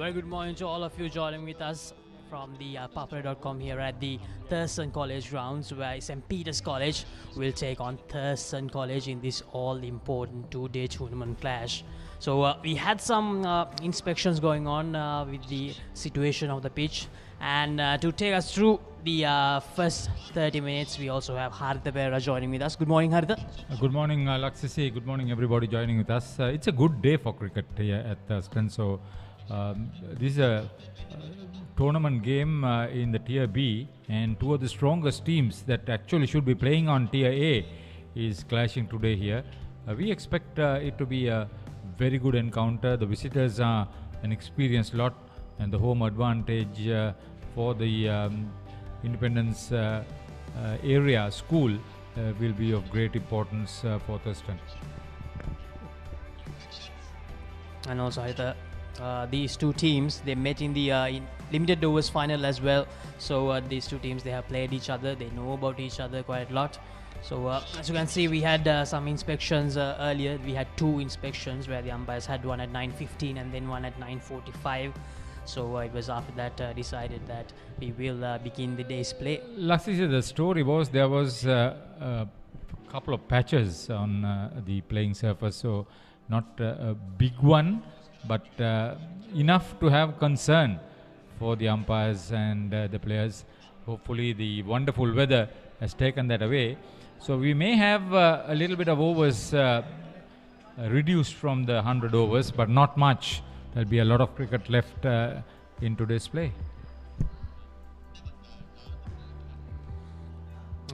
Very good morning to all of you joining with us from the Papare.com here at the Thurston College grounds, where St. Peter's College will take on Thurston College in this all-important two-day tournament clash. So we had some inspections going on with the situation of the pitch, and to take us through the first 30 minutes, we also have Harita Bera joining with us. Good morning, Harita. Good morning, Laksisi. Good morning, everybody joining with us. It's a good day for cricket here at Thurston. So this is a tournament game in the Tier B, and two of the strongest teams that actually should be playing on Tier A is clashing today here. We expect it to be a very good encounter. The visitors are an experienced lot, and the home advantage for the Independence area school will be of great importance for Thurston. And also, Harita, these two teams, they met in the in limited overs final as well. So these two teams, they have played each other. They know about each other quite a lot. So as you can see, we had some inspections earlier. We had two inspections where the umpires had one at 9:15 and then one at 9:45. So it was after that decided that we will begin the day's play. Last season, the story was there was a couple of patches on the playing surface, so not a big one, but enough to have concern for the umpires and the players. Hopefully the wonderful weather has taken that away. So we may have a little bit of overs reduced from the 100 overs, but not much. There'll be a lot of cricket left in today's play.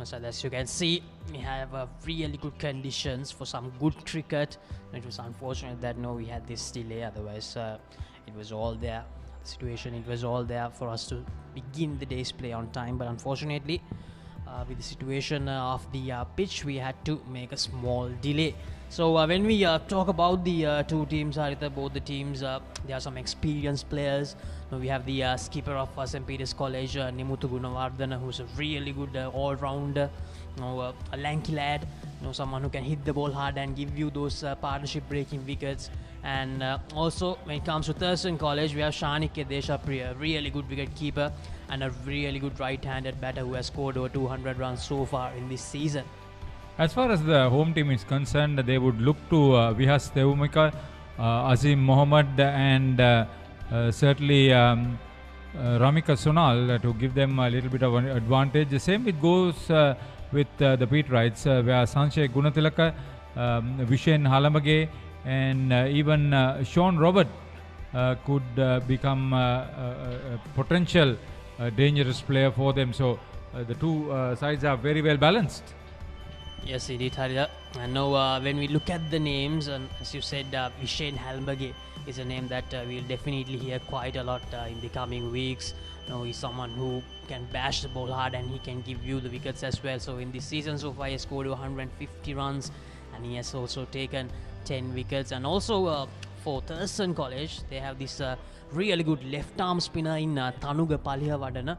So as you can see, we have really good conditions for some good cricket. It was unfortunate that we had this delay, otherwise it was all there. Situation, it was all there for us to begin the day's play on time, but unfortunately with the situation of the pitch, we had to make a small delay. So when we talk about the two teams, Harita, both the teams, there are some experienced players. We have the skipper of St. Peter's College, Nimuthu Gunawardana, who's a really good all-rounder, a lanky lad, someone who can hit the ball hard and give you those partnership-breaking wickets. And also, when it comes to Thurston College, we have Shanikya Deshapriya, a really good wicket keeper and a really good right-handed batter who has scored over 200 runs so far in this season. As far as the home team is concerned, they would look to Vihas Tevumika, Azim Mohammed, and certainly Ramika Sonal to give them a little bit of an advantage. The same it goes with the Peterites, where Sanjay Gunatilaka, Vishen Halamage, and even Sean Robert could become a potential dangerous player for them. So the two sides are very well balanced. Yes, indeed, Harita. And now when we look at the names, and as you said, Vishen Halmage is a name that we'll definitely hear quite a lot in the coming weeks. He's someone who can bash the ball hard and he can give you the wickets as well. So in this season so far, he has scored 150 runs and he has also taken 10 wickets. And also for Thurston College, they have this really good left-arm spinner in Tanuga Palihavadana,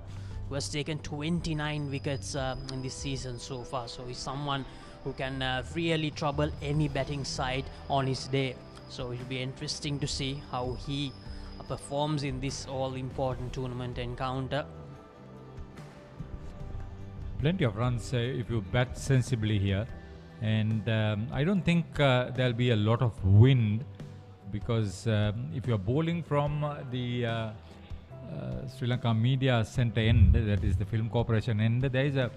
who has taken 29 wickets in this season so far. So he's someone who can really trouble any batting side on his day. So it will be interesting to see how he performs in this all-important tournament encounter. Plenty of runs if you bat sensibly here. And I don't think there'll be a lot of wind, because if you're bowling from the Sri Lanka Media Centre end, that is the Film Corporation end, there is a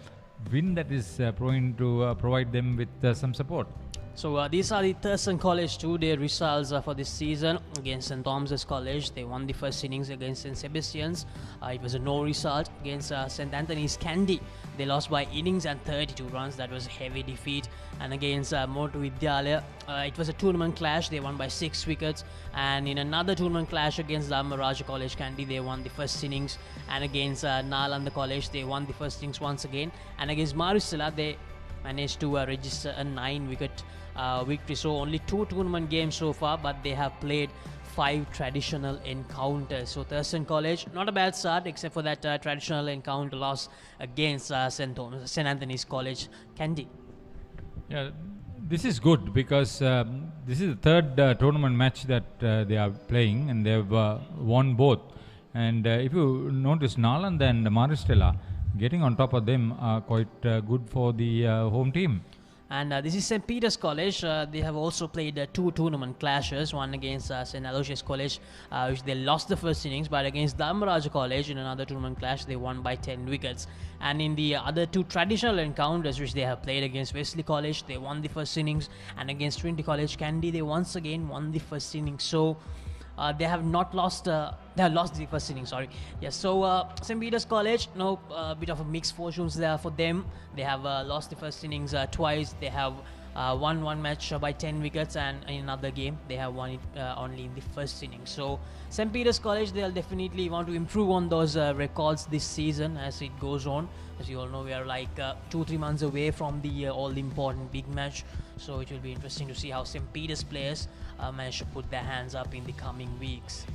wind that is going to provide them with some support. So these are the Thurston College two-day results for this season against St. Thomas's College. They won the first innings against St. Sebastian's. It was a no result. Against St. Anthony's Kandy, they lost by innings and 32 runs. That was a heavy defeat. And against Motu Vidyalaya, it was a tournament clash. They won by 6 wickets. And in another tournament clash against Dharmaraja College Kandy, they won the first innings. And against Nalanda College, they won the first innings once again. And against Maristella, they managed to register a 9-wicket victory. So only 2 tournament games so far, but they have played 5 traditional encounters. So Thurston College, not a bad start, except for that traditional encounter loss against St. Anthony's College Kandy. Yeah, This is good because this is the third tournament match that they are playing, and they have won both. And if you notice, Naland and Maristella getting on top of them are quite good for the home team. And this is St. Peter's College. They have also played two tournament clashes, one against St. Aloysius College, which they lost the first innings, but against Dharmaraja College in another tournament clash, they won by 10 wickets. And in the other two traditional encounters which they have played, against Wesley College, they won the first innings, and against Trinity College Kandy, they once again won the first innings. So they have not lost. They have lost the first inning. Sorry. Yes. So St. Peter's College, bit of a mixed fortunes there for them. They have lost the first innings twice. They have won one match by 10 wickets, and in another game they have won it only in the first inning. So St. Peter's College, they'll definitely want to improve on those records this season as it goes on. As you all know, we are like 2-3 months away from the all-important big match. So it will be interesting to see how St. Peter's players manage to put their hands up in the coming weeks.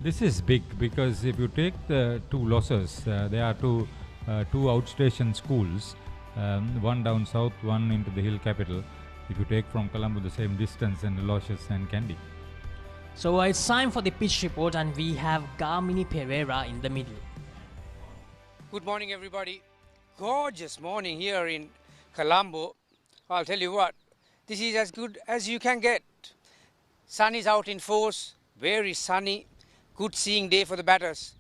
This is big because if you take the two losses, there are two outstation schools, one down south, one into the hill capital. If you take from Colombo the same distance, and Aloysius and Kandy. So it's time for the pitch report, and we have Gamini Pereira in the middle. Good morning, everybody. Gorgeous morning here in Colombo. I'll tell you what, this is as good as you can get. Sun is out in force, very sunny, good seeing day for the batters.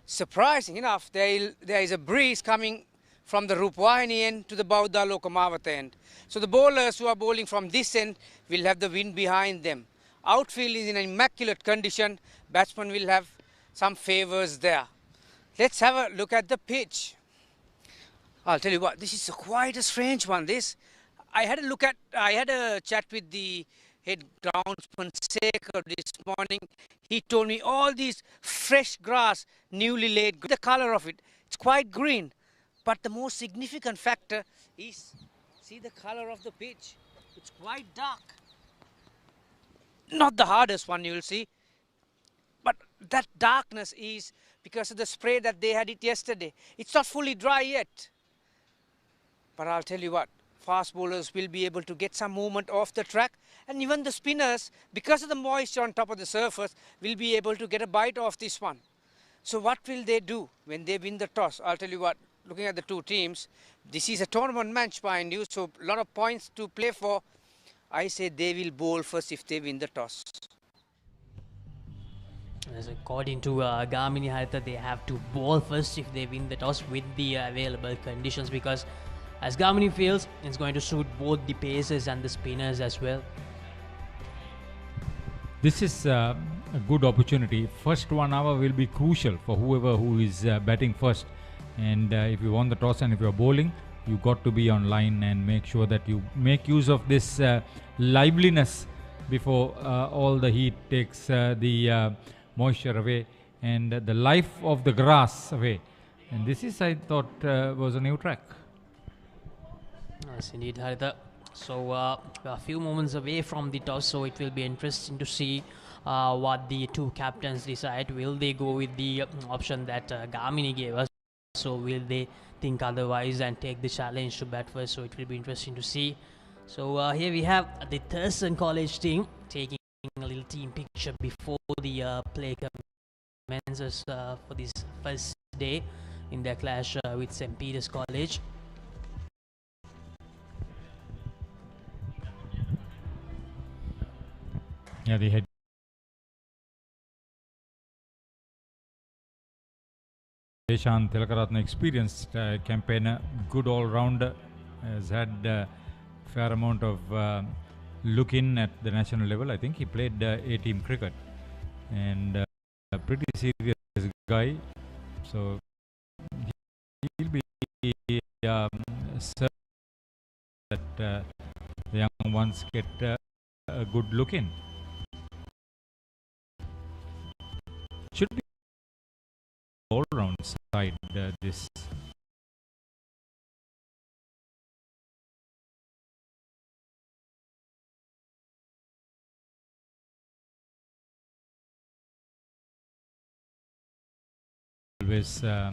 Surprising enough, there is a breeze coming from the Rupwahini end to the Bauda Lokamavata end. So the bowlers who are bowling from this end will have the wind behind them. Outfield is in an immaculate condition. Batsmen will have some favours there. Let's have a look at the pitch. I'll tell you what, this is quite a strange one. I had a chat with the head groundsman Sekhar this morning. He told me all these fresh grass, newly laid, the colour of it, it's quite green. But the most significant factor is, see the colour of the pitch, it's quite dark. Not the hardest one you will see, but that darkness is because of the spray that they had it yesterday. It's not fully dry yet. But I'll tell you what, fast bowlers will be able to get some movement off the track, and even the spinners, because of the moisture on top of the surface, will be able to get a bite off this one. So what will they do when they win the toss? I'll tell you what, looking at the two teams, this is a tournament match behind you, so a lot of points to play for. I say they will bowl first if they win the toss. As according to Gamini Harita, they have to bowl first if they win the toss with the available conditions, because as Gamini feels, it's going to suit both the pacers and the spinners as well. This is a good opportunity. First 1 hour will be crucial for whoever who is batting first. And if you won the toss and if you are bowling, you got to be on line and make sure that you make use of this liveliness before all the heat takes the moisture away and the life of the grass away. And this is, I thought, was a new track. Yes, indeed, Harita. So we are a few moments away from the toss, so it will be interesting to see what the two captains decide. Will they go with the option that Gamini gave us? So will they think otherwise and take the challenge to bat first? So it will be interesting to see. So here we have the Thurston College team taking a little team picture before the play commences for this first day in their clash with St. Peter's College. Yeah, they had Deshan Tilakaratna, experienced campaigner, good all-rounder, has had a fair amount of look in at the national level. I think he played A-team cricket, and a pretty serious guy. So he'll be certain that the young ones get a good look in. Should be all-round side this. Always the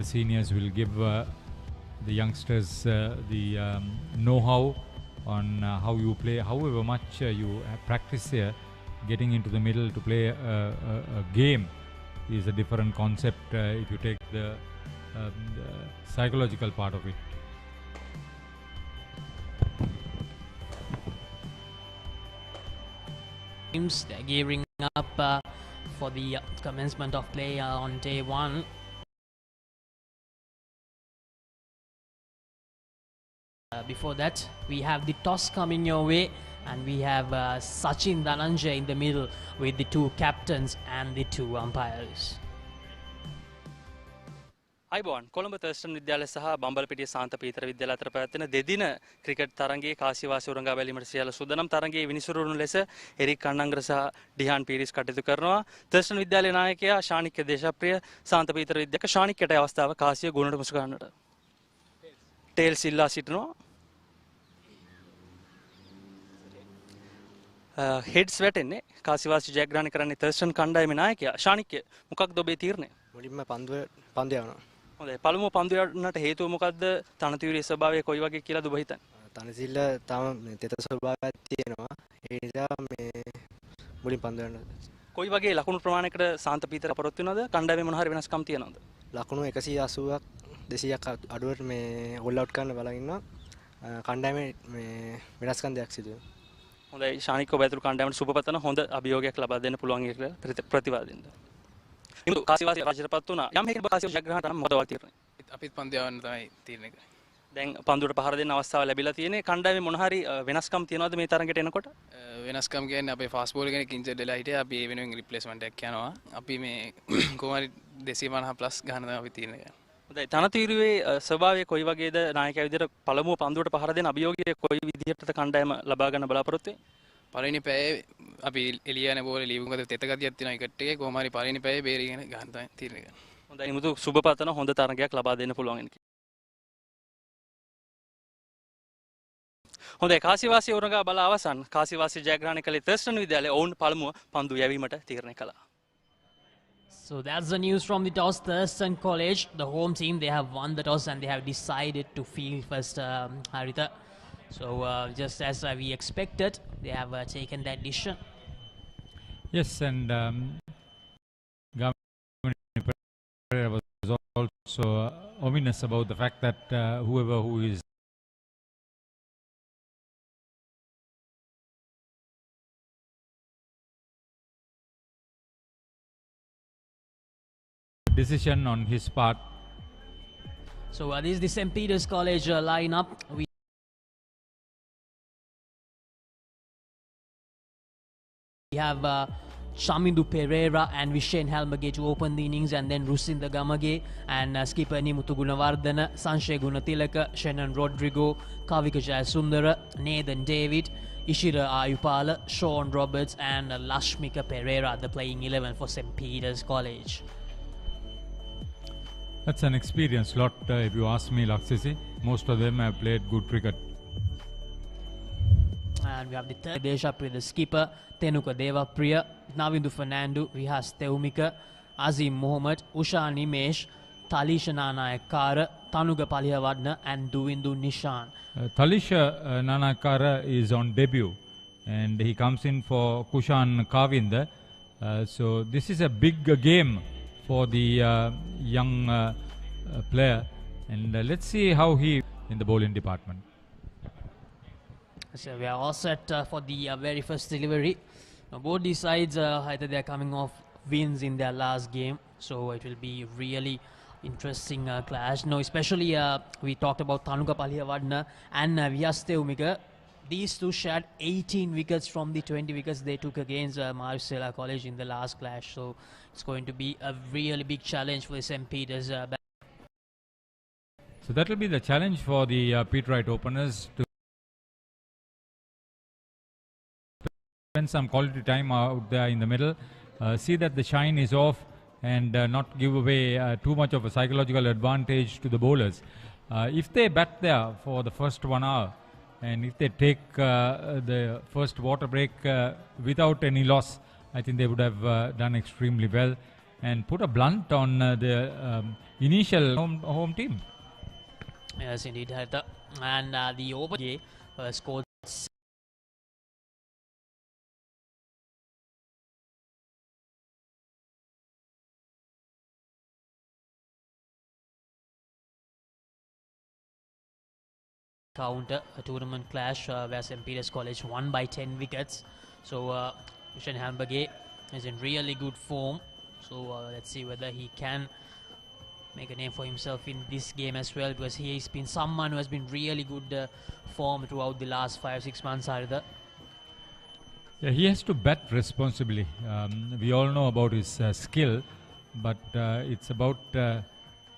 seniors will give the youngsters the know-how on how you play. However much you practice here, getting into the middle to play a game is a different concept if you take the psychological part of it. They're gearing up for the commencement of play on day one. Before that, we have the toss coming your way, and we have Sachin Dhananjay in the middle with the two captains and the two umpires. අයිබෝන් Colombo Thurstan විද්‍යාලය සහ බම්බලපිටිය සාන්ත පීතර විද්‍යාල අතර පැවැත්වෙන දෙදින cricket තරගයේ කාසිවාසී උරංගා බැලීමට සියල්ල සූදානම්. තරගයේ විනිසුරුවන ලෙස එරික් කන්නංගර සහ ඩිහාන් පීරිස් කටයුතු කරනවා. තර්ස්ටන් විද්‍යාලයේ නායකයා ශානික්‍ය දේශප්‍රිය සාන්ත පීතර විද්‍යාලයක ශානික්‍යයට අවස්ථාව කාසිය ගුණට මුසු ගන්නට. ටේල්ස් ඉල්ලා සිටිනවා. හෙඩ්ස් වැටෙන්නේ කාසිවාසී ජයග්‍රහණය කරන්නේ තර්ස්ටන් කණ්ඩායමේ නායකයා ශානික්‍ය. මොකක්ද ඔබේ තීරණය? මුලින්ම පන්දු යනවා. හොඳයි. පළමුව පන්දු යන්නට හේතුව මොකද්ද? තනතිරේ ස්වභාවය කොයි වගේ කියලාද ඔබ හිතන්නේ? තනසිල්ල තාම තෙත ස්වභාවයක් තියෙනවා. ඒ නිසා මුලින් පන්දු යන්න. කොයි වගේ ලකුණු ප්‍රමාණයකට සාන්ත පීතර අපරොත්තු වෙනවද? කණ්ඩායමේ මොන හරි වෙනස්කම් තියෙනවද? ලකුණු 180ක් 200ක් අඩුවට ඕල් අවුට් කරන්න බලන් ඉන්නවා. කණ්ඩායමේ වෙනස්කම් දෙයක් සිදු වෙනවා. හොඳයි. ශානික ඔබ ඇතුළු කණ්ඩායමට සුබපතන හොඳ අභියෝගයක් ලබා දෙන්න පුළුවන් කියලා ප්‍රතිවාදින්න. ඉතින් කාසිවාසී රාජ්‍යපත් වුණා. යම් හේතුවක කාසිවාසී ජයග්‍රහණයට නම් මොකද තීරණය? අපිත් පන්දු යවන්න තමයි තීරණය කරේ. දැන් පන්දුවට පහර දෙන්න අවස්ථාව ලැබිලා තියෙන්නේ. කණ්ඩායමේ මොන හරි වෙනස්කම් තියනවද මේ තරඟයට එනකොට? වෙනස්කම් කියන්නේ අපේ ෆාස්ට් බෝලර් කෙනෙක් ඉන්ජර්ඩ් වෙලා හිටියා. අපි ඒ වෙනුවෙන් රිප්ලේස්මන්ට් එකක් යනවා. අපි මේ කොහොම හරි 250 ප්ලස් ගන්න තමයි අපි තීරණය කරන්නේ. හොඳයි. තනතිරුවේ ස්වභාවය කොයි වගේද? නායකයා විදිහට පළමුව පන්දුවට පහර දෙන අභියෝගය කොයි විදිහටද කණ්ඩායම ලබා ගන්න බලාපොරොත්තු වෙන්නේ? පළවෙනි පැයේ අපි එළිය යන බෝලේ ලීවුම්ගත තෙත ගතියක් තියෙනවා විකට් එකේ. කොහොම හරි පළවෙනි පැයේ බේරීගෙන ගන්න තමයි තීරණය කරන්නේ. හොඳයි. මුතු සුබපතන හොඳ තරගයක් ලබා දෙන්න පුළුවන් වෙන. හොඳයි. කාසිවාසී උරංගා බල අවසන්. කාසිවාසී ජයග්‍රහණය කළේ තර්ස්ටන් විද්‍යාලය. ඔවුන් පළමුව පන්දු යැවීමට තීරණය කළා. So that's the news from the toss. Thurstan College, the home team, they have won the toss and they have decided to field first, Haritha. So just as we expected, they have taken that decision. Yes, and Governor was also ominous about the fact that whoever who is decision on his part. So this is the St. Peter's College lineup. We have Shamindu Pereira and Vishen Halmage to open the innings, and then Rusinda Gamage and skipper Nimuthu Gunawardana, Sanshay Gunatilaka, Shannon Rodrigo, Kavika Jayasundara, Nathan David, Ishira Ayupala, Sean Roberts and Lashmika Pereira, the playing 11 for St. Peter's College. That's an experienced lot, if you ask me, Laksisi. Most of them have played good cricket. And we have the third Deshap with the skipper, Tenuka Devapriya, Navindu Fernando, Vihas Teumika, Azim Mohammed, Usha Nimesh, Talisha Nanayakara, Tanuga Palihavadna and Duvindu Nishan. Talisha Nanakara is on debut and he comes in for Kushan Kavinda. So this is a big game for the young player, and let's see how he in the bowling department. So we are all set for the very first delivery. Now both these sides, either they are coming off wins in their last game, so it will be really interesting clash. Now especially we talked about Tanuka Palihavadna and Vyasteumiga. These two shared 18 wickets from the 20 wickets they took against Marcella College in the last clash. So it's going to be a really big challenge for St. Peter's. So that will be the challenge for the Pete Wright openers to spend some quality time out there in the middle, see that the shine is off and not give away too much of a psychological advantage to the bowlers. If they bat there for the first 1 hour, and if they take the first water break without any loss, I think they would have done extremely well and put a blunt on the initial home team. Yes, indeed. And the opener scored Counter a tournament clash where St. Peter's College won by 10 wickets. So Vishen Halberg is in really good form. So let's see whether he can make a name for himself in this game as well, because he's been someone who has been really good form throughout the last 5-6 months either. Yeah, he has to bat responsibly. We all know about his skill, but it's about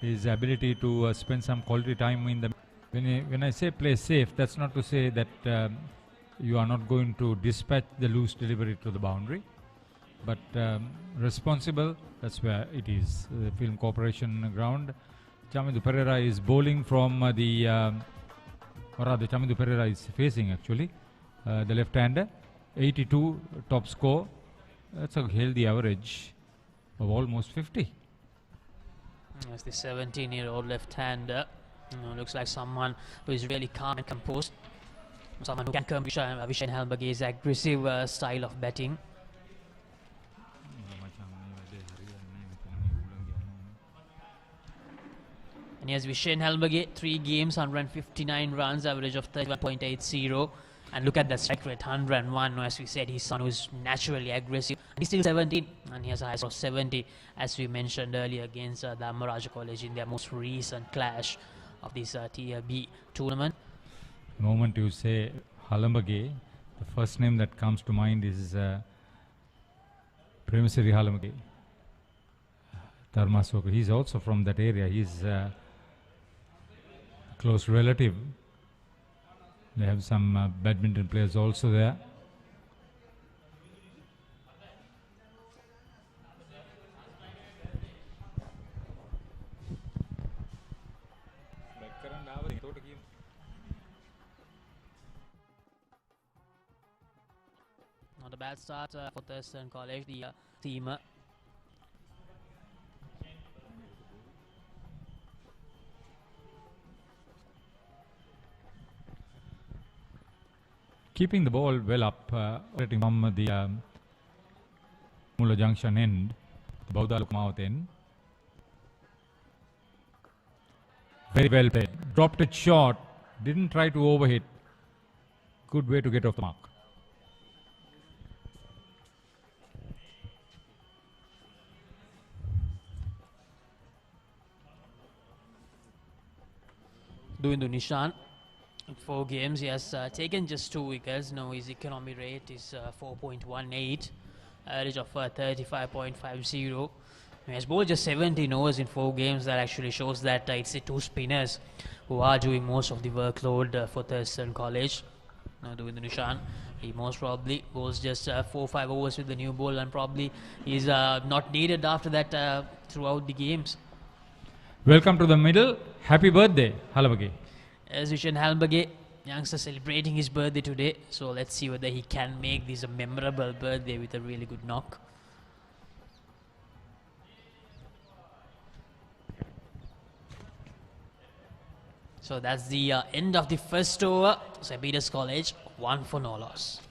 his ability to spend some quality time in the. When I say play safe, that's not to say that you are not going to dispatch the loose delivery to the boundary, but responsible, that's where it is. Film Corporation ground. Chamindu Pereira is bowling from or rather Chamindu Pereira is facing actually the left-hander. 82 top score. That's a healthy average of almost 50. As the 17-year-old left-hander. Looks like someone who is really calm and composed. Someone who can come Vishen Halberg's aggressive style of batting. And here's Vishen Halberg, 3 games, 159 runs, average of 31.80. And look at the strike rate, 101. As we said, his son who's naturally aggressive. He's still 17, and he has a high score of 70, as we mentioned earlier, against the Amaraja College in their most recent clash of this Tier B tournament. The moment you say Halberg, the first name that comes to mind is Premisari Halberg. Dharmaswaka. He's also from that area. He's a close relative. They have some badminton players also there. Not a bad start for Thurston College, the team. Keeping the ball well up, operating from the Mula Junction end, Bauda Lukmaut end. Very well played. Dropped it short, didn't try to overhit. Good way to get off the mark. Duindu Nishan. In 4 games, he has taken just 2 wickets. Now his economy rate is 4.18, average of 35.50. He has bowled just 17 overs in 4 games. That actually shows that it's the 2 spinners who are doing most of the workload for Thurston College. Now Duindu Nishan, he most probably bowls just 4-5 overs with the new ball, and probably is not needed after that throughout the games. Welcome to the middle. Happy birthday, Halberg. As Vishen Halberg, youngster celebrating his birthday today. So let's see whether he can make this a memorable birthday with a really good knock. So that's the end of the first over. St. Peter's College, 1 for no loss.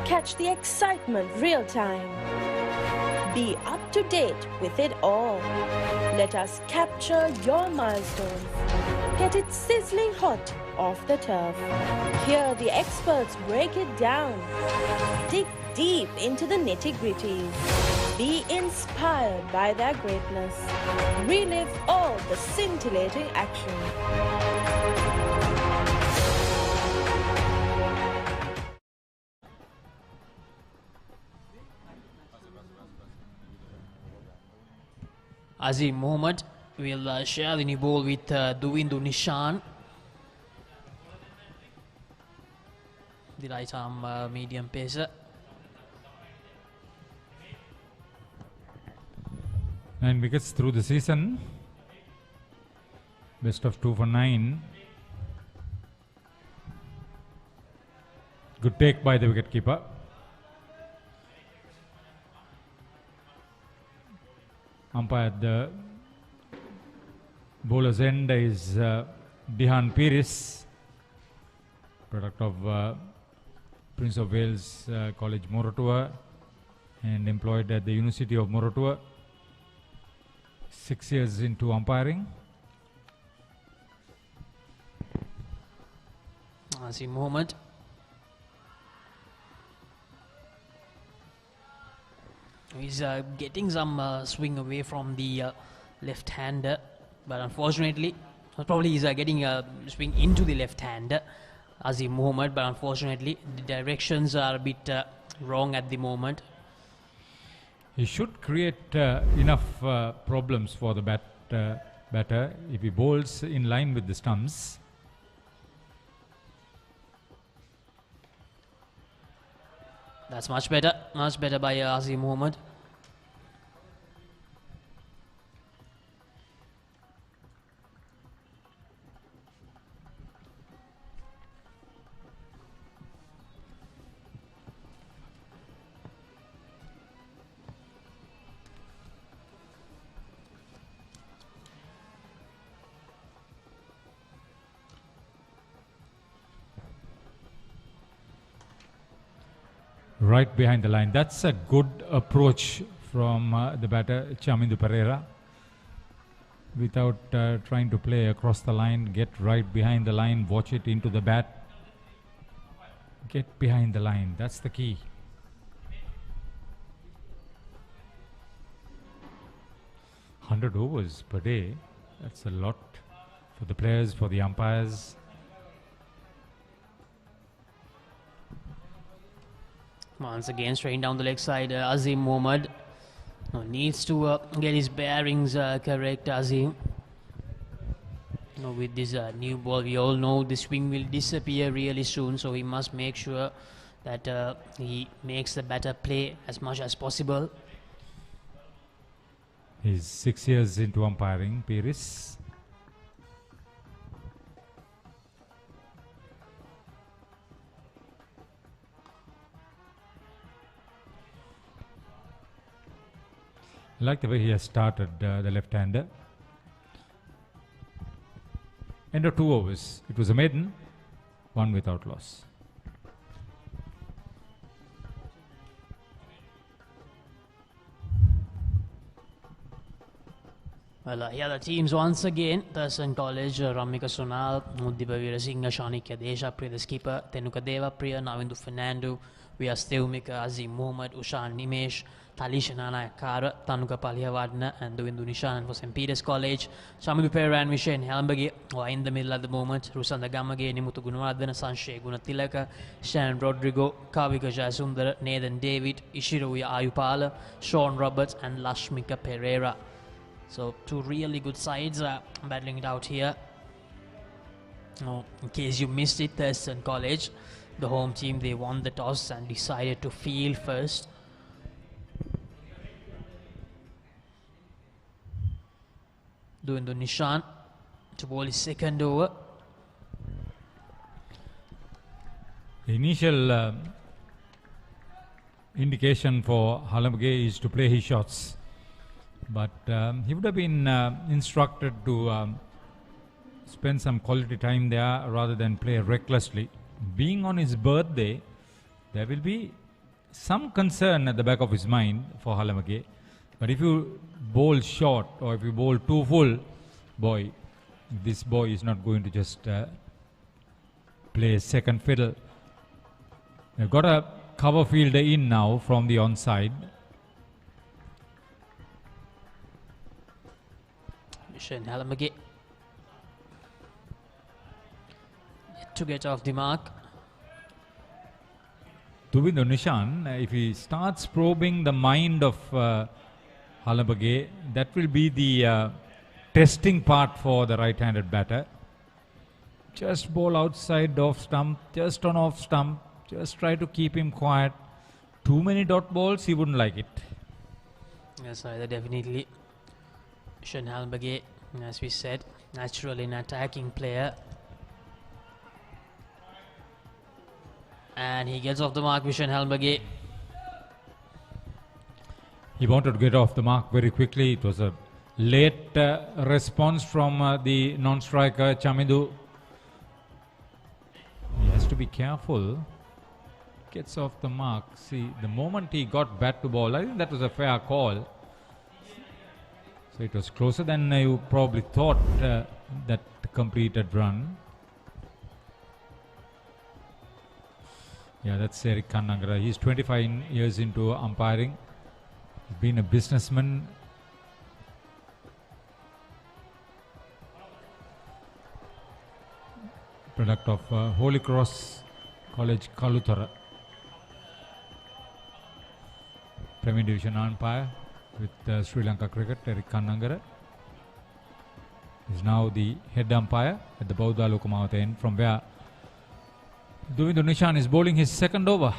Catch the excitement real time. Be up to date with it all. Let us capture your milestones. Get it sizzling hot off the turf. Hear the experts break it down. Dig deep into the nitty-gritties. Be inspired by their greatness. Relive all the scintillating action. Azim Mohammed will share the new ball with Duindu Nishan. The right arm medium pacer. 9 wickets through the season. Best of 2 for 9. Good take by the wicketkeeper. Umpire the Bowler's end is Dihan Piris, product of Prince of Wales College Moratuwa and employed at the University of Moratuwa. 6 years into umpiring. Azim Mohammed. He's getting some swing away from the left-hander, but unfortunately, probably he's getting a swing into the left-hander, Azim Mohammed, but unfortunately the directions are a bit wrong at the moment. He should create enough problems for the batter if he bowls in line with the stumps. That's much better by Azim Mohammed. Right behind the line. That's a good approach from the batter, Chamindu Pereira. Without trying to play across the line, get right behind the line, watch it into the bat. Get behind the line. That's the key. $100 overs per day. That's a lot for the players, for the umpires. Once again, straight down the leg side, Azim Mohammed needs to get his bearings correct. Azim, with this new ball, we all know the swing will disappear really soon, so he must make sure that he makes the batter play as much as possible. He's 6 years into umpiring, Piris. I like the way he has started the left-hander. End of 2 overs. It was a maiden, 1 without loss. Well, here the teams once again. Thurstan College, Ramika Sonal, Mudiba Veerasinghe, Shanikya Deshapriya, the skipper, Tenuka Devapriya, Navindu Fernando, Vyastevmika, Azim Mohammed, Ushan Nimesh, Talisha Nanayakara, Tanuka Palihawardena, and Dovindu Nishan for St. Peter's College. Chamindu Pereira and Vishen Helmbage are in the middle at the moment. Rusanda Gamage, Nimutu Gunawardena, Sanshay Gunatilaka, Shannon Rodrigo, Kavika Jayasundara, Nathan David, Ishiro Ayupala, Sean Roberts, and Lashmika Pereira. So 2 really good sides battling it out here. In case you missed it, Thurston College, the home team, they won the toss and decided to field first. Dovindu Nishan to bowl his second over. The initial indication for Halamage is to play his shots, but he would have been instructed to spend some quality time there rather than play recklessly. Being on his birthday, there will be some concern at the back of his mind for Halamage. But if you bowl short or if you bowl too full, boy, this boy is not going to just play second fiddle. They've got a cover fielder in now from the onside. Vishen Halamage yet to get off the mark. Dovindu Nishan, if he starts probing the mind of Halamage, that will be the testing part for the right-handed batter. Just bowl outside off stump, just on off stump, just try to keep him quiet. Too many dot balls, he wouldn't like it. Yes, definitely. Vishen Halamage, as we said, naturally an attacking player. And he gets off the mark, Vishen Halamage. He wanted to get off the mark very quickly. It was a Late response from the non-striker Chamidu. He has to be careful. Gets off the mark. See, the moment he got bat to ball, I think that was a fair call. So it was closer than you probably thought, that completed run. Yeah, that's Eric Kannangara. He's 25 years into umpiring. He's been a businessman. Product of Holy Cross College, Kalutara. Premier Division umpire with Sri Lanka Cricket, Eric Kannangara. Is now the head umpire at the Baudha Lokamawata end, from where Duvindu Nishan is bowling his second over.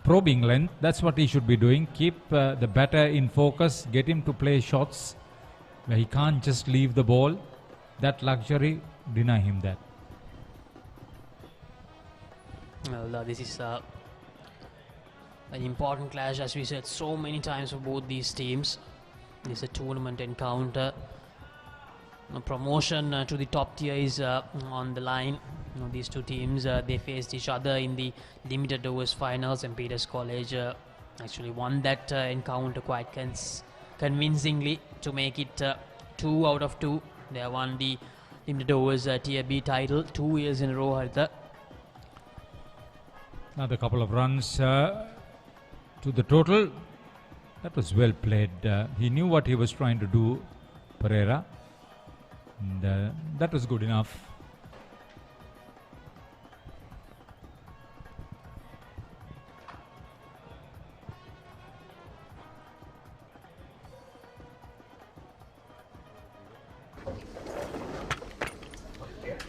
Probing length, that's what he should be doing. Keep the batter in focus, get him to play shots where he can't just leave the ball. That luxury, deny him that. Well, this is an important clash, as we said so many times for both these teams. It's a tournament encounter. Promotion to the top tier is on the line. These two teams, they faced each other in the limited overs finals, and Peters College actually won that encounter quite convincingly to make it 2 out of 2. They have won the limited overs tier B title 2 years in a row, Haritha. Another couple of runs to the total. That was well played. He knew what he was trying to do, Pereira. And that was good enough.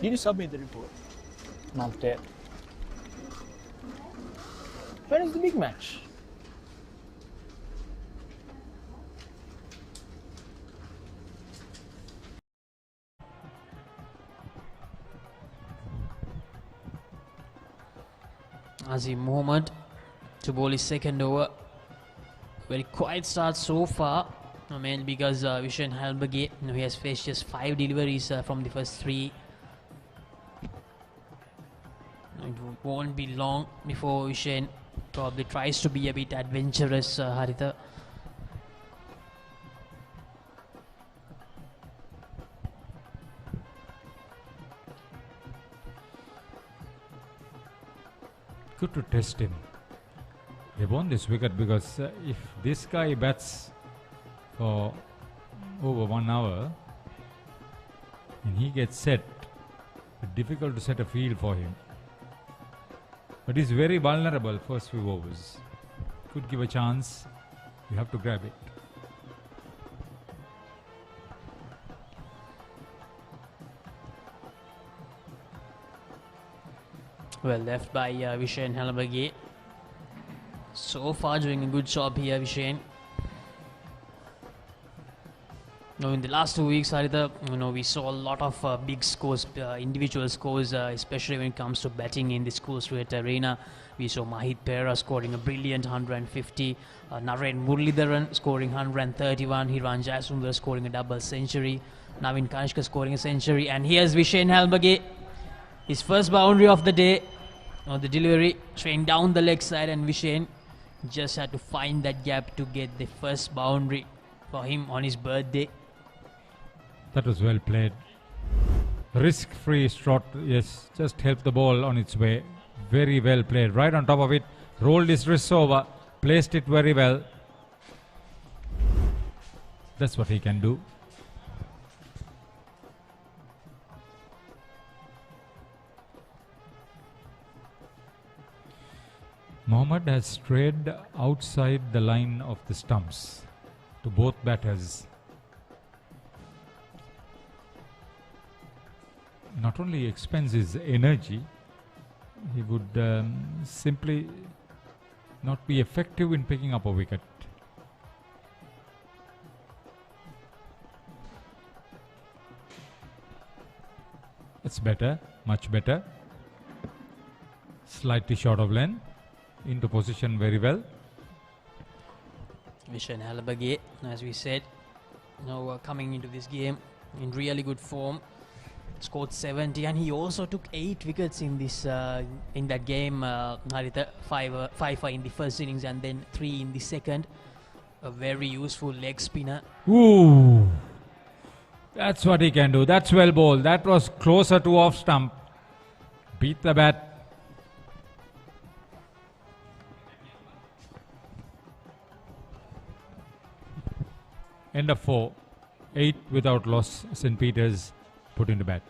Did you submit the report? Not yet. When is the big match? Azim Mohammed to bowl his second over. Very quiet start so far, mainly because Vishen Halberge, he has faced just 5 deliveries from the first 3. It won't be long before Vishen probably tries to be a bit adventurous, Haritha. Good to test him. They won this wicket because if this guy bats for over 1 hour and he gets set, it's difficult to set a field for him. But he's very vulnerable first few overs. Could give a chance. You have to grab it. Well left by Vishen Halberge. So far doing a good job here, Vishen. Now in the last 2 weeks, Haritha, we saw a lot of big scores, individual scores, especially when it comes to batting in the School Street Arena. We saw Mahit Pera scoring a brilliant 150, Naren Muralidharan scoring 131, Hiran Jayasundar scoring a double century, Navin Kanishka scoring a century, and here's Vishen Halberge, his first boundary of the day. The delivery trained down the leg side, and Vishen just had to find that gap to get the first boundary for him on his birthday. That was well played. Risk-free shot, yes, just helped the ball on its way. Very well played. Right on top of it, rolled his wrists over, placed it very well. That's what he can do. Mohammed has strayed outside the line of the stumps to both batters. Not only expends his energy, he would simply not be effective in picking up a wicket. It's better, much better. Slightly short of length. Into position very well. Vishen Halabage, as we said, coming into this game in really good form. Scored 70 and he also took 8 wickets in this in that game. Haritha 5 in the first innings and then 3 in the second. A very useful leg spinner. Ooh, that's what he can do. That's well bowled. That was closer to off stump. Beat the bat. End of 4. 8 without loss. St. Peter's put in the bat.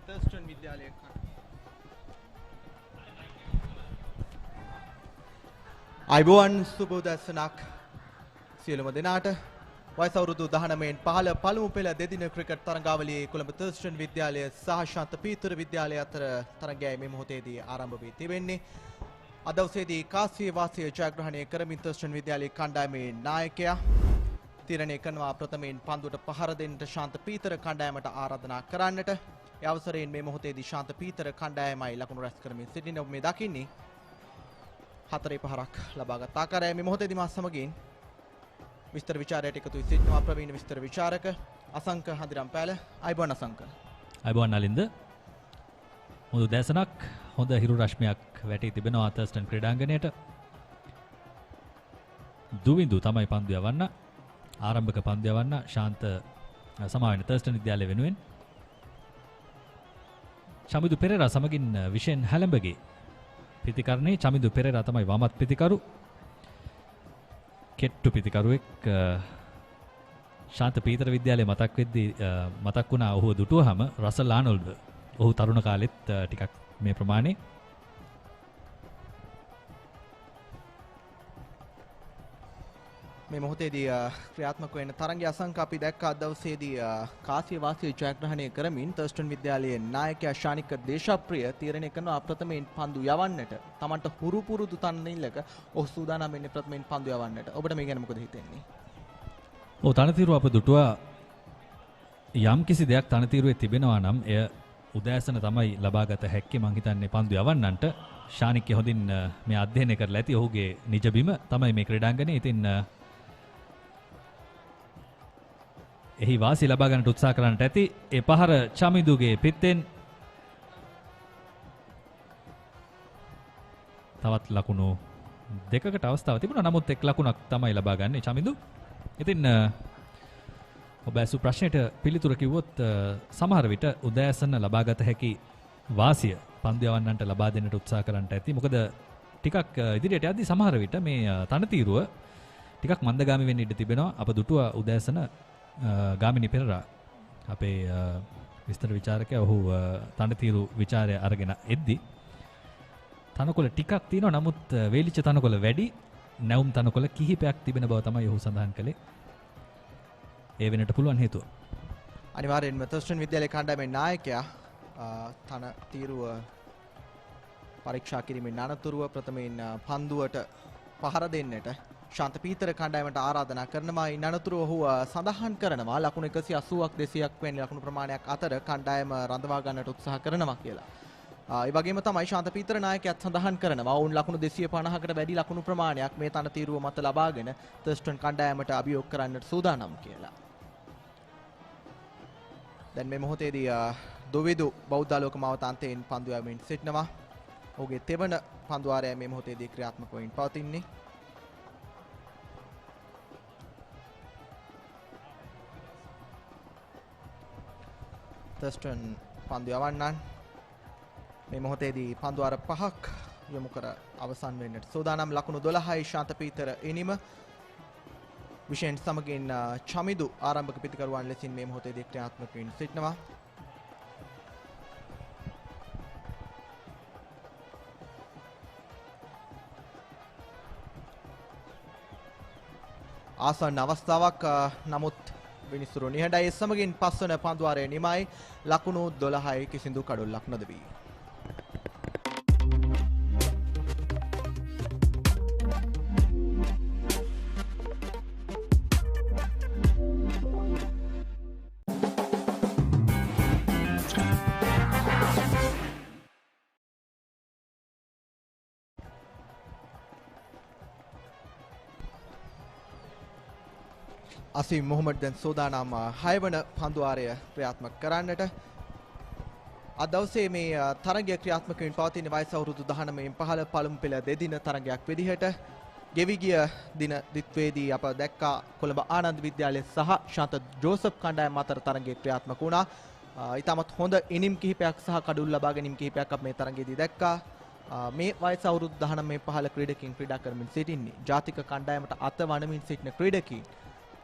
Thurstan විද්‍යාලය අයිබෝවන් සුබෝදැසනක් සියලුම දෙනාට වයස අවුරුදු 19න් 15 පළමු පෙළ දෙදින cricket තරඟාවලියේ Colombo Thurstan විද්‍යාලය සහ ශාන්ත පීතර විද්‍යාලය අතර තරඟයයි මේ මොහොතේදී ආරම්භ වී තිබෙන්නේ. අද දවසේදී කාසිය වාසිය ජයග්‍රහණය කරමින් තර්ස්ටන් විද්‍යාලයේ කණ්ඩායමේ නායකයා තීරණය කරනවා ප්‍රථමයෙන් පන්දුවට පහර දෙන්නට ශාන්ත පීතර කණ්ඩායමට ආරාධනා කරන්නට. ඒ අවසරයෙන් මේ මොහොතේදී ශාන්ත පීතර කණ්ඩායමයි ලකුණු රැස් කරමින් සිටින ඔබ මේ දකින්නේ 4 පහරක් ලබාගත් ආකාරයයි. මේ මොහොතේදී මා සමගින් විස්තර විචාරයට එකතු වී සිටිනවා ප්‍රවීණ විස්තර විචාරක අසංක හඳිරම් පෑල. අයිබෝන් අසංක. අයිබෝන් නලින්ද. මුදු දැසනක් හොඳ හිරු රශ්මියක් වැටී තිබෙනවා තර්ස්ටන් ක්‍රීඩාංගණයට. දුවිඳු තමයි පන්දු යවන්න. ආරම්භක පන්දු යවන්න ශාන්ත සමාවෙන තර්ස්ටන් විද්‍යාලය වෙනුවෙන්. චමිදු පෙරේරා සමගින් විෂෙන් හැලඹගේ පිතිකරණේ චමිදු පෙරේරා තමයි වමත් පිතිකරු. කෙට්ටු පිතිකරුවෙක් ශාන්ත පීතර විද්‍යාලයේ මතක් වෙද්දී මතක් වුණා ඔහු දුටුවහම රසල් ආනෝල්ඩ්. ඔහු තරුණ කාලෙත් ටිකක් මේ ප්‍රමාණේ මේ මොහොතේදී ක්‍රියාත්මක වෙන තරඟය අසංක අපි දැක්ක අද දවසේදී කාසිය වාසිය ජයග්‍රහණය කරමින් තර්ස්ටන් විද්‍යාලයේ නායකයා ශානික දේශප්‍රිය තීරණය කරන ප්‍රථමයෙන් පන්දු යවන්නට තමන්ට හුරු පුරුදු තන්නේලක ඔහු සූදානම් වෙන්නේ ප්‍රථමයෙන් පන්දු යවන්නට. ඔබට මේ ගැන මොකද හිතෙන්නේ? ඔව් තනතිරු අප දුටුවා යම් කිසි දෙයක් තනතිරුවේ තිබෙනවා නම් එය උදෑසන තමයි ලබාගත හැක්කේ. මං හිතන්නේ පන්දු යවන්නන්ට ශානික්‍ය හොඳින් මේ අධ්‍යයනය කරලා ඇති. ඔහුගේ නිජ බිම තමයි මේ ක්‍රීඩාංගණය. ඉතින් එහි වාසි ලබා ගන්නට උත්සාහ කරන්නට ඇති. ඒ පහර චමිදුගේ පිත්තෙන් තවත් ලකුණු දෙකකට අවස්ථාව තිබුණා. නමුත් එක් ලකුණක් තමයි ලබා ගන්නේ චමිදු. ඉතින් ඔබ ඇසු ප්‍රශ්නෙට පිළිතුර කිව්වොත් සමහර විට උදෑසන ලබාගත හැකි වාසිය පන්දු යවන්නන්ට ලබා දෙන්නට උත්සාහ කරන්නට ඇති. මොකද ටිකක් ඉදිරියට යද්දී සමහර විට මේ තනතිරුව ටිකක් මන්දගාමී වෙන්න ඉඩ තිබෙනවා. අප දුටුවා උදෑසන ගාමිණී පෙරේරා අපේ විස්තර විචාරකයා ඔහු තනතිරු විචාරය අරගෙන එද්දි තනකොළ ටිකක් තියෙනවා. නමුත් වේලිච්ච තනකොළ වැඩි, නැවුම් තනකොළ කිහිපයක් තිබෙන බව තමයි ඔහු සඳහන් කළේ. ඒ වෙනට පුළුවන් හේතුව අනිවාර්යෙන්ම තර්ස්ටන් විද්‍යාලයේ කණ්ඩායමේ නායකයා තනතිරුව පරීක්ෂා කිරීමෙන් අනතුරුව ප්‍රථමයෙන් පන්දුවට පහර දෙන්නට ශාන්ත පීතර කණ්ඩායමට ආරාධනා කරනවා. ඉන් අනතුරුව ඔහු සඳහන් කරනවා ලකුණු 180ක් 200ක් වැනි ලකුණු ප්‍රමාණයක් අතර කණ්ඩායම රඳවා ගන්නට උත්සාහ කරනවා කියලා. ඒ වගේම තමයි ශාන්ත පීතර නායකයාත් සඳහන් කරනවා ඔවුන් ලකුණු 250කට වැඩි ලකුණු ප්‍රමාණයක් මේ තනතිරුව මත ලබාගෙන තර්ස්ටන් කණ්ඩායමට අභියෝග කරන්නට සූදානම් කියලා. දැන් මේ මොහොතේදී දොවිදු බෞද්ධාලෝක මාවතාන්තයෙන් පන්දු යවමින් සිටිනවා. ඔහුගේ තෙවන පන්දු වාරය මේ මොහොතේදී ක්‍රියාත්මක වෙමින් පවතින්නේ. තර්ස්ටන් පන්දු යවන්නන් මේ මොහොතේදී පන්දු අර 5ක් යොමු කර අවසන් වෙන්නට සූදානම්. ලකුණු 12යි ශාන්ත පීතර එනිම. විශේෂ සමගින් චමිදු ආරම්භක පිතිකරුවන් ලෙසින් මේ මොහොතේදී ක්‍රියාත්මක වෙමින් සිටිනවා. ආසන්න අවස්ථාවක් නමුත් විනිසුරු නිහඬයි. සමගින් පස්වන පන්දුවාරය නිමයි. ලකුණු 12යි කිසිදු කඩොල්ලක් නොදවී. අසීම් මොහමඩ් දැන් සෝදානම් 6 වන පන්දුවාරය ක්‍රියාත්මක කරන්නට. අද දවසේ මේ තරගය ක්‍රියාත්මක වෙමින් පවතින වයස අවුරුදු 19න් 15 පළමු පෙළ දෙදින තරගයක් විදිහට ගෙවි ගිය දින දිත්වේදී අප දැක්කා කොළඹ ආනන්ද විද්‍යාලය සහ ශාන්ත ජෝසප් කණ්ඩායම් අතර තරගය ක්‍රියාත්මක වුණා. ඊටමත් හොඳ ඉනිම් කිහිපයක් සහ කඩුල් ලබා ගැනීම කිහිපයක් අප මේ තරගයේදී දැක්කා. මේ වයස අවුරුදු 19න් 15 ක්‍රීඩකින් ක්‍රීඩා කරමින් සිටින්නේ ජාතික කණ්ඩායමට අත වනමින් සිටින ක්‍රීඩකීන්.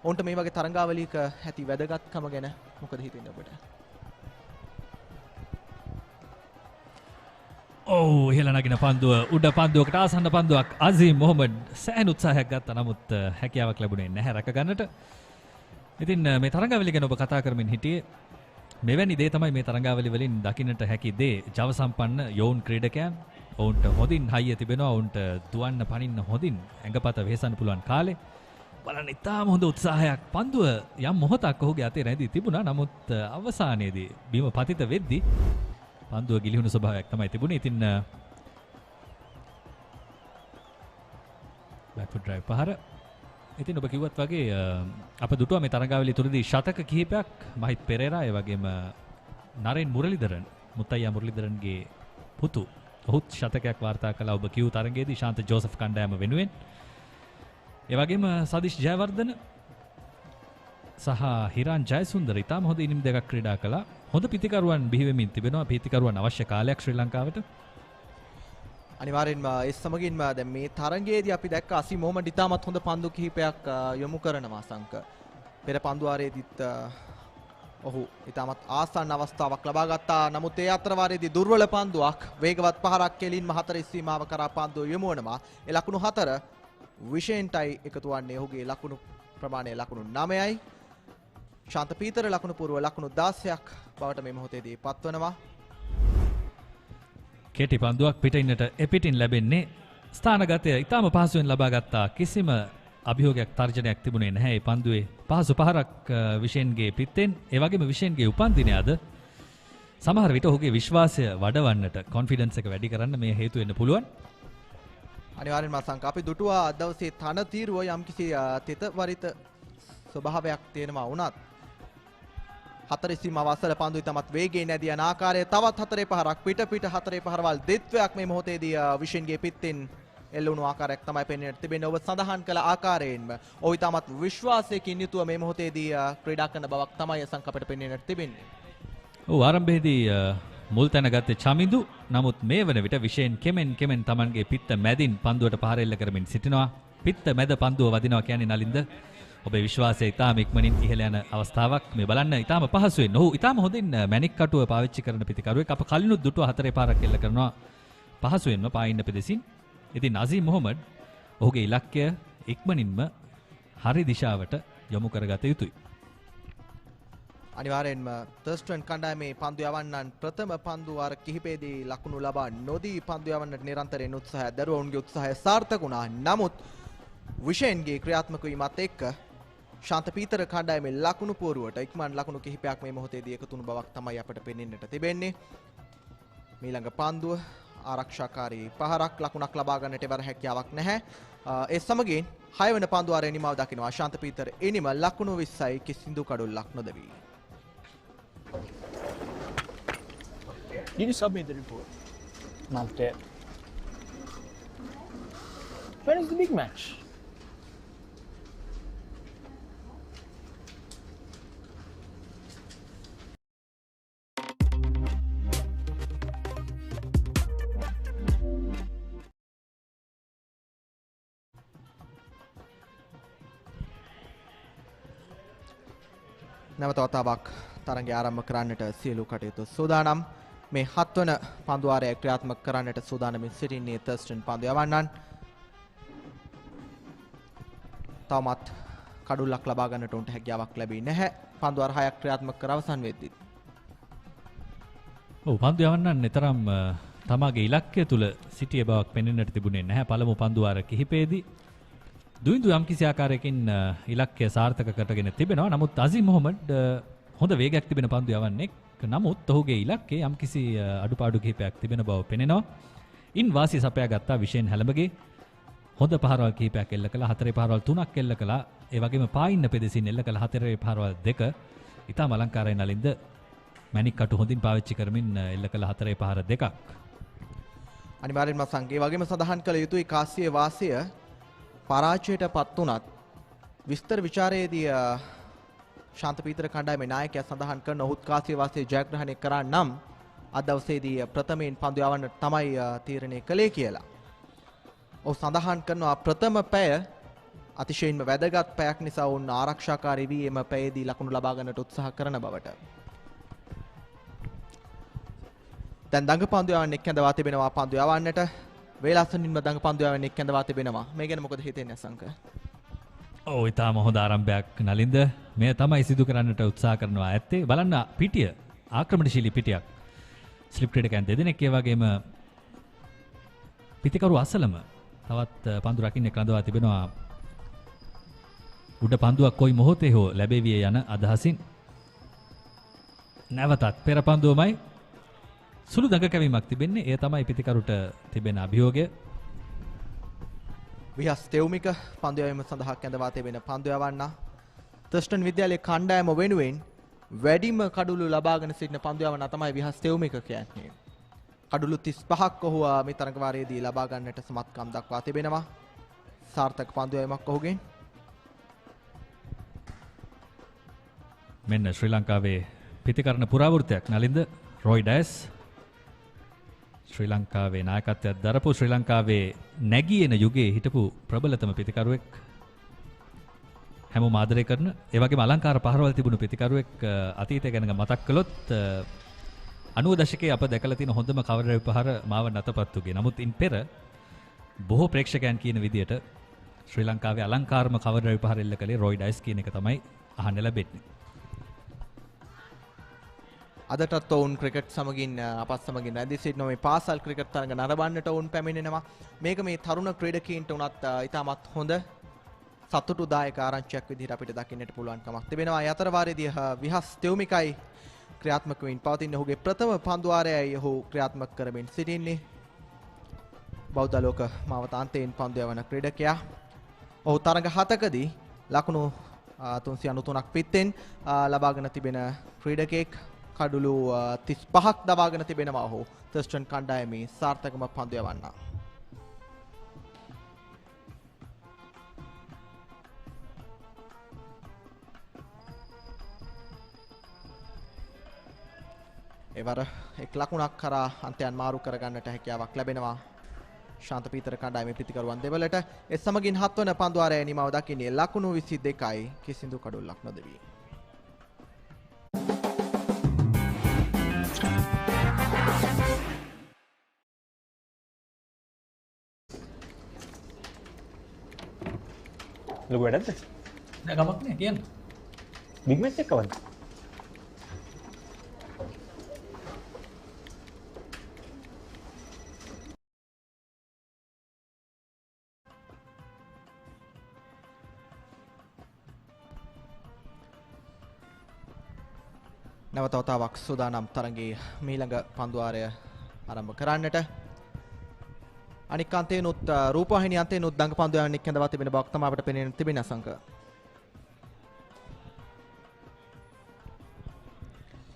ඔවුන්ට මේ වගේ තරඟාවලියක ඇති වැදගත්කම ගැන මොකද හිතෙන්නේ ඔබට? ඔව් ඉහළ නගින පන්දුව උඩ පන්දුවකට ආසන්න පන්දුවක් අසීම් මොහමඩ් සෑහෙන උත්සාහයක් ගත්තා. නමුත් හැකියාවක් ලැබුණේ නැහැ රැක ගන්නට. ඉතින් මේ තරඟාවලිය ගැන ඔබ කතා කරමින් හිටියේ මෙවැනි දේ තමයි මේ තරඟාවලිය වලින් දකින්නට හැකි දේ. ජව සම්පන්න යෝන් ක්‍රීඩකයන් ඔවුන්ට හොඳින් හයිය තිබෙනවා. ඔවුන්ට දුවන්න පනින්න හොඳින් ඇඟපත වෙහෙසන්න පුළුවන් කාලේ බලන්න ඉතාම හොඳ උත්සාහයක්. පන්දුව යම් මොහොතක් ඔහුගේ අතේ රැඳී තිබුණා. නමුත් අවසානයේදී බිම පතිත වෙද්දී පන්දුව ගිලිහුණු ස්වභාවයක් තමයි තිබුණේ. ඉතින් බෑක් ෆුට් ඩ්‍රයිව් පහර. ඉතින් ඔබ කිව්වත් වගේ අප දුටුවා මේ තරඟාවලිය තුලදී ශතක කිහිපයක්. මහිත් පෙරේරා ඒ වගේම නරේන් මුරලිදරන් මුත්තයියා මුරලිදරන්ගේ පුතු ඔහුත් ශතකයක් වාර්තා කළා ඔබ කිව් තරඟයේදී ශාන්ත ජෝසප් කණ්ඩායම වෙනුවෙන්. ඒ වගේම සදිෂ් ජයවර්ධන සහ හිරාන් ජයසුන්දර ඉතාම හොඳ ඉනිම් දෙකක් ක්‍රීඩා කළා. හොඳ පිතිකරුවන් බිහි වෙමින් තිබෙනවා. පිතිකරුවන් අවශ්‍ය කාලයක් ශ්‍රී ලංකාවට. අනිවාර්යෙන්ම ඒ සමගින්ම දැන් මේ තරගයේදී අපි දැක්ක අසීම් මොහමඩ් ඉතාමත් හොඳ පන්දු කිහිපයක් යොමු කරනවා සංක. පෙර පන්දුවාරයේදීත් ඔහු ඉතාමත් ආසන්න අවස්ථාවක් ලබා ගත්තා. නමුත් ඒ අතරවාරයේදී දුර්වල පන්දුවක් වේගවත් පහරක් කෙලින්ම 4 සීමාව කරා පන්දුව යොමු වෙනවා. ඒ ලකුණු 4 විෂෙන්ටයි එකතු වන්නේ. ඔහුගේ ලකුණු ප්‍රමාණය ලකුණු 9යි. ශාන්ත පීතර ලකුණු පූර්ව ලකුණු 16ක් බවට මේ මොහොතේදී පත්වනවා. කෙටි පන්දුවක් පිටින්නට එපිටින් ලැබෙන්නේ ස්ථානගතය ඉතාම පහසුවෙන් ලබා ගත්තා. කිසිම අභියෝගයක් තර්ජනයක් තිබුණේ නැහැ. මේ පන්දුවේ පහසු පහරක් විෂෙන්ගේ පිත්තෙන්. ඒ වගේම විෂෙන්ගේ උපන්දිනය අද සමහර විට ඔහුගේ විශ්වාසය වඩවන්නට කොන්ෆිඩන්ස් එක වැඩි කරන්න මේ හේතු වෙන්න පුළුවන්. අනිවාර්යෙන්ම සංක අපි දුටුවා අද දවසේ තන තීරුව යම්කිසි තෙත වරිත ස්වභාවයක් තියෙනවා වුණත් 4 සීමාව අසල පන්දුයි තමත් වේගයෙන් නැදී යන ආකාරය තවත් 4 පහරක් පිට 4 පහරවල් දෙත්වයක් මේ මොහොතේදී විෂන්ගේ පිටින් එල්ලුණු ආකාරයක් තමයි පෙනෙන්නට තිබෙන්නේ. ඔබ සඳහන් කළ ආකාරයෙන්ම ඔහු තමත් විශ්වාසයකින් යුතුව මේ මොහොතේදී ක්‍රීඩා කරන බවක් තමයි සංක අපිට පෙනෙන්නට තිබෙන්නේ. ඔව් ආරම්භයේදී මුල් තැන ගත්තේ චමිදු. නමුත් මේ වන විට විශේෂයෙන් කෙමෙන් තමන්ගේ පිත්ත මැදින් පන්දුවට පහර එල්ල කරමින් සිටිනවා. පිත්ත මැද පන්දුව වදිනවා කියන්නේ නලින්ද ඔබේ විශ්වාසය ඉතාම ඉක්මනින් ඉහළ යන අවස්ථාවක්. මේ බලන්න ඉතාම පහසුවෙන් ඔහු ඉතාම හොඳින් මැණික් කටුව පාවිච්චි කරන පිතිකරුවෙක්. අප කලිනුත් දුටුවා 4 පාරක් එල්ල කරනවා පහසුවෙන්ම පායින්න පෙදෙසින්. ඉතින් අසීම් මොහමඩ් ඔහුගේ ඉලක්කය ඉක්මනින්ම හරි දිශාවට යොමු කරගත යුතුයි. අනිවාර්යෙන්ම තර්ස්ටන් කණ්ඩායමේ පන්දු යවන්නන් ප්‍රථම පන්දු වාර කිහිපෙදී ලකුණු ලබා නොදී පන්දු යවන්නට නිරන්තරයෙන් උත්සාහය දරුවා ඔවුන්ගේ උත්සාහය සාර්ථක වුණා. නමුත් විෂෙන්ගේ ක්‍රියාත්මක වීමත් එක්ක ශාන්ත පීතර කණ්ඩායමේ ලකුණු පුවරුවට ඉක්මන් ලකුණු කිහිපයක් මේ මොහොතේදී එකතු වුණු බවක් තමයි අපට පෙනෙන්නට තිබෙන්නේ. මීළඟ පන්දුව ආරක්ෂාකාරී පහරක් ලකුණක් ලබා ගන්නට එවර හැකියාවක් නැහැ. ඒ සමගින් 6 වෙනි පන්දු වාරයේ නිමාව දකිනවා ශාන්ත පීතර එනිම ලකුණු 20යි කිසිදු කඩොල්ලක් නොදවී. Did you submit the report? Not yet. When is the big match? නැවත වතාවක් තරඟය ආරම්භ කරන්නට සියලු කටයුතු සූදානම්. මේ 7 වන පන්දු වාරය ක්‍රියාත්මක කරන්නට සූදානමින් සිටින්නේ Thurstan පන්දු යවන්නන්. තවමත් කඩුල්ලක් ලබා ගන්නට උන්ට හැකියාවක් ලැබී නැහැ. පන්දු වාර 6ක් ක්‍රියාත්මක කර අවසන් වෙද්දී. ඔව් පන්දු යවන්නන් නිතරම තමාගේ ඉලක්කය තුල සිටිය බවක් පෙනෙන්නට තිබුණේ නැහැ. පළමු පන්දු වාර කිහිපයේදී දුයින්දු යම්කිසි ආකාරයකින් ඉලක්කය සාර්ථක කරගෙන තිබෙනවා. නමුත් අසීම් මොහමඩ් හොඳ වේගයක් තිබෙන පන්දු යවන්නේ. නමුත් ඔහුගේ ඉලක්කයේ යම්කිසි අඩුපාඩු කිහිපයක් තිබෙන බව පෙනෙනවා. ඉන් වාසිය සපයා ගත්තා විශේෂ හැලඹගේ හොඳ පහරවල් කිහිපයක් එල්ල කළා. 4 පහරවල් 3ක් එල්ල කළා. ඒ වගේම පායින්න පෙදෙසින් එල්ල කළ 4 පහරවල් 2 ඉතාම අලංකාරයෙන් නලින්ද මැණික් කටු හොඳින් පාවිච්චි කරමින් එල්ල කළ 4 පහර 2ක්. අනිවාර්යෙන්ම සංගේ වගේම සඳහන් කළ යුතුයි කාසියේ වාසිය පරාජයට පත් වුණත් විස්තර ਵਿਚාරයේදී ශාන්ත පීතර කණ්ඩායමේ නායකයා සඳහන් කරන ඔහුත් කාසියේ වාසිය ජයග්‍රහණය කරා නම් අද දවසේදී ප්‍රථමයෙන් පන්දු යවන්නට තමයි තීරණය කළේ කියලා. ඔහු සඳහන් කරනවා ප්‍රථම පැය අතිශයින්ම වැදගත් පැයක් නිසා වුන් ආරක්ෂාකාරී වී එම පැයේදී ලකුණු ලබා ගන්නට උත්සාහ කරන බවට. දැන් දඟපන්දු යවන්නෙක් කැඳවා තිබෙනවා පන්දු යවන්නට. වේලාසනින්ම දඟපන්දු යවන්නෙක් කැඳවා තිබෙනවා. මේ ගැන මොකද හිතෙන්නේ අසංක? ඔව් ඊටාම හොඳ ආරම්භයක් නලින්ද. මේ තමයි සිදු කරන්නට උත්සාහ කරනවා ඇත්තේ. බලන්න පිටිය ආක්‍රමණශීලී පිටියක්. ස්ලිප් ක්‍රීඩකයන් දෙදෙනෙක් ඒ වගේම පිටිකරු අසලම තවත් පන්දු රකින්න කඳවා තිබෙනවා. උඩ පන්දුවක් කොයි මොහොතේ හෝ ලැබෙවිය යන අදහසින් නැවතත් පෙර පන්දුවමයි සුළු දඟ කැවීමක් තිබෙන්නේ. ඒ තමයි පිටිකරුට තිබෙන අභියෝගය. විහස් තෙවුමික පන්දු යවීම සඳහා කැඳවා තිබෙන පන්දු යවන්න. තර්ස්ටන් විද්‍යාලයේ කණ්ඩායම වෙනුවෙන් වැඩිම කඩුළු ලබාගෙන සිටින පන්දු යවන්න තමයි විහස් තෙවුමික කියන්නේ. කඩුළු 35ක් ඔහු මේ තරඟ වාරයේදී ලබා ගන්නට සමත්කම් දක්වා තිබෙනවා. සාර්ථක පන්දු යවීමක් ඔහුගෙන්. මෙන්න ශ්‍රී ලංකාවේ පිටිකරණ පුරාවෘත්තයක් නලින්ද රොයි ඩයස් ශ්‍රී ලංකාවේ නායකත්වයක් දරපු ශ්‍රී ලංකාවේ නැගී එන යුගයේ හිටපු ප්‍රබලතම පිටිකරුවෙක් හැමෝම ආදරය කරන ඒ වගේම අලංකාර පහරවල් තිබුණු පිටිකරුවෙක් අතීතය ගැන මතක් කළොත් 90 දශකයේ අප දැකලා තියෙන හොඳම කවර පහර මාව නැතපත්තුගේ. නමුත් ඉන් පෙර බොහෝ ප්‍රේක්ෂකයන් කියන විදිහට ශ්‍රී ලංකාවේ අලංකාරම කවර පහර එල්ල කළේ රොයි ඩයස් කියන එක තමයි අහන්න ලැබෙන්නේ. අදටත් ඔවුන් ක්‍රිකට් සමගින් අපත් සමගින් රැඳී සිටින මේ පාසල් ක්‍රිකට් තරඟ නරඹන්නට ඔවුන් පැමිණෙනවා. මේක මේ තරුණ ක්‍රීඩකීන්ට උනත් ඉතාමත් හොඳ සතුටුදායක ආරංචියක් විදිහට අපිට දකින්නට පුළුවන් කමක් තිබෙනවා. ඒ අතර වාරයේදී විහස් තෙවුමිකයි ක්‍රියාත්මක වෙමින් පවතින ඔහුගේ ප්‍රථම පන්දු වාරයයි ඔහු ක්‍රියාත්මක කරමින් සිටින්නේ. බෞද්ධ ලෝක මාවතාන්තයෙන් පන්දු යවන ක්‍රීඩකයා. ඔහු තරඟ 7කදී ලකුණු 393ක් පිටෙන් ලබාගෙන තිබෙන ක්‍රීඩකෙක්. කඩුළු 35ක් දවාගෙන තිබෙනවා ඔහු තර්ස්ටන් කණ්ඩායමේ සාර්ථකම පන්දු යවන්න. එවර එක් ලකුණක් කරා අන්තයන් මාරු කරගන්නට හැකියාවක් ලැබෙනවා ශාන්ත පීතර කණ්ඩායමේ පිටිකරුවන් දෙවලට. ඒ සමගින් 7 වන පන්දු වාරයේ නිමාව දකින්නේ ලකුණු 22යි කිසිදු කඩුල්ලක් නොදෙවි. ලොකු වැඩක්ද? නෑ ගමක් නෑ කියන්න. බිග් මැච් එකක් කවද්ද? නැවත වතාවක් සූදානම් තරඟයේ මීළඟ පන්දු වාරය ආරම්භ කරන්නට. අනික් අන්තේනොත් රූපවාහිනී අන්තේනොත් දඟපන්දු යවන්නෙක් කැඳවා තිබෙන බවක් තමයි අපිට පෙනෙන තිබෙන අසංක.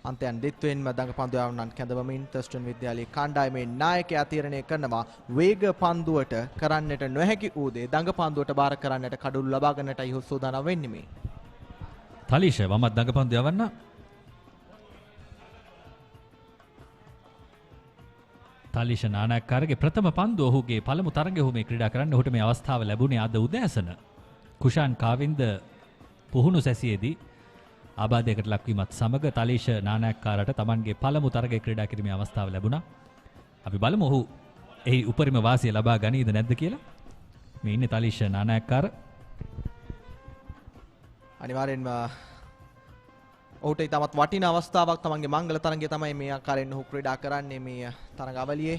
අන්තයන් දෙත්වෙන්ම දඟපන්දු යවන්නන් කැඳවමින් තර්ස්ටන් විද්‍යාලයේ කණ්ඩායමේ නායකයා තීරණය කරනවා වේග පන්දුවට කරන්නට නොහැකි වූ දේ දඟපන්දුවට බාර කරන්නට කඩුළු ලබා ගන්නටයි ඔහු සූදානම් වෙන්නේ මේ. තලීෂ වමත් දඟපන්දු යවන්න. තලීෂ නානායක්කාරගේ ප්‍රථම පන්දුව ඔහුගේ පළමු තරගය ඔහු මේ ක්‍රීඩා කරන්න. ඔහුට මේ අවස්ථාව ලැබුණේ අද උදෑසන කුෂාන් කාවින්ද පුහුණු සැසියේදී ආබාධයකට ලක්වීමත් සමග තලීෂ නානායක්කාරට තමන්ගේ පළමු තරගයේ ක්‍රීඩා කිරීමේ අවස්ථාව ලැබුණා. අපි බලමු ඔහු එහි උපරිම වාසිය ලබා ගනීද නැද්ද කියලා. මේ ඉන්නේ තලීෂ නානායක්කාර. අනිවාර්යෙන්ම ඔහුට ඉතාමත් වටින අවස්ථාවක් තමන්ගේ මංගල තරගය තමයි මේ ආකාරයෙන් ඔහු ක්‍රීඩා කරන්නේ මේ තරගාවලියේ.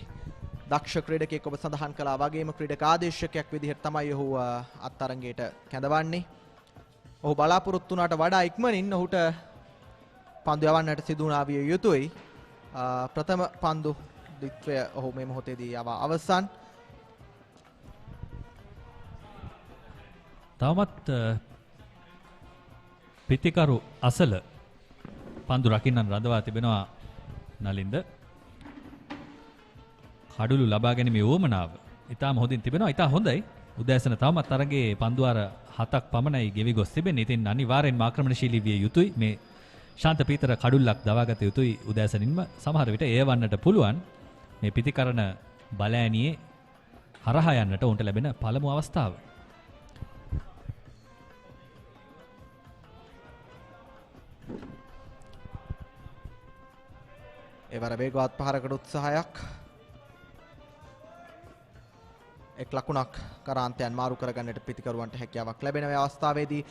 දක්ෂ ක්‍රීඩකයෙක් ඔබ සඳහන් කළා වගේම ක්‍රීඩක ආදේශකයෙක් විදිහට තමයි ඔහු අත්තරංගයට කැඳවන්නේ. ඔහු බලාපොරොත්තු වුණාට වඩා ඉක්මනින් ඔහුට පන්දු යවන්නට සිදු වුණා විය යුතුයි. ප්‍රථම පන්දු ද්විත්වය ඔහු මේ මොහොතේදී අවසන්. තවමත් පිටිකරු අසල පන්දු රකින්නන් රඳවා තිබෙනවා නලින්ද. කඩුළු ලබා ගැනීමේ උවමනාව ඉතාම හොඳින් තිබෙනවා. ඉතා හොඳයි. උදෑසන තවමත් තරගයේ පන්දුවාර 7ක් පමණයි ගෙවි ගොස් තිබෙන්නේ. ඉතින් අනිවාර්යෙන්ම ආක්‍රමණශීලී විය යුතුයි. මේ ශාන්ත පීතර කඩුල්ලක් දවාගත යුතුයි උදෑසනින්ම. සමහර විට එය වන්නට පුළුවන් මේ පිටිකරන බලෑනියේ හරහා යන්නට උන්ට ලැබෙන පළමු අවස්ථාව. එවර වේගවත් පහරකට උත්සාහයක්. එක් ලකුණක් කරාන්තයන් මාරු කරගන්නට පිටිකරුවන්ට හැකියාවක් ලැබෙන මේ අවස්ථාවේදී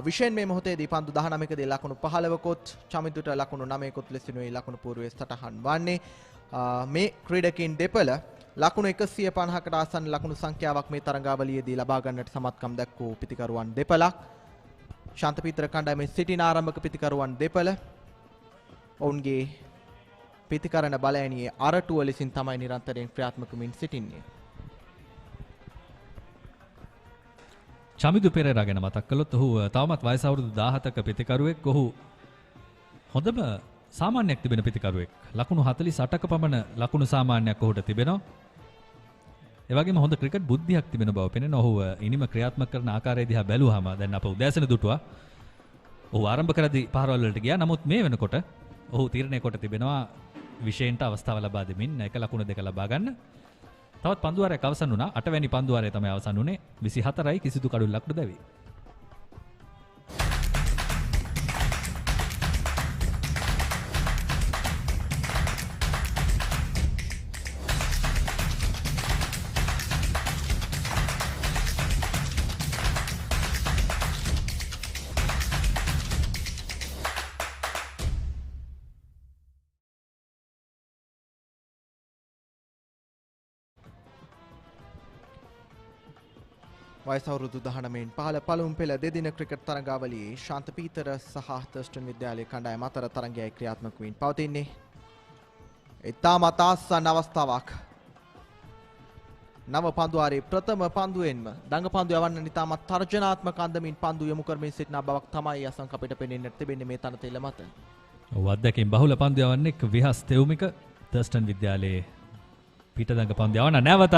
විශේෂයෙන් මේ මොහොතේදී පන්දු 19කදී ලකුණු 15කොත් චමිදුට ලකුණු 9කොත් ලෙසිනුයි ලකුණු පූර්වයේ සටහන් වන්නේ. මේ ක්‍රීඩකින් දෙපළ ලකුණු 150කට ආසන්න ලකුණු සංඛ්‍යාවක් මේ තරඟාවලියේදී ලබා ගන්නට සමත්කම් දක්වූ පිටිකරුවන් දෙපළක්. ශාන්තපීතර කණ්ඩායමේ සිටින ආරම්භක පිටිකරුවන් දෙපළ ඔවුන්ගේ පිටිකරන බලෑනියේ අරටුව ලෙසින් තමයි නිරන්තරයෙන් ක්‍රියාත්මක වෙමින් සිටින්නේ. චමිදු පෙරේරා ගැන මතක් කළොත් ඔහු තවමත් වයස අවුරුදු 17ක පිටිකරුවෙක්. ඔහු හොඳම සාමාන්‍යයක් තිබෙන පිටිකරුවෙක්. ලකුණු 48ක පමණ ලකුණු සාමාන්‍යයක් ඔහුට තිබෙනවා. ඒ වගේම හොඳ ක්‍රිකට් බුද්ධියක් තිබෙන බව පෙනෙන. ඔහු ඉනිම ක්‍රියාත්මක කරන ආකාරය දිහා බැලුවාම දැන් අප උදෑසන දුටුවා. ඔහු ආරම්භ කරදී පහරවල් වලට ගියා. නමුත් මේ වෙනකොට ඔහු තීරණය කොට තිබෙනවා විශේෂයෙන්ට අවස්ථාව ලබා දෙමින් එක ලකුණු දෙක ලබා ගන්න. තවත් පන්දුවාරයක් අවසන් වුණා. 8 වැනි පන්දුවාරය තමයි අවසන් වුණේ. 24යි කිසිදු කඩුල්ලක් නොදැවි. වයස අවුරුදු 19න් පහළ පළමු පෙළ දෙදින ක්‍රිකට් තරඟාවලියේ ශාන්ත පීතර සහ තර්ස්ටන් විද්‍යාලයේ කණ්ඩායම අතර තරඟයයි ක්‍රියාත්මක වමින් පවතින්නේ. ඉතාමත් ආසන්න අවස්ථාවක්. නව පන්දුවාරයේ ප්‍රථම පන්දුවෙන්ම දඟ පන්දු යවන්න ඉතාමත් තර්ජනාත්මක අන්දමින් පන්දු යොමු කරමින් සිටින බවක් තමයි අසංක අපිට පෙනෙන්නට තිබෙන්නේ මේ තනතෙල මත. ඔව් අද්දකින් බහුල පන්දු යවන්නේ විහස් තෙවුමික තර්ස්ටන් විද්‍යාලයේ පිට දඟ පන්දු යවන නැවතත්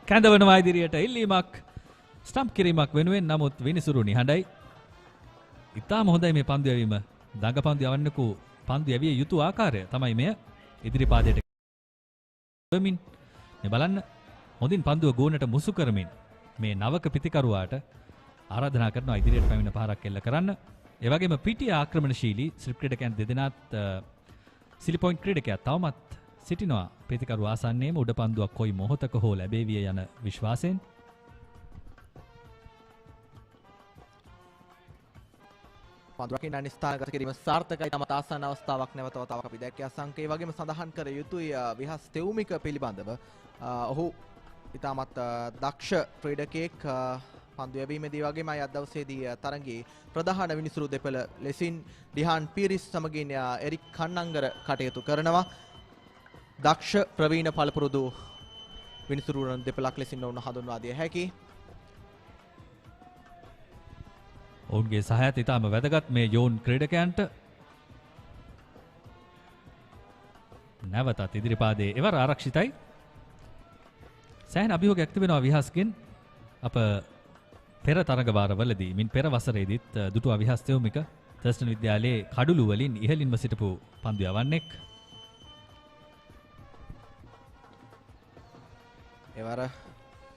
කැඳවනවා ඉදිරියට ඉල්ලීමක් ස්ටම්ප් කිරීමක් වෙනුවෙන්. නමුත් විනිසුරු නිහඬයි. ඉතාම හොඳයි මේ පන්දු යැවීම. දඟ පන්දු යවන්නකෝ පන්දු යැවිය යුතු ආකාරය තමයි මෙය. ඉදිරි පාදයට වෙමින් මේ බලන්න හොඳින් පන්දුව ගෝනට මුසු කරමින් මේ නවක පිටිකරුවාට ආරාධනා කරනවා ඉදිරියට පැමිණ පහරක් එල්ල කරන්න. ඒ වගේම පිටිය ආක්‍රමණශීලී ශ්‍රිප් ක්‍රීඩකයන් දෙදෙනාත් සිලි පොයින්ට් ක්‍රීඩකයා තවමත් සිටිනවා පිටිකරුව ආසන්නයේම උඩ පන්දුවක් කොයි මොහොතක හෝ ලැබේවිය යන විශ්වාසයෙන්. පන්දු රකින්න ස්ථානගත කිරීම සාර්ථකයි. තම ආසන්න අවස්ථාවක් නැවත වතාවක් අපි දැක්කේ අසංක. ඒ වගේම සඳහන් කර යුතුයි විහස් තෙවුමික පිළිබඳව. ඔහු ඉතාමත් දක්ෂ ක්‍රීඩකයෙක්. පන්දු යැවීමේදී වගේම අද දවසේදී තරගයේ ප්‍රධාන විනිසුරු දෙපළ ලෙසින් ඩිහාන් පීරිස් සමගින් එරික් කන්නංගර කටයුතු කරනවා. දක්ෂ ප්‍රවීණ පළපුරුදු විනිසුරුන් දෙපළක් ලෙසින් ඔවුන් හඳුන්වා දිය හැකියි. ඔවුන්ගේ සහයත් ඉතාම වැදගත් මේ යෝන් ක්‍රීඩකයන්ට. නැවතත් ඉදිරිපාදයේ එවර ආරක්ෂිතයි. සෑහෙන අභියෝගයක් තිබෙනවා විහස්ගෙන්. අප පෙර තරගවාරවලදී මින් පෙර වසරේදීත් දුටුවා විහස් තෙවුමික තර්ස්ටන් විද්‍යාලයේ කඩුළු වලින් ඉහළින්ම සිටපු පන්දු යවන්නෙක්. එවර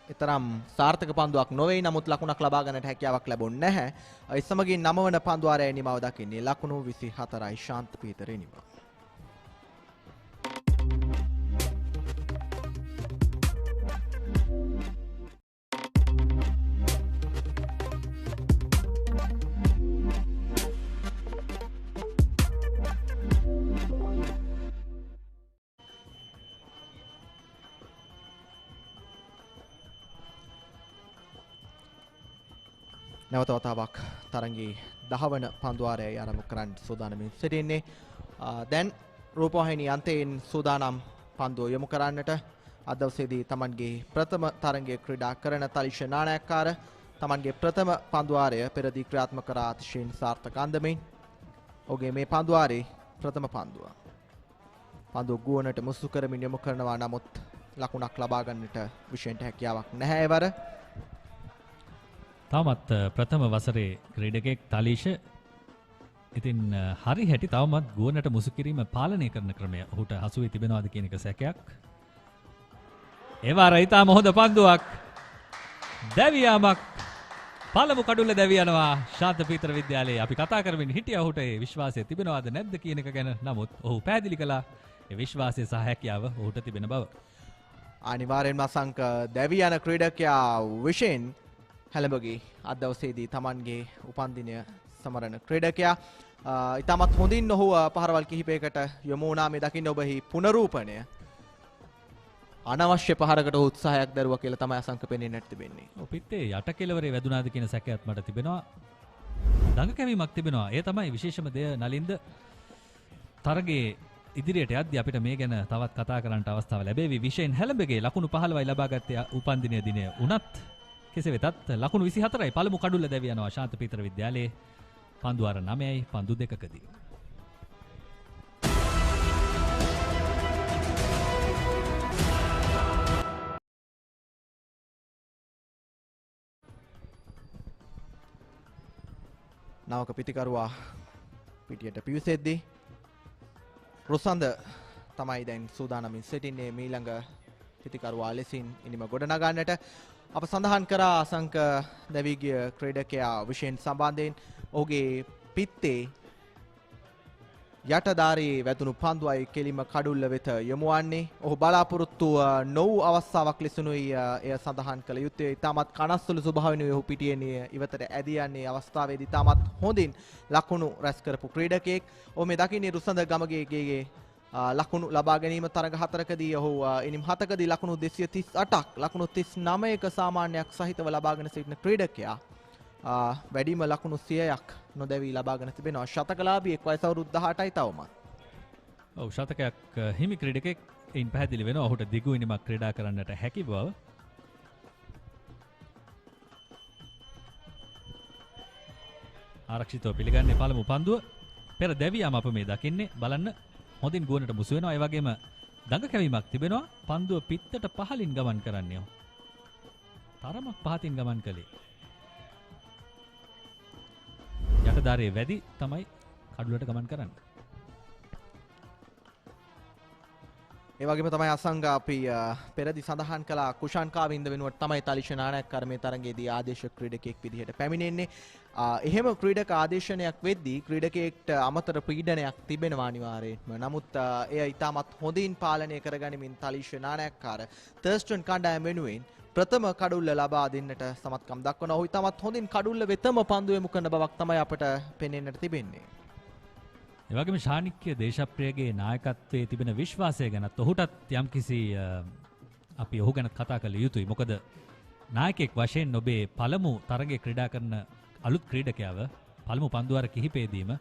එතරම් සාර්ථක පන්දුවක් නොවේ. නමුත් ලකුණක් ලබා ගන්නට හැකියාවක් ලැබුණේ නැහැ. ඒ සමගින් 9 වන පන්දුවාරයේ නිමාව දකින්නේ ලකුණු 24යි ශාන්ත පීතර නිමාව. නැවත වතාවක් තරඟී 10 වන පන්දුවාරයයි ආරම්භ කරන්න සූදානමින් සිටින්නේ. දැන් රූපවාහිනී අන්තයෙන් සූදානම් පන්දුව යොමු කරන්නට අද දවසේදී Tamanගේ ප්‍රථම තරඟයේ ක්‍රීඩා කරන තලිෂ නානායක්කාර Tamanගේ ප්‍රථම පන්දුවාරය පෙරදී ක්‍රියාත්මක කර අතිශයින් සාර්ථක අන්දමින් ඔහුගේ මේ පන්දුවාරේ ප්‍රථම පන්දුව. පන්දුව ගුවනට මුසු කරමින් යොමු කරනවා. නමුත් ලකුණක් ලබා ගන්නට විශේෂ හැකියාවක් නැහැ එවර. තවමත් ප්‍රථම වසරේ ක්‍රීඩකෙක් තලීෂ. ඉතින් හරි හැටි තවමත් ගුවනට මුසු කිරීම පාලනය කරන ක්‍රමය ඔහුට හසු වී තිබෙනවාද කියන එක සැකයක්. ඒවා ඉතාම හොඳ පන්දුවක්. දැවියාමක් පළමු කඩුල්ල දැවි යනවා ශාන්ත පීතර විද්‍යාලයේ. අපි කතා කරමින් හිටියා ඔහුට ඒ විශ්වාසය තිබෙනවද නැද්ද කියන එක ගැන. නමුත් ඔහු පැහැදිලි කළා ඒ විශ්වාසය සහ හැකියාව ඔහුට තිබෙන බව. අනිවාර්යෙන්ම අසංක දැවි යන ක්‍රීඩකයා විශේෂයෙන් හැලඹගේ අද දවසේදී Tamanගේ උපන්දිනය සමරන ක්‍රීඩකයා ඉතාමත් හොඳින් ඔහු පහරවල් කිහිපයකට යොමු වුණා. මේ දකින්න ඔබ හි පුනරූපණය අනවශ්‍ය පහරකට උත්සාහයක් දරුවා කියලා තමයි අසංක පෙනෙන්නට තිබෙන්නේ. ඔපිත්තේ යට කෙලවරේ වැදුනාද කියන සැකයක් මට තිබෙනවා. දඟ කැවීමක් තිබෙනවා. ඒ තමයි විශේෂම දෙය නලින්ද. තරගේ ඉදිරියට යද්දී අපිට මේ ගැන තවත් කතා කරන්නට අවස්ථාව ලැබෙවි. විශේෂයෙන් හැලඹගේ ලකුණු 15යි ලබාගත්තේ උපන්දිනය දිනය වුණත් කෙසේ වෙතත් ලකුණු 24යි පළමු කඩුල්ල දැවි යනවා ශාන්ත පීතර විද්‍යාලයේ පන්දුවාර 9යි පන්දු දෙකකදී. නවක පිටිකරුවා පිටියට පිවිසෙද්දී රුසන්ද තමයි දැන් සූදානමින් සිටින්නේ මීළඟ පිටිකරුවා ලෙසින් ඉනිම ගොඩනගන්නට. අප සඳහන් කරා අසංක දැවීගිය ක්‍රීඩකයා විශේෂයෙන් සම්බන්ධයෙන් ඔහුගේ පිත්තේ යටදාරයේ වැදුණු පන්දුවයි කෙලිම කඩුල්ල වෙත යොමු වන්නේ. ඔහු බලාපොරොත්තු නොවූ අවස්ථාවක් ලෙසනුයි එය සඳහන් කළ යුත්තේ. ඉතාමත් කනස්සලු ස්වභාවයෙන්ුයි ඔහු පිටියේ ඉවතට ඇදී යන්නේ. අවස්ථාවේදී ඉතාමත් හොඳින් ලකුණු රැස් කරපු ක්‍රීඩකයෙක්. ඔහු මේ දකින්නේ රුසඳ ගමගේගේ ලකුණු ලබා ගැනීම තරඟ 4කදී ඔහු ඉනිම් 7කදී ලකුණු 238ක් ලකුණු 39ක සාමාන්‍යයක් සහිතව ලබාගෙන සිටින ක්‍රීඩකයා වැඩිම ලකුණු 100ක් නොදැවී ලබාගෙන තිබෙනවා. ශතකලාභියෙක් වයස අවුරුදු 18යි තවමත්. ඔව් ශතකයක් හිමි ක්‍රීඩකෙක් ඉන් පැහැදිලි වෙනවා ඔහුට දිගු ඉනිමක් ක්‍රීඩා කරන්නට හැකි බව. ආරක්ෂිතව පිළිගන්නේ පළමු පන්දුව. පෙර දැවියම අප මේ දකින්නේ බලන්න හොඳින් ගුවනට මුසු වෙනවා. ඒ වගේම දඟ කැවීමක් තිබෙනවා. පන්දුව පිත්තට පහලින් ගමන් කරන්නේ. තරමක් පහතින් ගමන් කළේ. යටදාරයේ වැඩි තමයි කඩුලට ගමන් කරන්නේ. ඒ වගේම තමයි අසංග අපි පෙරදි සඳහන් කළා කුෂාන් කාවින්ද වෙනුවට තමයි තලිෂ නානායක්කාර මේ තරඟයේදී ආදේශ ක්‍රීඩකයෙක් විදිහට පැමිණෙන්නේ. එහෙම ක්‍රීඩක ආදේශනයක් වෙද්දී ක්‍රීඩකයෙක්ට අමතර පීඩනයක් තිබෙනවා අනිවාර්යයෙන්ම. නමුත් එය ඉතාමත් හොඳින් පාලනය කරගනිමින් තලිෂ නානායක්කාර තර්ස්ටන් කණ්ඩායම වෙනුවෙන් ප්‍රථම කඩුල්ල ලබා දෙන්නට සමත්කම් දක්වනවා. ඔහු ඉතාමත් හොඳින් කඩුල්ල වෙතම පන්දු යොමු කරන බවක් තමයි අපට පෙනෙන්නට තිබෙන්නේ. ඒ වගේම ශානික්‍ය දේශප්‍රියගේ නායකත්වයේ තිබෙන විශ්වාසය ගැනත් ඔහුටත් යම්කිසි අපි ඔහු ගැන කතා කළ යුතුයි. මොකද නායකයෙක් වශයෙන් ඔබේ පළමු තරගයේ ක්‍රීඩා කරන අලුත් ක්‍රීඩකයාව පළමු පන්දුවාර කිහිපෙදීම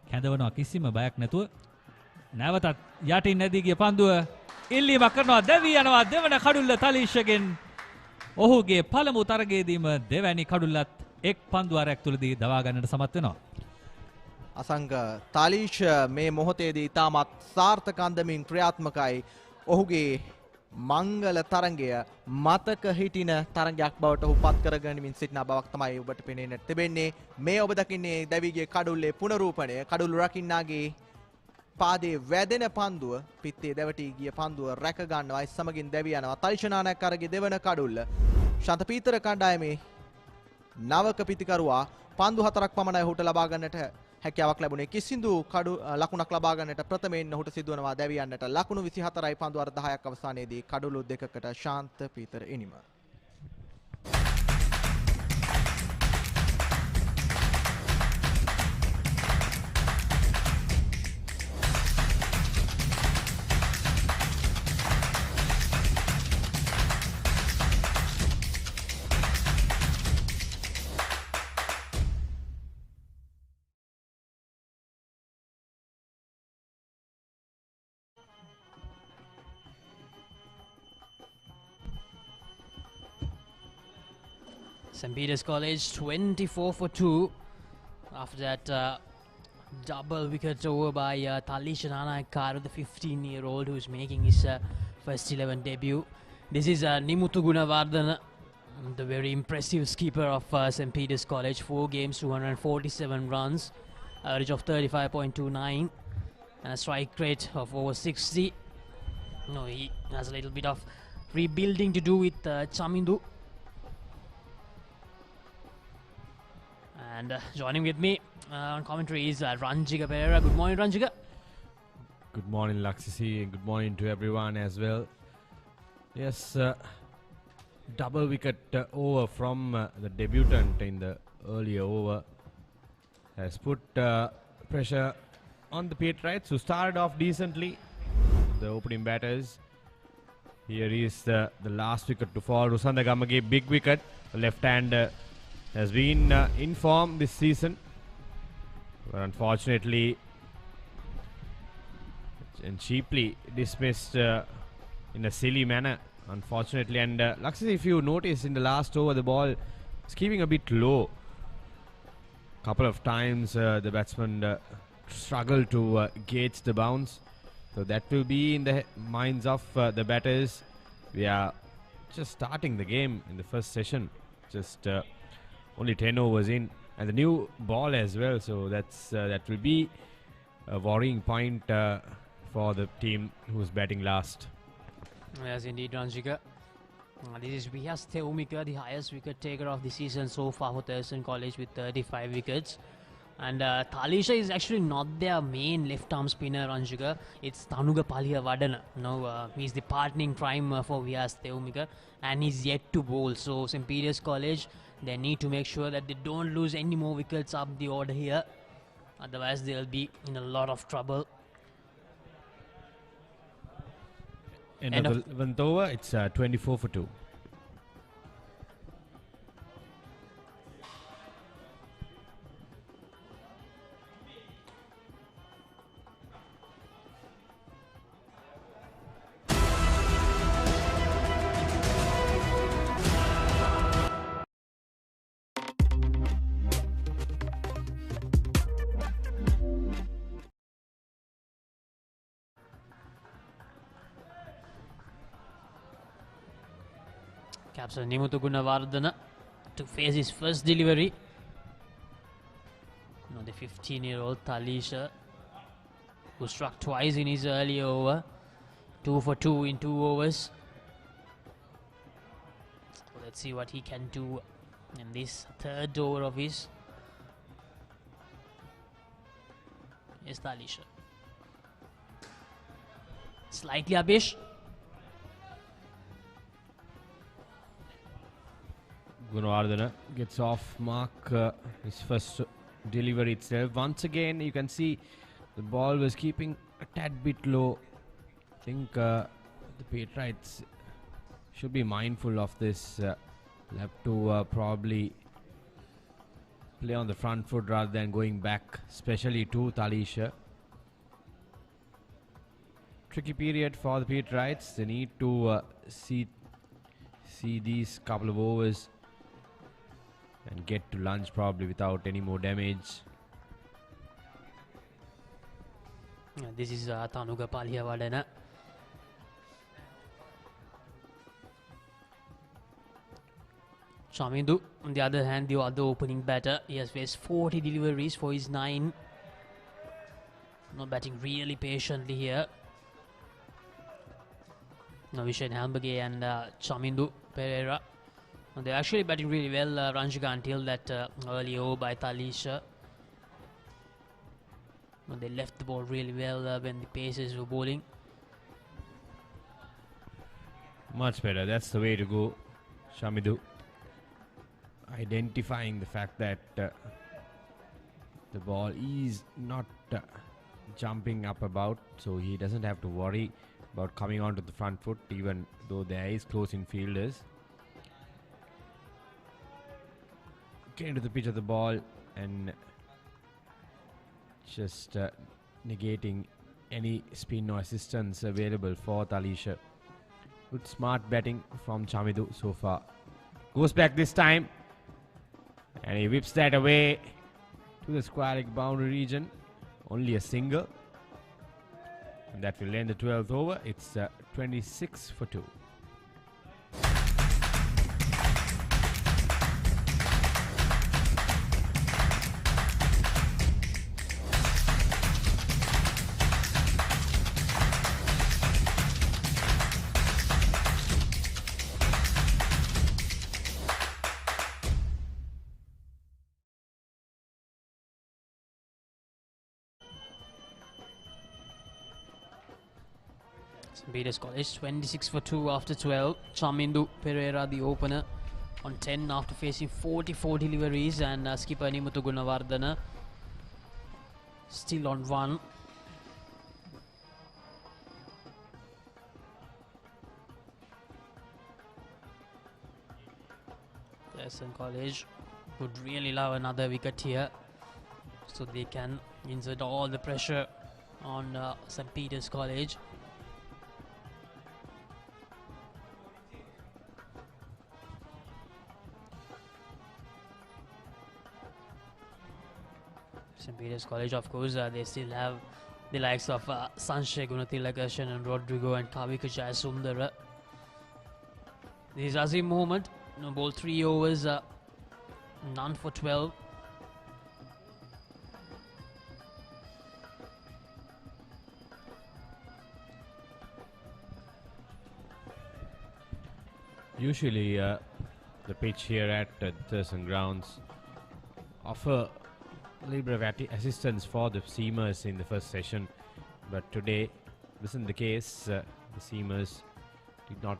කැඳවනවා කිසිම බයක් නැතුව. නැවතත් යටින් නැදී ගිය පන්දුව ඉල්ලීමක් කරනවා. දැවි යනවා දෙවන කඩුල්ල තලීෂගෙන්. ඔහුගේ පළමු තරගයේදීම දෙවැනි කඩුල්ලත් එක් පන්දුවාරයක් තුලදී දවා ගන්නට සමත් වෙනවා. අසංග තලීෂ මේ මොහොතේදී ඉතාමත් සාර්ථක අන්දමින් ක්‍රියාත්මකයි. ඔහුගේ මංගල තරඟය මතක හිටින තරඟයක් බවට ඔහු පත් කරගනිමින් සිටින බවක් තමයි ඔබට පෙනෙන්නට තිබෙන්නේ. මේ ඔබ දකින්නේ දැවිගේ කඩුල්ලේ පුනරූපණය. කඩුල්ල රකින්නාගේ පාදේ වැදෙන පන්දුව පිත්තේ දැවටි ගිය පන්දුව රැක ගන්නවා. ඒ සමගින් දැවි යනවා. තලිෂනානක් අරගේ දෙවන කඩුල්ල. ශාන්ත පීතර කණ්ඩායමේ නවක පිතිකරුවා පන්දු 4ක් පමණයි ඔහුට ලබා ගන්නට හැකියාවක් ලැබුණේ. කිසිදු ලකුණක් ලබා ගන්නට ප්‍රථමයෙන් ඔහුට සිදුවනවා දැවි යන්නට. ලකුණු 24යි පන්දු 10ක් අවසානයේදී කඩුළු දෙකකට ශාන්ත පීතර ඉනිම. St. Peter's College 24 for 2 after that double wicket over by Talisha Nanayakara, the 15-year-old who's making his first 11 debut. This is Nimuthu Gunawardana, the very impressive skipper of St. Peter's College. 4 games, 247 runs, average of 35.29 and a strike rate of over 60. No, he has a little bit of rebuilding to do with Chamindu. And joining with me on commentary is Ranjika Pereira. Good morning, Ranjika. Good morning, Laxisi, and good morning to everyone as well. Yes, double wicket over from the debutant in the earlier over has put pressure on the Patriots, who started off decently. The opening batters. Here is the last wicket to fall. Rusanda Gamage, big wicket, left hand. Has been in form this season, but unfortunately and cheaply dismissed in a silly manner, unfortunately. And Laxis, if you notice in the last over, the ball is keeping a bit low. Couple of times the batsman struggled to gauge the bounce, so that will be in the minds of the batters. We are just starting the game in the first session, just only 10 overs in, and the new ball as well, so that will be a worrying point for the team who's batting last. Yes, indeed, Ranjika. This is Vihas Theumika, the highest wicket taker of the season so far for Thurston College with 35 wickets. And Talisha is actually not their main left-arm spinner, Ranjika. It's Tanuga Palihavadan. Now he's the partnering prime for Vihas Theumika, and he's yet to bowl. So St. Peter's College, they need to make sure that they don't lose any more wickets up the order here. Otherwise, they'll be in a lot of trouble. End of the 11th over, it's 24 for 2. Captain Nimuthu Gunawardana to face his first delivery. Now the 15-year-old Talisha, who struck twice in his early over. 2 for 2 in 2 overs. So let's see what he can do in this third over of his. Here's Talisha. Slightly abish. Gunawardana gets off mark his first delivery itself. Once again, you can see the ball was keeping a tad bit low. I think the Patriots should be mindful of this. They'll have to probably play on the front foot rather than going back, especially to Talisha. Tricky period for the Patriots. They need to see these couple of overs and get to lunch probably without any more damage. This is Tanuga Palihavadan. Chamindu, on the other hand, the other opening batter, he has faced 40 deliveries for his 9. batting really patiently here. Vishen Helmbage and Chamindu Pereira. They're actually batting really well, Ranjika, until that early over by Talisha. They left the ball really well when the Pacers were bowling. Much better. That's the way to go, Shamidu. Identifying the fact that the ball is not jumping up about, so he doesn't have to worry about coming onto the front foot, even though there is close in fielders. Getting to the pitch of the ball and just negating any spin or assistance available for Talisha. Good smart batting from Chamidu so far. Goes back this time and he whips that away to the square leg boundary region. Only a single, and that will end the 12th over. It's 26 for 2. Beaters College 26 for 2 after 12. Chamindu Pereira, the opener, on 10 after facing 44 deliveries, and skipper Nimuthu Gunawardana still on 1. Thurstan College would really love another wicket here, so they can insert all the pressure on St. Peter's College. St. Peter's College, of course, they still have the likes of Sanshay Gunathilaka, and Rodrigo and Kavika Jayasundara. This is Azim Mohammed, ball 3 overs, none for 12. Usually the pitch here at Thurston grounds offer a little bit of assistance for the seamers in the first session, but today this isn't the case. The seamers did not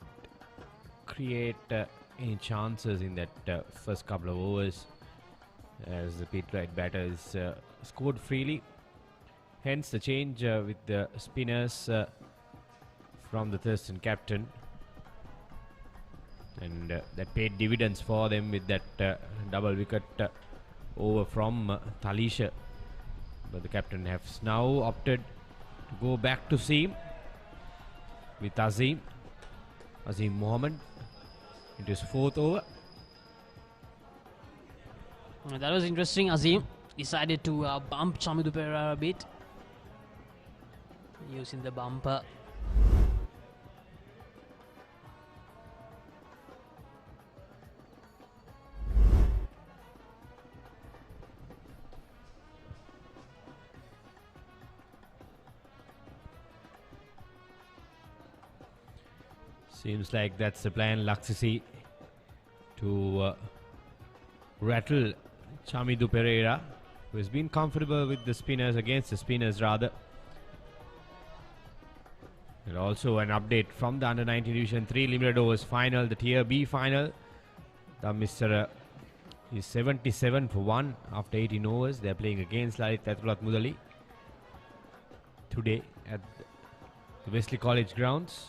create any chances in that first couple of overs, as the pit right batters scored freely. Hence the change with the spinners from the Thurston captain, and that paid dividends for them with that double wicket over from Talisha. But the captain has now opted to go back to seam with Azim Mohammed into his 4th over. That was interesting. Azim decided to bump Chamindu Pereira a bit, using the bumper. Seems like that's the plan, Laksisi, to rattle Chamindu Pereira, who has been comfortable with the spinners, against the spinners rather. And also an update from the Under-19 Division 3 Limited Overs final, the Tier B final. The Mr. is 77 for 1 after 18 overs. They are playing against Lalit Tathulat Mudali today at the Wesley College grounds.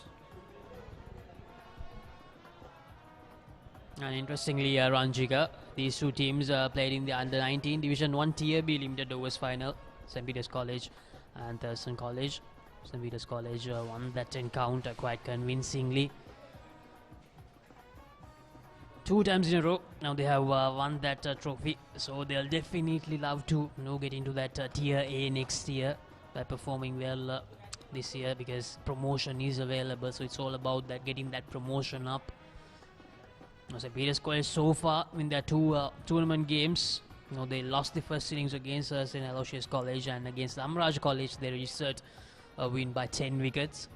And interestingly, Ranjika, these two teams played in the Under-19 Division 1 Tier B Limited Overs final. St. Peter's College and Thurston College. St. Peter's College won that encounter quite convincingly. 2 times in a row. Now they have won that trophy, so they'll definitely love to get into that Tier A next year by performing well this year, because promotion is available. So it's all about that, getting that promotion up. St. Peter's College so far in their 2 tournament games They lost the first innings against us in Aloysius College, and against Amraj College they registered a win by 10 wickets.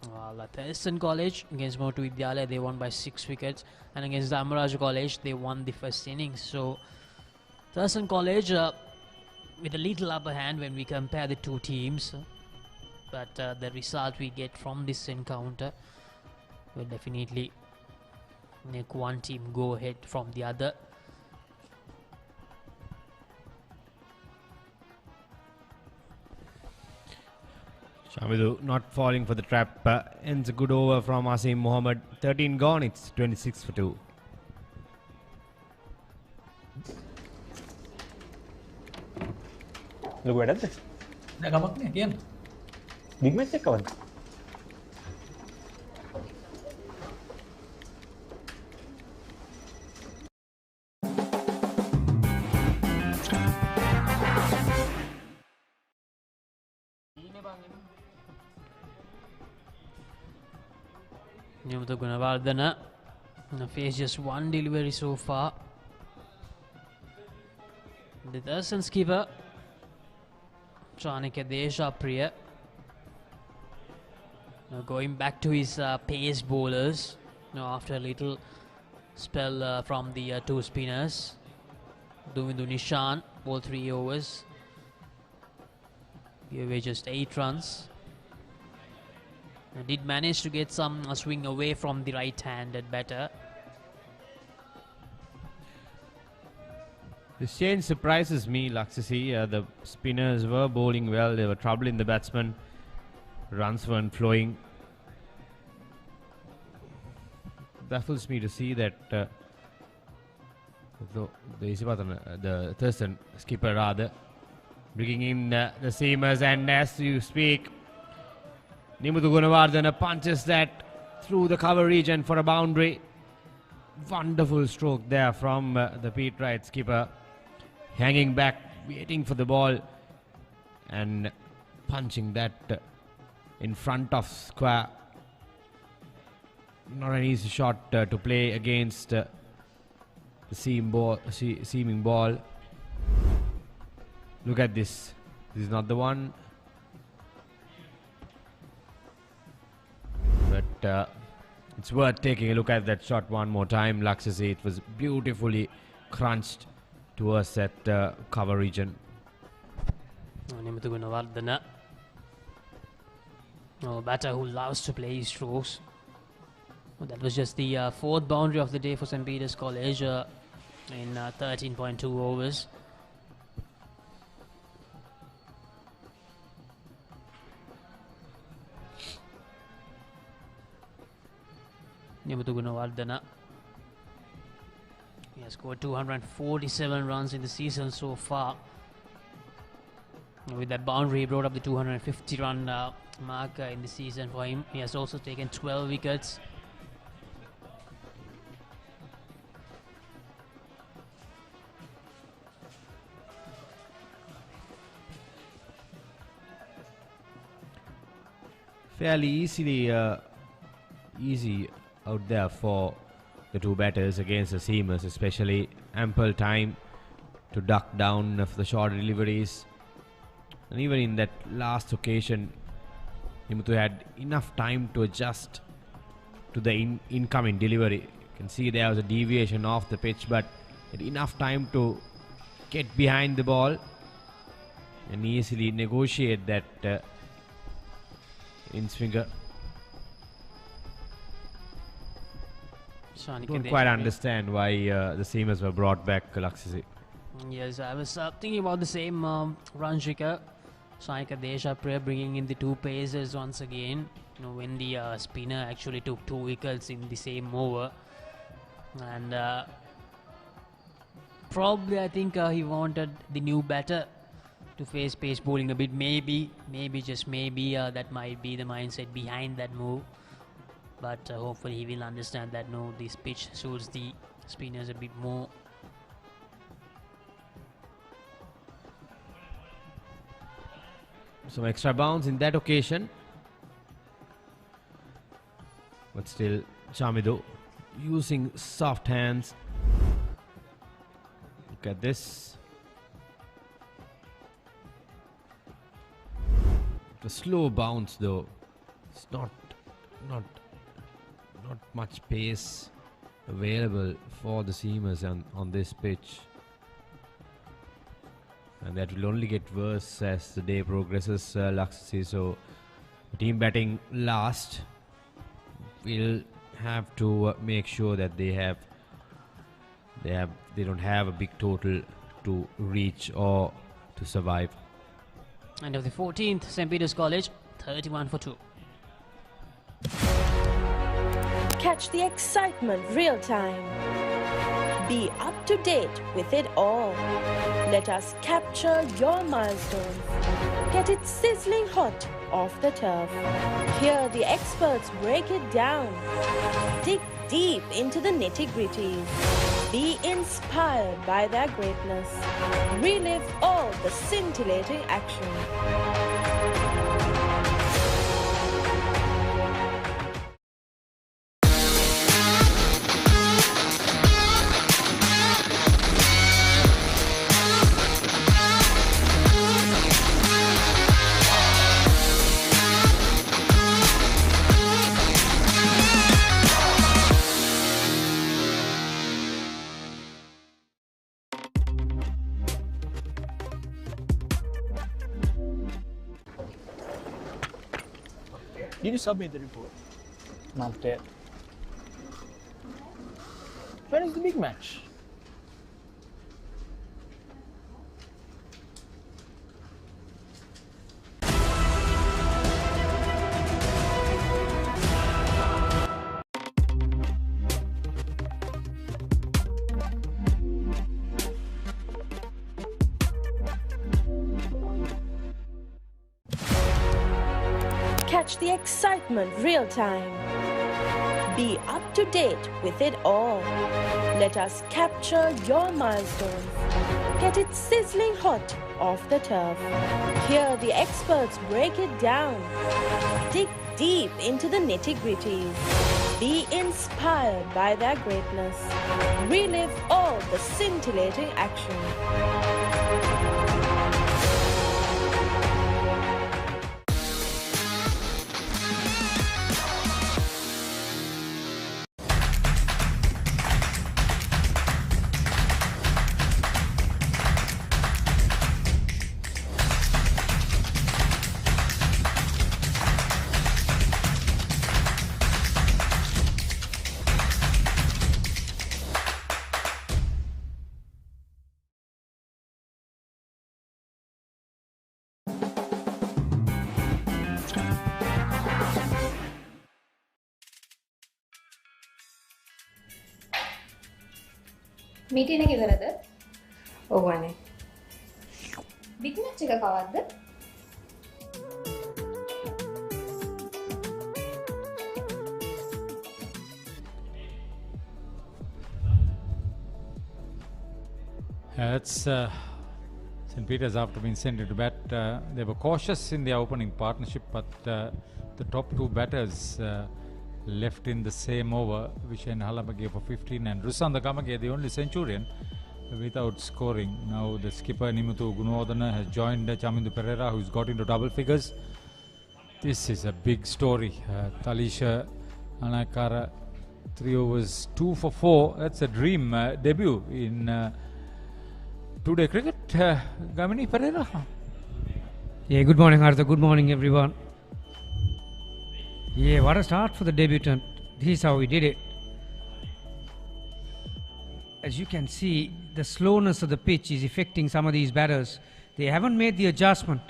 While at Thurstan College against Motu Vidyalaya they won by 6 wickets, and against the Amraj College they won the first innings. So Thurstan College with a little upper hand when we compare the two teams, but the result we get from this encounter will definitely make one team go ahead from the other. Shamidu not falling for the trap. Ends a good over from Asim Mohammed. 13 gone, it's 26 for 2. ලොකු වැඩක්ද? නෑ කමක් නෑ කියන්න. Big match එකක් කවද්ද? Nimutha Gunawardena faced just one delivery so far. The Thurston skipper Chanika Deshapriya going back to his pace bowlers after a little spell from the two spinners. Dumindu Nishan bowled 3 overs, gave away just 8 runs. Did manage to get some swing away from the right-handed batter. This change surprises me, Laksasi. The spinners were bowling well. They were troubling the batsmen. Runs weren't flowing. Baffles me to see that the Thurston skipper rather bringing in the seamers, and as you speak, Nimutha Gunawardena punches that through the cover region for a boundary. Wonderful stroke there from the Pete Wright skipper. Hanging back, waiting for the ball and punching that in front of square. Not an easy shot to play against the seaming ball. Look at this. This is not the one. But it's worth taking a look at that shot one more time, Laksasi. It was beautifully crunched towards that cover region. Nimutha Gunawardena, a batter who loves to play his strokes. That was just the 4th boundary of the day for St. Peter's College in 13.2 overs. Nimutha Gunawardena, he has scored 247 runs in the season so far. With that boundary, he brought up the 250 run mark in the season for him. He has also taken 12 wickets. Fairly easy out there for the two batters against the seamers, especially ample time to duck down for the short deliveries. And even in that last occasion, Nimutha had enough time to adjust to the incoming delivery. You can see there was a deviation off the pitch, but had enough time to get behind the ball and easily negotiate that in-swinger. Don't quite understand why the seamers were brought back, Laksasi. Yes, I was thinking about the same run streaker. Shanika Deshapriya bringing in the two pacers once again. When the spinner actually took 2 wickets in the same over. And probably I think he wanted the new batter to face pace bowling a bit. Maybe just maybe that might be the mindset behind that move. But hopefully he will understand that no, this pitch suits the spinners a bit more. Some extra bounce in that occasion. But still, Shamidu using soft hands look at this. A slow bounce though. It's not much pace available for the seamers on this pitch. And that will only get worse as the day progresses, Laxasi. So, the team batting last will have to make sure that they don't have a big total to reach or to survive. End of the 14th, St. Peter's College, 31 for 2. Catch the excitement real time. Be up to date with it all. Let us capture your milestones. Get it sizzling hot off the turf. Hear the experts break it down. Dig deep into the nitty-gritties. Be inspired by their greatness. Relive all the scintillating action. Did you submit the report? Not yet. When is the big match? Catch the excitement real time. Be up to date with it all. Let us capture your milestones. Get it sizzling hot off the turf. Hear the experts break it down. Dig deep into the nitty-gritties. Be inspired by their greatness. Relive all the scintillating action. Meeting එක ඉවරද? ඔව් අනේ. Big match එක කවද්ද? It's St. Peter's after being sent into bat. They were cautious in their opening partnership, but the top two batters left in the same over. Vishen Halama gave for 15 and Rusan Dagama gave the only centurion without scoring. Now the skipper Nimuthu Gunodana has joined Chamindu Pereira, who's got into double figures. This is a big story. Talisha Anakara, 3 overs, 2 for 4. That's a dream debut in two-day cricket. Gamini Pereira. Yeah, good morning Arthur, good morning everyone. Yeah, what a start for the debutant. This is how he did it. As you can see, the slowness of the pitch is affecting some of these batters. They haven't made the adjustment.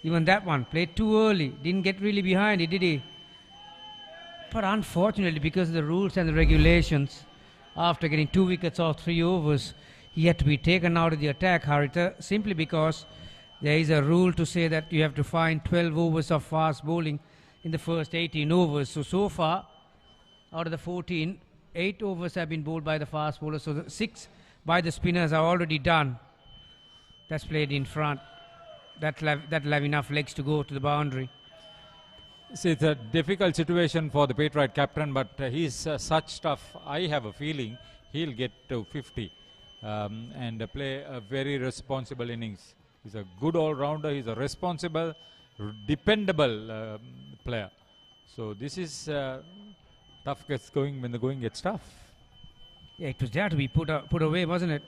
Even that one, played too early, didn't get really behind it, did he? But unfortunately, because of the rules and the regulations, after getting 2 wickets or 3 overs, he had to be taken out of the attack, Haritha, simply because there is a rule to say that you have to find 12 overs of fast bowling in the first 18 overs. So far, out of the 14, 8 overs have been bowled by the fast bowlers. So the 6 by the spinners are already done. That's played in front. That'll have enough legs to go to the boundary. See, it's a difficult situation for the Patriot captain, but he's such stuff. I have a feeling he'll get to 50 and play a very responsible innings. He's a good all-rounder. He's a responsible, dependable player. So this is tough gets going when the going gets tough. Yeah, it was there to be put away, wasn't it?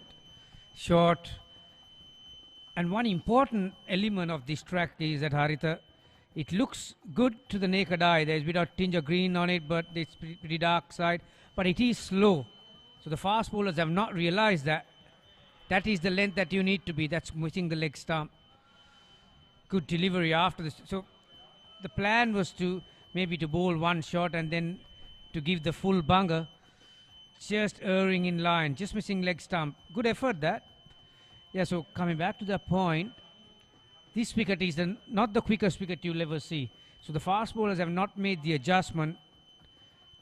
Short. And one important element of this track is that, Haritha, it looks good to the naked eye. There's a bit of tinge of green on it, but it's pretty dark side. But it is slow. So the fast bowlers have not realized that. That is the length that you need to be. That's missing the leg stump. Good delivery after this. So the plan was to maybe to bowl one shot and then to give the full bunger. Just erring in line. Just missing leg stump. Good effort that. Yeah, so coming back to the point, this wicket is not the quickest wicket you'll ever see. So the fast bowlers have not made the adjustment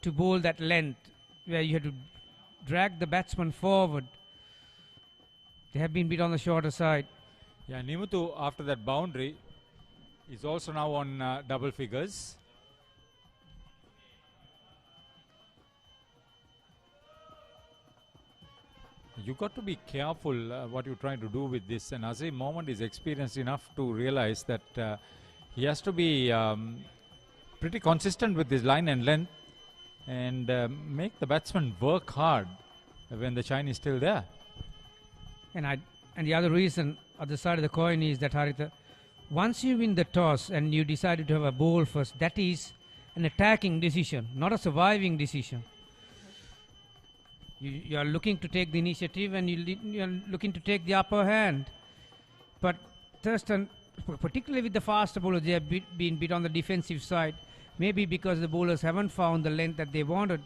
to bowl that length where you have to drag the batsman forward. They have been bit on the shorter side. Yeah, Nimuthu after that boundary is also now on double figures. You got to be careful what you're trying to do with this, and Azim Mohammed is experienced enough to realize that he has to be pretty consistent with his line and length and make the batsman work hard when the shine is still there. And the other reason, other side of the coin, is that, Haritha, once you win the toss and you decided to have a bowl first, that is an attacking decision, not a surviving decision. You are looking to take the initiative and you are looking to take the upper hand. But Thurston, particularly with the faster bowlers, they have been bit on the defensive side. Maybe because the bowlers haven't found the length that they wanted.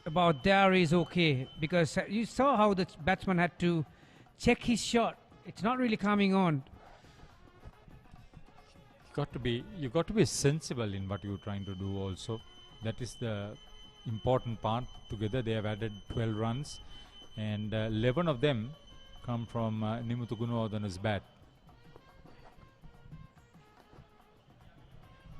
About there is okay, because you saw how the batsman had to check his shot. It's not really coming on. You got to be sensible in what you're trying to do also. That is the important part. Together they have added 12 runs and 11 of them come from Nimuthu Gunawardana's bat.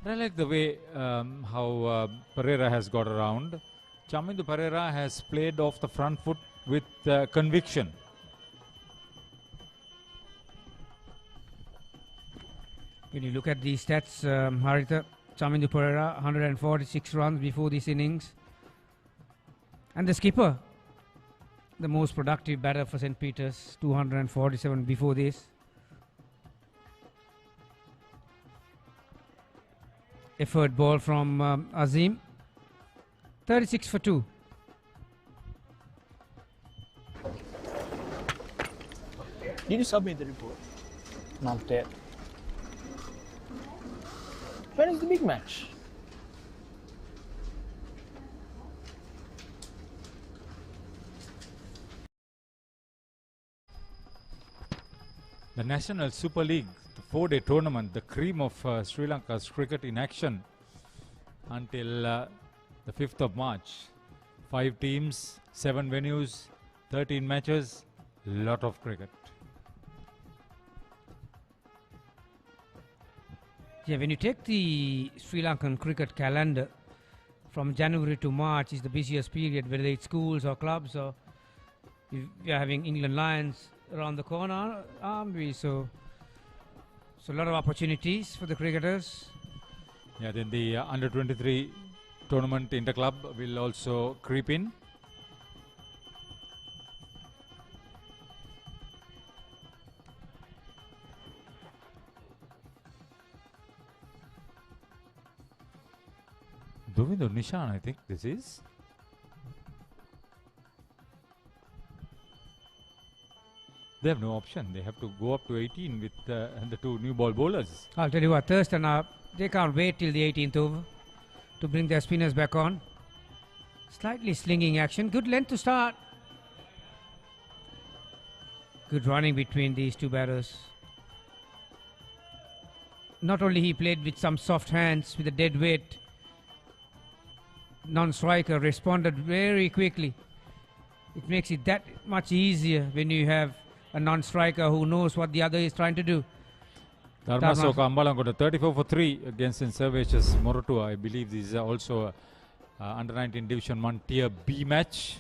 I like the way how Pereira has got around. Chamindu Pereira has played off the front foot with conviction. When you look at these stats, Haritha, Chamindu Pereira, 146 runs before this innings. And the skipper, the most productive batter for St. Peter's, 247 before this. Effort ball from Azim, 36 for 2. Did you submit the report? Not yet. When is the big match? The National Super League, the 4-day tournament, the cream of Sri Lanka's cricket in action until the 5th of March. 5 teams, 7 venues, 13 matches, lot of cricket. Yeah, when you take the Sri Lankan cricket calendar, from January to March is the busiest period, whether it's schools or clubs, or we are having England Lions around the corner, aren't we? So a lot of opportunities for the cricketers. Yeah, then the under-23 tournament inter-club will also creep in. Dovindo Nishan, I think this is. They have no option. They have to go up to 18 with the 2 new ball bowlers. I'll tell you what, Thurston, they can't wait till the 18th over to bring their spinners back on. Slightly slinging action. Good length to start. Good running between these two batters. Not only he played with some soft hands, with a dead weight, non-striker responded very quickly. It makes it that much easier when you have a non-striker who knows what the other is trying to do. Dharmasoka Ambalangoda 34 for 3 against St. Servatius Morotua. I believe this is also Under 19 Division 1 Tier B match.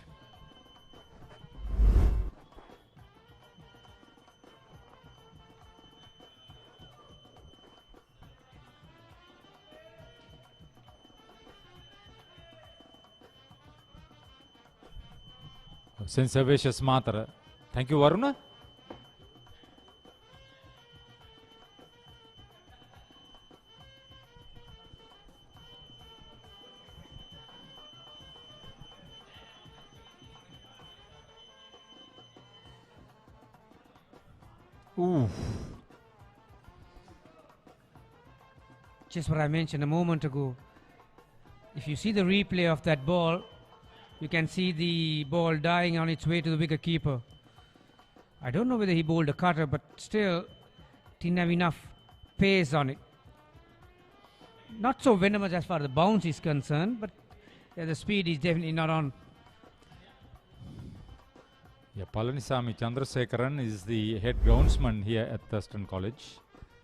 Sensavious Matara. Thank you, Varuna. Ooh. Just what I mentioned a moment ago. If you see the replay of that ball, you can see the ball dying on its way to the wicket keeper. I don't know whether he bowled a cutter, but still didn't have enough pace on it. Not so venomous as far as the bounce is concerned, but the speed is definitely not on. Yeah, Palanisamy Chandrasekaran is the head groundsman here at Thurston College.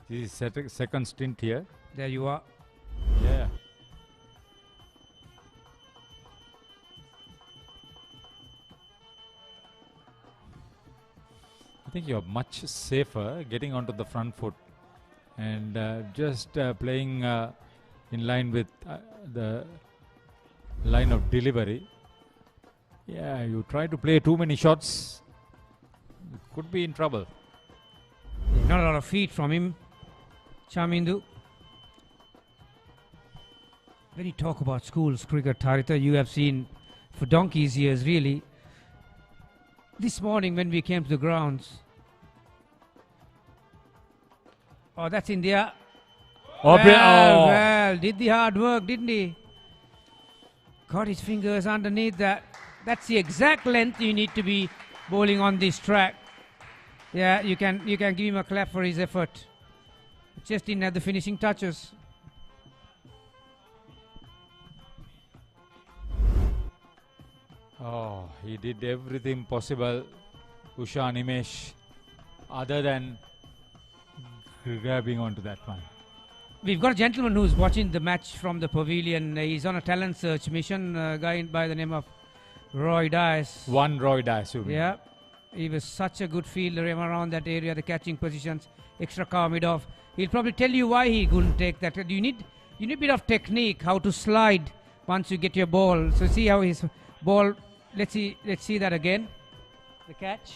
This is second stint here. There you are. Yeah. I think you're much safer getting onto the front foot and just playing in line with the line of delivery. Yeah, you try to play too many shots, you could be in trouble. Yeah, not a lot of feet from him, Chamindu. When you talk about schools cricket, Tarita, you have seen for donkey's years, really. This morning when we came to the grounds, oh, that's India. Well, did the hard work, didn't he? Got his fingers underneath that. That's the exact length you need to be bowling on this track. Yeah, you can give him a clap for his effort. Just didn't have the finishing touches. Oh, he did everything possible, Usha Nimesh, other than grabbing onto that one. We've got a gentleman who's watching the match from the pavilion. He's on a talent search mission, a guy by the name of Roy Dice. One Roy Dice, you mean? Yeah, he was such a good fielder around that area, the catching positions, extra calm mid off. He'll probably tell you why he couldn't take that. You need a bit of technique, how to slide once you get your ball. So see how his ball. Let's see that again. The catch.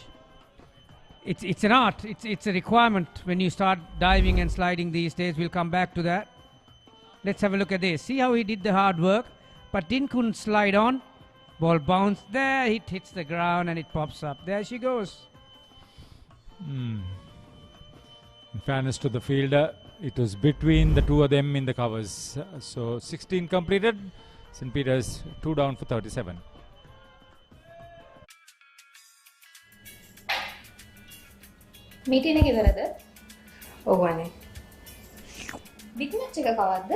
It's an art. It's a requirement when you start diving and sliding these days. We'll come back to that. Let's have a look at this. See how he did the hard work, but couldn't slide on. Ball bounced there. It hits the ground and it pops up. There she goes. In fairness to the fielder, it was between the two of them in the covers. So 16 completed. St. Peter's 2 down for 37. Meeting එක ඉවරද? ඔව් අනේ. Big match එක කවද්ද?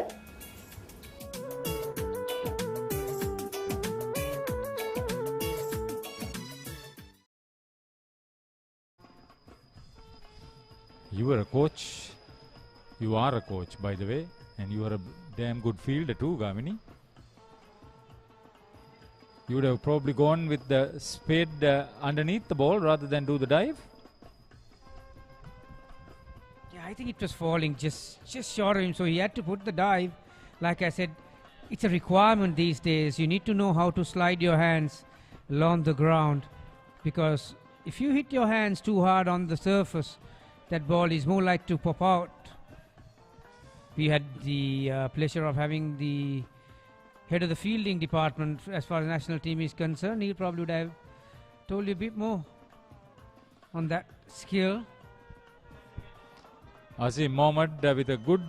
You were a coach. You are a coach, by the way, and you are a damn good fielder too, Gamini. You would have probably gone with the spade underneath the ball rather than do the dive. I think it was falling just short of him, so he had to put the dive. Like I said, it's a requirement these days. You need to know how to slide your hands along the ground, because if you hit your hands too hard on the surface, that ball is more likely to pop out. We had the pleasure of having the head of the fielding department as far as the national team is concerned. He probably would have told you a bit more on that skill. Azim Mohammed with a good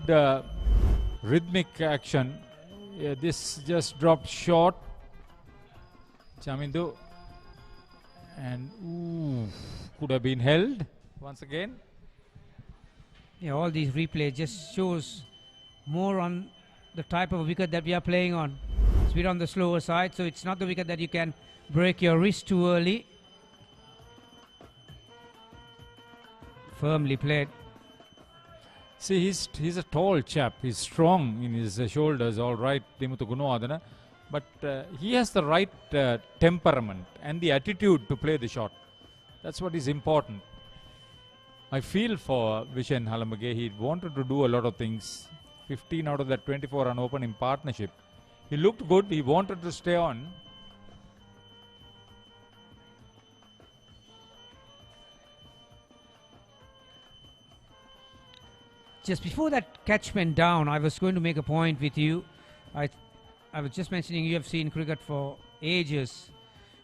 rhythmic action. Yeah, this just dropped short. Chamindu. And could have been held once again. Yeah, all these replays just shows more on the type of wicket that we are playing on. It's a bit on the slower side, so it's not the wicket that you can break your wrist too early. Firmly played. See, he's a tall chap. He's strong in his shoulders, all right, Dimuthu Gunawadana. but he has the right temperament and the attitude to play the shot. That's what is important. I feel for Vishen Halamage. He wanted to do a lot of things. 15 out of that 24 unopened in partnership. He looked good. He wanted to stay on. Just before that catch went down, I was going to make a point with you. I was just mentioning you have seen cricket for ages.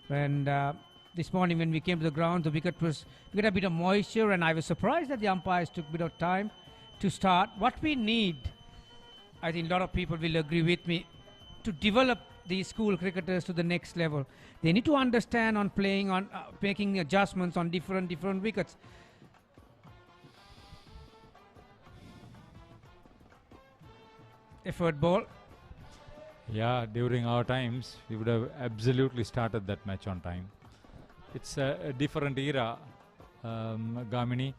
And this morning when we came to the ground, the wicket had a bit of moisture, and I was surprised that the umpires took a bit of time to start. What we need, I think a lot of people will agree with me, to develop these school cricketers to the next level. They need to understand on playing on making adjustments on different wickets. Effort ball. Yeah, during our times, we would have absolutely started that match on time. It's a different era, Gamini.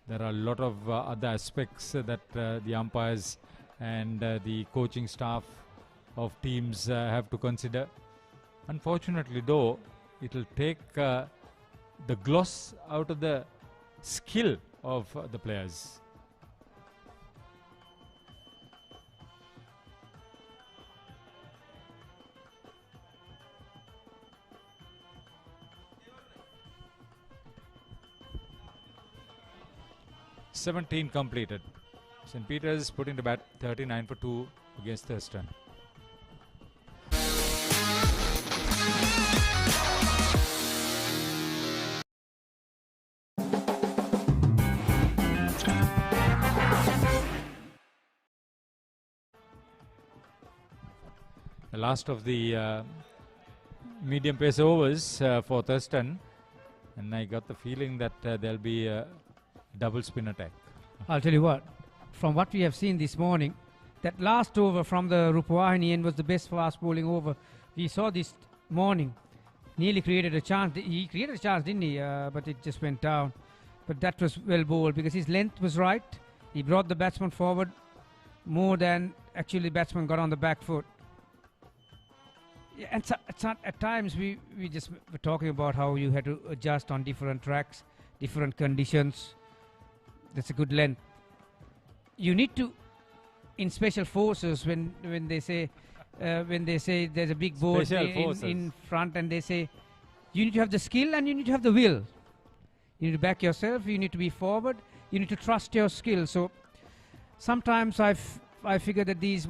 There are a lot of other aspects that the umpires and the coaching staff of teams have to consider. Unfortunately, though, it will take the gloss out of the skill of the players. (17 completed). St. Peter's put into bat 39 for 2 against Thurston. The last of the medium pace overs for Thurston, and I got the feeling that there'll be a double spin attack. I'll tell you what, from what we have seen this morning, that last over from the Rupawahini end was the best fast bowling over we saw this morning. Nearly created a chance. He created a chance, didn't he? But it just went down. But that was well bowled because his length was right. He brought the batsman forward more than actually the batsman got on the back foot. Yeah, and at times we just were talking about how you had to adjust on different tracks, different conditions. That's a good length. You need to, in special forces, when they say there's a big board in front, and they say you need to have the skill and you need to have the will. You need to back yourself. You need to be forward. You need to trust your skill. So sometimes I figure that these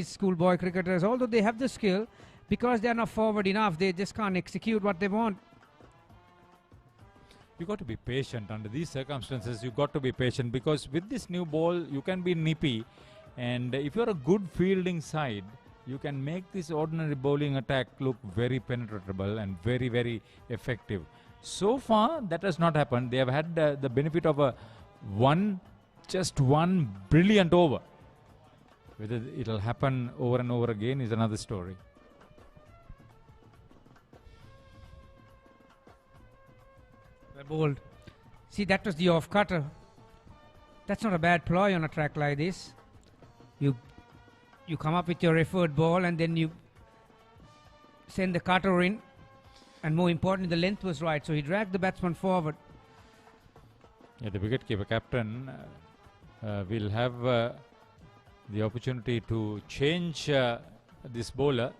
schoolboy cricketers, although they have the skill, because they are not forward enough, they just can't execute what they want. You got to be patient under these circumstances. You got to be patient because with this new ball, you can be nippy, and if you're a good fielding side, you can make this ordinary bowling attack look very penetrable and very, very effective. So far, that has not happened. They have had the benefit of just one brilliant over. Whether it'll happen over and over again is another story. Bowled. See, that was the off cutter. That's not a bad ploy on a track like this. You come up with your effort ball and then you send the cutter in, and more importantly, the length was right, so he dragged the batsman forward. Yeah, the wicketkeeper captain will have the opportunity to change this bowler.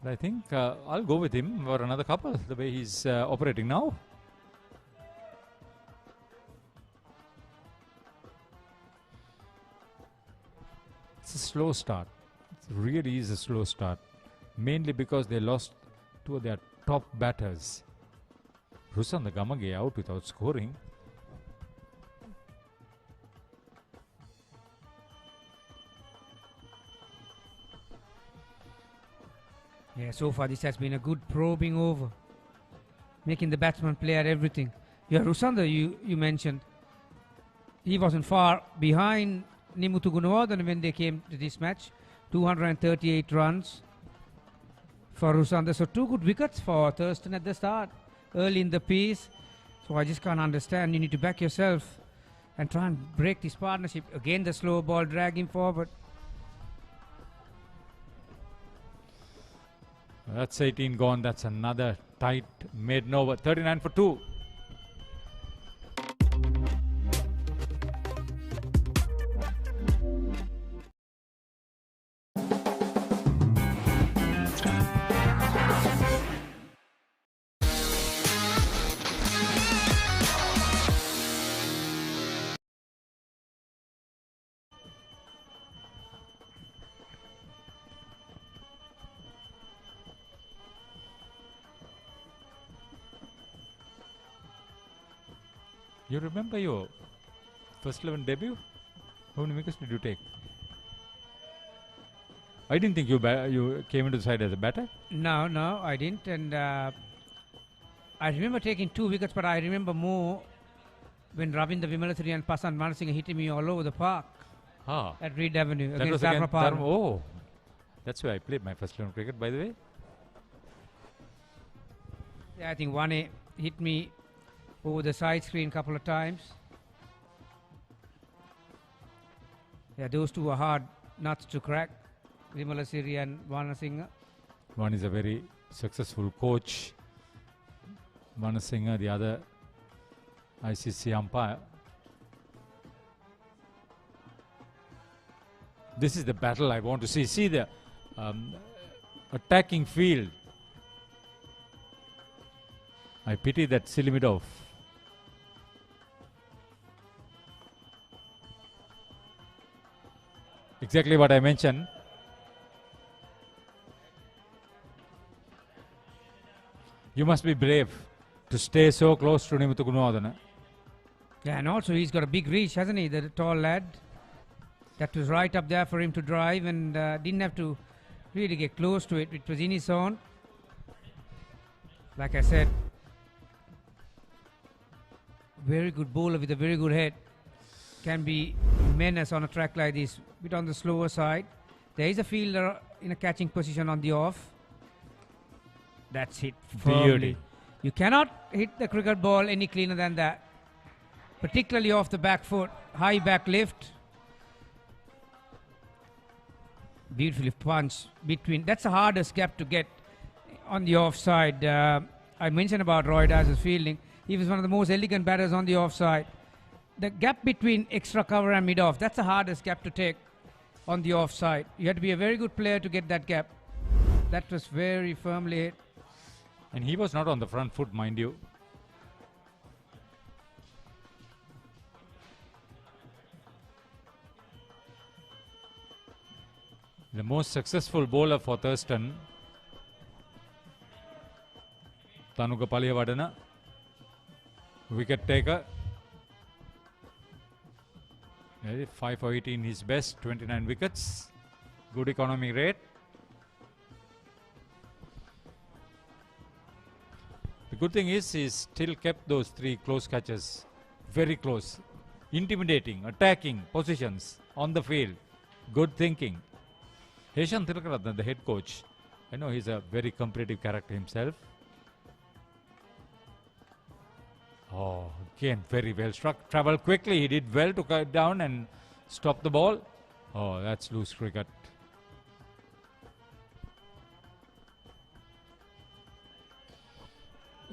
I think I'll go with him for another couple, the way he's operating now. It's a slow start. It really is a slow start. Mainly because they lost two of their top batters. Rusanda Gamage out without scoring. Yeah, so far this has been a good probing over, making the batsman play at everything. Yeah, Rusanda, you mentioned, he wasn't far behind Nimuthu Gunawardene when they came to this match. 238 runs for Rusanda. So 2 good wickets for Thurston at the start, early in the piece. So I just can't understand. You need to back yourself and try and break this partnership. Again, the slow ball, drag him forward. That's 18 gone. That's another tight maiden over. 39 for 2. You remember your first 11 debut? How many wickets did you take? I didn't think you came into the side as a batter. No, I didn't. And I remember taking 2 wickets, but I remember more when Ravindra Vimalasiri and Pasan Manasinghe hit me all over the park at Reed Avenue against Dharma. Oh, that's where I played my first 11 cricket, by the way. Yeah, I think one hit me over the side screen a couple of times. Yeah, those two are hard nuts to crack, Vimalasiri and Vanasinghe. One is a very successful coach, Vanasinghe, the other ICC umpire. This is the battle I want to see. See the attacking field. I pity that silly mid-off. Exactly what I mentioned. You must be brave to stay so close to Nimuthu Gunawardena. Yeah, and also he's got a big reach, hasn't he? The tall lad. That was right up there for him to drive and didn't have to really get close to it. It was in his own. Like I said, very good bowler with a very good head. Can be menace on a track like this, bit on the slower side. There is a fielder in a catching position on the off. That's hit firmly. You cannot hit the cricket ball any cleaner than that, particularly off the back foot, high back lift. Beautifully punched between. That's the hardest gap to get on the offside. I mentioned about Roy Daz's fielding. He was one of the most elegant batters on the offside. The gap between extra cover and mid-off, that's the hardest gap to take on the offside. You have to be a very good player to get that gap. That was very firmly hit. And he was not on the front foot, mind you. The most successful bowler for Thurston, Tanuka Paliyawadana, wicket taker. 5 for 18 his best, 29 wickets, good economic rate. The good thing is he's still kept those 3 close catches, very close, intimidating, attacking positions on the field, good thinking. Heshan Thilakaratne, the head coach, I know he's a very competitive character himself. Oh, again, very well struck. Traveled quickly. He did well to cut down and stop the ball. Oh, that's loose cricket.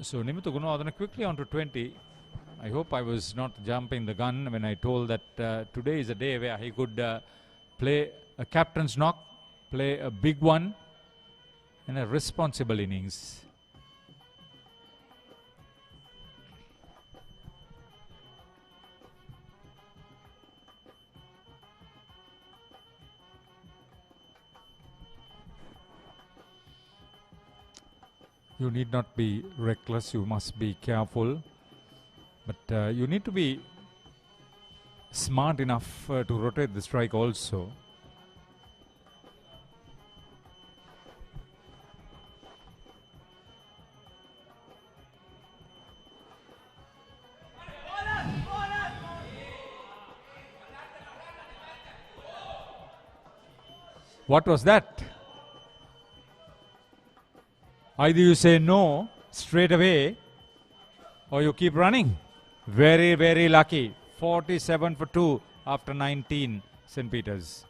So, Nimuthu Gunawardena quickly on to 20. I hope I was not jumping the gun when I told that today is a day where he could play a captain's knock, play a big one, and a responsible innings. You need not be reckless, you must be careful, but you need to be smart enough to rotate the strike also. What was that? Either you say no straight away or you keep running. Very, very lucky. 47 for 2 after 19, St. Peter's.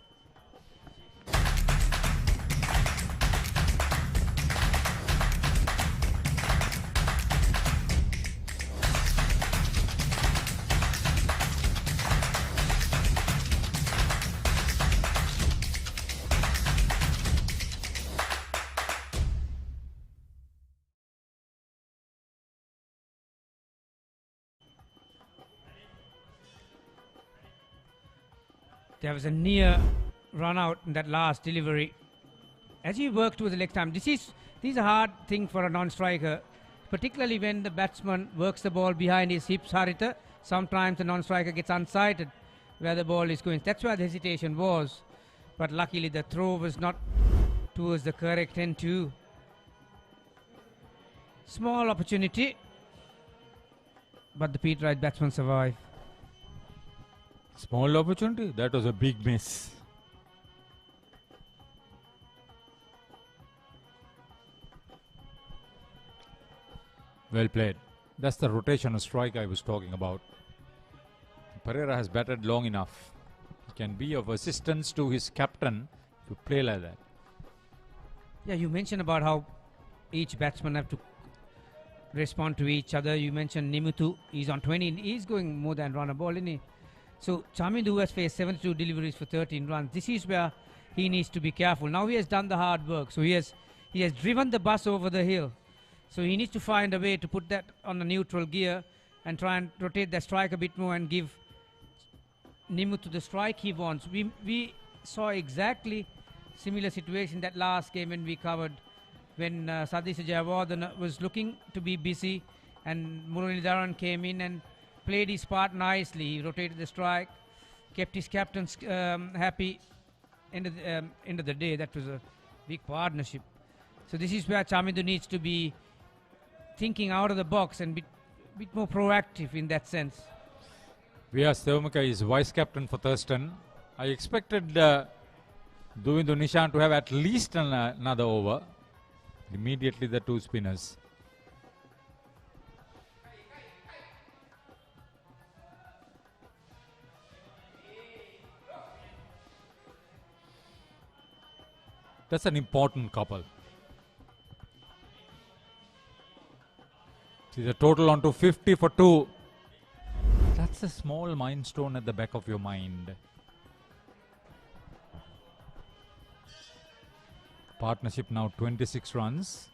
There was a near run out in that last delivery. As he worked towards the leg stump, this is a hard thing for a non-striker, particularly when the batsman works the ball behind his hips, Harita. Sometimes the non-striker gets unsighted where the ball is going. That's where the hesitation was. But luckily the throw was not towards the correct end too. Small opportunity, but the Pete Wright batsman survived. Small opportunity? That was a big miss. Well played. That's the rotational strike I was talking about. Pereira has batted long enough. He can be of assistance to his captain to play like that. Yeah, you mentioned about how each batsman have to respond to each other. You mentioned Nimuthu, he's on 20. He's going more than run a ball, isn't he? So Chamindu has faced 72 deliveries for 13 runs. This is where he needs to be careful. Now he has done the hard work. So he has driven the bus over the hill. So he needs to find a way to put that on a neutral gear and try and rotate the strike a bit more and give Nimuthu the strike he wants. We saw exactly similar situation that last game when we covered, when Sadisha Jayawardene was looking to be busy and Muralidharan came in and played his part nicely. He rotated the strike, kept his captains happy. End of the day, that was a big partnership. So this is where Chamindu needs to be thinking out of the box and bit more proactive in that sense. Vyas Devamaka is vice captain for Thurston. I expected Duvindu Nishan to have at least another over. Immediately the two spinners. That's an important couple. See the total onto 50 for 2. That's a small milestone at the back of your mind. Partnership now 26 runs.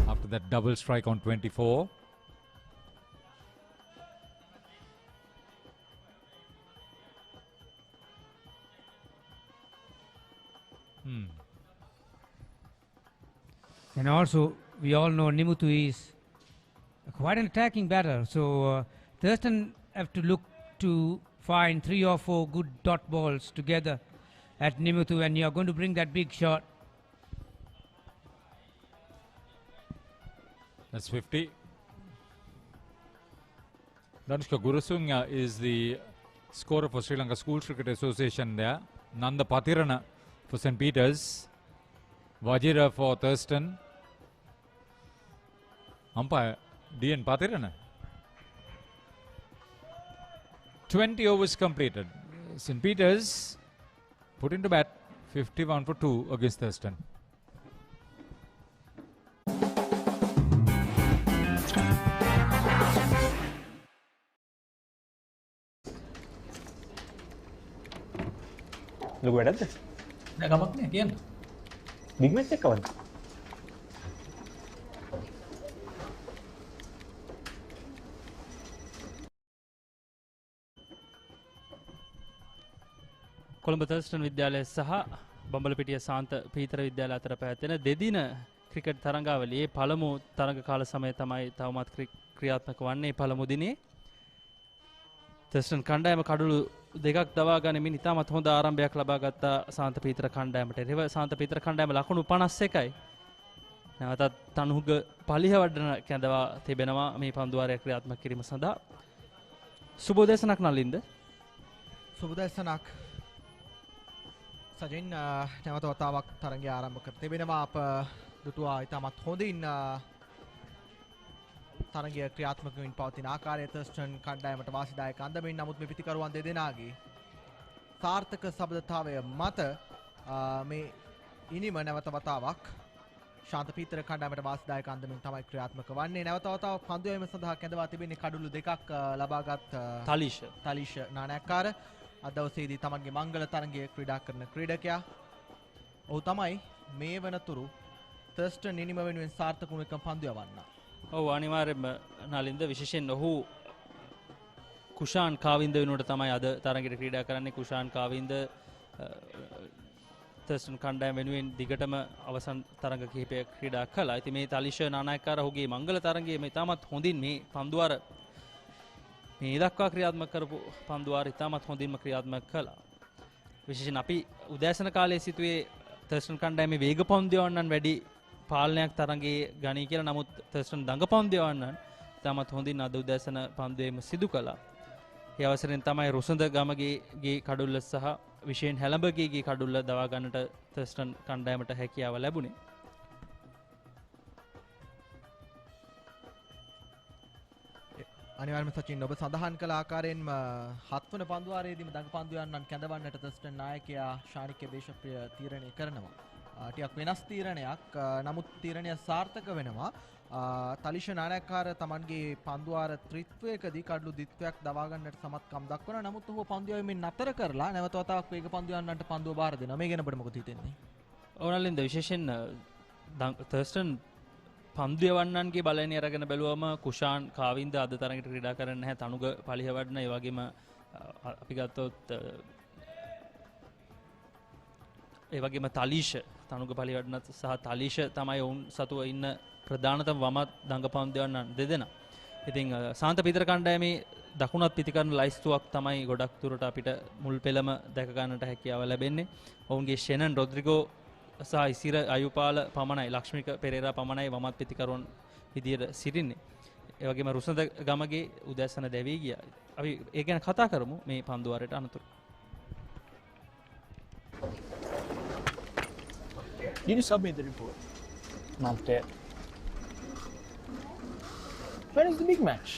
After that double strike on 24. And also, we all know Nimuthu is quite an attacking batter. So Thurston have to look to find 3 or 4 good dot balls together at Nimuthu, and you are going to bring that big shot. That's 50. Danushka Gurusunga is the scorer for Sri Lanka School Cricket Association there. Nanda Pathirana for St. Peters. Vajira for Thurston. Umpire D.N. Pathirana. 20 overs completed. St. Peters put into bat 51 for 2 against Thurston. ලොකු වැඩක්ද? නෑ කමක් නෑ කියන්න. Big match එක කවද්ද? Colombo Thurstan විද්‍යාලය සහ බම්බලපිටිය සාන්ත පීතර විද්‍යාලය අතර පැවැත්වෙන දෙදින ක්‍රිකට් තරඟාවලියේ පළමු තරඟ කාල සමය තමයි තවමත් ක්‍රියාත්මක වන්නේ. පළමු දිනේ තර්ස්ටන් කණ්ඩායම කඩුළු දෙකක් දවා ගනිමින් ඉතාමත් හොඳ ආරම්භයක් ලබා ගත්තා සාන්ත පීතර කණ්ඩායමට. එරෙහිව සාන්ත පීතර කණ්ඩායම ලකුණු 51යි. නැවතත් තනුහුග පලිහ වඩන කැඳවා තිබෙනවා මේ පන්දුවාරය ක්‍රියාත්මක කිරීම සඳහා. සුබෝදේශනක් නලින්ද? සුබෝදේශනක්. සජින් නැවත වතාවක් තරගය ආරම්භ කර තිබෙනවා. අප දුටුවා ඉතාමත් හොඳින් තරගය ක්‍රියාත්මක වෙමින් පවතින ආකාරය තර්ස්ටන් කණ්ඩායමට වාසිදායක අන්දමින්. නමුත් මේ පිතිකරුවන් දෙදෙනාගේ සාර්ථක සබඳතාවය මත මේ ඉනිම නැවත වතාවක් ශාන්ත පීතර කණ්ඩායමට වාසිදායක අන්දමින් තමයි ක්‍රියාත්මක වන්නේ. නැවත වතාවක් පන්දු යැවීම සඳහා කැඳවා තිබෙන්නේ කඩුළු දෙකක් ලබාගත් තලීෂ නානයක්කාර. අද දවසේදී තමන්ගේ මංගල තරගයේ ක්‍රීඩා කරන ක්‍රීඩකයා. ඔහු තමයි මේ වනතුරු තර්ස්ටන් ඉනිම වෙනුවෙන් සාර්ථක වුණ එක පන්දු යවන්න. ඔව් අනිවාර්යයෙන්ම නලින්ද විශේෂයෙන් ඔහු කුෂාන් කාවින්ද වෙනුවට තමයි අද තරගයට ක්‍රීඩා කරන්නේ. කුෂාන් කාවින්ද තර්ස්ටන් කණ්ඩායම වෙනුවෙන් දිගටම අවසන් තරඟ කිහිපයක් ක්‍රීඩා කළා. ඉතින් මේ තලිෂ නානායක්කාර ඔහුගේ මංගල තරගයේ මේ ඉතාමත් හොඳින් මේ පන්දුවාර මේ දක්වා ක්‍රියාත්මක කරපු පන්දුවාර ඉතාමත් හොඳින්ම ක්‍රියාත්මක කළා. විශේෂයෙන් අපි උදෑසන කාලයේ සිටුවේ තර්ස්ටන් කණ්ඩායමේ වේග පන්දුවන්නන් වැඩි පාලනයක් තරඟයේ ගණී කියලා. නමුත් තර්ස්ටන් දඟ පන්දුවන්නන් ඉතාමත් හොඳින් අද උදෑසන පන්දුවේම සිදු කළා. ඒ අවසරෙන් තමයි රුසඳ ගමගේ කඩුල්ල සහ විශේෂයෙන් හැලඹගේ කඩුල්ල දවා ගන්නට තර්ස්ටන් කණ්ඩායමට හැකියාව ලැබුණේ. අනිවාර්යයෙන්ම සචින් ඔබ සඳහන් කළ ආකාරයෙන්ම 7 වන පන්දුවාරයේදීම දඟ පන්දුවන්නන් කැඳවන්නට තර්ස්ටන් නායකයා ශානික්‍ය දේශප්‍රිය තීරණය කරනවා. ටිකක් වෙනස් තීරණයක්. නමුත් තීරණය සාර්ථක වෙනවා. තලිෂ නායකකාර තමන්ගේ පන්දුවාර ත්‍රිත්වයකදී කඩලු දිත්වයක් දවා ගන්නට සමත්කම් දක්වනවා. නමුත් ඔහු පන්දුවෙමින් නතර කරලා නැවත වතාවක් වේග පන්දුවන්නන්ට පන්දුව බාර දෙනවා. මේ ගැන ඔබට මොකද හිතෙන්නේ? ඕනලින්ද විශේෂයෙන් තර්ස්ටන් පන්දුවන්නන්ගේ බලයෙන් අරගෙන බැලුවම කුෂාන් කාවින්ද අද තරඟට ක්‍රීඩා කරන්නේ නැහැ. තනුග පලිහවඩන ඒ වගේම අපි ගත්තොත් ඒ වගේම තලිෂ තනුග පලිවඩන සහ තලිෂ තමයි ඔවුන් සතුව ඉන්න ප්‍රධානතම වමත් දඟ පන්දුවන්නන් දෙදෙනා. ඉතින් සාන්ත පීතර කණ්ඩායමේ දකුණත් පිතිකරන ලයිස්තුවක් තමයි ගොඩක් දුරට අපිට මුල් පෙළම දැක ගන්නට හැකියාව ලැබෙන්නේ. ඔවුන්ගේ ෂෙනන් රොද්රිගෝ සහ ඉසිර අයුපාල පමණයි, ලක්ෂ්මික පෙරේරා පමණයි වමත් පිතිකරුවන් විදියට සිටින්නේ. ඒ වගේම රුසඳ ගමගේ උදැසන දැවී ගියා. අපි ඒ ගැන කතා කරමු මේ පන්දුවාරයට අනතුරු. Did you submit the report? Not yet. When is the big match?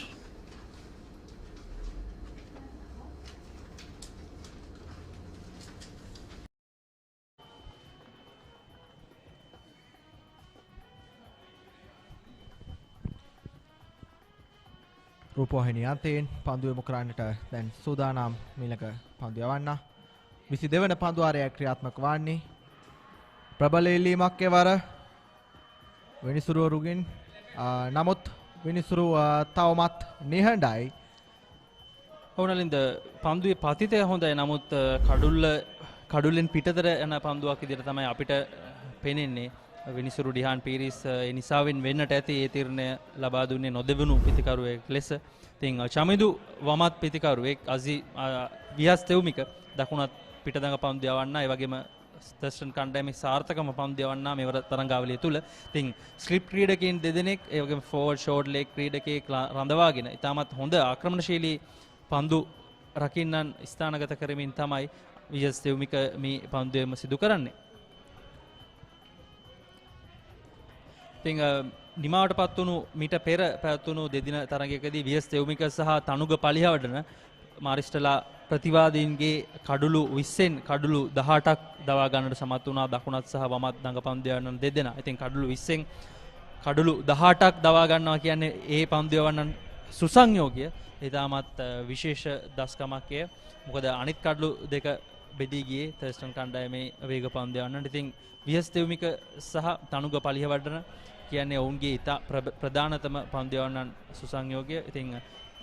රූපවාහිනිය අතෙන් පන්දු යොමු කරන්නට දැන් සූදානම් මීළඟ පන්දු යවන්න. 22 වන පන්දුවාරය ක්‍රියාත්මක වන්නේ. ප්‍රබල ඉල්ලීමක් එවර විනිසුරුවරුගෙන්. නමුත් විනිසුරු තවමත් නිහඬයි. ඕනලින්ද පන්දුවේ පතිතය හොඳයි. නමුත් කඩුල්ලෙන් පිටතර යන පන්දුවක් විදිහට තමයි අපිට පෙනෙන්නේ. විනිසුරු ඩිහාන් පීරිස් ඒ නිසාවෙන් වෙන්නට ඇති ඒ තීරණය ලබා දුන්නේ නොදෙවුණු පිතිකරුවෙක් ලෙස. ඉතින් චමිදු වමත් පිතිකරුවෙක් විහස් තෙවුමික දකුණත් පිටදඟ පන්දු යවන්න. ඒ වගේම තර්ස්ටන් කණ්ඩායමේ සාර්ථකම පන්දු යවන්න මෙවර තරඟාවලිය තුල. ඉතින් ස්ලිප් ක්‍රීඩකයන් දෙදෙනෙක් ඒ වගේම ෆෝවර්ඩ් ෂෝට් ලෙග් ක්‍රීඩකයෙක් රඳවාගෙන ඉතාමත් හොඳ ආක්‍රමණශීලී පන්දු රකින්නන් ස්ථානගත කරමින් තමයි විහස් තෙවුමික මේ පන්දුවේම සිදු කරන්නේ. ඉතින් නිමාවට පත්වුණු මීට පෙර පැවැත්වුණු දෙදින තරගයකදී විහස් තෙවුමික සහ තනුග පලිහවඩන මාරිස්ටලා ප්‍රතිවාදීන්ගේ කඩුළු 20න් කඩුළු 18ක් දවා ගන්නට සමත් වුණා. දකුණත් සහ වමත් දඟ පන්දුවන්නන් දෙදෙනා. ඉතින් කඩුළු 20න් කඩුළු 18ක් දවා ගන්නවා කියන්නේ ඒ පන්දුවන්නන් සුසංයෝගය ඉතාමත් විශේෂ දස්කමක් එය. මොකද අනිත් කඩුළු දෙක බෙදී ගියේ තර්ස්ටන් කණ්ඩායමේ වේග පන්දුවන්නන්ට. ඉතින් විහස් තෙවුමික සහ තනුග පලිහවඩන කියන්නේ ඔවුන්ගේ ඉතා ප්‍රධානතම පන්දුවන්නන් සුසංයෝගය. ඉතින්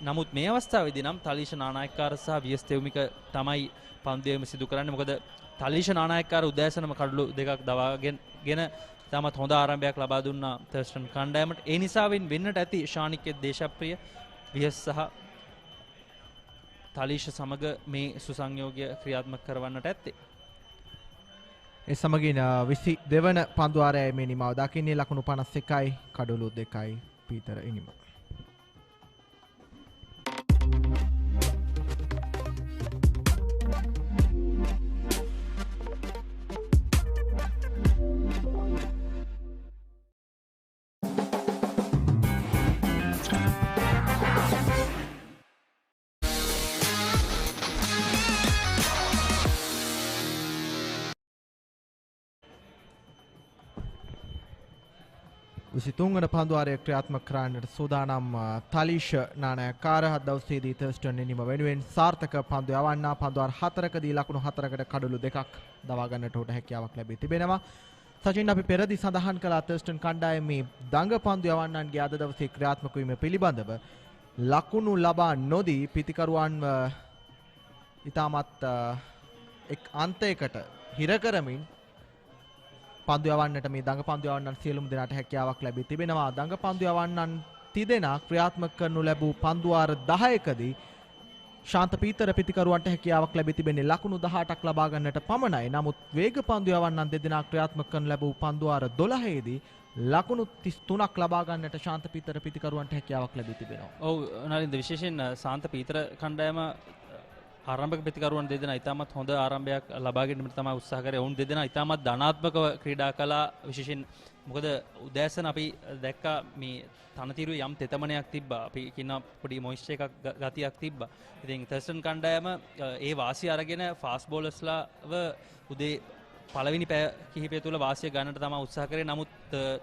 නමුත් මේ අවස්ථාවේදී නම් තලිෂ නානායක්කාර සහ විහස් තෙවුමික තමයි පන්දුවේම සිදු කරන්නේ. මොකද තලිෂ නානායක්කාර උදෑසනම කඩලු දෙකක් දවාගෙන තාමත් හොඳ ආරම්භයක් ලබා දුන්නා තර්ස්ටන් කණ්ඩායමට. ඒ නිසාවෙන් වෙන්නට ඇති ශානික්‍ය දේශප්‍රිය විහස් සහ තලිෂ සමග මේ සුසංයෝගය ක්‍රියාත්මක කරවන්නට ඇත්තේ. ඒ සමගින් 22 වන පන්දුවාරයේ මේ නිමාව දකින්නේ ලකුණු 51යි කඩලු 2යි පීතර ඉනිම. තුන්වන පන්දුවාරය ක්‍රියාත්මක කරන්නට සූදානම් තලිෂ නානායක්කාර හත් දවසේදී තර්ස්ටන් නිම වෙනුවෙන් සාර්ථක පන්දු යවන්න. පන්දුවාර 4කදී ලකුණු 4කට කඩලු 2ක් දවා ගන්නට උට හැකියාවක් ලැබී තිබෙනවා. සචින් අපි පෙරදී සඳහන් කළ තර්ස්ටන් කණ්ඩායමේ දඟ පන්දු යවන්නන්ගේ අද දවසේ ක්‍රියාත්මක වීම පිළිබඳව ලකුණු ලබා නොදී පිතිකරුවන්ව ඉතාමත් එක් අන්තයකට හිර කරමින් පන්දු යවන්නට මේ දඟ පන්දු යවන්නන් සියලුම දෙනාට හැකියාවක් ලැබී තිබෙනවා. දඟ පන්දු යවන්නන් තිදෙනා ක්‍රියාත්මක කරනු ලැබූ පන්දු වාර 10කදී ශාන්ත පීතර පිතිකරුවන්ට හැකියාවක් ලැබී තිබෙන්නේ ලකුණු 18ක් ලබා ගන්නට පමණයි. නමුත් වේග පන්දු යවන්නන් දෙදෙනා ක්‍රියාත්මක කරනු ලැබූ පන්දු වාර 12දී ලකුණු 33ක් ලබා ගන්නට ශාන්ත පීතර පිතිකරුවන්ට හැකියාවක් ලැබී තිබෙනවා. ඔව් නලින්ද විශේෂයෙන් ශාන්ත පීතර කණ්ඩායම ආරම්භක ප්‍රතිකරුවන් දෙදෙනා ඉතාමත් හොඳ ආරම්භයක් ලබා ගැනීමට තමයි උත්සාහ කරේ. ඔවුන් දෙදෙනා ඉතාමත් ධනාත්මකව ක්‍රීඩා කළා. විශේෂයෙන් මොකද උදෑසන අපි දැක්කා මේ තනතිරුවේ යම් තෙතමනයක් තිබ්බා. අපි කියන පොඩි මොයිස්චර් එකක් ගතියක් තිබ්බා. ඉතින් තර්ස්ටන් කණ්ඩායම ඒ වාසිය අරගෙන ෆාස්ට් බෝලර්ස්ලාව උදේ පළවෙනි පැය කිහිපය තුළ වාසිය ගන්නට තමයි උත්සාහ කරේ. නමුත්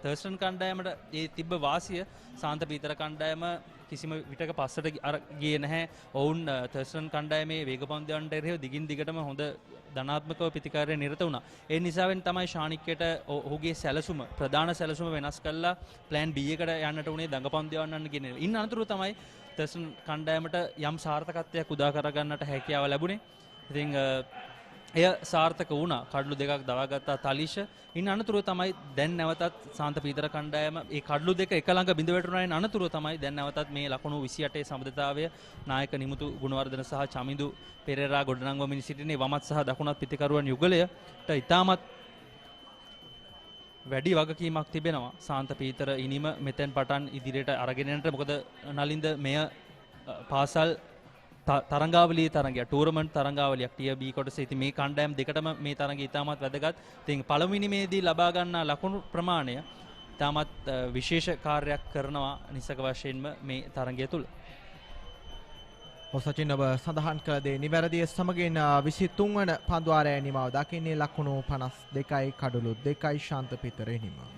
තර්ස්ටන් කණ්ඩායමට ඒ තිබ්බ වාසිය ශාන්ත පීතර කණ්ඩායම කිසිම විටක පස්සට ගියේ නැහැ. ඔවුන් තර්ස්ටන් කණ්ඩායමේ වේගපන්දයන්ට එරෙහිව දිගින් දිගටම හොඳ ධනාත්මකව ප්‍රතිකාරය නිරත වුණා. ඒ නිසාවෙන් තමයි ශානික්කයට ඔහුගේ සැලසුම ප්‍රධාන සැලසුම වෙනස් කළා ප්ලෑන් B එකට යන්නට උනේ දඟපන්දයන්ට ගෙන. ඉන්න අනතුරු තමයි තර්ස්ටන් කණ්ඩායමට යම් සාර්ථකත්වයක් උදා කරගන්නට හැකියාව ලැබුණේ. ඉතින් එය සාර්ථක වුණා. කඩලු දෙකක් දවාගත්තා තලිෂ. ඉන් අනතුරුව තමයි දැන් නැවතත් ශාන්ත පීතර කණ්ඩායම ඒ කඩලු දෙක එක ළඟ බිඳ වැටුණායින් අනතුරුව තමයි දැන් නැවතත් මේ ලකුණු 28 සමබරතාවය නායක නිමුතු ගුණවර්ධන සහ චමිඳු පෙරේරා ගොඩනංවමින් සිටිනේ. වමත් සහ දකුණත් පිතිකරුවන් යුගලයට ඉතාමත් වැඩි වගකීමක් තිබෙනවා. ශාන්ත පීතර ඉනිම මෙතෙන් පටන් ඉදිරියට අරගෙන යන්නට. මොකද නලින්ද මෙය පාසල් තරංගාවලිය තරගයක් ටූර්නමන්ට් තරංගාවලියක් ටියර් B කොටසේ. ඉතින් මේ කණ්ඩායම් දෙකටම මේ තරගය ඉතාමත් වැදගත්. ඉතින් පළමුවෙනිමේදී ලබා ගන්නා ලකුණු ප්‍රමාණය ඉතාමත් විශේෂ කාර්යයක් කරනවා නිසක වශයෙන්ම මේ තරගය තුල. සචින් ඔබ සඳහන් කළ දේ නිවැරදිව සමගින් 23 වන පන්දු වාරයේ නිමාව දකින්නේ ලකුණු 52යි කඩලු 2යි ශාන්ත පීතරේ නිමාව.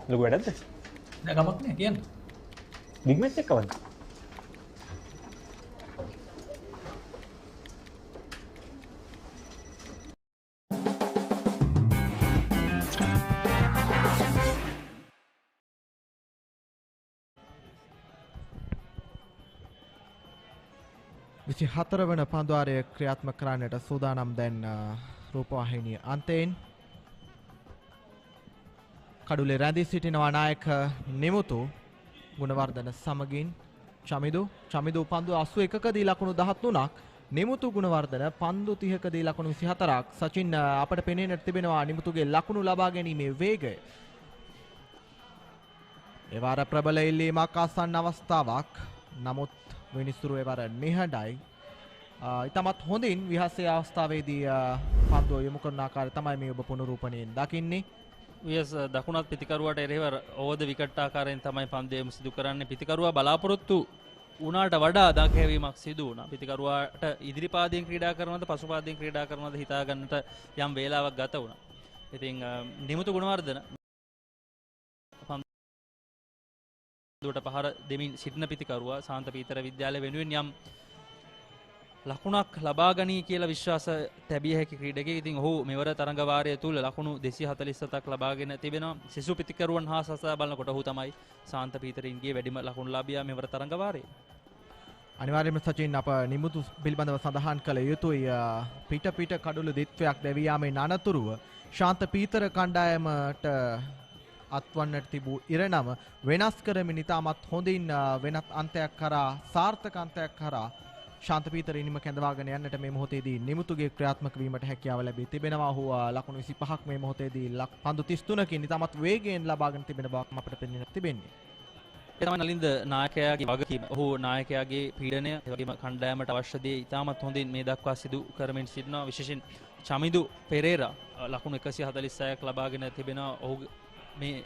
ලොකු වැඩක්ද? නෑ ගමක් නෑ කියන්න. බිග් මැච් එක කවද්ද? විසි 4 වන පන්දුවාරය ක්‍රියාත්මක කරන්නට සූදානම් දැන් රූපවාහිනිය අන්තයෙන් කඩුලේ රැඳී සිටිනවා නායක නිමුතු ගුණවර්ධන සමගින් චමිදු පන්දු 81කදී ලකුණු 13ක් නිමුතු ගුණවර්ධන පන්දු 30කදී ලකුණු 24ක්. සචින් අපට පෙනෙන්නට තිබෙනවා නිමුතුගේ ලකුණු ලබා ගැනීමේ වේගය. ඒ වාර ප්‍රබල ඉල්ලීමක් ආසන්න අවස්ථාවක්. නමුත් විනිසුරු එවර නිහඬයි. ඉතමත් හොඳින් විහසේ අවස්ථාවේදී පන්දුව යොමු කරන ආකාරය තමයි මේ ඔබ පුනරූපණයෙන් දකින්නේ. වියස් දකුණත් පිතිකරුවාට එරෙහිව ඕවර් ද විකට් ආකාරයෙන් තමයි පන්දු සිදු කරන්නේ. පිතිකරුවා බලාපොරොත්තු වුණාට වඩා දඟහැවීමක් සිදු වුණා. පිතිකරුවාට ඉදිරි පාදයෙන් ක්‍රීඩා කරනවද පසු පාදයෙන් ක්‍රීඩා කරනවද හිතා ගන්නට යම් වේලාවක් ගත වුණා. ඉතින් නිමුතු ගුණවර්ධන පන්දුවට පහර දෙමින් සිටින පිතිකරුවා ශාන්ත පීතර විද්‍යාලය වෙනුවෙන් යම් ලකුණක් ලබා ගනී කියලා විශ්වාස තැබිය හැකි ක්‍රීඩකයෙක්. ඉතින් ඔහු මෙවර තරඟ වාරය තුල ලකුණු 247ක් ලබාගෙන තිබෙනවා. සිසු පිතිකරුවන් හා සසා බලනකොට ඔහු තමයි ශාන්ත පීතරින්ගේ වැඩිම ලකුණු ලාභියා මෙවර තරඟ වාරයේ. අනිවාර්යයෙන්ම සචින් අප නිමුතු පිළිබඳව සඳහන් කළ යුතුයි. පිට කඩුළු දිත්වයක් දැවී යාමෙන් අනතුරුව ශාන්ත පීතර කණ්ඩායමට අත්වන්නට තිබූ ඉරණම වෙනස් කරමින් ඉතාමත් හොඳින් වෙනත් අන්තයක් කරා සාර්ථක අන්තයක් කරා ශාන්ත පීතර ඉනිම කැඳවාගෙන යන්නට මේ මොහොතේදී නිමුතුගේ ක්‍රියාත්මක වීමට හැකියාව ලැබී තිබෙනවා. ඔහු ලකුණු 25ක් මේ මොහොතේදී පන්දු 33කින් ඉතාමත් වේගයෙන් ලබාගෙන තිබෙන බවක් අපට පෙනෙන්නට තිබෙන්නේ. ඒ තමයි නලින්ද නායකයාගේ වගකීම. ඔහු නායකයාගේ පීඩනය ඒ වගේම කණ්ඩායමට අවශ්‍ය දේ ඉතාමත් හොඳින් මේ දක්වා සිදු කරමින් සිටිනවා. විශේෂයෙන් චමිදු පෙරේරා ලකුණු 146ක් ලබාගෙන තිබෙනවා.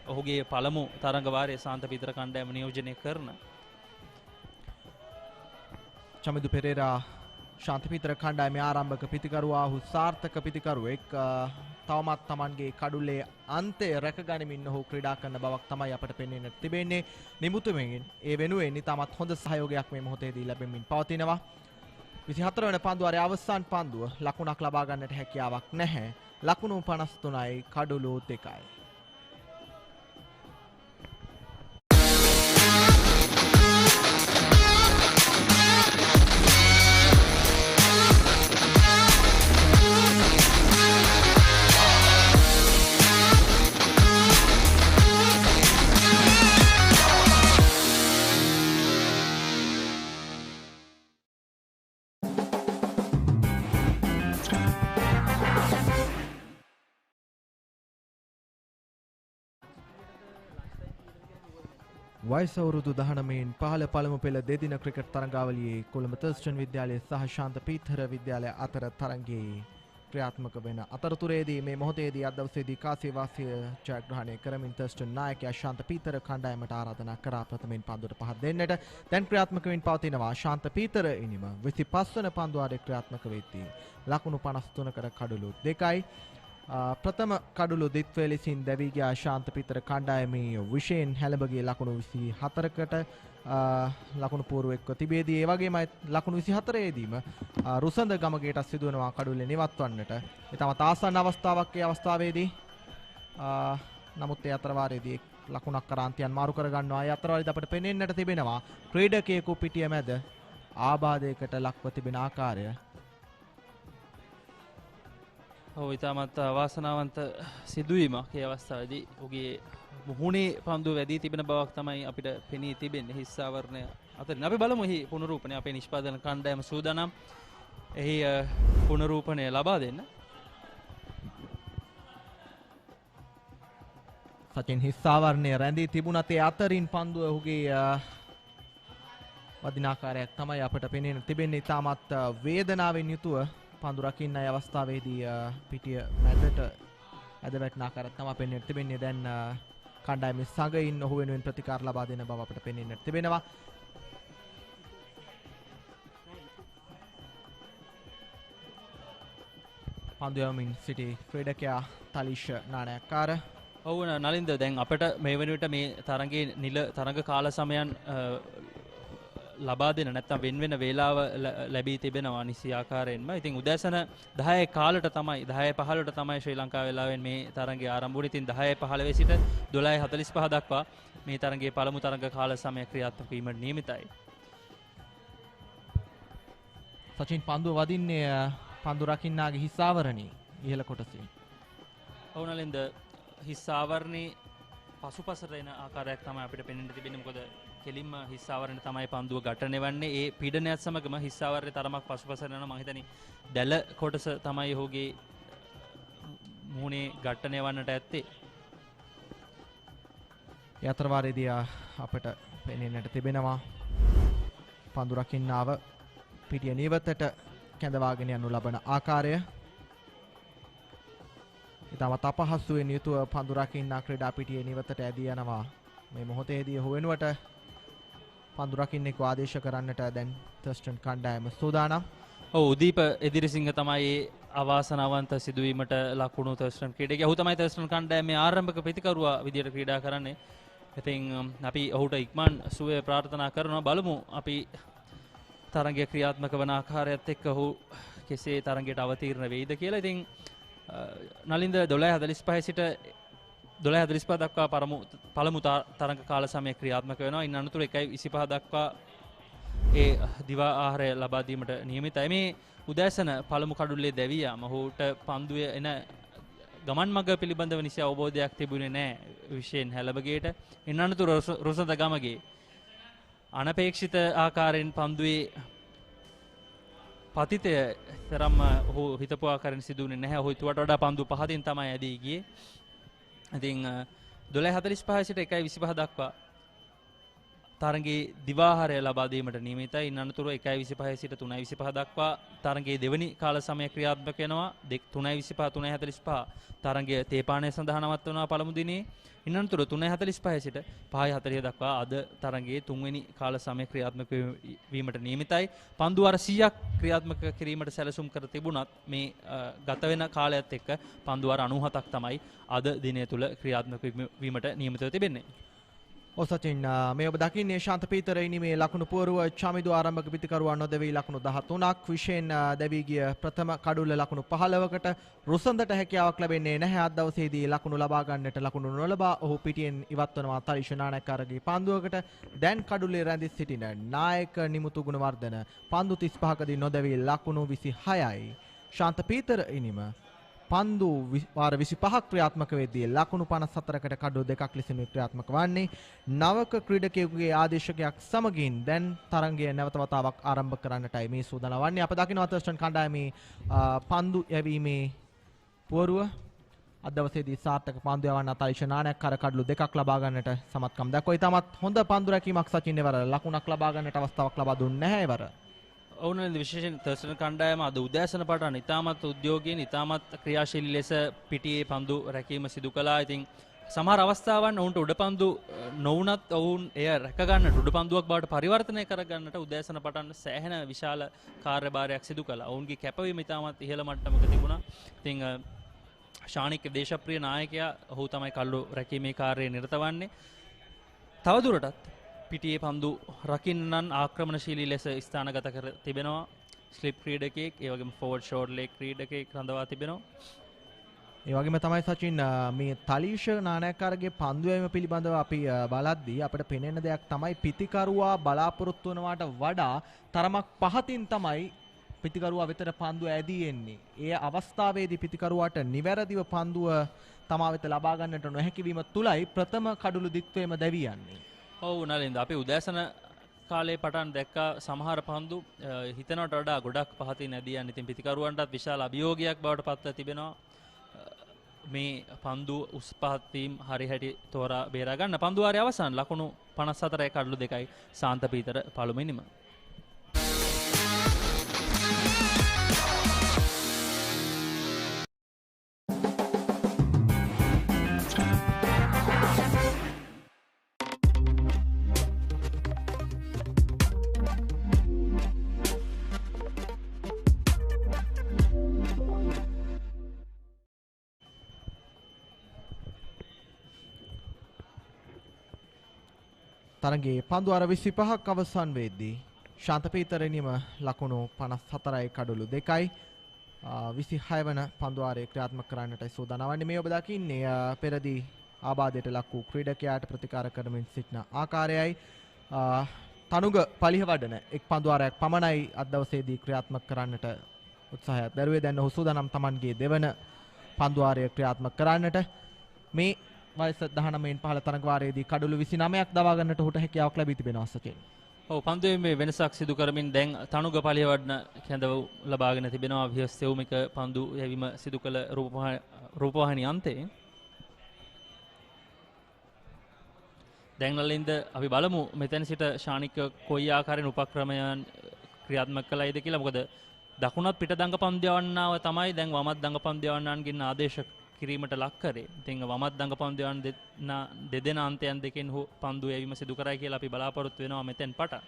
ඔහුගේ පළමු තරඟ වාරයේ ශාන්ත පීතර කණ්ඩායම නියෝජනය කරන චමිදු පෙරේරා ශාන්ත පීතර කණ්ඩායමේ ආරම්භක පිතිකරුවා. ඔහු සාර්ථක පිතිකරුවෙක්. තවමත් Tamanගේ කඩුල්ලේ අන්තය රැකගනිමින් ඔහු ක්‍රීඩා කරන බවක් තමයි අපට පෙනෙන්නට තිබෙන්නේ. නිමුතුමෙන් ඒ වෙනුවෙන් ඉතාමත් හොඳ සහයෝගයක් මේ මොහොතේදී ලැබෙමින් පවතිනවා. 24 වන පන්දුවාරයේ අවසන් පන්දුව ලකුණක් ලබා ගන්නට හැකියාවක් නැහැ. ලකුණු 53යි කඩුළු 2යි. වයස අවුරුදු 19න් 15 පළමු පෙළ දෙදින ක්‍රිකට් තරඟාවලියේ කොළඹ තර්ස්ටන් විද්‍යාලය සහ ශාන්ත පීතර විද්‍යාලය අතර තරඟයේ ක්‍රියාත්මක වෙන අතරතුරේදී මේ මොහොතේදී අද දවසේදී කාසිය වාසිය ජයග්‍රහණය කරමින් තර්ස්ටන් නායකයා ශාන්ත පීතර කණ්ඩායමට ආරාධනා කරා ප්‍රථමයෙන් පන්දුවට පහත් දෙන්නට. දැන් ක්‍රියාත්මක වෙමින් පවතිනවා ශාන්ත පීතර ඉනිම 25 වන පන්දු ආරේ ක්‍රියාත්මක වෙද්දී ලකුණු 53කට කඩලු 2යි. ප්‍රථම කඩුළු දිත්වය ලෙසින් දැවී ගියා ශාන්ත පීතර කණ්ඩායමේ විශේෂයෙන් හැලඹගේ ලකුණු 24කට ලකුණු පූර්වෙක්ව තිබේදී ඒ වගේම ලකුණු 24 ේදීම රුසඳ ගමගේට සිදුවනවා කඩුල්ලේ නිවත්වන්නට. ඒ තමත් ආසන්න අවස්ථාවක් ඒ අවස්ථාවේදී නමුත් ඒ අතර වාරයේදී ලකුණක් කරාන්තියන් මාරු කර ගන්නවා. ඒ අතර වාරයේදී අපිට පෙනෙන්නට තිබෙනවා ක්‍රීඩකයෙකු පිටිය මැද ආබාධයකට ලක්ව තිබෙන ආකාරය. ඔව් ඉතාමත් වාසනාවන්ත සිදුවීමක් ඒ අවස්ථාවේදී ඔහුගේ මුහුණේ පන්දුව වැදී තිබෙන බවක් තමයි අපිට පෙනී තිබෙන්නේ හිස් ආවරණය අතරින්. අපි බලමු එහි පුනරූපණය. අපේ නිෂ්පාදන කණ්ඩායම සූදානම් එහි පුනරූපණය ලබා දෙන්න. සචින් හිස් ආවරණය රැඳී තිබුණත් ඒ අතරින් පන්දුව ඔහුගේ වදිනාකාරයක් තමයි අපට පෙනෙන්න තිබෙන්නේ. ඉතාමත් වේදනාවෙන් යුතුව පන්දු රකින්න අය අවස්ථාවේදී පිටිය මැදට ඇද වැටෙන ආකාරයක් තමයි පෙනෙන්න තිබෙන්නේ. දැන් කණ්ඩායමේ සගයින් ඔහු වෙනුවෙන් ප්‍රතිකාර ලබා දෙන බව අපට පෙනෙන්නට තිබෙනවා. පන්දු යමින් සිටි ක්‍රීඩකයා තලිෂ් නානයක්කාර. ඔව් නලින්ද දැන් අපිට මේ වෙන විට මේ තරඟයේ නිල තරඟ කාල සමයන් ලබා දෙන නැත්නම් වෙන වෙන වේලාව ලැබී තිබෙනවා නිසි ආකාරයෙන්ම. ඉතින් උදෑසන 10 කාලට තමයි 10:15ට තමයි ශ්‍රී ලංකා වේලාවෙන් මේ තරඟය ආරම්භ වුනේ. ඉතින් 10:15 සිට 12:45 දක්වා මේ තරඟයේ පළමු තරඟ කාල සමය ක්‍රියාත්මක වීමට නියමිතයි. සචින් පන්දුව වදින්නේ පන්දු රකින්නාගේ හිස් ආවරණී ඉහළ කොටසේ. ඔව් නලින්ද හිස් ආවරණී පසුපසට එන ආකාරයක් තමයි අපිට පෙනෙන්න තිබෙන්නේ. මොකද කෙලින්ම හිස් ආවරණය තමයි පන්දුව ගැටෙන්නේ වන්නේ. ඒ පීඩනයත් සමගම හිස් ආවරණය තරමක් පසුපසට යනවා. මම හිතන්නේ දැල කොටස තමයි ඔහුගේ මුහුණේ ගැටෙන්නේ වන්නට ඇත්තේ. ඒ අතර වාරයේදී අපට පෙනෙන්නට තිබෙනවා පන්දු රකින්නාව පිටිය නිවතට කැඳවාගෙන යනු ලබන ආකාරය. ඉතාමත් අපහසුවෙන් යුතුව පන්දු රකින්නා ක්‍රීඩා පිටියේ නිවතට ඇදී යනවා. මේ මොහොතේදී ඔහු වෙනුවට පන්දු රකින්නෙකු ආදේශ කරන්නට දැන් තර්ස්ටන් කණ්ඩායම සූදානම්. ඔව් උදීප එදිරිසිංහ තමයි අවාසනාවන්ත සිදුවීමට ලකුණු තර්ස්ටන් ක්‍රීඩකයා. ඔහු තමයි තර්ස්ටන් කණ්ඩායමේ ආරම්භක ප්‍රතිකරුවා විදියට ක්‍රීඩා කරන්නේ. ඉතින් අපි ඔහුට ඉක්මන් සුවය ප්‍රාර්ථනා කරනවා. බලමු අපි තරඟය ක්‍රියාත්මක වන ආකාරයත් එක්ක ඔහු කෙසේ තරඟයට අවතීර්ණ වෙයිද කියලා. ඉතින් නලින්ද 12:45 සිට 12:45 දක්වා පළමු තරඟ කාල සමය ක්‍රියාත්මක වෙනවා. ඉන් අනතුරු 1:25 දක්වා ඒ දිවා ආහාරය ලබා දීමට නියමිතයි. මේ උදෑසන පළමු කඩුල්ලේ දැවී යාම ඔහුට පන්දුවේ එන ගමන් මඟ පිළිබඳව නිසි අවබෝධයක් තිබුණේ නැහැ විශේෂයෙන් හැලබගේට. ඉන් අනතුරු රුසඳ ගමගේ අනපේක්ෂිත ආකාරයෙන් පන්දුවේ පතිතය තරම් ඔහු හිතපු ආකාරයෙන් සිදුවුනේ නැහැ. ඔහු ඊට වඩා පන්දු පහකින් තමයි ඇදී ගියේ. ඉතින් 12:45 සිට 1:25 දක්වා තරඟයේ දිවාහාරය ලබා දීමට නියමිතයි. ඉන් අනතුරු 1:25 සිට 3:25 දක්වා තරඟයේ දෙවැනි කාල සමය ක්‍රියාත්මක වෙනවා. 3:25 3:45 තරඟය තේපානය සඳහා නවත්වනවා පළමු දිනේ. ඉන් අනතුරු 3:45 සිට 5:40 දක්වා අද තරඟයේ තුන්වෙනි කාල සමය ක්‍රියාත්මක වීමට නියමිතයි. පන්දු වාර 100ක් ක්‍රියාත්මක කිරීමට සැලසුම් කර තිබුණත් මේ ගත වෙන කාලයත් එක්ක පන්දු වාර 97ක් තමයි අද දිනය තුල ක්‍රියාත්මක වීමට නියමිතව තිබෙන්නේ. ඔසචින් මේ ඔබ දකින්නේ ශාන්ත පීතර ඉනිමේ ලකුණු පුවරුව චමිදු ආරම්භක පිතිකරුවා නොදැවී ලකුණු 13ක් විශේෂයෙන් දැවී ගිය ප්‍රථම කඩුල්ල ලකුණු 15කට රුසඳට හැකියාවක් ලැබෙන්නේ නැහැ. අද දවසේදී ලකුණු ලබා ගන්නට ලකුණු නොලබා ඔහු පිටියෙන් ඉවත් වනවා තලිෂ නානක්කාරගේ පන්දුවකට. දැන් කඩුල්ලේ රැඳී සිටින නායක නිමුතු ගුණවර්ධන පන්දු 35කදී නොදැවී ලකුණු 26යි. ශාන්ත පීතර ඉනිම පන්දු වාර 25ක් ක්‍රියාත්මක වෙද්දී ලකුණු 54කට කඩු දෙකක් ලෙසින් ක්‍රියාත්මක වන්නේ. නවක ක්‍රීඩකයෙකුගේ ආදේශකයක් සමගින් දැන් තරඟය නැවත වතාවක් ආරම්භ කරන්නටයි මේ සූදානම් වන්නේ. අප දකිනවා තර්ස්ටන් කණ්ඩායමේ පන්දු යැවීමේ පුවරුව අද දවසේදී සාර්ථක පන්දු යවන්න අතීශ නානක්කාර කඩලු දෙකක් ලබා ගන්නට සමත්කම් දක්වයි. ඊටමත් හොඳ පන්දු රැකීමක් සචින් එවර ලකුණක් ලබා ගන්නට අවස්ථාවක් ලබා දුන්නේ නැහැ එවර. ඔවුනද විශේෂයෙන් තර්ස්ටන් කණ්ඩායම අද උදෑසන පටන් ඉතාමත් උද්‍යෝගයෙන් ඉතාමත් ක්‍රියාශීලී ලෙස පිටියේ පන්දු රැකීම සිදු කළා. ඉතින් සමහර අවස්ථාවන් ඔවුන්ට උඩපන්දු නොවුනත් ඔවුන් එය රැක ගන්නට උඩපන්දුවක් බවට පරිවර්තනය කර ගන්නට උදෑසන පටන් සෑහෙන විශාල කාර්යභාරයක් සිදු කළා. ඔවුන්ගේ කැපවීම ඉතාමත් ඉහළ මට්ටමක තිබුණා. ඉතින් ශානික දේශප්‍රිය නායකයා ඔහු තමයි කල්ලු රැකීමේ කාර්යයේ නිරත වන්නේ. තවදුරටත් පිටියේ පන්දු රකින්නන් ආක්‍රමණශීලී ලෙස ස්ථානගත කර තිබෙනවා. ස්ලිප් ක්‍රීඩකයෙක්, ඒ වගේම ෆෝවර්ඩ් ෂෝට් ලෙග් ක්‍රීඩකයෙක් රඳවා තිබෙනවා. ඒ වගේම තමයි සචින් මේ තලීෂ නානක්කාරගේ පන්දු යැවීම පිළිබඳව අපි බලද්දී අපිට පෙනෙන දෙයක් තමයි පිතිකරුවා බලාපොරොත්තු වනවාට වඩා තරමක් පහතින් තමයි පිතිකරුවා වෙතට පන්දුව ඇදී එන්නේ. ඒ අවස්ථාවේදී පිතිකරුවාට නිවැරදිව පන්දුව තමා වෙත ලබා ගන්නට නොහැකි වීම තුලයි ප්‍රථම කඩුළු දික්වීම දැවී යන්නේ. ඔව් නලින්ද අපි උදෑසන කාලේ පටන් දැක්කා සමහර පන්දු හිතනට වඩා ගොඩක් පහතින් ඇදී යන. ඉතින් පිතිකරුවන්ටත් විශාල අභියෝගයක් බවට පත්ව තිබෙනවා. මේ පන්දු උස් පහත් වීම හරි හැටි තෝරා බේරා ගන්න. පන්දු වාරයේ අවසන් ලකුණු 54යි කඩලු 2යි සාන්ත පීතර පළමුවෙනිම. තරගයේ පන්දු අර 25ක් අවසන් වෙද්දී ශාන්ත පීතරෙනිම ලකුණු 54යි කඩලු 2යි 26 වන පන්දු වාරයේ ක්‍රියාත්මක කරන්නටයි සූදානම් වන්නේ. මේ ඔබ දකින්නේ පෙරදී ආබාධයට ලක් වූ ක්‍රීඩකයාට ප්‍රතිකාර කරමින් සිටින ආකාරයයි. තනුග පලිහ වඩන එක් පන්දු වාරයක් පමණයි අද දවසේදී ක්‍රියාත්මක කරන්නට උත්සාහයක් දරුවේ. දැන් ඔහු සූදානම් Tamanගේ දෙවන පන්දු වාරය ක්‍රියාත්මක කරන්නට. මේ වයස 19න් පහළ තරඟ වාරයේදී කඩලු 29ක් දවා ගන්නට ඔහුට හැකියාවක් ලැබී තිබෙනවා සචින්. ඔව් පන්දුවේ මේ වෙනසක් සිදු කරමින් දැන් තනුග පලිය වඩන කැඳව ලබාගෙන තිබෙනවා. විහස්තෙවුමික පන්දු යැවීම සිදු කළ රූපවාහිනී අන්තයේ. දැන් නලින්ද අපි බලමු මෙතන සිට ශානික කොයි ආකාරයෙන් උපක්‍රමයන් ක්‍රියාත්මක කළයිද කියලා. මොකද දකුණත් පිට දඟ පන්දු යවන්නාව තමයි දැන් වමත් දඟ පන්දු යවන්නන්ගෙන් ආදේශ කිරීමට ලක් කරේ. ඉතින් වමත් දඟ පන්දු යවන්න දෙදෙන අන්තයන් දෙකෙන් පන්දු යැවීම සිදු කරයි කියලා අපි බලාපොරොත්තු වෙනවා මෙතෙන් පටන්.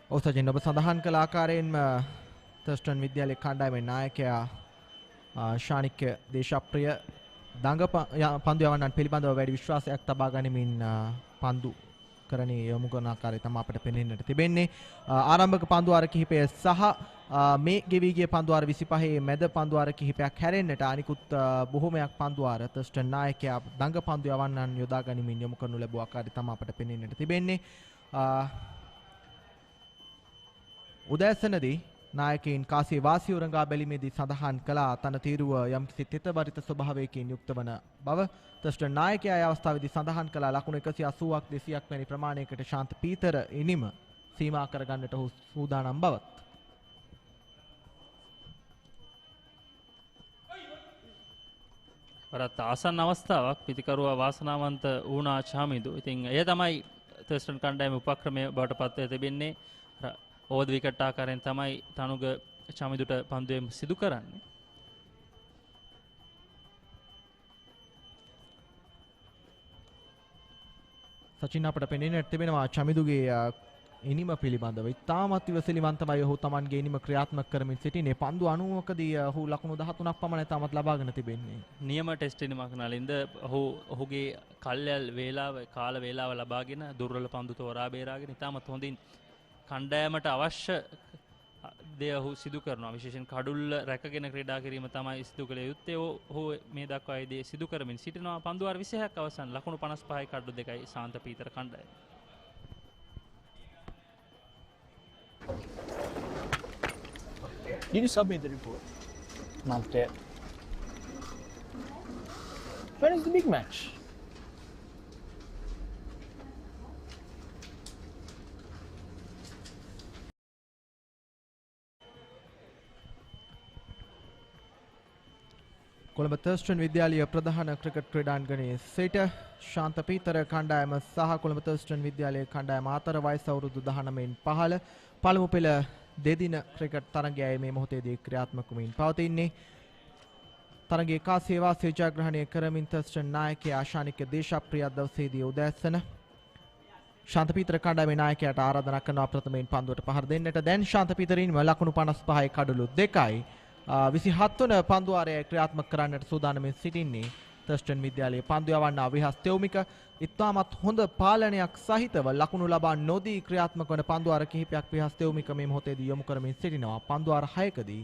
ඔව් සජින් ඔබ සඳහන් කළ ආකාරයෙන්ම තර්ස්ටන් විද්‍යාලයේ කණ්ඩායමේ නායකයා ශානික දේශප්‍රිය දඟ පන්දු යවන්නන් පිළිබඳව වැඩි විශ්වාසයක් තබා ගනිමින් පන්දු කරණී යොමු කරන ආකාරය තමයි අපිට පෙනෙන්නට තිබෙන්නේ. ආරම්භක පන්දු වාර කිහිපය සහ මේ ගෙවි ගිය පන්දු වාර 25 මැද පන්දු වාර කිහිපයක් හැරෙන්නට අනිකුත් බොහෝමයක් පන්දු වාර තර්ස්ටන් නායකයා දඟ පන්දු යවන්නන් යොදා ගනිමින් යොමු කරනු ලැබුව ආකාරය තමයි අපිට පෙනෙන්නට තිබෙන්නේ. උදෑසනදී නායකයින් කාසිය වාසිය උරංගා බැලීමේදී සඳහන් කළ තනතිරුව යම්කිසි තෙතබරිත ස්වභාවයකින් යුක්ත වන බව තර්ස්ටන් නායකයා ඒ අවස්ථාවේදී සඳහන් කළ ලකුණු 180ක් 200ක් වැනි ප්‍රමාණයකට ශාන්ත පීතර එනිම සීමා කරගන්නට ඔහු සූදානම් බවත්. වරත් ආසන්න අවස්ථාවක් පිතිකරුවා වාසනාවන්ත වුණා චාමිදු. ඉතින් එය තමයි තර්ස්ටන් කණ්ඩායමේ උපක්‍රමය බවට පත් වෙ තිබෙන්නේ. ඕවර් විකට් ආකාරයෙන් තමයි තනුග චමිදුට පන්දුවෙම සිදු කරන්නේ. සචින් අපට පෙනෙන්නට තිබෙනවා චමිදුගේ ඉනිම පිළිබඳව ඉතාමත් ඉවසිලිවන්තවයි ඔහු Tamanගේ ඉනිම ක්‍රියාත්මක කරමින් සිටිනේ. පන්දු 90කදී ඔහු ලකුණු 13ක් පමණ තාමත් ලබාගෙන තිබෙන්නේ. නියම ටෙස්ට් ඉනිමක් නලින්ද ඔහුගේ කල්යල් වේලාව කාල වේලාව ලබාගෙන දුර්වල පන්දු තෝරා බේරාගෙන ඉතාමත් හොඳින් කණ්ඩායමට අවශ්‍ය දේ ඔහු සිදු කරනවා. විශේෂයෙන් කඩුල්ල රැකගෙන ක්‍රීඩා කිරීම තමයි සිදු කළ යුත්තේ. ඔහු මේ දක්වා ඒ දේ සිදු කරමින් සිටිනවා. පන්දු වාර 26ක් අවසන් ලකුණු 55යි කඩු 2යි සාන්ත පීතර කණ්ඩායම. Did you submit the report? Not yet. When is the big match? Colombo Thurston විද්‍යාලීය ප්‍රධාන ක්‍රිකට් ක්‍රීඩාංගණයේ සිට ශාන්ත පීතර කණ්ඩායම සහ කොළඹ තර්ස්ටන් විද්‍යාලයේ කණ්ඩායම අතර වයස අවුරුදු 19න් 15 පළමු පෙළ දෙදින ක්‍රිකට් තරගයයි මේ මොහොතේදී ක්‍රියාත්මක වමින් පවතින්නේ. තරගයේ කාසිය වාසිය ජයග්‍රහණය කරමින් තර්ස්ටන් නායකයා ආශානික දේශප්‍රිය දවසේදී උදෑසන ශාන්ත පීතර කණ්ඩායමේ නායකයාට ආරාධනා කරනවා ප්‍රථමයෙන් පන්දුවට පහර දෙන්නට. දැන් ශාන්ත පීතරින්ම ලකුණු 55යි කඩලු 2යි 27 වන පන්දු වාරය ක්‍රියාත්මක කරන්නට සූදානම්ව සිටින්නේ තර්ස්ටන් විද්‍යාලයේ පන්දු යවන්නා විහස් තෙවුමික. ඉතාමත් හොඳ පාලනයක් සහිතව ලකුණු ලබා නොදී ක්‍රියාත්මක වන පන්දු වාර කිහිපයක් විහස් තෙවුමික මේ මොහොතේදී යොමු කරමින් සිටිනවා. පන්දු වාර 6කදී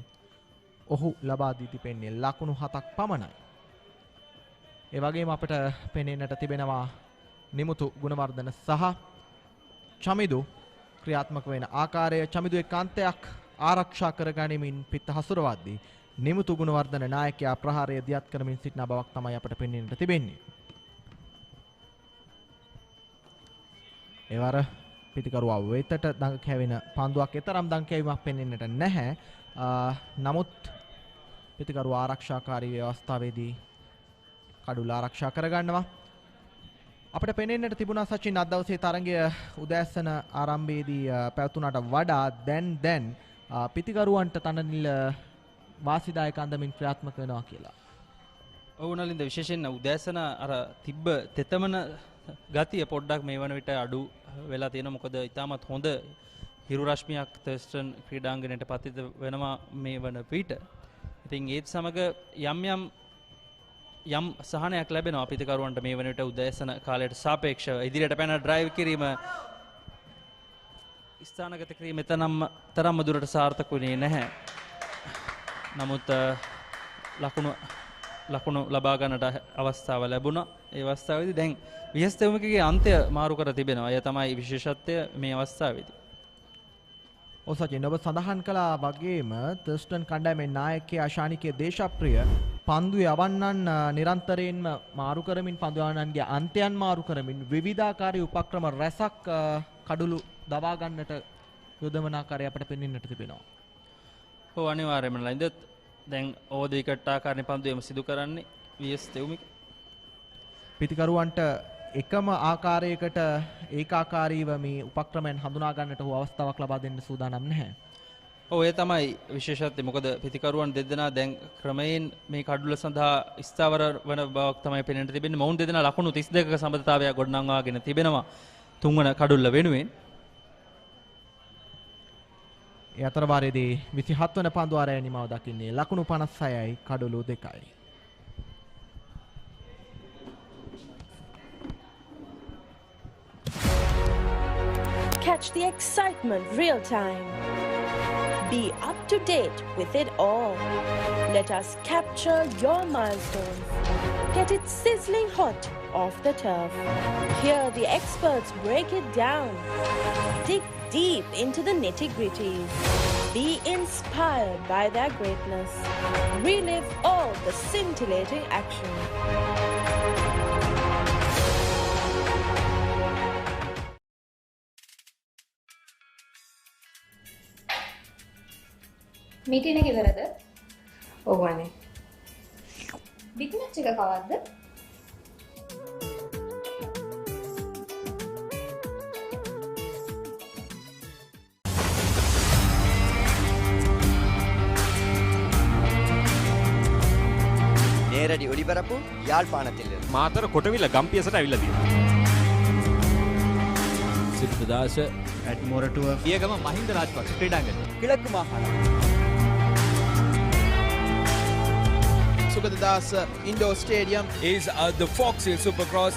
ඔහු ලබා දී තිබෙන්නේ ලකුණු 7ක් පමණයි. ඒ වගේම අපිට පෙනෙන්නට තිබෙනවා නිමුතු ගුණවර්ධන සහ චමිදු ක්‍රියාත්මක වෙන ආකාරය. චමිදු එකාන්තයක් ආරක්ෂා කර ගැනීමෙන් පිට හසුරවද්දී නිමුතු ගුණවර්ධන නායකයා ප්‍රහාරය දියත් කරමින් සිටින බවක් තමයි අපට පෙනෙන්නට තිබෙන්නේ. ඒවර පිටිකරුවා වෙතට දඟ කැවෙන පන්දුවක් එතරම් දඟ කැවීමක් පෙනෙන්නට නැහැ. නමුත් පිටිකරුවා ආරක්ෂාකාරී ව්‍යවස්ථාවේදී කඩුල ආරක්ෂා කරගන්නවා. අපිට පෙනෙන්නට තිබුණා සචින් අද දවසේ තරගය උදෑසන ආරම්භයේදී පැවතුනට වඩා දැන් පිටිකරුවන්ට තනනිල වාසිදායක අන්දමින් ක්‍රියාත්මක වෙනවා කියලා. ඔව් නලින්ද විශේෂයෙන් උදෑසන අර තිබ්බ තෙතමන ගතිය පොඩ්ඩක් මේ වන විට අඩු වෙලා තියෙනවා. මොකද ඉතාමත් හොඳ හිරු රශ්මියක් තර්ස්ටන් ක්‍රීඩාංගණයට පතිත වෙනවා මේ වන විට. ඉතින් ඒත් සමග යම් සහනයක් ලැබෙනවා පිටිකරුවන්ට මේ වන විට උදෑසන කාලයට සාපේක්ෂව. ඉදිරියට පැන ඩ්‍රයිව් කිරීම ස්ථානගත කිරීම තරම්ම දුරට සාර්ථක වුණේ නැහැ. නමුත් ලකුණු ලබා ගන්නට අවස්ථාව ලැබුණා. ඒ අවස්ථාවේදී දැන් විහස් තෙවුමිකගේ අන්තය මාරු කර තිබෙනවා. එය තමයි විශේෂත්වය මේ අවස්ථාවේදී. ඔසචින් ඔබ සඳහන් කළා වගේම තර්ස්ටන් කණ්ඩායමේ නායකයා ආශානිකේ දේශප්‍රිය පන්දු යවන්නන් නිරන්තරයෙන්ම මාරු කරමින් පන්දු යවන්නන්ගේ අන්තයන් මාරු කරමින් විවිධාකාරී උපක්‍රම රැසක් කඩුළු දවා ගන්නට යොදවන ආකාරය අපට පෙනෙන්නට තිබෙනවා. ඔව් අනිවාර්යයෙන්ම නේද. දැන් ඕවර් විකට් ආකාරනේ පන්දු එම සිදු කරන්නේ විහස් තෙවුමික. පිටිකරුවන්ට එකම ආකාරයකට ඒකාකාරීව මේ උපක්‍රමයන් හඳුනා ගන්නට හෝ අවස්ථාවක් ලබා දෙන්න සූදානම් නැහැ. ඔව් ඒ තමයි විශේෂත්වය. මොකද පිටිකරුවන් දෙදෙනා දැන් ක්‍රමයෙන් මේ කඩුල සඳහා ස්ථාවර වන බවක් තමයි පෙනෙන්නට තිබෙන්නේ. මොවුන් දෙදෙනා ලකුණු 32ක සම්බන්ධතාවයක් ගොඩනංවාගෙන තිබෙනවා තුන්වන කඩුල්ල වෙනුවෙන්. ඒ අතර වාරයේදී 27 වන පන්දු වාරය නිමාව දකින්නේ ලකුණු 56යි කඩුළු 2යි. Catch the excitement real time. Be up to date with it all. Let us capture your milestones. Get it sizzling hot off the turf. Hear the experts break it down. Dig deep into the nitty-gritties. Be inspired by their greatness. Relive all the scintillating action. Meeting එක ඉවරද? ඔව් අනේ. Big match එක කවද්ද? நேரடி ஒளிபரப்பு யாழ்ப்பாணத்தில் මාතර කොටවිල ගම්පියසට ඇවිල්ලා තියෙනවා. සිද්ධාස ඇඩ්මොරටුව පියගම මහින්ද රාජපක්ෂ ක්‍රීඩාංගණය கிழக்கு மாகாணம் Sugathadasa indoor stadium is the Fox Hill Supercross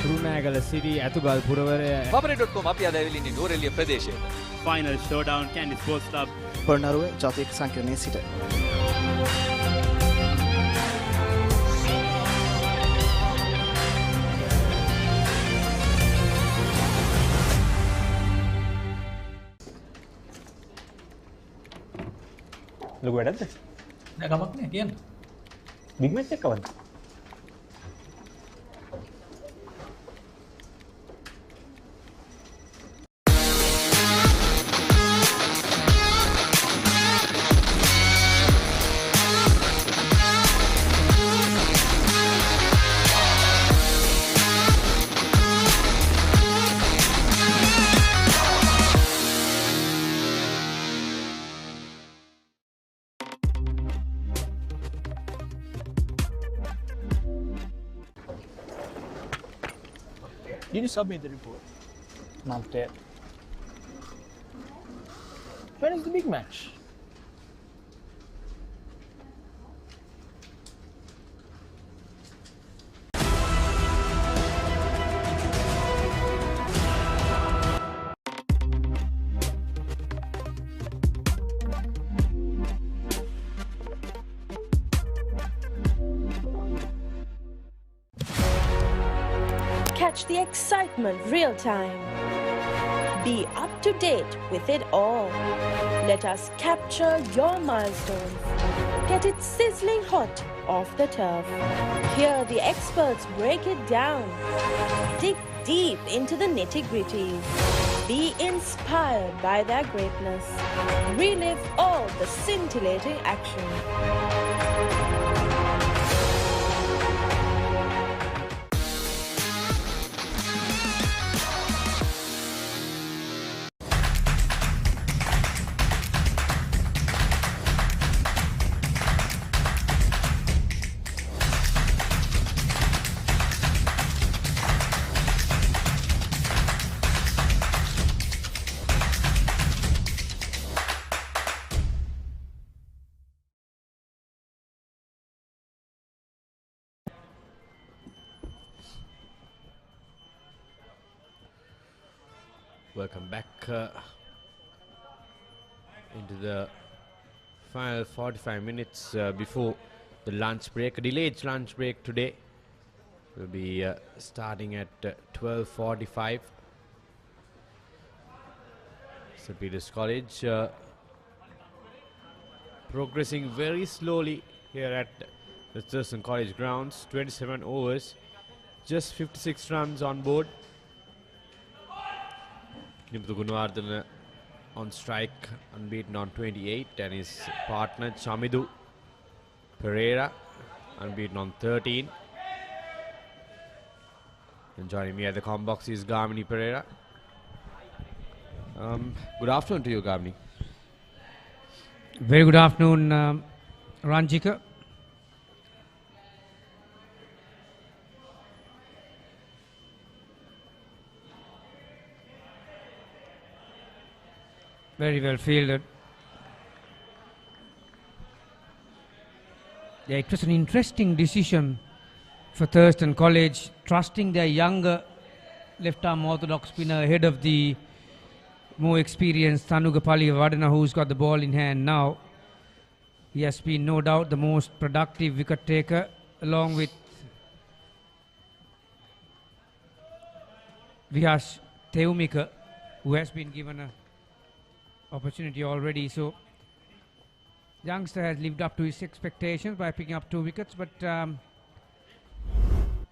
Kurunegala city Athugal පුරවරය Papare.com අපි අද ඇවිල්ලා ඉන්නේ නෝරෙලිය ප්‍රදේශයේ final showdown Candy Sports Club Polonnaruwa ජාතික සංකීර්ණයේ සිට ලොකු වැඩක්ද? නෑ කමක් නෑ කියන්න. බිග් මැච් එක කවද්ද? Did you submit the report? Not yet. When is the big match? Catch the excitement real time. Be up to date with it all. Let us capture your milestones. Get it sizzling hot off the turf. Hear the experts break it down. Dig deep into the nitty-gritties. Be inspired by their greatness. Relive all the scintillating action. Welcome back into the final 45 minutes before the lunch break. A delayed lunch break today. Will be starting at 12:45. St. Peter's College progressing very slowly here at the Thurston College grounds. 27 overs, just 56 runs on board. Nimtu Gunawardana on strike, unbeaten on 28, and his partner Chamidu Pereira unbeaten on 13. And joining me at the comm box is Gamini Pereira. Good afternoon to you, Gamini. Very good afternoon, Ranjika. Very well fielded. Yeah, it was an interesting decision for Thurston College, trusting their younger left-arm orthodox spinner ahead of the more experienced Thanugapali Vadana, who's got the ball in hand now. He has been no doubt the most productive wicket taker, along with Vihash Theumika, who has been given a opportunity already. So youngster has lived up to his expectations by picking up 2 wickets, but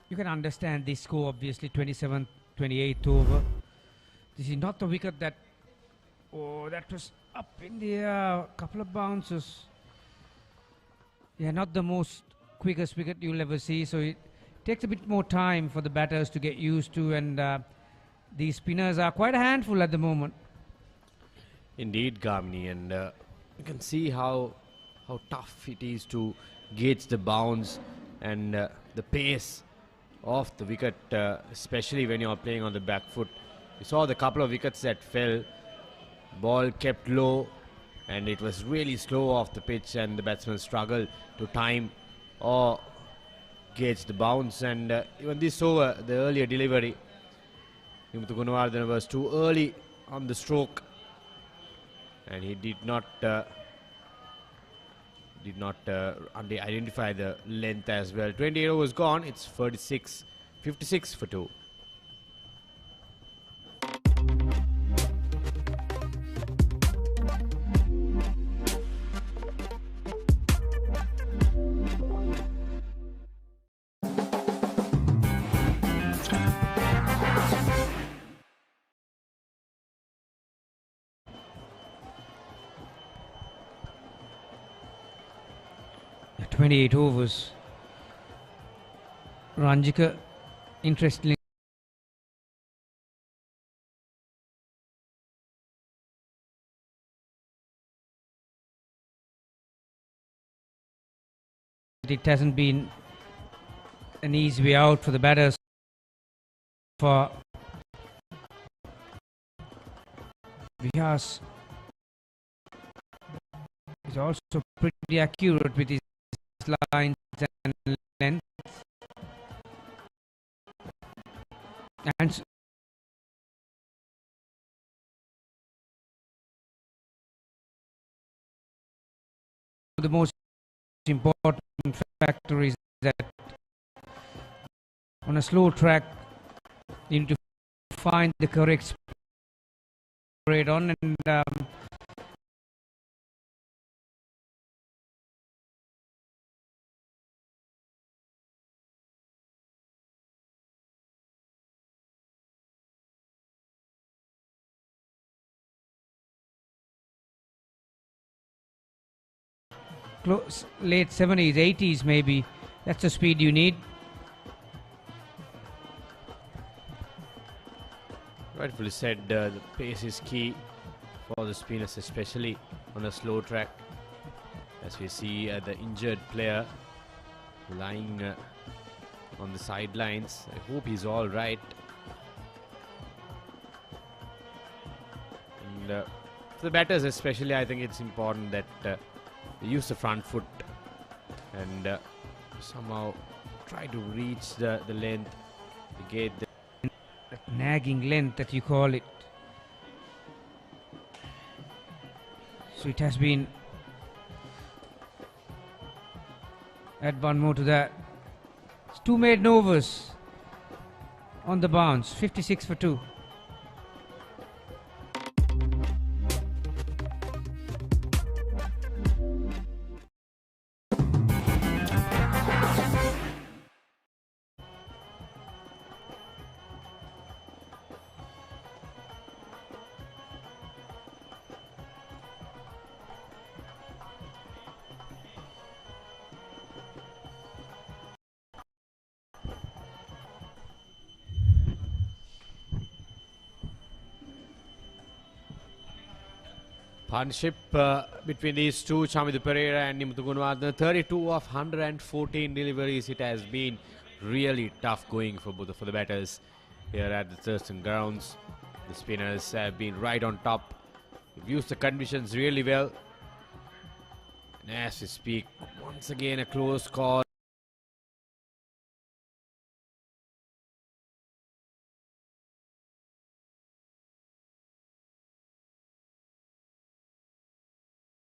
you can understand this score, obviously 27th, 28th over. This is not the wicket that, oh, that was up in the air, couple of bounces. Yeah, not the most quickest wicket you'll ever see, so it takes a bit more time for the batters to get used to, and these spinners are quite a handful at the moment. Indeed, Gamini, and you can see how tough it is to gauge the bounce and the pace of the wicket, especially when you are playing on the back foot. You saw the couple of wickets that fell, ball kept low, and it was really slow off the pitch, and the batsman struggled to time or gauge the bounce. And even this over, the earlier delivery, Nimtu Gunawardana was too early on the stroke, and he did not identify the length as well. 28 overs gone, it's 56 for 2. Yeah, 28 overs. Ranjika, interestingly, it hasn't been an easy way out for the batters for Vyas is also pretty accurate with his lines and length. And the most important factor is that on a slow track you need to find the correct spread on, and late 70s, 80s maybe. That's the speed you need. Rightfully said, the pace is key for the spinners, especially on a slow track. As we see the injured player lying on the sidelines. I hope he's all right. And for the batters especially, I think it's important that they use the front foot and somehow try to reach the length, the gate. That nagging length that you call it. So it has been. Add one more to that. It's 2 maiden overs on the bounce, 56 for 2. Partnership between these two, Chamidhu Pereira and Nimuthu Gunawardena, 32 of 114 deliveries. It has been really tough going for the batters here at the Thurston grounds. The spinners have been right on top. They've used the conditions really well. And as we speak, once again a close call.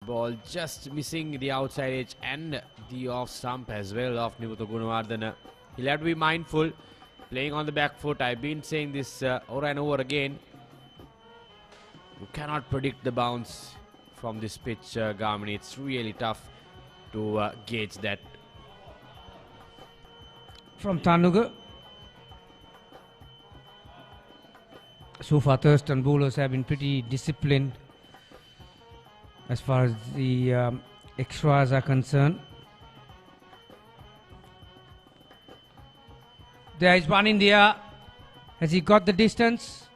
Ball just missing the outside edge and the off stump as well of Nimuthu Gunawardena. He'll have to be mindful, playing on the back foot. I've been saying this over and over again. You cannot predict the bounce from this pitch, Gamini. It's really tough to gauge that. From Tanuga. So far, Thurston bowlers have been pretty disciplined as far as the extras are concerned. There is one in the air. Has he got the distance?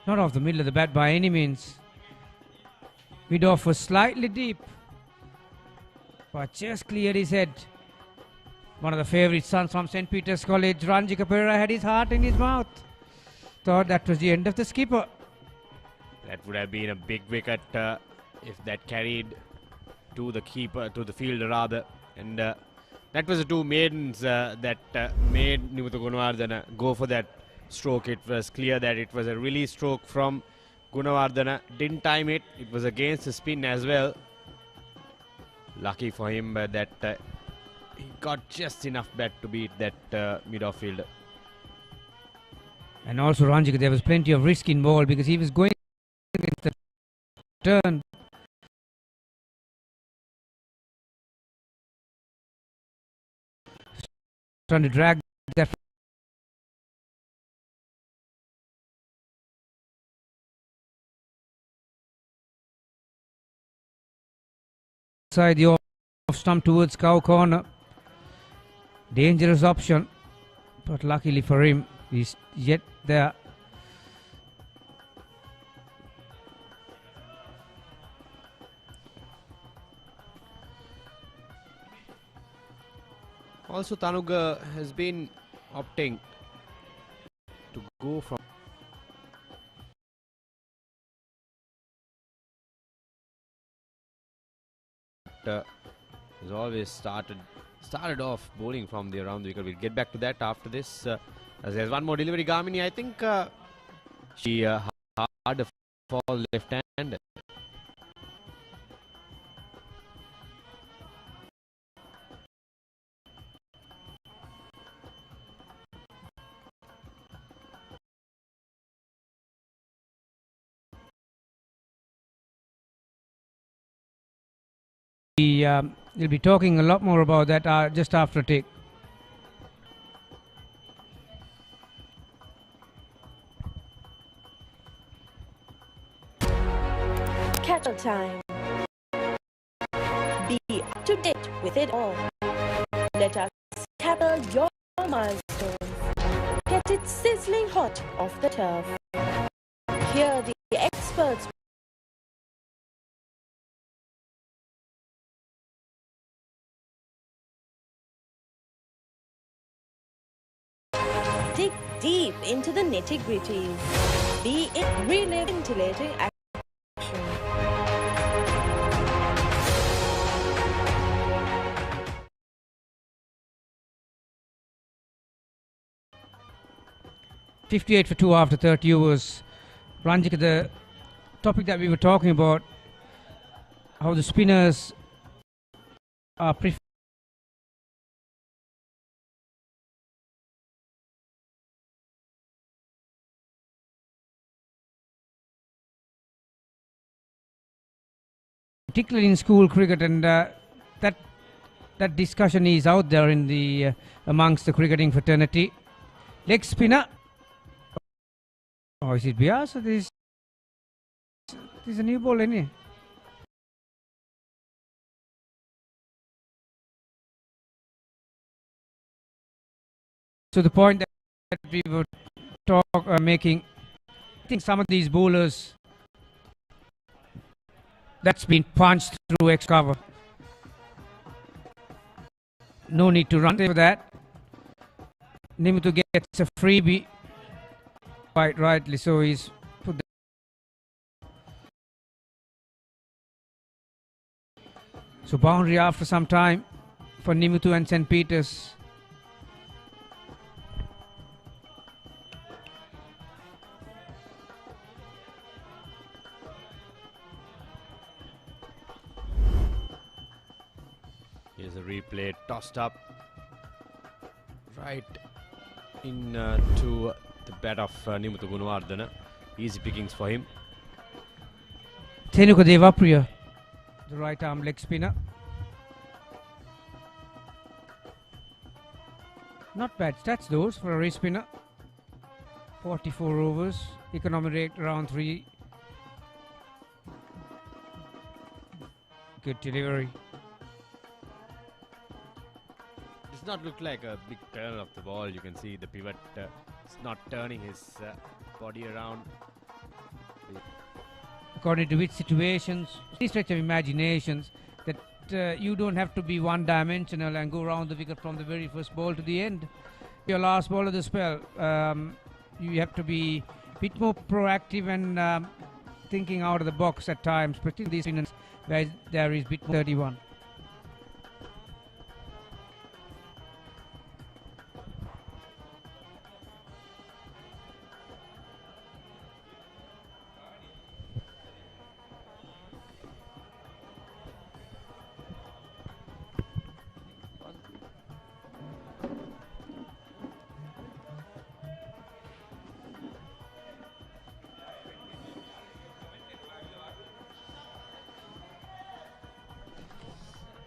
Not off the middle of the bat by any means. Mid-off was slightly deep, but just cleared his head. One of the favourite sons from St. Peter's College, Ranjika Pereira, had his heart in his mouth. Thought that was the end of the skipper. That would have been a big wicket if that carried to the keeper, to the fielder rather. And that was the two maidens that made Nimuthu Gunawardena go for that stroke. It was clear that it was a release stroke from Gunawardena. Didn't time it. It was against the spin as well. Lucky for him that he got just enough bat to beat that mid-off fielder. And also Ranjika, there was plenty of risk in ball because he was going against the turn. Trying to drag that side the off stump towards cow corner. Dangerous option, but luckily for him, he's yet there. Also, Tanuga has been opting to go from has always started off bowling from the around the wicket. We'll get back to that after this. As there's one more delivery. Gamini, I think she hard a fall left hand. We'll be talking a lot more about that just after a take. Cattle time. Be up to date with it all. Let us tackle your milestones. Get it sizzling hot off the turf. Hear the experts. Dig deep into the nitty-gritties. Be it relive scintillating action. 58 for 2 after 30 overs. Ranjika, the topic that we were talking about, how the spinners are particularly in school cricket, and that discussion is out there in the amongst the cricketing fraternity. Leg spinner. Oh, is it Bias? This is a new ball, isn't it? So the point that we were making, I think some of these bowlers that's been punched through X cover. No need to run for that. Nimuthu gets a freebie. Quite rightly so, he's put the so boundary after some time for Nimuthu and St. Peter's. Here's a replay, tossed up right in to the bat of Nimuthu Gunawardana. Easy pickings for him. Thenuka Devapriya, the right arm leg spinner. Not bad stats those for a race spinner. 44 overs, economy rate around 3. Good delivery. Does not look like a big turn of the ball. You can see the pivot is not turning his body around. According to which situations, any stretch of imaginations, that you don't have to be one-dimensional and go around the wicket from the very first ball to the end. Your last ball of the spell, you have to be a bit more proactive and thinking out of the box at times, particularly these innings where there is bit more 31.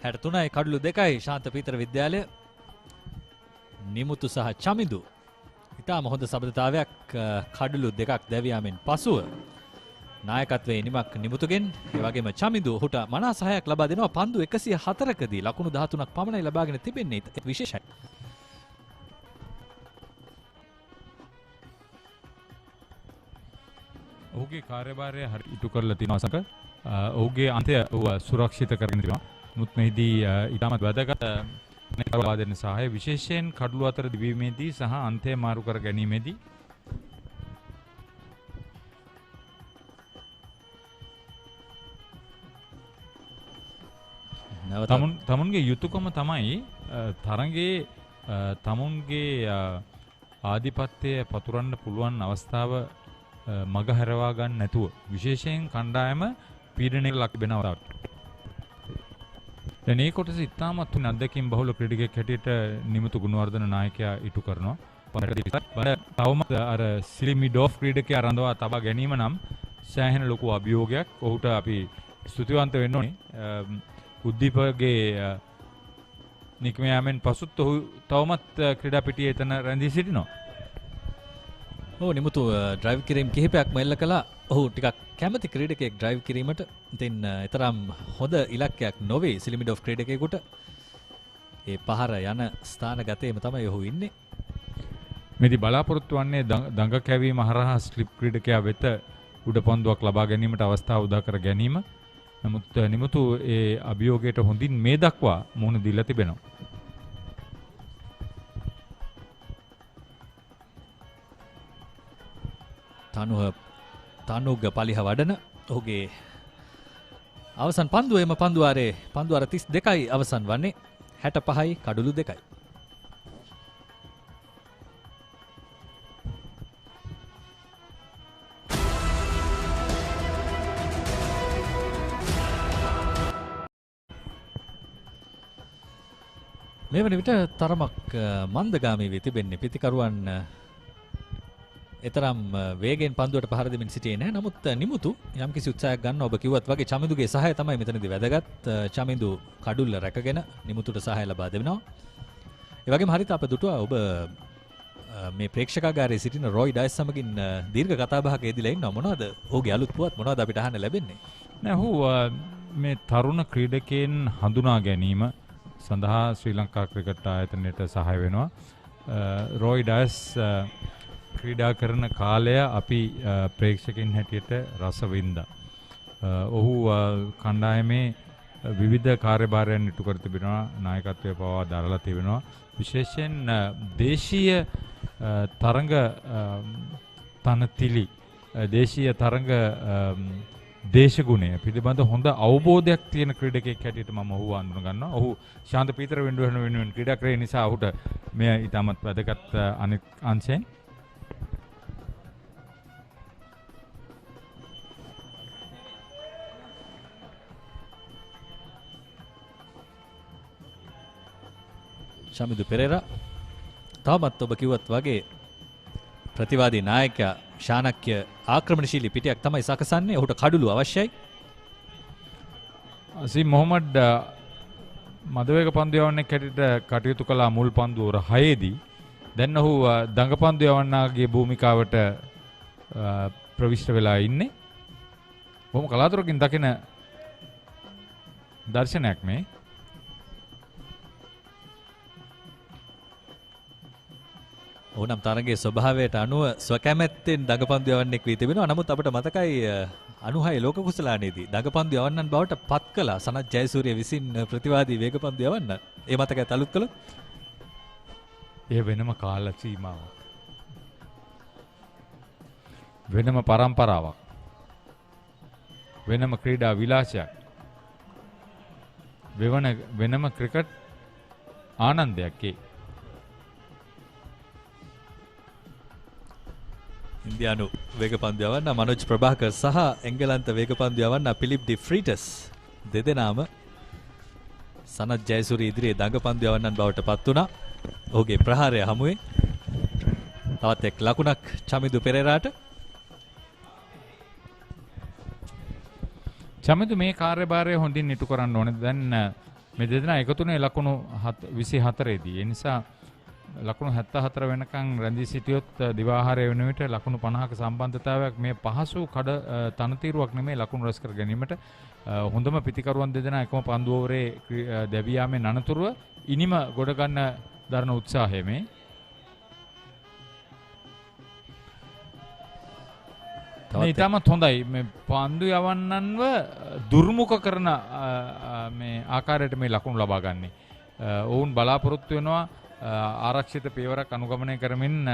හැටතුනයි කඩලු දෙකයි ශාන්ත පීතර විද්‍යාලය නිමුතු සහ චමිදු ඉතාම හොඳ සබඳතාවයක් කඩලු දෙකක් දැවියාමෙන් පසුව නායකත්වයේ නිමක් නිමුතුගෙන් ඒ වගේම චමිදු ඔහුට මනා සහායක් ලබා දෙනවා පන්දු 104කදී ලකුණු 13ක් පමණයි ලබාගෙන තිබෙන්නේ විශේෂයි. ඔහුගේ කාර්යභාරය හරි ඉටු කරලා තිනවා සක ඔහුගේ අන්තය ඔහුව සුරක්ෂිත කරගෙන තිබෙනවා. මුත් මෙහිදී ඉතාමත් වැදගත් ලබා දෙන සහාය විශේෂයෙන් කඩලු අතර දිවීමේදී සහ අන්තය මාරු කර ගැනීමේදී තමුන්ගේ යුතුයකම තමයි තරඟේ තමුන්ගේ ආධිපත්‍යය පතුරන්න පුළුවන් අවස්ථාව මග හැරවා ගන්න නැතුව විශේෂයෙන් කණ්ඩායම පීඩනයකට ලක් වෙනවා. දැන් මේ කොටස ඉතාමත් තුන අධ්‍යක්ෂින් බහුල ක්‍රීඩකයෙක් හැටියට නිමුතු ගුණවර්ධන නායකයා ඉටු කරනවා. තවමත් අර සිලිමිඩෝෆ් ක්‍රීඩකයා රඳවා තබා ගැනීම නම් සෑහෙන ලොකු අභියෝගයක්. ඔහුට අපි ස්තුතිවන්ත වෙන්න ඕනේ. උද්දීපකගේ නික්ම යාමෙන් පසුත් ඔහු තවමත් ක්‍රීඩා පිටියේ එතන රැඳී සිටිනවා. ඔව් නිමුතු ඩ්‍රයිව් කිරීම කිහිපයක්ම එල්ල කළා. ඔහු ටිකක් කැමති ක්‍රීඩකයෙක් ඩ්‍රයිව් කිරීමට. ඉතින් තරම් හොඳ ඉලක්කයක් නොවේ සිලිමිඩෝෆ් ක්‍රීඩකයෙකුට. ඒ පහර යන ස්ථානගතයේම තමයි ඔහු ඉන්නේ. මෙදි බලාපොරොත්තු වන්නේ දඟ කැවීම හරහා ස්ලිප් ක්‍රීඩකයා වෙත උඩ පන්දුවක් ලබා ගැනීමට අවස්ථාව උදා කර ගැනීම. නමුත් නිමුතු ඒ අභියෝගයට හොඳින් මේ දක්වා මුහුණ දීලා තිබෙනවා. තනුග පලිහ වඩන ඔහුගේ අවසන් පන්දුව එම පන්දුවාරේ පන්දුවාර 32යි අවසන් වන්නේ 65යි කඩුළු 2යි. මේ වන විට තරමක් මන්දගාමී වී තිබෙන්නේ පිතිකරුවන් එතරම් වේගෙන් පන්දුවට පහර දෙමින් සිටියේ නැහැ. නමුත් නිමුතු යම්කිසි උත්සාහයක් ගන්න ඔබ කිව්වත් වගේ චමිඳුගේ සහාය තමයි මෙතනදී වැදගත්. චමිඳු කඩුල්ල රැකගෙන නිමුතුට සහාය ලබා දෙනවා. ඒ වගේම හරිත අප දුටුවා ඔබ මේ ප්‍රේක්ෂකාගාරයේ සිටින රොයි ඩයස් සමගින් දීර්ඝ කතාබහක යෙදিলা ඉන්නවා. මොනවද ඔහුගේ අලුත් පුවත් මොනවද අපිට අහන්න ලැබෙන්නේ? නෑ ඔහු මේ තරුණ ක්‍රීඩකයන් හඳුනා ගැනීම සඳහා ශ්‍රී ලංකා ක්‍රිකට් ආයතනයට සහාය වෙනවා. රොයි ඩයස් ක්‍රීඩා කරන කාලය අපි ප්‍රේක්ෂකයන් හැටියට රස වින්දා. ඔහු කණ්ඩායමේ විවිධ කාර්යභාරයන් ඉටු කර තිබෙනවා. නායකත්වය පවා දරලා තිබෙනවා. විශේෂයෙන් දේශීය තරඟ තනතිලි දේශීය තරඟ දේශගුණය පිළිබඳ හොඳ අවබෝධයක් තියෙන ක්‍රීඩකයෙක් හැටියට මම ඔහු අඳුන ගන්නවා. ඔහු ශාන්ත පීතර වෙනුවෙන් ක්‍රීඩා කරේ නිසා ඔහුට මෙය ඉතාමත් වැදගත් අනෙක් අංශයෙන්. ශමිදු පෙරේරා තවමත් ඔබ කිව්වත් වගේ ප්‍රතිවාදී නායකයා ශානක්‍ය ආක්‍රමණශීලී පිටියක් තමයි සකසන්නේ. ඔහුට කඩුළු අවශ්‍යයි. අසීම් මොහමඩ් මදවේග පන්දු යවන්නෙක් හැටියට කටයුතු කළා මුල් පන්දුවර 6දී. දැන් ඔහු දඟ පන්දු යවන්නාගේ භූමිකාවට ප්‍රවිෂ්ඨ වෙලා ඉන්නේ. බොහොම කලාතුරකින් දකින දර්ශනයක් මේ. ඕනම් තරගයේ ස්වභාවයට අනුව ස්වකැමැත්තෙන් දඟපන්දු යවන්නෙක් වී තිබෙනවා. නමුත් අපිට මතකයි 96 ලෝක කුසලානේදී දඟපන්දු යවන්නන් බවට පත් කළා සනත් ජයසූරිය විසින් ප්‍රතිවාදී වේගපන්දු යවන්න. ඒ මතකයත් අලුත් කළොත් ඒ වෙනම කාල සීමාවක්. වෙනම පරම්පරාවක්. වෙනම ක්‍රීඩා විලාසයක්. වෙනම ක්‍රිකට් ආනන්දයක් ඒ. ඉන්දියානු වේගපන්දු යවන්න මනෝජ් ප්‍රභාකර් සහ එංගලන්ත වේගපන්දු යවන්න පිලිප් ඩි ෆ්‍රීටස් දෙදෙනාම සනත් ජයසූරිය ඉදිරියේ දඟපන්දු යවන්නන් බවට පත් වුණා. ඔහුගේ ප්‍රහාරය හමුවේ තවත් එක් ලකුණක් චමිදු පෙරේරාට. චමිදු මේ කාර්යභාරය හොඳින් ඉටු කරන්න ඕනේ. දැන් මේ දෙදෙනා එකතුනේ ලකුණු 24 දී. ඒ නිසා ලකුණු 74 වෙනකන් රැඳී සිටියොත් දිවාහාරය වෙන විට ලකුණු 50ක සම්බන්ධතාවයක් මේ පහසු තනතිරුවක් නෙමෙයි ලකුණු රැස් කර ගැනීමට. හොඳම පිතිකරුවන් දෙදෙනා එකම පන්දු ඕවරේ දැවී යාමෙන් අනතුරුව ඉනිම ගොඩ ගන්න දරන උත්සාහය මේ. ඉතාමත් හොඳයි මේ පන්දු යවන්නන්ව දුර්මුඛ කරන මේ ආකාරයට මේ ලකුණු ලබා ගන්නේ. ඔවුන් බලාපොරොත්තු වෙනවා ආරක්ෂිත පියවරක් අනුගමනය කරමින්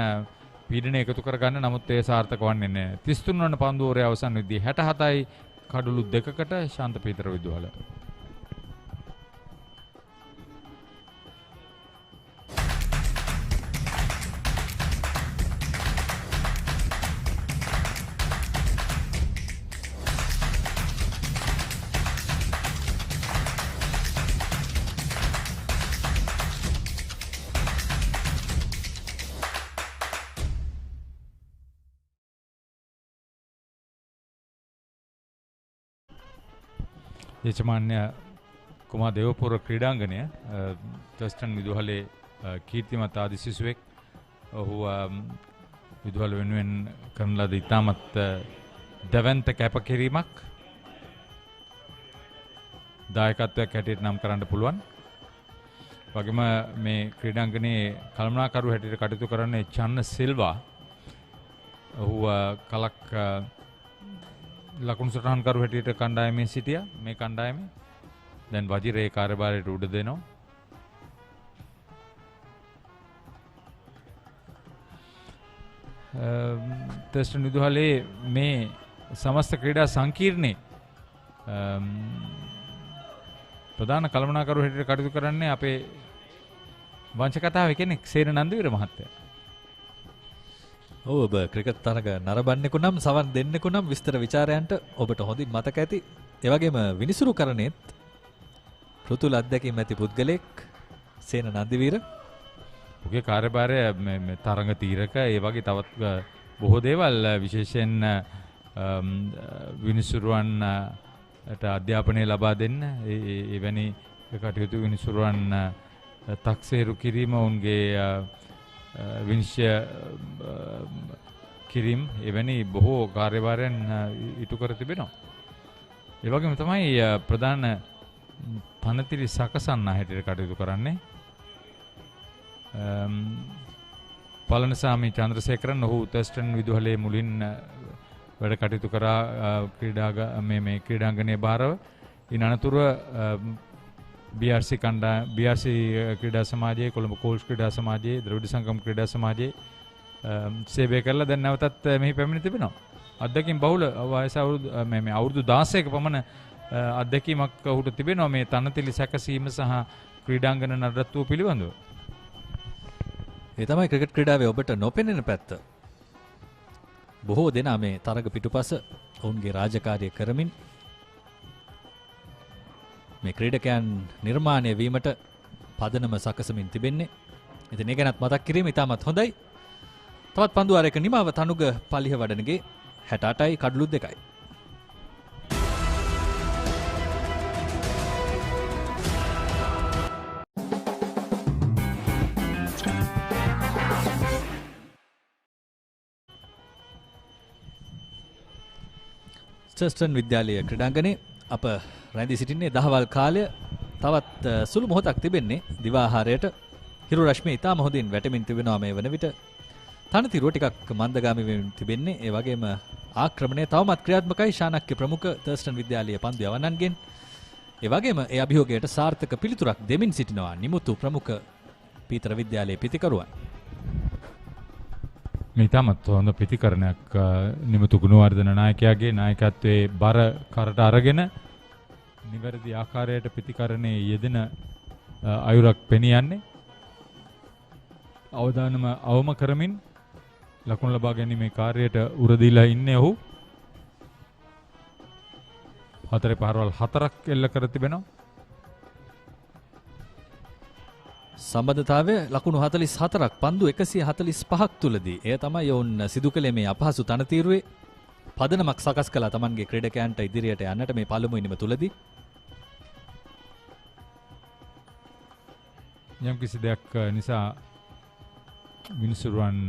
පීඩනය එකතු කරගන්න. නමුත් ඒ සාර්ථක වන්නේ නැහැ. 33 වන පන්දු ඕවරේ අවසන් වෙද්දී 67යි කඩුළු 2කට ශාන්ත පීතර විදුහල. යජමාන්‍ය කුමා දේවපුර ක්‍රීඩාංගණය තර්ස්ටන් විදුහලේ කීර්තිමත් ආදි සිසුවෙක්. ඔහු විදුහල වෙනුවෙන් කරන ලද ඉතාමත් දැවැන්ත කැපකිරීමක් දායකත්වයක් හැටියට නම් කරන්න පුළුවන්. වගේම මේ ක්‍රීඩාංගණයේ කළමනාකරු හැටියට කටයුතු කරන්නේ චන්න සිල්වා. ඔහු කලක් ලකුණු සටහන්කරු හැටියට කණ්ඩායමේ සිටියා. මේ කණ්ඩායමේ දැන් වජිරේ කාර්යභාරයට උඩ දෙනවා. තර්ස්ටන් විදුහලේ මේ සමස්ත ක්‍රීඩා සංකීර්ණයේ ප්‍රධාන කළමනාකරු හැටියට කටයුතු කරන්නේ අපේ වංශකතාවේ කෙනෙක් සේන නන්දිවීර මහත්තයා. ඔබ ක්‍රිකට් තරග නරඹන්නෙකු නම් සවන් දෙන්නෙකු නම් විස්තර ਵਿਚාරයන්ට ඔබට හොඳින් මතක ඇති. ඒ වගේම විනිසුරු කරණෙත් පෘතුල අධ්‍යක්ෂක ඇති පුද්ගලෙක් සේන නන්දිවීර. ඔහුගේ කාර්යභාරය මේ තරඟ තීරක ඒ වගේ තවත් බොහෝ දේවල් විශේෂයෙන් විනිසුරුවන්ට අධ්‍යාපනය ලබා දෙන්න එවැනි කටයුතු විනිසුරුවන් තක්සේරු කිරීම ඔවුන්ගේ විනිශ්චය කිරීම එවැනි බොහෝ කාර්යභාරයන් ඉටු කර තිබෙනවා. ඒ වගේම තමයි ප්‍රධාන පනතිරි සකසන්න හැටියට කටයුතු කරන්නේ පළනසාමි චන්ද්‍රසේකරන්. ඔහු තර්ස්ටන් විදුහලේ මුලින් වැඩ කටයුතු කරා මේ ක්‍රීඩාංගණයේ භාරව. ඉන් අනතුරුව BRC ක්‍රීඩා සමාජයේ, කොළඹ කෝල්ස් ක්‍රීඩා සමාජයේ, ද්‍රවිඩ සංගම් ක්‍රීඩා සමාජයේ සේවය කරලා දැන් නැවතත් මෙහි පැමිණ තිබෙනවා. අත්දැකීම් බහුල වයස අවුරුදු 16ක පමණ අත්දැකීමක් ඔහුට තිබෙනවා මේ තනතිලි සැකසීම සහ ක්‍රීඩාංගන නඩත්තුව පිළිබඳව. ඒ තමයි ක්‍රිකට් ක්‍රීඩාවේ ඔබට නොපෙනෙන පැත්ත. බොහෝ දෙනා මේ තරග පිටුපස ඔවුන්ගේ රාජකාරිය කරමින් මේ ක්‍රීඩකයන් නිර්මාණය වීමට පදනම සකසමින් තිබෙන්නේ. ඉතින් ඒ ගැනත් මතක් කිරීම ඉතාමත් හොඳයි. තවත් පන්දුවාරයක නිමාව තනුග පලිහ වඩනගේ 68යි කඩලු 2යි. Thurstan විද්‍යාලය ක්‍රීඩාංගණේ අප රැඳී සිටින්නේ දහවල් කාලය. තවත් සුළු මොහොතක් තිබෙන්නේ දිවාහාරයට. හිරු රශ්මිය ඉතාම හොඳින් වැටෙමින් තිබෙනවා මේ වන විට. තනතිරුව ටිකක් මන්දගාමී වෙමින් තිබෙන්නේ. ඒ වගේම ආක්‍රමණය තවමත් ක්‍රියාත්මකයි ශානක්‍ය ප්‍රමුඛ තර්ස්ටන් විද්‍යාලයේ පන්දු යවන්නන්ගෙන්. ඒ වගේම ඒ අභියෝගයට සාර්ථක පිළිතුරක් දෙමින් සිටිනවා නිමුතු ප්‍රමුඛ පීතර විද්‍යාලයේ පිතිකරුවන්. මේ ඉතාමත් හොඳ ප්‍රතිකරණයක් නිමුතු ගුණවර්ධන නායකයාගේ නායකත්වයේ බර කරට අරගෙන නිවැරදි ආකාරයට ප්‍රතිකරණයේ යෙදෙන අයුරක් පෙනී යන්නේ. අවධානම අවම කරමින් ලකුණු ලබා ගැනීමේ කාර්යයට උරදීලා ඉන්නේ ඔහු. 4 පාරවල් 4ක් එල්ල කර තිබෙනවා. සම්බන්ධතාවය ලකුණු 44ක් පන්දු 145ක් තුලදී. එය තමයි ඔවුන් සිදු කළේ මේ අපහසු තනතිරුවේ පදනමක් සකස් කළා තමන්ගේ ක්‍රීඩකයන්ට ඉදිරියට යන්නට මේ පළමු ඉනිම තුලදී. යම් කිසි දෙයක් නිසා විනිසුරුවන්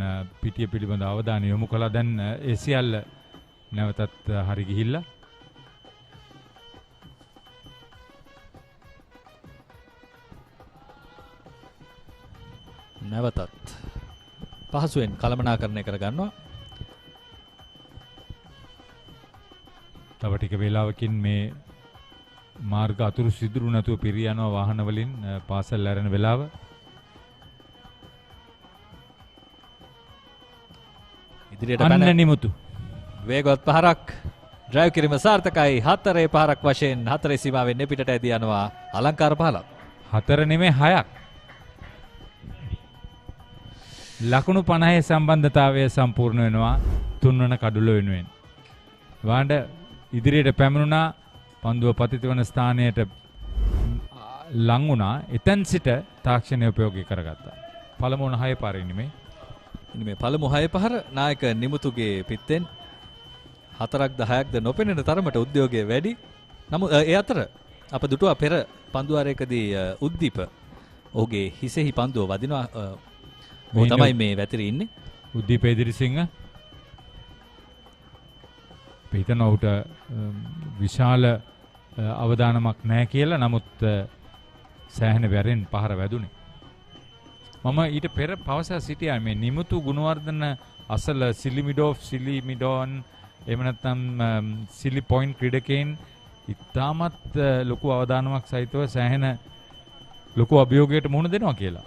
පිටිය පිළිබඳ අවධානය යොමු කළා. දැන් ඒ සියල්ල නැවතත් හරි ගිහිල්ලා. නැවතත් පහසුවෙන් කළමනාකරණය කරගන්නවා. තව ටික වේලාවකින් මේ මාර්ග අතුරු සිදුරු නැතුව පිරී යනවා වාහන වලින් පාසල් ඇරෙන වෙලාව. ඉදිරියට පැන නිමුතු වේගවත් පහරක් ඩ්‍රයිව් කිරීම සාර්ථකයි. 4 පහරක් වශයෙන් 4 සීමාවෙන් පිටට ඇදී යනවා අලංකාර පහලක්. 4 නෙමෙයි 6ක්. ලකුණු 50 සම්බන්ධතාවය සම්පූර්ණ වෙනවා 3 වන කඩුල වෙනුවෙන්. වාණ්ඩ ඉදිරියට පැමිණුණා. පන්දුව පතිත වන ස්ථානයට ලං වුණා. එතෙන් සිට තාක්ෂණය උපයෝගී කරගත්තා. පළමු 6 පාරේ නෙමෙයි. මේ පළමු 6 පහර නායක නිමුතුගේ පිත්තෙන් 4ක් 10ක්ද නොපෙනෙන තරමට උද්‍යෝගය වැඩි. නමුත් ඒ අතර අප දුටුවා පෙර පන්දුවාරයකදී උද්දීප ඔහුගේ හිසෙහි පන්දුව වදිනවා. ඔහු තමයි මේ වැතිරී ඉන්නේ. උද්දීප එදිරිසිංහ පිටන ඔහුට විශාල අවදානමක් නැහැ කියලා. නමුත් සෑහෙන වැරෙන් පහර වැදුනේ. මම ඊට පෙර පවසා සිටියා මේ නිමුතු ගුණවර්ධන අසල සිලිමිඩෝන් එහෙම නැත්නම් සිලි පොයින්ට් ක්‍රීඩකයන් ඉතාමත් ලොකු අවදානමක් සහිතව සෑහෙන ලොකු අභියෝගයකට මුහුණ දෙනවා කියලා.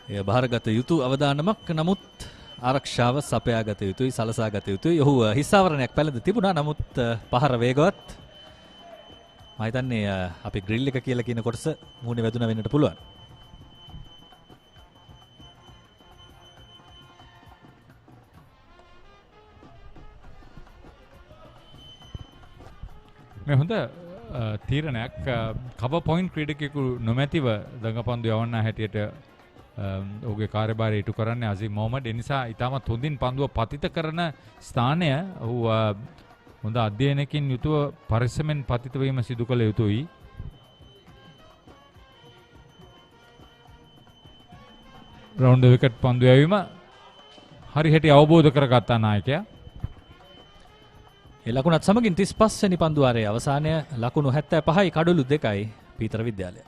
එය බාරගත යුතු අවදානමක්. නමුත් ආරක්ෂාව සපයාගත යුතුයි, සලසාගත යුතුයි. ඔහු හිස්සාවරණයක් පැලඳ තිබුණා. නමුත් පහර වේගවත්. මම හිතන්නේ අපි ග්‍රිල් එක කියලා කියන කොටස මූණේ වැදුනා වෙන්නට පුළුවන්. මේ හොඳ තීරණයක්. කවර් පොයින්ට් ක්‍රීඩකයෙකු නොමැතිව දඟපන්දු යවන්න හැටියට ඔහුගේ කාර්යභාරය ඉටු කරන්නේ අසීම් මොහමඩ්. ඒ නිසා ඉතාමත් හොඳින් පන්දුව පතිත කරන ස්ථානය ඔහු හොඳ අධ්‍යයනකින් යුතුව පරිස්සමෙන් පතිත වීම සිදු කළ යුතුයි. රවුන්ඩ් විකට් පන්දු යැවීම හරිහැටි අවබෝධ කරගත්තා නායකයා. ඒ ලකුණත් සමගින් 35 වෙනි පන්දුවාරයේ අවසානය ලකුණු 75යි කඩලු 2යි පීතර විද්‍යාලය.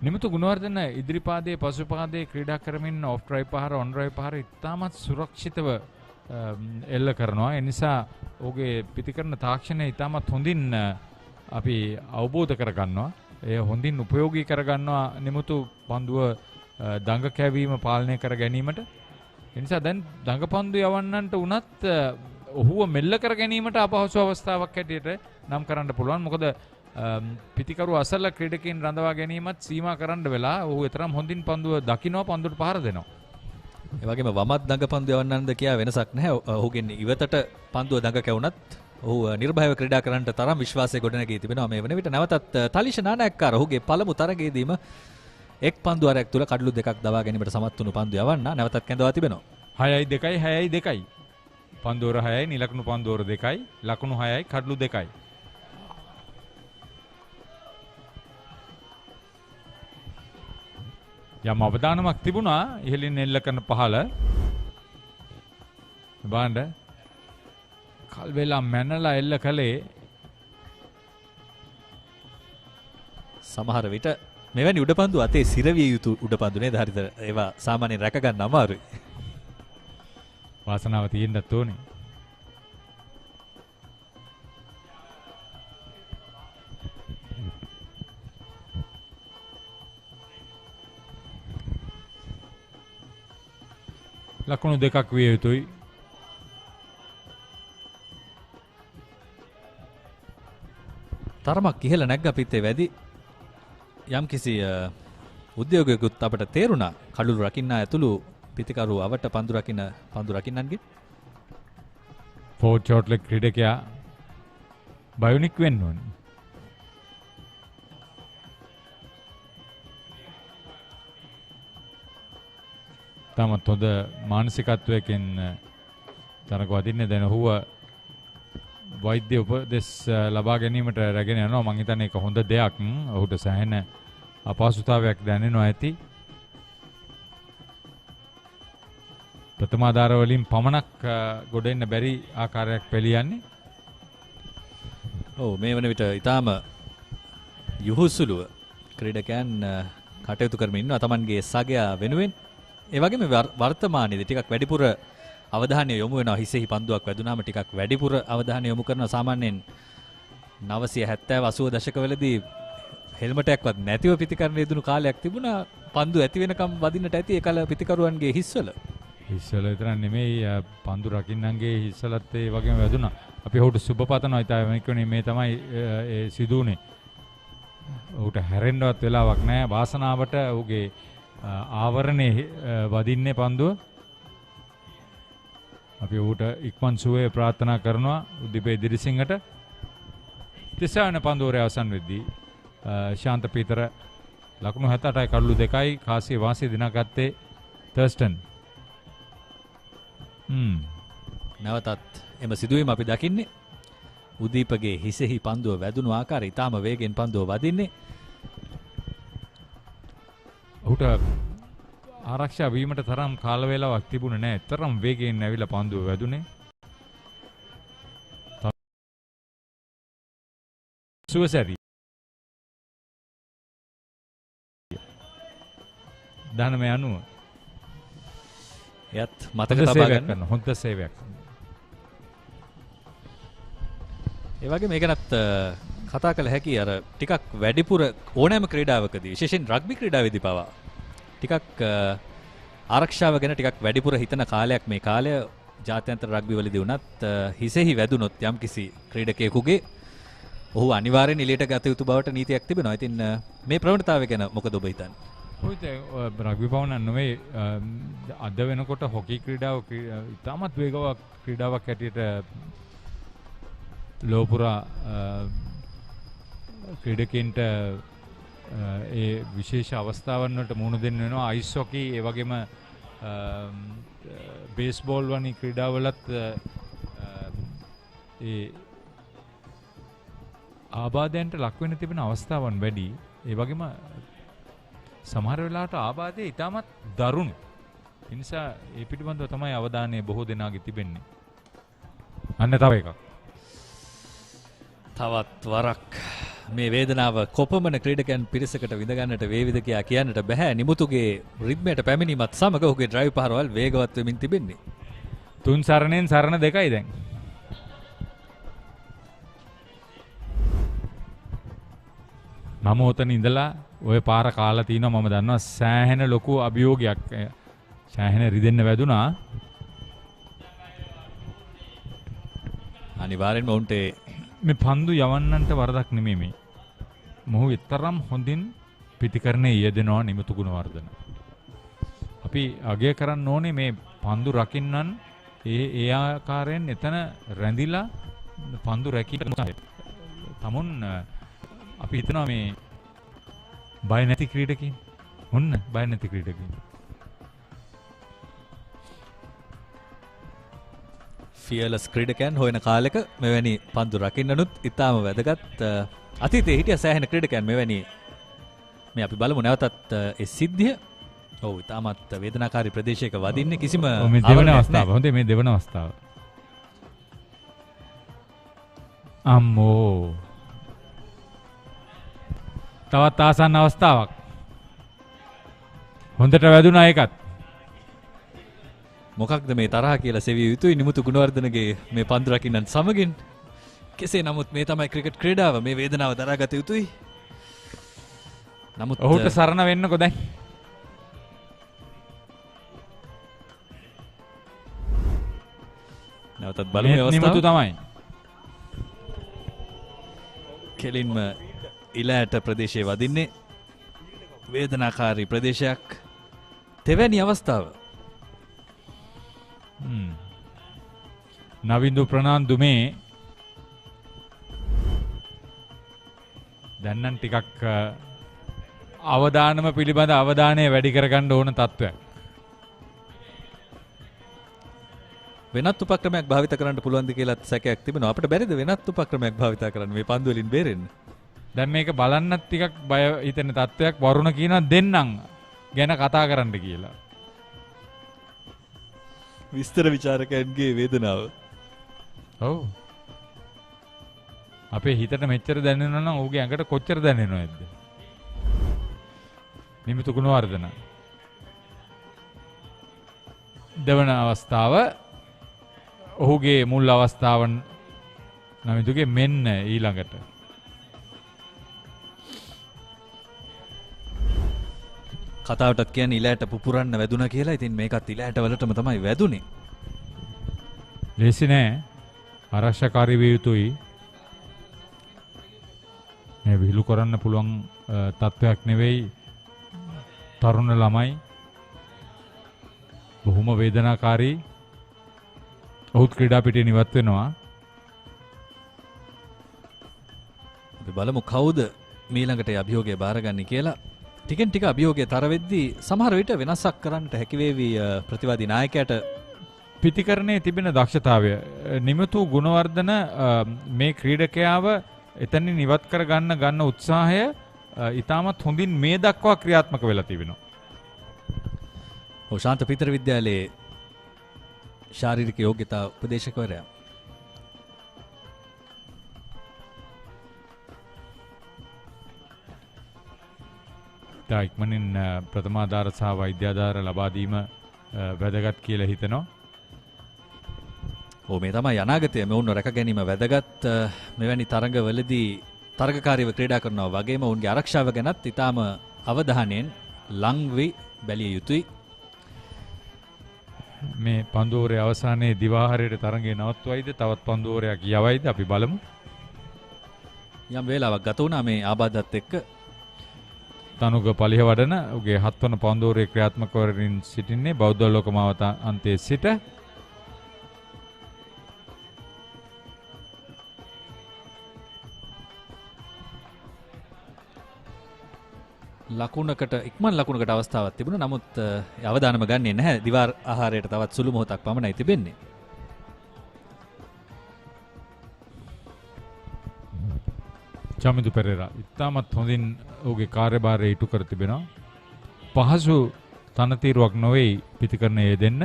නිමුතු ගුණවර්ධන ඉදිරිපාදයේ පසුපාදයේ ක්‍රීඩා කරමින් ඔෆ් ඩ්‍රයිව් පහර ඔන් ඩ්‍රයිව් පහර ඉතාමත් සුරක්ෂිතව එල්ල කරනවා. ඒ නිසා ඔහුගේ පිටිකරන තාක්ෂණය ඉතාමත් හොඳින් අපි අවබෝධ කරගන්නවා. ඒ හොඳින් උපයෝගී කරගන්නවා නිමුතු පන්දුව දඟ කැවීම පාලනය කර ගැනීමට. ඒ නිසා දැන් දඟ පන්දු යවන්නන්ට උනත් ඔහුව මෙල්ල කර ගැනීමට අපහසු අවස්ථාවක් හැටියට නම් කරන්න පුළුවන්. මොකද පිතිකරු අසල ක්‍රීඩකයන් රඳවා ගැනීමත් සීමා කරන්න වෙලා ඔහු එතරම් හොඳින් පන්දුව දකිනවා, පන්දුවට පහර දෙනවා. ඒ වගේම වමත් දඟ පන්දු යවන්නන්ද කියා වෙනසක් නැහැ. ඔහුගෙන් ඉවතට පන්දුව දඟ කැවුනත් ඔහු නිර්භයව ක්‍රීඩා කරන්නට තරම් විශ්වාසය ගොඩනැගී තිබෙනවා. මේ වන විට නැවතත් තලිෂ නානායක්කාර ඔහුගේ පළමු තරගයේදීම එක් පන්දුවාරයක් තුල කඩලු දෙකක් දවා ගැනීමට සමත් වුණු පන්දු යවන්න නැවතත් කැඳවා තිබෙනවා. 6-2 6-2 පන්දුවර 6යි නිලකුණු පන්දුවර 2යි ලකුණු 6යි කඩලු 2යි. යම් අවදානමක් තිබුණා ඉහළින් එල්ල කරන පහළ. බාණ්ඩ කල් වෙලා මැනලා එල්ල කළේ. සමහර විට මෙවැනි උඩපන්දු අතේ සිරවිය යුතු උඩපන්දු නේද? හරිද? ඒවා සාමාන්‍යයෙන් රැක ගන්න අමාරුයි. වාසනාව තියෙන්නත් ඕනේ. ලකුණු දෙකක් විය යුතුයි. තරමක් ඉහළ නැග්ග පිටේ වැඩි යම් කිසි උද්‍යෝගයකුත් අපට තේරුණා. කඩළු රකින්න ඇතුළු පිතිකරු අවට පන්දු රකින්නන්ගේ ෆෝර්ඩ් ෂෝට්ලෙග් ක්‍රීඩකයා බයොනික් වෙන්න ඕනේ. තමත් හොඳ මානසිකත්වයකින් තරග වදින්නේ. දැන් ඔහුව වෛද්‍ය උපදෙස් ලබා ගැනීමට රැගෙන යනවා. මං හිතන්නේ ඒක හොඳ දෙයක්. ඔහුට සෑහෙන අපහසුතාවයක් දැනෙනවා ඇති. ප්‍රථමාධාර වලින් පමණක් ගොඩ එන්න බැරි ආකාරයක් පෙළියන්නේ. ඔව්, මේ වන විට ඊටාම යහුසුලුව ක්‍රීඩකයන් කටයුතු කරමින් ඉන්නවා තමන්ගේ සගයා වෙනුවෙන්. ඒ වගේම වර්තමානයේදී ටිකක් වැඩිපුර අවධානය යොමු වෙනවා. හිසෙහි පන්දුවක් වැදුනාම ටිකක් වැඩිපුර අවධානය යොමු කරනවා. සාමාන්‍යයෙන් 970 80 දශකවලදී හෙල්මටයක්වත් නැතිව පිතිකරන යෙදුණු කාලයක් තිබුණා. පන්දු ඇති වෙනකම් වදින්නට ඇති ඒ කල පිතිකරුවන්ගේ හිස්වල. හිස්වල විතර නෙමෙයි පන්දු රකින්නන්ගේ හිස්වලත් ඒ වගේම වැදුණා. අපි ඔහුට සුබ පතනවා. ඉතින් මේ තමයි ඒ සිදුුනේ. ඔහුට හැරෙන්නවත් වෙලාවක් නැහැ. වාසනාවට ඔහුගේ ආවරණේ වදින්නේ පන්දුව. අපි ඌට ඉක්මන් සුවය ප්‍රාර්ථනා කරනවා උද්දීපේ දිරිසිංහට. 30 වෙනි පන්දුවේ අවසන් වෙද්දී ශාන්ත පීතර ලකුණු 78යි කඩලු 2යි කාසිය වාසිය දිනාගත්තේ තර්ස්ටන්. නැවතත් එම සිදුවීම අපි දකින්නේ උදීපගේ හිසෙහි පන්දුව වැදුණු ආකාරය ඉතාම වේගෙන් පන්දුව වදින්නේ. ඔහුට ආරක්ෂා වීමට තරම් කාල වේලාවක් තිබුණේ නැහැ. තරම් වේගයෙන් ඇවිල්ලා පන්දුව වැදුනේ. සුවසරි. දානමය අනුව එයත් මතක තබා ගන්න හොඳ සේවයක්. ඒ වගේ මේකනත් කතා කළ හැකි අර ටිකක් වැඩිපුර ඕනෑම ක්‍රීඩාවකදී විශේෂයෙන් රග්බි ක්‍රීඩාවේදී පවා ටිකක් ආරක්ෂාව ගැන ටිකක් වැඩිපුර හිතන කාලයක් මේ කාලය ජාත්‍යන්තර රග්බි වලදී වුණත් හිසෙහි වැදුනොත් යම්කිසි ක්‍රීඩකයෙකුගේ ඔහු අනිවාර්යෙන් එළියට ගත යුතු බවට නීතියක් තිබෙනවා. ඉතින් මේ ප්‍රවණතාවය ගැන මොකද ඔබ හිතන්නේ? ඔයත් රග්බි පවුන නෙවෙයි අද වෙනකොට හොකි ක්‍රීඩාව ඉතාමත් වේගවත් ක්‍රීඩාවක් හැටියට ලෝපුරා ක්‍රීඩකයන්ට ඒ විශේෂ අවස්ථාවන් වලට මුහුණ දෙන්න වෙනවා. අයිස් හොකි ඒ වගේම බේස්බෝල් වැනි ක්‍රීඩාවලත් ඒ ආබාධයන්ට ලක් වෙන්න තිබෙන අවස්ථාවන් වැඩි. ඒ වගේම සමහර වෙලාවට ආබාධය ඉතාමත් දරුණු. ඒ නිසා ඒ පිටිබඳව තමයි අවධානය බොහෝ දෙනාගේ තිබෙන්නේ. අන්න තව එකක්. තවත් වරක් මේ වේදනාව කොපමණ ක්‍රීඩකයන් පිරිසකට විඳ ගන්නට වේවිද කියා කියන්නට බෑ. නිමුතුගේ රිද්මයට පැමිණීමත් සමග ඔහුගේ ඩ්‍රයිව් පහරවල් වේගවත් වෙමින් තිබෙන්නේ. තුන් සරණෙන් සරණ දෙකයි දැන්. මම උතන ඉඳලා ඔය පාර කාලා තිනවා. මම දන්නවා සෑහෙන ලොකු අභියෝගයක් සෑහෙන රිදෙන්න වැදුනා. අනිවාර්යෙන්ම උන්ට මේ පන්දු යවන්නන්ට වරදක් නෙමෙයි මේ. මොහු තරම් හොඳින් පිටිකරණේ යෙදෙනවා නිමුතු ගුණවර්ධන. අපි අගය කරන්න ඕනේ මේ පන්දු රකින්නන් ඒ ආකාරයෙන් එතන රැඳිලා පන්දු රැකීම තමුන් අපි හිතනවා මේ බය නැති ක්‍රීඩකයන්. ඔන්න බය නැති ක්‍රීඩකයන්. ෆියර්ලස් ක්‍රීඩකයන් හොයන කාලෙක මෙවැනි පන්දු රකින්නනුත් ඉතාම වැදගත්. අතීතයේ හිටිය සෑහෙන ක්‍රීඩකයන් මෙවැනි මේ අපි බලමු නැවතත් ඒ සිද්ධිය. ඔව් ඉතාමත් වේදනාකාරී ප්‍රදේශයක වදින්නේ කිසිම මේ දෙවන අවස්ථාව. හොඳේ මේ දෙවන අවස්ථාව. අම්මෝ. තවත් ආසන්න අවස්ථාවක්. හොඳට වැදුනා ඒකත්. මොකක්ද මේ තරහ කියලා සෙවිය යුතුයි නිමුතු ගුණවර්ධනගේ මේ පන්දු රකින්නන් සමගින්. කෙසේ නමුත් මේ තමයි ක්‍රිකට් ක්‍රීඩාව. මේ වේදනාව දරාගත යුතුයි. නමුත් ඔහුට සරණ වෙන්නකෝ දැන්. නැවතත් බලමු මේ අවස්ථාව. නිමුතු තමයි. කෙලින්ම ඉලෑට ප්‍රදේශයේ වදින්නේ වේදනාකාරී ප්‍රදේශයක්. තෙවැනි අවස්ථාව. නවින්දු ප්‍රනාන්දු මේ දැන් නම් ටිකක් අවදානම පිළිබඳ අවධානය වැඩි කරගන්න ඕන තත්ත්වයක්. වෙනත් උපක්‍රමයක් භාවිත කරන්න පුළුවන්ද කියලාත් සැකයක් තිබෙනවා. අපිට බැරිද වෙනත් උපක්‍රමයක් භාවිත කරන්න මේ පන්දු වලින් බේරෙන්න? දැන් මේක බලන්නත් ටිකක් බය හිතෙන තත්ත්වයක්. වරුණ කියනවා දෙන්නම් ගැන කතා කරන්න කියලා. විස්තර විචාරකයන්ගේ වේදනාව. ඔව්. අපේ හිතට මෙච්චර දැනෙනවා නම් ඔහුගේ ඇඟට කොච්චර දැනෙනවද? නිමිතු ගුණවර්ධන. දෙවන අවස්ථාව ඔහුගේ මුල් අවස්ථාවන් නමිතුගේ මෙන්න ඊළඟට. කතාවටත් කියන්නේ ඉලෑට පුපුරන්න වැදුනා කියලා. ඉතින් මේකත් ඉලෑට වලටම තමයි වැදුනේ. ලේසි නෑ. ආරක්ෂාකාරී විය යුතුයි. මේ විහිළු කරන්න පුළුවන් තත්ත්වයක් නෙවෙයි. තරුණ ළමයි බොහොම වේදනාකාරී. ඔහුත් ක්‍රීඩා පිටින් ඉවත් වෙනවා. අපි බලමු කවුද මීළඟට අභියෝගය බාරගන්නේ කියලා. ටිකෙන් ටික අභියෝගය තර වෙද්දී සමහර විට වෙනසක් කරන්නට හැකි වේවි ප්‍රතිවාදී නායකයාට. පිතිකරණයේ තිබෙන දක්ෂතාවය නිමතු ගුණවර්ධන මේ ක්‍රීඩකයාව එතනින් ඉවත් කර ගන්න උත්සාහය ඉතාමත් හොඳින් මේ දක්වා ක්‍රියාත්මක වෙලා තිබෙනවා. ශාන්ත පීතර විද්‍යාලයේ ශාරීරික යෝග්‍යතා උපදේශකවරයා. ඉක්මනින් ප්‍රථමාධාර සහ වෛද්‍යාධාර ලබා දීම වැදගත් කියලා හිතනවා. මේ තමයි අනාගතය. මෙවුන්ව රැක ගැනීම වැදගත්. මෙවැනි තරඟවලදී තරගකාරීව ක්‍රීඩා කරනවා වගේම ඔවුන්ගේ ආරක්ෂාව ගැනත් ඉතාම අවධානයෙන් ලංවි බැලිය යුතුයි. මේ පන්දුවරේ අවසානයේ දිවාහාරයේ තරඟය නවත්වයිද තවත් පන්දුවරයක් යවයිද අපි බලමු. යම් වේලාවක් ගත වුණා මේ ආබාධත් එක්ක. තනුග පලිහ වඩන උගේ 7 වන පන්දුවරේ ක්‍රියාත්මක කරමින් සිටින්නේ බෞද්ධ ලෝකමාවත අන්තයේ සිට. ලකුණකට ඉක්මන් ලකුණකට අවස්ථාවක් තිබුණා. නමුත් අවදානම ගන්නේ නැහැ. දිවාර ආහාරයට තවත් සුළු මොහොතක් පමණයි තිබෙන්නේ. චමිදු පෙරේරා ඉතාමත් හොඳින් ඔහුගේ කාර්යභාරය ඉටු කර තිබෙනවා. පහසු තනතිරුවක් නොවේ පිතිකරණයේ දෙන්න.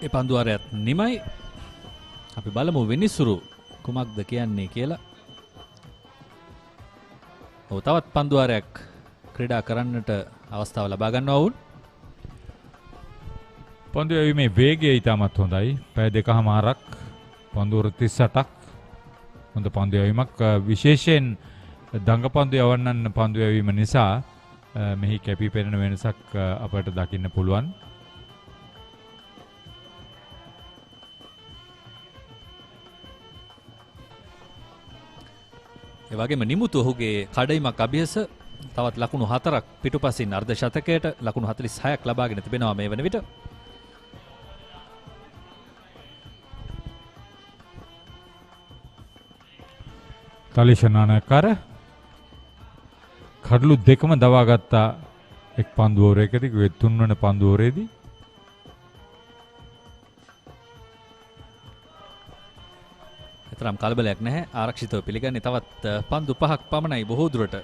ඒ පන්දුවාරයත් නිමයි. අපි බලමු විනිසුරු කුමක්ද කියන්නේ කියලා. තවත් පන්දුවාරයක් ක්‍රීඩා කරන්නට අවස්ථාව ලබා ගන්නවා වුන්. පන්දු යැවීමේ වේගය ඉතාමත් හොඳයි. පැය 2කමාරක් පන්දුවර 38ක් හොඳ පන්දු යැවීමක්. විශේෂයෙන් දඟ පන්දු යවන්නන් පන්දු යැවීම නිසා මෙහි කැපී පෙනෙන වෙනසක් අපට දකින්න පුළුවන්. ඒ වගේම නිමුතු ඔහුගේ කඩයිමක් අභියස තවත් ලකුණු 4ක් පිටුපසින් අර්ධ ශතකයට ලකුණු 46ක් ලබාගෙන තිබෙනවා මේ වන විට. තලිෂනානකර කඩලු දෙකම දවාගත්තා එක් පන්දුවරයකදී 3 වන පන්දුවරේදී. තරම් කලබලයක් නැහැ. ආරක්ෂිතව පිළිගන්නේ තවත් පන්දු 5ක් පමණයි බොහෝ දුරට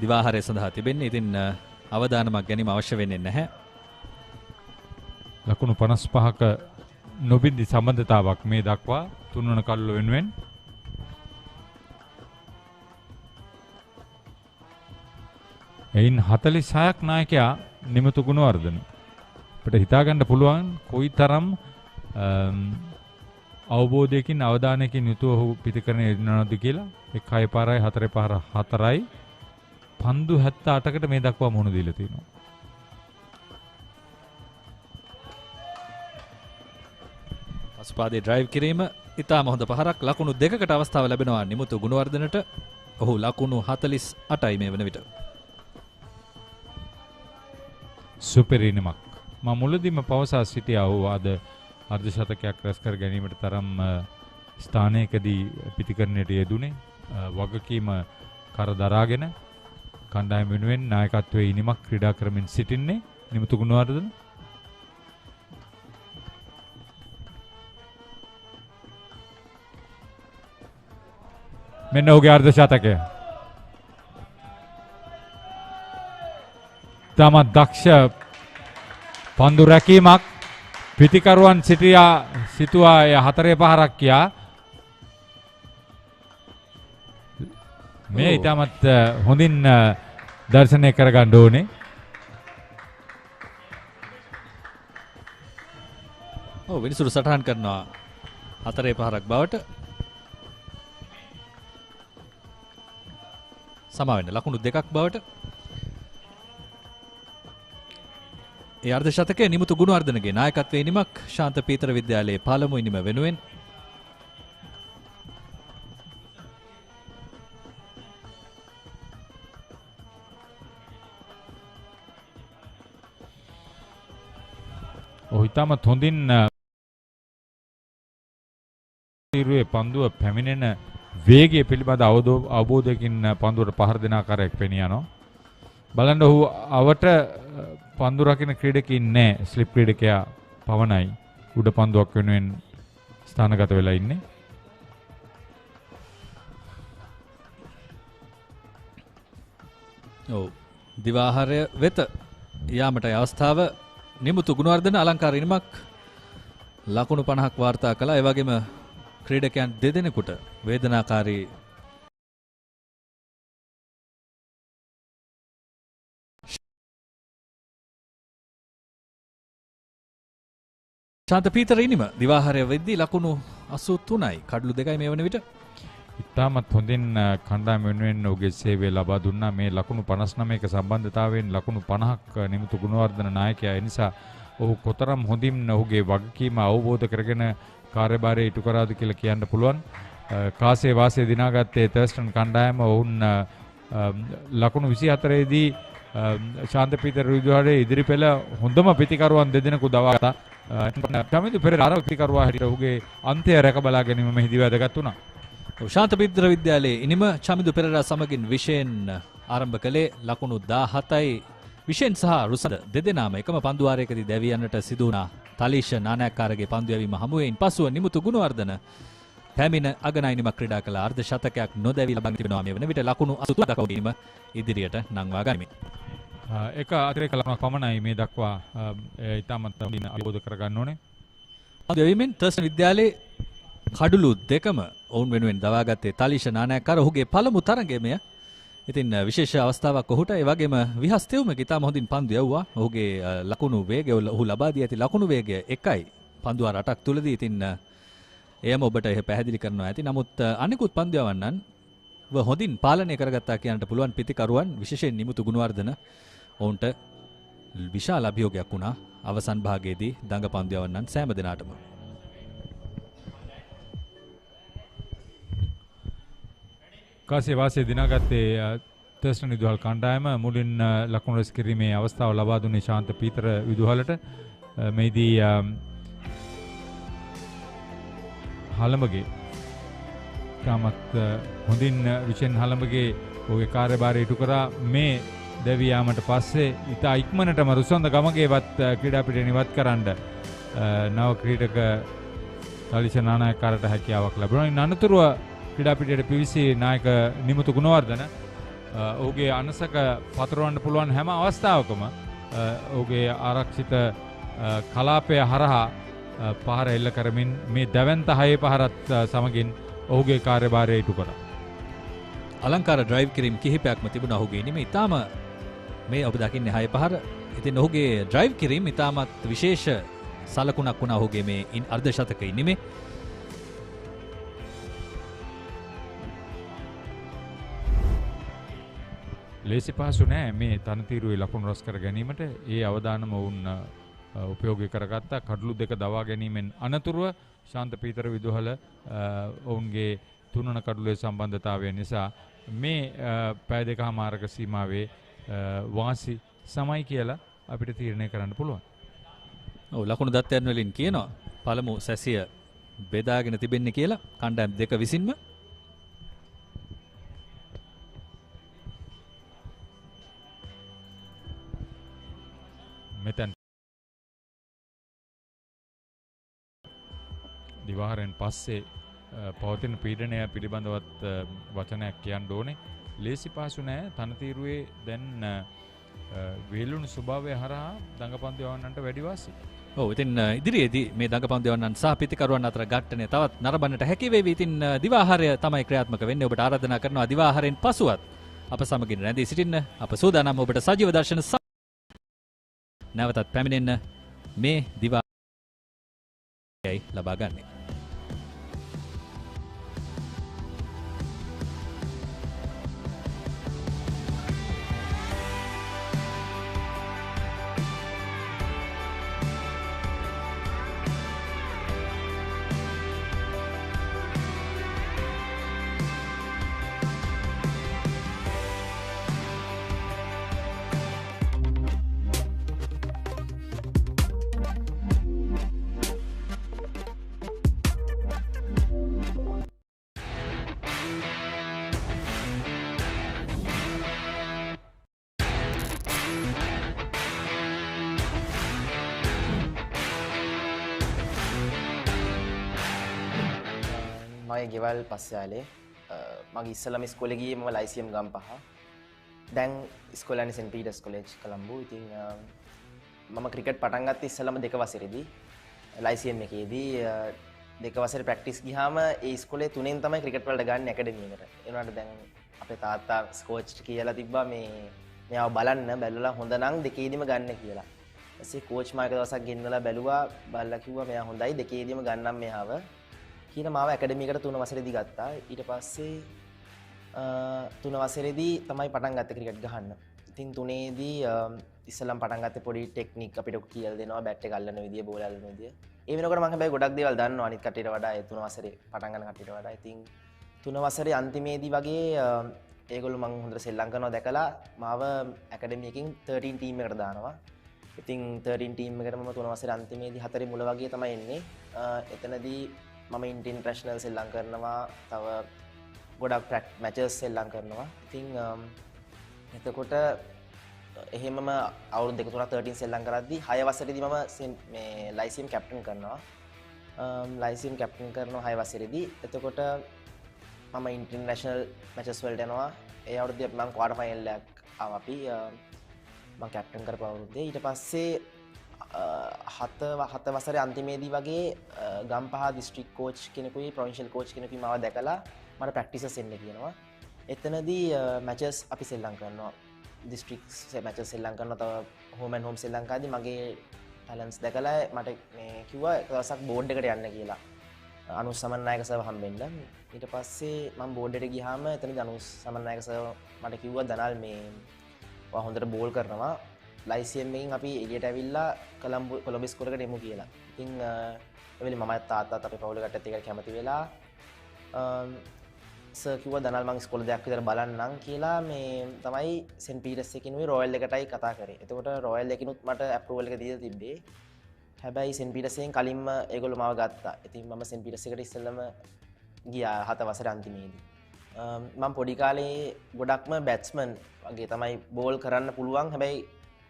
දිවාහාරය සඳහා තිබෙන්නේ. ඉතින් අවදානමක් ගැනීම අවශ්‍ය වෙන්නේ නැහැ. ලකුණු 55ක නොබින්දි සම්බන්ධතාවක් මේ දක්වා 3 වන කල්ල වෙනුවෙන්. එයින් 46ක් නායකයා නිමතු ගුණවර්ධන. අපිට හිතා ගන්න පුළුවන් කොයිතරම් අවබෝධයකින් අවධානයකින් යුතුව ඔහු පිටිකරණය යෙදෙනවද කියලා. 1 පාරයි 4 පාර 4යි පන්දු 78කට මේ දක්වා මුහුණ දීලා තිනවා. පසුපාදේ ඩ්‍රයිව් කිරීම ඉතාම හොඳ පහරක්. ලකුණු 2කට අවස්ථාව ලැබෙනවා නිමුතු ගුණවර්ධනට. ඔහු ලකුණු 48යි මේ වන විට. සුපිරිනමක්. මම මුලදීම පවසා සිටියා ඔහු අද අර්ධ ශතකයක් රැස් කර ගැනීමට තරම් ස්ථානයකදී පිතිකරණයට යෙදුනේ. වගකීම කර දරාගෙන කණ්ඩායම වෙනුවෙන් නායකත්වයේ ඉනිමක් ක්‍රීඩා කරමින් සිටින්නේ නිමුතු ගුණවර්ධන. මෙන්න ඔහුගේ අර්ධ ශතකය. තමත් දක්ෂ පන්දු රැකීමක්. පිතිකරුවන් සිතුවා 4 පහරක් කියා. මේ ඉතාමත් හොඳින් දර්ශනය කරගන්න ඕනේ. විනිසුරු සටහන් කරනවා 4 පහරක් බවට. සමාවෙන්න ලකුණු 2ක් බවට. ඒ අර්ධ ශතකයේ නිමුතු ගුණවර්ධනගේ නායකත්වයේ ඉනිමක් ශාන්ත පීතර විද්‍යාලයේ පළමු ඉනිම වෙනුවෙන්. ඉතාමත් හොඳින් තීරුවේ පන්දුව පැමිණෙන වේගය පිළිබඳ අවබෝධයකින් පන්දුවට පහර දෙන ආකාරයක් පෙනී යනවා. බලන්න ඔහු අවට පන්දු රකින්න ක්‍රීඩකයින් නැහැ. ස්ලිප් ක්‍රීඩකයා පවණයි උඩ පන්දුවක් වෙනුවෙන් ස්ථානගත වෙලා ඉන්නේ. ඔව් දිවාහාරය වෙත යාමට අවස්ථාව නිමුතු ගුණවර්ධන අලංකාර ඉනිමක් ලකුණු 50ක් වාර්තා කළා. ඒ වගේම ක්‍රීඩකයන් දෙදෙනෙකුට වේදනාකාරී ශාන්ත පීතර ඉනිම දිවාහාරය වෙද්දී ලකුණු 83යි කඩලු 2යි මේ වන විට. ඉතාමත් හොඳින් කණ්ඩායම වෙනුවෙන් ඔහුගේ සේවය ලබා දුන්නා. මේ ලකුණු 59ක සම්බන්ධතාවයෙන් ලකුණු 50ක් නිමුතු ගුණවර්ධන නායකයා. ඒ නිසා ඔහු කොතරම් හොඳින් ඔහුගේ වගකීම අවබෝධ කරගෙන කාර්යභාරය ඉටු කරාද කියලා කියන්න පුළුවන්. කාසේ වාසේ දිනාගත්තේ තර්ස්ටන් කණ්ඩායම. ඔවුන් ලකුණු 24 දී ශාන්ත පීතර විදුහලේ ඉදිරිපෙළ හොඳම පිතිකරුවන් දෙදෙනෙකු දවාගත්තා. චමින්දු පෙරේරා අර පිතිකරුවා හැටියට ඔහුගේ අන්තය රැක බලා ගැනීම මෙහිදී වැදගත් වුණා. ශාන්ත පීතර විද්‍යාලයේ ඉනිම චමින්දු පෙරේරා සමගින් විශේෂයෙන් ආරම්භ කළේ ලකුණු 17යි. විශේෂන් සහ රුසද දෙදෙනාම එකම පන්දු වාරයකදී දැවී යන්නට සිදු වුණා. තලීෂ නානායක්කාරගේ පන්දු යැවීම හමුවෙන් පසුව නිමුතු ගුණවර්ධන පැමිණ අගනයිනිමක් ක්‍රීඩා කළ අර්ධ ශතකයක් නොදැවී ලබා තිබෙනවා. මේ වන විට ලකුණු 83 දක්වා ගැනීම ඉදිරියට නංවා ගනිමින්. එක අතිරේක ලකුණක් පමණයි මේ දක්වා ඉතාමත් අවබෝධ කරගන්න ඕනේ. පන්දු යැවීමෙන් තර්ස්ටන් විද්‍යාලයේ කඩලු දෙකම ඔවුන් වෙනුවෙන් දවාගත්තේ තලීෂ නානායක්කාර. ඔහුගේ පළමු තරගයමය. ඉතින් විශේෂ අවස්ථාවක් ඔහුට. ඒ වගේම විහස් තෙවුමක ඉතාම හොඳින් පන්දු යවුවා. ඔහුගේ ලකුණු වේගය ඔහු ලබා දී ඇති ලකුණු වේගය 1යි පන්දු වාර 8ක් තුලදී. ඉතින් එයම ඔබට එහ පැහැදිලි කරනවා ඇති. නමුත් අනිකුත් පන්දු යවන්නන් හොඳින් පාලනය කරගත්තා කියන්නට පුළුවන් පිතිකරුවන්. විශේෂයෙන් නිමුතු ගුණවර්ධන ඔවුන්ට විශාල අභියෝගයක් වුණා අවසන් භාගයේදී දඟ පන්දු යවන්නන් සෑම දිනාටම. කාසේ වාසේ දිනාගත්තේ තර්ස්ටන් විදුහල් කණ්ඩායම. මුලින් ලකුණු රැස් කිරීමේ අවස්ථාව ලබා දුන්නේ ශාන්ත පීතර විදුහලට. මෙහිදී හලඹගේ තාමත් හොඳින් විශේෂයෙන් හලඹගේ ඔහුගේ කාර්යභාරය ඉටු කරා. මේ දැවී යාමට පස්සේ ඉතා ඉක්මනටම රුසන්ද ගමගේවත් ක්‍රීඩා පිටින් ඉවත් කරන්න නව ක්‍රීඩක තලිෂ නානායක්කාරට හැකියාවක් ලැබුණා. ඉන් අනතුරුව ක්‍රීඩා පිටියට පිවිසි නායක නිමුතු ගුණවර්ධන ඔහුගේ අනසක පතරවන්න පුළුවන් හැම අවස්ථාවකම ඔහුගේ ආරක්ෂිත කලාපය හරහා පහර එල්ල කරමින් මේ දැවැන්ත හයේ පහරත් සමගින් ඔහුගේ කාර්යභාරය ඉටු කරා. අලංකාර ඩ්‍රයිව් කිරීම කිහිපයක්ම තිබුණා ඔහුගේ ඉනිමේ. ඉතාම මේ ඔබ දකින්නේ හය පහර. ඉතින් ඔහුගේ ඩ්‍රයිව් කිරීම ඉතාමත් විශේෂ සලකුණක් වුණා ඔහුගේ මේ අර්ධ ශතක ඉනිමේ. ලේසි පහසු නෑ මේ තනතිරුවේ ලකුණු රැස් කර ගැනීමට. ඒ අවදානම වුන් උපයෝගී කරගත්තා. කඩලු දෙක දවා ගැනීමෙන් අනතුරුව ශාන්ත පීතර විදුහල ඔවුන්ගේ තුනන කඩලුවේ සම්බන්ධතාවය නිසා මේ පැය දෙකමාරක සීමාවේ වාසි සමයි කියලා අපිට තීරණය කරන්න පුළුවන්. ඔව් ලකුණු දත්තයන් වලින් කියනවා පළමු සැසිය බෙදාගෙන තිබෙන්නේ කියලා කණ්ඩායම් දෙක විසින්ම. මෙතෙන් දිවාහාරයෙන් පස්සේ පවතින පීඩනය පිළිබඳවත් වචනයක් කියන්න ඕනේ. ලේසි පහසු නෑ. තනතිරුවේ දැන් වේලුණු ස්වභාවය හරහා දඟපන්දු යවන්නන්ට වැඩි වාසි. ඔව් ඉතින් ඉදිරියේදී මේ දඟපන්දු යවන්නන් සහ පිතිකරුවන් අතර ගැටණය තවත් නරඹන්නට හැකි වේවි. ඉතින් දිවාහාරය තමයි ක්‍රියාත්මක වෙන්නේ. ඔබට ආරාධනා කරනවා දිවාහාරයෙන් පසුවත් අප සමගින් රැඳී සිටින්න. අප සූදානම් ඔබට සජීව දර්ශන නැවතත් පැමිණෙන්න මේ දිවාහාරයයි ලබා ගන්නේ. මගේ ගෙවල් පස්යාලේ මගේ ඉස්සලම ඉස්කෝලේ ගියේ මම ලයිසියම් ගම්පහ. දැන් ඉස්කෝලේ යන්නේ සෙන්ට් පීටර්ස් කොලෙජ් කොළඹ. ඉතින් මම ක්‍රිකට් පටන් ගත්තේ ඉස්සලම 2 වසරේදී ලයිසියම් එකේදී 2 වසරේ ප්‍රැක්ටිස් ගියාම ඒ ඉස්කෝලේ 3න් තමයි ක්‍රිකට් වලට ගන්න ඇකඩමි එකට. ඒ වුණාට දැන් අපේ තාත්තා කෝච් කියලා තිබ්බා මෙයාව බලන්න බැලුවලා හොඳ නම් 2ේදීම ගන්න කියලා. ඊපස්සේ කෝච් මාක දවසක් ගෙන්නලා බැලුවා බලලා කිව්වා මෙයා හොඳයි 2ේදීම ගන්නම් මෙයාව. කියලා මාව ඇකඩමි එකට 3 වසරේදී ගත්තා. ඊට පස්සේ 3 වසරේදී තමයි පටන් ගත්තේ ක්‍රිකට් ගහන්න. ඉතින් 3ේදී ඉස්සලම් පටන් ගත්තේ පොඩි ටෙක්නික් අපිට කියලා දෙනවා බැට් එක අල්ලන විදිය බෝල අල්ලන විදිය. ඒ වෙනකොට මම හැබැයි ගොඩක් දේවල් දන්නවා අනිත් කට්ටියට වඩා ඒ 3 වසරේ පටන් ගන්න කට්ටියට වඩා. ඉතින් 3 වසරේ අන්තිමේදී වගේ ඒගොල්ලෝ මම හොඳට සෙල්ලම් කරනවා දැකලා මාව ඇකඩමි එකකින් 13 ටීම් එකට දානවා. ඉතින් 13 ටීම් එකට මම 3 වසරේ අන්තිමේදී 4 මුල වගේ තමයි එන්නේ. එතනදී මම ඉන්ටර්නැෂනල් සෙල්ලම් කරනවා. තව ගොඩක් මැචස් සෙල්ලම් කරනවා. ඉතින් එතකොට එහෙමම අවුරුදු 2 3 13 සෙල්ලම් කරද්දී 6 වසරේදී මම මේ ලයිසියම් කැප්ටන් කරනවා. ලයිසියම් කැප්ටන් කරනවා 6 වසරේදී. එතකොට මම ඉන්ටර්නැෂනල් මැචස් වලට යනවා. ඒ අවුරුද්දේ මම ක්වාටර් ෆයිනල් එකක් ආවා අපි මම කැප්ටන් කරපු අවුරුද්දේ. ඊට පස්සේ 7 වසරේ අන්තිමේදී වගේ Gampaha district coach කෙනෙකුයි provincial coach කෙනෙකුයි මාව දැකලා මට ප්‍රැක්ටිසස් එන්න කියනවා. එතනදී මැචස් අපි සෙල්ලම් කරනවා. දිස්ත්‍රික් මැචස් සෙල්ලම් කරනවා. තව හෝම් ඇන්ඩ් හෝම් ශ්‍රී ලංකාවේදී මගේ ටැලන්ට්ස් දැකලා මට මේ කිව්වා එක දවසක් බෝඩ් එකට යන්න කියලා. අනුස් සමන්නායක සර්ව හම්බෙන්න. ඊට පස්සේ මම බෝඩ් එකට ගියාම එතනදී අනුස් සමන්නායක සර්ව මට කිව්වා දනල් මේ ඔයා හොඳට බෝල් කරනවා. ලයිසියම් එකෙන් අපි එළියට ඇවිල්ලා කොළඹ ඉස්කෝලේකට එමු කියලා. ඉතින් ඒ වෙලේ මමත් තාත්තත් අපේ පවුලේ කට්ටියත් එක්ක කැමති වෙලා සර් කිව්වා දනල් මං ඉස්කෝලේ දෙයක් විතර බලන්නම් කියලා මේ තමයි සෙන්ට් පීටර්ස් එකකිනුයි රොයල් එකටයි කතා කරේ. එතකොට රොයල් එකකිනුත් මට අප්‍රූවල් එක දීලා තිබ්බේ. හැබැයි සෙන්ට් පීටර්ස් එකෙන් කලින්ම ඒගොල්ලෝ මාව ගත්තා. ඉතින් මම සෙන්ට් පීටර්ස් එකට ඉස්සෙල්ලම ගියා 7 වසරේ අන්තිමේදී. මම පොඩි කාලේ ගොඩක්ම බැට්ස්මන් වගේ තමයි බෝල් කරන්න පුළුවන්. හැබැයි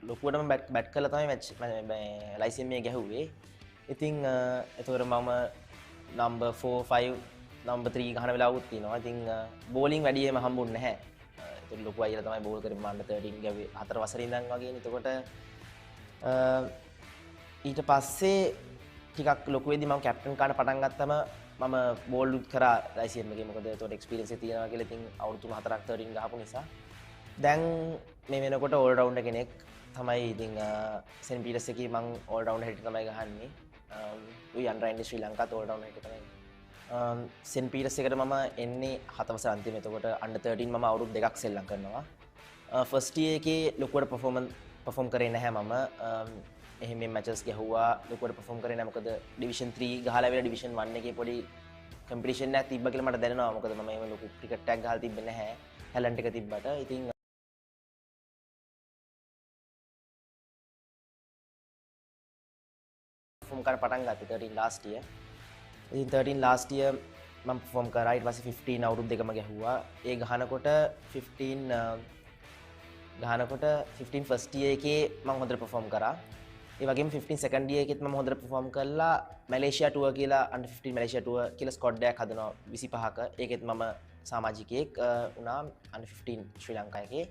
ලොකුවටම බැට් කරලා තමයි මැච් ලයිසියම් එක ගැහුවේ. ඉතින් එතකොට මම නම්බර් 4 5 නම්බර් 3 ගහන වෙලාවුත් තියෙනවා. ඉතින් බෝලිං වැඩියෙන්ම හම්බුන්නේ නැහැ. ඒතකොට ලොකු අයියලා තමයි බෝල් කරේ. මම 13 ගැව්වේ 4 වසරේ ඉඳන් වගේනේ. එතකොට ඊට පස්සේ ටිකක් ලොකු වෙද්දි මම කැප්ටන් කාට පටන් ගත්තම මම බෝල් උත් කරා ලයිසියම් එකේ. මොකද ඒතකොට එක්ස්පීරියන්ස් එක තියෙනවා කියලා. ඉතින් අවුරුදු 4ක් 13 ගහපු නිසා දැන් මේ වෙනකොට ඕල් රවුන්ඩර් කෙනෙක් තමයි. ඉතින් සෙන්ට් පීටර්ස් එකේ මම ඕල් රවුන්ඩර් හැටියට තමයි ගහන්නේ. උයි අන්ඩර් 19 ශ්‍රී ලංකාවට ඕල් රවුන්ඩර් හැටියට තමයි. සෙන්ට් පීටර්ස් එකට මම එන්නේ 7 වසර අන්තිමේ. එතකොට අන්ඩර් 13 මම අවුරුදු 2ක් සෙල්ලම් කරනවා. ෆස්ට් ඉයර් එකේ ලොකුවට පර්ෆෝම් කරේ නැහැ මම. එහෙම මැචස් ගැහුවා. ලොකුවට පර්ෆෝම් කරේ නැහැ. මොකද ඩිවිෂන් 3 ගහලා වෙලා ඩිවිෂන් 1 එකේ පොඩි කම්පිටිෂන් එකක් තිබ්බ කියලා මට දැනෙනවා. මොකද මම එහෙම ලොකු ක්‍රිකට් එකක් ගහලා තිබ්බේ නැහැ. ටැලන්ට් එක තිබ්බට. ඉතින් perform කරන්න පටන් ගත්තේ 13 last year. ඉතින් 13 last year මම perform කරා. ඊට පස්සේ 15 අවුරුදු දෙකම ගැහුවා. ඒ ගහනකොට 15 first year එකේ මම හොඳට perform කරා. ඒ වගේම 15 second year එකෙත් මම හොඳට perform කරලා මැලේසියා ටුවර් කියලා under 15 මැලේසියා ටුවර් කියලා ස්ක්වොඩ් එකක් හදනවා 25ක. ඒකෙත් මම සමාජිකයෙක් වුණා under 15 ශ්‍රී ලංකා එකේ.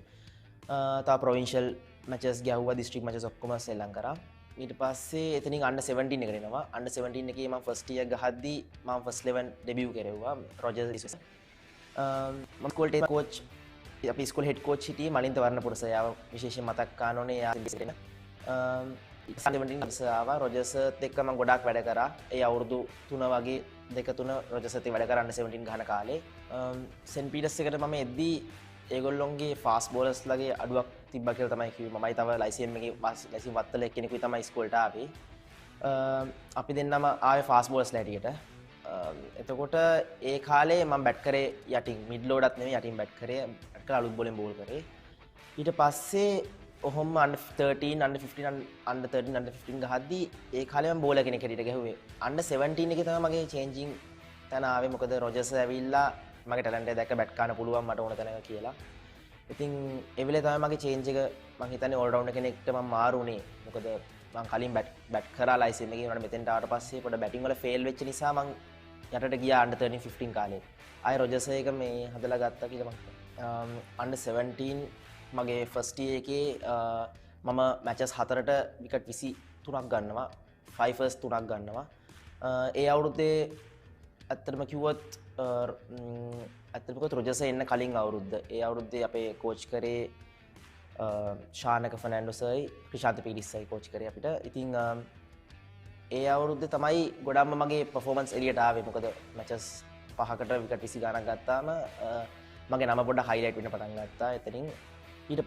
තව ප්‍රොවින්ෂල් මැචස් ගැහුවා. දිස්ත්‍රික් මැචස් ඔක්කොම සෙල්ලම් කරා. ඊට පස්සේ එතනින් under 17 එකට එනවා. under 17 එකේ මම first year ගහද්දී මම first 11 debut කරෙව්වා රොජර්ස්. මම ස්කූල් කෝච් අපි ස්කූල් හෙඩ් කෝච් හිටියේ මලින්ත වර්ණපුර සර්. යාව විශේෂයෙන් මතක් කරන්න ඕනේ. යා 17 සර් ආවා. රොජර්ස්ත් එක්ක මම ගොඩාක් වැඩ කරා. ඒ අවුරුදු 3 වගේ 2-3 රොජර්ස්ත් එක්ක වැඩ කරා under 17 ගහන කාලේ. සෙන්ට් පීටර්ස් එකට මම එද්දී ඒගොල්ලොන්ගේ ෆාස්ට් බෝලර්ස් ලගේ අඩුවක් තිබ්බා කියලා තමයි කිව්වේ. මමයි තව ලයිසියම් එකේ ලයිසියම් වත්තල එක්කෙනෙකුයි තමයි ස්කෝල්ට ආවේ. අපි දෙන්නම ආවේ ෆාස්ට් බෝලර්ස්ලා හැටියට. එතකොට ඒ කාලේ මම බැට් කරේ යටින් මිඩ් ලෝඩත් නෙමෙයි යටින් බැට් කරේ. බැට් කරලා අලුත් බෝලෙන් බෝල් කරේ. ඊට පස්සේ ඔහොම under 13 under 15 under 13 under 15 ගහද්දී ඒ කාලේ මම බෝලර් කෙනෙක් හැටියට ගැහුවේ. under 17 එකේ තමයි මගේ චේන්ජින් තැන ආවේ. මොකද රොජර්ස් ඇවිල්ලා මගේ ටැලන්ට් එක දැක්ක බැට් කරන්න පුළුවන් මට ඕන තැනක කියලා. ඉතින් ඒ වෙලේ තමයි මගේ චේන්ජ් එක මම හිතන්නේ ඕල් රවුන්ඩර් කෙනෙක්ට මම මාරු වුණේ. මොකද මම කලින් බැට් කරා ලයිසියම් එකේ. උනාට මෙතෙන්ට ආවට පස්සේ පොඩ බැටිං වල ෆේල් වෙච්ච නිසා මම යටට ගියා under 13 15 කාලේ. ආයෙ රොජර්ස් එක මේ හදලා ගත්තා කියලා මම under 17 මගේ ෆස්ට් ඉයර් එකේ මම මැචස් 4ට විකට් 23ක් ගන්නවා 5 ෆර්ස්ට් 3ක් ගන්නවා ඒ අවුරුද්දේ ඇත්තටම කිව්වොත් ඇත්තටම රොජර්ස් එන්න කලින් අවුරුද්ද ඒ අවුරුද්දේ අපේ කෝච් කරේ ශානක ෆර්නැන්ඩෝ සර්යි ක්‍රිෂාන්ත පීරිස්සයි කෝච් කරේ අපිට ඉතින් ඒ අවුරුද්දේ තමයි ගොඩක්ම මගේ පර්ෆෝමන්ස් එළියට ආවේ මොකද මැචස් 5කට විකට් 20 ගණන් ගත්තාම මගේ නම පොඩ්ඩක් හයිලයිට් වෙන්න පටන් ගත්තා එතනින් ඊට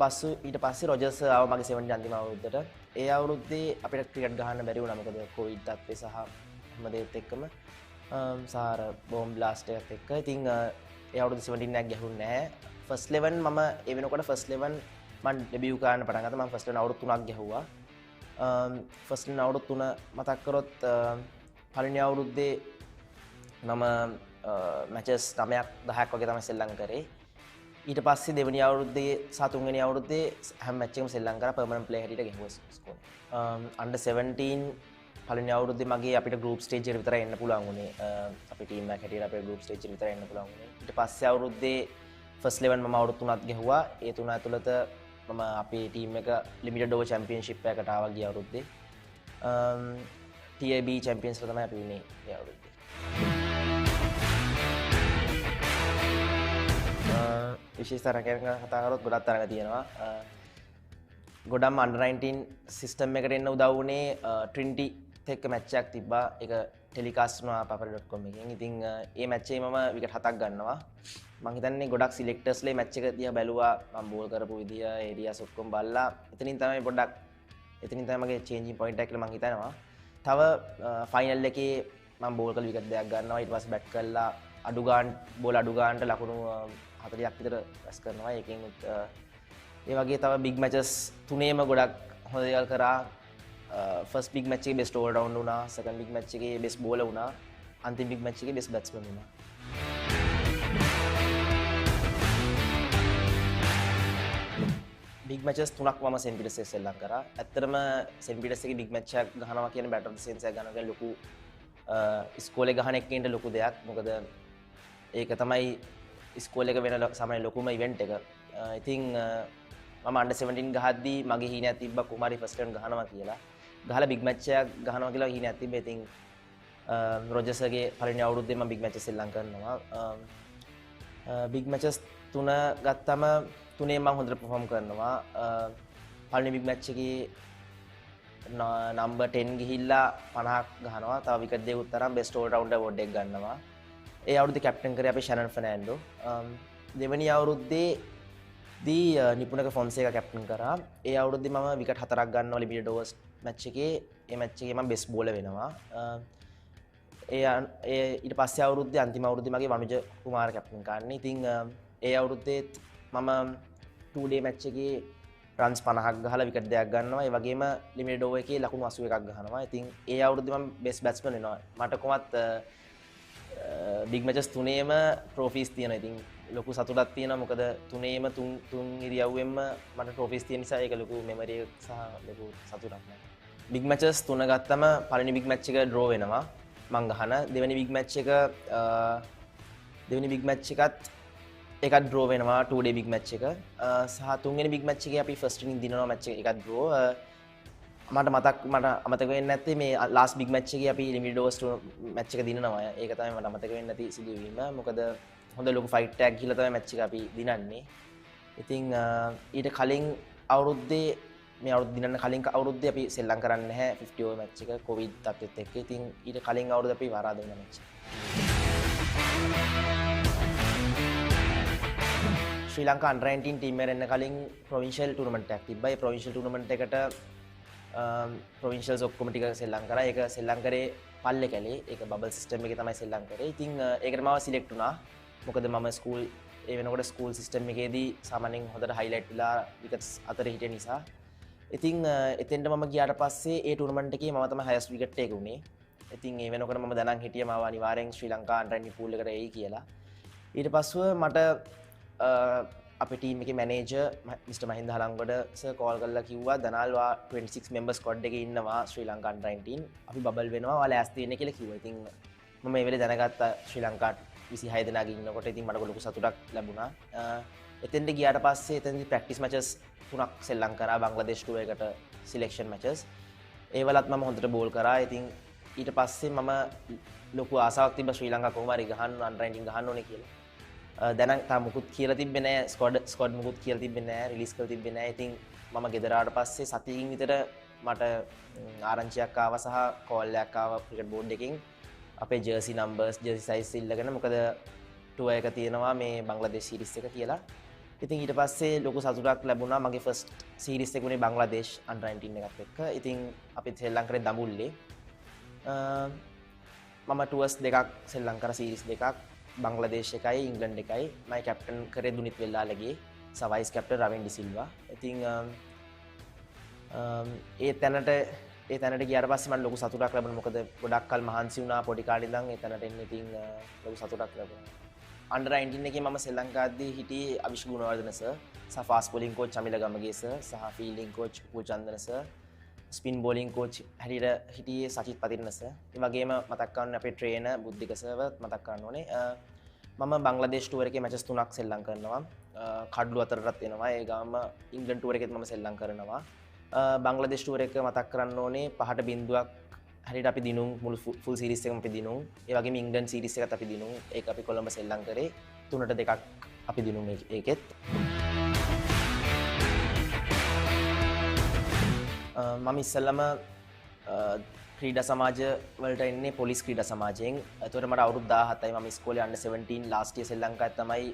පස්සේ රොජර්ස් ආව මගේ 70 අන්තිම අවුරුද්දට ඒ අවුරුද්දේ අපිට ක්‍රිකට් ගහන්න බැරි වුණා මොකද කොවිඩ් තත්ත්වය සහ හැමදේත් එක්කම සාර බෝම්බ් බ්ලාස්ට් එකත් එක්ක ඉතින් ඒ අවුරුද්දේ 17 එකක් ගැහුන්නේ නැහැ ෆස්ට් 11 මම ඒ වෙනකොට ෆස්ට් 11 මම ඩෙබියු කරන්න පටන් ගත්තා මම ෆස්ට් 11 අවුරුදු 3ක් ගැහුවා ෆස්ට් 11 අවුරුදු 3 මතක් කරොත් පළවෙනි අවුරුද්දේ මම මැචස් 9ක් 10ක් වගේ තමයි සෙල්ලම් කරේ ඊට පස්සේ දෙවෙනි අවුරුද්දේ සහ තුන්වෙනි අවුරුද්දේ හැම මැච් එකම සෙල්ලම් කරා පර්මනන්ට් ප්ලේයර් හැටියට ගැහුවා ස්කෝර්. under 17 පළවෙනි අවුරුද්දේ මගේ අපිට ගෲප් ස්ටේජ් එකට විතරයි එන්න පුළුවන් වුණේ. අපේ ටීම් එකක් හැටියට අපේ ගෲප් ස්ටේජ් එකට විතරයි එන්න පුළුවන් වුණේ. ඊට පස්සේ අවුරුද්දේ ෆස්ට් 11 මම අවුරුදු 3ක් ගැහුවා. ඒ තුන ඇතුළත මම අපේ ටීම් එක ලිමිටඩ් ඕවර් චැම්පියන්ෂිප් එකකට ආවා ගිය අවුරුද්දේ. TAB චැම්පියන්ස් එක තමයි අපි වුණේ ඒ අවුරුද්දේ. විශේෂ තරගයක කතා කරොත් ගොඩක් තරග තියෙනවා. ගොඩක්ම under 19 සිස්ටම් එකට එන්න උදව් වුණේ ට්‍රිනිටි එක්ක මැච් එකක් තිබ්බා. ඒක ටෙලිකාස්ට් වුණා papare.com එකෙන්. ඉතින් ඒ මැච් එකේ මම විකට් 7ක් ගන්නවා. මම හිතන්නේ ගොඩක් සිලෙක්ටර්ස්ලා මැච් එක දිහා බැලුවා. මම බෝල් කරපු විදිය, ඒරියාස් ඔක්කොම බලලා එතනින් තමයි මගේ චේන්ජින් පොයින්ට් එක කියලා මම හිතනවා. තව ෆයිනල් එකේ මම බෝල් කරලා විකට් දෙකක් ගන්නවා. ඊට පස්සේ බැට් කරලා බෝල් අඩු ගන්නට ලකුණු 40ක් විතර රැස් කරනවා. ඒකෙන් ඒ වගේ තව බිග් මැචස් තුනේම ගොඩක් හොඳ දේවල් කරා. ෆස්ට් බිග් මැච් එකේ බෙස්ට් ඕල් රවුන්ඩ් වුණා. සෙකන්ඩ් බිග් මැච් එකේ බෙස්ට් බෝලර් වුණා. අන්තිම බිග් මැච් එකේ බෙස්ට් බැට්ස්මන් වුණා. බිග් මැචස් තුනක් මම සෙන්ට් පීටර්ස් එකේ සෙල්ලම් කරා. ඇත්තටම සෙන්ට් පීටර්ස් එකේ බිග් මැච් එකක් ගහනවා කියන බැටර් සෙන්ස් එක ගන්න ලොකු ඉස්කෝලේ ගහන එක්කින්ට ලොකු දෙයක්. මොකද ඒක තමයි ඉස්කෝලේ එක වෙන සමහර ලොකුම ඉවෙන්ට් එක. ඉතින් මම under 17 ගහද්දී මගේ හීනයක් තිබ්බා කුමාරි ෆස්ට් 11 ගහනවා කියලා. ගහලා බිග් මැච් එකක් ගහනවා කියලා හීනයක් තිබ්බා. ඉතින් රොජර්ස්ගේ පළවෙනි අවුරුද්දේ මම බිග් මැචස් ශ්‍රී ලංකාවේ කරනවා. බිග් මැචස් තුන ගත්තම තුනේ මම හොඳට perform කරනවා. පළවෙනි බිග් මැච් එකේ නම්බර් 10 ගිහිල්ලා 50ක් ගහනවා. තව විකට් දෙකක් තරම් බෙස්ට් ඕල් රවුන්ඩර් අවෝඩ් එක ගන්නවා. ඒ අවුරුද්දේ කැප්ටන් කරේ අපේ ෂැනන් ෆර්නැන්ඩෝ. දෙවෙනි අවුරුද්දේදී නිපුණක ෆොන්සේකා කැප්ටන් කරා. ඒ අවුරුද්දේ මම විකට් 4ක් ගන්නවා ලිමිටඩ් ඕවර්ස් මැච් එකේ. ඒ මැච් එකේ මම බෙස්ට් බෝලර් වෙනවා. ඊට පස්සේ අවුරුද්දේ අන්තිම අවුරුද්දේ මගේ වනුජ කුමාර කැප්ටන් කරන්නේ. ඉතින් ඒ අවුරුද්දේත් මම 2 day මැච් එකේ රන්ස් 50ක් ගහලා විකට් දෙකක් ගන්නවා. ඒ වගේම ලිමිටඩ් ඕවර් එකේ ලකුණු 81ක් ගහනවා. ඉතින් ඒ අවුරුද්දේ මම බෙස්ට් බැට්ස්මන් වෙනවා. මට කොහොමත් බිග් මැචස් තුනේම ට්‍රොෆීස් තියෙනවා. ඉතින් ලොකු සතුටක් තියෙනවා. මොකද තුනේම තුන් ඉරියව්වෙන්ම මට ට්‍රොෆීස් තියෙන නිසා ඒක ලොකු මෙමරි එකක් සහ ලොකු සතුටක් නෑ. බිග් මැචස් තුන ගත්තම පළවෙනි බිග් මැච් එක ඩ්‍රෝ වෙනවා. මං ගහන දෙවෙනි බිග් මැච් එකත් එකත් ඩ්‍රෝ වෙනවා 2 day බිග් මැච් එක. සහ තුන්වෙනි බිග් මැච් එකේ අපි ෆස්ට් ඉනිං දිනනවා මැච් එක එකත් ඩ්‍රෝ. මට අමතක වෙන්නේ නැත්තේ මේ ලාස්ට් බිග් මැච් එකේ අපි ලිමිටඩ් ඕවර්ස් මැච් එක දිනනවා. ඒක තමයි මට අමතක වෙන්නේ නැති සිදුවීම. මොකද හොඳ ලොකු ෆයිට් එකක් ගිහලා තමයි මැච් එක අපි දිනන්නේ. ඉතින් ඊට කලින් අවුරුද්දේ මේ අවුරුද්ද දිනන්න කලින් අවුරුද්දේ අපි සෙල්ලම් කරන්නේ නැහැ 50 ඕවර් මැච් එක කොවිඩ් තත්ත්වෙත් එක්ක. ඉතින් ඊට කලින් අවුරුද්දේ අපි වරාද වෙන මැච් එක. ශ්‍රී ලංකා under 19 ටීම් එකට එන්න කලින් ප්‍රොවින්ෂල් ටූර්නමන්ට් එකක් තිබ්බා. ඒ ප්‍රොවින්ෂල් ටූර්නමන්ට් එකට ප්‍රොවින්ෂල්ස් ඔක්කොම ටික සෙල්ලම් කරා. ඒක සෙල්ලම් කරේ පල්ලේ කැලේ. ඒක බබල් සිස්ටම් එකේ තමයි සෙල්ලම් කරේ. ඉතින් ඒකට මම සිලෙක්ට් වුණා. මොකද මම ස්කූල් ඒ වෙනකොට ස්කූල් සිස්ටම් එකේදී සාමාන්‍යයෙන් හොඳට හයිලයිට් වෙලා විකට්ස් අතරේ හිටිය නිසා. ඉතින් එතෙන්ට මම ගියාට පස්සේ ඒ ටූර්නමන්ට් එකේ මම තමයි හයස්ට් විකට් එක උනේ. ඉතින් ඒ වෙනකොට මම දැනන් හිටියා මාව අනිවාර්යෙන් ශ්‍රී ලංකා under 19 pool එකට එයි කියලා. ඊට පස්ව මට අපේ ටීම් එකේ manager mister Mahinda Halangoda sir call කරලා කිව්වා දනාල්වා 26 member squad එකේ ඉන්නවා ශ්‍රී ලංකා under 19 අපි බබල් වෙනවා ඔයාලා ඇස් තියෙන්නේ කියලා කිව්වා. ඉතින් මම මේ වෙලේ දැනගත්තා ශ්‍රී ලංකාවට 26 දෙනාගේ ඉන්නකොට ඉතින් මට ලොකු සතුටක් ලැබුණා. එතෙන්ට ගියාට පස්සේ එතෙන්දි ප්‍රැක්ටිස් මැචස් 3ක් සෙල්ලම් කරා බංග්ලාදේශ ටූර් එකට සිලෙක්ෂන් මැචස්. ඒවලත් මම හොඳට බෝල් කරා. ඉතින් ඊට පස්සේ මම ලොකු ආසාවක් තිබ්බා ශ්‍රී ලංකාව කොහොම හරි ගහන්න අnder 19 ගහන්න ඕනේ කියලා. දැන් තාම මුකුත් කියලා තිබ්බේ නැහැ. ස්ක්වොඩ් මුකුත් කියලා තිබ්බේ නැහැ. රිලීස් කරලා තිබ්බේ නැහැ. ඉතින් මම ගෙදර ආවට පස්සේ සතියකින් විතර මට ආරංචියක් ආවා සහ කෝල් එකක් ආවා ක්‍රිකට් බෝඩ් එකකින්. අපේ ජර්සි නම්බර්ස් ජර්සි සයිස් ඉල්ලගෙන මොකද ටුවර් එක තියෙනවා මේ බංග්ලාදේශ සීරීස් එක කියලා. ඉතින් ඊට පස්සේ ලොකු සතුටක් ලැබුණා. මගේ ෆස්ට් සීරීස් එක උනේ බංග්ලාදේශ අnder 19 එකත් එක්ක. ඉතින් අපි සෙල්ලම් කරේ දඹුල්ලේ. මම ටුවර්ස් දෙකක් සෙල්ලම් කරා සීරීස් දෙකක්. බංග්ලාදේශ එකයි ඉංග්ලන්ඩ් එකයි. මම කැප්ටන් කරේ දුනිත් වෙල්ලාලගේ සහ වයිස් කැප්ටන් රවින් ඩි සිල්වා. ඉතින් ඒ තැනට ගියාට පස්සේ මට ලොකු සතුටක් ලැබුණා. මොකද ගොඩක් කල් මහන්සි වුණා පොඩි කාලේ ඉඳන් ඒ තැනට එන්න. ඉතින් ලොකු සතුටක් ලැබුණා. අnder 19 එකේ මම ශ්‍රී ලංකාවේදී හිටියේ අවිෂ් ගුණවර්ධන සර් සහ fast bowling coach Chamila Gamage sir සහ ෆීල්ඩින් කෝච් පුල් Chandana sir spin bowling coach හැටියට හිටියේ සචිත් පතිරණ සර්. ඒ වගේම මතක් කරන්න අපේ ට්‍රේනර් බුද්ධික සර්වත් මතක් කරන්න ඕනේ. මම බංග්ලාදේශ ටූර් එකේ මැචස් 3ක් සෙල්ලම් කරනවා. කඩලු අතරටත් එනවා. ඒ ගාම ඉංග්ලන්ඩ් ටූර් එකෙත් මම සෙල්ලම් කරනවා. බංග්ලාදේශ ටූර් එක මතක් කරන්න ඕනේ 5ට බින්දුවක් හරියට අපි දිනුම් මුළු ෆුල් සීරීස් එකම අපි දිනුම්. ඒ වගේම ඉංග්ලන්ඩ් සීරීස් එකත් අපි දිනුම්. ඒක අපි කොළඹ සෙල්ලම් කරේ 3ට 2ක් අපි දිනුම් ඒකෙත්. මම ඉස්සෙල්ලම ක්‍රීඩා සමාජ වලට එන්නේ පොලිස් ක්‍රීඩා සමාජයෙන්. ඒතකොට මට අවුරුදු 17යි මම ඉස්කෝලේ under 17 ලාස්ට් ඉයර් ශ්‍රී ලංකාවේ තමයි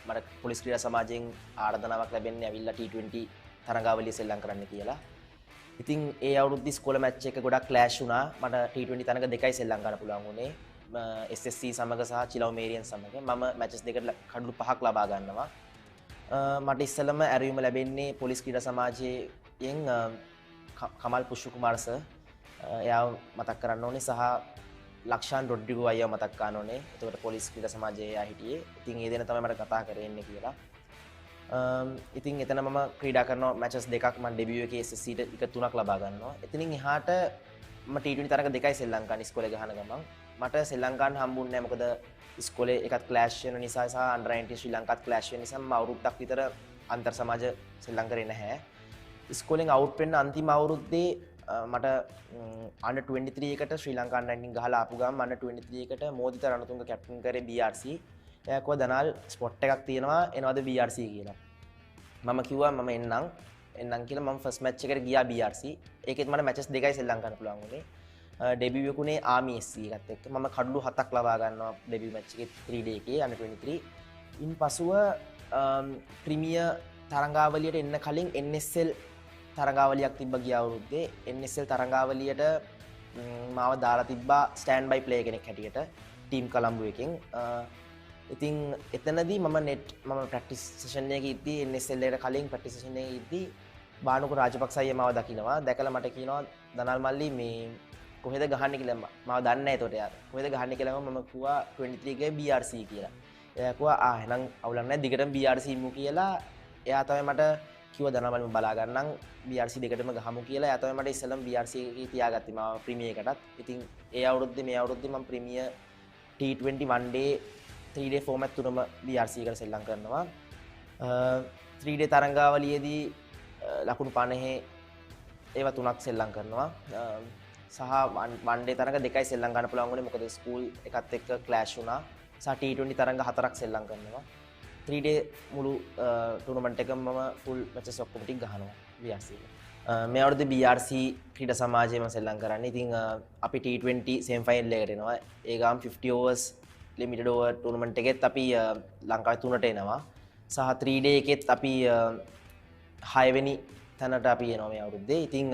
මට පොලිස් ක්‍රීඩා සමාජයෙන් ආරාධනාවක් ලැබෙන්නේ ඇවිල්ලා T20 තරඟාවලිය සෙල්ලම් කරන්න කියලා. ඉතින් ඒ අවුරුද්දේ ඉස්කෝලේ මැච් එක ගොඩක් ක්ලෑෂ් වුණා. මට T20 තරඟ දෙකයි සෙල්ලම් කරන්න පුළුවන් වුණේ. SSC සමග සහ චිලව මේරියන් සමග. මම මැචස් දෙකට කඩලු 5ක් ලබා ගන්නවා. මට ඉස්සෙල්ලම ඇරයුම ලැබෙන්නේ පොලිස් ක්‍රීඩා සමාජයෙන් කමල් පුෂ්ප කුමාර සර්. එයා මතක් කරන්න ඕනේ සහ ලක්ෂාන් රොඩ්රිගෝ අයියා මතක් කරන්න ඕනේ. එතකොට පොලිස් ක්‍රීඩා සමාජයේ එයා හිටියේ. ඉතින් ඒ දෙන තමයි මට කතා කරේ ඉන්නේ කියලා. ඉතින් එතන මම ක්‍රීඩා කරනවා මැචස් දෙකක් මම ඩෙබියු එකේ SSC ට 3ක් ලබා ගන්නවා. එතනින් එහාට මම T20 තරඟ දෙකයි ශ්‍රී ලංකාවේ ඉස්කෝලේ ගහන ගමන් මට ශ්‍රී ලංකාවට හම්බුන්නේ නැහැ. මොකද ඉස්කෝලේ එකත් ක්ලෑෂ් වෙන නිසා සහ under 19 ශ්‍රී ලංකාවත් ක්ලෑෂ් වෙන නිසා මම අවුරුද්දක් විතර අන්තර් සමාජ ශ්‍රී ලංකාවේ නැහැ. ඉස්කෝලෙන් අවුට් වෙන්න අන්තිම අවුරුද්දේ මට under 23 එකට ශ්‍රී ලංකා under 19 ගහලා ආපු ගමන් under 23 එකට මෝදිත රණතුංග කැප්ටන් කරේ BRC. එයා කිව්වා දනාල් ස්පොට් එකක් තියෙනවා එනවාද BRC කියලා. මම කිව්වා මම එන්නම් කියලා. මම ෆස්ට් මැච් එකට ගියා BRC. ඒකෙත් මට මැචස් දෙකයි සෙල්ලම් කරන්න පුළුවන් වුණේ. ඩෙබියු එකුනේ ආමි SC එකත් එක්ක. මම කඩලු 7ක් ලබා ගන්නවා ඩෙබියු මැච් එකේ 3 day එකේ under 23. ඉන් පසුව ප්‍රීමියර් තරඟාවලියට එන්න කලින් NSL තරඟාවලියක් තිබ්බ ගිය අවුරුද්දේ. NSL තරඟාවලියට මාව දාලා තිබ්බා ස්ටෑන්ඩ් බයි ප්ලේයර් කෙනෙක් හැටියට ටීම් කොළඹ එකෙන්. ඉතින් එතනදී මම ප්‍රැක්ටිස් සෙෂන් එකේ ඉද්දී NSL එකට කලින් ප්‍රැක්ටිස් සෙෂන් එකේ ඉද්දී බානුක රාජපක්ෂ අයියා මාව දකිනවා. දැකලා මට කියනවා දනල් මල්ලි මේ කොහෙද ගහන්නේ කියලා. මාව දන්නේ නැහැ ඒතකොට යාර. කොහෙද ගහන්නේ කියලා මම කිව්වා 23 ගේ BRC කියලා. එයා කිව්වා එහෙනම් අවුලක් නැහැ දිගටම BRC ඉමු කියලා. එයා තමයි මට කිව්වා දනල් මල්ලි බලා ගන්නම් BRC දෙකටම ගහමු කියලා. එයා තමයි මට ඉස්සෙල්ලම BRC එකේ තියාගත්තේ මාව ප්‍රීමියර් එකටත්. ඉතින් ඒ අවුරුද්දේ මේ අවුරුද්දේ මම premier T20 one day 3 day format තුනම BRC එකට සෙල්ලම් කරනවා. 3 day තරඟාවලියේදී ලකුණු 50 ඒවා තුනක් සෙල්ලම් කරනවා. සහ one day තරඟ දෙකයි සෙල්ලම් ගන්න පුළුවන් වුණේ මොකද ස්කූල් එකත් එක්ක ක්ලෑෂ් වුණා. සහ T20 තරඟ 4ක් සෙල්ලම් කරනවා. 3 day මුළු ටූර්නමන්ට් එකම මම ෆුල් මැචස් ඔක්කොම ටික ගහනවා BRC එකේ. මේ අවුරුද්දේ BRC ක්‍රීඩා සමාජයේම සෙල්ලම් කරන්නේ. ඉතින් අපි T20 සෙමි ෆයිනල් එකට එනවා. ඒ ගාම 50 overs limited over tournament එකෙත් අපි ලංකාවේ 3ට එනවා. සහ 3 day එකෙත් අපි 6 වෙනි තැනට අපි එනවා මේ අවුරුද්දේ. ඉතින්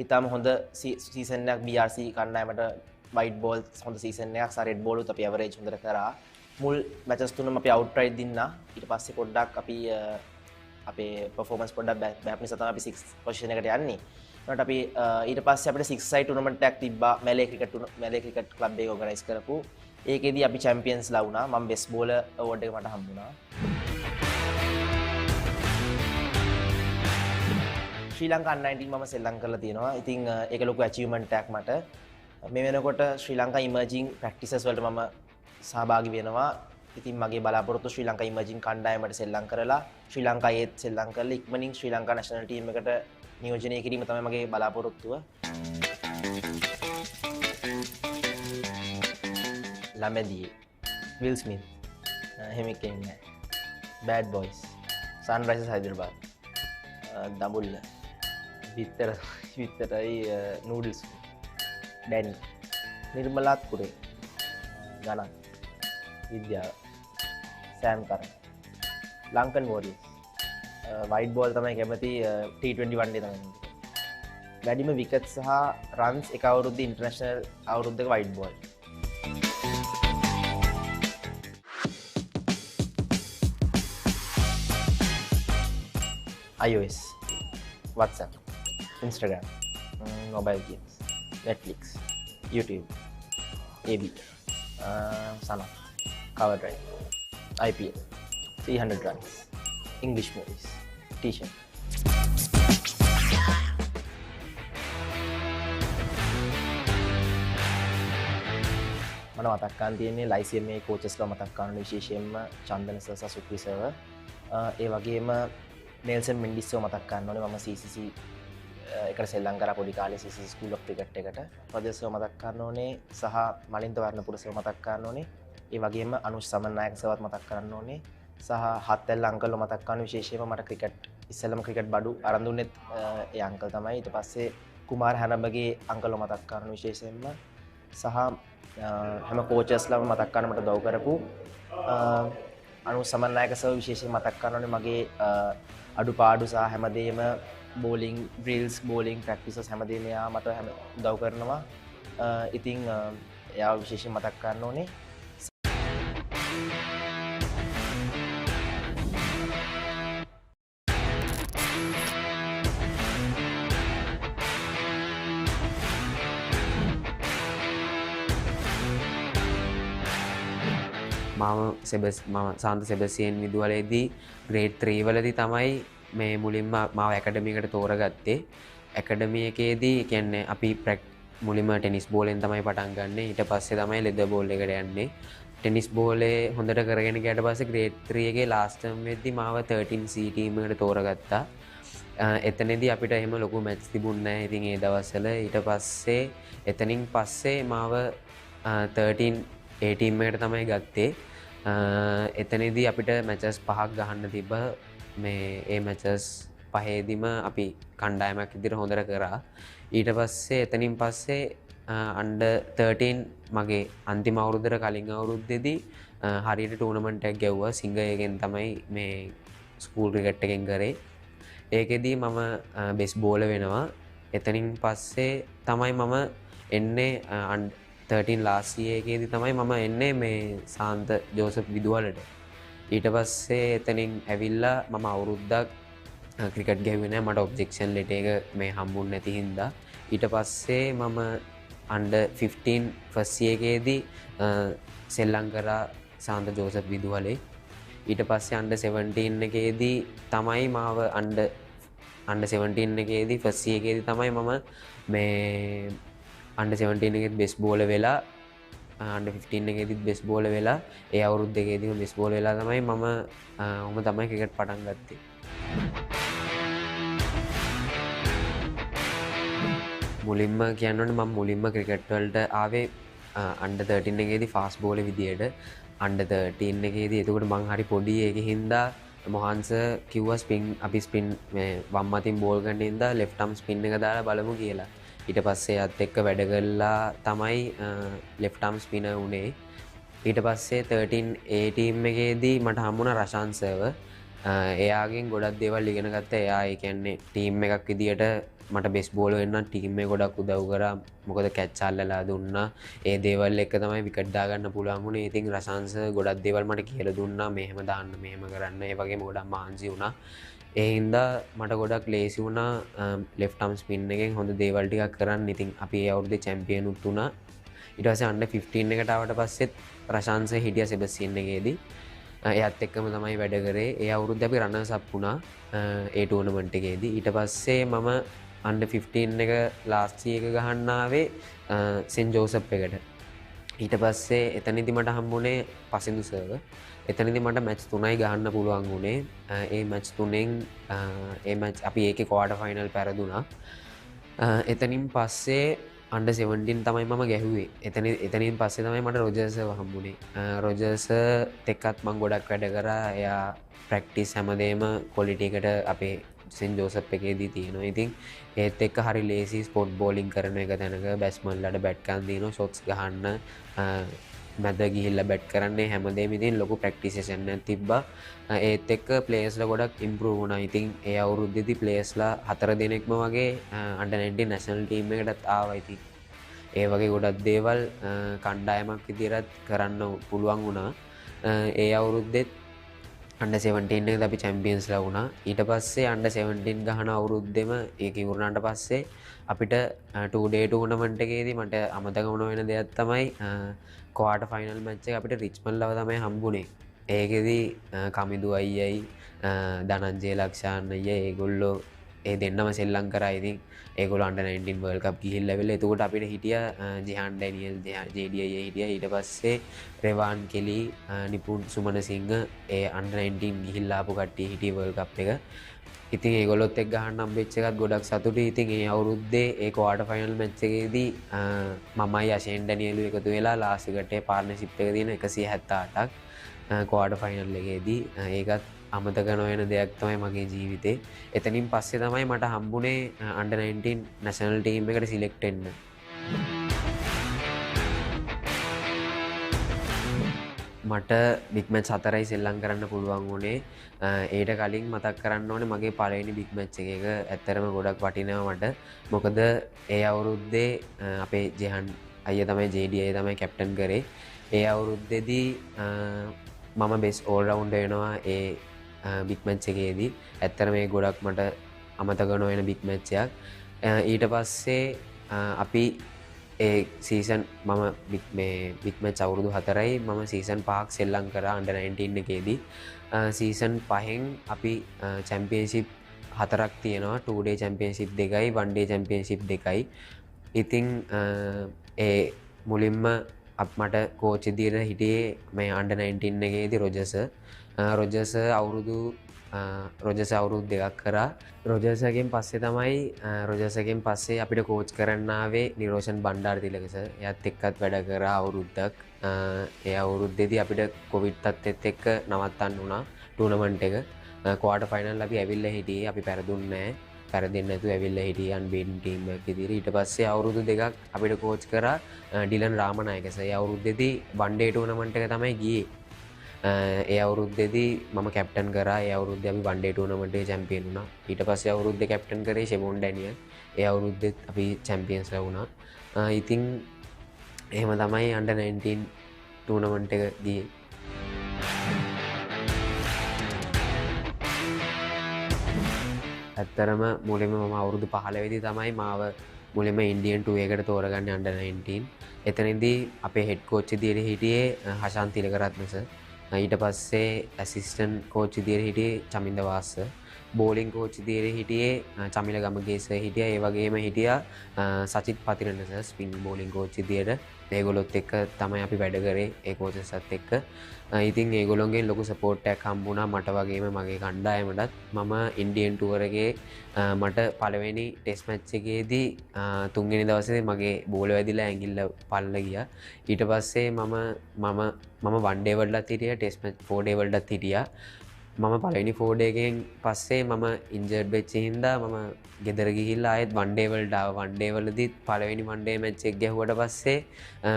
ඊටම හොඳ සීසන් එකක් BRC කණ්ඩායමට white ball හොඳ සීසන් එකක් සහ red ball උත් අපි average හොඳට කරා. මුල් මැචස් තුනම අපි outright දින්නා. ඊට පස්සේ පොඩ්ඩක් අපි අපේ performance පොඩ්ඩක් බෑප් නිසා තමයි අපි 6 position එකට යන්නේ. ඒකට අපි ඊට පස්සේ අපිට 6 side tournament එකක් තිබ්බා මැලේ ක්‍රිකට් ක්ලබ් එක organize කරපු. ඒකෙදී අපි champions ලා වුණා. මම best bowler award එක මට හම්බුණා. ශ්‍රී ලංකා under 19 මම සෙල්ලම් කරලා තියෙනවා. ඉතින් ඒක ලොකු achievement එකක් මට. මේ වෙනකොට ශ්‍රී ලංකා ඉමර්ජින් ප්‍රැක්ටිසස් වලට මම සහභාගී වෙනවා. ඉතින් මගේ බලාපොරොත්තු ශ්‍රී ලංකා ඉමර්ජින් කණ්ඩායමට සෙල්ලම් කරලා ශ්‍රී ලංකාවේත් සෙල්ලම් කරලා ඉක්මනින් ශ්‍රී ලංකා නැෂනල් ටීම් එකට නියෝජනය කිරීම තමයි මගේ බලාපොරොත්තුව. ළමැදියේ විල් ස්මිත් එහෙම එකෙන් නෑ. බෑඩ් බොයිස් සන්රයිසර්ස් හයිදරාබාද් දඹුල්ල විතරයි නූඩල්ස් ඩැනි නිර්මලාත් කුරේ ගණන් විද්‍යාව සෑම් කරන් ලංකන් වෝරියර්ස් වයිට් බෝල් තමයි කැමති T20 වන්ඩේ තමයි වැඩිම විකට් සහ රන්ස් එක අවුරුද්දේ ඉන්ටර්නැෂනල් අවුරුද්දක white ball iOS WhatsApp Instagram mobile games Netflix YouTube AB Sana Cover Drive IPL 300 runs English movies T-shirt මට මතක් කරන් තියෙන්නේ ලයිසියම් මේ කෝචස්ලා මතක් කරන විශේෂයෙන්ම චන්දන සර් සහ සුක්‍රි සර් ඒ වගේම නෙල්සන් මෙන්ඩිස්ව මතක් කරන්න ඕනේ මම CCC එකට සෙල්ලම් කරා පොඩි කාලේ CCC ස්කූල් ඔෆ් ක්‍රිකට් එකට ප්‍රදේශව මතක් කරන්න ඕනේ සහ මලින්ද වර්ණපුර සර් මතක් කරන්න ඕනේ ඒ වගේම අනුෂ් සමන්නායක සර්වත් මතක් කරන්න ඕනේ සහ හත්වැල් අංකල්ව මතක් කරන විශේෂයෙන්ම මට ක්‍රිකට් ඉස්සෙල්ලම ක්‍රිකට් බඩු අරන් දුන්නෙත් ඒ අංකල් තමයි ඊට පස්සේ කුමාර හැනබගේ අංකල්ව මතක් කරන විශේෂයෙන්ම සහ හැම කෝචස්ලාම මතක් කරන්න මට උදව් කරපු අනුෂ් සමන්නායක සර් විශේෂයෙන් මතක් කරන්න ඕනේ මගේ අඩුපාඩු සහ හැමදේම බෝලිං ඩ්‍රිල්ස් බෝලිං ප්‍රැක්ටිසස් හැමදේම එයා මට උදව් කරනවා. ඉතින් එයා විශේෂයෙන් මතක් කරන්න ඕනේ. මම සාන්ත සෙබස්තියන් විදුහලේදී ග්‍රේඩ් 3 වලදී තමයි මේ මුලින්ම මාව ඇකඩමියකට තෝරගත්තේ. ඇකඩමිය එකේදී කියන්නේ අපි මුලින්ම ටෙනිස් බෝලෙන් තමයි පටන් ගන්න. ඊට පස්සේ තමයි ලෙදර් බෝල් එකට යන්නේ. ටෙනිස් බෝලේ හොඳට කරගෙන ගියාට පස්සේ ග්‍රේඩ් 3 එකේ ලාස්ට් ටර්ම් වෙද්දී මාව 13C ටීම් එකට තෝරගත්තා. එතනදී අපිට එහෙම ලොකු මැච් තිබුණේ නැහැ. ඉතින් ඒ දවස්වල ඊට පස්සේ එතනින් පස්සේ මාව 13A ටීම් එකට තමයි ගත්තේ. එතනදී අපිට මැචස් 5ක් ගහන්න තිබ්බ. මේ ඒ මැචස් පහේදීම අපි කණ්ඩායමක් විදිහට හොඳට කරා. ඊට පස්සේ එතනින් පස්සේ අන්ඩර් 13 මගේ අන්තිම අවුරුද්දට කලින් අවුරුද්දේදී හරියට ටූර්නමන්ට් එකක් ගැව්වා. සිංගයගෙන් තමයි මේ ස්කූල් ක්‍රිකට් එකෙන් කරේ. ඒකෙදී මම බෙස් බෝලර් වෙනවා. එතනින් පස්සේ තමයි මම එන්නේ 13 ලාස්ට් ඉයර් එකේදී තමයි මම එන්නේ මේ සාන්ත ජෝසප් විදුහලට. ඊට පස්සේ එතනින් ඇවිල්ලා මම අවුරුද්දක් ක්‍රිකට් ගැහුවේ නැහැ. මට ඔබ්ජෙක්ෂන් ලෙටර් එක මේ හම්බුනේ නැති හින්දා. ඊට පස්සේ මම අන්ඩර් 15 ෆස්ට් ඉයර් එකේදී සෙල්ලම් කරා සාන්ත ජෝසප් විදුහලේ. ඊට පස්සේ අන්ඩර් 17 එකේදී තමයි මාව අන්ඩර් 17 එකේදී ෆස්ට් ඉයර් එකේදී තමයි මම මේ අන්ඩර් 17 එකේදී බෙස්ට් බෝලර් වෙලා අන්ඩර් 15 එකේදීත් බෙස්ට් බෝලර් වෙලා ඒ අවුරුදු දෙකේදීම බෙස්ට් බෝලර් වෙලා තමයි මම තමයි ක්‍රිකට් පටන් ගත්තේ. මුලින්ම කියන්න ඕනේ මම මුලින්ම ක්‍රිකට් වලට ආවේ අන්ඩර් 13 එකේදී ෆාස්ට් බෝලර් විදියට. අන්ඩර් 13 එකේදී එතකොට මං හරි පොඩි ඒකේ හින්දා මොහන්ස කිව්වා ස්පින් අපි ස්පින් මේ වම් අතින් බෝල් ගන්න හින්දා ලෙෆ්ට් ආම් ස්පින් එක දාලා බලමු කියලා. ඊට පස්සේ අත් එක්ක වැඩ කරලා තමයි ලෙෆ්ට් ආම් ස්පිනර් වුණේ. ඊට පස්සේ 13A ටීම් එකේදී මට හම්බුණා රෂාන් සර්ව. එයාගෙන් ගොඩක් දේවල් ඉගෙන ගත්තා. එයා ඒ කියන්නේ ටීම් එකක් විදියට මට බෙස්ට් බෝලර් වෙන්න ටීම් එක ගොඩක් උදව් කරා. මොකද කැච් අල්ලලා දුන්නා. ඒ දේවල් එක්ක තමයි විකට් දාගන්න පුළුවන් වුණේ. ඉතින් රෂාන් සර් ගොඩක් දේවල් මට කියලා දුන්නා. මෙහෙම දාන්න මෙහෙම කරන්න. ඒ වගේම ගොඩක් මහන්සි වුණා. ඒ හින්දා මට ගොඩක් ලේසි වුණා ලෙෆ්ට් ආම් ස්පින් එකෙන් හොඳ දේවල් ටිකක් කරන්න. ඉතින් අපි ඒ අවුරුද්දේ චැම්පියන් උත් වුණා. ඊට පස්සේ අන්ඩර් 15 එකට ආවට පස්සෙත් රෂාන් සර් හිටියා සෙබස්තියන් එකේදී. එයාත් එක්කම තමයි වැඩ කරේ. ඒ අවුරුද්දේ අපි රන්නර්ස් අප් වුණා ඒ ටූර්නමන්ට් එකේදී. ඊට පස්සේ මම අන්ඩර් 15 එක ලාස්ට් එක ගහන්න ආවේ සෙන්ට් ජෝසප් එකට. ඊට පස්සේ එතනදි මට හම්බුනේ පසින්දු සර්ව. එතනදි මට මැච් 3යි ගහන්න පුළුවන් වුණේ. ඒ මැච් 3ෙන් ඒ මැච් අපි ඒකේ ක්වාටර් ෆයිනල් පෙරදුනා. එතනින් පස්සේ අන්ඩර් 17 තමයි මම ගැහුවේ. එතනින් පස්සේ තමයි මට රොජර්ස්ව හම්බුනේ. රොජර්ස් එක්කත් මම ගොඩක් වැඩ කරා. එයා ප්‍රැක්ටිස් හැමදේම ක්වොලිටි එකට අපේ සෙන්ට් ජෝසප් එකේදී තියෙනවා. ඉතින් ඒත් එක්ක හරි ලේසි ස්පොට් බෝලින් කරන එක තැනක බැට්ස්මන්ලට බැට් ගන්න දිනවා, ෂොට්ස් ගහන්න, මැද ගිහිල්ලා බැට් කරන්නේ හැමදේම. ඉතින් ලොකු ප්‍රැක්ටිස් සෙෂන් එකක් තිබ්බා. ඒත් එක්ක ප්ලේයර්ස්ලා ගොඩක් ඉම්ප්‍රූව් වුණා. ඉතින් ඒ අවුරුද්දේදී ප්ලේයර්ස්ලා 4 දෙනෙක්ම වගේ අන්ඩර් 19 නැෂනල් ටීම් එකටත් ආවා. ඉතින් ඒ වගේ ගොඩක් දේවල් කණ්ඩායමක් විදිහට කරන්න පුළුවන් වුණා. ඒ අවුරුද්දෙත් අන්ඩර් 17 එකේ අපි චැම්පියන්ස්ලා වුණා. ඊට පස්සේ අන්ඩර් 17 ගහන අවුරුද්දෙම ඒක ඉවරනාට පස්සේ අපිට 2 day tournament එකේදී මට අමතක වුණ වෙන දෙයක් තමයි ක්වාටර් ෆයිනල් මැච් එක අපිට රිච්මන්ඩ්ලව තමයි හම්බුනේ. ඒකෙදී කමිදු අයියයි ධනංජය ලක්ෂාන් අයියා ඒගොල්ලෝ ඒ දෙන්නම සෙල්ලම් කරා. ඉතින් ඒගොල්ලෝ අන්ඩර් 19 වර්ල්ඩ් කප් ගිහිල්ලා වෙලා එතකොට අපිට හිටියා ජිහාන් ඩැනියල් ජේඩී අයියා හිටියා. ඊට පස්සේ රෙවාන් කෙලි නිපුන් සුමන සිංහ ඒ අන්ඩර් 19 ගිහිල්ලා ආපු කට්ටිය හිටියේ වර්ල්ඩ් කප් එක. ඉතින් ඒගොල්ලොත් එක්ක ගහන්න හම්බෙච්ච එකත් ගොඩක් සතුටුයි. ඉතින් ඒ අවුරුද්දේ ඒ ක්වාටර් ෆයිනල් මැච් එකේදී මමයි අෂේන් ඩැනියලු එකතු වෙලා ලාස්ට් එකට පාර්ට්නර්ෂිප් එක දින 178ක් ක්වාටර් ෆයිනල් එකේදී. ඒකත් අමතක නොවන දෙයක් තමයි මගේ ජීවිතේ. එතනින් පස්සේ තමයි මට හම්බුනේ අන්ඩර් 19 නැෂනල් ටීම් එකට සිලෙක්ට් වෙන්න. මට බිග් මැච් 4යි සෙල්ලම් කරන්න පුළුවන් වුණේ. ඊට කලින් මතක් කරන්න ඕනේ මගේ පළවෙනි බිග් මැච් එක ඇත්තරම ගොඩක් වටිනවා මට. මොකද ඒ අවුරුද්දේ අපේ ජෙහන් අයියා තමයි JD අයියා තමයි කැප්ටන් කරේ. ඒ අවුරුද්දේදී මම බෙස්ට් ඕල් රවුන්ඩර් වෙනවා ඒ බිග් මැච් එකේදී. ඇත්තටම මේ ගොඩක් මට අමතක නොවන බිග් මැච් එකක්. ඊට පස්සේ අපි ඒ සීසන් මම බිග් මැච් අවුරුදු 4යි මම සීසන් 5ක් සෙල්ලම් කරා අන්ඩර් 19 එකේදී. සීසන් 5න් අපි චැම්පියන්ෂිප් 4ක් තියෙනවා. 2 day චැම්පියන්ෂිප් 2යි 1 day චැම්පියන්ෂිප් 2යි. ඉතින් ඒ මුලින්ම මට කෝච් විදියට හිටියේ මේ අන්ඩර් 19 එකේදී රොජර්ස් අවුරුදු 2ක් කරා. රොජර්ස්ගෙන් පස්සේ අපිට කෝච් කරන්න ආවේ නිරෝෂන් බණ්ඩාරතිලක සර්. එයාත් එක්කත් වැඩ කරා අවුරුද්දක්. ඒ අවුරුද්දේදී අපිට කොවිඩ් තත්ත්වෙත් එක්ක නවත්තන්න වුණා ටූර්නමන්ට් එක. ක්වාටර් ෆයිනල් අපි ඇවිල්ලා හිටියේ. අපි පෙරදුන්නේ නැහැ. පෙරදෙන්නේ නැතුව ඇවිල්ලා හිටියේ අන්බීටන් ටීම් එකක් විදියට. ඊට පස්සේ අවුරුදු 2ක් අපිට කෝච් කරා ඩිලන් රාමනායක සර්. ඒ අවුරුද්දේදී වන් ඩේ ටූර්නමන්ට් එක තමයි ගියේ. ඒ අවුරුද්දේදී මම කැප්ටන් කරා. ඒ අවුරුද්දේ අපි වන් ඩේ ටූර්නමන්ට් එකේ චැම්පියන් වුණා. ඊට පස්සේ අවුරුද්දේ කැප්ටන් කරේ ෂෙමෝන් ඩැනියල්. ඒ අවුරුද්දෙත් අපි චැම්පියන්ස්ලා වුණා. ඉතින් එහෙම තමයි අන්ඩර් 19 ටූර්නමන්ට් එක ගියේ. ඇත්තරම මුලින්ම මම අවුරුදු 15 වෙදි තමයි මාව මුලින්ම ඉන්ඩියන් 2 එකට තෝරගන්නේ අන්ඩර් 19. එතනදී අපේ හෙඩ් කෝච් විදියට හිටියේ හෂාන් තිලකරත්න සර්. ඊට පස්සේ ඇසිස්ටන්ට් කෝච් විදියට හිටියේ චමින්ද වාස් සර්. බෝලිං කෝච් විදියට හිටියේ චමිල ගමගේ සර් හිටියා. ඒ වගේම හිටියා Sachith Pathirana sir spin bowling coach විදියට. ඒගොල්ලොත් එක්ක තමයි අපි වැඩ කරේ ඒ කෝචස්ත් එක්ක. ඉතින් ඒගොල්ලොන්ගෙන් ලොකු සපෝට් එකක් හම්බුණා මට වගේම මගේ කණ්ඩායමටත්. මම ඉන්ඩියන් ටුවර් එකේ මට පළවෙනි ටෙස්ට් මැච් එකේදී තුන්වෙනි දවසේ මගේ බෝල වැදිලා ඇඟිල්ල පල්ල ගියා. ඊට පස්සේ මම වන් ඩේ වලටත් හිටියා. ටෙස්ට් මැච් 4 ඩේ වලටත් හිටියා. මම පළවෙනි 4 ඩේ එකෙන් පස්සේ මම ඉන්ජර්ඩ් වෙච්ච හින්දා මම ගෙදර ගිහිල්ලා ආයෙත් වන් ඩේ වලට ආවා. වන් ඩේ වලදීත් පළවෙනි වන් ඩේ මැච් එක ගැහුවට පස්සේ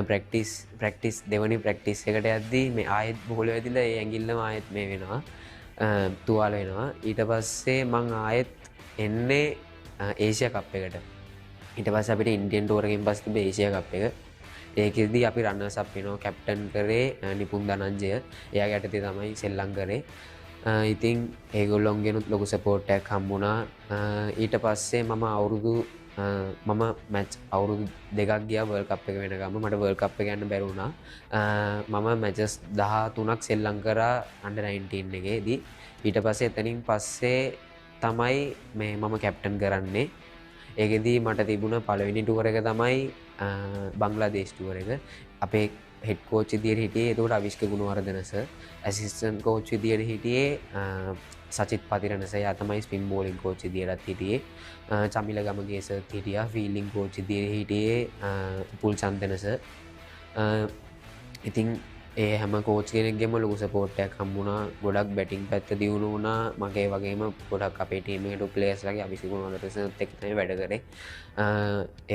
ප්‍රැක්ටිස් දෙවෙනි ප්‍රැක්ටිස් එකට යද්දී මේ ආයෙත් බෝල වැදිලා ඒ ඇඟිල්ලම ආයෙත් මේ වෙනවා. තුවාල වෙනවා. ඊට පස්සේ මං ආයෙත් එන්නේ ඒෂියා කප් එකට. ඊට පස්සේ අපිට ඉන්ඩියන් ටුවර් එකෙන් පස්සේ තිබ්බ ඒෂියා කප් එක. ඒකෙදී අපි රන්නර්ස් අප් වෙනවා. කැප්ටන් කරේ නිපුන් ධනංජය. එයාගේ යටතේ තමයි සෙල්ලම් කරේ. ඉතින් ඒගොල්ලොන්ගෙනුත් ලොකු සපෝට් එකක් හම්බුණා. ඊට පස්සේ මම මැච් අවුරුදු 2ක් ගියා වර්ල්ඩ් කප් එක වෙනකම්. මට වර්ල්ඩ් කප් එක යන්න බැරි වුණා. මම මැචස් 13ක් සෙල්ලම් කරා අන්ඩර් 19 එකේදී. ඊට පස්සේ එතනින් පස්සේ තමයි මම කැප්ටන් කරන්නේ. ඒකෙදී මට තිබුණ පළවෙනි ටුවර් එක තමයි බංග්ලාදේශ් ටුවර් එක. අපේ හෙඩ් කෝච් විදියට හිටියේ එතකොට Avishka Gunawardena sir, assistant coach විදියට හිටියේ සචිත් පතිරණ සර්, යා තමයි ස්පින් බෝලින් කෝච් විදියටත් හිටියේ. චමිල ගමගේ සර් හිටියා, ෆීල්ඩින් කෝච් විදියට හිටියේ උපුල් චන්දන සර්. ඉතින් ඒ හැම කෝච් කෙනෙක්ගෙම ලොකු සපෝට් එකක් හම්බුණා. ගොඩක් බැටිං පැත්ත දියුණු වුණා. මගේ වගේම ගොඩක් අපේ ටීම් එකට ප්ලේයර්ස්ලාගේ අවිෂ්ක ගුණවර්ධන සර්ත් එක්ක තමයි වැඩ කරේ.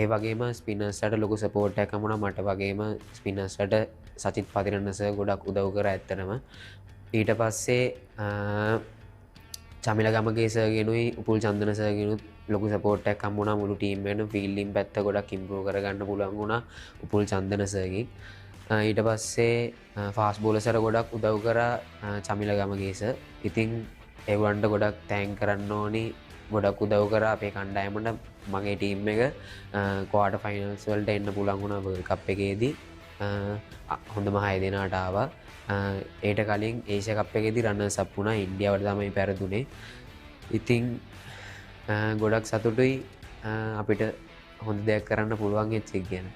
ඒ වගේම ස්පින්නර්ස්ලාට ලොකු සපෝට් එකක් හම්බුණා. මට වගේම ස්පින්නර්ස්ලාට සචිත් පතිරණ සර් ගොඩක් උදව් කරා ඇත්තටම. ඊට පස්සේ චමිල ගමගේ සර් ගෙනුයි උපුල් චන්දන සර් ගෙනුත් ලොකු සපෝට් එකක් හම්බුණා. මුළු ටීම් එකේම ෆීල්ඩින් පැත්ත ගොඩක් ඉම්ප්‍රූව් කරගන්න පුළුවන් වුණා උපුල් චන්දන සර්ගෙන්. ඊට පස්සේ ෆාස් බෝලර්ස්ලාට ගොඩක් උදව් කරා චමිල ගමගේ සර්. ඉතින් ඒගොල්ලන්ට ගොඩක් තෑන්ක් කරන්න ඕනි. ගොඩක් උදව් කරා අපේ කණ්ඩායමට. මගේ ටීම් එක ක්වාටර් ෆයිනල්ස් වලට එන්න පුළුවන් වුණා වර්ල්ඩ් කප් එකේදී. හොඳම 6 දෙනාට ආවා. ඒට කලින් ඒෂියා කප් එකේදී රන්නර්ස් අප් වුණා. ඉන්දියාවට තමයි පෙරදුනේ. ඉතින් ගොඩක් සතුටුයි අපිට හොඳ දෙයක් කරන්න පුළුවන් වෙච්ච එක ගැන.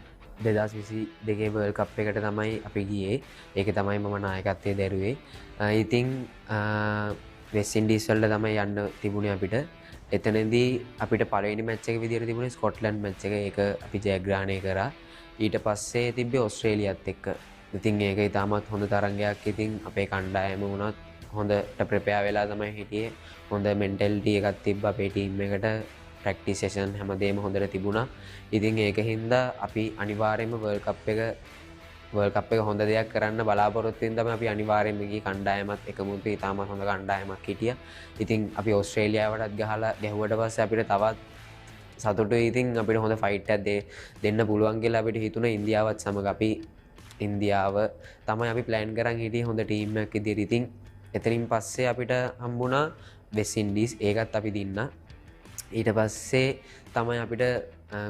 2022 වර්ල්ඩ් කප් එකට තමයි අපි ගියේ. ඒක තමයි මම නායකත්වයේ දැරුවේ. ඉතින් වෙස්ට් ඉන්ඩීස් වලට තමයි යන්න තිබුණේ අපිට. එතනදී අපිට පළවෙනි මැච් එක විදියට තිබුණේ ස්කොට්ලන්ඩ් මැච් එක. ඒක අපි ජයග්‍රහණය කරා. ඊට පස්සේ තිබ්බේ ඕස්ට්‍රේලියාත් එක්ක. ඉතින් ඒක ඉතාමත් හොඳ තරගයක්. ඉතින් අපේ කණ්ඩායම වුණත් හොඳට ප්‍රෙපෙයාර් වෙලා තමයි හිටියේ. හොඳ මෙන්ටැලිටි එකක් තිබ්බා අපේ ටීම් එකට. ප්‍රැක්ටිස් සෙෂන් හැමදේම හොඳට තිබුණා. ඉතින් ඒක හින්දා අපි අනිවාර්යයෙන්ම වර්ල්ඩ් කප් එක හොඳ දෙයක් කරන්න බලාපොරොත්තු වෙන තමයි අපි අනිවාර්යයෙන්ම ගියේ. කණ්ඩායමත් එකමුතු ඉතාමත් හොඳ කණ්ඩායමක් හිටියා. ඉතින් අපි ඕස්ට්‍රේලියාවටත් ගහලා ගැහුවට පස්සේ අපිට තවත් සතුටුයි. ඉතින් අපිට හොඳ ෆයිට් එකක් දෙන්න පුළුවන් කියලා අපිට හිතුණා. ඉන්දියාවත් සමග අපි ඉන්දියාව තමයි අපි ප්ලෑන් කරන් හිටියේ හොඳ ටීම් එකක් විදියට. ඉතින් එතනින් පස්සේ අපිට හම්බුණා වෙස්ට් ඉන්ඩීස්. ඒකත් අපි දින්නා. ඊට පස්සේ තමයි අපිට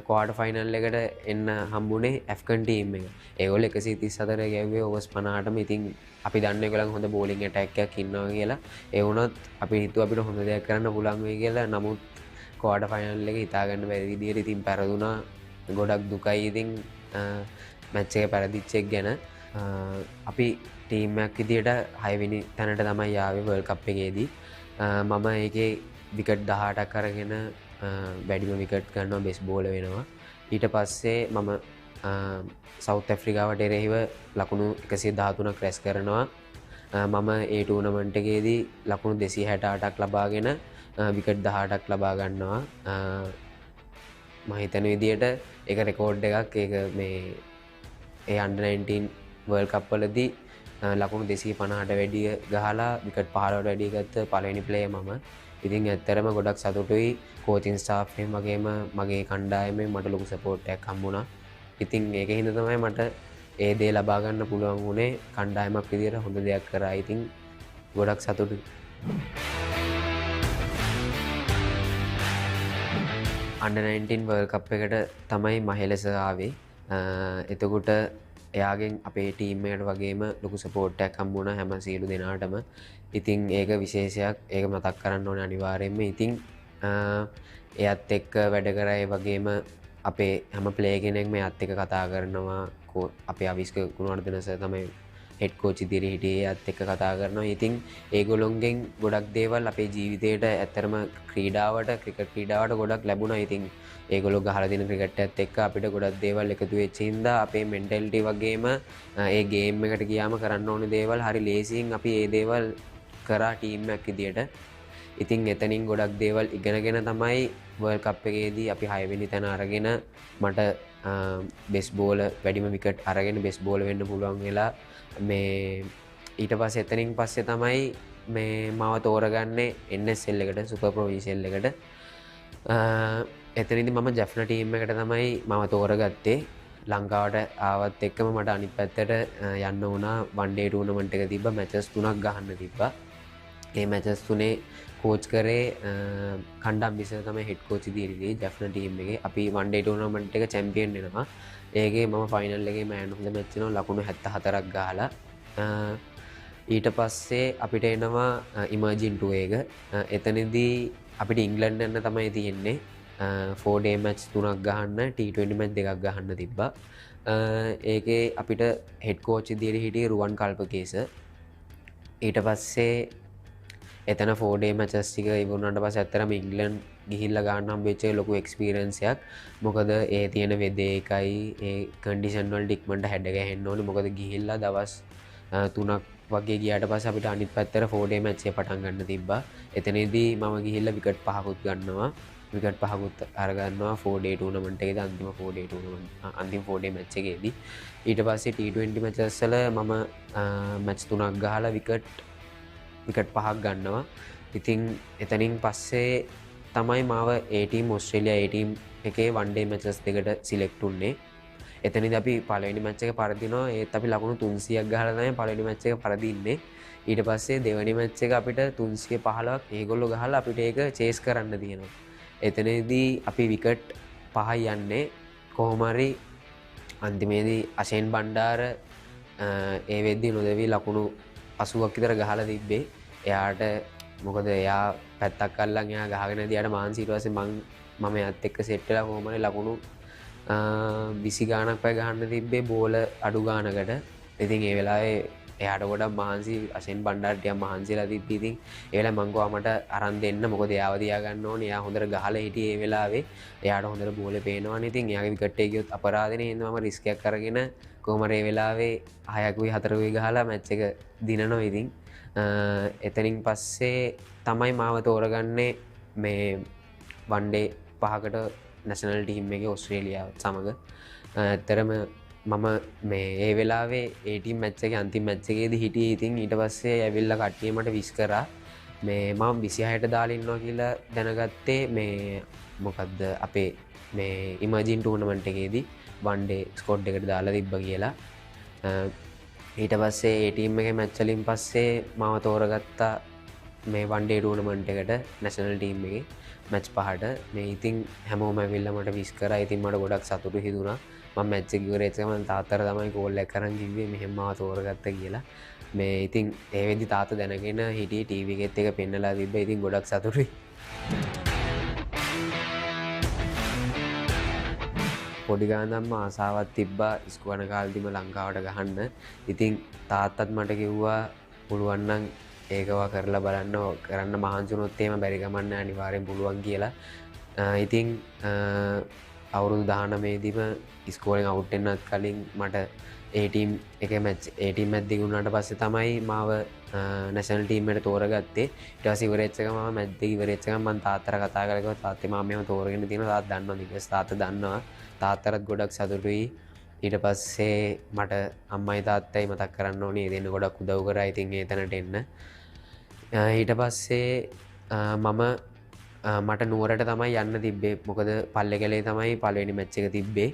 ක්වාටර් ෆයිනල් එකට එන්න හම්බුනේ ඇෆ්ගන් ටීම් එක. ඒගොල්ලෝ 134 ගැව්වේ ඕවර්ස් 50ටම. ඉතින් අපි දන්නේ ඒගොල්ලන් හොඳ බෝලිං ඇටැක් එකක් ඉන්නවා කියලා. ඒ වුණත් අපි හිතුවා අපිට හොඳ දෙයක් කරන්න පුළුවන් වෙයි කියලා. නමුත් ක්වාටර් ෆයිනල් එක හිතා ගන්න බැරි විදියට ඉතින් පෙරදුනා. ගොඩක් දුකයි ඉතින් මැච් එක පෙරදිච්ච එක ගැන. අපි ටීම් එකක් විදියට 6 වෙනි තැනට තමයි ආවේ වර්ල්ඩ් කප් එකේදී. මම ඒකේ විකට් 18ක් අරගෙන වැඩිම විකට් ගන්නවා, බෙස් බෝලර් වෙනවා. ඊට පස්සේ මම සවුත් ඇෆ්‍රිකාවට එරෙහිව ලකුණු 113ක් රැස් කරනවා. මම ඒ ටූර්නමන්ට් එකේදී ලකුණු 268ක් ලබාගෙන විකට් 18ක් ලබා ගන්නවා. මම හිතන විදියට ඒක රෙකෝඩ් එකක්. ඒක මේ ඒ අන්ඩර් 19 වර්ල්ඩ් කප් වලදී ලකුණු 250ට වැඩිය ගහලා විකට් 15ට වැඩිය ගත්ත පළවෙනි ප්ලේයර් මම. ඉතින් ඇත්තරම ගොඩක් සතුටුයි. කෝචින් ස්ටාෆ් එකෙන් වගේම මගේ කණ්ඩායමෙන් මට ලොකු සපෝට් එකක් හම්බුණා. ඉතින් ඒකින් හින්දා තමයි මට ඒ දේ ලබා ගන්න පුළුවන් වුණේ. කණ්ඩායමක් විදියට හොඳ දෙයක් කරා. ඉතින් ගොඩක් සතුටුයි. අන්ඩර් 19 වර්ල්ඩ් කප් එකට තමයි මහෙලස ආවේ. එතකොට එයාගෙන් අපේ ටීම් එකට වගේම ලොකු සපෝට් එකක් හම්බුණා හැම සියලු දෙනාටම. ඉතින් ඒක විශේෂයක්. ඒක මතක් කරන්න ඕනේ අනිවාර්යයෙන්ම. ඉතින් එයත් එක්ක වැඩ කරා. ඒ වගේම අපේ හැම ප්ලේයර් කෙනෙක්ම එයත් එක්ක කතා කරනවා. අපේ අවිෂ්ක ගුණවර්ධන සර් තමයි හෙඩ් කෝච් ඉදිරියේ හිටියේ. එයත් එක්ක කතා කරනවා. ඉතින් ඒගොල්ලොන්ගෙන් ගොඩක් දේවල් අපේ ජීවිතේට ඇත්තරම ක්‍රීඩාවට ක්‍රිකට් ගොඩක් ලැබුණා. ඉතින් ඒගොල්ලෝ ගහලා දෙන ක්‍රිකට් එකත් එක්ක අපිට ගොඩක් දේවල් එකතු වෙච්ච හින්දා අපේ මෙන්ටැලිටි වගේම ඒ ගේම් එකට ගියාම කරන්න ඕනේ දේවල් හරි ලේසියෙන් අපි ඒ දේවල් කරා ටීම් එකක් විදියට. ඉතින් එතනින් ගොඩක් දේවල් ඉගෙනගෙන තමයි වර්ල්ඩ් කප් එකේදී අපි 6 වෙනි තැන අරගෙන මට බෙස් බෝලර් වැඩිම විකට් අරගෙන බෙස් බෝලර් වෙන්න පුළුවන් වෙලා මේ ඊට පස්සේ එතනින් පස්සේ තමයි මේ මාව තෝරගන්නේ NSL එකට, සුපර් ප්‍රොවින්ෂල් එකට. එතනදි මම ජැෆ්නා ටීම් එකට තමයි මම තෝරගත්තේ. ලංකාවට ආවත් එක්කම මට අනිත් පැත්තට යන්න වුණා. වන් ඩේ ටූර්නමන්ට් එක තිබ්බා. මැචස් 3ක් ගහන්න තිබ්බා. ඒ මැචස් 3 කෝච් කරේ කණ්ඩම් බිසර් තමයි හෙඩ් කෝච් ඉදිරියේ ජැෆ්නා ටීම් එකේ. අපි වන් ඩේ ටූර්නමන්ට් එක චැම්පියන් වෙනවා. ඒකේ මම ෆයිනල් එකේ මෑන් ඔෆ් ද මැච් වෙනවා ලකුණු 74ක් ගහලා. ඊට පස්සේ අපිට එනවා ඉමර්ජින් ටුර් එක. එතනදී අපිට ඉංග්ලන්ඩ් යන්න තමයි තියෙන්නේ. 4-day match 3ක් ගහන්න T20 match 2ක් ගහන්න තිබ්බා. ඒකේ අපිට හෙඩ් කෝච් විදියට හිටියේ රුවන් කල්පකේස. ඊට පස්සේ එතන 4-day matches ටික ඉවරුනට පස්සේ ඇත්තටම ඉංග්ලන්ඩ් ගිහිල්ලා ගන්න හම්බෙච්ච ලොකු එක්ස්පීරියන්ස් එකක්. මොකද ඒ තියෙන වෙදේ එකයි ඒ කන්ඩිෂන් වලට ඉක්මනට හැඩ ගැහෙන්න ඕනේ. මොකද ගිහිල්ලා දවස් 3ක් වගේ ගියාට පස්සේ අපිට අනිත් පැත්තට 4-day match එක පටන් ගන්න තිබ්බා. එතනදී මම ගිහිල්ලා විකට් 5කුත් ගන්නවා. විකට් 5කුත් අරගන්නවා 4-day tournament එකේදී අන්තිම 4-day tournament අන්තිම 4-day match එකේදී. ඊට පස්සේ T20 matches වල මම match 3ක් ගහලා විකට් 5ක් ගන්නවා. ඉතින් එතනින් පස්සේ තමයි මාව A team Australia A team එකේ 1-day matches දෙකට සිලෙක්ට් වුණේ. එතනදී අපි පළවෙනි match එක පරදිනවා. ඒත් අපි ලකුණු 300ක් ගහලා තමයි පළවෙනි match එක පරදින්නේ. ඊට පස්සේ දෙවෙනි match එක අපිට 315ක් ඒගොල්ලෝ ගහලා අපිට ඒක chase කරන්න තියෙනවා. එතනදී අපි විකට් 5යි යන්නේ. කොහොම හරි අන්තිමේදී අෂේන් බණ්ඩාර ඒ වෙද්දී නොදෙවි ලකුණු 80ක් විතර ගහලා තිබ්බේ. එයාට මොකද එයා පැත්තක් අල්ලන් එයා ගහගෙන දිහාට මාන්සි ඊට පස්සේ මම එයාත් එක්ක සෙට් වෙලා කොහොම හරි ලකුණු 20 ගාණක් වගේ ගහන්න තිබ්බේ බෝල අඩු ගානකට. ඉතින් ඒ වෙලාවේ එයාට ගොඩක් මහන්සි අෂෙන් බණ්ඩාර ටිකක් මහන්සිලා තිබ්බි. ඉතින් ඒ වෙලාවේ මං ගියා මට අරන් දෙන්න මොකද එයාව තියා ගන්න ඕනේ. එයා හොඳට ගහලා හිටියේ ඒ වෙලාවේ. එයාට හොඳට බෝලේ පේනවනේ. ඉතින් එයාගේ විකට් එක ගියොත් අපරාධනේ. එහෙනම් මම රිස්ක් එකක් අරගෙන කොහොම හරි ඒ වෙලාවේ 6කුයි 4කුයි ගහලා මැච් එක දිනනවා. ඉතින් එතනින් පස්සේ තමයි මාව තෝරගන්නේ මේ one day 5කට නැෂනල් ටීම් එකේ ඔස්ට්‍රේලියාව සමග. ඇත්තරම මම මේ ඒ වෙලාවේ ඒ ටීම් මැච් එකේ අන්තිම මැච් එකේදී හිටියේ. ඉතින් ඊට පස්සේ ඇවිල්ලා කට්ටිය මට විශ් කරා. මේ මම 26ට දාලා ඉන්නවා කියලා දැනගත්තේ මේ මොකද්ද අපේ මේ ඉමර්ජින් ටූර්නමන්ට් එකේදී one day ස්කොඩ් එකට දාලා තිබ්බා කියලා. ඊට පස්සේ ඒ ටීම් එකේ මැච් වලින් පස්සේ මාව තෝරගත්තා මේ one day ටූර්නමන්ට් එකට නැෂනල් ටීම් එකේ මැච් 5ට. මේ ඉතින් හැමෝම ඇවිල්ලා මට විශ් කරා. ඉතින් මට ගොඩක් සතුටු හිතුණා. මම මැච් එක ඉවරෙච්ච ගමන් තාත්තට තමයි කෝල් එකක් කරන් කිව්වේ මෙහෙම මාව තෝරගත්තා කියලා. මේ ඉතින් ඒ වෙද්දි තාත්තා දැනගෙන හිටියේ ටීවී එකෙත් එක පෙන්නලා තිබ්බා. ඉතින් ගොඩක් සතුටුයි. පොඩි ගානක්ම ආසාවක් තිබ්බා ඉස්කෝලේ යන කාලෙදිම ලංකාවට ගහන්න. ඉතින් තාත්තත් මට කිව්වා පුළුවන් නම් ඒකවා කරලා බලන්න. කරන්න මහන්සි වුණොත් එහෙම බැරි ගමන් නැහැ අනිවාර්යෙන් පුළුවන් කියලා. ඉතින් අවුරුදු 19 දීම ඉස්කෝලෙන් අවුට් වෙන්නත් කලින් මට ඒ ටීම් එකේ මැච් දෙක වුණාට පස්සේ තමයි මාව නැෂනල් ටීම් එකට තෝරගත්තේ. ඊට පස්සේ ඉවරෙච්ච ගමන් මම මැච් දෙක ඉවරෙච්ච ගමන් මම තාත්තට කතා කරලා කිව්වා තාත්තේ මම මෙහෙම තෝරගෙන තියෙනවා. තාත්තා දන්නවද කියලා. තාත්තා දන්නවා. තාත්තටත් ගොඩක් සතුටුයි. ඊට පස්සේ මට අම්මයි තාත්තයි මතක් කරන්න ඕනේ. ඒ දෙන්න ගොඩක් උදව් කරා. ඉතින් ඒ තැනට එන්න. ඊට පස්සේ මට නුවරට තමයි යන්න තිබ්බේ. මොකද පල්ලෙකැලේ තමයි පළවෙනි මැච් එක තිබ්බේ.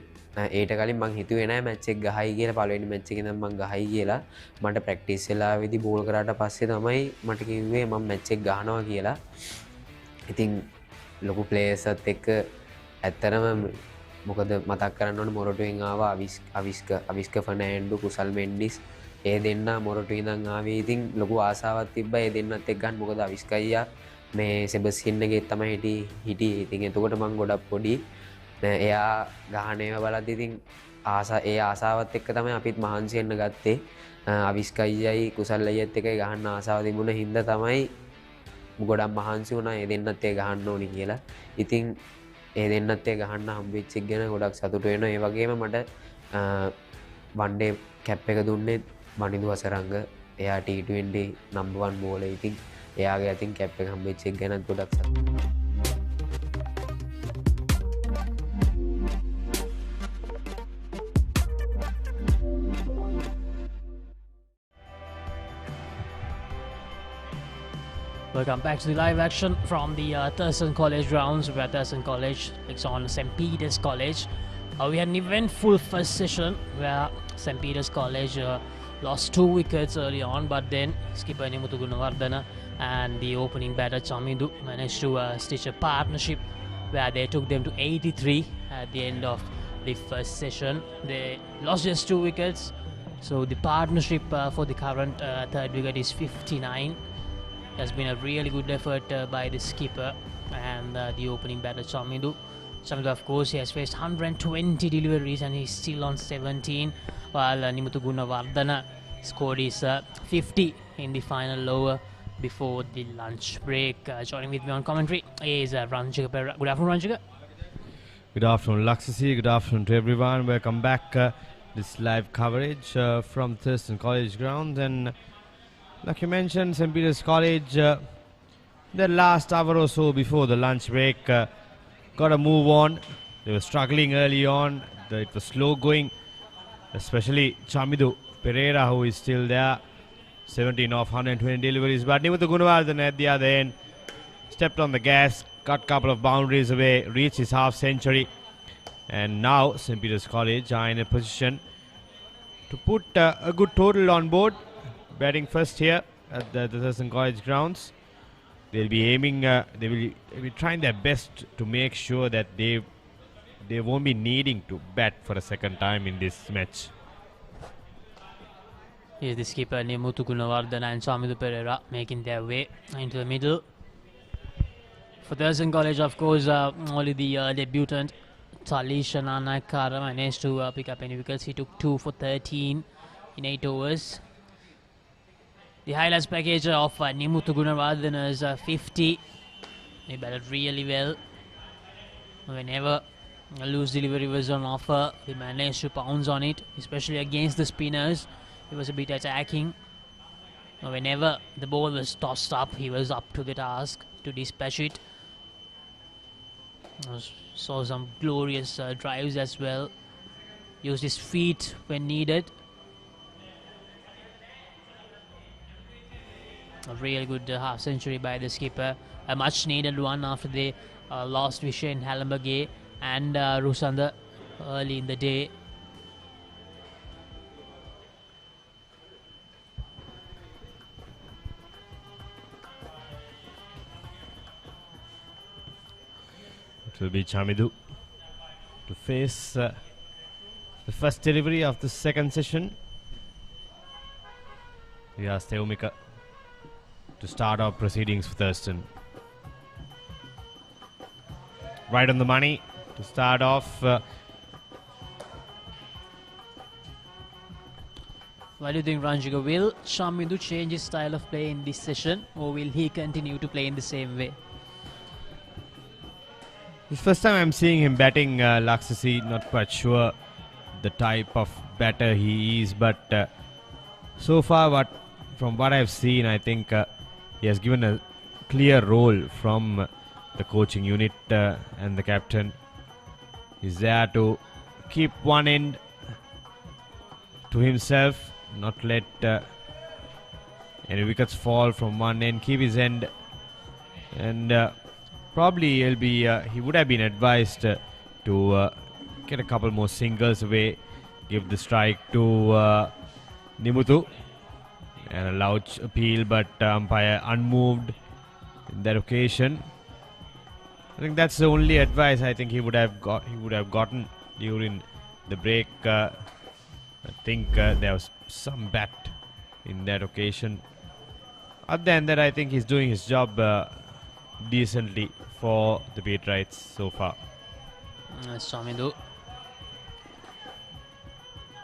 ඒට කලින් මං හිතුවේ නෑ මැච් එක ගහයි කියලා. පළවෙනි මැච් එකේ නම් මං ගහයි කියලා. මට ප්‍රැක්ටිස් වෙලාවේදී බෝල් කරාට පස්සේ තමයි මට කිව්වේ මම මැච් එක ගහනවා කියලා. ඉතින් ලොකු ප්ලේයර්ස්ත් එක්ක ඇත්තටම මොකද මතක් කරන්න ඕනේ මොරටුවෙන් ආවා අවිස්ක ෆර්නෑන්ඩෝ කුසල් මෙන්ඩිස්. ඒ දෙන්න මොරටුවේ ඉඳන් ආවේ. ඉතින් ලොකු ආසාවක් තිබ්බා ඒ දෙන්නත් එක්ක ගන්න. මොකද අවිස්ක අයියා මේ සෙබස්ටින් එකේ තමයි හිටියේ. ඉතින් එතකොට මං ගොඩක් පොඩි. එයා ගහන ඒවා බලද්දි ඉතින් ඒ ආසාවත් එක්ක තමයි අපිත් මහන්සි වෙන්න ගත්තේ. අවිස්ක අයියයි කුසල් අයියත් එක්ක ගහන්න ආසාව තිබුණ හින්දා තමයි ගොඩක් මහන්සි වුණා ඒ දෙන්නත් එක්ක ගහන්න ඕනි කියලා. ඉතින් ඒ දෙන්නත් එක්ක ගහන්න හම්බෙච්ච එක ගැන ගොඩක් සතුටු වෙනවා. ඒ වගේම මට one day කැප් එක දුන්නේ මනිදු අසරංග. එයා T20 number 1 බෝලර්. ඉතින් එයාගේ අතින් කැප් එක හම්බෙච්ච එක ගැන ගොඩක් සතුටුයි. Welcome back to the live action from the Thurston College grounds, where Thurston College takes on St. Peter's College. We had an eventful first session where St. Peter's College lost 2 wickets early on, but then skipper Nimuthu Gunawardana and the opening batter Chamindu managed to stitch a partnership where they took them to 83 at the end of the first session. They lost just 2 wickets, so the partnership for the current third wicket is 59. Has been a really good effort by the skipper, and and the opening batter Chamidu. Chamidu, of course, he has faced 120 deliveries and he's still on 17, while Nimuthu Gunawardena scored his 50 in the final over before the lunch break. Joining with me on commentary is Ranjika Perera. Good afternoon, Ranjika. Good afternoon, Laxasi. Good afternoon to everyone. Welcome back. This live coverage from Thurston College grounds, and like you mentioned, St. Peter's College, the last hour or so before the lunch break, got a move on. They were struggling early on. It was slow going, especially Chamidu Pereira, who is still there. 17 of 120 deliveries, but Nimuthu Gunawardena at the other end stepped on the gas, got a couple of boundaries away, reached his half century, and now St. Peter's College are in a position to put a good total on board. Batting first here at the Thurston College grounds. They'll be aiming, they will be trying their best to make sure that they won't be needing to bat for a second time in this match. Here's the skipper Nimuthu Gunawardena and Chamidu Pereira making their way into the middle. For Thurston College, of course, only the debutant Talisha Nanakara managed to pick up any wickets. He took 2 for 13 in 8 overs. The highlights package of Nimuthu Gunawardena's 50. He batted really well. Whenever a loose delivery was on offer, he managed to pounce on it, especially against the spinners. He was a bit attacking. Whenever the ball was tossed up, he was up to the task to dispatch it. Saw some glorious drives as well. Used his feet when needed. A real good half century by the skipper. A much needed one after they lost Vishay in Hallenberg and Rusanda early in the day. It will be Chamidu to face the first delivery of the second session. Yes, Theumika to start our proceedings for Thurston. Right on the money to start off. What do you think, Ranjika? Will Chamidu change his style of play in this session, or will he continue to play in the same way? This first time I'm seeing him batting, Laxasi. Not quite sure the type of batter he is, but so far, from what I've seen, I think he has given a clear role from the coaching unit and the captain. He's there to keep one end to himself, not let any wickets fall from one end, keep his end, and probably he would have been advised to get a couple more singles away, give the strike to Nimuthu, and a loud appeal, but umpire unmoved in that occasion. I think that's the only advice I think he would have gotten during the break. I think there was some bat in that occasion. Other than that, I think he's doing his job decently for the Patriots so far. Chamidu,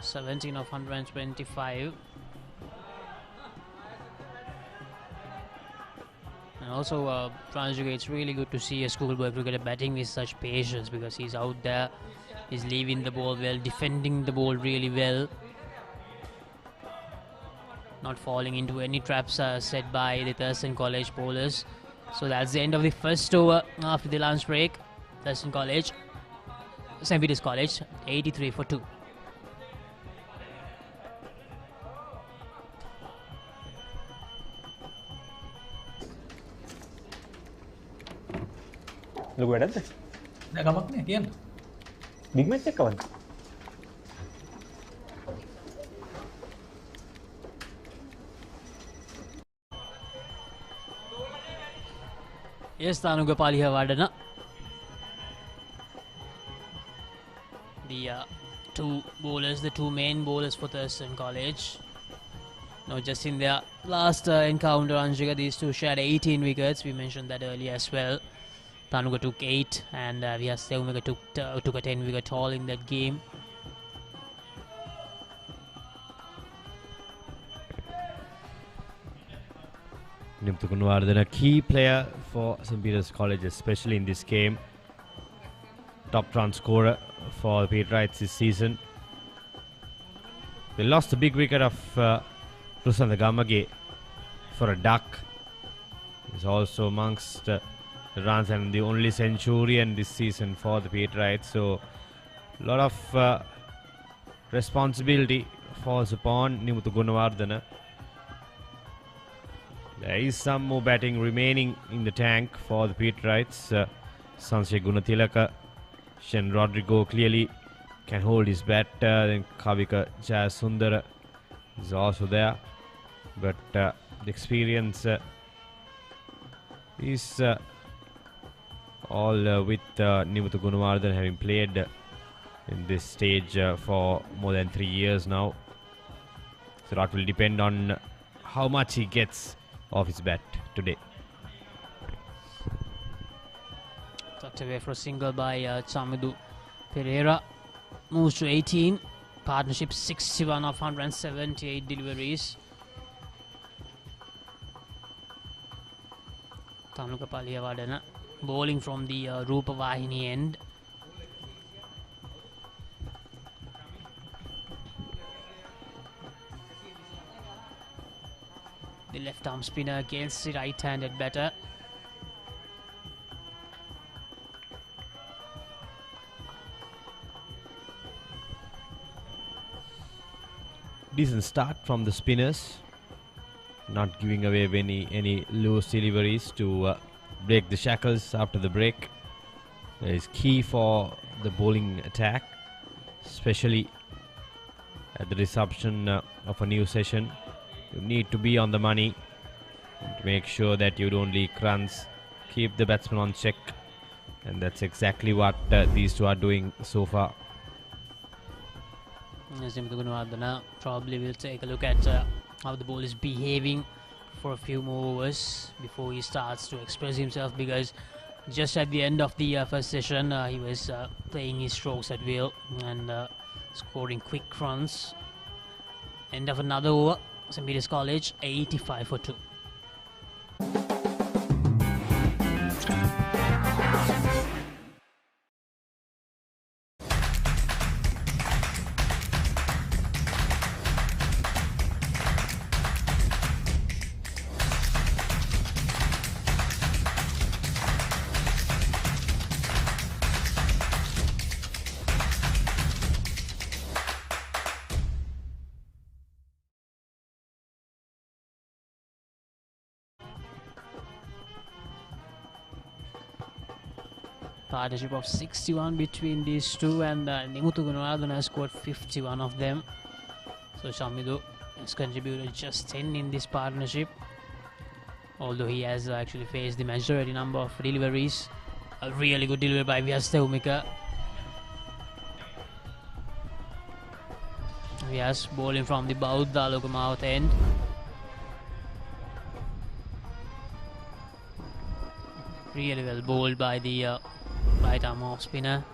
17 of 125. And also, Ranjika, it's really good to see a schoolboy cricketer batting with such patience, because he's out there, he's leaving the ball well, defending the ball really well, not falling into any traps set by the Thurston College bowlers. So that's the end of the first over after the lunch break. Thurston College, St. Peter's College, 83 for 2. ලොකු වැඩක්ද? නෑ ගමක් නෑ කියන්න. Big match එක කවද්ද? Yes, Tanugapaliha Vardana. The two main bowlers for Thurston College. Now, just in their last encounter, Anjika, these two shared 18 wickets. We mentioned that earlier as well. Tanuka took 8 and Vyastevmika took a 10 wicket haul in that game. Nimtu Gunawardena, a key player for St. Peter's College, especially in this game. Top run scorer for the Peterites this season. They lost the big wicket of Thurstan Gamage for a duck. He's also amongst the runs and the only centurion this season for the Peterites. So a lot of responsibility falls upon Nimtu Gunawardena. There is some more batting remaining in the tank for the Peterites. Sanshay Gunatilaka, Shen Rodrigo clearly can hold his bat. Then Kavika Jayasundara is also there. But the experience is all with Nimtu Gunawardena having played in this stage for more than 3 years now. So that will depend on how much he gets off his bat today. Tucked away for a single by Chamidu Pereira. Moves to 18. Partnership 61 of 178 deliveries. Tanuka Paliyavadana bowling from the Rupavahini end. The left arm spinner against the right-handed batter. Decent start from the spinners, not giving away any loose deliveries to break the shackles after the break. That is key for the bowling attack, especially at the resumption of a new session. You need to be on the money to make sure that you don't leak runs, keep the batsman on check, and that's exactly what these two are doing so far. Probably will take a look at how the ball is behaving for a few more overs before he starts to express himself, because just at the end of the first session he was playing his strokes at will and scoring quick runs. End of another over. St. Peter's College 85 for 2. Partnership of 61 between these two, and Nimtu Gunawardena has scored 51 of them. So Chamidu has contributed just 10 in this partnership, although he has actually faced the majority number of deliveries. A really good delivery by Vyastevmika. Vyas bowling from the Bauddha Lokamouth end. Really well bowled by the right arm off spinner.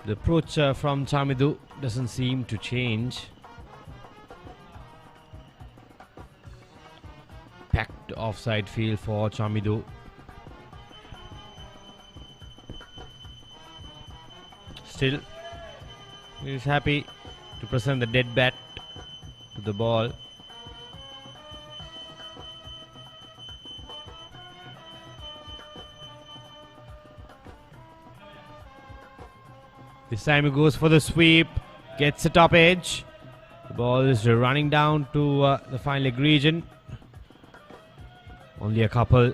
The approach from Chamidu doesn't seem to change. Packed offside field for Chamidu. Still, he is happy to present the dead bat to the ball. This time he goes for the sweep, gets the top edge. The ball is running down to the final leg region. Only a couple.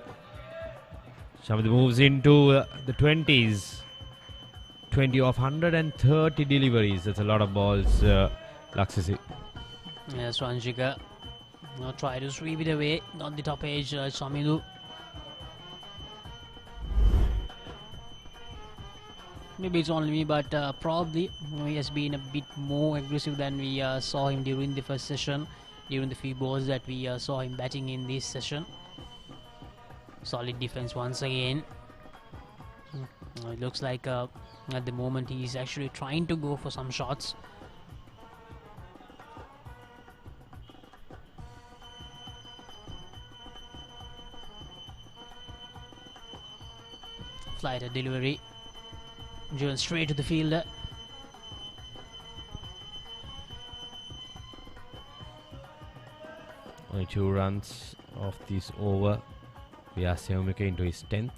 Chamidu moves into the 20s. 20 of 130 deliveries. That's a lot of balls, Laksisi. Yes, Swanjika. Now try to sweep it away. Not the top edge, Chamidu. Maybe it's only me, but probably he has been a bit more aggressive than we saw him during the first session. during the few balls that we saw him batting in this session. Solid defense once again. It looks like at the moment he's actually trying to go for some shots. Flighter delivery, driven straight to the fielder. Only 2 runs of this over. Vyasyaumika into his 10th,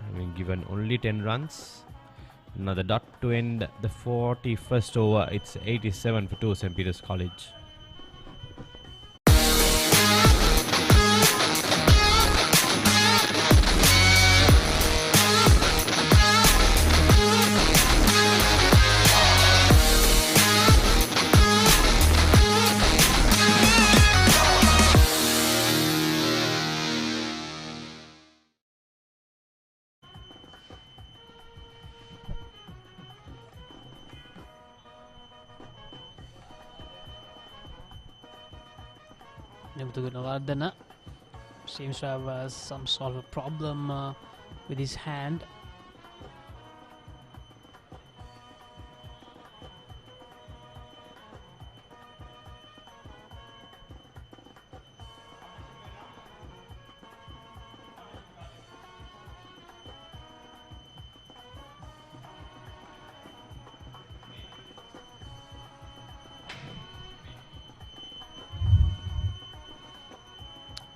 having given only 10 runs. Another dot to end the 41st over. It's 87 for 2 St. Peter's College. Gunawardana seems to have some sort of a problem with his hand.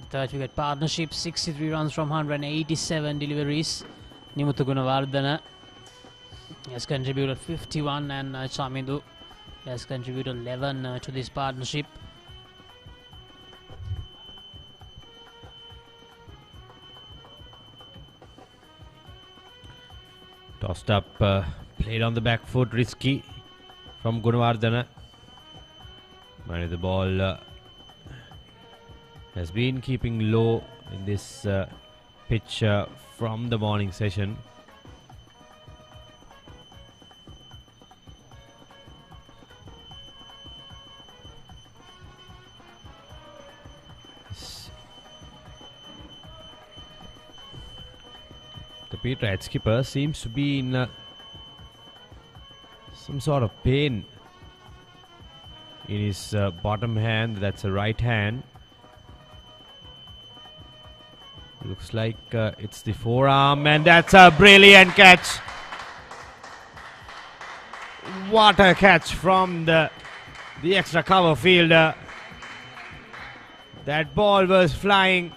Third wicket partnership, 63 runs from 187 deliveries. Nimuthu Gunawardana has contributed 51 and Chamindu has contributed 11 to this partnership. Tossed up, played on the back foot, risky from Gunawardana. Mind the ball has been keeping low in this pitch from the morning session. The Peter skipper seems to be in some sort of pain in his bottom hand. That's a right hand. Looks like it's the forearm, and that's a brilliant catch. What a catch from the extra cover fielder. That ball was flying,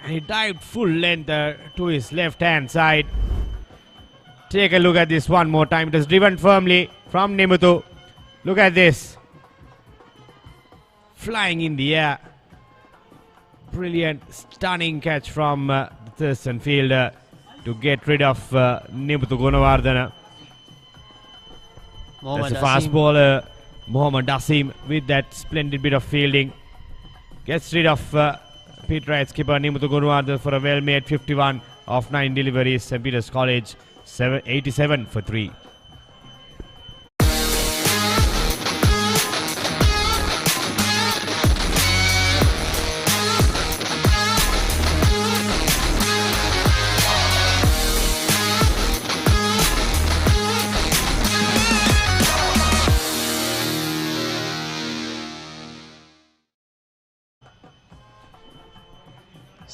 and he dived full length to his left hand side. Take a look at this one more time. It is driven firmly from Nimuthu. Look at this. Flying in the air. Brilliant, stunning catch from the Thurston fielder to get rid of Nimuthu Gunawardana. That's a fast bowler, Mohammad Asim, with that splendid bit of fielding. Gets rid of Peter skipper Nimuthu Gunawardana for a well-made 51 of 9 deliveries. St. Peter's College 87 for 3.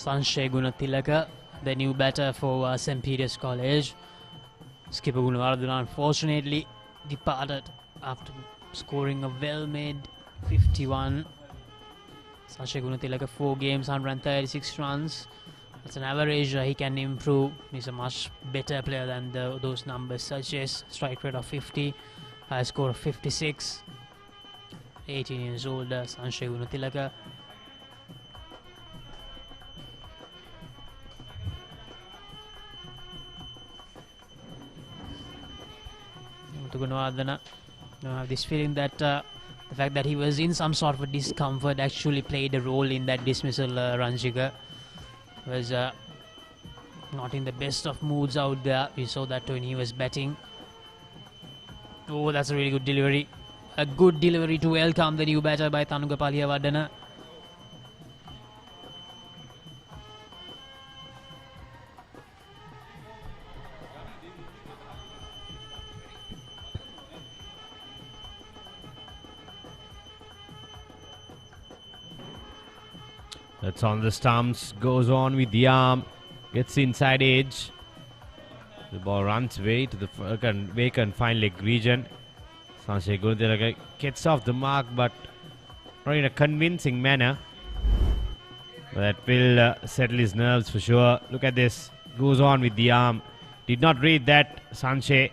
Sanshay Gunatilaka, the new batter for St. Peter's College. Skipper Gunawardana unfortunately departed after scoring a well-made 51. Sanshay Gunatilaka 4 games, 136 runs. That's an average he can improve. He's a much better player than those numbers, such as strike rate of 50, high score of 56. 18 years old, Sanshay Gunatilaka. Gunawardana, I have this feeling that the fact that he was in some sort of a discomfort actually played a role in that dismissal. Ranjika was not in the best of moods out there. We saw that when he was batting. Oh, that's a really good delivery. A good delivery to welcome the new batter by Thanuka Paliyawardena. That's on the stumps, goes on with the arm, gets inside edge. The ball runs way to the vacant fine leg region. Sanjay Gurudelaga gets off the mark, but not in a convincing manner. But that will settle his nerves for sure. Look at this, goes on with the arm. Did not read that. Sanjay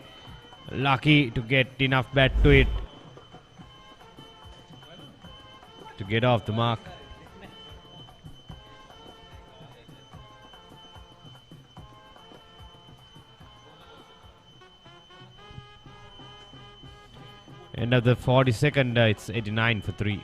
lucky to get enough bat to it to get off the mark. End of the 42nd, it's 89 for 3.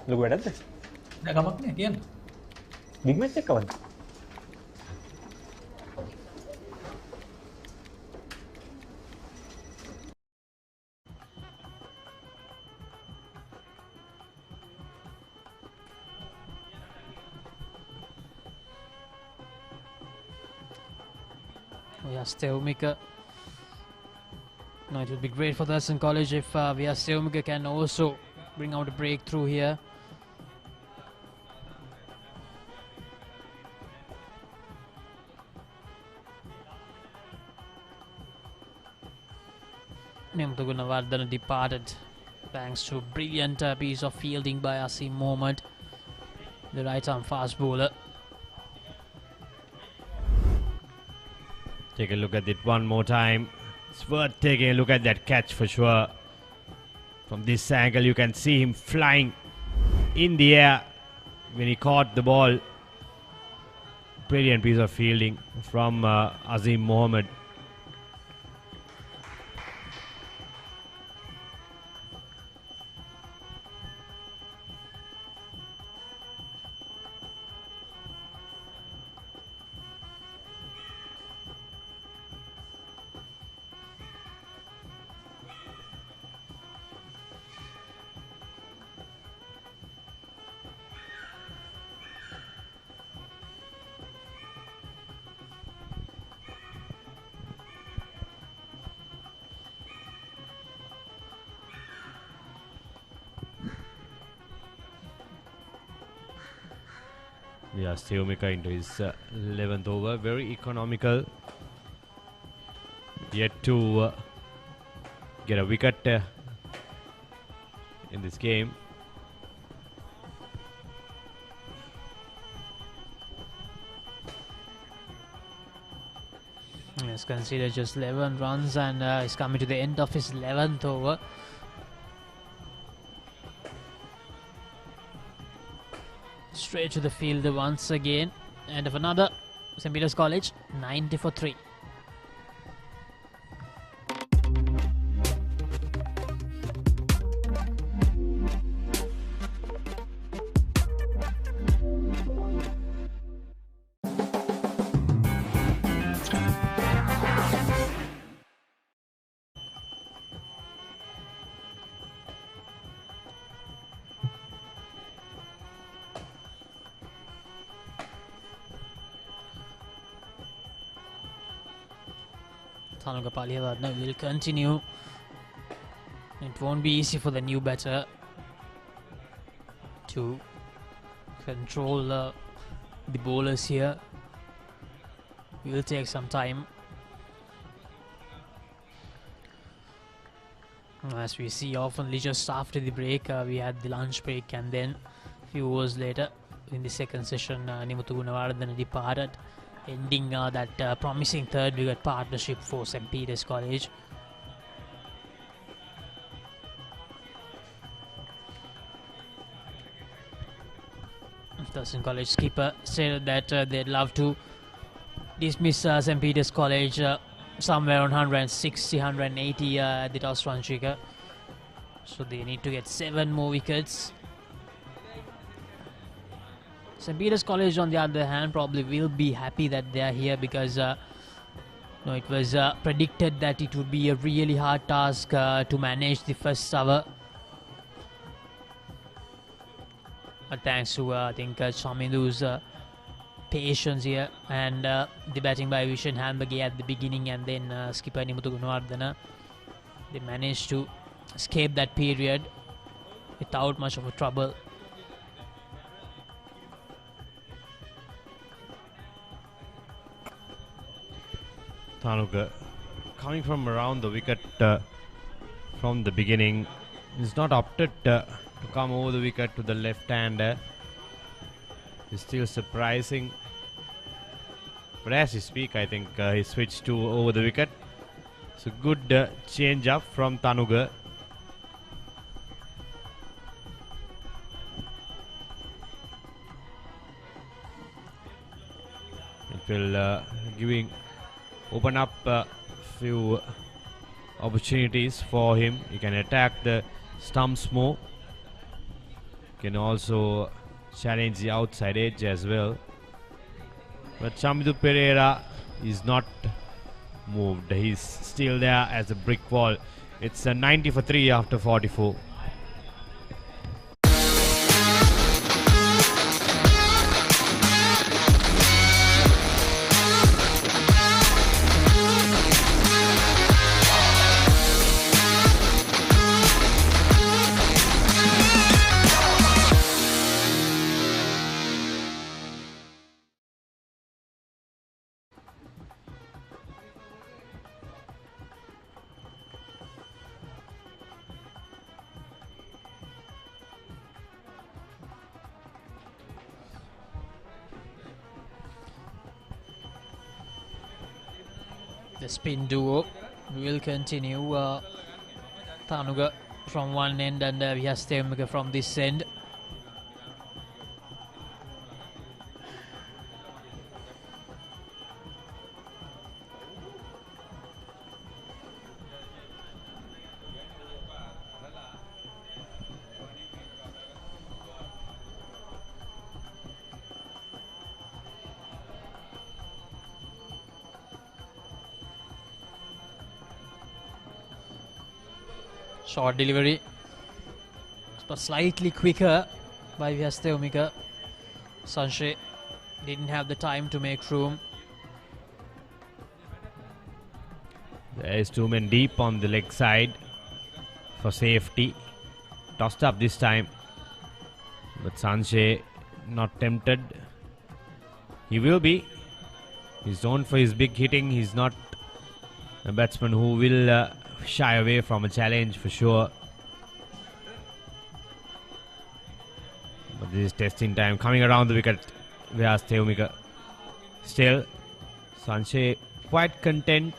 ලොකු වැඩක්ද? නෑ කමක් නෑ කියන්න. Big match එක කවද්ද? Steumika. No, it would be great for Thurston College if Via Steumika can also bring out a breakthrough here. Nimta Gunawardena departed thanks to a brilliant piece of fielding by Asim Mohammed, the right arm fast bowler. Take a look at it one more time. It's worth taking a look at that catch for sure. From this angle you can see him flying in the air when he caught the ball. Brilliant piece of fielding from Azim Mohammed. Yeah, Steumika into his 11th over. Very economical. Yet to get a wicket in this game. Yes, consider just 11 runs and he's coming to the end of his 11th over. Straight to the fielder once again. End of another. St. Peter's College, 90 for 3. Thanuka Paliyawardena will continue. It won't be easy for the new batter to control the bowlers here. It will take some time. As we see oftenly just after the break, we had the lunch break, and then a few hours later in the second session, Nimuthu Gunawardena departed, ending that promising third wicket partnership for St. Peter's College. Thurston College skipper said that they'd love to dismiss St. Peter's College somewhere on 160, 180 at the toss run shaker. So they need to get 7 more wickets. St. Peter's College, on the other hand, probably will be happy that they are here because it was predicted that it would be a really hard task to manage the first over. But thanks to I think Chamindu's patience here and the batting by Vishen Hamburger at the beginning, and then skipper Nimuthu Gunawardena, they managed to escape that period without much of a trouble. Tanuga coming from around the wicket from the beginning. He's not opted to come over the wicket to the left hander. He's still surprising. But as we speak, I think he switched to over the wicket. It's a good change up from Tanuga. It will open up a few opportunities for him. He can attack the stumps more. Can also challenge the outside edge as well. But Chamindu Pereira is not moved. He's still there as a brick wall. It's a 90 for 3 after 44. The spin duo will continue. Tanuga from one end and Vyastevmika from this end. Short delivery, but slightly quicker by Vyastevmika. Sanjay didn't have the time to make room. There is 2 men deep on the leg side for safety. Tossed up this time, but Sanjay not tempted. He will be. He's known for his big hitting. He's not a batsman who will shy away from a challenge for sure. But this is testing time. Coming around the wicket, Vyastevmika. Still, Sanjay quite content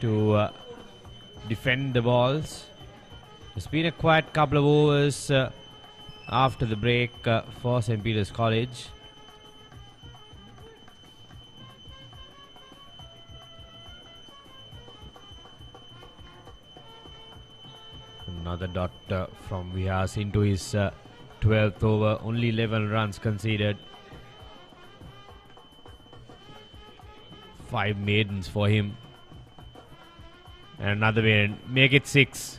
to defend the balls. It's been a quiet couple of overs after the break for St. Peter's College. Another dot from Vyas into his 12th over. Only 11 runs conceded. 5 maidens for him. And another maiden. Make it 6.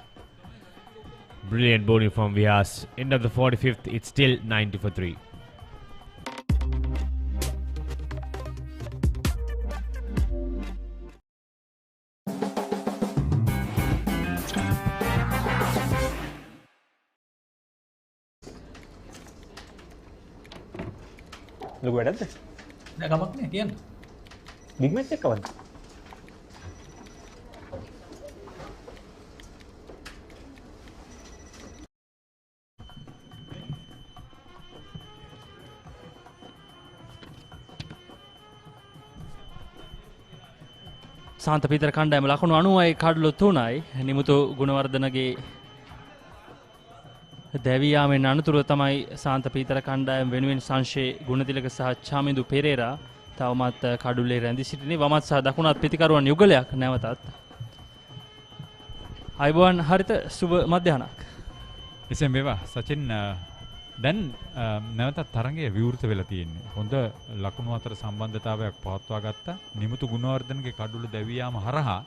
Brilliant bowling from Vyas. End of the 45th. It's still 90 for 3. ලොකු වැඩක්ද? නෑ කමක් නෑ කියන්න. Big match එක කවද්ද? සාන්ත පීතර කණ්ඩායම ලකුණු 90යි කඩලු 3යි. නිමුතු ගුණවර්ධනගේ දැවී යාමෙන් අනතුරුව තමයි සාන්ත පීතර කණ්ඩායම වෙනුවෙන් සංශේ ගුණතිලක සහ චාමිඳු පෙරේරා තවමත් කඩුල්ලේ රැඳී සිටිනේ. වමත් සහ දකුණත් පිතිකරුවන් යුගලයක් නැවතත්. අයිබෝන් හරිත සුබ මධ්‍යහනක්. එසේම වේවා සචින්. දැන් නැවතත් තරඟය විවෘත වෙලා තියෙන්නේ. හොඳ ලකුණු අතර සම්බන්ධතාවයක් පවත්වා ගත්තා. නිමුතු ගුණවර්ධනගේ කඩුළු දැවී යාම හරහා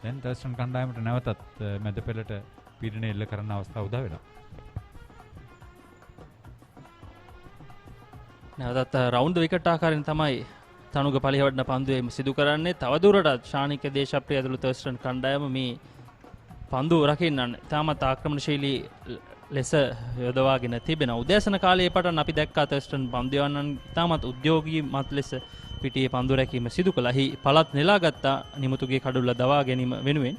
දැන් තර්ස්ටන් කණ්ඩායමට නැවතත් මැද පෙළට පීඩනය එල්ල කරන්න අවස්ථාව උදා වෙනවා. නැවතත් රවුන්ඩ් විකට් ආකාරයෙන් තමයි තනුග පලිහවඩන පන්දුවේ සිදු කරන්නේ. තවදුරටත් ශානික දේශප්‍රිය ඇතුළු තර්ස්ටන් කණ්ඩායම මේ පන්දු රකින්නන් තාමත් ආක්‍රමණශීලී ලෙස යොදවාගෙන තිබෙන. උදෑසන කාලයේ පටන් අපි දැක්කා තර්ස්ටන් පන්දුවන්නන් තාමත් උද්‍යෝගීමත් ලෙස පිටියේ පන්දු රැකීම සිදු කළා. හි පළත් නෙලාගත්තා නිමුතුගේ කඩුල්ල දවා ගැනීම වෙනුවෙන්.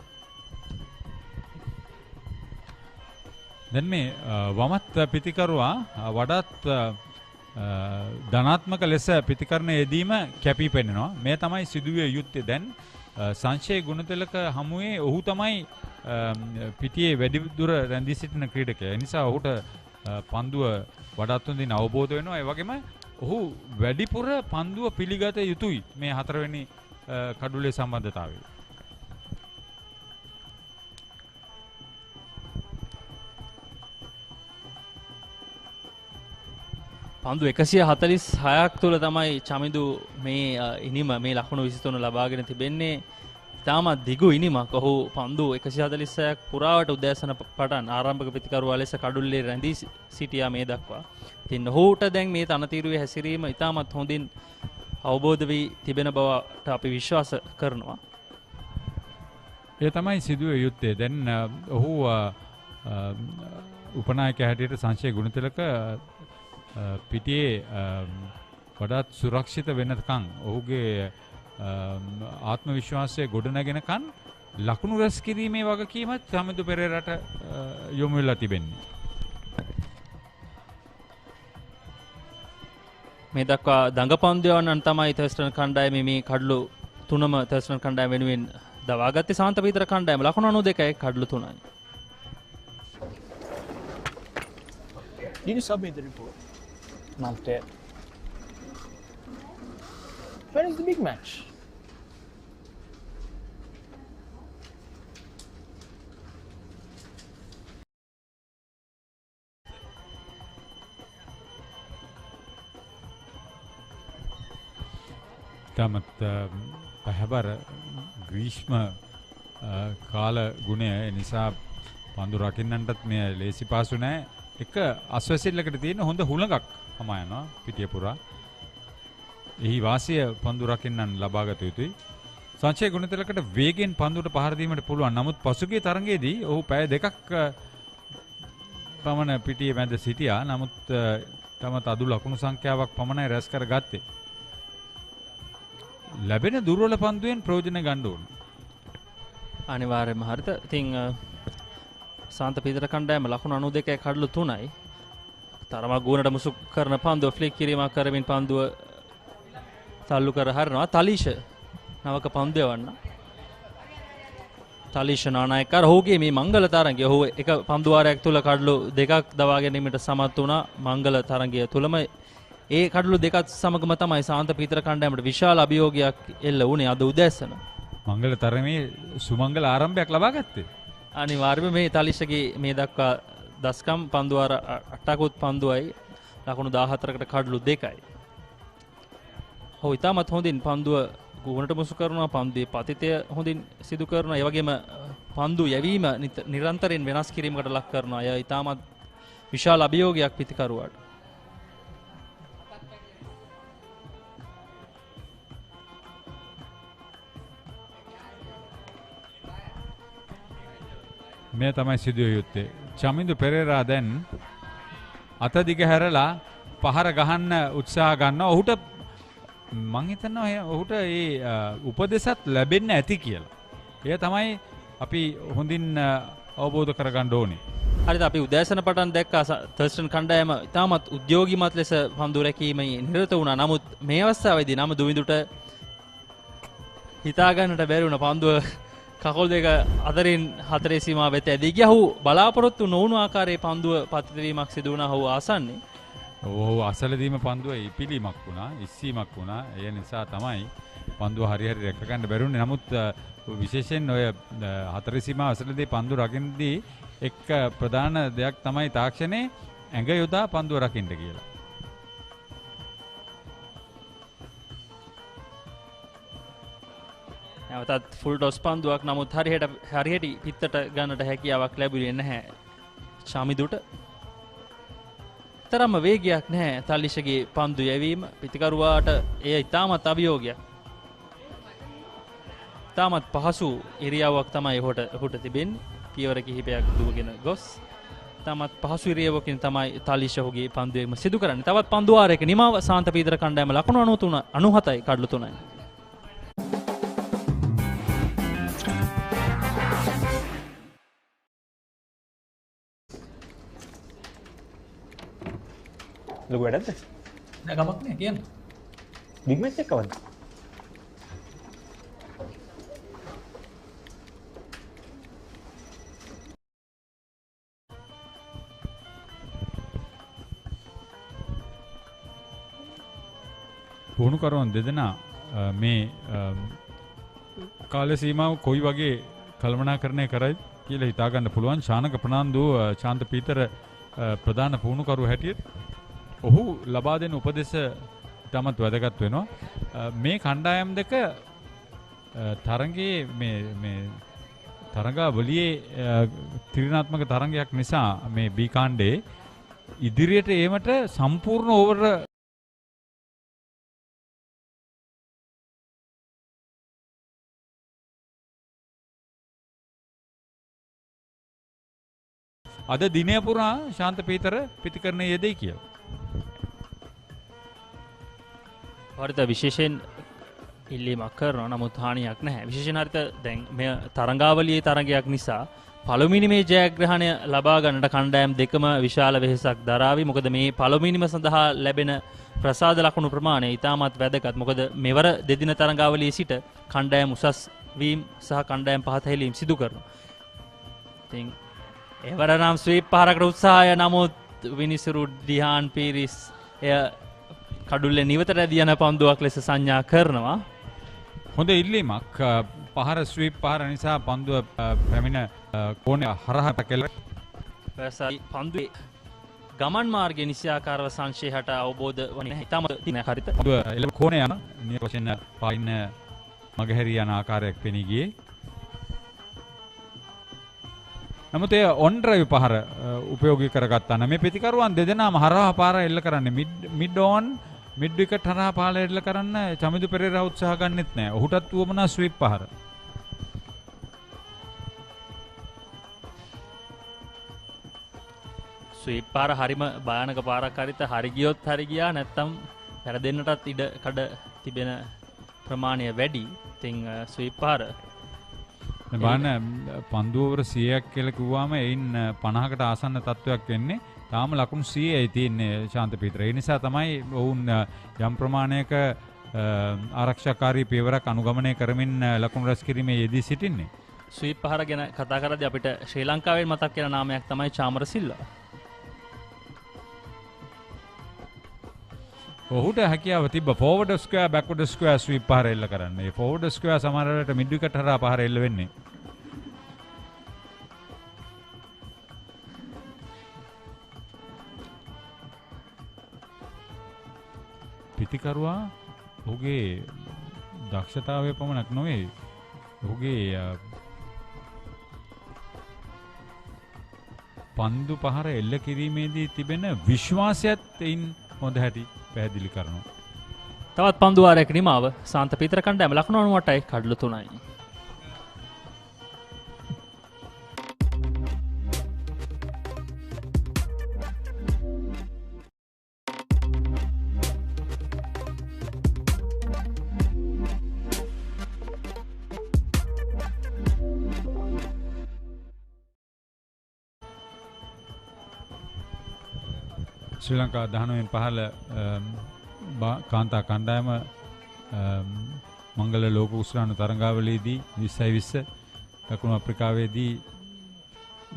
දැන් මේ වමත් පිතිකරුවා වඩාත් ධනාත්මක ලෙස පිතිකරණ යෙදීම කැපී පෙනෙනවා. මේ තමයි සිදුවිය යුත්තේ. දැන් සංශය ගුණතිලක හමුවේ ඔහු තමයි පිටියේ වැඩිදුර රැඳී සිටින ක්‍රීඩකයා. ඒ නිසා ඔහුට පන්දුව වඩාත් හොඳින් අවබෝධ වෙනවා. ඒ වගේම ඔහු වැඩිපුර පන්දුව පිළිගත යුතුයි මේ හතරවෙනි කඩුලේ සම්බන්ධතාවය. පන්දු 146ක් තුළ තමයි චමිදු මේ ඉනිම මේ ලකුණු 23 ලබාගෙන තිබෙන්නේ. ඉතාමත් දිගු ඉනිමක්. ඔහු පන්දු 146ක් පුරාවට උදෑසන පටන් ආරම්භක පිතිකරුවා ලෙස කඩුල්ලේ රැඳී සිටියා මේ දක්වා. ඉතින් ඔහුට දැන් මේ තනතිරුවේ හැසිරීම ඉතාමත් හොඳින් අවබෝධ වී තිබෙන බවට අපි විශ්වාස කරනවා. ඒ තමයි සිදුවේ යුත්තේ. දැන් ඔහු උපනායක හැටියට සංශය ගුණතිලක පිටියේ වඩාත් සුරක්ෂිත වෙනකන් ඔහුගේ ආත්ම විශ්වාසය ගොඩනගෙනකන් ලකුණු රැස් කිරීමේ වගකීමත් සමිඳු පෙරේරාට යොමු වෙලා තිබෙන්නේ. මේ දක්වා දඟපන්දයවන්නන් තමයි තර්ස්ටන් කණ්ඩායමේ මේ කඩලු තුනම තර්ස්ටන් කණ්ඩායම වෙනුවෙන් දවාගත්තේ. සාන්ත පීතර කණ්ඩායම ලකුණු 92යි කඩලු 3යි. Did you submit the report? Not yet. When is the big match? තමත් පැහැබර ග්‍රීෂ්ම කාල ගුණය නිසා පන්දු රකින්නන්ටත් මේ ලේසි පාසු නෑ. එක අස්වැසිල්ලකට තියෙන හොඳ හුළඟක් හමා යනවා පිටිය පුරා. එහි වාසිය පන්දු රකින්නන් ලබාගත යුතුයි. සංචය ගුණතිලකට වේගෙන් පන්දුවට පහර දීමට පුළුවන්. නමුත් පසුගිය තරඟයේදී ඔහු පැය 2ක් පමණ පිටියේ මැද සිටියා. නමුත් තමත් අඩු ලකුණු සංඛ්‍යාවක් පමණයි රැස් කරගත්තේ. ලැබෙන දුර්වල පන්දුවෙන් ප්‍රයෝජන ගන්න ඕන. අනිවාර්යයෙන්ම හරිත. ඉතින් සාන්ත පීතර කණ්ඩායම ලකුණු 92යි කඩලු 3යි. තරමක් ගුණට මුසු කරන පන්දුව ෆ්ලික් කිරීමක් කරමින් පන්දුව තල්ලු කර හරිනවා. තලීෂ නවක පන්දු යවන්න. තලීෂ නානායකර ඔහුගේ මේ මංගල තරඟය ඔහු එක පන්දු වාරයක් තුල කඩලු දෙකක් දවා ගැනීමට සමත් වුණා. මංගල තරඟය තුලම ඒ කඩලු දෙකත් සමගම තමයි සාන්ත පීතර කණ්ඩායමට විශාල අභියෝගයක් එල්ල වුණේ අද උදෑසන. මංගල තරමේ සුමංගල ආරම්භයක් ලබා ගත්තේ. අනිවාර්යයෙන්ම මේ තලිෂගේ මේ දක්වා දස්කම් පන්දුවාර 8කුත් පන්දුවයි ලකුණු 14කට කඩලු 2යි. ඔහු ඉතාමත් හොඳින් පන්දුව ගුණට මුසු කරනවා. පන්දුවේ පතිතය හොඳින් සිදු කරනවා. ඒ වගේම පන්දු යැවීම නිරන්තරයෙන් වෙනස් කිරීමකට ලක් කරනවා. එය ඉතාමත් විශාල අභියෝගයක් පිතිකරුවාට. මේ තමයි සිදුවිය යුත්තේ. චමිඳු පෙරේරා දැන් අත දිග හැරලා පහර ගහන්න උත්සාහ ගන්නවා. ඔහුට මං හිතනවා ඔහුට ඒ උපදෙසත් ලැබෙන්න ඇති කියලා. එය තමයි අපි හොඳින් අවබෝධ කරගන්න ඕනේ. හරිද? අපි උදෑසන පටන් දැක්කා තර්ස්ටන් කණ්ඩායම ඉතාමත් උද්‍යෝගිමත් ලෙස පන්දු රැකීමේ නිරත වුණා. නමුත් මේ අවස්ථාවේදී නම දුවිඳුට හිතා ගන්නට බැරි වුණ පන්දුව කකුල් දෙක අතරින් හතරේ සීමාව වෙත ඇදී ගියා. ඔහු බලාපොරොත්තු නොවුණු ආකාරයේ පන්දුව පතිත වීමක් සිදු වුණා. ඔහු ආසන්නේ. ඔව් අසලදීම පන්දුව ඉපිලීමක් වුණා, ඉස්සීමක් වුණා. ඒ නිසා තමයි පන්දුව හරි රැක ගන්න බැරුනේ. නමුත් විශේෂයෙන් ඔය හතර සීමාව අසලදී පන්දු රකින්නදී එක් ප්‍රධාන දෙයක් තමයි තාක්ෂණයේ ඇඟ යොදා පන්දුව රකින්න කියලා. නැවතත් ෆුල් ටොස් පන්දුවක්, නමුත් හරියට පිත්තට ගන්නට හැකියාවක් ලැබුණේ නැහැ ශාමිදුට. තරම්ම වේගයක් නැහැ තල්ලිෂගේ පන්දු යැවීම. පිතිකරුවාට එය ඉතාමත් අභියෝගයක්. ඉතාමත් පහසු ඉරියව්වක් තමයි ඔහුට තිබෙන්නේ. පියවර කිහිපයක් දුවගෙන ගොස් ඉතාමත් පහසු ඉරියව්වකින් තමයි තල්ලිෂ ඔහුගේ පන්දුවේම සිදු කරන්නේ. තවත් පන්දු වාරයක නිමාව සාන්ත පීතර කණ්ඩායම ලකුණු 97යි කඩලු 3යි. ලොකු වැඩක්ද? නෑ ගමක් නෑ කියන්න. බිග් මැච් එක කවද්ද? පුහුණුකරුවන් දෙදෙනා මේ කාල සීමාව කොයි වගේ කළමනාකරණය කරයි කියලා හිතා ගන්න පුළුවන්. ශානක ප්‍රනාන්දු ශාන්ත පීතර ප්‍රධාන පුහුණුකරුව හැටියට ඔහු ලබා දෙන උපදෙස් තමත් වැදගත් වෙනවා. මේ කණ්ඩායම් දෙක තරගයේ මේ තරගාවලියේ ත්‍රිනාත්මක තරගයක් නිසා මේ බී කාණ්ඩේ ඉදිරියට ඒමට සම්පූර්ණ ඕවර අද දිනය පුරා ශාන්ත පීතර පිතිකරණය යෙදෙයි කියලා. හරිත විශේෂයෙන් ඉල්ලීමක් කරනවා, නමුත් හානියක් නැහැ. විශේෂයෙන් හරිත දැන් මේ තරඟාවලියේ තරගයක් නිසා පළමුවෙනි මේ ජයග්‍රහණය ලබා ගන්නට කණ්ඩායම් දෙකම විශාල වෙහෙසක් දරාවි. මොකද මේ පළමුවෙනිම සඳහා ලැබෙන ප්‍රසාද ලකුණු ප්‍රමාණය ඉතාමත් වැදගත්. මොකද මෙවර දෙදින තරඟාවලියේ සිට කණ්ඩායම් උසස් වීම සහ කණ්ඩායම් පහත හැලීම් සිදු කරනවා. ඉතින් එවර නම් ස්වීප් පහරකට උත්සාහය, නමුත් විනිසුරු ඩිහාන් පීරිස් එය කඩුල්ලේ නිවතට ඇදී යන පන්දුවක් ලෙස සංඥා කරනවා. හොඳ ඉල්ලීමක්. පහර ස්වීප් පහර නිසා පන්දුව පැමිණ කෝණය හරහට කෙල පන්දුවේ ගමන් මාර්ගය නිසියාකාරව සංශයහට අවබෝධ වන්නේ ඉතාමත් දින හරිත. පන්දුව එළඹ කෝණය යන නිය වශයෙන් පායින්න මගහැරී යන ආකාරයක් පෙනී ගියේ. නමුත් ඒ ඔන් ඩ්‍රයිව් පහර උපයෝගී කරගත්තා නම් මේ පිතිකරුවන් දෙදෙනාම හරහා පාර එල්ල කරන්නේ මිඩ් ඔන් මිඩ් විකට් හරහා පාර එල්ල කරන්න චමිදු පෙරේරා උත්සාහ ගන්නෙත් නැහැ. ඔහුටත් උවමනා ස්වීප් පහර. ස්වීප් පාර හරිම භයානක පාරක්. හරිත හරි ගියොත් හරි ගියා, නැත්තම් වැරදෙන්නටත් ඉඩ කඩ තිබෙන ප්‍රමාණය වැඩි. ඉතින් ස්වීප් පාර බලන්න පන්දුවර 100ක් කියලා කිව්වම එයින් 50කට ආසන්න තත්වයක් වෙන්නේ. තාම ලකුණු 100යි තියෙන්නේ ශාන්ත පීතර. ඒ නිසා තමයි ඔවුන් යම් ප්‍රමාණයක ආරක්ෂාකාරී පියවරක් අනුගමනය කරමින් ලකුණු රැස් කිරීමේ යෙදී සිටින්නේ. ස්වීප් පහර ගැන කතා කරද්දී අපිට ශ්‍රී ලංකාවෙන් මතක් වෙන නාමයක් තමයි චාමර සිල්වා. ඔහුට හැකියාව තිබ්බ forward square backward square sweep පහර එල්ල කරන්න. ඒ ෆෝවර්ඩ් ස්ක්වයර් සමහර වෙලාවට මිඩ් විකට් හරහා පහර එල්ල වෙන්නේ. පිතිකරුවා ඔහුගේ දක්ෂතාවය පමණක් නොවේ, ඔහුගේ පන්දු පහර එල්ල කිරීමේදී තිබෙන විශ්වාසයත් එයින් හොඳ හැටි පැහැදිලි කරනවා. තවත් පන්දු වාරයක නිමාව සාන්ත පීතර කණ්ඩායම ලකුණු 98යි කඩලු 3යි. ශ්‍රී ලංකා 19 පහළ කාන්තා කණ්ඩායම මංගල ලෝක උස්රාණු තරඟාවලියේදී 2020 දකුණු අප්‍රිකාවේදී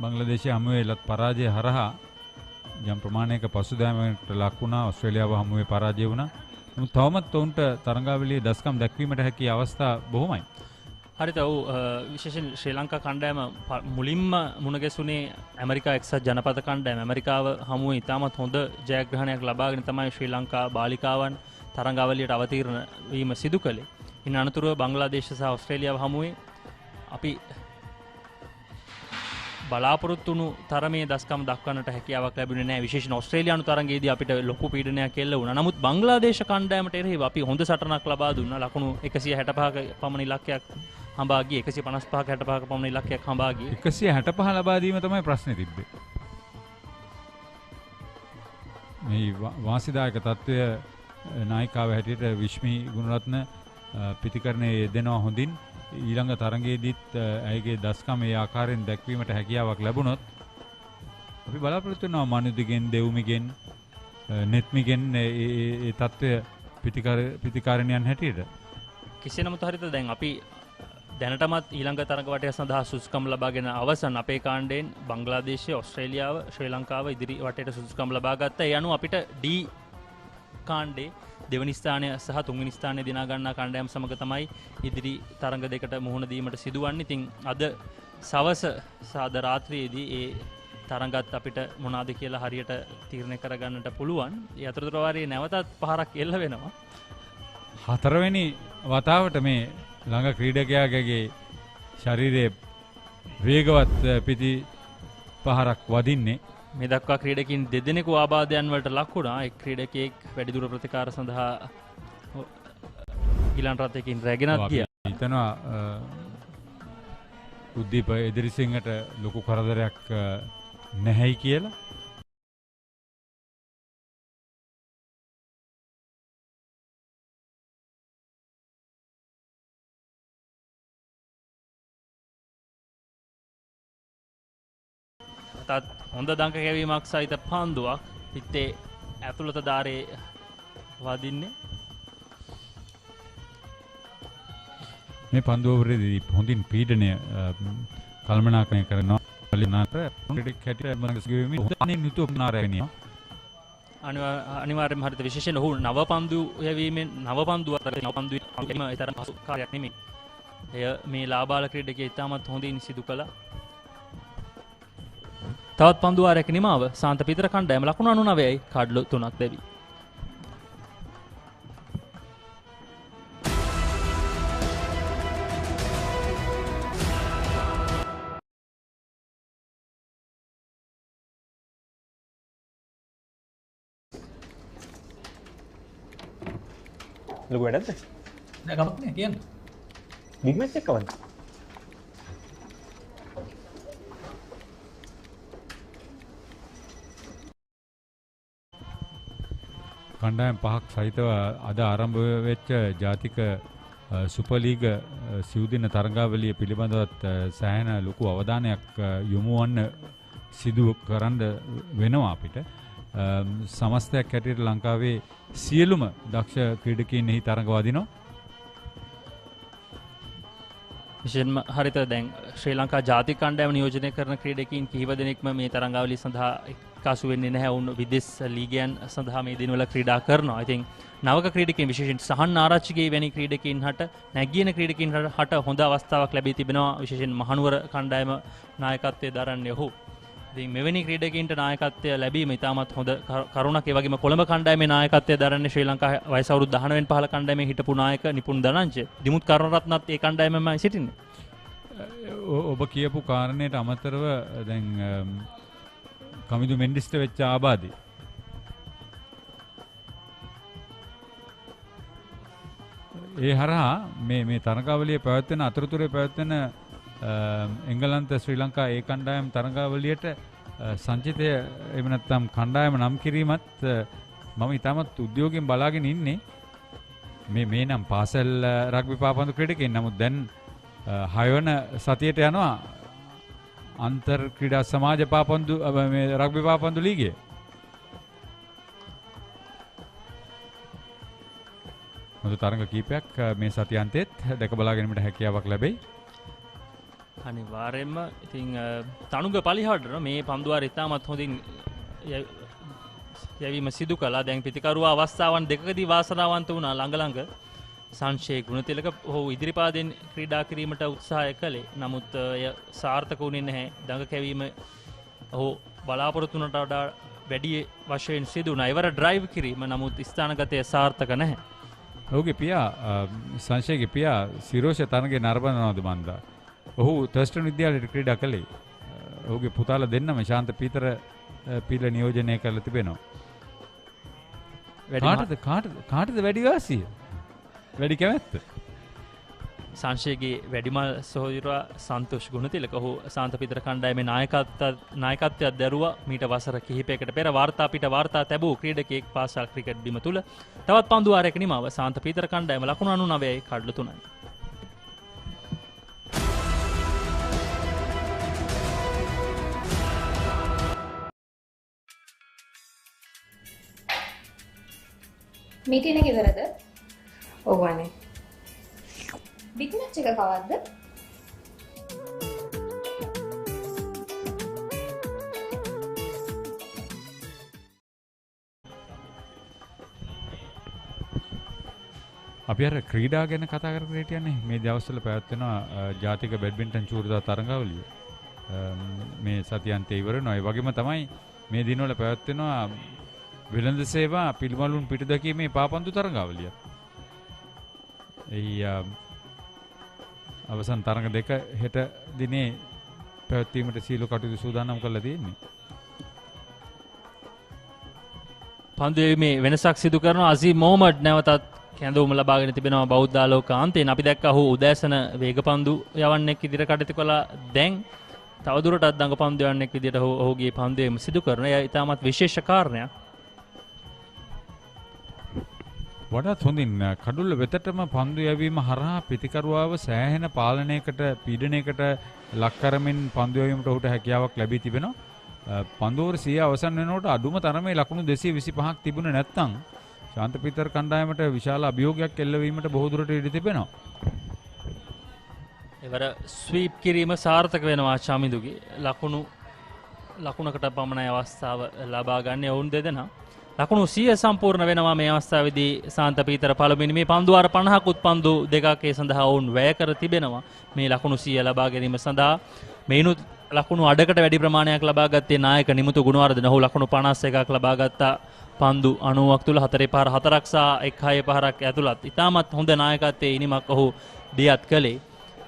බංග්ලාදේශය හමුවේ ලත් පරාජය හරහා යම් ප්‍රමාණයක පසුදෑමකට ලක් වුණා. ඕස්ට්‍රේලියාව හමුවේ පරාජය වුණා. නමුත් තවමත් ඔවුන්ට තරඟාවලියේ දස්කම් දැක්වීමට හැකි අවස්ථා බොහොමයි. හරිත ඔව් විශේෂයෙන් ශ්‍රී ලංකා කණ්ඩායම මුලින්ම මුණගැසුනේ ඇමරිකා එක්සත් ජනපද කණ්ඩායම. ඇමරිකාව හමුවේ ඉතාමත් හොඳ ජයග්‍රහණයක් ලබාගෙන තමයි ශ්‍රී ලංකා බාලිකාවන් තරඟාවලියට අවතීර්ණ වීම සිදු කළේ. ඉන් අනතුරුව බංග්ලාදේශ සහ ඕස්ට්‍රේලියාව හමුවේ අපි බලාපොරොත්තු වුණු තරමේ දස්කම් දක්වන්නට හැකියාවක් ලැබුණේ නැහැ. විශේෂයෙන් ඕස්ට්‍රේලියානු තරඟයේදී අපිට ලොකු පීඩනයක් එල්ල වුණා. නමුත් බංග්ලාදේශ කණ්ඩායමට එරෙහිව අපි හොඳ සටනක් ලබා දුන්නා. ලකුණු 165ක පමණ ඉලක්කයක් හඹා ගියේ. 155ක 65ක පමණ ඉලක්කයක් හඹා ගියේ. 165 ලබා දීම තමයි ප්‍රශ්නේ තිබ්බේ. මේ වාසිදායක තත්ත්වය නායිකාව හැටියට විශ්මී ගුණරත්න පිටිකරණයේ යෙදෙනවා හොඳින්. ඊළඟ තරඟයේදීත් ඇයගේ දස්කම ඒ ආකාරයෙන් දැක්වීමට හැකියාවක් ලැබුණොත් අපි බලාපොරොත්තු වෙනවා මනුදිගෙන් දෙව්මිගෙන් නෙත්මිගෙන් ඒ තත්ත්වය පිටිකාරණයන් හැටියට. කෙසේ නමුත් හරිත දැන් අපි දැනටමත් ඊළඟ තරඟ වටය සඳහා සුදුසුකම් ලබාගෙන අවසන්. අපේ කාණ්ඩයෙන් බංග්ලාදේශය, ඕස්ට්‍රේලියාව, ශ්‍රී ලංකාව ඉදිරි වටේට සුදුසුකම් ලබා ගත්තා. ඒ අනුව අපිට D කාණ්ඩේ දෙවනි ස්ථානය සහ තුන්වෙනි ස්ථානය දිනා ගන්නා කණ්ඩායම් සමග තමයි ඉදිරි තරඟ දෙකට මුහුණ දීමට සිදුවන්නේ. ඉතින් අද සවස සහ අද රාත්‍රියේදී ඒ තරඟත් අපිට මොනවාද කියලා හරියට තීරණය කරගන්නට පුළුවන්. ඒ අතරතුර වාරයේ නැවතත් පහරක් එල්ල වෙනවා. හතරවෙනි වතාවට මේ ළඟ ක්‍රීඩකයාගේ ශරීරයේ වේගවත් පිටි පහරක් වදින්නේ. මේ දක්වා ක්‍රීඩකින් දෙදෙනෙකු ආබාධයන් වලට ලක් වුණා. එක් ක්‍රීඩකයෙක් වැඩිදුර ප්‍රතිකාර සඳහා ගිලන් රථයකින් රැගෙනත් ගියා. හිතනවා උද්දීප එදිරිසිංහට ලොකු කරදරයක් නැහැයි කියලා. තත් හොඳ දංක කැවීමක් සහිත පන්දුවක් පිත්තේ ඇතුළත ධාරයේ වදින්නේ. මේ පන්දුවවරදී හොඳින් පීඩනය කල්පනාකරණය කරනවා. අනිවාර්යයෙන්ම හරිත විශේෂයෙන් ඔහු නව පන්දු යැවීමෙන් නව පන්දුව තරම් පසු කාර්යයක් නෙමෙයි. එය මේ ලාබාල ක්‍රීඩකයා ඉතාමත් හොඳින් සිදු කළා. තවත් පන්දුවාරයක නිමාව සාන්ත පිතර කණ්ඩායම ලකුණු 99යි කඩලු 3ක් දෙවි. ලොකු වැඩක්ද? නෑ කමක් නෑ කියන්න. බිග් මැච් එක කවද්ද? කණ්ඩායම් පහක් සහිතව අද ආරම්භ වෙච්ච ජාතික සුපර් ලීග සිව්දින තරඟාවලිය පිළිබඳවත් සෑහෙන ලොකු අවධානයක් යොමු වන්න සිදු කරන්න වෙනවා අපිට. සමස්තයක් හැටියට ලංකාවේ සියලුම දක්ෂ ක්‍රීඩකයන් එහි තරඟ වදිනවා. විශේෂයෙන්ම හරිත දැන් ශ්‍රී ලංකා ජාතික කණ්ඩායම නියෝජනය කරන ක්‍රීඩකයන් කිහිප දෙනෙක්ම මේ තරඟාවලිය සඳහා එක්කාසු වෙන්නේ නැහැ. වුන් විදේශ ලීගයන් සඳහා මේ දිනවල ක්‍රීඩා කරනවා. ඉතින් නවක ක්‍රීඩකයන් විශේෂයෙන් සහන් ආරච්චිගේ වැනි ක්‍රීඩකයන් හට නැගියන ක්‍රීඩකයන් හට හොඳ අවස්ථාවක් ලැබී තිබෙනවා. විශේෂයෙන් මහනුවර කණ්ඩායම නායකත්වයේ දරන්නේ ඔහු. ඉතින් මෙවැනි ක්‍රීඩකයන්ට නායකත්වය ලැබීම ඉතාමත් හොඳ කරුණක්. ඒ වගේම කොළඹ කණ්ඩායමේ නායකත්වය දරන්නේ ශ්‍රී ලංකා වයස අවුරුදු 19 පහළ කණ්ඩායමේ හිටපු නායක නිපුන් දනංජය. දිමුත් කරුණරත්නත් ඒ කණ්ඩායමෙන්මයි සිටින්නේ. ඔබ කියපු කාරණයට අමතරව දැන් කමිදු මෙන්ඩිස්ට වෙච්ච ආබාධය ඒ හරහා මේ තරඟාවලිය පැවැත්වෙන අතරතුරේ පැවැත්වෙන එංගලන්ත ශ්‍රී ලංකා ඒ කණ්ඩායම් තරඟාවලියට සංචිතය එහෙම නැත්නම් කණ්ඩායම නම් කිරීමත් මම ඉතාමත් උද්‍යෝගයෙන් බලාගෙන ඉන්නේ. මේ නම් පාසල් රග්බි පාපන්දු ක්‍රීඩකයන්. නමුත් දැන් 6 වන සතියට යනවා අන්තර් ක්‍රීඩා සමාජ පාපන්දු මේ රග්බි පාපන්දු ලීගය. මොකද තරඟ කීපයක් මේ සතියන්තෙත් දැක බලා ගැනීමට හැකියාවක් ලැබෙයි. අනිවාර්යයෙන්ම ඉතින් තනුග පලිහාඩර මේ පන්දුවාර ඉතාමත් හොඳින් යැවීම සිදු කළා. දැන් පිතිකරුවා අවස්ථාවන් දෙකකදී වාසනාවන්ත වුණා ළඟ සංශේ ගුණතිලක ඔහු ඉදිරිපාදෙන් ක්‍රීඩා කිරීමට උත්සාහය කළේ. නමුත් එය සාර්ථක වුණේ නැහැ. දඟ කැවීම ඔහු බලාපොරොත්තු වුණට වඩා වැඩි වශයෙන් සිදු වුණා. ඉවර ඩ්‍රයිව් කිරීම නමුත් ස්ථානගතය සාර්ථක නැහැ. ඔහුගේ පියා සංශයගේ පියා සිරෝෂ තරගේ නරඹනවාද මන්දා. ඔහු තර්ස්ටන් විද්‍යාලයට ක්‍රීඩා කළේ. ඔහුගේ පුතාලා දෙන්නම ශාන්ත පීතර පිළ නියෝජනය කරලා තිබෙනවා. කාටද වැඩි වාසිය? වැඩි කැමැත්ත? සංශයගේ වැඩිමල් සහෝදරයා සන්තෝෂ් ගුණතිලක ඔහු ශාන්ත පීතර කණ්ඩායමේ නායකත්වයක් දැරුවා. මීට වසර කිහිපයකට පෙර වාර්තා තැබූ ක්‍රීඩකයෙක් පාසල් ක්‍රිකට් බිම තුල තවත් පන්දු වාරයක නිමාව ශාන්ත පීතර කණ්ඩායම ලකුණු 99යි කඩලු 3යි. මීටින් එක ඉවරද? ඔව් අනේ. බිග් මැච් එක කවද්ද? අපි අර ක්‍රීඩා ගැන කතා කරගෙන හිටියනේ. මේ දවස්වල පැවැත්වෙනවා ජාතික බැඩ්මින්ටන් චූරදා තරඟාවලිය. මේ සතියන්තයේ ඉවර වෙනවා. ඒ වගේම තමයි මේ දිනවල පැවැත්වෙනවා වෙළඳ සේවා පිළිමලුන් පිටදැකීමේ පාපන්දු තරඟාවලිය. ඒ අවසන් තරඟ දෙක හෙට දිනේ පැවැත්වීමට සීල කටයුතු සූදානම් කරලා තියෙන්නේ. පන්දුවේ වෙනසක් සිදු කරන අසීම් මොහමඩ් නැවතත් කැඳවුම ලබාගෙන තිබෙනවා බෞද්ධ ආලෝකාන්තයෙන්. අපි දැක්ක ඔහු උදෑසන වේගපන්දු යවන්නෙක් විදිහට කටයුතු කළා. දැන් තවදුරටත් දඟපන්දු යවන්නෙක් විදිහට ඔහුගේ පන්දුවේම සිදු කරන. එය ඉතාමත් විශේෂ කාරණයක්. වඩාත් හොඳින් කඩුල්ල වෙතටම පන්දු යැවීම හරහා පිතිකරුවාව සෑහෙන පාලනයකට පීඩනයකට ලක් කරමින් පන්දු යැවීමට ඔහුට හැකියාවක් ලැබී තිබෙනවා. පන්දුවර 100 අවසන් වෙනකොට අඩුම තරමේ ලකුණු 225ක් තිබුණේ නැත්නම් ශාන්ත පීතර කණ්ඩායමට විශාල අභියෝගයක් එල්ලවීමට බොහෝ දුරට ඉඩ තිබෙනවා. එවර ස්වීප් කිරීම සාර්ථක වෙනවා චමිදුගේ. ලකුණකට පමණයි අවස්ථාව ලබා ගන්න ඔවුන් දෙදෙනා. ලකුණු 100 සම්පූර්ණ වෙනවා මේ අවස්ථාවේදී ශාන්ත පීතර පළමුවෙනි මේ පන්දු වාර 50කුත් පන්දු දෙකක් ඒ සඳහා ඔවුන් වැය කර තිබෙනවා. මේ ලකුණු 100 ලබා ගැනීම සඳහා මේනුත් ලකුණු අඩකට වැඩි ප්‍රමාණයක් ලබා ගත්තේ නායක නිමුතු ගුණවර්ධන. ඔහු ලකුණු 51ක් ලබා ගත්තා පන්දු 90ක් තුල 4 පහර 4ක් සහ 1 පහරක් ඇතුළත්. ඉතාමත් හොඳ නායකත්වයේ ඉනිමක් ඔහු දියත් කළේ.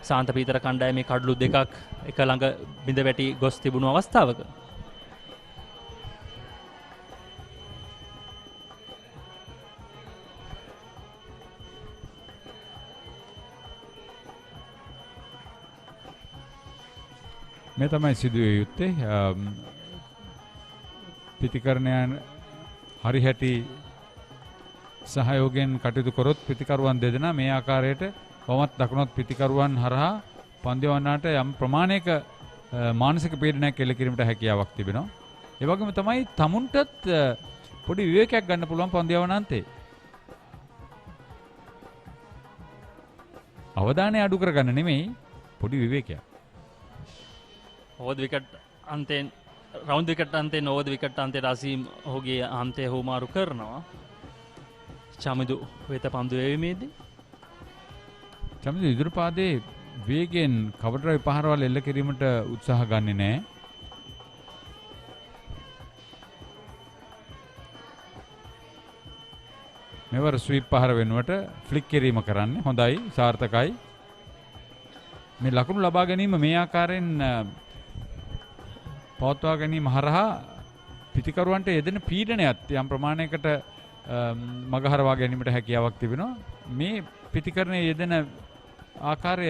ශාන්ත පීතර කණ්ඩායමේ කඩලු දෙකක් එක ළඟ බිඳ වැටි ගොස් තිබුණු අවස්ථාවක මේ තමයි සිදුවේ යුත්තේ. පිතිකරණයන් හරිහැටි සහයෝගයෙන් කටයුතු කරොත් පිතිකරුවන් දෙදෙනා මේ ආකාරයට වමත් දකුණත් පිතිකරුවන් හරහා පන්දු යවන්නට යම් ප්‍රමාණයක මානසික පීඩනයක් එල්ල කිරීමට හැකියාවක් තිබෙනවා. ඒ වගේම තමයි තමුන්ටත් පොඩි විවේකයක් ගන්න පුළුවන් පන්දු යවන අන්තේ. අවධානය අඩු කරගන්න නෙමෙයි පොඩි විවේකයක්. ඕවර් විකට් අන්තයෙන් රවුන්ඩ් විකට් අන්තයෙන් ඕවර් විකට් අන්තයට අසීම් ඔහුගේ අන්තය හුමාරු කරනවා. චමිදු වෙත පන්දු යැවීමේදී චමිදු ඉදිරි පාදයේ වේගෙන් කවර් ඩ්‍රයිව් පහරවල් එල්ල කිරීමට උත්සාහ ගන්නේ නැහැ. මෙවර ස්වීප් පහර වෙනුවට ෆ්ලික් කිරීම කරන්නේ. හොඳයි, සාර්ථකයි. මේ ලකුණු ලබා ගැනීම මේ ආකාරයෙන් පවත්වා ගැනීම හරහා පිතිකරුවන්ට යෙදෙන පීඩනයත් යම් ප්‍රමාණයකට මගහරවා ගැනීමට හැකියාවක් තිබෙනවා. මේ පිතිකරණයේ යෙදෙන ආකාරය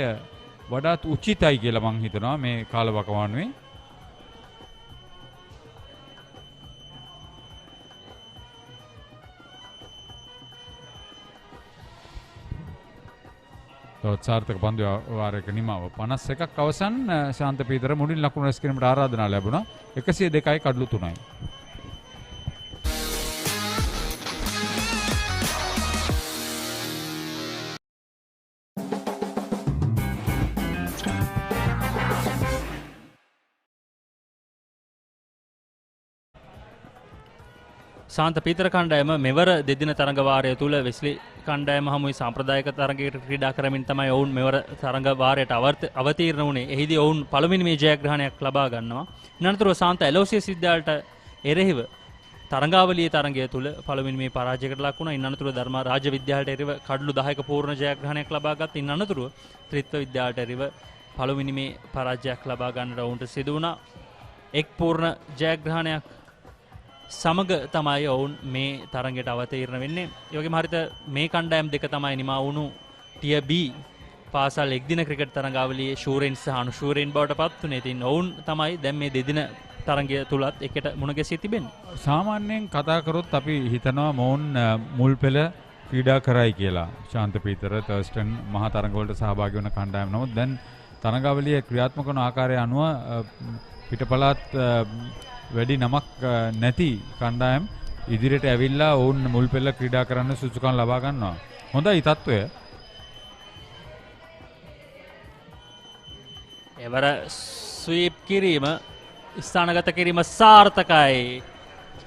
වඩාත් උචිතයි කියලා මම හිතනවා මේ කාලවකවානුවේ. සාර්ථක පන්දු වාරයක නිමාව 51ක් අවසන්. ශාන්ත පීතර මුලින් ලකුණු රැස් කිරීමට ආරාධනා ලැබුණා. 102යි කඩලු 3යි. සාන්ත පීතර කණ්ඩායම මෙවර දෙදින තරඟ වාරය තුල වෙස්ලි කණ්ඩායම හමුවේ සාම්ප්‍රදායික තරඟයකට ක්‍රීඩා කරමින් තමයි ඔවුන් මෙවර තරඟ වාරයට අවතීර්ණ වුණේ. එහිදී ඔවුන් පළවෙනි මේ ජයග්‍රහණයක් ලබා ගන්නවා. ඉන්නතුරු සාන්ත ඇලෝසියස් විද්‍යාලයට එරෙහිව තරඟාවලියේ තරඟය තුල පළවෙනි මේ පරාජයකට ලක් වුණා. ඉන්නතුරු ධර්ම රාජ්‍ය විද්‍යාලයට එරෙහිව කඩලු 10ක පූර්ණ ජයග්‍රහණයක් ලබා ගත්. ඉන්නතුරු ත්‍රිත්ව විද්‍යාලයට එරෙහිව පළවෙනි මේ පරාජයක් ලබා ගන්නට ඔවුන්ට සිදු වුණා. එක් පූර්ණ ජයග්‍රහණයක් සමග තමයි ඔවුන් මේ තරඟයට අවතීර්ණ වෙන්නේ. ඒ වගේම හරිත මේ කණ්ඩායම් දෙක තමයි නිමා වුණු ටියර් B පාසල් එක්දින ක්‍රිකට් තරඟාවලියේ ශූරයින් සහ අනුශූරයින් බවට පත් වුණේ. ඉතින් ඔවුන් තමයි දැන් මේ දෙදින තරඟය තුලත් එකට මුණ ගැසී තිබෙන්නේ. සාමාන්‍යයෙන් කතා කරොත් අපි හිතනවා මොවුන් මුල් පෙළ ක්‍රීඩා කරයි කියලා. ශාන්ත පීතර, තර්ස්ටන් මහා තරඟ වලට සහභාගී වන කණ්ඩායම්. නමුත් දැන් තරඟාවලියේ ක්‍රියාත්මක වන ආකාරය අනුව පිටපළාත් වැඩි නමක් නැති කණ්ඩායම් ඉදිරියට ඇවිල්ලා ඔවුන් මුල් පෙළ ක්‍රීඩා කරන්න සුසුකම් ලබා ගන්නවා. හොඳයි තත්ත්වය. එවර ස්වීප් කිරීම ස්ථානගත කිරීම සාර්ථකයි.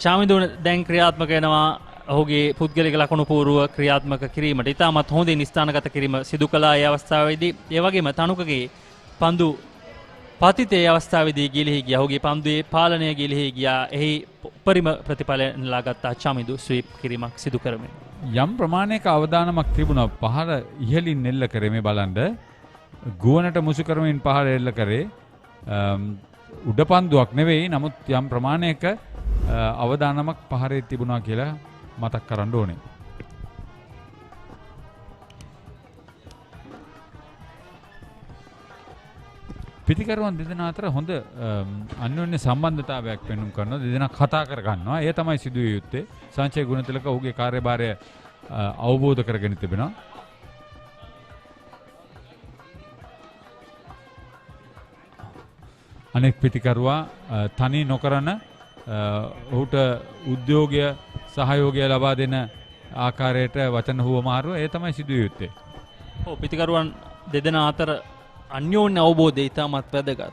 චාමිදුන දැන් ක්‍රියාත්මක වෙනවා ඔහුගේ පුද්ගලික ලකුණු පූර්ව ක්‍රියාත්මක කිරීමට. ඉතාමත් හොඳින් ස්ථානගත කිරීම සිදු කළා ඒ අවස්ථාවේදී. ඒ වගේම තනුකගේ පන්දු පතිතේ අවස්ථාවේදී ගිලිහි ගියා. ඔහුගේ පන්දුවේ පාලනය ගිලිහි ගියා. එහි උපරිම ප්‍රතිඵල ලාගත්තා චමිදු ස්වීප් කිරීමක් සිදු කරමින්. යම් ප්‍රමාණයක අවදානමක් තිබුණා. පහර ඉහළින් එල්ල කරේ මේ බලන්න. ගුවනට මුසු කරමින් පහර එල්ල කරේ. උඩ පන්දුවක් නෙවෙයි. නමුත් යම් ප්‍රමාණයක අවදානමක් පහරේ තිබුණා කියලා මතක් කරන්න ඕනේ. පිතිකරුවන් දෙදෙනා අතර හොඳ අන්‍යෝන්‍ය සම්බන්ධතාවයක් පෙන්වුම් කරනවා. දෙදෙනා කතා කර ගන්නවා. ඒ තමයි සිදුවිය යුත්තේ. සංචය ගුණතිලක ඔහුගේ කාර්යභාරය අවබෝධ කරගෙන තිබෙනවා. අනෙක් පිතිකරුවා තනි නොකරන ඔහුට උද්‍යෝගය සහයෝගය ලබා දෙන ආකාරයට වචන හුවමාරුව ඒ තමයි සිදුවිය යුත්තේ. ඔව් පිතිකරුවන් දෙදෙනා අතර අන්‍යෝන්‍ය අවබෝධය ඉතාමත් වැදගත්.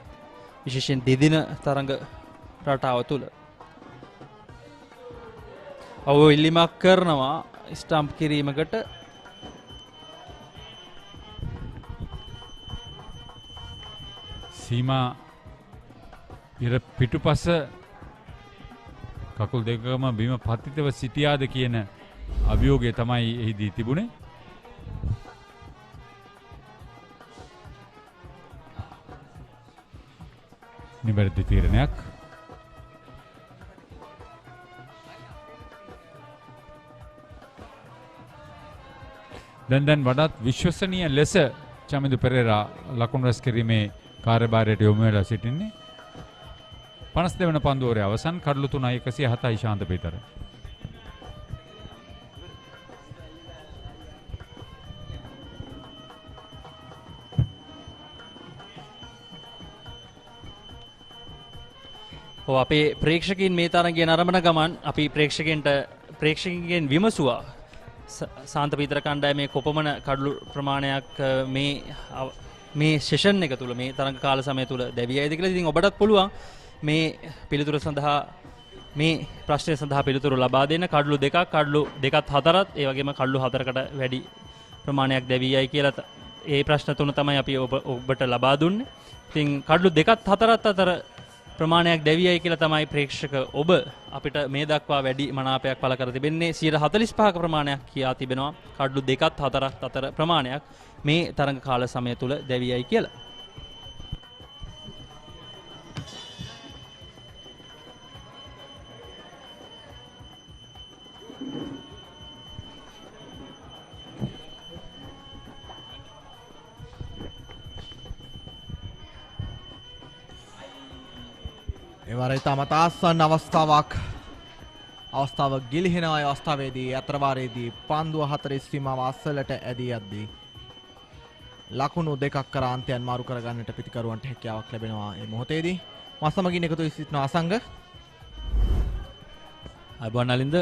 විශේෂයෙන් දෙදින තරඟ රටාව තුළ. ඔව් ඉල්ලීමක් කරනවා ස්ටම්ප් කිරීමකට. සීමා ඉර පිටුපස කකුල් දෙකම බිම පතිතව සිටියාද කියන අභියෝගය තමයි එහිදී තිබුණේ. නිවැරදි තීරණයක්. දැන් වඩාත් විශ්වසනීය ලෙස චමිදු පෙරේරා ලකුණු රැස් කිරීමේ කාර්යභාරයට යොමු වෙලා සිටින්නේ. 52 වන පන්දුවරේ අවසන් කඩලු 3යි 107යි ශාන්ත පීතර. අපේ ප්‍රේක්ෂකයන් මේ තරගය නරඹන ගමන් අපි ප්‍රේක්ෂකයන්ගෙන් විමසුවා සාන්ත පීතර කණ්ඩායමේ කොපමණ කඩලු ප්‍රමාණයක් මේ සෙෂන් එක තුල මේ තරඟ කාල සමය තුල දැවියයිද කියලා. ඉතින් ඔබටත් පුළුවන් මේ පිළිතුර සඳහා මේ ප්‍රශ්නය සඳහා පිළිතුරු ලබා දෙන්න. කඩලු 2ක් කඩලු 2ත් 4ත් ඒ වගේම කඩලු 4කට වැඩි ප්‍රමාණයක් දැවියයි කියලා ඒ ප්‍රශ්න තුන තමයි අපි ඔබට ලබා දුන්නේ. ඉතින් කඩලු 2ත් 4ත් අතර ප්‍රමාණයක් දැවියයි කියලා තමයි ප්‍රේක්ෂක ඔබ අපිට මේ දක්වා වැඩි මනාපයක් පළ කර තිබෙන්නේ. 45% ප්‍රමාණයක් කියා තිබෙනවා කඩලු 2ත් 4ත් අතර ප්‍රමාණයක් මේ තරඟ කාල සමය තුල දැවියයි කියලා. එවර ඉතාමත් ආසන්න අවස්ථාව ගිලිහෙන අවස්ථාවේදී අතරවාරයේදී පන්දුව 4 සීමාව අසලට ඇදී යද්දී ලකුණු 2ක් කර අන්තයන් මාරු කරගන්නට පිතිකරුවන්ට හැකියාවක් ලැබෙනවා. මේ මොහොතේදී මසමගින් එකතු වී සිටින අසංග අයිබෝන් නලින්ද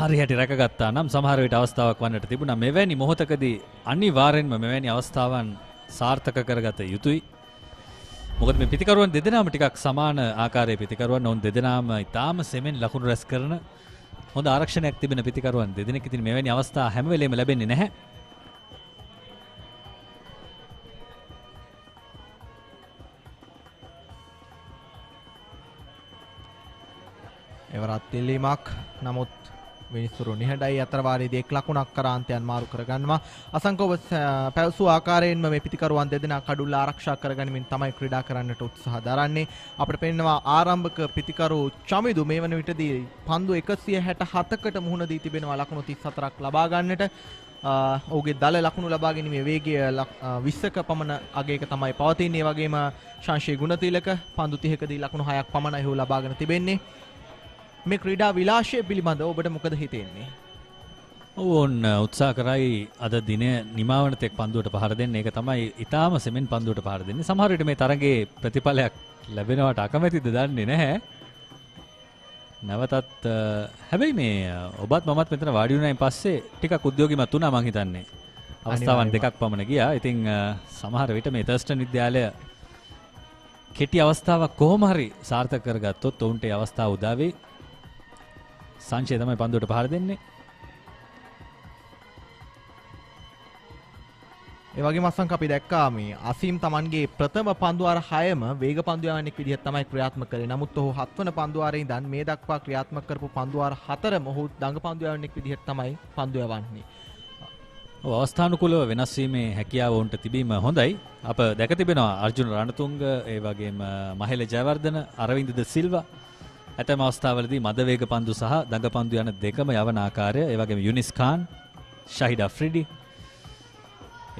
හරියට රැකගත්තා නම් සමහර විට අවස්ථාවක් වන්නට තිබුණා. මෙවැනි මොහොතකදී අනිවාර්යෙන්ම මෙවැනි අවස්ථාවන් සාර්ථක කරගත යුතුයි. මොකද මේ පිතිකරුවන් දෙදෙනාම ටිකක් සමාන ආකාරයේ පිතිකරුවන්. ඔවුන් දෙදෙනාම ඊටාම සෙමෙන් ලකුණු රැස් කරන හොඳ ආරක්ෂණයක් තිබෙන පිතිකරුවන් දෙදෙනෙක්. ඉතින් මෙවැනි අවස්ථා හැම වෙලේම ලැබෙන්නේ නැහැ. එවරත් ඉල්ලීමක්. නමුත් විනිසුරු නිහඬයි අතර වාරයේදී එක් ලකුණක් කරාන්තයන් මාරු කරගන්නවා. අසංකෝව පැවසූ ආකාරයෙන්ම මේ පිතිකරුවන් දෙදෙනා කඩුල්ල ආරක්ෂා කරගනිමින් තමයි ක්‍රීඩා කරන්නට උත්සාහ දරන්නේ. අපිට පෙන්නවා ආරම්භක පිතිකරු චමිදු මේ වන විටදී පන්දු 167කට මුහුණ දී තිබෙනවා ලකුණු 34ක් ලබා ගන්නට. ඔහුගේ දල ලකුණු ලබා ගැනීමේ වේගය 20ක පමණ අගයක තමයි පවතින්නේ. ඒ වගේම ශාංශී ගුණතිලක පන්දු 30කදී ලකුණු 6ක් පමණයි ඔහු ලබාගෙන තිබෙන්නේ. මේ ක්‍රීඩා විලාශය පිළිබඳව ඔබට මොකද හිතෙන්නේ? ඕන් උත්සාහ කරයි අද දිනේ නිමාවන තෙක් පන්දුවට පහර දෙන්න. ඒක තමයි ඊටාම සෙමෙන් පන්දුවට පහර දෙන්නේ. සමහර විට මේ තරගයේ ප්‍රතිඵලයක් ලැබෙනවට අකමැතිද දන්නේ නැහැ. නැවතත් හැබැයි මේ ඔබත් මමත් මෙතන වාඩි වුණායින් පස්සේ ටිකක් උද්‍යෝගිමත් වුණා මං හිතන්නේ. අවස්ථාවන් දෙකක් පමණ ගියා. ඉතින් සමහර විට මේ තර්ස්ටන් විද්‍යාලය කෙටි අවස්ථාවක් කොහොම හරි සාර්ථක කරගත්තොත් ඔවුන්ට ඒ අවස්ථාව උදා වෙයි. සංචේ තමයි පන්දුවට පහර දෙන්නේ. ඒ වගේම අසංක අපි දැක්කා මේ අසීම් Tamanගේ ප්‍රථම පන්දුවාර 6ම වේග පන්දුවාරණෙක් විදිහට තමයි ක්‍රියාත්මක කරේ. නමුත් ඔහු 7 වන පන්දුවාරේ ඉඳන් මේ දක්වා ක්‍රියාත්මක කරපු පන්දුවාර 4ම ඔහු දඟ පන්දුවාරණෙක් විදිහට තමයි පන්දු යවන්නේ. ඔව් අවස්ථානුකූලව වෙනස් වීමේ හැකියාව උන්ට තිබීම හොඳයි. අප දැක තිබෙනවා අර්ජුන රණතුංග, ඒ වගේම මහේල ජයවර්ධන, අරවින්ද ද සිල්වා ඇතැම් අවස්ථාවලදී මද වේග පන්දු සහ දඟ පන්දු යන දෙකම යවන ආකාරය, ඒ වගේම යුනිස් ખાન, ෂහිඩ් අෆ්රිඩි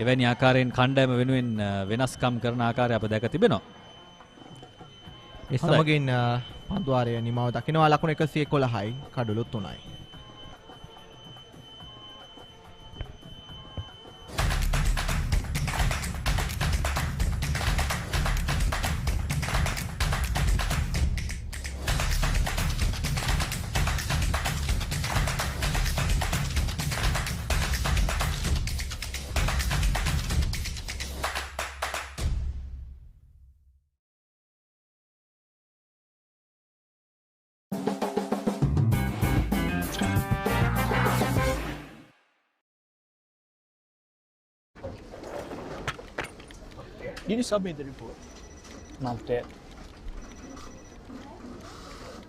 එවැනි ආකාරයෙන් කණ්ඩායම වෙනුවෙන් වෙනස්කම් කරන ආකාරය අප දැක තිබෙනවා. ඒ සමගින් පන්දුවාරය නිමාව දකිනවා. ලකුණු 111යි කඩලු 3යි. Did you submit the report? Not yet.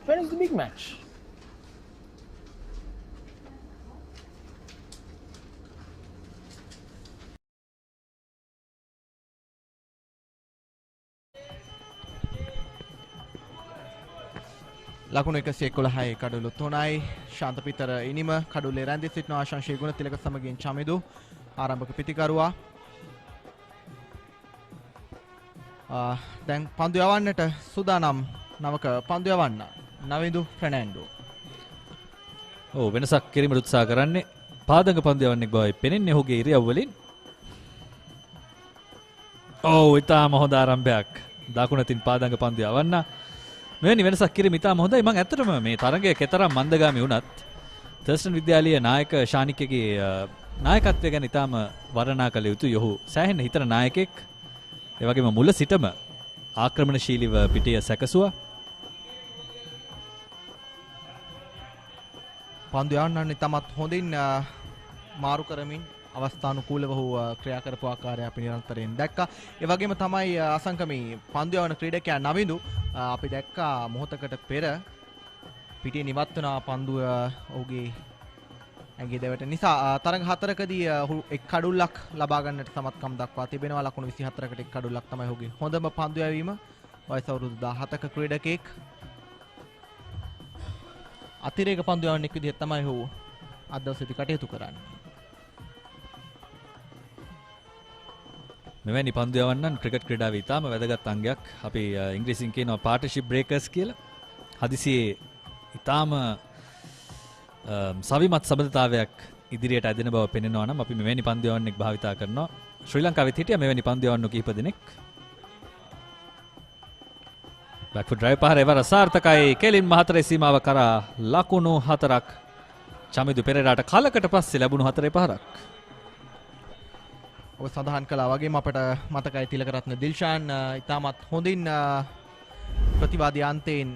When is the big match? ලකුණු 111යි කඩලු 3යි. ශාන්ත පිටර ඉනිම කඩුල්ලේ රැඳී සිටින ආශංශී ගුණතිලක සමගින් චමිදු ආරම්භක පිතිකරුවා. දැන් පන්දු යවන්නට සූදානම් නවක පන්දු යවන්න නවිදු ෆර්නෑන්ඩෝ. ඔව් වෙනසක් කිරීමට උත්සාහ කරන්නේ පාදඟ පන්දු යවන්නෙක් බවයි පෙනෙන්නේ ඔහුගේ ඉරියව් වලින්. ඔව් ඊටාම හොඳ ආරම්භයක්. දකුණතින් පාදඟ පන්දු යවන්න. මෙවැනි වෙනසක් කිරීම ඊටාම හොඳයි. මම ඇත්තටම මේ තරගයේ කෙතරම් මන්දගාමී වුණත් තර්ස්ටන් විද්‍යාලීය නායක ශානික්ගේ නායකත්වය ගැන ඊටාම වර්ණනා කළ යුතුයි. ඔහු සෑහෙන හිතන නායකයෙක්. ඒ වගේම මුල සිටම ආක්‍රමණශීලීව පිටිය සැකසුවා. පන්දු යවන්නන්නේ තමත් හොඳින් මාරු කරමින් අවස්ථානුකූලව ඔහු ක්‍රියා කරපු ආකාරය අපි නිරන්තරයෙන් දැක්කා. ඒ වගේම තමයි අසංකමී පන්දු යවන ක්‍රීඩකයා නවිදු අපි දැක්කා මොහොතකට පෙර පිටියේ නිවත් වන පන්දුව ඔහුගේ ඇගේ දෙවට නිසා තරග 4කදී ඔහු එක් කඩුල්ලක් ලබා ගන්නට සමත්කම් දක්වා තිබෙනවා. ලකුණු 24කට එක් කඩුල්ලක් තමයි ඔහුගේ හොඳම පන්දු යැවීම. වයස අවුරුදු 17ක ක්‍රීඩකෙක්. අතිරේක පන්දු යවන්නෙක් විදිහට තමයි ඔහු අද දවසේදී කටයුතු කරන්නේ. මෙවැනි පන්දු යවන්නන් ක්‍රිකට් ක්‍රීඩාවේ ඉතාම වැදගත් අංගයක්. අපි ඉංග්‍රීසියෙන් කියනවා පාර්ට්නර්ෂිප් බ්‍රේකර්ස් කියලා. හදිසියේ ඉතාම සවිමත් සබඳතාවයක් ඉදිරියට ඇදෙන බව පෙනෙනවා නම් අපි මෙවැනි පන්දු යවන්නෙක් භාවිතා කරනවා. ශ්‍රී ලංකාවෙත් හිටියා මෙවැනි පන්දු යවන්නු කිහිප දෙනෙක්. බැක් ෆුට් ඩ්‍රයිව් පහර එවර සාර්ථකයි. කෙලින් මහතරේ සීමාව කරා ලකුණු 4ක් චමිදු පෙරේරාට කලකට පස්සේ ලැබුණු 4 පහරක්. ඔබ සඳහන් කළා වගේම අපට මතකයි තිලකරත්න දිල්ෂාන් ඉතාමත් හොඳින් ප්‍රතිවාදී අන්තයෙන්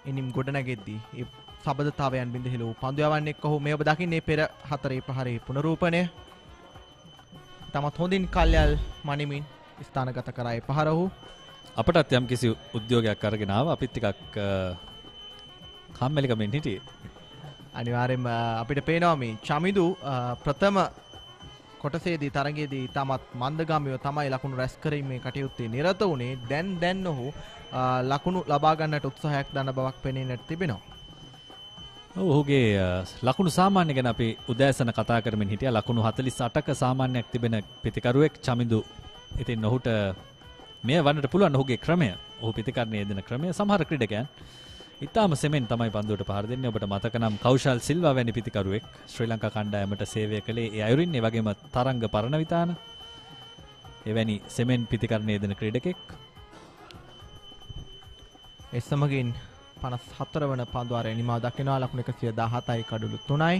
ඉනිම් ගොඩනැගෙද්දී ඒ සබඳතාවයන් බිඳහිලු පන්දු යවන්නේ කොහොම මේ ඔබ දකින්නේ පෙර හතරේ ප්‍රහාරයේ පුනරූපණය. ඉතාමත් හොඳින් කල්යල් මනිමින් ස්ථානගත කරා ඒ පහර ඔහු. අපටත් යම් කිසි උද්‍යෝගයක් අරගෙන ආවා. අපිත් ටිකක් කම්මැලිකමින් හිටියේ. අනිවාර්යෙන්ම අපිට පේනවා මේ චමිදු ප්‍රථම කොටසේදී තරගයේදී තමත් මන්දගාමීව තමයි ලකුණු රැස් කිරීමේ කටයුත්තේ නිරත වුණේ. දැන් ඔහු ලකුණු ලබා ගන්නට උත්සාහයක් දරන බවක් පෙනෙන්නට තිබෙනවා. ඔහුගේ ලකුණු සාමාන්‍ය ගැන අපි උදෑසන කතා කරමින් හිටියා. ලකුණු 48ක සාමාන්‍යයක් තිබෙන පිතිකරුවෙක් චමිදු. ඉතින් ඔහුට මේ වන්නට පුළුවන් ඔහුගේ ක්‍රමය. ඔහු පිතිකරණයේ දෙන ක්‍රමය. සමහර ක්‍රීඩකයන් ඉතාම සෙමෙන් තමයි පන්දුවට පහර දෙන්නේ. ඔබට මතක නම් කෞශල් සිල්වා වැනි පිතිකරුවෙක් ශ්‍රී ලංකා කණ්ඩායමට සේවය කළේ ඒ අයුරින්. ඒ වගේම තරංග පරණවිතාන එවැනි සෙමෙන් පිතිකරණයේ දෙන ක්‍රීඩකෙක්. ඒ සමගින් 54 වන පන්දුවාරය නිමාව දක්වනවා. ලකුණු 117යි කඩුළු 3යි.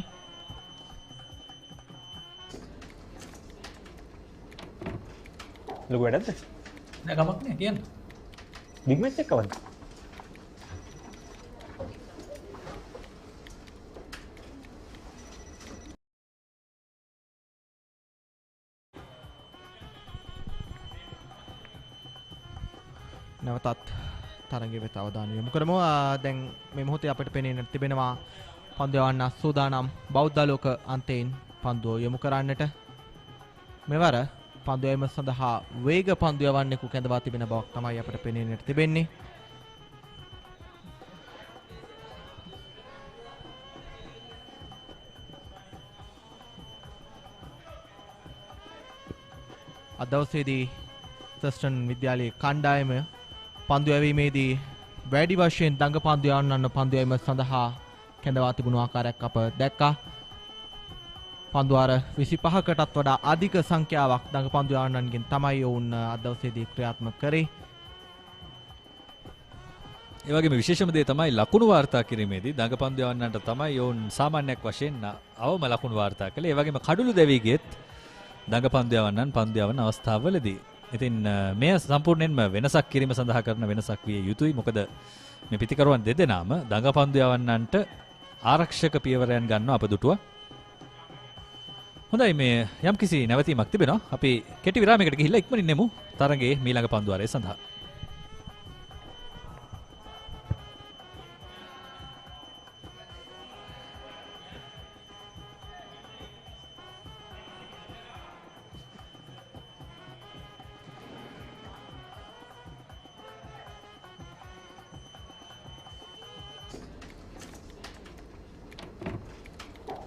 ලොකු වැඩක්ද? නෑ ගමක් නෑ කියන්න. බිග් මැච් එක කවද්ද? නැවතත් තරගය වෙත අවධානය යොමු කරමු. දැන් මේ මොහොතේ අපිට පෙනෙන්නට තිබෙනවා පන්දු යවන්න සූදානම් බෞද්ධාලෝක අන්තයෙන් පන්දුව යොමු කරන්නට. මෙවර පන්දු යැවීම සඳහා වේග පන්දු යවන්නෙකු කැඳවා තිබෙන බවක් තමයි අපිට පෙනෙන්නට තිබෙන්නේ. අද දවසේදී තර්ස්ටන් විද්‍යාලයේ කණ්ඩායම පන්දු යැවීමේදී වැඩි වශයෙන් දඟ පන්දු යවන්නන පන්දු යැවීම සඳහා කැඳවා තිබුණු ආකාරයක් අප දැක්කා. පන්දුවාර 25කටත් වඩා අධික සංඛ්‍යාවක් දඟ පන්දු යවන්නන්ගෙන් තමයි ඔවුන් අද දවසේදී ක්‍රියාත්මක කරේ. ඒ වගේම විශේෂම දේ තමයි ලකුණු වාර්තා කිරීමේදී දඟ පන්දු යවන්නන්ට තමයි ඔවුන් සාමාන්‍යයක් වශයෙන් අවම ලකුණු වාර්තා කළේ. ඒ වගේම කඩුළු දැවී ගියත් දඟ පන්දු යවන්නන් පන්දු යවන අවස්ථාවවලදී. ඉතින් මෙය සම්පූර්ණයෙන්ම වෙනසක් කිරීම සඳහා කරන වෙනසක් විය යුතුයි. මොකද මේ පිතිකරුවන් දෙදෙනාම දඟ පන්දු යවන්නන්ට ආරක්ෂක පියවරයන් ගන්නවා අප දුටුවා. හොඳයි මේ යම් කිසි නැවතීමක් තිබෙනවා. අපි කෙටි විරාමයකට ගිහිල්ලා ඉක්මනින් නෙමු තරගයේ මීළඟ පන්දුවාරය සඳහා.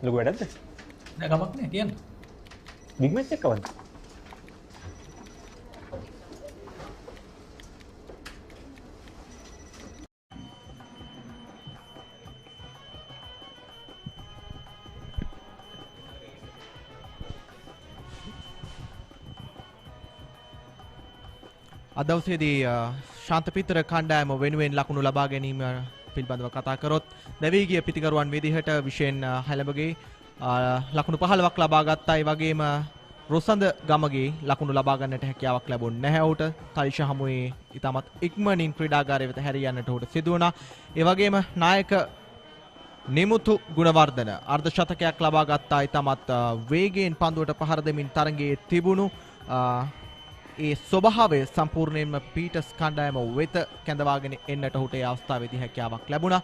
ලොකු වැඩක්ද? නෑ ගමක් නෑ කියන්න. බිග් මැච් එක කවද්ද? අද දවසේදී ශාන්තපීතර කණ්ඩායම වෙනුවෙන් ලකුණු ලබා ගැනීම පිළිබඳව කතා කරොත් දැවී ගිය පිතිකරුවන් විදිහට විශේෂයෙන් හැලඹගේ ලකුණු 15ක් ලබා ගත්තා. ඒ වගේම රොසඳ ගමගේ ලකුණු ලබා ගන්නට හැකියාවක් ලැබුණේ නැහැ ඔහුට. තලිෂ හමුවේ ඉතාමත් ඉක්මනින් ක්‍රීඩාගාරය වෙත හැරී යන්නට ඔහුට සිදු වුණා. ඒ වගේම නායක නිමුතු ගුණවර්ධන අර්ධ ශතකයක් ලබා ගත්තා. ඉතාමත් වේගයෙන් පන්දුවට පහර දෙමින් තරගයේ තිබුණු ඒ ස්වභාවය සම්පූර්ණයෙන්ම පීටර්ස් කණ්ඩායම වෙත කැඳවාගෙන එන්නට ඔහුට ඒ අවස්ථාවේදී හැකියාවක් ලැබුණා.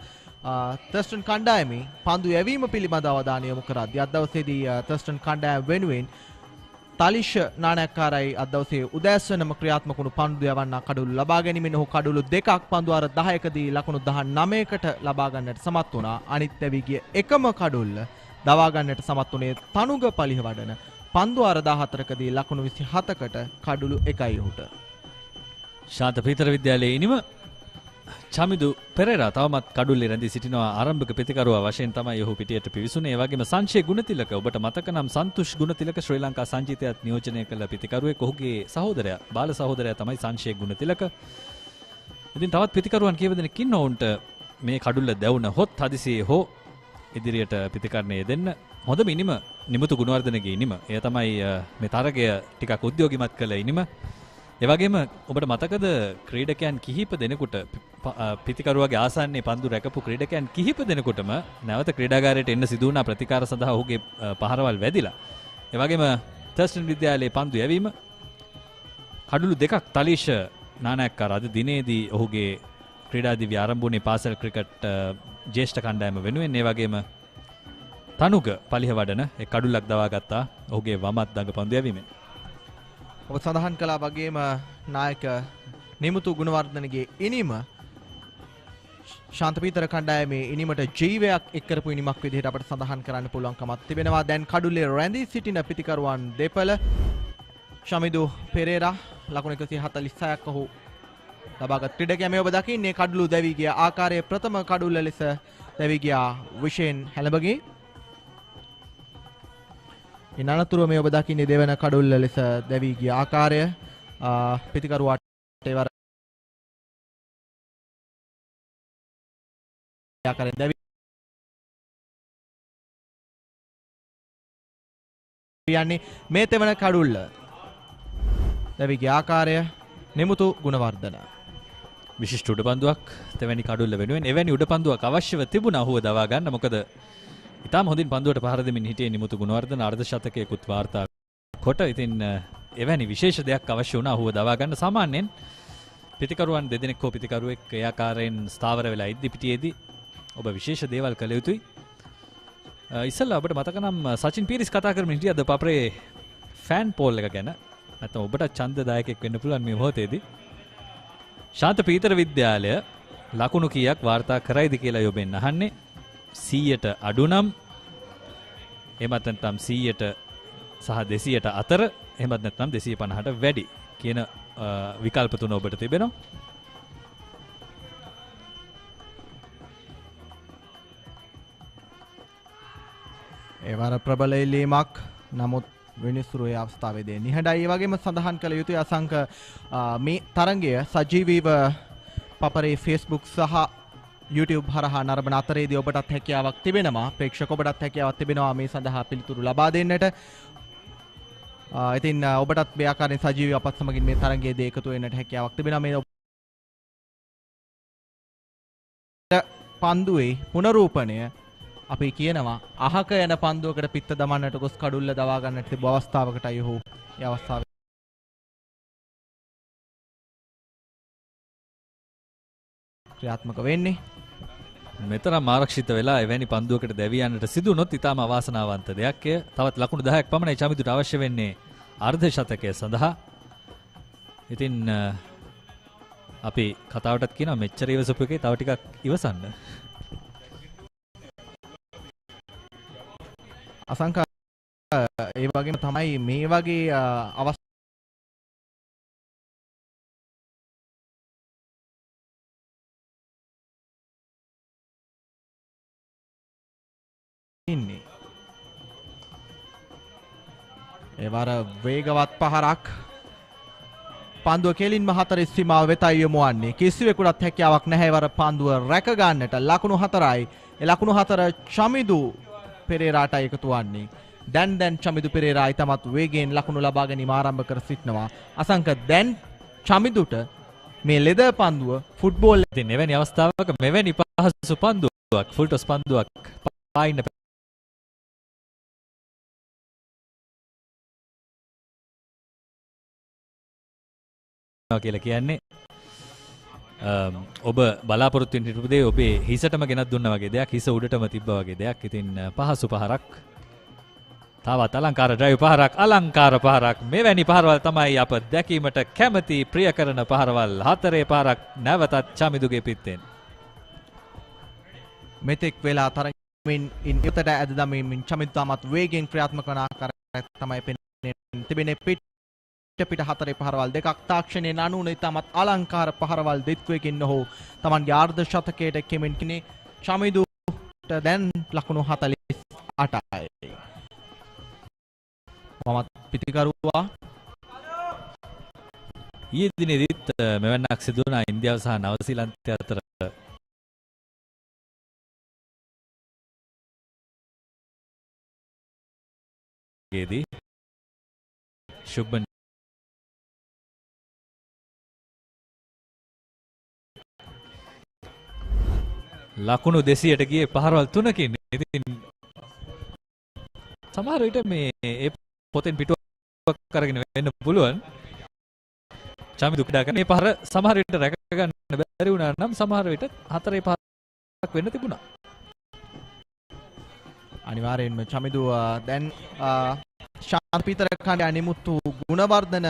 තර්ස්ටන් කණ්ඩායමේ පන්දු යැවීම පිළිබඳ අවධානය යොමු කරද්දී අද දවසේදී තර්ස්ටන් කණ්ඩායම වෙනුවෙන් තලිෂ නානයක්කාරයි අද දවසේ උදෑසනම ක්‍රියාත්මක වුණු පන්දු යවන්න කඩුළු ලබා ගැනීමෙන් ඔහු කඩුළු දෙකක් පන්දුවාර 10කදී ලකුණු 19කට ලබා ගන්නට සමත් වුණා. අනිත් දැවී ගිය එකම කඩුල්ල දවා ගන්නට සමත් වුණේ තනුග පලිහවඩන පන්දුවාර 14කදී ලකුණු 27කට කඩුළු 1යි ඔහුට. ශාන්තපීතර විද්‍යාලයේ ඉනිම චමිදු පෙරේරා තවමත් කඩුල්ලේ රැඳී සිටිනවා. ආරම්භක පිතිකරුවා වශයෙන් තමයි ඔහු පිටියට පිවිසුනේ. ඒ වගේම සංජය ගුණතිලක ඔබට මතක නම් සන්තුෂ් ගුණතිලක ශ්‍රී ලංකා සංජීතයත් නියෝජනය කළ පිතිකරුවෙක්. ඔහුගේ සහෝදරයා බාල සහෝදරයා තමයි සංජය ගුණතිලක. ඉතින් තවත් පිතිකරුවන් කීප දෙනෙක් ඉන්න ඔවුන්ට මේ කඩුල්ල දැවුන හොත් හදිසියේ හෝ ඉදිරියට පිතිකරණය දෙන්න. හොඳම ඉනිම නිමුතු ගුණවර්ධනගේ ඉනිම. එය තමයි මේ තරගය ටිකක් උද්‍යෝගිමත් කළ ඉනිම. ඒ වගේම ඔබට මතකද ක්‍රීඩකයන් කිහිප දෙනෙකුට පිතිකරුවාගේ ආසන්නයේ පන්දු රැකපු ක්‍රීඩකයන් කිහිප දෙනෙකුටම නැවත ක්‍රීඩාගාරයට එන්න සිදු වුණා ප්‍රතිකාර සඳහා ඔහුගේ පහරවල් වැදිලා. ඒ වගේම තර්ස්ටන් විද්‍යාලයේ පන්දු යැවීම කඩුළු දෙකක් තලීෂ නානායක්කාර අද දිනේදී ඔහුගේ ක්‍රීඩා දිව්‍ය ආරම්භුනේ පාසල් ක්‍රිකට් ජ්‍යෙෂ්ඨ කණ්ඩායම වෙනුවෙන්. ඒ වගේම තනුග පලිහ වඩන එක් කඩුල්ලක් දවා ගත්තා ඔහුගේ වමත් දඟ පන්දු යැවීමෙන්. ඔබ සඳහන් කළා වගේම නායක නිමුතු ගුණවර්ධනගේ ඉනිම ශාන්තපීතර කණ්ඩායමේ ඉනිමට ජීවයක් එක් කරපු ඉනිමක් විදිහට අපට සඳහන් කරන්න පුළුවන්කමක් තිබෙනවා. දැන් කඩුල්ලේ රැඳී සිටින පිතිකරුවන් දෙපළ ශමිදු පෙරේරා ලකුණු 146ක් ඔහු ලබාගත් ක්‍රීඩකයා. මේ ඔබ දකින්නේ කඩුළු දැවී ගිය ආකාරයේ ප්‍රථම කඩුල්ල ලෙස දැවී ගියා විශේෂයෙන් හැලඹගේ. ඉන් අනතුරුව මේ ඔබ දකින්නේ දෙවන කඩුල්ල ලෙස දැවී ගිය ආකාරය පිතිකරුවාට ඒවර ආකාරයෙන් දැවී යන්නේ මේ තෙවන කඩුල්ල දැවී ගිය ආකාරය නිමුතු ගුණවර්ධන. විශිෂ්ට උඩපන්දුවක් තෙවැනි කඩුල්ල වෙනුවෙන්. එවැනි උඩපන්දුවක් අවශ්‍යව තිබුණා ඔහුව දවා ගන්න. මොකද ඉතාම හොඳින් පන්දුවට පහර දෙමින් හිටියේ නිමුතු ගුණවර්ධන අර්ධ ශතකයකුත් වාර්තා කොට. ඉතින් එවැනි විශේෂ දෙයක් අවශ්‍ය වුණා ඔහුව දවා ගන්න. සාමාන්‍යයෙන් පිතිකරුවන් දෙදෙනෙක් හෝ පිතිකරුවෙක් ඒ ආකාරයෙන් ස්ථාවර වෙලා ඉද්දි පිටියේදී ඔබ විශේෂ දේවල් කළ යුතුයි. ඉස්සෙල්ලා ඔබට මතක නම් සචින් පීරිස් කතා කරමින් හිටියද පපරේ ෆෑන් පෝල් එක ගැන. නැත්නම් ඔබට ඡන්දදායකෙක් වෙන්න පුළුවන් මේ මොහොතේදී. ශාන්ත පීතර විද්‍යාලය ලකුණු කීයක් වාර්තා කරයිද කියලා ඔබෙන් අහන්නේ. 100ට අඩු නම් එහෙමත් නැත්නම් 100ට සහ 200ට අතර එහෙමත් නැත්නම් 250ට වැඩි කියන විකල්ප තුන ඔබට තිබෙනවා. ඒ වර ප්‍රබල ඉල්ලීමක් නමුත් විනිසුරුවේ අවස්ථාවේදී නිහඬයි. ඒ වගේම සඳහන් කළ යුතුයි අසංක මේ තරඟය සජීවීව පපරේ Facebook සහ YouTube හරහා නරඹන අතරේදී ඔබටත් හැකියාවක් තිබෙනවා. ප්‍රේක්ෂක ඔබටත් හැකියාවක් තිබෙනවා මේ සඳහා පිළිතුරු ලබා දෙන්නට. ඉතින් ඔබටත් මේ ආකාරයෙන් සජීවීව අපත් සමගින් මේ තරඟයේදී එකතු වෙන්නට හැකියාවක් තිබෙනවා. මේ පන්දුවේ පුනරූපණය අපි කියනවා අහක යන පන්දුවකට පිත්ත දමන්නට ගොස් කඩුල්ල දවා ගන්නට තිබු අවස්ථාවකටයි ඔහු ඒ අවස්ථාවේ ක්‍රියාත්මක වෙන්නේ. මෙතරම් ආරක්ෂිත වෙලා එවැනි පන්දුවකට දැවී යන්නට සිදු වුණොත් ඉතාම අවාසනාවන්ත දෙයක්. තවත් ලකුණු 10ක් පමණයි චමිදුට අවශ්‍ය වෙන්නේ අර්ධ ශතකය සඳහා. ඉතින් අපි කතාවටත් කියනවා මෙච්චර ඉවසපු එකේ තව ටිකක් ඉවසන්න. අසංක ඒ වගේම තමයි මේ වගේ ඉන්නේ. ඒ වර වේගවත් පහරක් පන්දුව කෙලින්ම හතරේ සීමාව වෙතයි යොමු වන්නේ. කිසිවෙකුටත් හැකියාවක් නැහැ වර පන්දුව රැක ගන්නට. ලකුණු 4යි. ඒ ලකුණු 4 චමිදු පෙරේරාට එකතු වන්නේ. දැන් චමිදු පෙරේරා ඊටමත් වේගයෙන් ලකුණු ලබා ගැනීම ආරම්භ කර සිටනවා. අසංක දැන් චමිදුට මේ ලෙද පන්දුව ෆුට්බෝල් ඉතින් එවැනි අවස්ථාවක මෙවැනි පහසු පන්දුවක් ෆුල් ටොස් පන්දුවක් පායින්න කියලා කියන්නේ ඔබ බලාපොරොත්තු වෙන හිටපු දේ ඔබේ හිසටම ගෙනත් දුන්නා වගේ දෙයක්, හිස උඩටම තිබ්බා වගේ දෙයක්. ඉතින් පහසු පහරක්, තවත් අලංකාර ඩ්‍රයිව් පහරක්, අලංකාර පහරක්. මෙවැනි පහරවල් තමයි අප දැකීමට කැමති, ප්‍රිය කරන පහරවල්. හතරේ පහරක් නැවතත් චමිදුගේ පිත්තෙන්. මෙතෙක් වෙලා තරමින් ඉතට ඇද දමමින් චමිදු තාමත් වේගෙන් ක්‍රියාත්මක වන ආකාරය තමයි පෙනෙන්නේ. තිබෙන්නේ පිට හතරේ පහරවල් දෙකක් තාක්ෂණයේ නනුන ඉතාමත් අලංකාර පහරවල් දෙත්වයකින් ඔහු තමන්ගේ අර්ධ ශතකයට කෙමෙන් කිනේ. චමිදුට දැන් ලකුණු 48යි. මමත් පිතිකරුවා ඊයේ දිනේදීත් මෙවැන්නක් සිදු වුණා ඉන්දියාව සහ නවසීලන්තය අතර තරගයේදී ශුභ්මන් ලකුණු 200ට ගියේ පහරවල් 3කින්. ඉතින් සමහර විට මේ ඒ පොතෙන් පිටුවක් කරගෙන වෙන්න පුළුවන්. චමිදු ක්‍රීඩා කරන මේ පහර සමහර විට රැක ගන්න බැරි වුණා නම් සමහර විට 4-5ක් වෙන්න තිබුණා. අනිවාර්යෙන්ම චමිදු දැන් ශාන්ත පීතර කණ්ඩායමේ අනිමුතු ගුණවර්ධන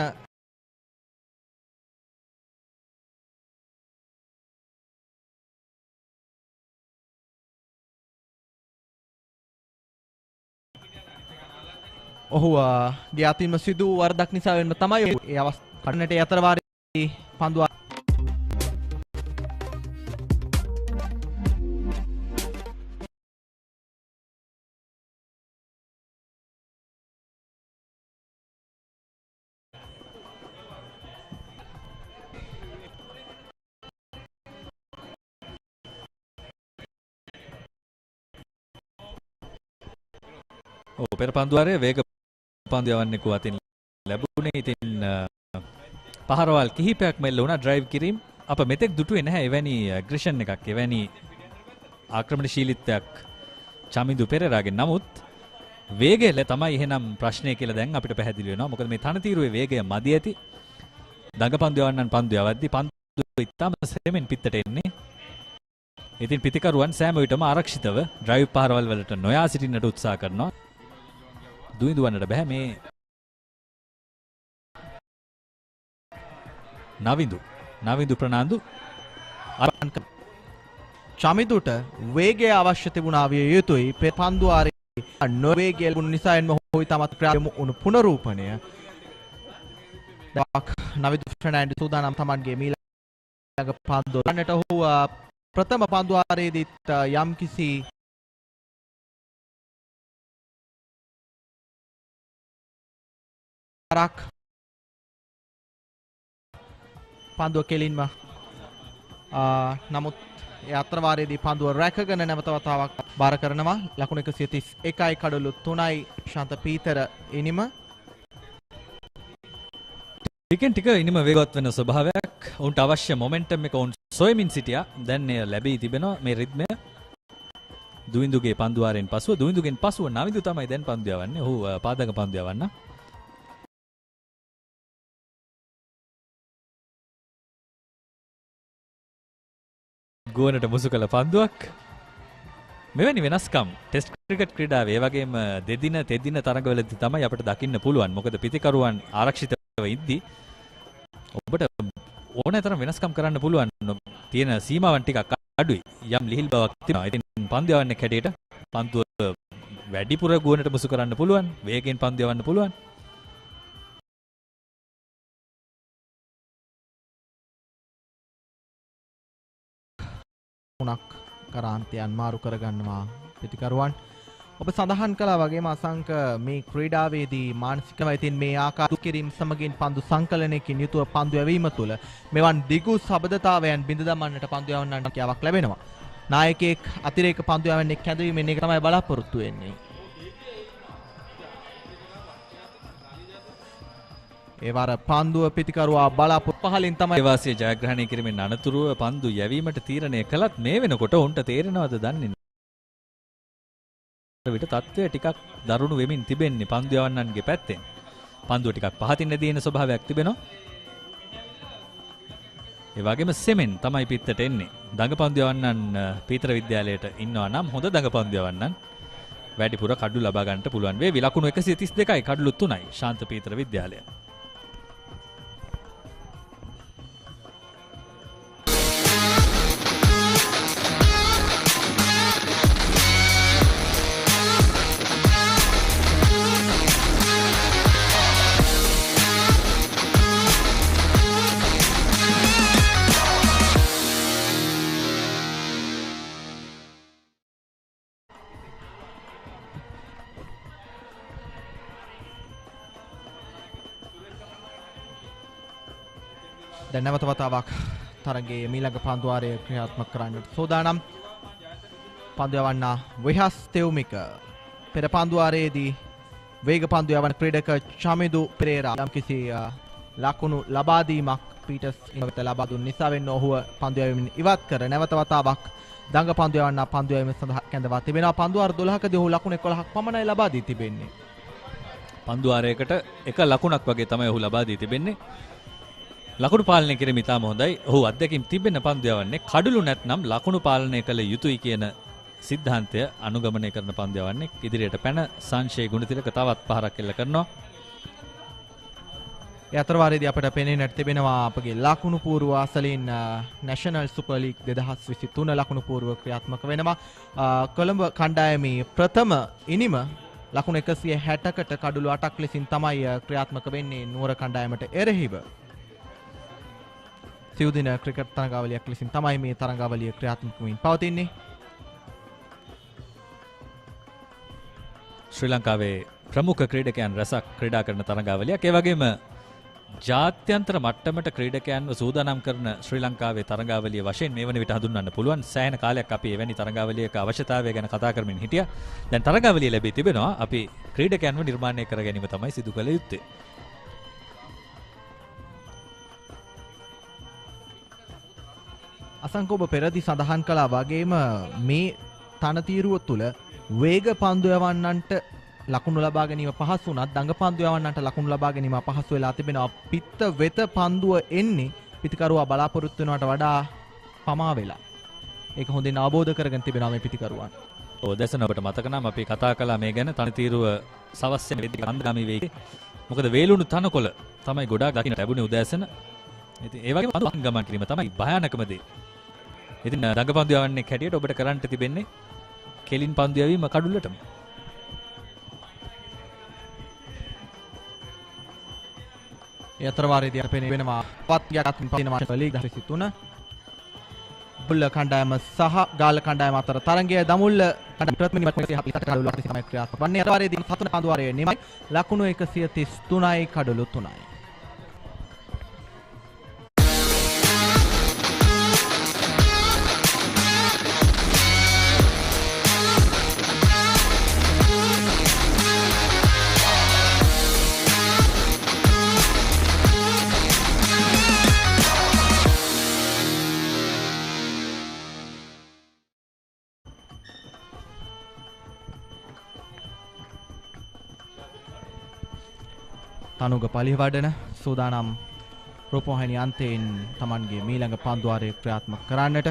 ඔහු ගේ අතින්ම සිදු වරදක් නිසා වෙන්න තමයි ඒ අවස්ථාවට අතර වාරයේ පන්දුව පෙර පන්දුවාරයේ වේග පන්දු යවන්නෙකු අතින් ලැබුණේ. ඉතින් පහරවල් කිහිපයක් මෙල්ල වුණා. ඩ්‍රයිව් කිරීම අප මෙතෙක් දුටුවේ නැහැ එවැනි ඇග්‍රෙෂන් එකක්, එවැනි ආක්‍රමණශීලීත්වයක් චමිදු පෙරේරාගෙන්. නමුත් වේගය තමයි එහෙනම් ප්‍රශ්නය කියලා දැන් අපිට පැහැදිලි වෙනවා. මොකද මේ තනතිරුවේ වේගය මදි ඇති. දඟ පන්දු යවන්නන් පන්දු යවද්දී පන්දු ඉතාම සෙමෙන් පිටට එන්නේ. ඉතින් පිතිකරුවන් සෑම විටම ආරක්ෂිතව ඩ්‍රයිව් පහරවල් වලට නොයා සිටින්නට උත්සාහ කරනවා. දුවිඳුවන්නට බෑ මේ නවිඳු ප්‍රනාන්දු චමිදුට වේගය අවශ්‍ය තිබුණා විය යුතුයි. පෙර පන්දුවාරයේ නොවේගය ලැබුණු නිසා එන්ම හොයි තමත් ක්‍රියාවෙම උණු පුනරූපණය. නවිදු ෆර්නෑන්ඩිස් සූදානම් තමන්ගේ මීළඟ පන්දුව ගන්නට. ඔහු ප්‍රථම පන්දුවාරයේදීත් යම්කිසි පන්දුව කෙලින්ම නමුත් ඒ අතරවාරයේදී පන්දුව රැකගෙන නැවත වතාවක් බාර කරනවා. ලකුණු 131යි කඩලු 3යි ශාන්ත පීතර ඉනිම. ටිකෙන් ටික ඉනිම වේගවත් වෙන ස්වභාවයක්. උන්ට අවශ්‍ය මොමන්ටම් එක උන් සොයමින් සිටියා. දැන් එය ලැබී තිබෙනවා මේ රිද්මය. දුවිඳුගේ පන්දුවාරෙන් පසුව දුවිඳුගෙන් පසුව නවිඳු තමයි දැන් පන්දු යවන්නේ. ඔහු පාදක පන්දු යවන්න. ගුවනට මුසු කළ පන්දුවක්. මෙවැනි වෙනස්කම් ටෙස්ට් ක්‍රිකට් ක්‍රීඩාවේ ඒ වගේම දෙදින තෙදින තරඟවලදී තමයි අපිට දකින්න පුළුවන්. මොකද පිතිකරුවන් ආරක්ෂිතව ඉද්දී ඔබට ඕනෑතරම් වෙනස්කම් කරන්න පුළුවන්. තියෙන සීමාවන් ටිකක් අඩුයි. යම් ලිහිල් බවක් තියෙනවා. ඉතින් පන්දු යවන්නේ කැඩේට පන්දුව වැඩිපුර ගුවනට මුසු කරන්න පුළුවන්. වේගෙන් පන්දු යවන්න පුළුවන්. කරාන්තයන් මාරු කරගන්නවා පිතිකරුවන්. ඔබ සඳහන් කළා වගේම අසංක මේ ක්‍රීඩාවේදී මානසිකව ඉතින් මේ ආකාර කිරීම සමගින් පන්දු සංකලනයකින් යුතුව පන්දු යැවීම තුළ මෙවන් දිගු සබඳතාවයන් බිඳ දමන්නට පන්දු යවන්නට හැකියාවක් ලැබෙනවා. නායකයෙක් අතිරේක පන්දු යවන්නේ කැඳවීමෙන් ඒක තමයි බලාපොරොත්තු වෙන්නේ. ඒ වර පන්දුව පිතිකරුවා බලාපොරොත්තු පහලින් තමයි වාසිය ජයග්‍රහණය කිරීමෙන් අනතුරුව පන්දු යැවීමට තීරණය කළත් මේ වෙනකොට උන්ට තේරෙනවද දන්නේ නැහැ. විට තත්ත්වය ටිකක් දරුණු වෙමින් තිබෙන්නේ පන්දු යවන්නන්ගේ පැත්තෙන්. පන්දුව ටිකක් පහතින් නැදීන ස්වභාවයක් තිබෙනවා. ඒ වගේම සෙමෙන් තමයි පිටට එන්නේ. දඟ පන්දු යවන්නන් පීතර විද්‍යාලයට ඉන්නවා නම් හොඳ දඟ පන්දු යවන්නන් වැඩිපුර කඩු ලබා ගන්නට පුළුවන් වේවි. ලකුණු 132යි කඩලු 3යි ශාන්ත පීතර විද්‍යාලය. දැන් නැවත වතාවක් තරගයේ මීළඟ පන්දුවාරය ක්‍රියාත්මක කරන්නට සූදානම්. පන්දු යවන්න වෙහස් තෙවුමික. පෙර පන්දුවාරයේදී වේග පන්දු යවන ක්‍රීඩක චමිදු පෙරේරා යම්කිසි ලකුණු ලබා දීමක් පීටර්ස් ඉනවත ලබා දුන් නිසා වෙන්න ඔහුව පන්දු යවමින් ඉවත් කර නැවත වතාවක් දඟ පන්දු යවන්න පන්දු යවීම සඳහා කැඳවා තිබෙනවා. පන්දු වාර 12කදී ඔහු ලකුණු 11ක් පමණයි ලබා දී තිබෙන්නේ. පන්දු වාරයකට එක ලකුණක් වගේ තමයි ඔහු ලබා දී තිබෙන්නේ. ලකුණු පාලනය කිරීම ඉතාම හොඳයි. ඔහු අත්දැකීම් තිබෙන පන්දු යවන්නේ කඩළු නැත්නම් ලකුණු පාලනය කළ යුතුයි කියන සිද්ධාන්තය අනුගමනය කරන පන්දු යවන්නේ. ඉදිරියට පැන සංශය ගුණතිලක තවත් පහරක් එල්ල කරනවා. ඒ අතරවාරයේදී අපට පෙනෙන්නට තිබෙනවා අපගේ ලකුණු පූර්ව අසලින් නැෂනල් සුපර් ලීග් 2023 ලකුණු පූර්ව ක්‍රියාත්මක වෙනවා. කොළඹ කණ්ඩායමේ ප්‍රථම ඉනිම ලකුණු 160කට කඩළු 8ක් ලෙසින් තමයි ක්‍රියාත්මක වෙන්නේ නුවර කණ්ඩායමට එරෙහිව. සිව්දින ක්‍රිකට් තරඟාවලියක් ලෙසින් තමයි මේ තරඟාවලිය ක්‍රියාත්මක වෙමින් පවතින්නේ. ශ්‍රී ලංකාවේ ප්‍රමුඛ ක්‍රීඩකයන් රැසක් ක්‍රීඩා කරන තරඟාවලියක්. ඒ වගේම ජාත්‍යන්තර මට්ටමට ක්‍රීඩකයන්ව සූදානම් කරන ශ්‍රී ලංකාවේ තරඟාවලිය වශයෙන් මේ වන විට හඳුන්වන්න පුළුවන්. සෑහෙන කාලයක් අපි එවැනි තරඟාවලියක අවශ්‍යතාවය ගැන කතා කරමින් හිටියා. දැන් තරඟාවලිය ලැබී තිබෙනවා. අපි ක්‍රීඩකයන්ව නිර්මාණය කර ගැනීම තමයි සිදු කළ යුත්තේ. අසංක ඔබ පෙරදි සඳහන් කළා වගේම මේ තනතීරුව තුළ වේග පන්දු යවන්නන්ට ලකුණු ලබා ගැනීම පහසු වුණත් දඟ පන්දු යවන්නන්ට ලකුණු ලබා ගැනීම අපහසු වෙලා තිබෙනවා. පිත්ත වෙත පන්දුව එන්නේ පිතිකරුවා බලාපොරොත්තු වෙනවට වඩා පමා වෙලා. ඒක හොඳින් අවබෝධ කරගෙන තිබෙනවා මේ පිතිකරුවන්. ඔව් දැසන ඔබට මතක නම් අපි කතා කළා මේ ගැන තනතීරුව සවස් වෙන වෙද්දී අන්දගාමී වෙයි. මොකද වේලුණු තනකොළ තමයි ගොඩාක් දකින්න ලැබුණේ උදෑසන. ඉතින් ඒ වගේම පන්දු ගමන් කිරීම තමයි භයානකම දේ. ඉතින් දඟ පන්දු යවන්නේ හැටියට ඔබට කරන්න තිබෙන්නේ කෙලින් පන්දු යවීම කඩුල්ලටම. ඒ අතරවාරයේදී අපේ වෙනවා පත්යක්ත් පදිනවා ලීග් 23 බුල්ල කණ්ඩායම සහ ගාල්ල කණ්ඩායම අතර තරගය දමුල්ල ප්‍රථම නිමකයේ හපිට කඩුළු 8 තමයි ක්‍රියාත්මක වන්නේ. අතරවාරයේදී සතුන පන්දු වාරයේ නිමයි ලකුණු 133යි කඩුළු 3යි. තනුග පලිවඩන සූදානම් රූපවාහිනී අන්තයෙන් Tamanගේ මීළඟ පන්දුවාරය ක්‍රියාත්මක කරන්නට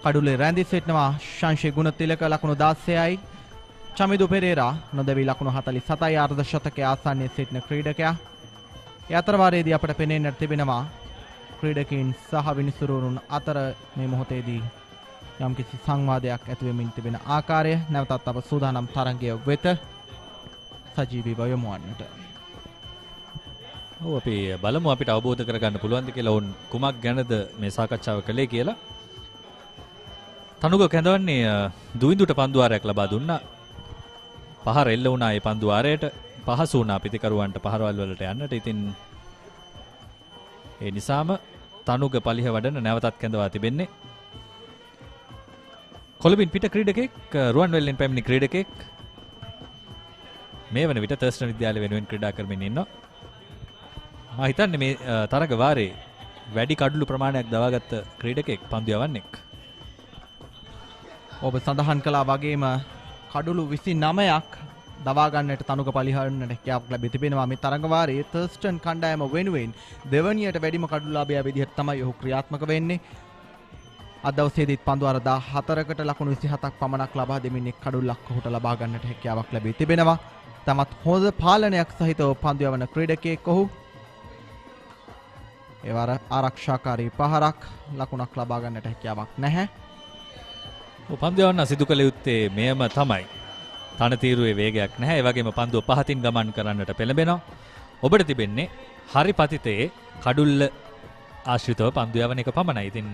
කඩුල්ලේ රැඳී සිටිනවා ශංශේ ගුණතිලක ලකුණු 16යි චමිදු පෙරේරා නොදැවි ලකුණු 47යි අර්ධ ශතකයේ ආසන්නයේ සිටින ක්‍රීඩකයා. ඒ අතරවාරයේදී අපට පෙනෙන්නට තිබෙනවා ක්‍රීඩකයන් සහ විනිසුරුවරුන් අතර මේ මොහොතේදී යම්කිසි සංවාදයක් ඇති වෙමින් තිබෙන ආකාරය. නැවතත් අප සූදානම් තරගය වෙත සජීවීව යොමු වන්නට. ඔව් අපි බලමු අපිට අවබෝධ කරගන්න පුළුවන්ද කියලා වුන් කුමක් ගැනද මේ සාකච්ඡාව කළේ කියලා. තනුග කැඳවන්නේ දුවිඳුට පන්දුවාරයක් ලබා දුන්නා. පහර එල්ල වුණා ඒ පන්දුවාරයට. පහසු වුණා පිතිකරුවන්ට පහරවල් වලට යන්නට. ඉතින් ඒ නිසාම තනුග පලිහ වඩන නැවතත් කැඳවා තිබෙන්නේ. කොළඹින් පිට ක්‍රීඩකෙක් රුවන්වැල්ලෙන් පැමිණි ක්‍රීඩකෙක් මේ වන විට තර්ස්ටන් විද්‍යාලය වෙනුවෙන් ක්‍රීඩා කරමින් ඉන්නවා. මම හිතන්නේ මේ තරග වාරේ වැඩි කඩළු ප්‍රමාණයක් දවාගත්ත ක්‍රීඩකෙක් පන්දු යවන්නෙක්. ඔබ සඳහන් කළා වගේම කඩළු 29ක් දවා ගන්නට තනුක පලිහරන්නට හැකියාවක් ලැබී තිබෙනවා. මේ තරග වාරයේ තර්ස්ටන් කණ්ඩායම වෙනුවෙන් දෙවනියට වැඩිම කඩළු ලාභය විදිහට තමයි ඔහු ක්‍රියාත්මක වෙන්නේ. අද දවසේදීත් පන්දුවාර 14කට ලකුණු 27ක් පමණක් ලබා දෙමින් එක් කඩුල්ලක් ඔහුට ලබා ගන්නට හැකියාවක් ලැබී තිබෙනවා. තමත් හොඳ පාලනයක් සහිතව පන්දු යවන ක්‍රීඩකයෙක් ඔහු. ඒ වාර ආරක්ෂාකාරී පහරක් ලකුණක් ලබා ගන්නට හැකියාවක් නැහැ. පන්දු යවන්න සිදු කළ යුත්තේ මෙයම තමයි. තනතීරුවේ වේගයක් නැහැ. ඒ වගේම පන්දුව පහතින් ගමන් කරන්නට පෙළඹෙනවා. ඔබට තිබෙන්නේ හරි පතිතේ කඩුල්ල ආශ්‍රිතව පන්දු යවන එක පමණයි. ඉතින්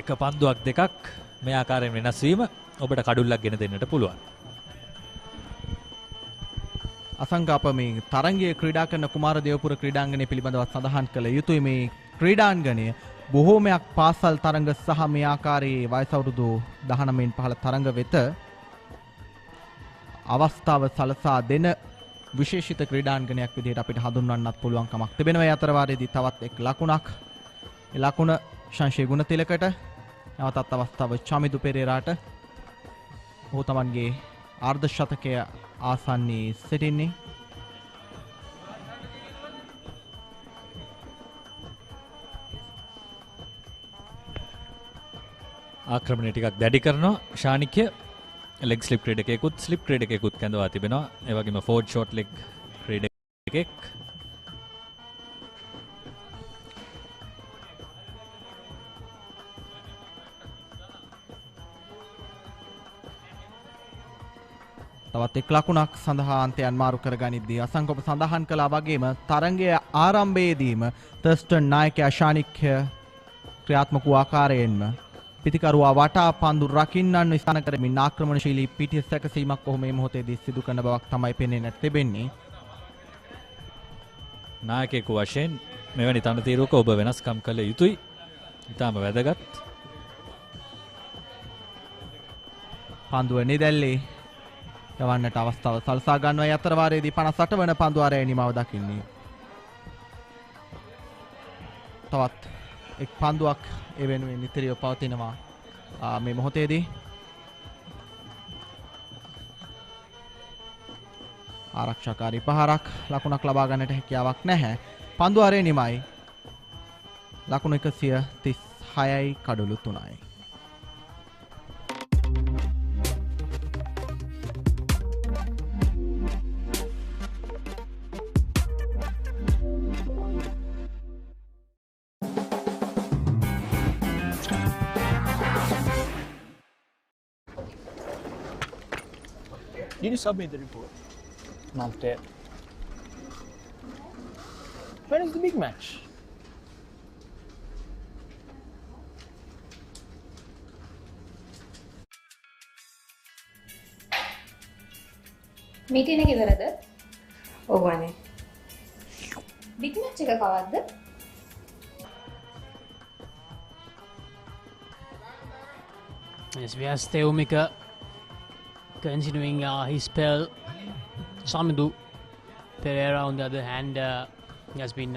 එක පන්දුවක් දෙකක් මේ ආකාරයෙන් වෙනස් වීම ඔබට කඩුල්ලක් ගෙන දෙන්නට පුළුවන්. අසංගාප මේ තරංගයේ ක්‍රීඩා කරන කුමාර දේවපුර ක්‍රීඩාංගණය පිළිබඳව සඳහන් කළ යුතුයි. මේ ක්‍රීඩාංගණය බොහෝමයක් පාසල් තරඟ සහ මේ ආකාරයේ වයස අවුරුදු 19න් පහළ තරඟ වෙත අවස්ථාව සලසා දෙන විශේෂිත ක්‍රීඩාංගණයක් විදිහට අපිට හඳුන්වන්නත් පුළුවන් කමක් තිබෙනවා. ඒ අතර වාරයේදී තවත් එක් ලකුණක්. ඒ ලකුණ ශංශේ ගුණතිලකට. නැවතත් අවස්ථාව චමිදු පෙරේරාට. ඔහු තමන්ගේ අර්ධ ශතකය ආසන්නයේ සිටින්නේ. ආක්‍රමණය ටිකක් දැඩි කරනවා ශානික්‍ය. ලෙග් ස්ලිප් ක්‍රීඩකයෙකුත් ස්ලිප් ක්‍රීඩකයෙකුත් කැඳවා තිබෙනවා. ඒ වගේම ෆෝර්ඩ් ෂෝට් ලෙග් ක්‍රීඩකයෙක්. තවත් එක් ලකුණක් සඳහා අන්තයන් මාරු කරගනිද්දී අසංකොප සඳහන් කළා වගේම තරගයේ ආරම්භයේදීම තර්ස්ටන් නායකයා ශානික්‍ය ක්‍රියාත්මක වූ ආකාරයෙන්ම පිතිකරුවා වටා පන්දු රකින්නන් ස්ථාන කරමින් ආක්‍රමණශීලී පිටිය සැකසීමක් ඔහු මේ මොහොතේදී සිදු කරන බවක් තමයි පෙනෙන්නට තිබෙන්නේ. නායකයෙකු වශයෙන් මෙවැනි තනතිරුවක ඔබ වෙනස්කම් කළ යුතුයි. ඉතාම වැදගත්. පන්දුව නිදැල්ලේ යවන්නට අවස්ථාව සලසා ගන්නවා. ඒ අතර වාරයේදී 58 වන පන්දු ආරය නිමාව දකින්නේ. තවත් එක් පන්දුවක් ඒ වෙනුවෙන් ඉතිරිව පවතිනවා මේ මොහොතේදී. ආරක්ෂාකාරී පහරක් ලකුණක් ලබා ගන්නට හැකියාවක් නැහැ. පන්දු ආරය නිමයි. ලකුණු 136යි කඩලු 3යි. Did you submit the report? Not yet. When is the big match? Meeting එක ඉවරද? ඔව් අනේ. බිග් මැච් එක කවද්ද? Yes, we have Steumika continuing his spell. Samidu Pereira, on the other hand, he has been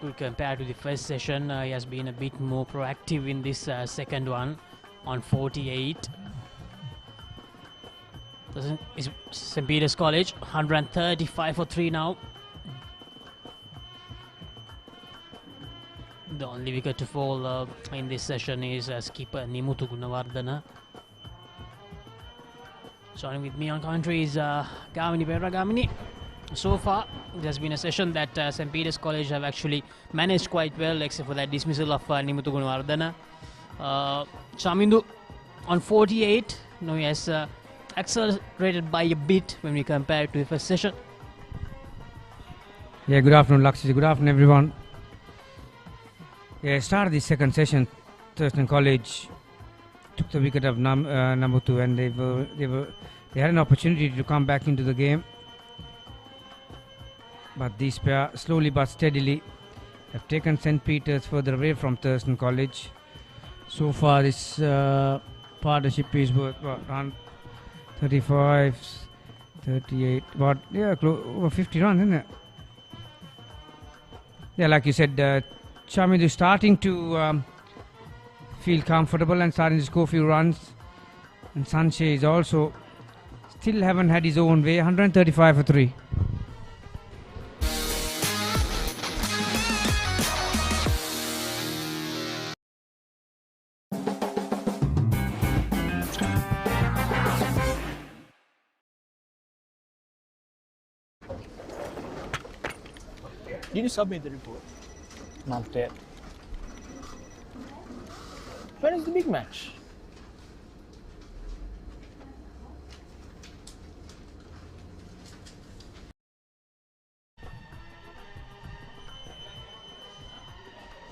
good compared to the first session. He has been a bit more proactive in this second one on 48. Is St. Peter's College 135 for 3 now. The only wicket to fall in this session is skipper Nimuthu Gunawardana. Joining with me on commentary is Gamini Pereira. Gamini, so far it has been a session that St. Peter's College have actually managed quite well, except for that dismissal of Nimuthu Gunawardana. Chamindu on 48, now he has accelerated by a bit when we compare it to the first session. Yeah, good afternoon, Lakshmi. Good afternoon, everyone. Yeah, started the second session. Thurston College took the wicket of Namuthu, and they had an opportunity to come back into the game. But these pair, slowly but steadily, have taken St. Peter's further away from Thurston College. So far, this partnership is worth around 35, 38, over 50 runs, isn't it? Yeah, like you said, Chamidu is starting to feel comfortable and starting to score a few runs. And Sanche is also still haven't had his own way, 135 for 3. Did you submit the report? Not yet. When is the big match?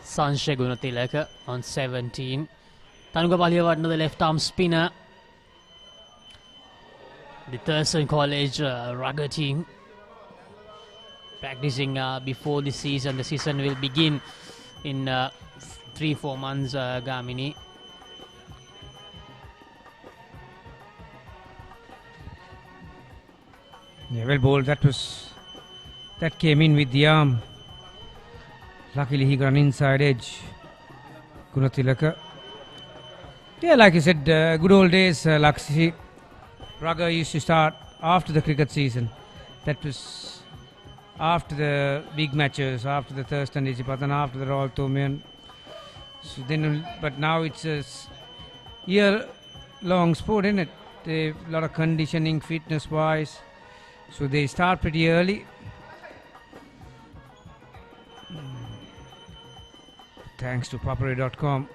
Sanjay Gunatilaka on 17. Tanuka Paliyawatna, the left arm spinner. The Thurston College rugger team practicing before the season. The season will begin in 3-4 months, Gamini. Yeah, well bowled. That came in with the arm. Luckily he got an inside edge. Gunatilaka. Yeah, like you said, good old days, Laxi. Rugger used to start after the cricket season. That was after the big matches, after the Thurstan, after the Royal Tomian. So then, but now it's a year-long sport, isn't it? A lot of conditioning, fitness-wise. So they start pretty early. Thanks to Papare.com,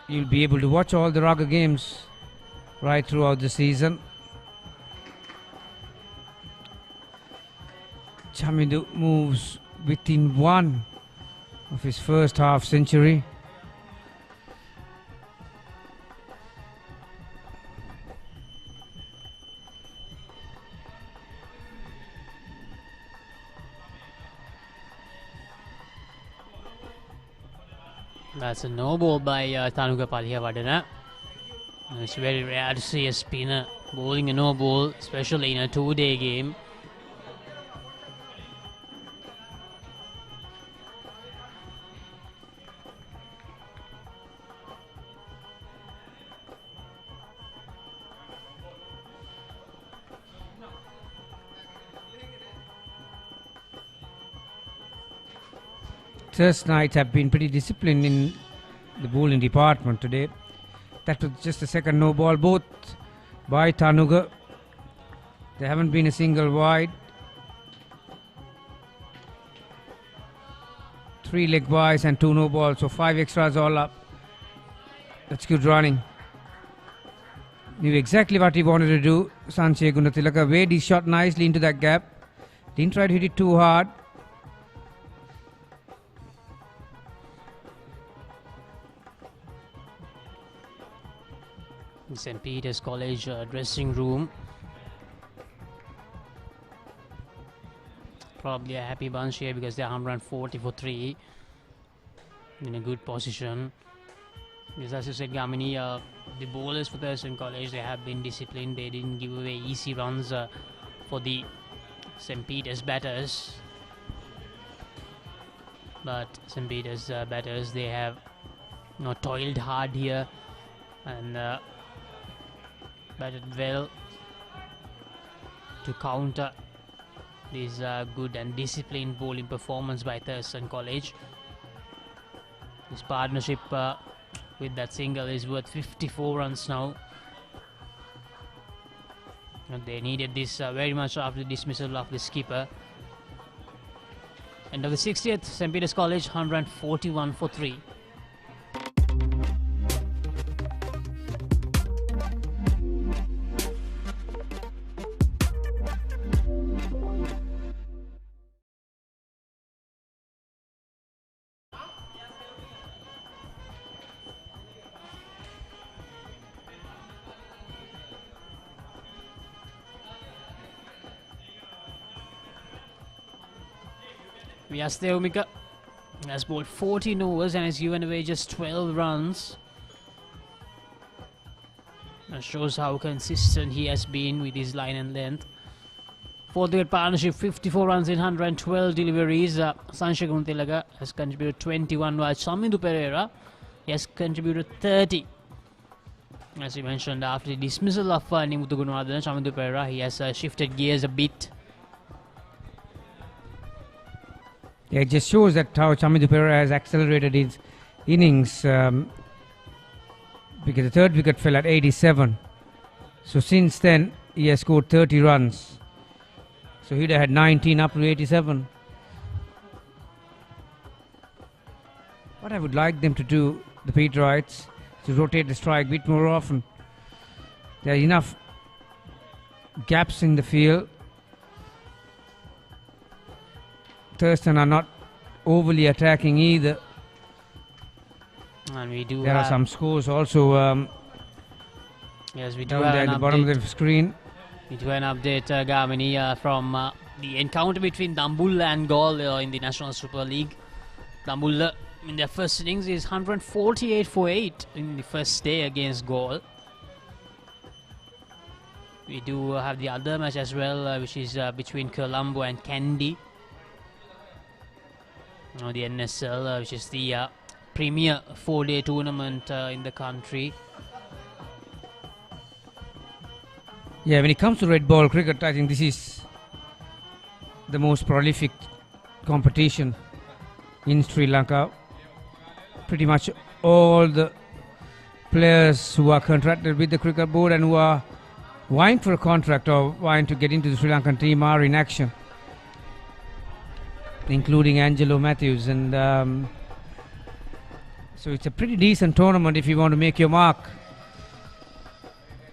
you'll be able to watch all the Rugger games right throughout the season. Chamindu moves within one of his first half century. That's a no ball by Tanuka Palihavaddana. It's very rare to see a spinner bowling a no ball, especially in a two-day game. Thurston Knights have been pretty disciplined in the bowling department today. That was just the second no ball, both by Tanuga. There haven't been a single wide. 3 leg byes and 2 no balls, so 5 extras all up. That's good running. Knew exactly what he wanted to do. Sanjay Gunatilaka weighed his shot nicely into that gap. Didn't try to hit it too hard. St. Peter's College dressing room. Probably a happy bunch here because they're 140 for 3 in a good position. Because as you said, Gamini, the bowlers for Thurston College, they have been disciplined. They didn't give away easy runs for the St. Peter's batters. But St. Peter's batters, they have toiled hard here and batted well to counter this good and disciplined bowling performance by Thurston College. This partnership with that single is worth 54 runs now. And they needed this very much after the dismissal of the skipper. End of the 60th, St. Peter's College 141 for 3. Vyasdevmika has bowled 14 overs and has given away just 12 runs. That shows how consistent he has been with his line and length. Fourth wicket partnership, 54 runs in 112 deliveries. Sanjay Gunatilaka has contributed 21, while Chamindu Pereira has contributed 30. As we mentioned, after the dismissal of Nimuthu Gunawardena, Chamindu Pereira, he has shifted gears a bit. Yeah, it just shows that how Chamindu Pereira has accelerated his innings because the third wicket fell at 87. So since then, he has scored 30 runs. So he'd have had 19 up to 87. What I would like them to do, the Peterites, to rotate the strike a bit more often. There are enough gaps in the field. Thurston are not overly attacking either. And we do there are some scores also yes, we do down have there at the bottom of the screen. We do an update, Gamini, from the encounter between Dambulla and Gaul in the National Super League. Dambulla in their first innings is 148 for 8 in the first day against Gaul. We do have the other match as well, which is between Colombo and Kandy. The NSL, which is the premier 4-day tournament in the country. Yeah, when it comes to red ball cricket, I think this is the most prolific competition in Sri Lanka. Pretty much all the players who are contracted with the cricket board and who are vying for a contract or vying to get into the Sri Lankan team are in action, including Angelo Matthews. And so it's a pretty decent tournament if you want to make your mark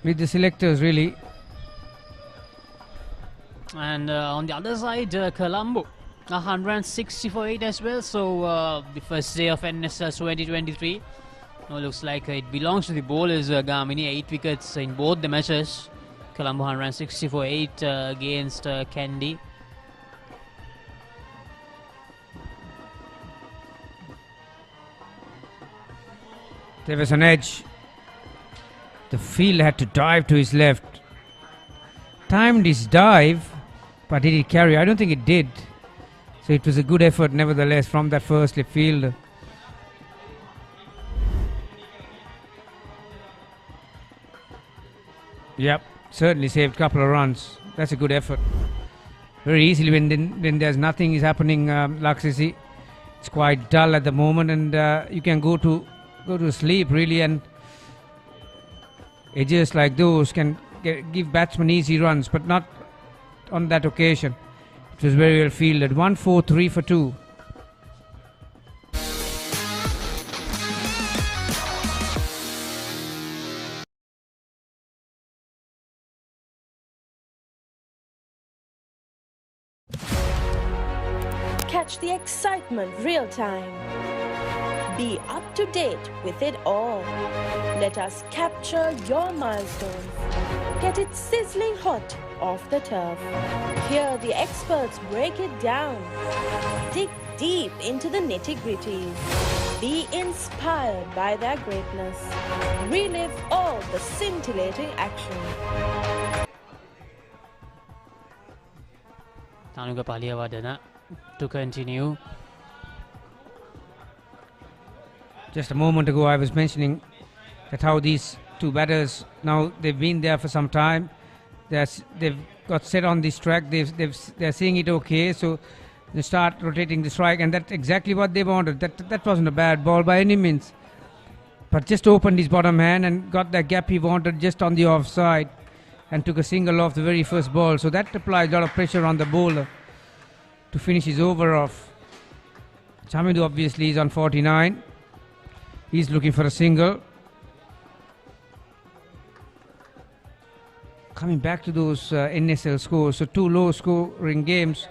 with the selectors, really. And on the other side, Colombo 160 for 8 as well. So the first day of NSL 2023. Looks like it belongs to the bowlers. Gamini 8 wickets in both the matches. Colombo 160 for 8 against Kandy. There was an edge. The field had to dive to his left. Timed his dive, but did it carry? I don't think it did. So it was a good effort nevertheless from that first slip fielder. Yep, certainly saved a couple of runs. That's a good effort. Very easily when there's nothing is happening, Laksisi. It's quite dull at the moment, and you can go to sleep really, and edges like those can give batsmen easy runs, but not on that occasion. It was very well fielded. 1-4-3 for 2. Catch the excitement real time. Be up to date with it all. Let us capture your milestones. Get it sizzling hot off the turf. Hear the experts break it down. Dig deep into the nitty-gritties. Be inspired by their greatness. Relive all the scintillating action. Tanuka Paliyavadana to continue. Just a moment ago I was mentioning that how these two batters, now they've been there for some time. They've got set on this track. They're seeing it okay, so they start rotating the strike, and that's exactly what they wanted. That wasn't a bad ball by any means, but just opened his bottom hand and got that gap he wanted just on the offside, and took a single off the very first ball. So that applied a lot of pressure on the bowler to finish his over off. Chamidu obviously is on 49. He's looking for a single. Coming back to those NSL scores, so 2 low scoring games.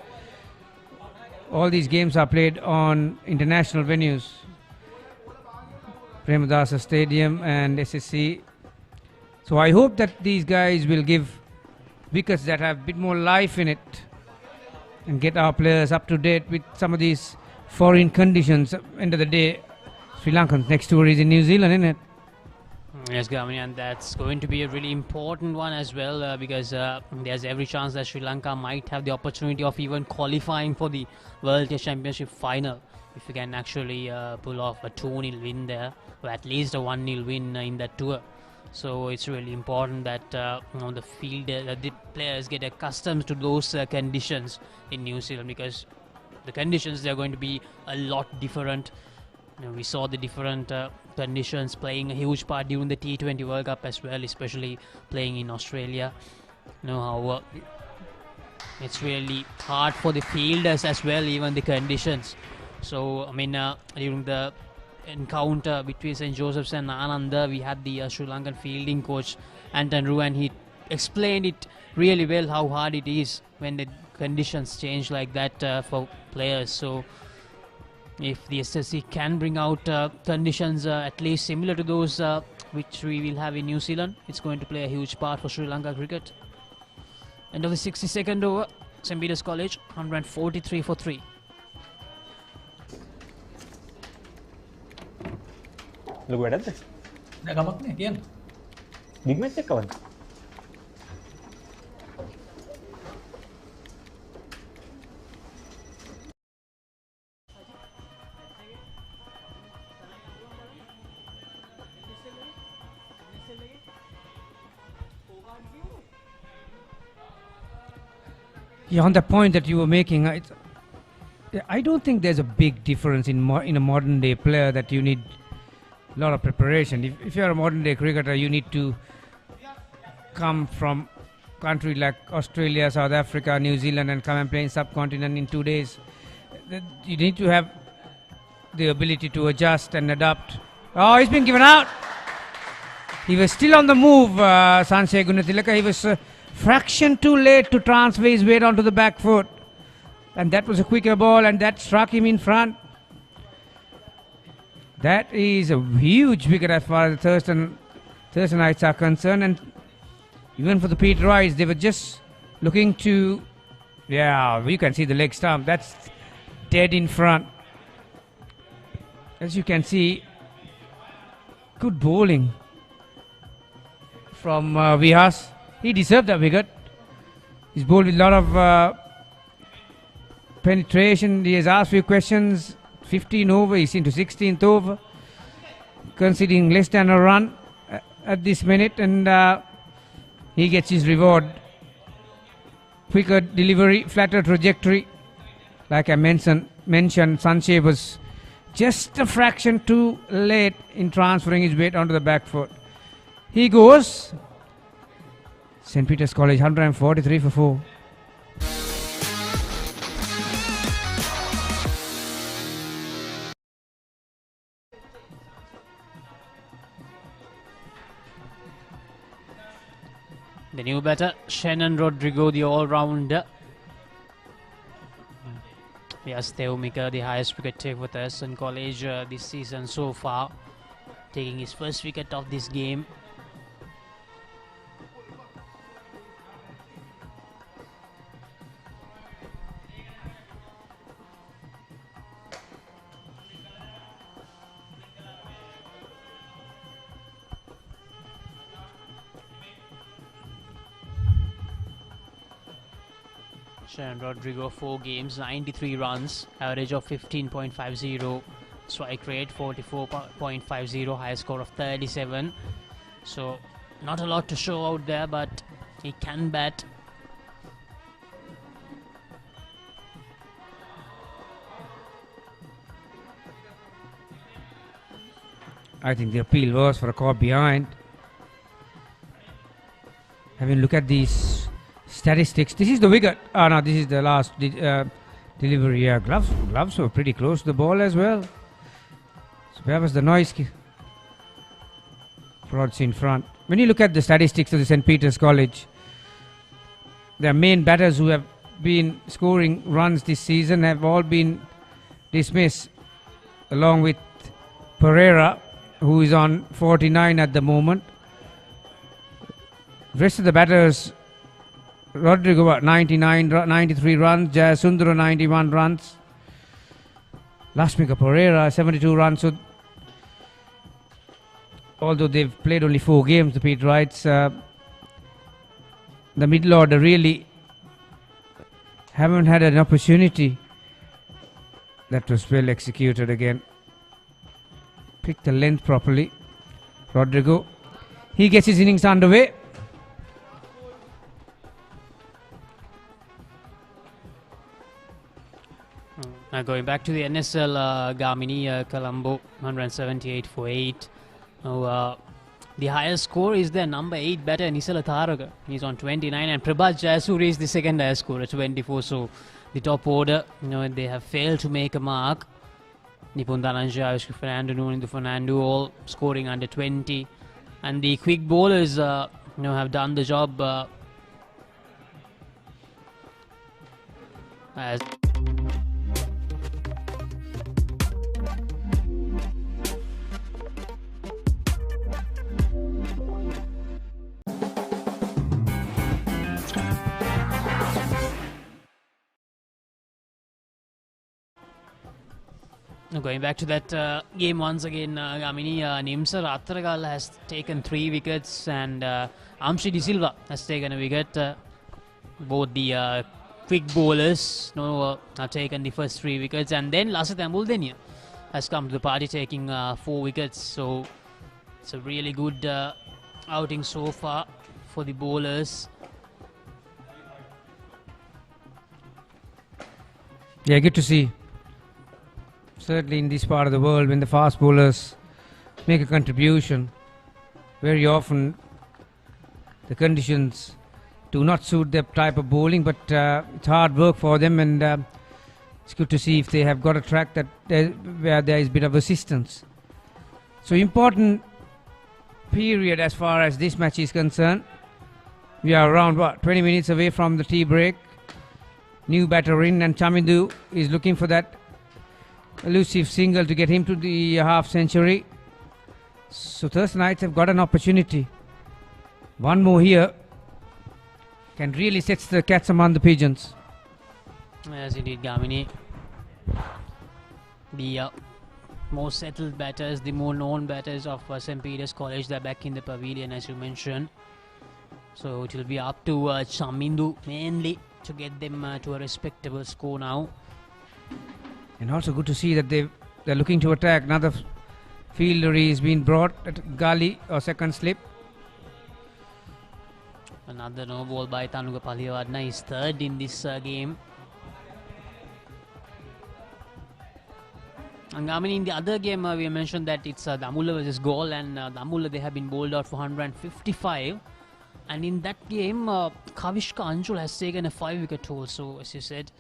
All these games are played on international venues. Premadasa Stadium and SSC. So I hope that these guys will give wickets that have a bit more life in it and get our players up to date with some of these foreign conditions. End of the day, Sri Lankan's next tour is in New Zealand, isn't it? Yes, Gavin, and that's going to be a really important one as well because there's every chance that Sri Lanka might have the opportunity of even qualifying for the World Test Championship final if we can actually pull off a 2-0 win there, or at least a 1-0 win in that tour. So it's really important that the field, the players get accustomed to those conditions in New Zealand, because the conditions, they're going to be a lot different. We saw the different conditions playing a huge part during the T20 World Cup as well, especially playing in Australia. How it's really hard for the fielders as well, even the conditions. So, I mean, during the encounter between St. Joseph's and Ananda, we had the Sri Lankan fielding coach, Anton Ru, and he explained it really well how hard it is when the conditions change like that for players. So, if the SSC can bring out conditions at least similar to those which we will have in New Zealand, it's going to play a huge part for Sri Lanka cricket. End of the 62nd over, St. Peter's College, 143 for 3. ලොකු වැඩක්ද? නෑ ගමක් නෑ කියන්න. Big match එක කවද්ද? Yeah, on the point that you were making, I don't think there's a big difference in a modern day player that you need a lot of preparation. If you're a modern day cricketer, you need to come from country like Australia, South Africa, New Zealand and come and play in subcontinent in 2 days. You need to have the ability to adjust and adapt. Oh, he's been given out. He was still on the move, Sanjay Gunatilaka. He was a fraction too late to transfer his weight onto the back foot. And that was a quicker ball and that struck him in front. That is a huge wicket as far as the Thurstonites are concerned. And even for the Peterites, they were just looking to... Yeah, you can see the leg stump. That's dead in front. As you can see, good bowling from Vihas. He deserved that wicket. He's bowled with a lot of penetration. He has asked few questions. 15 over, he's into 16th over, conceding less than a run at this minute, and he gets his reward. Quicker delivery, flatter trajectory. Like I mentioned, Sanjay was just a fraction too late in transferring his weight onto the back foot. He goes. St. Peter's College 143 for 4. The new batter, Shannon Rodrigo, the all-rounder. Yes, Theomika, the highest wicket take for Thurston College this season so far, taking his first wicket of this game. Shannon Rodrigo, 4 games, 93 runs, average of 15.50, strike rate 44.50, high score of 37. So not a lot to show out there, but he can bat. I think the appeal was for a caught behind. Having a look at these statistics, this is the wicket. Oh no, this is the last delivery. Yeah, gloves were pretty close to the ball as well. So where was the noise? Prods in front. When you look at the statistics of the St. Peter's College, their main batters who have been scoring runs this season have all been dismissed, along with Pereira, who is on 49 at the moment. Rest of the batters, Rodrigo 93 runs, Jayasundara 91 runs, Lashmika Pereira 72 runs. So although they've played only 4 games, the Peterites, the middle order really haven't had an opportunity. That was well executed again. Picked the length properly. Rodrigo, he gets his innings underway. Going back to the NSL, Gamini, Colombo, 178 for 8. The highest score is their number 8 batter, Nisala Tharaga. He's on 29, and Prabhat Jayasuri is the second highest scorer, 24. So the top order, they have failed to make a mark. Nipun Dhananjaya, Fernando, Nunindu Fernando, all scoring under 20. And the quick bowlers, have done the job as... Going back to that game once again, Gamini, Nimsa Rattaragala has taken 3 wickets, and Amshi De Silva has taken a wicket. Both the quick bowlers have taken the first 3 wickets, and then Lasith Ambuldenia has come to the party taking 4 wickets. So it's a really good outing so far for the bowlers. Yeah, good to see. Certainly in this part of the world, when the fast bowlers make a contribution, very often the conditions do not suit their type of bowling, but it's hard work for them, and it's good to see if they have got a track that where there is a bit of assistance. So important period as far as this match is concerned. We are around 20 minutes away from the tea break. New batter in, and Chamindu is looking for that elusive single to get him to the half century. So Thurston Knights have got an opportunity. One more here can really set the cats among the pigeons. Yes, indeed, Gamini. The more settled batters, the more known batters of St. Peter's College, they're back in the pavilion, as you mentioned. So it will be up to Chamindu mainly to get them to a respectable score now. And also good to see that they're looking to attack. Another fielder is being brought at gully or second slip. Another no ball by Tanuga Paliwadna is third in this game. And I mean, in the other game, we mentioned that it's Damula versus Gaul, and Damula, they have been bowled out for 155. And in that game, Kavishka Anjul has taken a 5-wicket haul. So, as you said,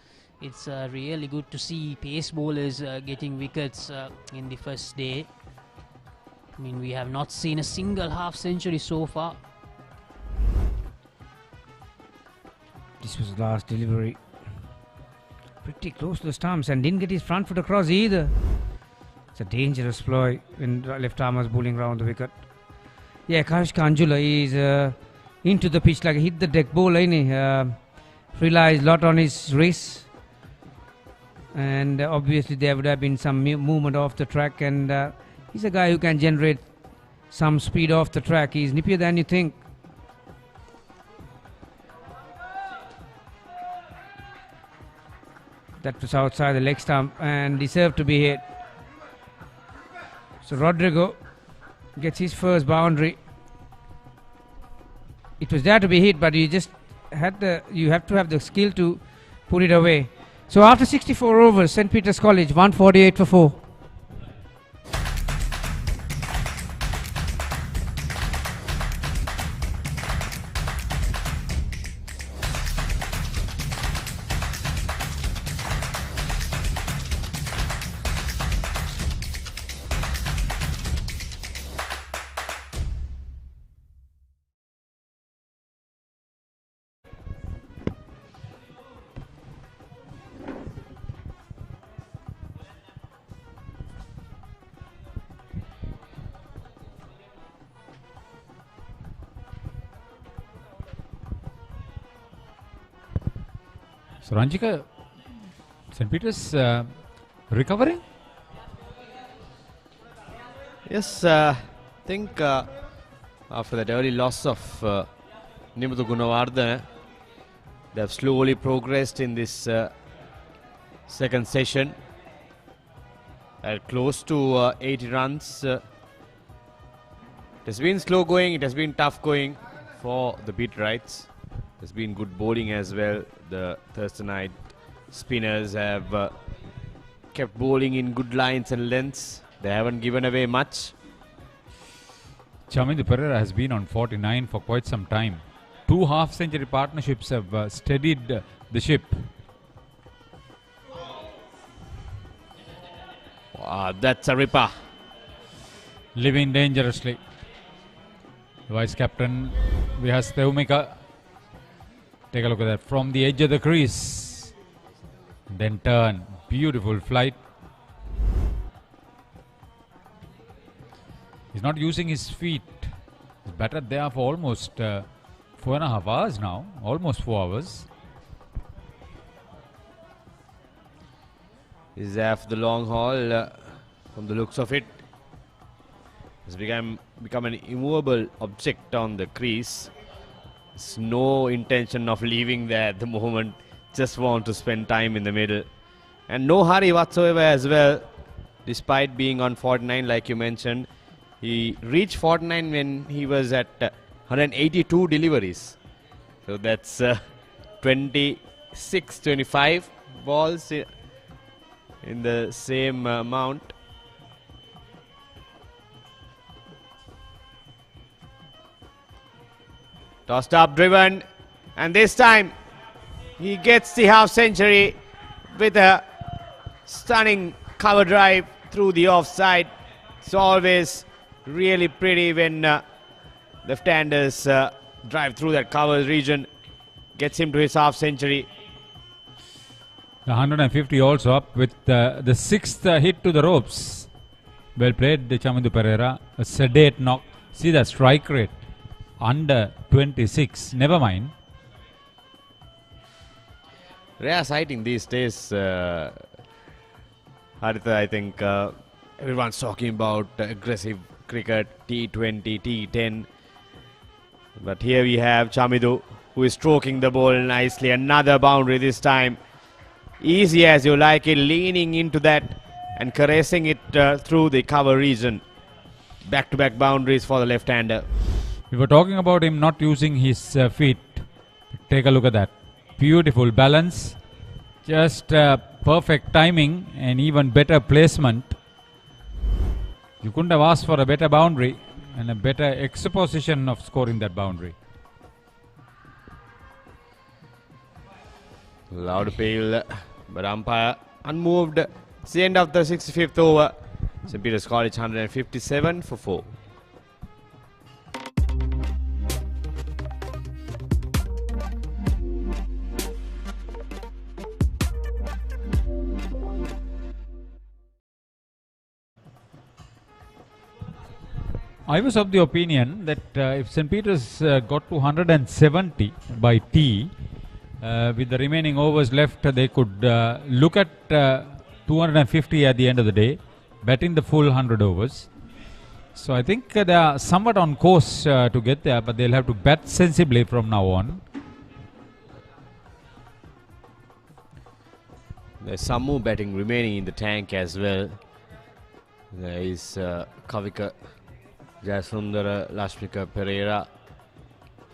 it's really good to see pace bowlers getting wickets in the first day. I mean, we have not seen a single half century so far. This was the last delivery. Pretty close to the stumps and didn't get his front foot across either. It's a dangerous ploy when left arm was bowling round the wicket. Yeah, Kavishka Anjula is into the pitch like hit the deck bowler. Relies a lot on his wrist. And obviously there would have been some movement off the track, and he's a guy who can generate some speed off the track. He's nippier than you think. That was outside the leg stump and deserved to be hit. So Rodrigo gets his first boundary. It was there to be hit, but you have to have the skill to put it away. So after 64 overs, St. Peter's College 148 for 4. So Ranjika, St. Peter's recovering? Yes, I think after that early loss of Nimuthu Gunawardana, they have slowly progressed in this second session. At close to 80 runs. It has been slow going, it has been tough going for the beat rights. There's been good bowling as well. The Thurstonite spinners have kept bowling in good lines and lengths. They haven't given away much. Chamindu Pereira has been on 49 for quite some time. 2 half-century partnerships have steadied the ship. Wow, that's a ripper. Living dangerously. Vice captain Vihas Teumika. Take a look at that from the edge of the crease. Then turn. Beautiful flight. He's not using his feet. He's batted there for almost 4.5 hours now. Almost 4 hours. He's after the long haul from the looks of it. Has become an immovable object on the crease. There's no intention of leaving there at the moment. Just want to spend time in the middle. And no hurry whatsoever as well. Despite being on 49 like you mentioned. He reached 49 when he was at 182 deliveries. So that's 25 balls in the same mount. Tossed up, driven, and this time he gets the half century with a stunning cover drive through the offside. It's always really pretty when left-handers drive through that cover region. Gets him to his half century. 150 also up with the sixth hit to the ropes. Well played, Chamindu Pereira. A sedate knock. See the strike rate. Under 26. Never mind. Rare sighting these days. Haritha, I think everyone's talking about aggressive cricket, T20, T10. But here we have Chamidu, who is stroking the ball nicely. Another boundary this time. Easy as you like it, leaning into that and caressing it through the cover region. Back-to-back boundaries for the left-hander. We were talking about him not using his feet. Take a look at that. Beautiful balance. Just perfect timing and even better placement. You couldn't have asked for a better boundary and a better exposition of scoring that boundary. Loud appeal, but umpire unmoved. It's the end of the 65th over. St. Peter's College 157 for 4. I was of the opinion that if St. Peter's got to 170 by T, with the remaining overs left, they could look at 250 at the end of the day, batting the full 100 overs. So I think they are somewhat on course to get there, but they'll have to bat sensibly from now on. There's some more batting remaining in the tank as well. There is Kavika, Jayasundara, Lashmika Pereira,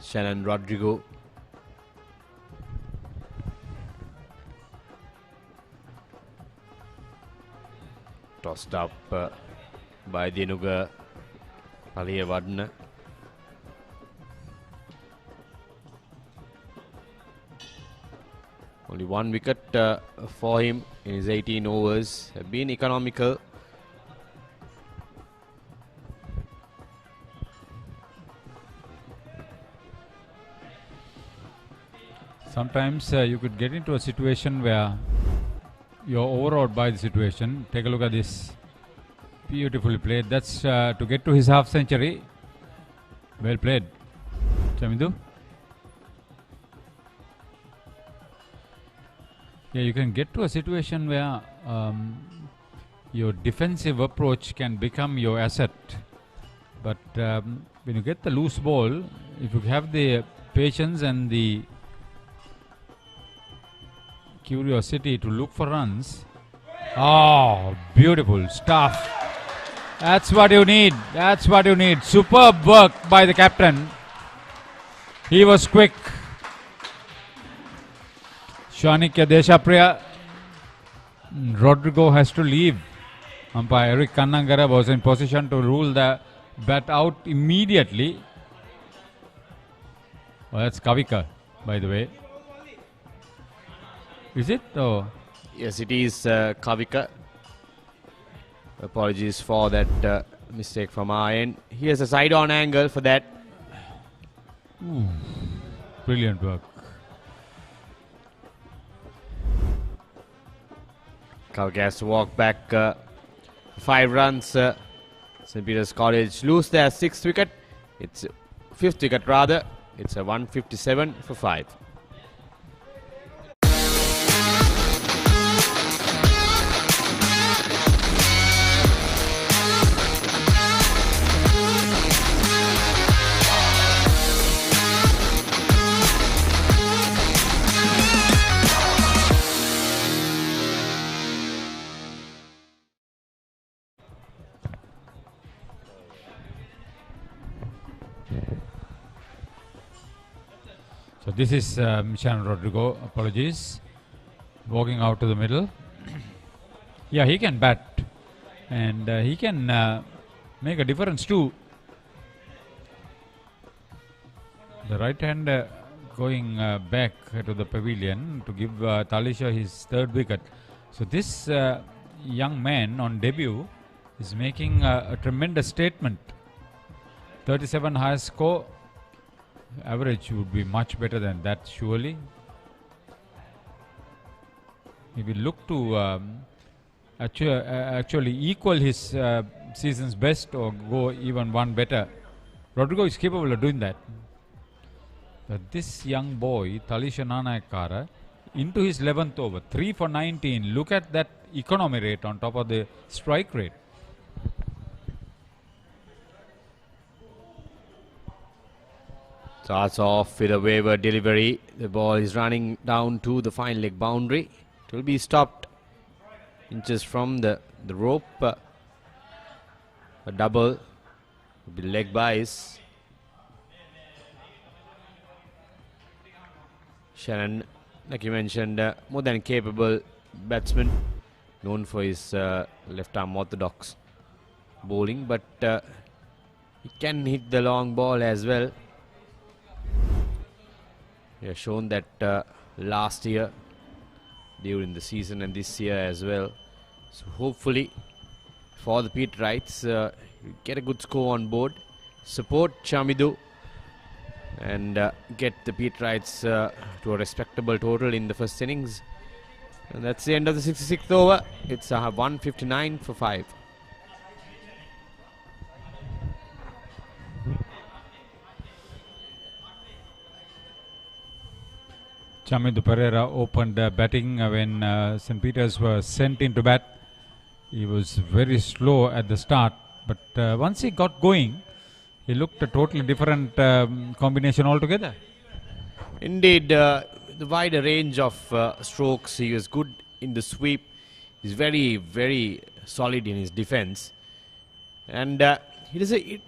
Shannon Rodrigo. Tossed up by Dinuga Paliyavadna. Only one wicket for him in his 18 overs. Have been economical. Sometimes you could get into a situation where you're overawed by the situation. Take a look at this. Beautifully played. That's to get to his half century. Well played. Chamindu. Yeah, you can get to a situation where your defensive approach can become your asset. But when you get the loose ball, if you have the patience and the curiosity to look for runs. Oh, beautiful stuff. That's what you need. That's what you need. Superb work by the captain. He was quick. Shanikya Deshapriya. Rodrigo has to leave. Umpire Eric Kannangara was in position to rule the bat out immediately. Well, that's Kavika, by the way. Is it? Oh. Yes, it is Kavika. Apologies for that mistake from our end. Here's a side-on angle for that. Ooh, brilliant work. Kavika has to walk back 5 runs. St. Peter's College lose their 6th wicket. It's 5th wicket rather. It's a 157 for 5. So this is Shannon Rodrigo, apologies, walking out to the middle. Yeah, he can bat and he can make a difference too. The right hand going back to the pavilion to give Talisha his third wicket. So this young man on debut is making a tremendous statement. 37 highest score. Average would be much better than that surely. He will look to actually equal his season's best or go even one better. Rodrigo is capable of doing that. But this young boy, Talisha Nanayakara, into his 11th over, 3 for 19. Look at that economy rate on top of the strike rate. Starts off with a waiver delivery. The ball is running down to the fine leg boundary. It will be stopped inches from the rope. A double will be leg byes. Shannon, like you mentioned, more than capable batsman, known for his left-arm orthodox bowling, but he can hit the long ball as well. He has shown that last year during the season and this year as well. So hopefully for the Pete Wrights, get a good score on board, support Chamidu and get the Pete Wrights to a respectable total in the first innings. And that's the end of the 66th over. It's 159 for 5. Chamidu Pereira opened batting when St. Peters were sent into bat. He was very slow at the start, but once he got going, he looked a totally different combination altogether. Indeed, the wider range of strokes, he was good in the sweep. He's very, very solid in his defense. And he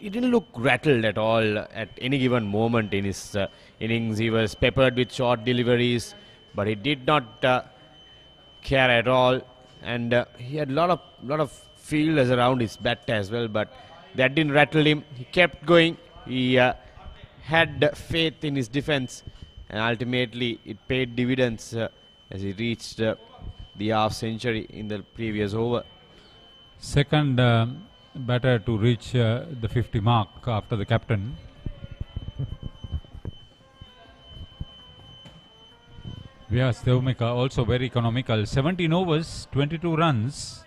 didn't look rattled at all at any given moment in his innings. He was peppered with short deliveries, but he did not care at all. And he had a lot of fielders around his bat as well, but that didn't rattle him. He kept going. He had faith in his defense, and ultimately it paid dividends as he reached the half century in the previous over. Second batter to reach the 50 mark after the captain. Vyas Devmika also very economical. 17 overs, 22 runs.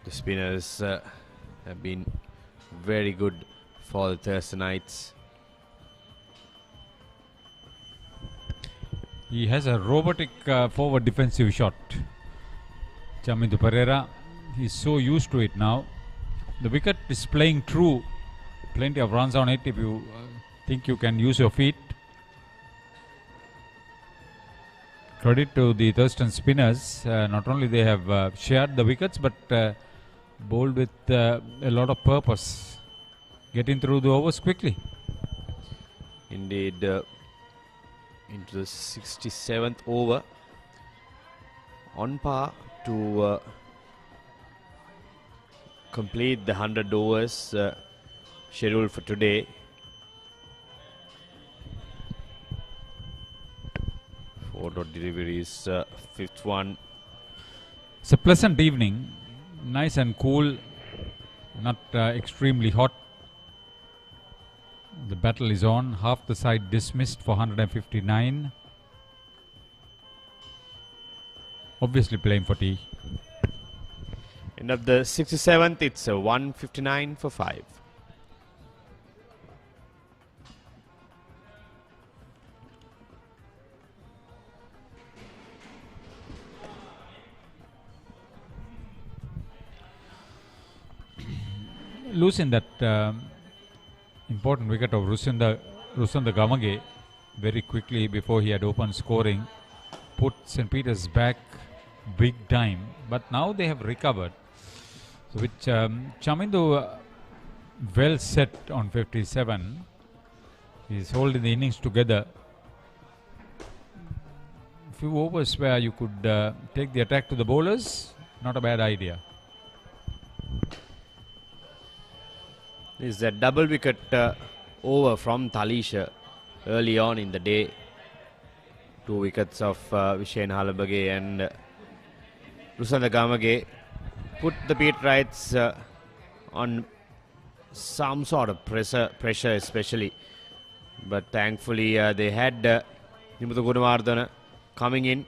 The spinners have been very good for the Thurstonites. He has a robotic forward defensive shot. Chamidu Pereira, he's so used to it now. The wicket is playing true. Plenty of runs on it if you think you can use your feet. Credit to the Thurston spinners. Not only they have shared the wickets, but bowled with a lot of purpose, getting through the overs quickly. Indeed, into the 67th over, on par to complete the 100 overs scheduled for today. Four-dot deliveries, fifth one. It's a pleasant evening. Nice and cool, not extremely hot. The battle is on. Half the side dismissed for 159. Obviously playing for tea. End of the 67th, it's a 159 for 5. Losing that important wicket of Rusanda Gamage very quickly before he had opened scoring put St. Peters back big time, but now they have recovered. So with Chamindu well set on 57, he's holding the innings together few overs where you could take the attack to the bowlers. Not a bad idea. This is a double wicket over from Talisha early on in the day. 2 wickets of Vishen Halabage and Rusanda Gamage put the Beatrites on some sort of pressure especially. But thankfully they had Nimutha Gunawardana coming in,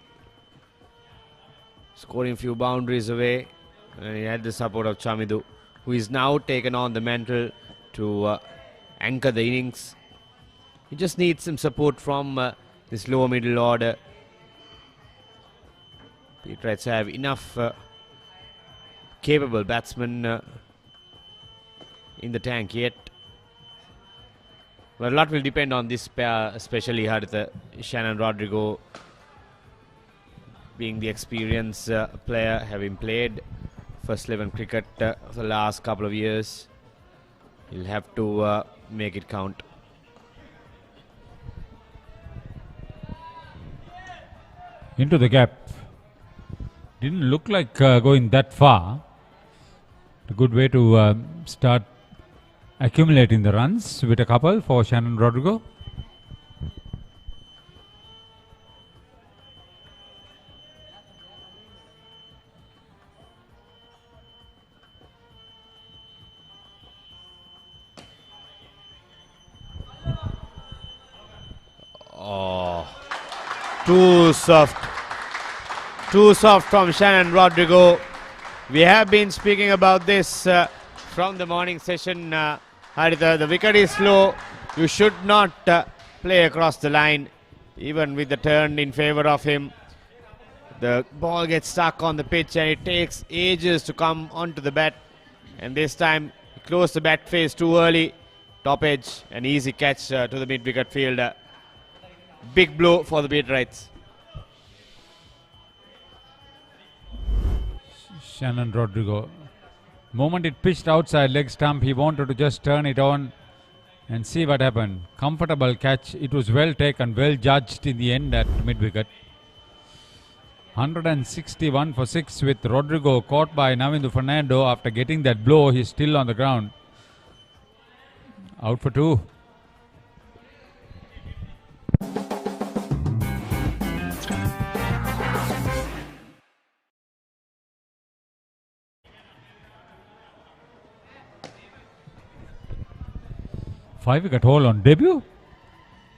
scoring a few boundaries away, and he had the support of Chamidu, who is now taken on the mantle to anchor the innings. He just needs some support from this lower middle order. Beatrites have enough capable batsmen in the tank yet. But a lot will depend on this pair, especially Haritha, Shannon Rodrigo being the experienced player, having played first 11 cricket for the last couple of years. He'll have to make it count. Into the gap. Didn't look like going that far. A good way to start accumulating the runs with a couple for Shannon Rodrigo. Oh, too soft. Too soft from Shannon Rodrigo. We have been speaking about this from the morning session. Haritha, the wicket is slow. You should not play across the line, even with the turn in favor of him. The ball gets stuck on the pitch and it takes ages to come onto the bat. And this time, he closed the bat face too early. Top edge, an easy catch to the mid-wicket fielder. Big blow for the Beatrites. Shannon Rodrigo. Moment it pitched outside leg stump, he wanted to just turn it on and see what happened. Comfortable catch. It was well taken, well judged in the end at mid-wicket. 161 for 6 with Rodrigo caught by Navindu Fernando. After getting that blow, he's still on the ground. Out for 2. Five-wicket haul on debut.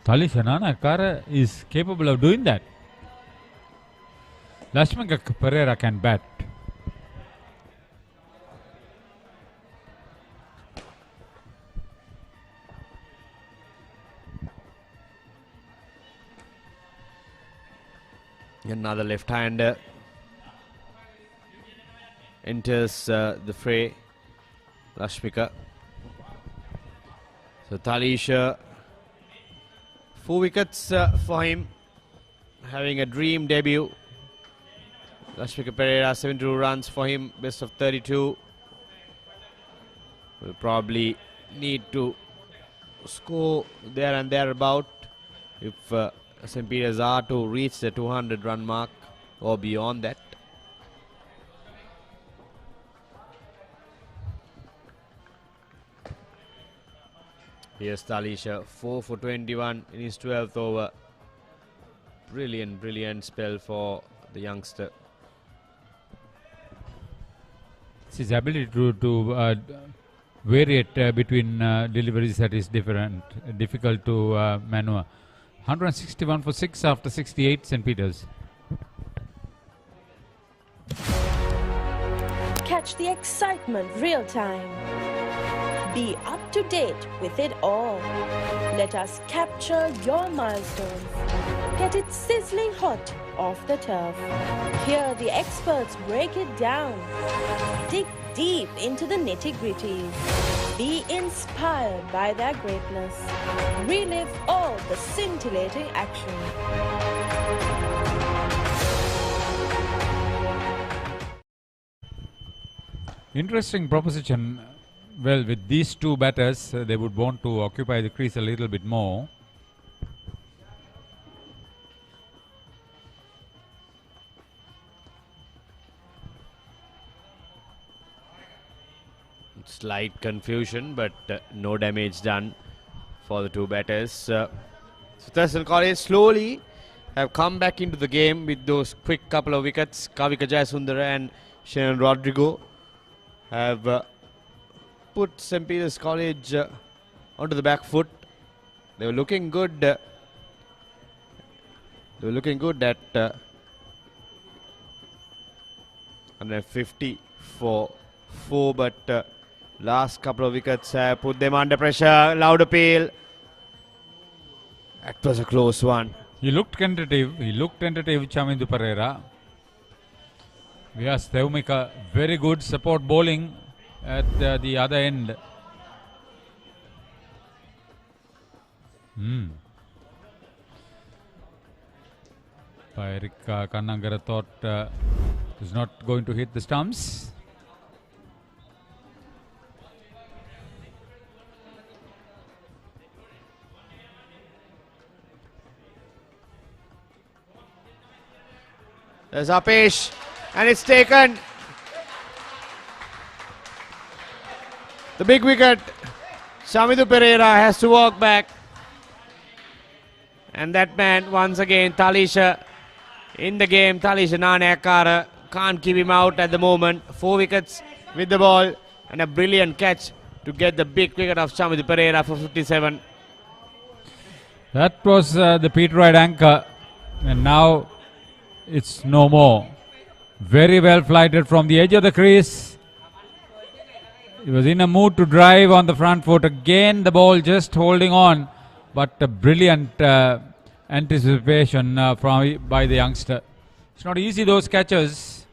Talisha Nanakara is capable of doing that. Lashmaka Pereira can bat. Another left-hander enters the fray. Lashmika. So Talisha, 4 wickets for him, having a dream debut. Lashmika Pereira, 72 runs for him, best of 32. Will probably need to score there and thereabout if St. Peters are to reach the 200 run mark or beyond that. Here's Talisha, 4 for 21 in his 12th over. Brilliant spell for the youngster. It's his ability to vary it between deliveries that is difficult to maneuver. 161 for 6 after 68 St. Peters. Catch the excitement real time. Be up to date with it all. Let us capture your milestones. Get it sizzling hot off the turf. Hear the experts break it down. Dig deep into the nitty-gritties. Be inspired by their greatness. Relive all the scintillating action. Interesting proposition. Well, with these two batters, they would want to occupy the crease a little bit more. Slight confusion, but no damage done for the two batters. So Thurston College slowly have come back into the game with those quick couple of wickets. Kavika Jayasundara and Shannon Rodrigo have put St. Peter's College onto the back foot. They were looking good. At 150 for 4, but last couple of wickets have put them under pressure. Loud appeal. That was a close one. He looked tentative, Chamindu Pereira. Vyas Theumika, very good support bowling at the other end. Eric Kannangara thought was not going to hit the stumps. There's Apesh, and it's taken. The big wicket. Chamindu Pereira has to walk back. And that man, once again, Talisha in the game. Talisha Nanayakara can't keep him out at the moment. 4 wickets with the ball, and a brilliant catch to get the big wicket of Chamindu Pereira for 57. That was the Peter Wright anchor, and now it's no more. Very well flighted from the edge of the crease. He was in a mood to drive on the front foot. Again the ball just holding on, but a brilliant anticipation by the youngster. It's not easy, those catches.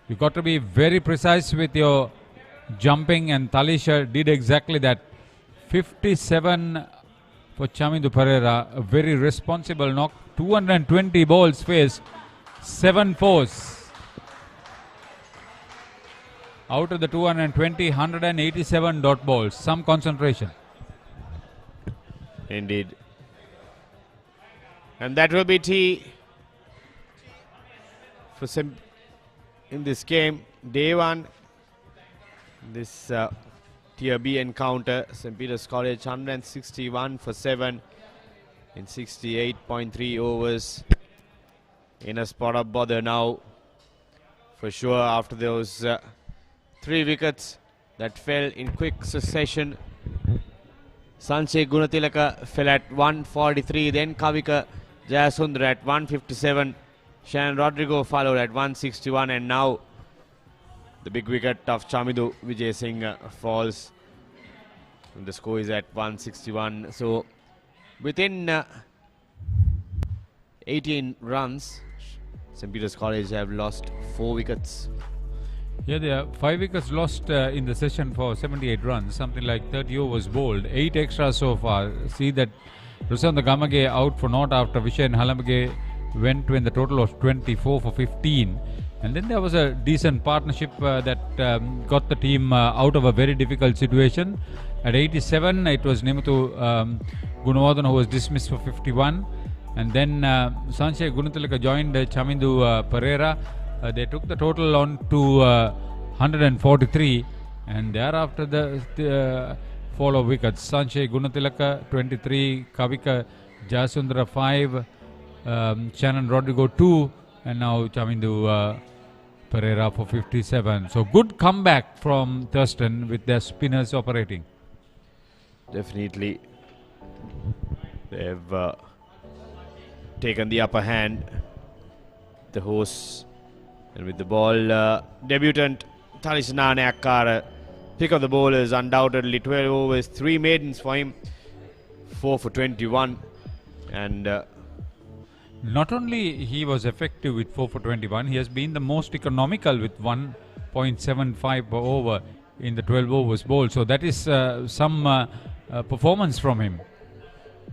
You've got to be very precise with your jumping, and Talisha did exactly that. 57 for Chamindu Pereira, a very responsible knock. 220 balls faced, 7 fours. Out of the 220, 187 dot balls. Some concentration. Indeed. And that will be tea for some in this game. Day 1, this Tier B encounter. St. Peter's College 161 for 7 in 68.3 overs. In a spot of bother now, for sure, after those 3 wickets that fell in quick succession. Sanjay Gunatilaka fell at 143, then Kavika Jayasundara at 157, Shannon Rodrigo followed at 161, and now the big wicket of Chamindu Vijay Singh falls. And the score is at 161. So within 18 runs, St. Peter's College have lost 4 wickets. Yeah, there are 5 wickets lost in the session for 78 runs, something like 30 overs bowled, 8 extras so far. See that Rusanda Gamage out for naught after Vishen Halamage went when the total was 24 for 15. And then there was a decent partnership that got the team out of a very difficult situation. At 87, it was Nimuthu Gunawardhan who was dismissed for 51. And then Sanjay Gunatilaka joined Chamindu Pereira. They took the total on to 143, and thereafter the fall of wickets. Sanjay Gunatilaka 23, Kavika Jayasundara 5, Shannon Rodrigo 2, and now Chamindu Pereira for 57. So good comeback from Thurston with their spinners operating. Definitely. They've taken the upper hand, the hosts. And with the ball, debutant Talisha Nanayakara, pick of the bowlers, undoubtedly 12 overs, 3 maidens for him, 4 for 21. And not only he was effective with 4 for 21, he has been the most economical with 1.75 per over in the 12 overs bowled. So that is some performance from him.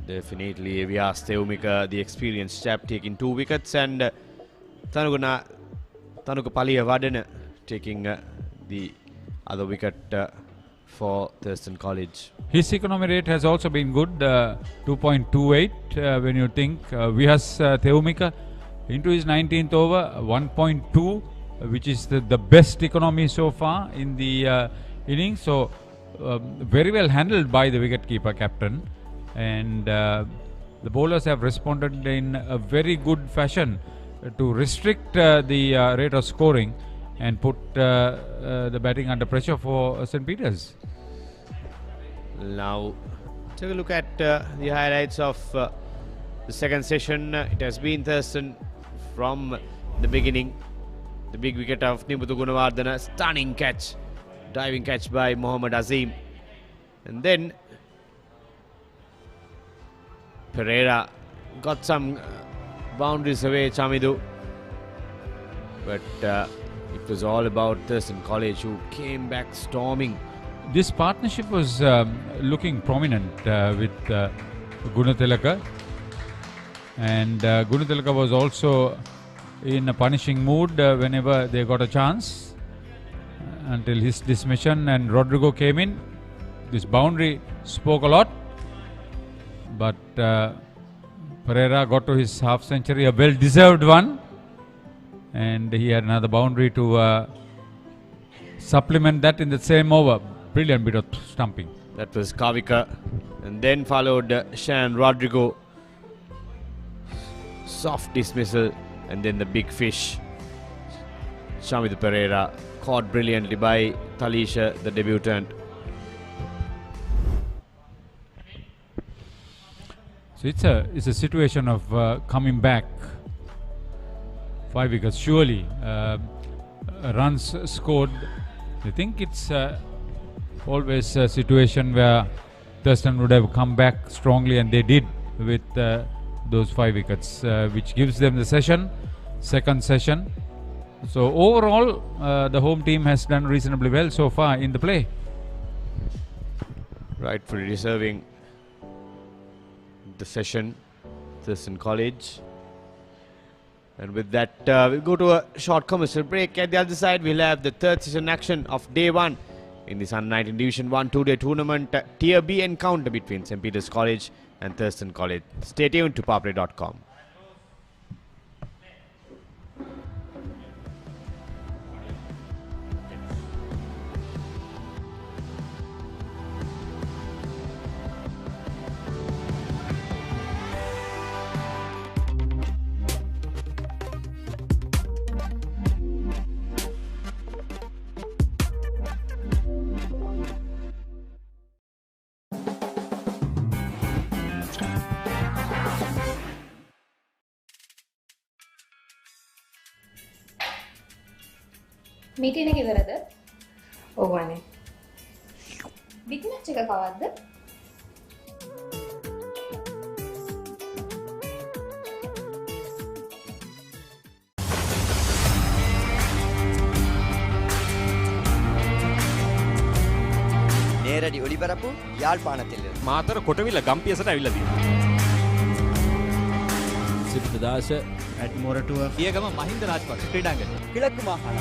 Definitely, Vyas Theumika, the experienced chap, taking 2 wickets, and Tanuka Paliya Vadana taking the other wicket for Thurston College. His economy rate has also been good, 2.28 when you think. Vyas Theumika into his 19th over, 1.2, which is the best economy so far in the innings. So very well handled by the wicketkeeper captain, and the bowlers have responded in a very good fashion to restrict the rate of scoring and put the batting under pressure for St. Peter's. Now, take a look at the highlights of the second session. It has been Thurston from the beginning. The big wicket of Nimuthu Gunawardena, stunning catch, diving catch by Mohammad Azim. And then Pereira got some boundaries away, Chamidu. But it was all about Thurston College, who came back storming. This partnership was looking prominent with Gunatilaka, and Gunatilaka was also in a punishing mood whenever they got a chance, until his dismission and Rodrigo came in. This boundary spoke a lot, but Pereira got to his half century, a well deserved one, and he had another boundary to supplement that in the same over. Brilliant bit of stumping. That was Kavika, and then followed Shan Rodrigo. Soft dismissal, and then the big fish. Shamid Pereira caught brilliantly by Talisha, the debutant. So it's a situation of coming back. 5 wickets, surely runs scored. I think it's always a situation where Thurston would have come back strongly, and they did with those 5 wickets, which gives them the second session. So overall, the home team has done reasonably well so far in the play. Rightfully deserving the session, Thurston College. And with that, we'll go to a short commercial break. At the other side, we'll have the third session action of day 1 in this Under-19 Division 1 2-day tournament, Tier B encounter between St. Peter's College and Thurston College. Stay tuned to papare.com. Meeting එක ඉවරද? ඔව් අනේ. Big match එක කවද්ද? නේරඩි ඔලිවරපු යාල්පානතිල්ල. මාතර කොටවිල ගම්පියසට ඇවිල්ලා තියෙනවා. සිද්ධාස ඇඩ්මොරටුව පියගම Mahinda Rajapaksa ක්‍රීඩාංගණය. කිලක්කු මාහාන.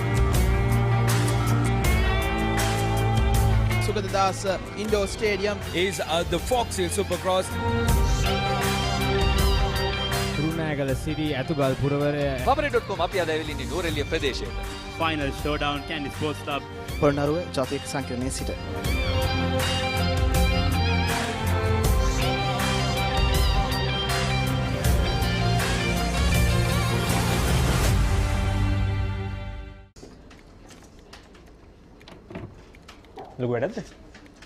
Sugadadasa Indoor Stadium is the Fox Hill Supercross. Kurunagala City Atugal Puravare. Papare.com අපි අද ඇවිල්ලා ඉන්නේ නෝරෙලිය ප්‍රදේශයට. Final showdown Candy Sports Club. Polonnaruwa ජාතික සංකීර්ණයේ සිට. ලොකු වැඩක්ද?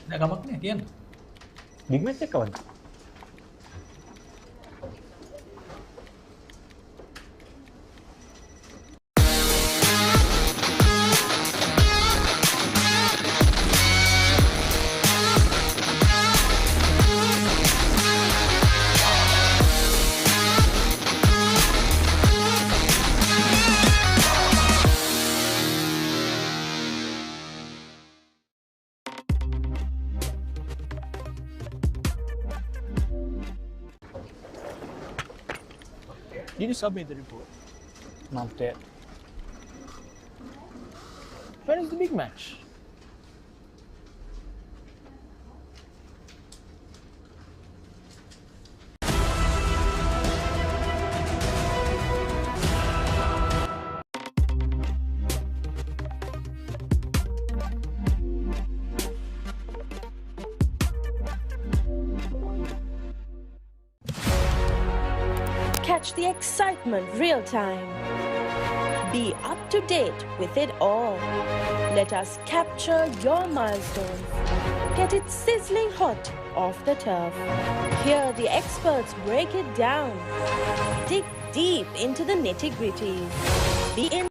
නෑ කමක් නෑ කියන්න. බිග් මැච් එක කවද්ද? Did you submit the report? Not yet. When is the big match? Watch the excitement real time. Be up to date with it all. Let us capture your milestones. Get it sizzling hot off the turf. Hear the experts break it down. Dig deep into the nitty-gritties. Be in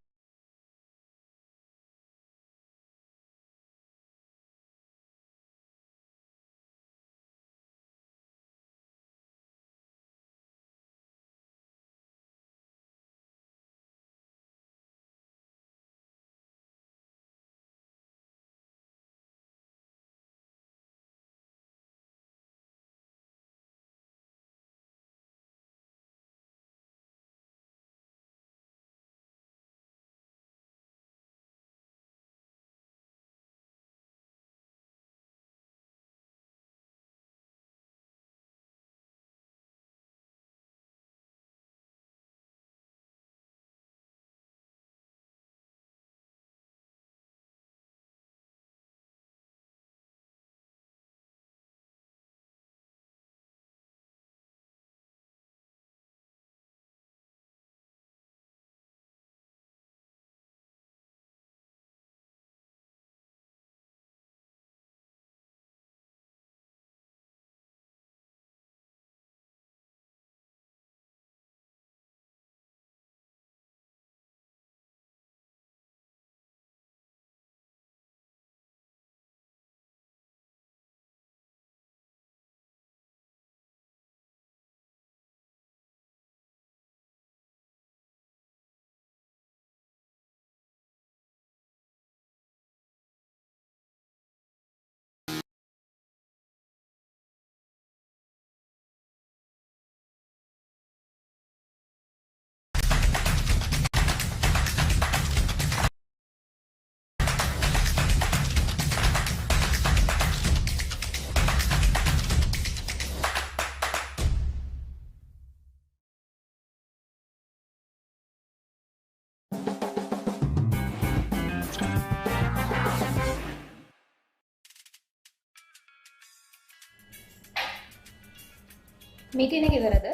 meeting එක ඉවරද?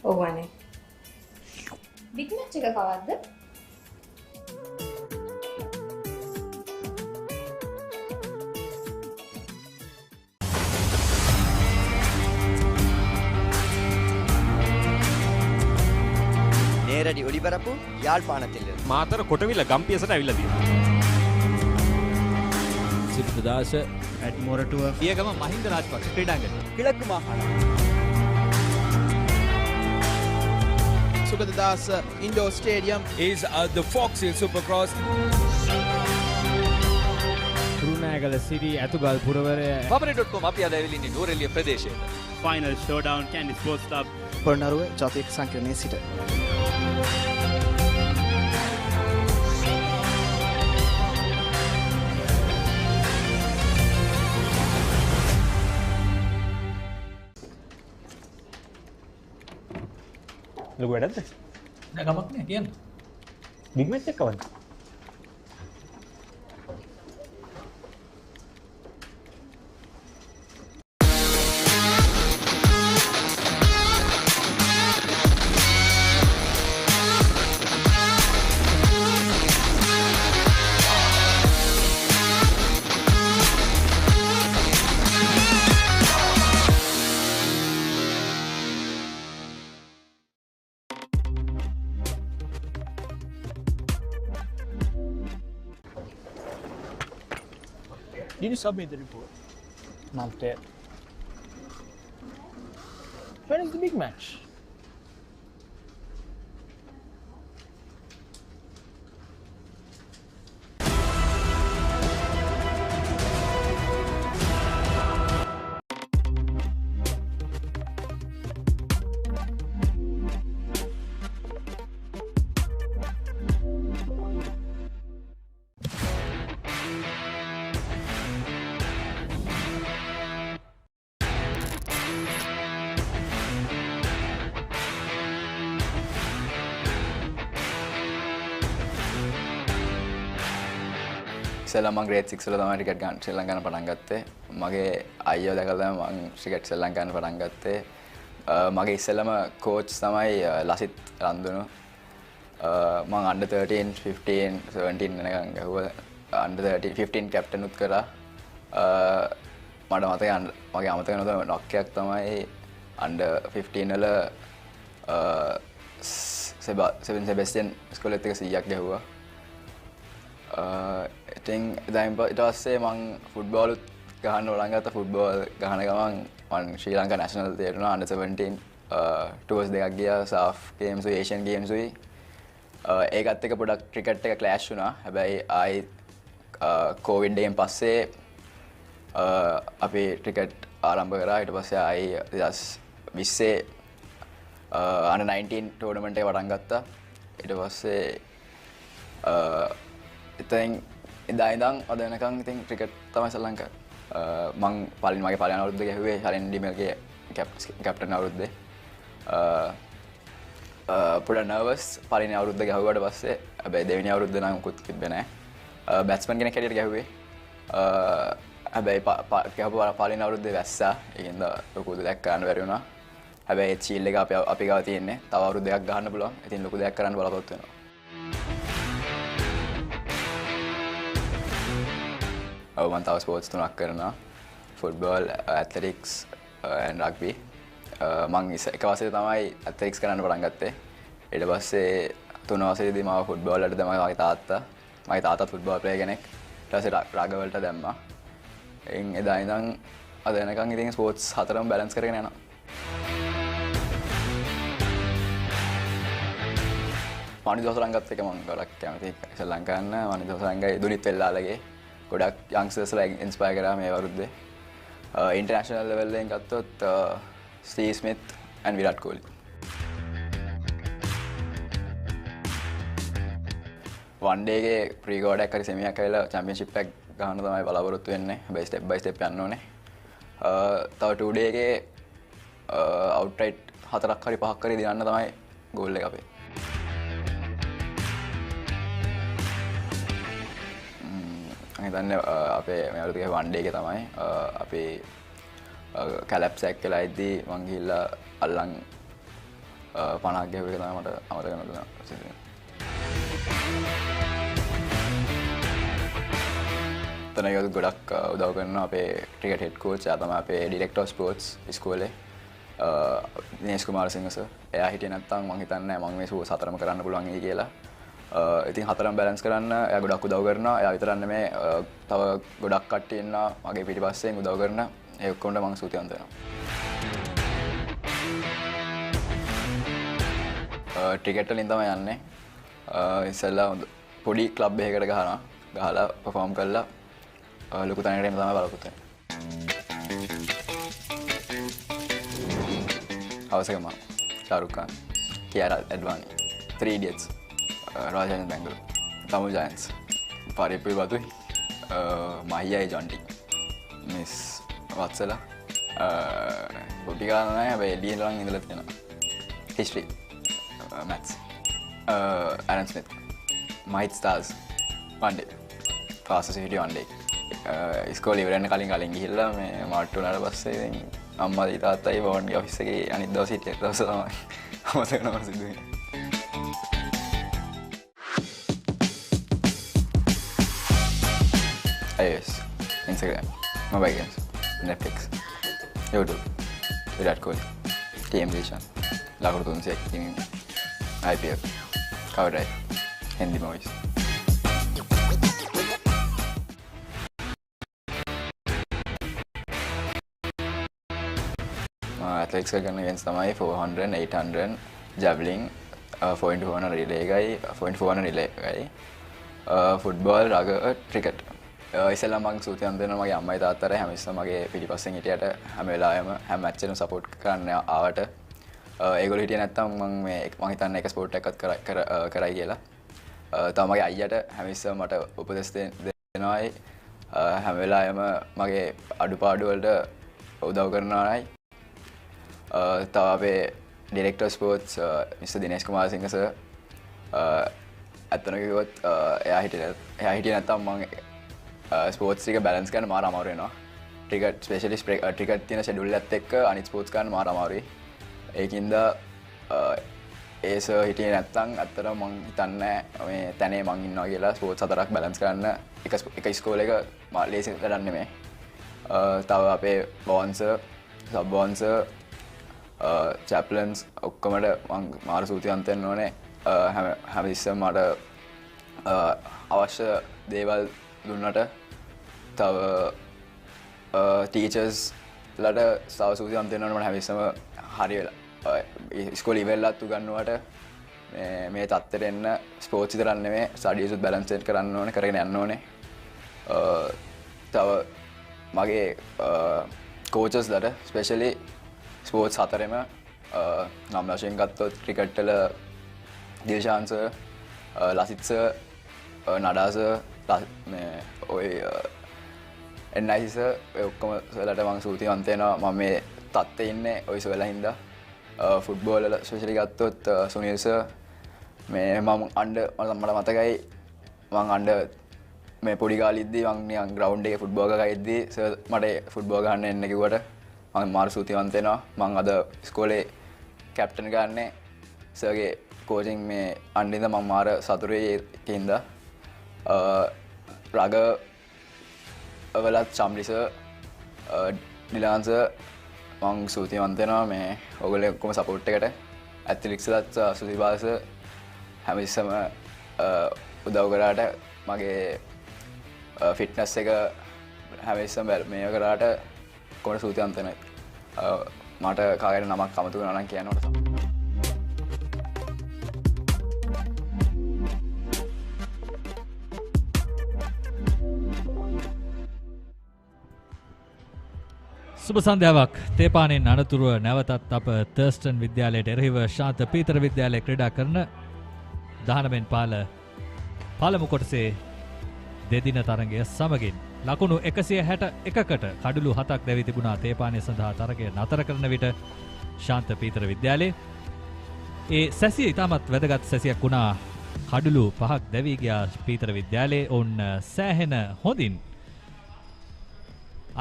ඔව් අනේ. Big match එක කවද්ද? நேரடி ஒளிபரப்பு யாழ்ப்பாணத்தில் මාතර කොටවිල ගම්පියසට ඇවිල්ලා තියෙනවා. සිද්ධාස ඇඩ්මොරටුව පියගම මහින්ද රාජපක්ෂ ක්‍රීඩාංගණය கிழக்கு மாகாணம் Sugathadasa indoor stadium is the Fox Hill Supercross. Kurunegala city Athugal පුරවරය Papare.com අපි අද ඇවිල්ලා ඉන්නේ නෝරෙලිය ප්‍රදේශයේ. Final showdown Candy Sports Club. Polonnaruwa ජාතික සංකීර්ණයේ සිට ලොකු වැඩක්ද? නෑ ගමක් නෑ කියන්න. බිග් මැච් එක කවද්ද? Did you submit the report? Not yet. When is the big match? ඉස්සෙල්ලා මම grade 6 වල තමයි ක්‍රිකට් ගන්න ශ්‍රී ලංකාවේ පටන් ගත්තේ. මගේ අයියෝ දැකලා තමයි මම ක්‍රිකට් ශ්‍රී ලංකාවේ පටන් ගත්තේ. මගේ ඉස්සෙල්ලම කෝච් තමයි ලසිත් රන්දුණු. මම under 13 15 17 වෙනකන් ගහුවා. under 13 15 කැප්ටන් උත් කරා. මට මතකයි මගේ අමතක නොද නොක්කයක් තමයි under 15 වල සෙබන් සෙබස්ටියන් ස්කෝලෙත් එක 100ක් ගැහුවා. ඉතින් ඊට පස්සේ මම ෆුට්බෝල් උත් ගහන්න ඕලන් ගත්තා. ෆුට්බෝල් ගහන ගමන් මම ශ්‍රී ලංකා නැෂනල් තේරුණා under 17 ටූර්ස් දෙකක් ගියා. සාෆ් ගේම්ස් උයි ඒෂියන් ගේම්ස් උයි. ඒකත් එක පොඩක් ක්‍රිකට් එක ක්ලෑෂ් වුණා. හැබැයි ආයි කොවිඩ් එකෙන් පස්සේ අපි ක්‍රිකට් ආරම්භ කරා. ඊට පස්සේ ආයි 2020 under 19 ටෝර්නමන්ට් එක පටන් ගත්තා. ඊට පස්සේ ඉතින් ඉඳන් අද වෙනකන් ඉතින් ක්‍රිකට් තමයි ශ්‍රී ලංකාවේ. මං මගේ පළවෙනි අවුරුද්ද ගැහුවේ ශරෙන් ඩිමල්ගේ කැප්ටන් අවුරුද්දේ. පොඩ නර්වස් පළවෙනි අවුරුද්ද ගැහුවාට පස්සේ. හැබැයි දෙවෙනි අවුරුද්ද නම් මුකුත් තිබ්බේ නැහැ. බැට්ස්මන් කෙනෙක් හැටියට ගැහුවේ. හැබැයි ගැහුව පළවෙනි අවුරුද්දේ වැස්සා. ඒකින්ද ලොකු දෙයක් කරන්න බැරි වුණා. හැබැයි චීල් එක අපි ගාව තියෙන්නේ. තව අවුරුදු දෙකක් ගහන්න පුළුවන්. ඉතින් ලොකු දෙයක් කරන්න බලාපොරොත්තු වෙනවා. මම තව ස්පෝර්ට්ස් තුනක් කරනවා. Football, athletics and rugby. මම එක වසරේ තමයි ඇත්ලටික්ස් කරන්න පටන් ගත්තේ. ඊට පස්සේ තුන වසරේදී මම ෆුට්බෝල් වලට තමයි මගේ තාත්තා ෆුට්බෝල් ප්ලේයර් කෙනෙක්. ඊට පස්සේ රග වලට දැම්මා. එදා ඉඳන් අද වෙනකන් ඉතින් ස්පෝර්ට්ස් හතරම බැලන්ස් කරගෙන යනවා. මනිද හොසරංගත් එක මම ගොඩක් කැමතියි ශ්‍රී ලංකාන්න. මනිද හොසරංගයි දුනිත් වෙල්ලාලගේ ගොඩක් යංග්ස්ටර්ස්ලා ඉන්ස්පයර් කරා මේ අවුරුද්දේ. ඉන්ටර්නැෂනල් ලෙවල් එකෙන් ගත්තොත් Steve Smith and Virat Kohli. One day එකේ ප්‍රී කෝඩ් එකක් හරි සෙමියක් ඇවිල්ලා චැම්පියන්ෂිප් එකක් ගන්න තමයි බලාපොරොත්තු වෙන්නේ. හැබැයි ස්ටෙප් බයි ස්ටෙප් යන්න ඕනේ. තව 2 ඩේ එකේ අවුට්රයිට් 4ක් හරි 5ක් හරි දිනන්න තමයි ගෝල් එක අපේ. හිතන්නේ අපේ මේ අවුරුද්දේ වන් ඩේ එකේ තමයි අපි කැලප්ස් එක කියලා ඉද්දී මං ගිහිල්ලා අල්ලන් 50ක් ගැහුව එක තමයි මට අමතක නොදුනා. තනයොත් ගොඩක් උදව් කරනවා අපේ ක්‍රිකට් හෙඩ් කෝච්. එයා තමයි අපේ ඩිරෙක්ටර් ස්පෝර්ට්ස් ඉස්කෝලේ දිනේෂ් කුමාරසිංහ සර්. එයා හිටියේ නැත්නම් මං හිතන්නේ නැහැ මම මේ ස්පෝර්ට්ස් හතරම කරන්න පුළුවන් වෙයි කියලා. ඉතින් හතරම බැලන්ස් කරන්න එයා ගොඩක් උදව් කරනවා. එයා විතරක් නෙමෙයි තව ගොඩක් කට්ටිය ඉන්නවා මගේ පිටිපස්සෙන් උදව් කරන. ඒ ඔක්කොන්ට මම ස්තුතිවන්ත වෙනවා. ක්‍රිකට් වලින් තමයි යන්නේ. ඉස්සෙල්ලා පොඩි ක්ලබ් එකකට ගහලා පර්ෆෝම් කරලා ලොකු තැනකට එන්න තමයි බලාපොරොත්තු වෙන්නේ. හවසකම Shahrukh Khan, කියාරා ඇඩ්වානි, 3 Idiots, Rajan Bangalore, Tamil Giants, Paripuri Badui, Mahia Jonty, Miss Vatsala, Butika නෑ හැබැයි එළියෙන් ළඟ ඉඳලා තියෙනවා. History, Maths, Aaron Smith, Mahit Stars, one day, fastest city one day. ඉස්කෝලේ ඉවරන්න කලින් ගිහිල්ලා මේ මාට්ටු වුණාට පස්සේ ඉතින් අම්මා තාත්තයි බෝන්ගේ ඔෆිස් එකේ අනිත් දවසේ හිටිය දවස තමයි අමතක වෙනවා සිද්ධ වෙන්නේ. iOS, Instagram, mobile games, Netflix, YouTube, Virat Kohli, TM Vision, Lakuru 300 Team, IPL, Cover Drive, Hindi movies. Athletics කරන events තමයි 400, 800, javelin, 4x400 relay එකයි, 4x400 relay එකයි, football, rugby, cricket. ඉස්සෙල්ලා මම සූතියන් දෙනවා මගේ අම්මයි තාත්තට හැම ඉස්සම මගේ පිටිපස්සෙන් හිටියට හැම වෙලාවෙම හැම මැච් එකම සපෝට් කරන්න ආවට ඒගොල්ලෝ හිටියේ නැත්තම් මම හිතන්නේ එක ස්පෝර්ට් එකක්වත් කරයි කියලා. තව මගේ අයියට හැම ඉස්සම මට උපදෙස් දෙනවායි හැම වෙලාවෙම මගේ අඩුපාඩු වලට උදව් කරනවායි. තව අපේ director sports mister Dinesh Kumarasinghe sir අතන කිව්වොත් එයා හිටියේ නැත්තම් මම ස්පෝර්ට්ස් එක බැලන්ස් කරන්න මාර අමාරු වෙනවා. ක්‍රිකට් ස්පෙෂලි ක්‍රිකට් තියෙන ෂෙඩියුල් එකත් එක්ක අනිත් ස්පෝර්ට්ස් ගන්න මාර අමාරුයි. ඒකින්ද ඒස හිටියේ නැත්තම් ඇත්තට මං හිතන්නේ මේ තැනේ මං ඉන්නවා කියලා ස්පෝර්ට්ස් හතරක් බැලන්ස් කරන්න එක ඉස්කෝලේක ලේසි වැඩක් නෙමෙයි. තව අපේ බෝන්සර්, සබ් බෝන්සර්, චැප්ලන්ස් ඔක්කොමද මං මාර සූතිවන්ත වෙන්න ඕනේ. හැමතිස්සෙම මට අවශ්‍ය දේවල් දුන්නට තව ටීචර්ස් ලට තව සූතිවන්ත වෙන්න ඕනේ. මට හැමතිස්සෙම හරි වෙලා ඉස්කෝලේ ඉවරලත් උගන්වුවට මේ තත්ත්වයට එන්න ස්පෝර්ට්ස් විතරක් නෙමෙයි ස්ටඩීස් උත් බැලන්ස් සෙට් කරන්න ඕනේ, කරගෙන යන්න ඕනේ. තව මගේ කෝචස්ලට ස්පෙෂලි ස්පෝර්ට්ස් හතරෙම නම් වශයෙන් ගත්තොත් ක්‍රිකට් වල දිල්ෂාන් සර්, ලසිත් සර්, නඩා සර්, ඔය NIC සර් ඔක්කොම සර්ලට මම සූතිවන්ත වෙනවා. මම මේ තත්ත්වයේ ඉන්නේ ඔය සර්ලා හින්දා. ෆුට්බෝල් වල ස්පෙෂලි ගත්තොත් සුනිල් සර් මේ මම මට මතකයි මම අnder මේ පොඩි කාලෙද්දී මම නිකන් ග්‍රවුන්ඩ් එකේ ෆුට්බෝල් ගහද්දී සර් මට ෆුට්බෝල් ගහන්න එන්න කිව්වට මම මාර සූතිවන්ත වෙනවා. මම අද ඉස්කෝලේ කැප්ටන් ගන්නේ සර්ගේ කෝචින් මේ අන්දින්ද මම මාර සතුටුයි ඒකින්ද. රග වලත් චම්ලි සර්, ඩිලාන් සර් මං සූතිවන්ත වෙනවා මේ ඔයගොල්ලෝ ඔක්කොම සපෝට් එකට. ඇත්ලටික්ස්ලත් සුසිපාල සර් හැමතිස්සම උදව් කරාට මගේ ෆිට්නස් එක හැමතිස්සම මේ කරාට කොහොමද සූතිවන්ත වෙන්නේ. මට කාගෙන් නමක් අමතක වෙනවා නම් කියන්න ඕන. සුබ සන්ධ්‍යාවක්. තේපානෙන් අනතුරුව නැවතත් අප තර්ස්ටන් විද්‍යාලයට එරෙහිව ශාන්ත පීතර විද්‍යාලය ක්‍රීඩා කරන 19 පාල පළමු කොටසේ දෙදින තරගය සමගින් ලකුණු 161කට කඩලු 7ක් දැවී තිබුණා තේපානය සඳහා තරගය නතර කරන විට ශාන්ත පීතර විද්‍යාලයේ ඒ සැසිය ඉතාමත් වැදගත් සැසියක් වුණා. කඩලු 5ක් දැවී ගියා පීතර විද්‍යාලයේ. ඔවුන් සෑහෙන හොඳින්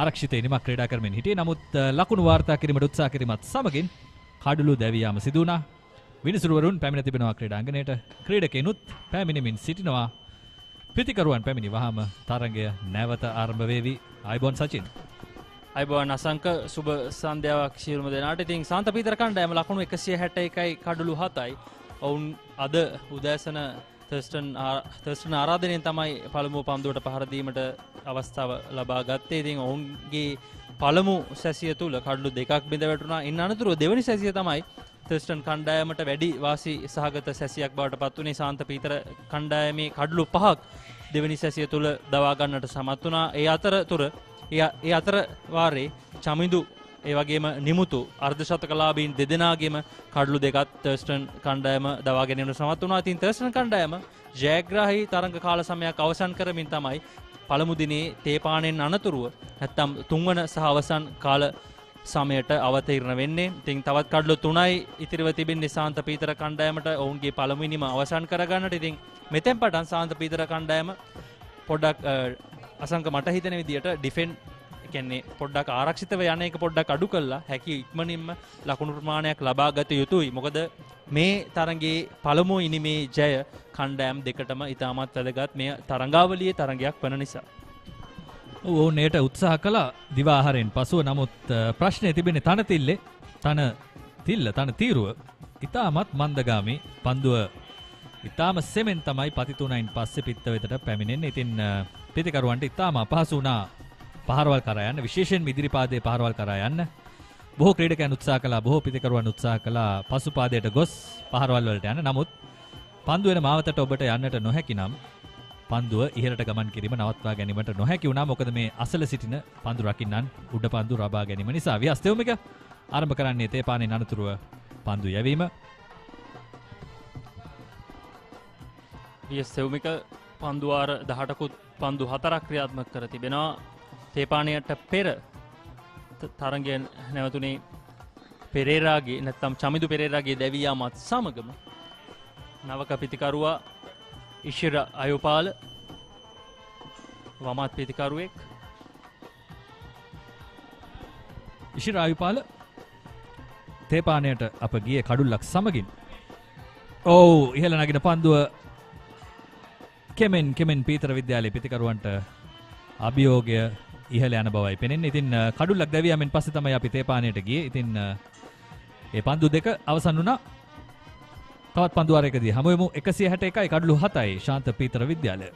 ආරක්ෂිත ඉනිමක් ක්‍රීඩා කරමින් හිටියේ. නමුත් ලකුණු වාර්තා කිරීමට උත්සාහ කිරීමත් සමගින් කඩලු දැවී යාම සිදු වුණා. විනිසුරුවරුන් පැමිණ තිබෙනවා ක්‍රීඩාංගණයට. ක්‍රීඩකයනුත් පැමිණෙමින් සිටිනවා. පිතිකරුවන් පැමිණි වහම තරගය නැවත ආරම්භ වේවි. ආයුබෝවන් සචින්. ආයුබෝවන් අසංක. සුබ සන්ධ්‍යාවක් සියලුම දෙනාට. ඉතින් ශාන්ත පීතර කණ්ඩායම ලකුණු 161යි කඩලු 7යි. ඔවුන් අද උදෑසන තර්ස්ටන් ආරාධනයෙන් තමයි පළමුව පන්දුවට පහර දීමට අවස්ථාව ලබා ගත්තේ. ඉතින් ඔවුන්ගේ පළමු සැසිය තුල කඩලු දෙකක් බිඳ වැටුණා. ඉන් අනතුරුව දෙවැනි සැසිය තමයි තර්ස්ටන් කණ්ඩායමට වැඩි වාසි සහගත සැසියක් බවට පත් වුණේ. ශාන්ත පීතර කණ්ඩායමේ කඩලු 5ක් දෙවැනි සැසිය තුල දවා ගන්නට සමත් වුණා. ඒ අතර වාරේ චමිඳු ඒ වගේම නිමුතු අර්ධශතකලාභීන් දෙදෙනාගේම කඩලු දෙකත් තර්ස්ටන් කණ්ඩායම දවා ගැනීමට සමත් වුණා. ඉතින් තර්ස්ටන් කණ්ඩායම ජයග්‍රාහී තරඟ කාල සමයක් අවසන් කරමින් තමයි පළමු දිනේ තේපානෙන් අනතුරුව නැත්තම් තුන්වන සහ අවසන් කාල සමයට අවතීර්ණ වෙන්නේ. ඉතින් තවත් කඩලු 3යි ඉතිරිව තිබෙන්නේ ශාන්ත පීතර කණ්ඩායමට ඔවුන්ගේ පළමු ඉනිම අවසන් කරගන්නට. ඉතින් මෙතෙන් පටන් ශාන්ත පීතර කණ්ඩායම පොඩ්ඩක් අසංක මට හිතෙන විදියට ඩිෆෙන්ඩ් කියන්නේ පොඩ්ඩක් ආරක්ෂිතව යන එක පොඩ්ඩක් අඩු කළා හැකි ඉක්මනින්ම ලකුණු ප්‍රමාණයක් ලබා ගත යුතුයි. මොකද මේ තරගයේ පළමු ඉනිමේ ජය කණ්ඩායම් දෙකටම ඉතාමත් වැදගත් මේ තරඟාවලියේ තරගයක් වන නිසා. ඔවුන් ඒට උත්සාහ කළා දිවාහාරයෙන් පසුව. නමුත් ප්‍රශ්නේ තිබෙන්නේ තන තීරුව ඉතාමත් මන්දගාමී. පන්දුව ඉතාම සෙමෙන් තමයි පතිතුණයින් පස්සේ පිත්ත වෙතට පැමිණෙන්නේ. ඉතින් පිතිකරුවන්ට ඉතාම අපහසු වුණා පහරවල් කරා යන්න, විශේෂයෙන් ඉදිරි පාදයේ පහරවල් කරා යන්න. බොහෝ ක්‍රීඩකයන් උත්සාහ කළා, බොහෝ පිතිකරුවන් උත්සාහ කළා පසු පාදයට ගොස් පහරවල් වලට යන්න. නමුත් පන්දු වෙන මාවතට ඔබට යන්නට නොහැකි නම් පන්දුව ඉහළට ගමන් කිරීම නවත්වා ගැනීමට නොහැකි වුණා. මොකද මේ අසල සිටින පන්දු රකින්නන් උඩ පන්දු රබා ගැනීම නිසා. විහස් තෙවුමික ආරම්භ කරන්නේ තේපානෙන් අනතුරුව පන්දු යැවීම. විහස් තෙවුමික පන්දු වාර 18කුත් පන්දු 4ක් ක්‍රියාත්මක කර තිබෙනවා. තේපානයට පෙර තරගය නැවතුනේ පෙරේරාගේ නැත්නම් චමිදු පෙරේරාගේ දැවී යාමත් සමගම නවක පිතිකරුවා ඉෂිර අයෝපාල වමත් පිතිකරුවෙක්. ඉෂිර අයෝපාල තේපානයට අප ගියේ කඩුල්ලක් සමගින්. ඔව් ඉහළ නගින පන්දුව කෙමෙන් පීතර විද්‍යාලයේ පිතිකරුවන්ට අභියෝගය ඉහළ යන බවයි පෙනෙන්නේ. ඉතින් කඩුල්ලක් දැවියාමෙන් පස්සේ තමයි අපි තේපානයට ගියේ. ඉතින් ඒ පන්දු දෙක අවසන් වුණා. තවත් පන්දු ආරයකදී හමු වෙමු. 161යි කඩලු 7යි ශාන්ත පීතර විද්‍යාලය.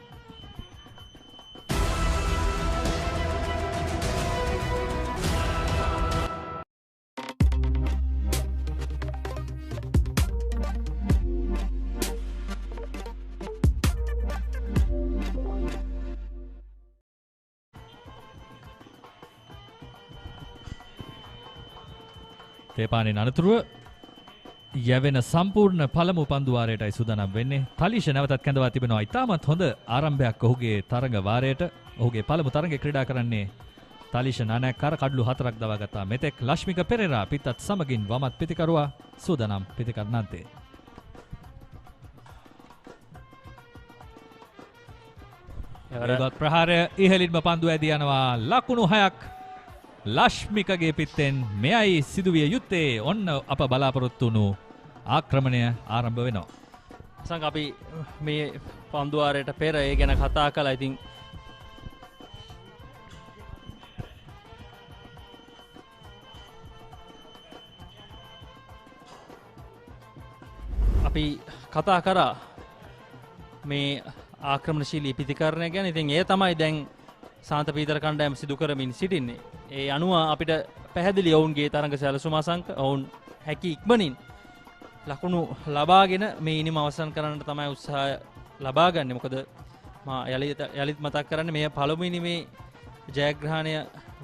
තේපානෙන් අනතුරුව යැවෙන සම්පූර්ණ පළමු පන්දු වාරයටයි සූදානම් වෙන්නේ. තලිෂ නැවතත් කැඳවා තිබෙනවා. ඉතාමත් හොඳ ආරම්භයක් ඔහුගේ තරඟ වාරයට. ඔහුගේ පළමු තරඟේ ක්‍රීඩා කරන්නේ තලිෂ නානෑක්කාර කඩලු 4ක් දවා ගත්තා. මෙතෙක් ලශ්මික පෙරේරා පිටත් සමගින් වමත් පිතිකරුවා සූදානම් පිතිකරණන්තේ. එවරගත් ප්‍රහාරය ඉහළින්ම පන්දු ඇදී යනවා. ලකුණු 6ක් ලශ්මිකගේ පිත්තෙන් මෙයයි සිදුවිය යුත්තේ. ඔන්න අප බලාපොරොත්තු වුණු ආක්‍රමණය ආරම්භ වෙනවා. සංක අපි මේ පන්දුවාරයට පෙර ඒ ගැන කතා කළා. ඉතින් අපි කතා කරා මේ ආක්‍රමණශීලී පිතිකරණය ගැන. ඉතින් ඒ තමයි දැන් සාන්ත පීතර කණ්ඩායම සිදු කරමින් සිටින්නේ. ඒ අනුව අපිට පැහැදිලි ඔවුන්ගේ තරඟ සැලසුම අසංක ඔවුන් හැකි ඉක්මනින් ලකුණු ලබාගෙන මේ ඉනිම අවසන් කරන්නට තමයි උත්සාහය ලබා ගන්න. මොකද මා යලිත් මතක් කරන්නේ මේ පළමු ඉනිමේ ජයග්‍රහණය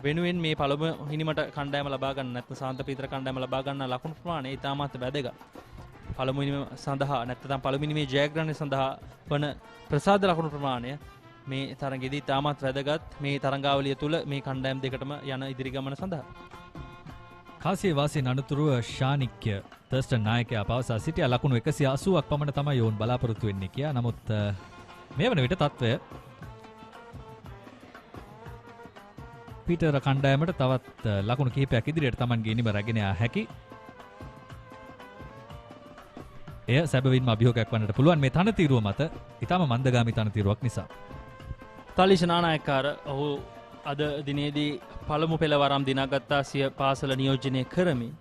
වෙනුවෙන් මේ පළමු ඉනිමට කණ්ඩායම ලබා ගන්න නැත්නම් සාන්ත පීතර කණ්ඩායම ලබා ගන්න ලකුණු ප්‍රමාණය ඉතාමත් වැදගත්. පළමු ඉනිම සඳහා නැත්නම් පළමු ඉනිමේ ජයග්‍රහණය සඳහා වන ප්‍රසාද ලකුණු ප්‍රමාණය මේ තරගයේදී තාමත් වැදගත්. මේ තරඟාවලිය තුල මේ කණ්ඩායම් දෙකටම යන ඉදිරි ගමන සඳහා. කාසිය වාසීන් අනතුරුව ශානික්‍ය තර්ස්ටන් නායකයා පවසා සිටියා ලකුණු 180ක් පමණ තමයි ඔවුන් බලාපොරොත්තු වෙන්නේ කියලා. නමුත් මේ වන විට තත්වය පීටර් කණ්ඩායමට තවත් ලකුණු කිහිපයක් ඉදිරියට Tamanගේ ඉනිම රැගෙන යා හැකි. එය සැබවින්ම අභියෝගයක් වන්නට පුළුවන් මේ තනතිරුව මත. ඊටම මන්දගාමී තනතිරුවක් නිසා. තලිෂ නානායක්කාර ඔහු අද දිනේදී පළමු පෙළ වරම් දිනාගත්තා සිය පාසල නියෝජනය කරමින්.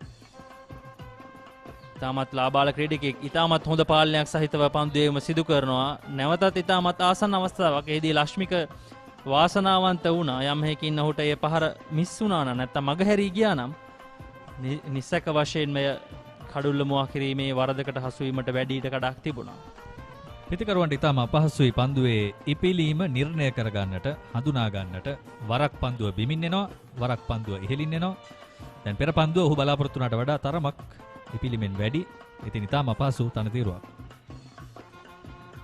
ඉතාමත් ලාබාල ක්‍රීඩකයෙක් ඉතාමත් හොඳ පාලනයක් සහිතව පන්දුවේම සිදු කරනවා. නැවතත් ඉතාමත් ආසන්න අවස්ථාවක්. එහිදී ලශ්මික වාසනාවන්ත වුණා. යම් හේකින් ඔහුට ඒ පහර මිස් වුණා නම් නැත්නම් මගහැරී ගියා නම් නිසක වශයෙන් මෙය කඩුල්ල මුවා කිරීමේ වරදකට හසුවීමට වැඩි ඊට කඩක් තිබුණා. පිතිකරුවන්ට ඉතාම අපහසුයි පන්දුවේ ඉපිලීම නිර්ණය කරගන්නට, හඳුනා ගන්නට. වරක් පන්දුව බිමින් එනවා, වරක් පන්දුව ඉහළින් එනවා. දැන් පෙර පන්දුව ඔහු බලාපොරොත්තු වුණාට වඩා තරමක් ඉපිලීමෙන් වැඩි. ඉතින් ඉතාම අපහසු තනතිරුවක්.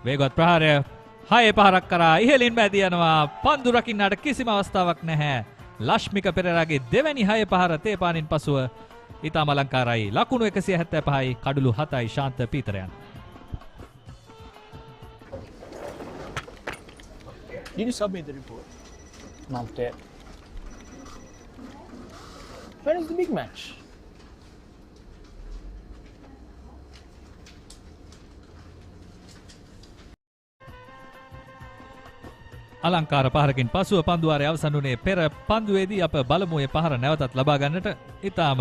වේගවත් ප්‍රහාරය 6 පහරක් කරා ඉහළින් බැදී යනවා. පන්දු රකින්නට කිසිම අවස්ථාවක් නැහැ. ලශ්මික පෙරේරාගේ දෙවැනි 6 පහර තේපානින් පසුව ඉතාම අලංකාරයි. ලකුණු 175යි කඩලු 7යි ශාන්ත පීතරයන්. Did you submit the report? Not yet. When is the big match? අලංකාර පහරකින් පසුව පන්දුවාරය අවසන් වුණේ. පෙර පන්දුවේදී අප බලමු ඒ පහර නැවතත් ලබා ගන්නට. ඉතාම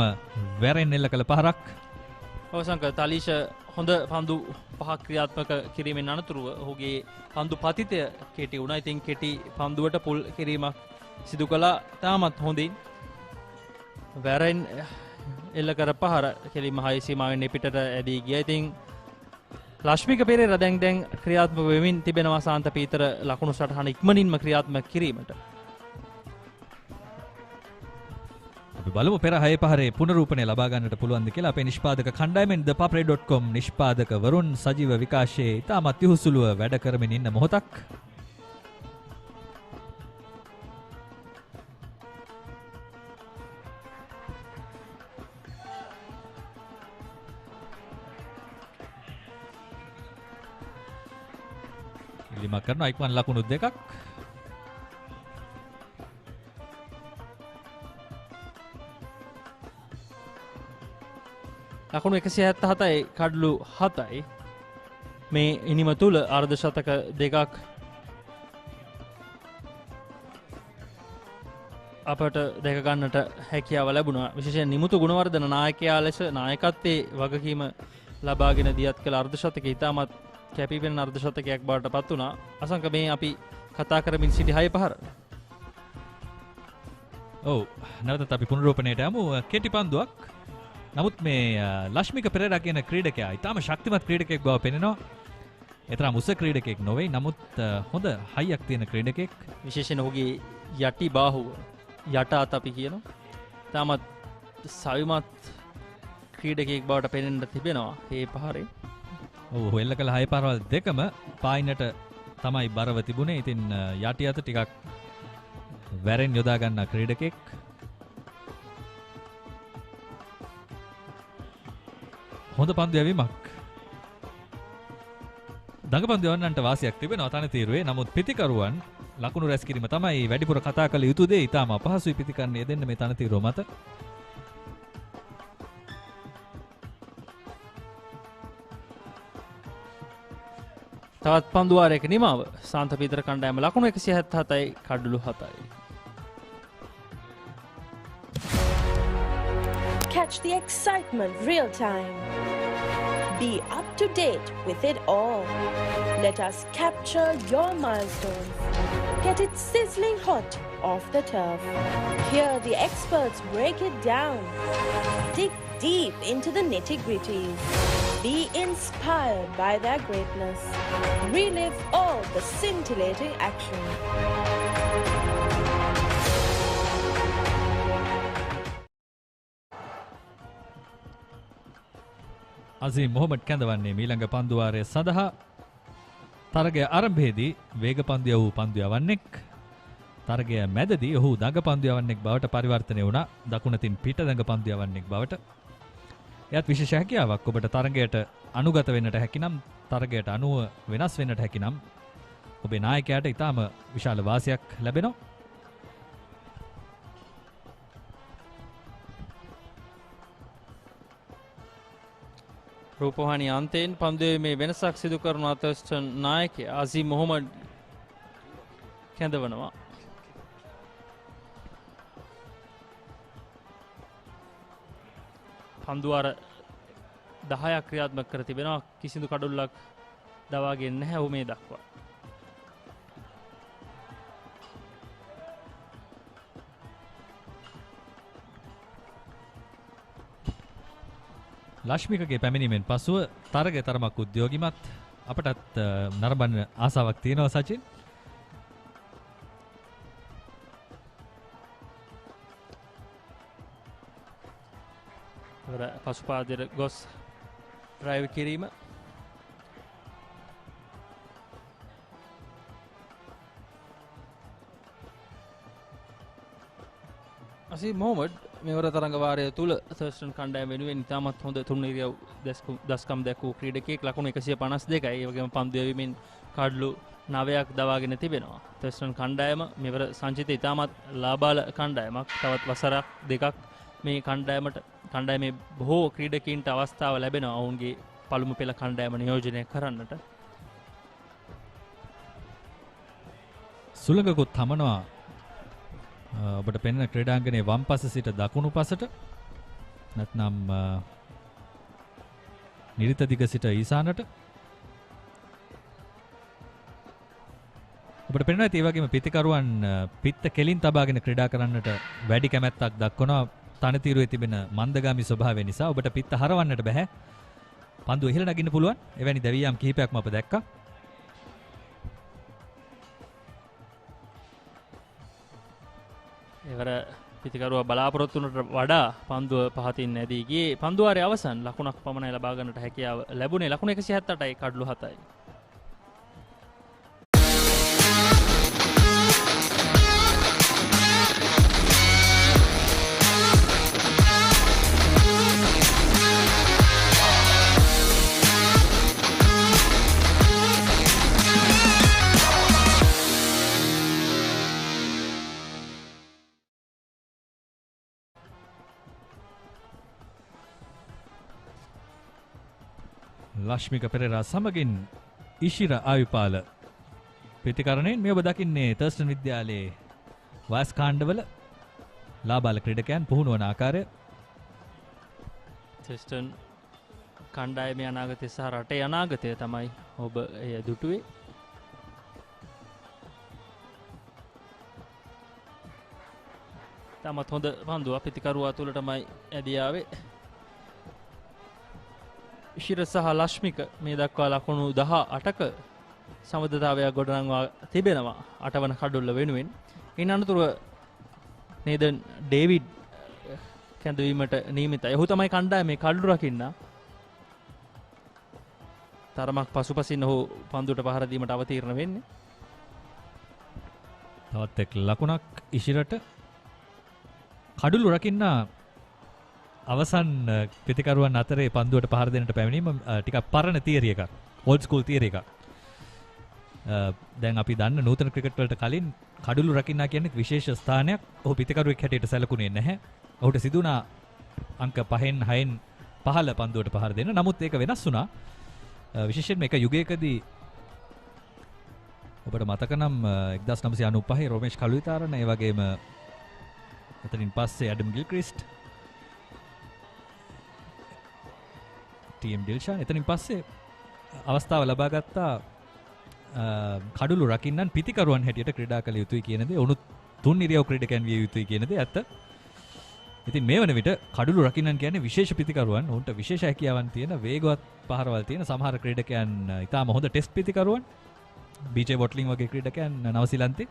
වැරෙන් එල්ල කළ පහරක්. අවසන්ක තලිෂ හොඳ පන්දු පහක් ක්‍රියාත්මක කිරීමෙන් අනතුරුව ඔහුගේ පන්දු පතිතය කෙටි වුණා. ඉතින් කෙටි පන්දුවට පුල් කිරීමක් සිදු කළා. තාමත් හොඳින් වැරෙන් එල්ල කර පහර කෙලින්ම හයි සීමාවෙන් පිටට ඇදී ගියා. ඉතින් ලශ්මික පෙරේරා දැන් ක්‍රියාත්මක වෙමින් තිබෙනවා සාන්ත පීතර ලකුණු සටහන ඉක්මනින්ම ක්‍රියාත්මක කිරීමට. අපි බලමු පෙර 6 පහරේ පුනරූපණය ලබා ගන්නට පුළුවන්ද කියලා. අපේ නිෂ්පාදක කණ්ඩායමෙන් thepapare.com නිෂ්පාදකවරුන් සජීව විකාශයේ ඉතාමත් යහුසුලුව වැඩ කරමින් ඉන්න මොහොතක්. ඉලිමක් කරනවා ඉක්මන් ලකුණු දෙකක්. ලකුණු 177යි කඩලු 7යි. මේ ඉනිම තුල අර්ධ ශතක දෙකක් අපට දැක ගන්නට හැකියාව ලැබුණා. විශේෂයෙන් නිමුතු ගුණවර්ධන නායකයා ලෙස නායකත්වයේ වගකීම ලබාගෙන දියත් කළ අර්ධ ශතකය ඉතාමත් කැපිපෙනෙන අර්ධ ශතකයක් බවට පත් වුණා. අසංක මේ අපි කතා කරමින් සිටි 6 පහර. ඔව් නැවතත් අපි පුනරූපණයට යමු. කෙටි පන්දුවක්. නමුත් මේ ලශ්මික පෙරේරා කියන ක්‍රීඩකයා ඊටාම ශක්තිමත් ක්‍රීඩකයෙක් බව පෙනෙනවා. එතරම් උස ක්‍රීඩකයෙක් නොවේ. නමුත් හොඳ හයියක් තියෙන ක්‍රීඩකයෙක්. විශේෂයෙන් ඔහුගේ යටි බාහුව යට අත අපි කියනවා. තාමත් සවිමත් ක්‍රීඩකයෙක් බවට පෙනෙන්න තිබෙනවා මේ පහරේ. ඔව් එල්ල කළ 6 පාරවල් දෙකම පායිනට තමයි බරව තිබුණේ. ඉතින් යටි අත ටිකක් වැරෙන් යොදා ගන්න ක්‍රීඩකෙක්. හොඳ පන්දු යැවීමක්. දඟපන්දු යවන්නන්ට වාසියක් තිබෙනවා තනතිරුවේ. නමුත් පිතිකරුවන් ලකුණු රැස් කිරීම තමයි වැඩිපුර කතා කළ යුතු දේ. ඊටම අපහසුයි පිතිකරන්න යෙදෙන්න මේ තනතිරුව මත. තවත් පන්දුවාරයක නිමාව. සාන්ත පීතර කණ්ඩායම ලකුණු 177යි කඩලු 7යි. Catch the excitement real time. Be up to date with it all. Let us capture your milestones. Get it sizzling hot off the turf. Hear the experts break it down. Dig deep into the nitty-gritties. Be inspired by their greatness. Relive all the scintillating action. අසීම් Mohammed කැඳවන්නේ මීළඟ පන්දුවාරය සඳහා. තරගය ආරම්භයේදී වේග පන්දු වූ පන්දු යවන්නෙක්. තරගය මැදදී ඔහු දඟ පන්දු යවන්නෙක් බවට පරිවර්තනය වුණා. දකුණතින් පිට දඟ පන්දු යවන්නෙක් බවට. එයත් විශේෂ හැකියාවක්. ඔබට තරගයට අනුගත වෙන්නට හැකිනම්, තරගයට අනුව වෙනස් වෙන්නට හැකිනම් ඔබේ නායකයාට ඊටාම විශාල වාසියක් ලැබෙනවා. රූපවාහිනී අන්තයෙන් පන්දුවේ මේ වෙනසක් සිදු කරන thurstan නායකයා අසීම් මොහොමඩ් කැඳවනවා. පන්දුවාර 10ක් ක්‍රියාත්මක කර තිබෙනවා. කිසිදු කඩුල්ලක් දවාගෙන නැහැ ඔහු මේ දක්වා. ලශ්මිකගේ පැමිණීමෙන් පසුව තරගය තරමක් උද්‍යෝගිමත්. අපටත් නරඹන්න ආසාවක් තියෙනවා සචින්. පසුපාදයට ගොස් ඩ්‍රයිව් කිරීම. අසීම් මොහොමඩ් මෙවර තරඟ වාරය තුල thurstan කණ්ඩායම වෙනුවෙන් ඉතාමත් හොඳ තුන්නිරියව් දස්කම් දැක්වූ ක්‍රීඩකයෙක්. ලකුණු 152යි. ඒ වගේම පන්දු යැවීමෙන් කඩලු 9ක් දවාගෙන තිබෙනවා. thurstan කණ්ඩායම මෙවර සංචිත ඉතාමත් ලාබාල කණ්ඩායමක්. තවත් වසරක් දෙකක් මේ කණ්ඩායමේ බොහෝ ක්‍රීඩකීන්ට අවස්ථාව ලැබෙනවා ඔවුන්ගේ පළමු පෙළ කණ්ඩායම නියෝජනය කරන්නට. සුළඟකුත් හමනවා. ඔබට පෙනෙන ක්‍රීඩාංගණයේ වම් පස සිට දකුණු පසට, නැත්නම් නිරිත දිග සිට ඊසානට. ඔබට පෙනෙනවා ඒ වගේම පිතිකරුවන් පිත්ත කෙලින් තබාගෙන ක්‍රීඩා කරන්නට වැඩි කැමැත්තක් දක්වනවා. තනතිරුවේ තිබෙන මන්දගාමී ස්වභාවය නිසා ඔබට පිත්ත හරවන්නට බෑ. පන්දුව ඉහළ නගින්න පුළුවන්. එවැනි දැවියම් කිහිපයක්ම අප දැක්කා. එවර පිතිකරුවා බලාපොරොත්තු වුණට වඩා පන්දුව පහතින් නැදී ගියේ. පන්දුවාරයේ අවසන් ලකුණක් පමණයි ලබා ගන්නට හැකියාව ලැබුණේ. ලකුණු 178යි කඩලු 7යි. ලක්ෂ්මික පෙරේරා සමගින් ඉෂිර ආයුපාල ප්‍රතිකරණයෙන් මේ ඔබ දකින්නේ තර්ස්ටන් විද්‍යාලයේ වාස් කාණ්ඩවල ලාබාල ක්‍රීඩකයන් පුහුණු වන ආකාරය. තර්ස්ටන් කණ්ඩායමේ අනාගතය සහ රටේ අනාගතය තමයි ඔබ එය දුටුවේ. තමත් හොඳ පන්දුවක් පිතිකරුවා තුළටමයි ඇදියාවේ. ඉෂිර සහ ලක්ෂ්මික මේ දක්වා ලකුණු 18ක සමබරතාවයක් ගොඩනංවා තිබෙනවා 8 වන කඩුල්ල වෙනුවෙන්. ඉන් අනතුරුව නේදන් ඩේවිඩ් කැඳවීමට නියමිතයි. ඔහු තමයි කණ්ඩායමේ කඩුළු රකින්න. තරමක් පසුපසින් ඔහු පන්දුවට පහර දීමට අවතීර්ණ වෙන්නේ. තවත් එක් ලකුණක් ඉෂිරට. කඩුළු රකින්න අවසන් ප්‍රතිකරුවන් අතරේ පන්දුවට පහර දෙන්නට පැමිණීම ටිකක් පරණ තියරි එකක්. ඕල්ඩ් ස්කූල් තියරි එකක්. දැන් අපි දන්න නූතන ක්‍රිකට් වලට කලින් කඩුළු රකින්නා කියන්නේ විශේෂ ස්ථානයක්. ඔහු පිටිකරුවෙක් හැටියට සැලකුණේ නැහැ. ඔහුට සිදු වුණා අංක 5න් 6න් 15 පන්දුවට පහර දෙන්න. නමුත් ඒක වෙනස් වුණා. විශේෂයෙන්ම එක යුගයකදී ඔබට මතක නම් 1995 රොමේෂ් කළුවිතාරණ ඒ වගේම එතනින් පස්සේ ඇඩම් ගිල්ක්‍රිස්ට් ටීම් ඩිල්ෂාන් එතනින් පස්සේ අවස්ථාව ලබා ගත්තා කඩුළු රකින්නන් පිතිකරුවන් හැටියට ක්‍රීඩා කළ යුතුයි කියන දේ. උණු තුන් ඉරියව් ක්‍රීඩකයන් විය යුතුයි කියන දේ ඇත්ත. ඉතින් මේ වන විට කඩුළු රකින්නන් කියන්නේ විශේෂ පිතිකරුවන්. උන්ට විශේෂ හැකියාවන් තියෙන වේගවත් පහරවල් තියෙන සමහර ක්‍රීඩකයන් ඉතාම හොඳ ටෙස්ට් පිතිකරුවන්. බීජේ බොට්ලින් වගේ ක්‍රීඩකයන් නවසීලන්තේ.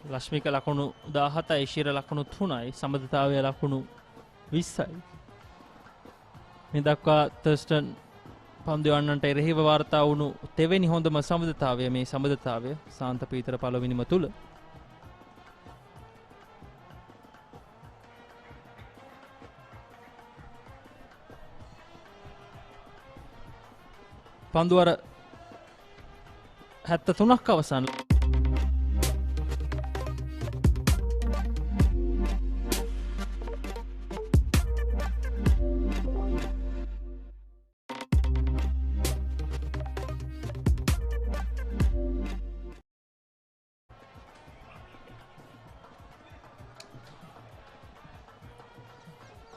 ලක්ෂ්මික ලකුණු 17යි ඉෂිර ලකුණු 3යි සමබරතාවය ලකුණු 20යි. මේ දක්වා තර්ස්ටන් පන්දු යන්නන්ට එරෙහිව වාර්තා වුණු තෙවෙනි හොඳම සමබරතාවය මේ සමබරතාවය සාන්ත පීතර පළවෙනිම තුල. පන්දුවර 73ක් අවසන්.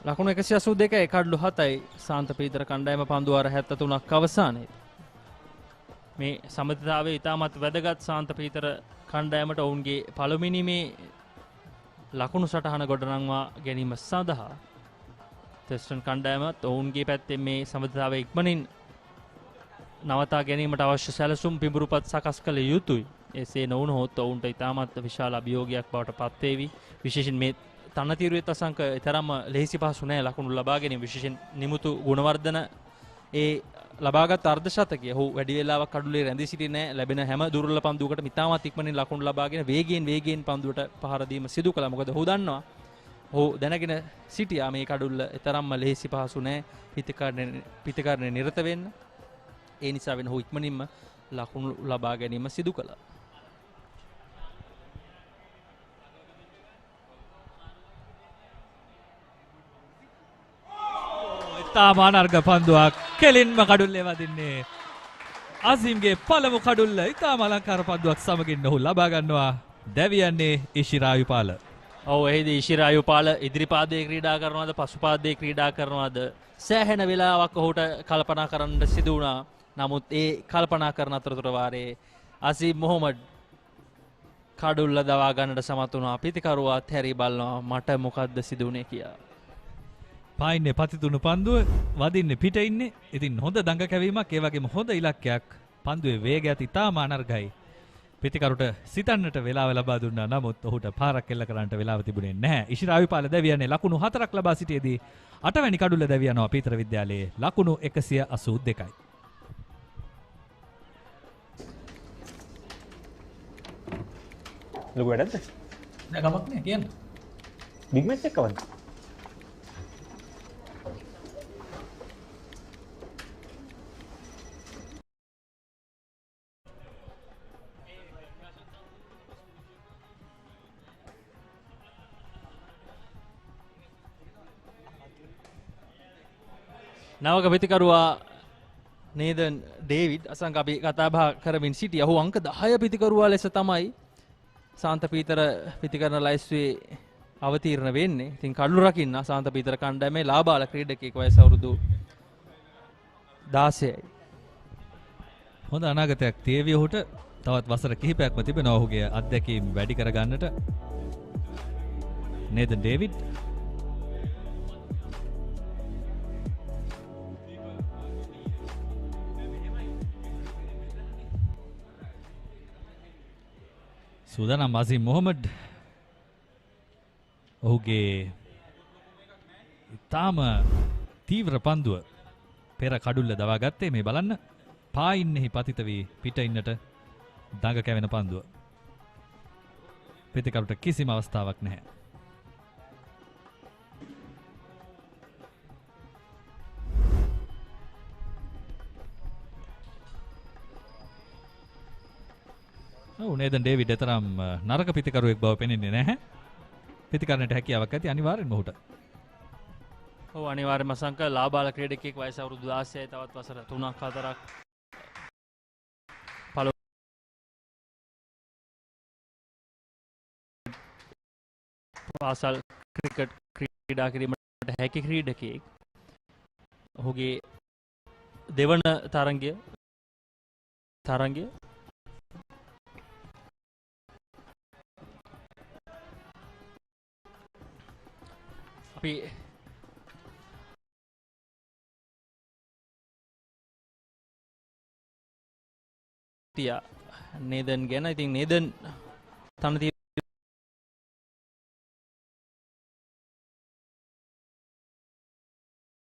ලකුණු 182යි කඩලු 7යි සාන්ත පීතර කණ්ඩායම පන්දුවාර 73ක් අවසානයේ. මේ සමබරතාවය ඉතාමත් වැදගත් සාන්ත පීතර කණ්ඩායමට ඔවුන්ගේ පළවෙනි මේ ලකුණු සටහන ගොඩනංවා ගැනීම සඳහා තර්ස්ටන් කණ්ඩායමත් ඔවුන්ගේ පැත්තෙන් මේ සමබරතාවය ඉක්මනින් නවතා ගැනීමට අවශ්‍ය සැලසුම් පිඹුරුපත් සකස් කළ යුතුයි. එසේ නොවුනොත් ඔවුන්ට ඉතාමත් විශාල අභියෝගයක් බවට පත්වේවි. විශේෂයෙන් මේ තනතිරුවෙත් අසංක තරම්ම ලෙහිසි පහසු නැහැ ලකුණු ලබා ගැනීම. විශේෂයෙන් නිමුතු ගුණවර්ධන ඒ ලබාගත් අර්ධ ශතකය ඔහු වැඩි වේලාවක් කඩුලේ රැඳී සිටින්නේ නැහැ. ලැබෙන හැම දුර්වල පන්දුවකටම ඉතාමත් ඉක්මනින් ලකුණු ලබාගෙන වේගයෙන් පන්දුවට පහර දීම සිදු කළා. මොකද ඔහු දන්නවා ඔහු දැනගෙන සිටියා මේ කඩුල්ල තරම්ම ලෙහිසි පහසු නැහැ පිතිකරණය නිරත වෙන්න. ඒ නිසා වෙන ඔහු ඉක්මනින්ම ලකුණු ලබා ගැනීම සිදු කළා. තාමානර්ග පන්දුවක් කෙලින්ම කඩුල්ලේ වදින්නේ අසීම්ගේ පළමු කඩුල්ල. ඉතාම අලංකාර පන්දුවක් සමගින් ඔහු ලබා ගන්නවා. දැවියන්නේ ඉෂිරායුපාල. ඔව් එහිදී ඉෂිරායුපාල ඉදිරිපාදයේ ක්‍රීඩා කරනවාද පසුපාදයේ ක්‍රීඩා කරනවාද සෑහෙන වෙලාවක් ඔහුට කල්පනා කරන්න සිදු වුණා. නමුත් ඒ කල්පනා කරන අතරතුර වාරයේ අසීම් මොහොමඩ් කඩුල්ල දවා ගන්නට සමත් වුණා. පිතිකරුවාත් හැරී බලනවා මට මොකද්ද සිදු වුනේ කියලා. පායින්නේ පතිතුණු පන්දුව වදින්නේ පිට ඉන්නේ. ඉතින් හොඳ දඟ කැවීමක් ඒ වගේම හොඳ ඉලක්කයක්. පන්දුවේ වේගයත් ඉතාම අනර්ගයි. පිතිකරුට සිතන්නට වෙලාව ලබා දුන්නා. නමුත් ඔහුට පාරක් එල්ල කරන්නට වෙලාව තිබුණේ නැහැ. ඉෂිරායුපාල දැවියන්නේ ලකුණු 4ක් ලබා සිටියේදී 8 වැනි කඩුල්ල දැවියනවා පීතර විද්‍යාලයේ ලකුණු 182යි. ලොකු වැඩක්ද? නෑ කමක් නෑ කියන්න. බිග් මැච් එකක් කවද්ද? නවක පිතිකරුවා නේදන් ඩේවිඩ් අසංක අපි කතා බහ කරමින් සිටියා. ඔහු අංක 10 පිතිකරුවා ලෙස තමයි සාන්ත පීතර පිතිකරන ලයිස්තුවේ අවතීර්ණ වෙන්නේ. ඉතින් කඩළු රකින්න සාන්ත පීතර කණ්ඩායමේ ලාබාල ක්‍රීඩකයෙක් වයස අවුරුදු 16යි. හොඳ අනාගතයක් තියේවි ඔහුට. තවත් වසර කිහිපයක්ම තිබෙනවා ඔහුගේ අත්දැකීම් වැඩි කරගන්නට. නේදන් ඩේවිඩ් සූදානම් අසීම් මොහමඩ් ඔහුගේ ඉතාම තීව්‍ර පන්දුව පෙර කඩුල්ල දවා ගත්තේ. මේ බලන්න පායින්නෙහි පතිත වී පිට ඉන්නට දඟ කැවෙන පන්දුව. පිතිකරුට කිසිම අවස්ථාවක් නැහැ. නේදන් ඩේවිඩ් තරම් නරක පිතිකරුවෙක් බව පෙනෙන්නේ නැහැ. පිතිකරන්නට හැකියාවක් ඇති අනිවාර්යෙන්ම ඔහුට. ඔව් අනිවාර්යයෙන්ම අසංක ලාබාල ක්‍රීඩකයෙක් වයස අවුරුදු 16යි. තවත් වසර 3ක් 4ක් පාසල් ක්‍රිකට් ක්‍රීඩා කිරීමට හැකි ක්‍රීඩකයෙක්. ඔහුගේ දෙවන තරගය අපි තියා නේදන් ගැන. ඉතින් නේදන් තනති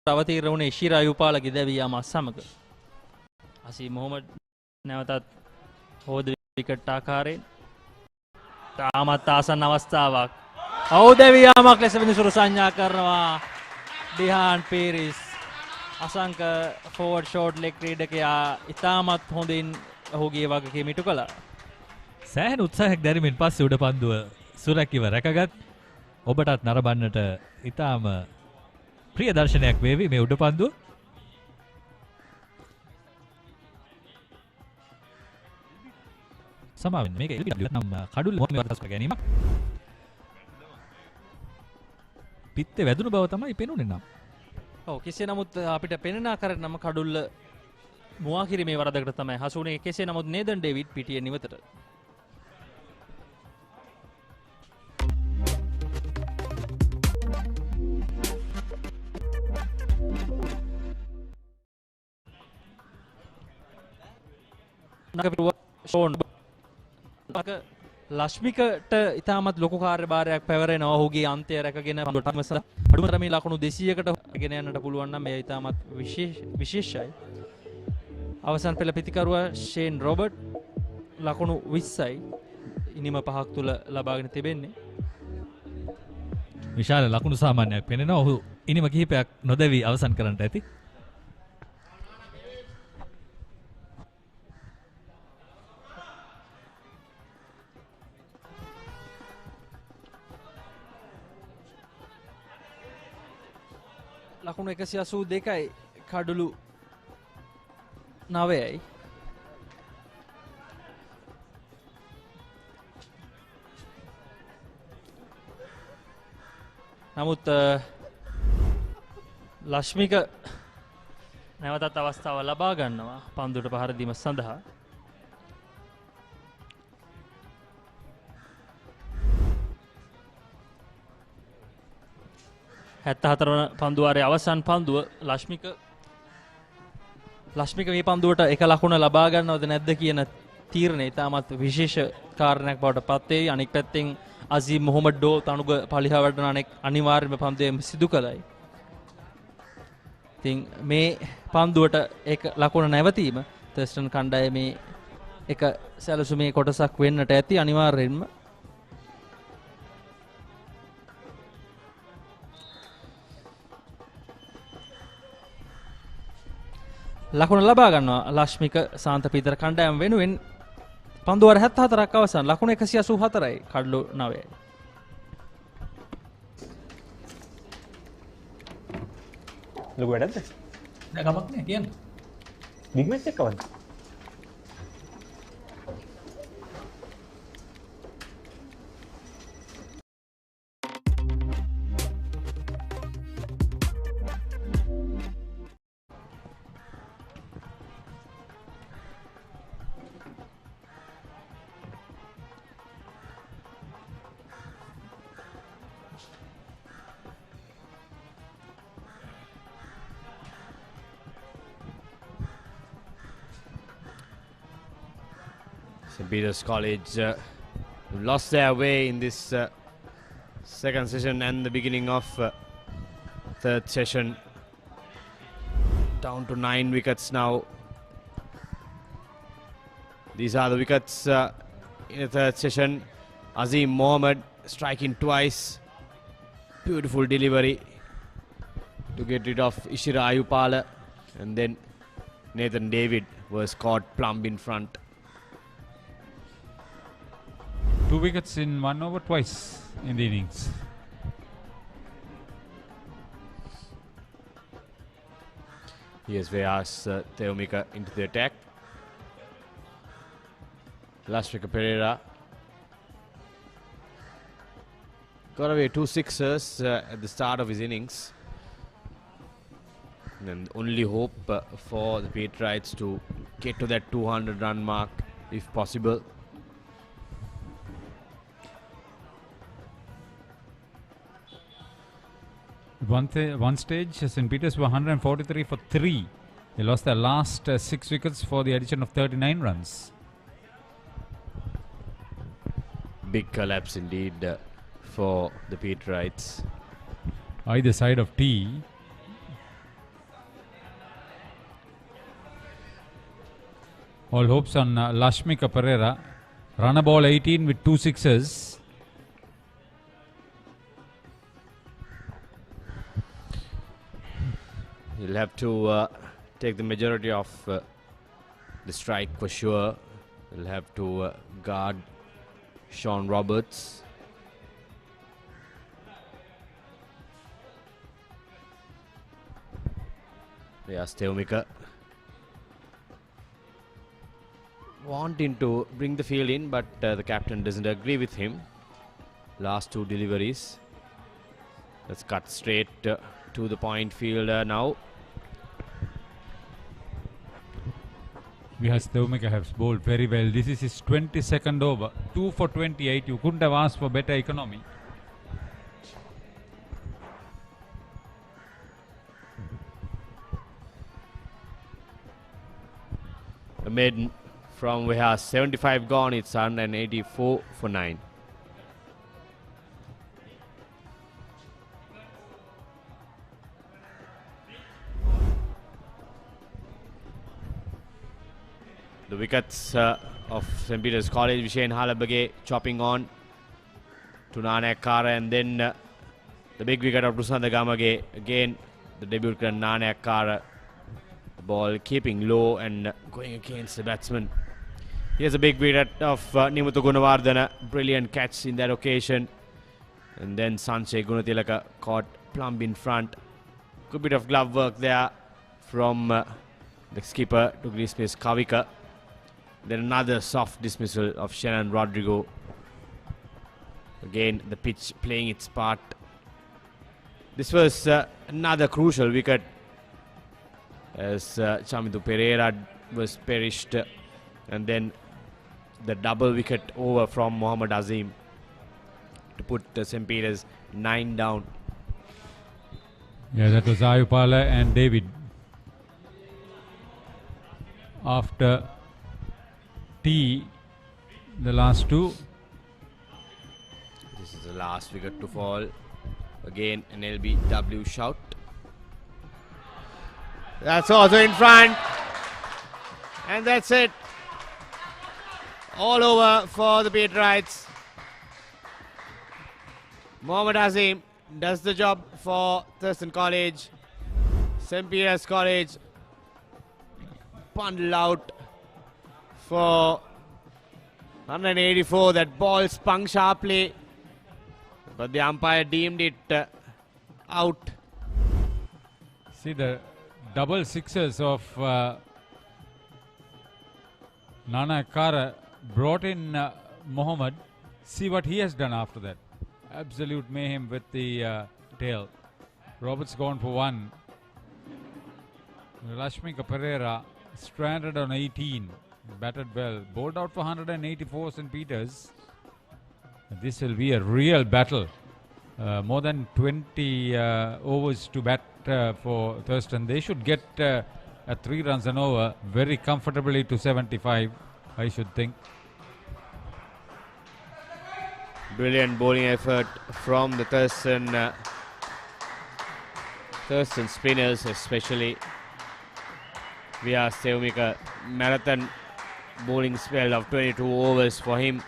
අවතීර්ණ වුණේ ශිරා යුපාලගේ දැවියාමත් සමග. අසීම් මොහමඩ් නැවතත් හෝද විකට් ආකාරයෙන් තාමත් ආසන්න අවස්ථාවක්. අවුදැවියාමක් ලෙස විනිසුරු සංඥා කරනවා Dihan Peiris. Asanka forward short leg ක්‍රීඩකයා ඉතාමත් හොඳින් ඔහුගේ වගකීම ඉටු කළා. සෑහෙන උත්සාහයක් දැරීමෙන් පස්සේ උඩ පන්දුව සුරැකිව රැකගත්. ඔබටත් නරඹන්නට ඉතාම ප්‍රිය දර්ශනයක් වේවි මේ උඩ පන්දුව. සමාවෙන්න මේක නම් කඩුල්ල මොහොම වර්ධස් කර ගැනීමක්. පිත්තේ වැදුණු බව තමයි පෙනුනේ නම්. ඔව් කෙසේ නමුත් අපිට පෙනෙන ආකාරයට නම් කඩුල්ල මුවා කිරීමේ වරදකට තමයි හසු වුණේ. කෙසේ නමුත් නේදන් ඩේවිඩ් පිටියේ නිවතට. ෂෝන් ලශ්මිකට ඉතාමත් ලොකු කාර්යභාරයක් පැවරෙනවා. ඔහුගේ අන්තය රැකගෙන අඩුම තරමේ ලකුණු 200කට ගෙන යන්නට පුළුවන් නම් එය ඉතාමත් විශේෂයි. අවසන් පෙළ පිතිකරුවා ෂේන් රොබර්ට් ලකුණු 20යි ඉනිම 5ක් තුල ලබාගෙන තිබෙන්නේ. විශාල ලකුණු සාමාන්‍යයක් පෙනෙනවා. ඔහු ඉනිම කිහිපයක් නොදැවි අවසන් කරන්නට ඇති. ලකුණු 182යි කඩුළු 9යි. නමුත් ලශ්මික නැවතත් අවස්ථාව ලබා ගන්නවා පන්දුවට පහර දීම සඳහා. හතරවන පන්දුවාරයේ අවසන් පන්දුව ලශ්මික මේ පන්දුවට එක ලකුණ ලබා ගන්නවද නැද්ද කියන තීරණය ඉතාමත් විශේෂ කාරණයක් බවට පත් වේ. අනෙක් පැත්තෙන් අසීම් මොහමඩ් ඩෝ තනුග පලිහා වඩන අනෙක් අනිවාර්යම පන්දුවෙම සිදු කළයි. ඉතින් මේ පන්දුවට එක ලකුණ නැවතීම තර්ස්ටන් කණ්ඩායමේ එක සැලසුමේ කොටසක් වෙන්නට ඇති අනිවාර්යෙන්ම. ලකුණ ලබා ගන්නවා ලශ්මික සාන්ත පීතර කණ්ඩායම වෙනුවෙන්. පන්දුවර 74ක් අවසන්. ලකුණ 184යි කඩලු 9යි. ලොකු වැඩක්ද? නෑ කමක් නෑ කියන්න. බිග් මැච් එක කවද්ද? St. Peter's College lost their way in this second session and the beginning of third session. Down to 9 wickets now. These are the wickets in the third session. Azim Mohammed striking twice. Beautiful delivery to get rid of Ishira Ayupala, and then Nathan David was caught plumb in front. 2 wickets in 1 over twice in the innings. Here's Vyas Theomika into the attack. Lashmika Pereira got away 2 sixers at the start of his innings. And only hope for the Patriots to get to that 200 run mark if possible. One stage, St. Peter's were 143 for 3. They lost their last 6 wickets for the addition of 39 runs. Big collapse indeed for the Patriots. Either side of T. All hopes on Lashmika Pereira. Runner ball 18 with 2 sixes. He'll have to take the majority of the strike for sure. He'll have to guard Sean Roberts. Yes, Theomika wanting to bring the field in, but the captain doesn't agree with him. Last 2 deliveries. Let's cut straight to the point fielder now. Vihas Theomika has bowled very well. This is his 22nd over. 2 for 28. You couldn't have asked for better economy. A maiden from Vihas, 75 gone. It's 184 for 9. The wickets of St. Peter's College, Vishen Halabage chopping on to Nanak Kara, and then the big wicket of Rusanda Gamage. Again, the debut Nanak Kara. The ball keeping low and going against the batsman. Here's a big wicket of Nimuthu Gunawardana. Brilliant catch in that occasion. And then Sanjay Gunatilaka caught plumb in front. Good bit of glove work there from the skipper to dismiss Kavika. Then another soft dismissal of Shannon Rodrigo. Again, the pitch playing its part. This was another crucial wicket as Chamindu Pereira was perished. And then the double wicket over from Mohammad Azim to put St. Peter's 9 down. Yeah, that was Ayupala and David. After T, the last 2. This is the last wicket to fall. Again, an LBW shout. That's also in front. And that's it. All over for the Patriots. Mohammad Azim does the job for Thurston College. St. Peter's College bundled out for 184. That ball spun sharply, but the umpire deemed it out. See, the double sixes of Nana Kara brought in Mohammed. See what he has done after that. Absolute mayhem with the tail. Roberts gone for one. Rashmika Pereira stranded on 18. Batted well. Bowled out for 184 St. Peters. This will be a real battle. More than 20 overs to bat for Thurston. They should get a 3 runs and over very comfortably to 75, I should think. Brilliant bowling effort from the Thurston spinners, especially. Vyas Sevmika marathon bowling spell of 22 overs for him.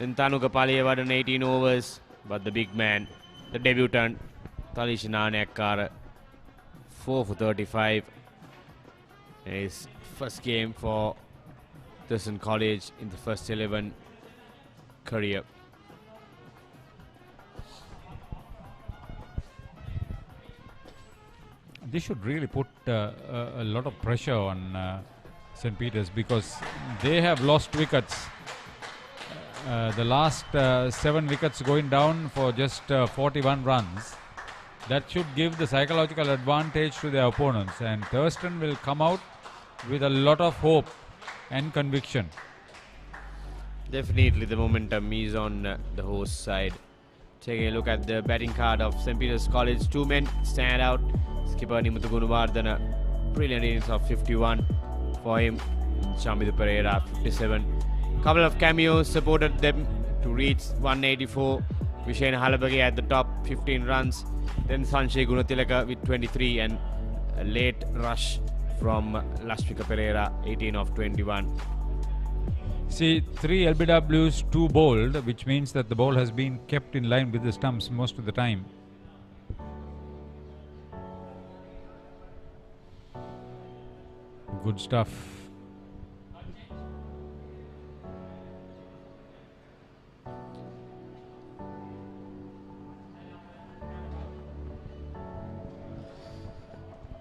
And Tanuka Paliyavadan 18 overs, but the big man, the debutant, Talish Nanekkara, 4 for 35. His first game for Thurston College in the first 11 career. They should really put a lot of pressure on St. Peters because they have lost wickets. The last 7 wickets going down for just 41 runs. That should give the psychological advantage to their opponents, and Thurston will come out with a lot of hope and conviction. Definitely the momentum is on the host side. Taking a look at the batting card of St. Peters College, 2 men stand out. Skipper Nimuthu Gunawardena, brilliant innings of 51 for him. Shamidhu Pereira 57. Couple of cameos supported them to reach 184. Vishen Halabagi at the top, 15 runs. Then Sanjay Gunatilaka with 23, and a late rush from Lashmika Pereira, 18 of 21. See, 3 LBWs, 2 bowled, which means that the ball has been kept in line with the stumps most of the time. Good stuff.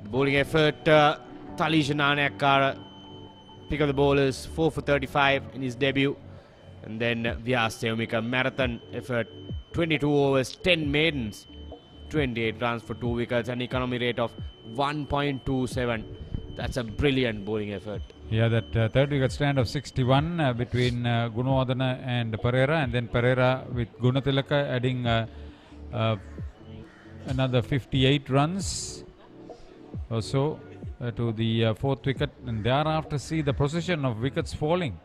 Bowling effort, Talish Nanekkara, pick up the bowlers, 4 for 35 in his debut. And then Vyas Sevmika, marathon effort, 22 overs, 10 maidens, 28 runs for 2 wickets, an economy rate of 1.27. That's a brilliant bowling effort. Yeah, that third wicket stand of 61 between Gunawardena and Pereira, and then Pereira with Gunatilaka adding another 58 runs or so to the fourth wicket, and thereafter see the procession of wickets falling.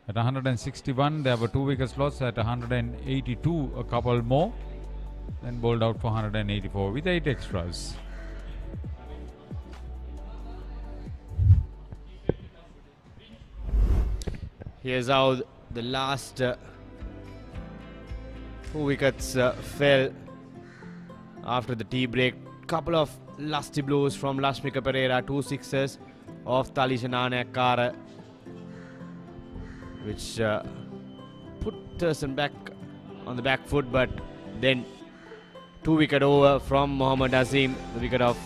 At 161 there were 2 wickets lost, at 182 a couple more, then bowled out for 184 with 8 extras. Here's how the last 2 wickets fell after the tea break. Couple of lusty blows from Lashmika Pereira, 2 sixes of Talish Nanekkara, which put Thurston back on the back foot, but then 2 wicket over from Mohammad Azim, the wicket of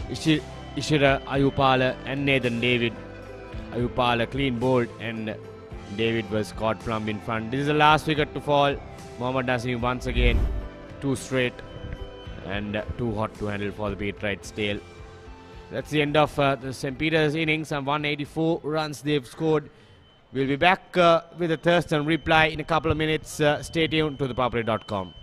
Ishira Ayupala and Nathan David. Ayupala clean bowled and David was caught plumb in front. This is the last wicket to fall. Mohammad Azim once again 2 straight and too hot to handle for the beat right tail. That's the end of the St. Peters innings, and 184 runs they've scored. We'll be back with a Thurston reply in a couple of minutes. Stay tuned to thepapare.com.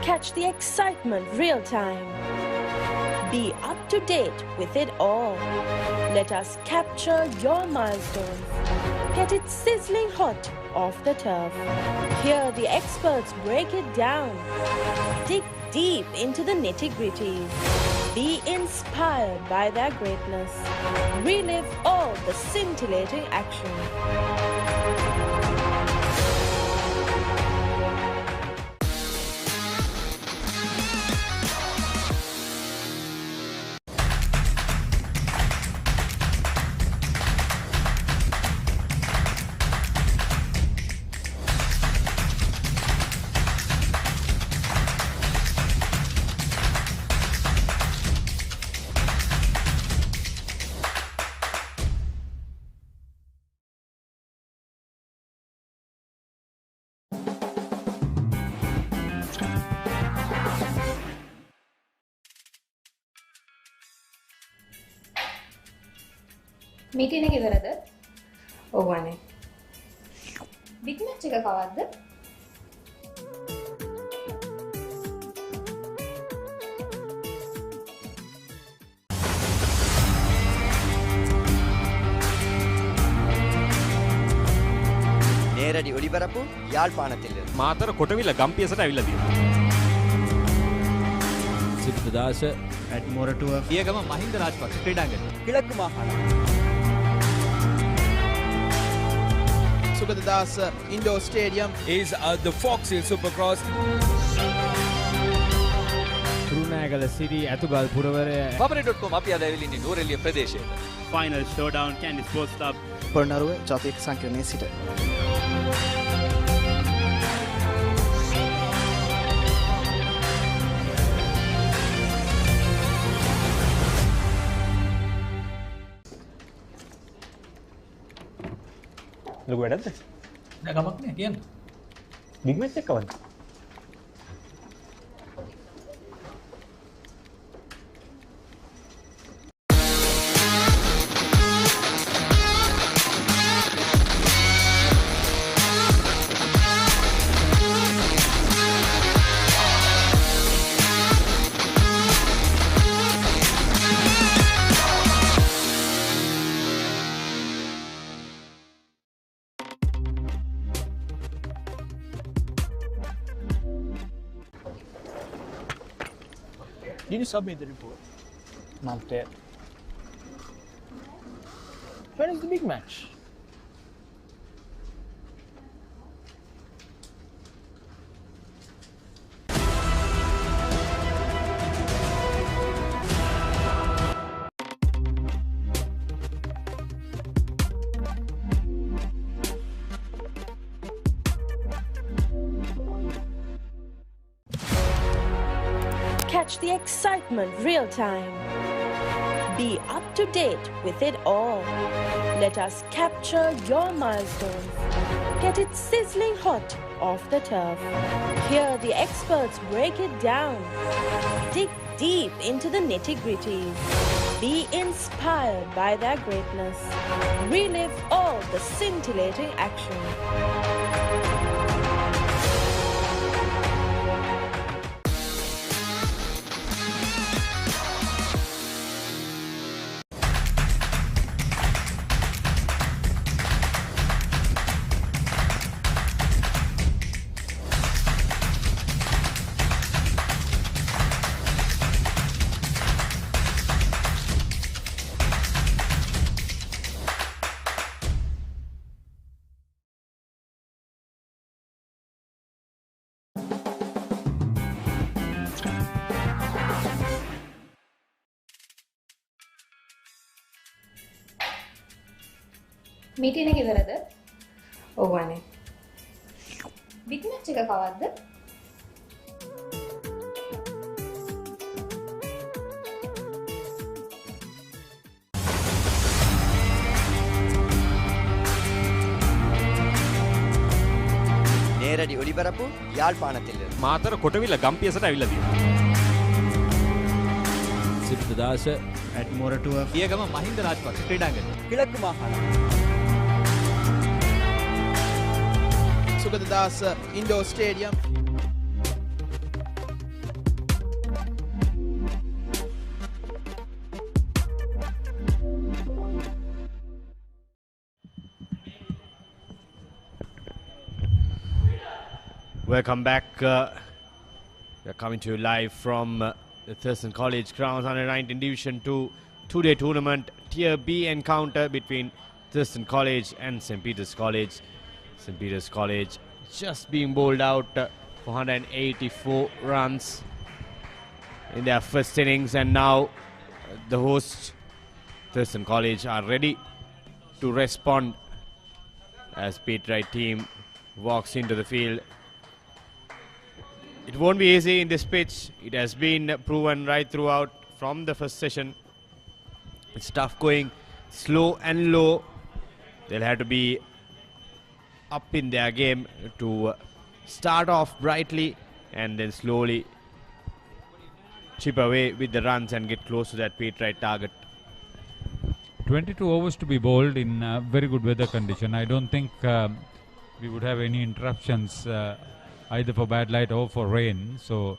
Catch the excitement real time. Be up to date with it all. Let us capture your milestones. Get it sizzling hot off the turf. Hear the experts break it down. Dig deep into the nitty-gritties. Be inspired by their greatness. Relive all the scintillating action. Meeting එක ඉවරද? ඔව් අනේ. Big match එක කවද්ද? நேரடி ஒளிபரப்பு யாழ்ப்பாணத்தில் මාතර කොටවිල ගම්පියසට ඇවිල්ලා තියෙනවා. සිද්ධදාස ඇඩ්මෝරටුව පියගම මහින්ද රාජපක්ෂ ක්‍රීඩාංගණය. கிழக்கு மாகாணம் Sugathadasa indoor stadium is the Fox Hill Supercross. Kurunegala city Athugal පුරවරය Papare.com අපි අද ඇවිල්ලා ඉන්නේ නෝරෙලිය ප්‍රදේශයේ. Final showdown Candy Sports Club. Polonnaruwa ජාතික සංකීර්ණයේ සිට ලොකු වැඩක්ද? නෑ ගමක් නෑ කියන්න. බිග් මැච් එක කවද්ද? Did you submit the report? Not yet. When is the big match? Catch the excitement real time. Be up to date with it all. Let us capture your milestones. Get it sizzling hot off the turf. Hear the experts break it down. Dig deep into the nitty-gritties. Be inspired by their greatness. Relive all the scintillating action. Meeting එක ඉවරද? ඔව් අනේ. Big match එක කවද්ද? நேரடி ஒளிபரப்பு யாழ்ப்பாணத்தில் මාතර කොටවිල ගම්පියසට ඇවිල්ලා තියෙනවා. සිද්ධදාස ඇඩ්මෝරටුව පියගම මහින්ද රාජපක්ෂ ක්‍රීඩාංගණය. கிழக்கு மாகாணம் Sugathadasa indoor stadium Welcome back. We're coming to you live from the Thurston College grounds, under 19 Division 2 two-day tournament Tier B encounter between Thurston College and St. Peter's College. St. Peter's College just being bowled out for 184 runs in their first innings, and now the hosts Thurston College are ready to respond as Papare team walks into the field. It won't be easy in this pitch. It has been proven right throughout from the first session. It's tough going slow and low. They'll have to be up in their game to start off brightly and then slowly chip away with the runs and get close to that Papare target. 22 overs to be bowled in very good weather condition. I don't think we would have any interruptions either for bad light or for rain. So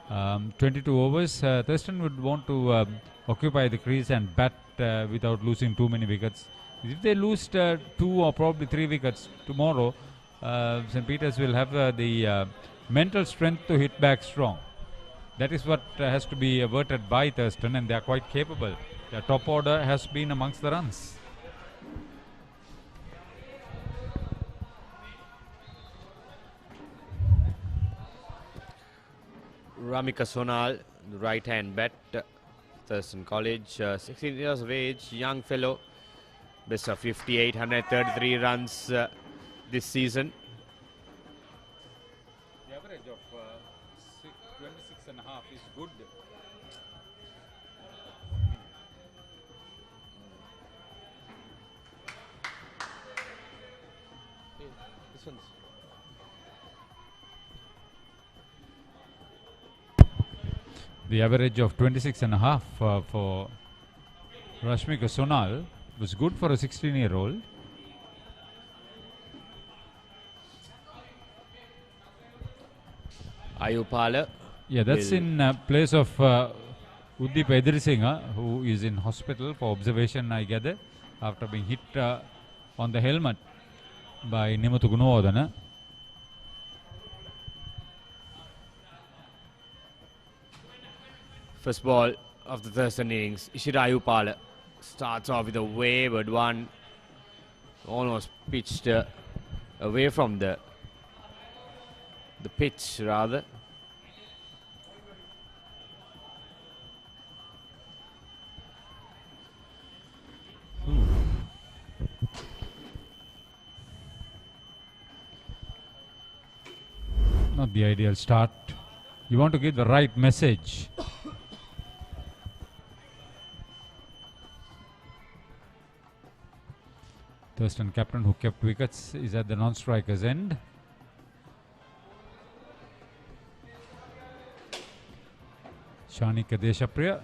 22 overs, Thurston would want to occupy the crease and bat without losing too many wickets. If they lose 2 or probably 3 wickets tomorrow, St. Peter's will have the mental strength to hit back strong. That is what has to be averted by Thurston, and they are quite capable. Their top order has been amongst the runs. Ramika Sonal, the right hand bat, Thurston College, 16 years of age, young fellow, best of 58, 133 runs this season. The average of 26.5 is good. This one's the average of 26.5 for Rashmika Sonal was good for a 16-year-old. Ayupala. Yeah, that's in place of Uddeep Edirisinghe, who is in hospital for observation, I gather, after being hit on the helmet by Nimuthu Gunawardena. First ball of the Thurston innings, Ishira Ayupala starts off with a wayward one, almost pitched away from the pitch rather. Not the ideal start. You want to give the right message. Thurston captain who kept wickets is at the non-striker's end. Shanika Deshapriya.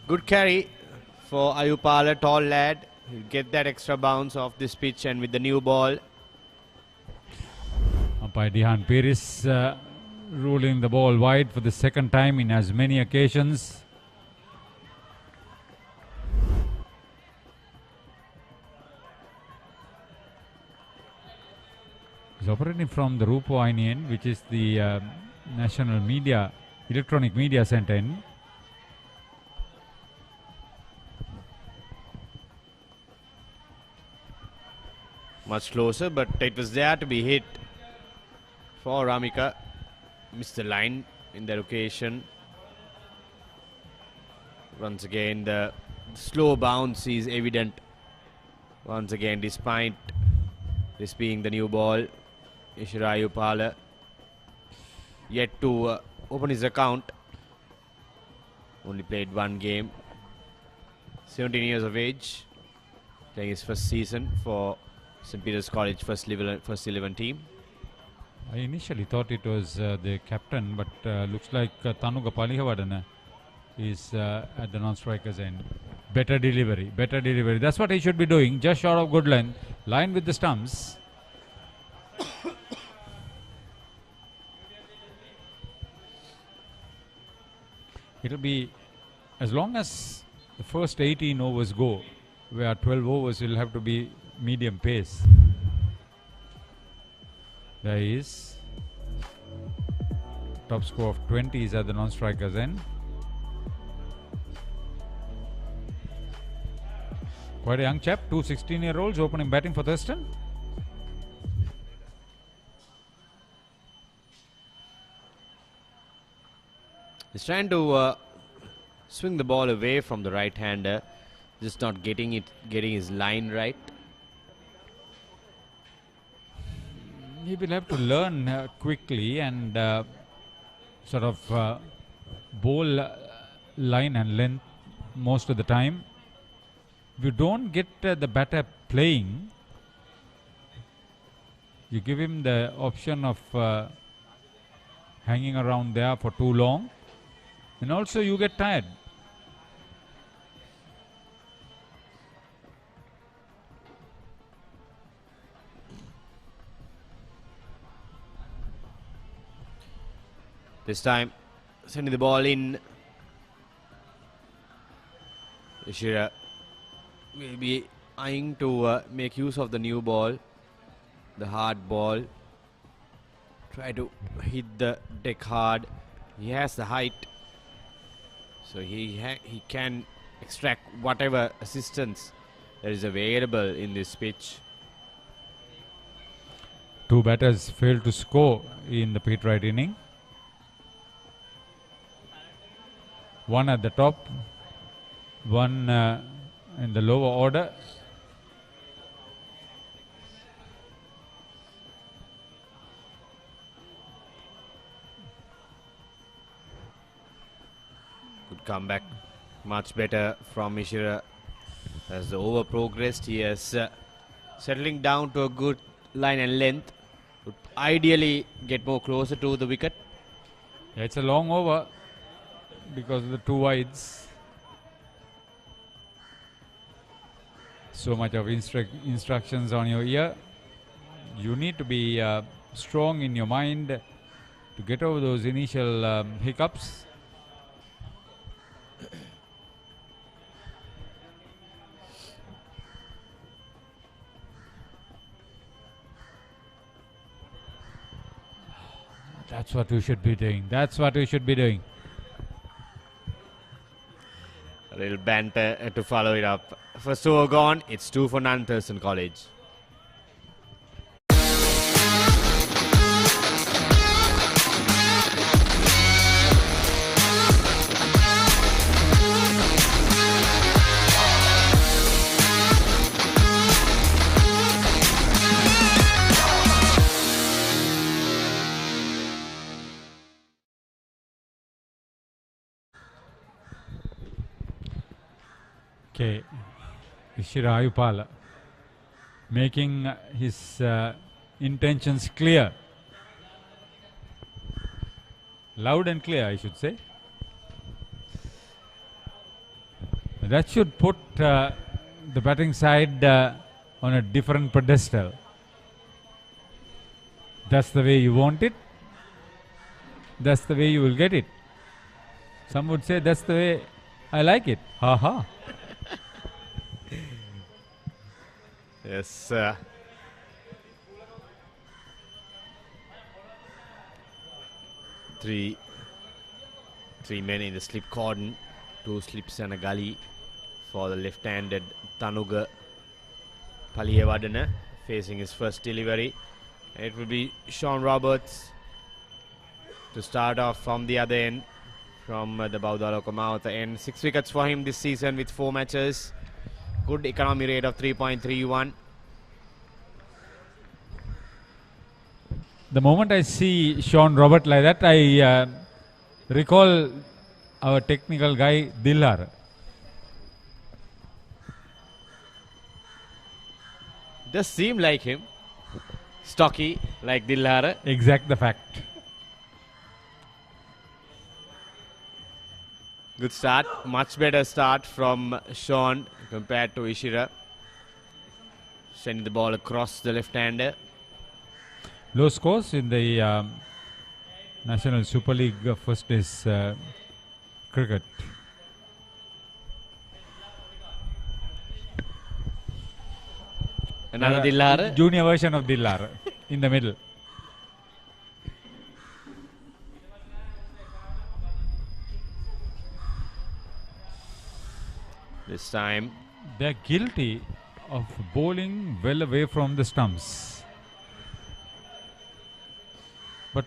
Good carry for Ayupala, tall lad. He'll get that extra bounce off this pitch, and with the new ball. Umpire Dihan Piris ruling the ball wide for the second time in as many occasions. He's operating from the Rupavahini end, which is the national media, electronic media center end. Much closer, but it was there to be hit for Ramika. Missed the line in the location. Once again, the slow bounce is evident. Once again, despite this being the new ball, Ishira Ayupala yet to open his account. Only played one game. 17 years of age, playing his first season for St. Peter's College first 11 team. I initially thought it was the captain, but looks like Tanuga Palihavadana is at the non-striker's end. Better delivery, better delivery. That's what he should be doing. Just short of good length, line with the stumps. It'll be, as long as the first 18 overs go, where 12 overs will have to be medium pace. There is top score of 20 is at the non-striker's end. Quite a young chap, 2 16-year-olds opening batting for Thurston. He's trying to swing the ball away from the right-hander, just not getting his line right. He will have to learn quickly and sort of bowl line and length most of the time. If you don't get the batter playing, you give him the option of hanging around there for too long. And also you get tired. This time, sending the ball in. Ishira will be eyeing to make use of the new ball, the hard ball. Try to hit the deck hard. He has the height, so he can extract whatever assistance that is available in this pitch. Two batters failed to score in the Papare inning. One at the top, one in the lower order. Good comeback, much better from Mishra. As the over progressed, he is settling down to a good line and length. Would ideally get more closer to the wicket. Yeah, it's a long over because of the two wides. So much of instructions on your ear. You need to be strong in your mind to get over those initial hiccups. That's what we should be doing. That's what we should be doing. A little banter to follow it up. First over gone. It's 2 for none, Thurston College. Okay, Ishira Ayupala making his intentions clear. Loud and clear, I should say. That should put the batting side on a different pedestal. That's the way you want it. That's the way you will get it. Some would say that's the way I like it. Ha ha. Yes. 3 men in the slip cordon. 2 slips and a gully for the left-handed Tanuga Paliyavadana facing his first delivery. It will be Sean Roberts to start off from the other end, from the Baudala Komauta end. 6 wickets for him this season with 4 matches. Good economy rate of 3.31. The moment I see Sean Robert like that, I recall our technical guy Dillar. Does seem like him. Stocky like Dillar. Exact the fact. Good start. Much better start from Sean compared to Ishira. Sending the ball across the left-hander. Low scores in the National Super League first is cricket. Another Dillar. Junior version of Dillar in the middle. This time they're guilty of bowling well away from the stumps. But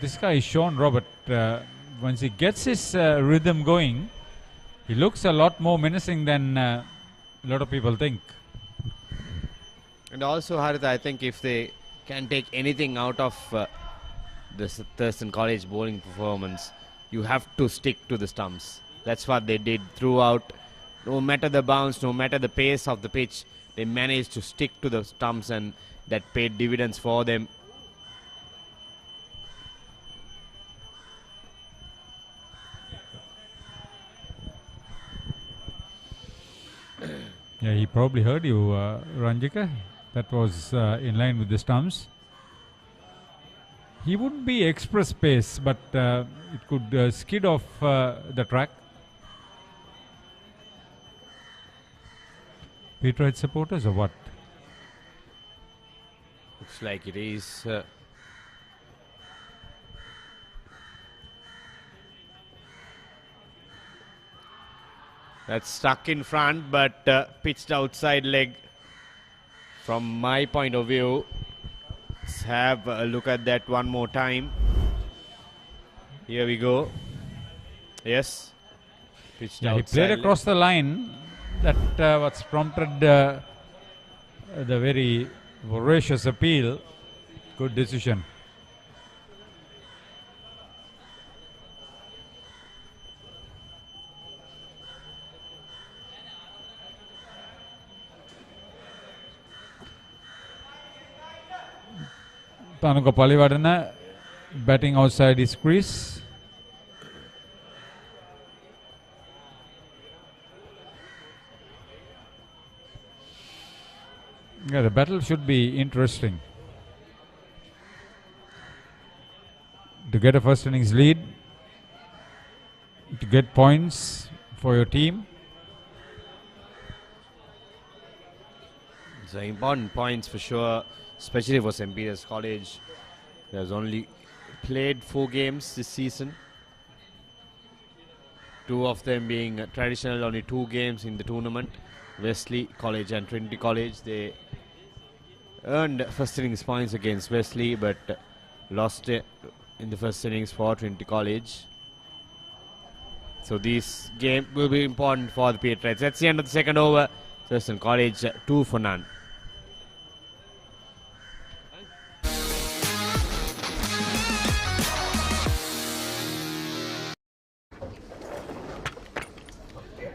this guy, Sean Robert, once he gets his rhythm going, he looks a lot more menacing than a lot of people think. And also, Haritha, I think if they can take anything out of this Thurston College bowling performance, you have to stick to the stumps. That's what they did throughout. No matter the bounce, no matter the pace of the pitch, they managed to stick to the stumps, and that paid dividends for them. probably heard you, Ranjika. That was in line with the stumps. He wouldn't be express pace, but it could skid off the track. Peterite supporters or what? Looks like it is. That's stuck in front, but pitched outside leg. From my point of view, let's have a look at that one more time. Here we go. Yes. Pitched Yeah, he outside played leg. across the line. That what's prompted the very voracious appeal. Good decision. Tanuka Paliwadana batting outside his crease. Yeah, the battle should be interesting. To get a first innings lead, to get points for your team. So important points for sure, especially for St. Peter's College. They has only played 4 games this season. 2 of them being traditional, only 2 games in the tournament. Wesley College and Trinity College. They earned first innings points against Wesley, but lost it in the first innings for Trinity College. So this game will be important for the Patriots. That's the end of the second over. Thurston College 2 for none.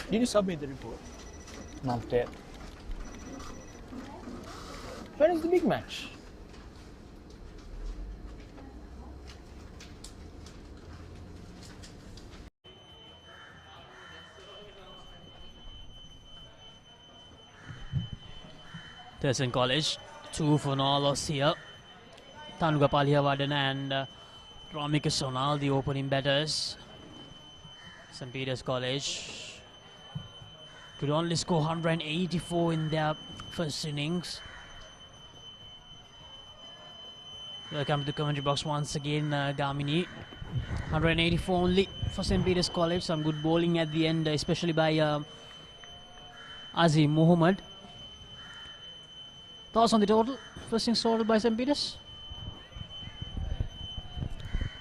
Did you submit the report? Not yet. When is the big match? Thurston College, 2 for no loss here. Tanuka Paliwadana and Ramika Sonal, the opening batters. St. Peter's College could only score 184 in their first innings. Welcome to the commentary box once again, Gamini. 184 only for St. Peter's College. Some good bowling at the end, especially by Azim Muhammad. Thoughts on the total? First innings total by St. Peter's?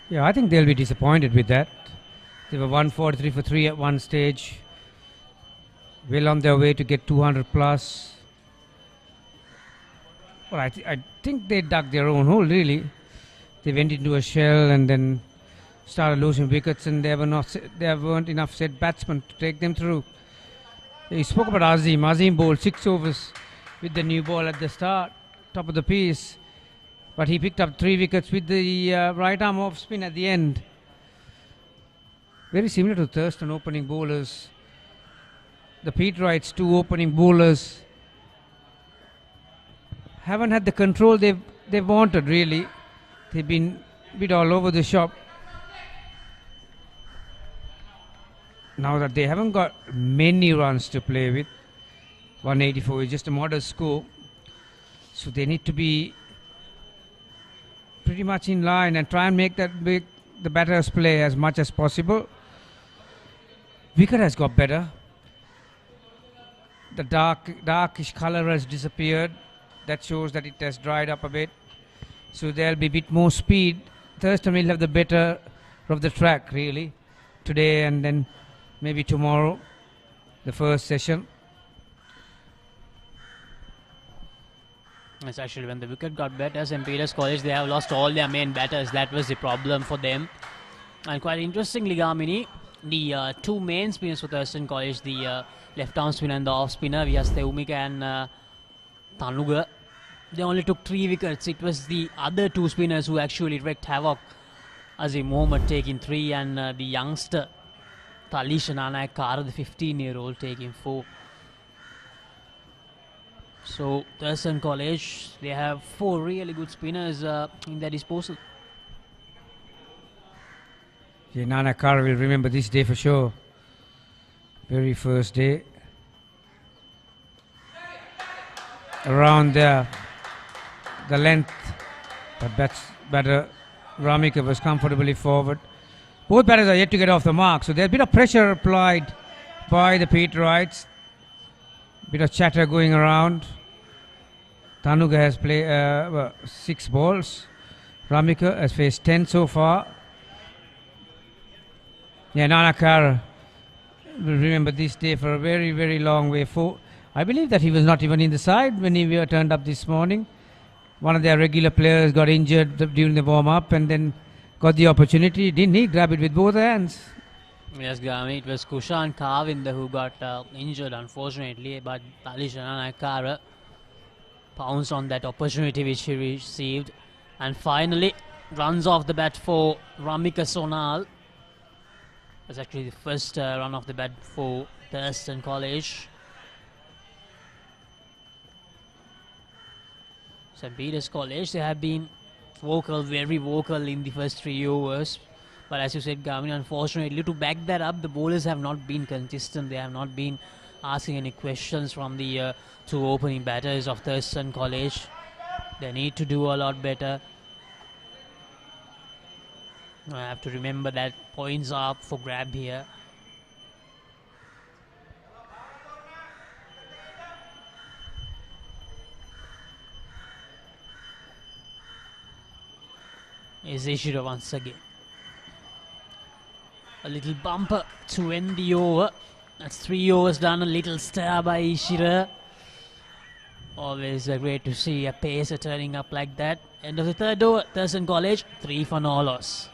Yeah, I think they'll be disappointed with that. They were 143 for 3 at one stage. Well on their way to get 200 plus. Well, I think they dug their own hole, really. They went into a shell and then started losing wickets, and there weren't enough set batsmen to take them through. You spoke about Azim. Azim bowled 6 overs with the new ball at the start, top of the piece. But he picked up 3 wickets with the right arm off spin at the end. Very similar to Thurston opening bowlers. The Peterites, 2 opening bowlers, haven't had the control they've wanted, really. They've been a bit all over the shop. Now that they haven't got many runs to play with, 184 is just a modest score. So they need to be pretty much in line and try and make the batters play as much as possible. Wicket has got better. The darkish colour has disappeared. That shows that it has dried up a bit. So there'll be a bit more speed. Thurston will have the better of the track, really, today and then maybe tomorrow, the first session. It's actually when the wicket got better, St. Peter's College, they have lost all their main batters. That was the problem for them. And quite interestingly, Gamini, the 2 main spinners for Thurston College, the left-arm spinner and the off-spinner, Vyas Theumika and Tanuga, they only took 3 wickets. It was the other 2 spinners who actually wreaked havoc. Azim Mohammed taking 3 and the youngster Talisha Nanayakkara, the 15-year-old, taking 4. So Thurston College, they have 4 really good spinners in their disposal. Yeah, Nana Kara will remember this day for sure. Very first day. Around there, the length, but batter Ramika was comfortably forward. Both batters are yet to get off the mark, so there's a bit of pressure applied by the Peterites. Bit of chatter going around. Tanuga has played 6 balls. Ramika has faced 10 so far. Yeah, Nanakar will remember this day for a very, very long way. I believe that he was not even in the side when he turned up this morning. One of their regular players got injured during the warm-up and then got the opportunity. Didn't he grab it with both hands? Yes, Gami, it was Kushan Kavinda who got injured, unfortunately, but Talisha Nanakara pounced on that opportunity which he received. And finally, runs off the bat for Ramika Sonal. That's actually the first run off the bat for Thurston College. St. Peter's College, they have been vocal, very vocal in the first 3 overs. But as you said, Gavin, unfortunately, to back that up, the bowlers have not been consistent. They have not been asking any questions from the 2 opening batters of Thurston College. They need to do a lot better. I have to remember that points are up for grab here. Is Ishira once again. A little bumper to end the over. That's 3 overs done. A little star by Ishira. Always great to see a pacer turning up like that. End of the 3rd over. Thurston College 3 for no loss.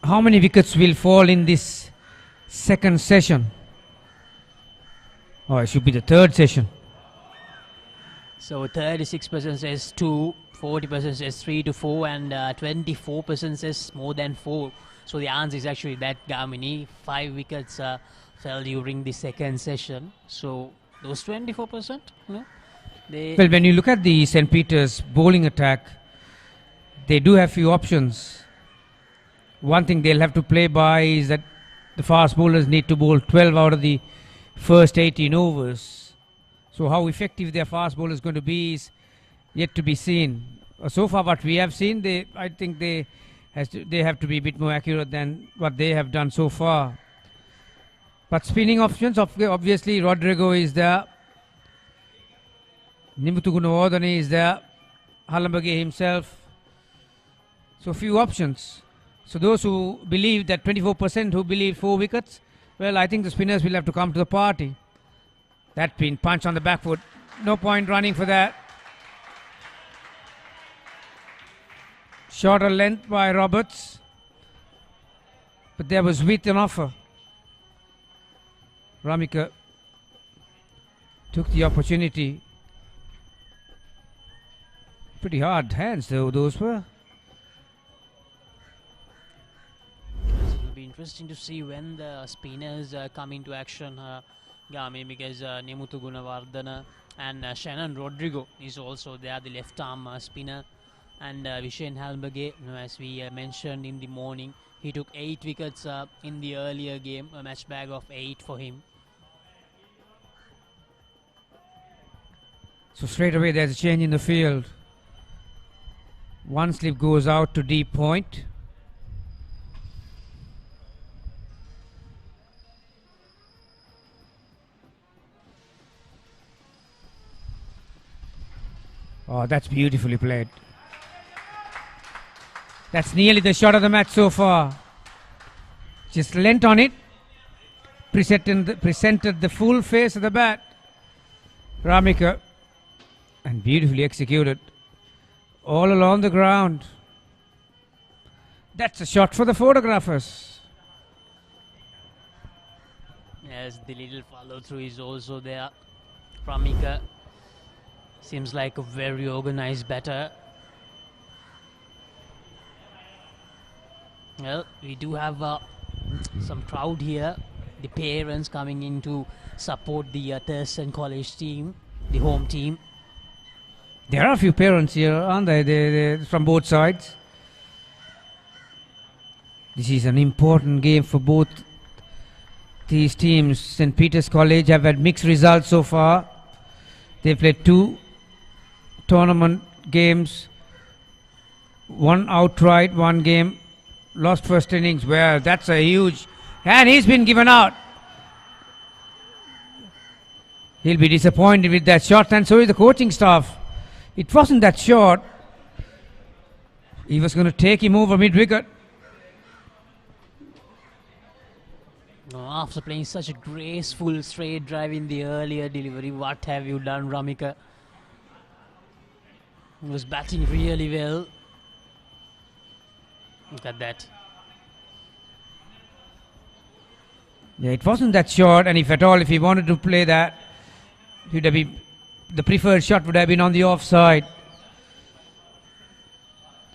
How many wickets will fall in this second session? Oh, it should be the 3rd session. So 36% says 2, 40% says 3 to 4, and 24% says more than 4. So the answer is actually that, Gamini. 5 wickets fell during the second session. So those 24%, no? Well, when you look at the St. Peter's bowling attack, they do have few options. One thing they'll have to play by is that the fast bowlers need to bowl 12 out of the first 18 overs. So how effective their fast bowler is going to be is yet to be seen. So far what we have seen, I think they have to be a bit more accurate than what they have done so far. But spinning options, obviously Rodrigo is there. Nimuthu Gunawardene is there. Halambage himself. So few options. So those who believe that 24% who believe 4 wickets, well, I think the spinners will have to come to the party. That been punch on the back foot. No point running for that. Shorter length by Roberts. But there was width on offer. Ramika took the opportunity. Pretty hard hands though those were. It will be interesting to see when the spinners come into action, Gami, because Nimuthu Gunawardene and Shannon Rodrigo is also there, the left arm spinner. And Vishen Halmbage, as we mentioned in the morning, he took 8 wickets in the earlier game, a match bag of 8 for him. So straight away there's a change in the field. One slip goes out to deep point. Oh, that's beautifully played. That's nearly the shot of the match so far. Just leant on it. Presented the full face of the bat. Ramika. And beautifully executed. All along the ground. That's a shot for the photographers. Yes, the little follow through is also there. Ramika seems like a very organized batter. Well, we do have some crowd here. The parents coming in to support the Thurston College team, the home team. There are a few parents here, aren't they? They're from both sides. This is an important game for both these teams. St. Peter's College have had mixed results so far. They've played 2 tournament games, 1 outright, 1 game lost first innings. Well, that's a huge, and he's been given out. He'll be disappointed with that shot, and so is the coaching staff. It wasn't that short. He was going to take him over mid-wicket. After playing such a graceful straight drive in the earlier delivery, what have you done, Ramika? He was batting really well. Look at that. Yeah, it wasn't that short, and if at all, if he wanted to play that, it would have been, the preferred shot would have been on the offside.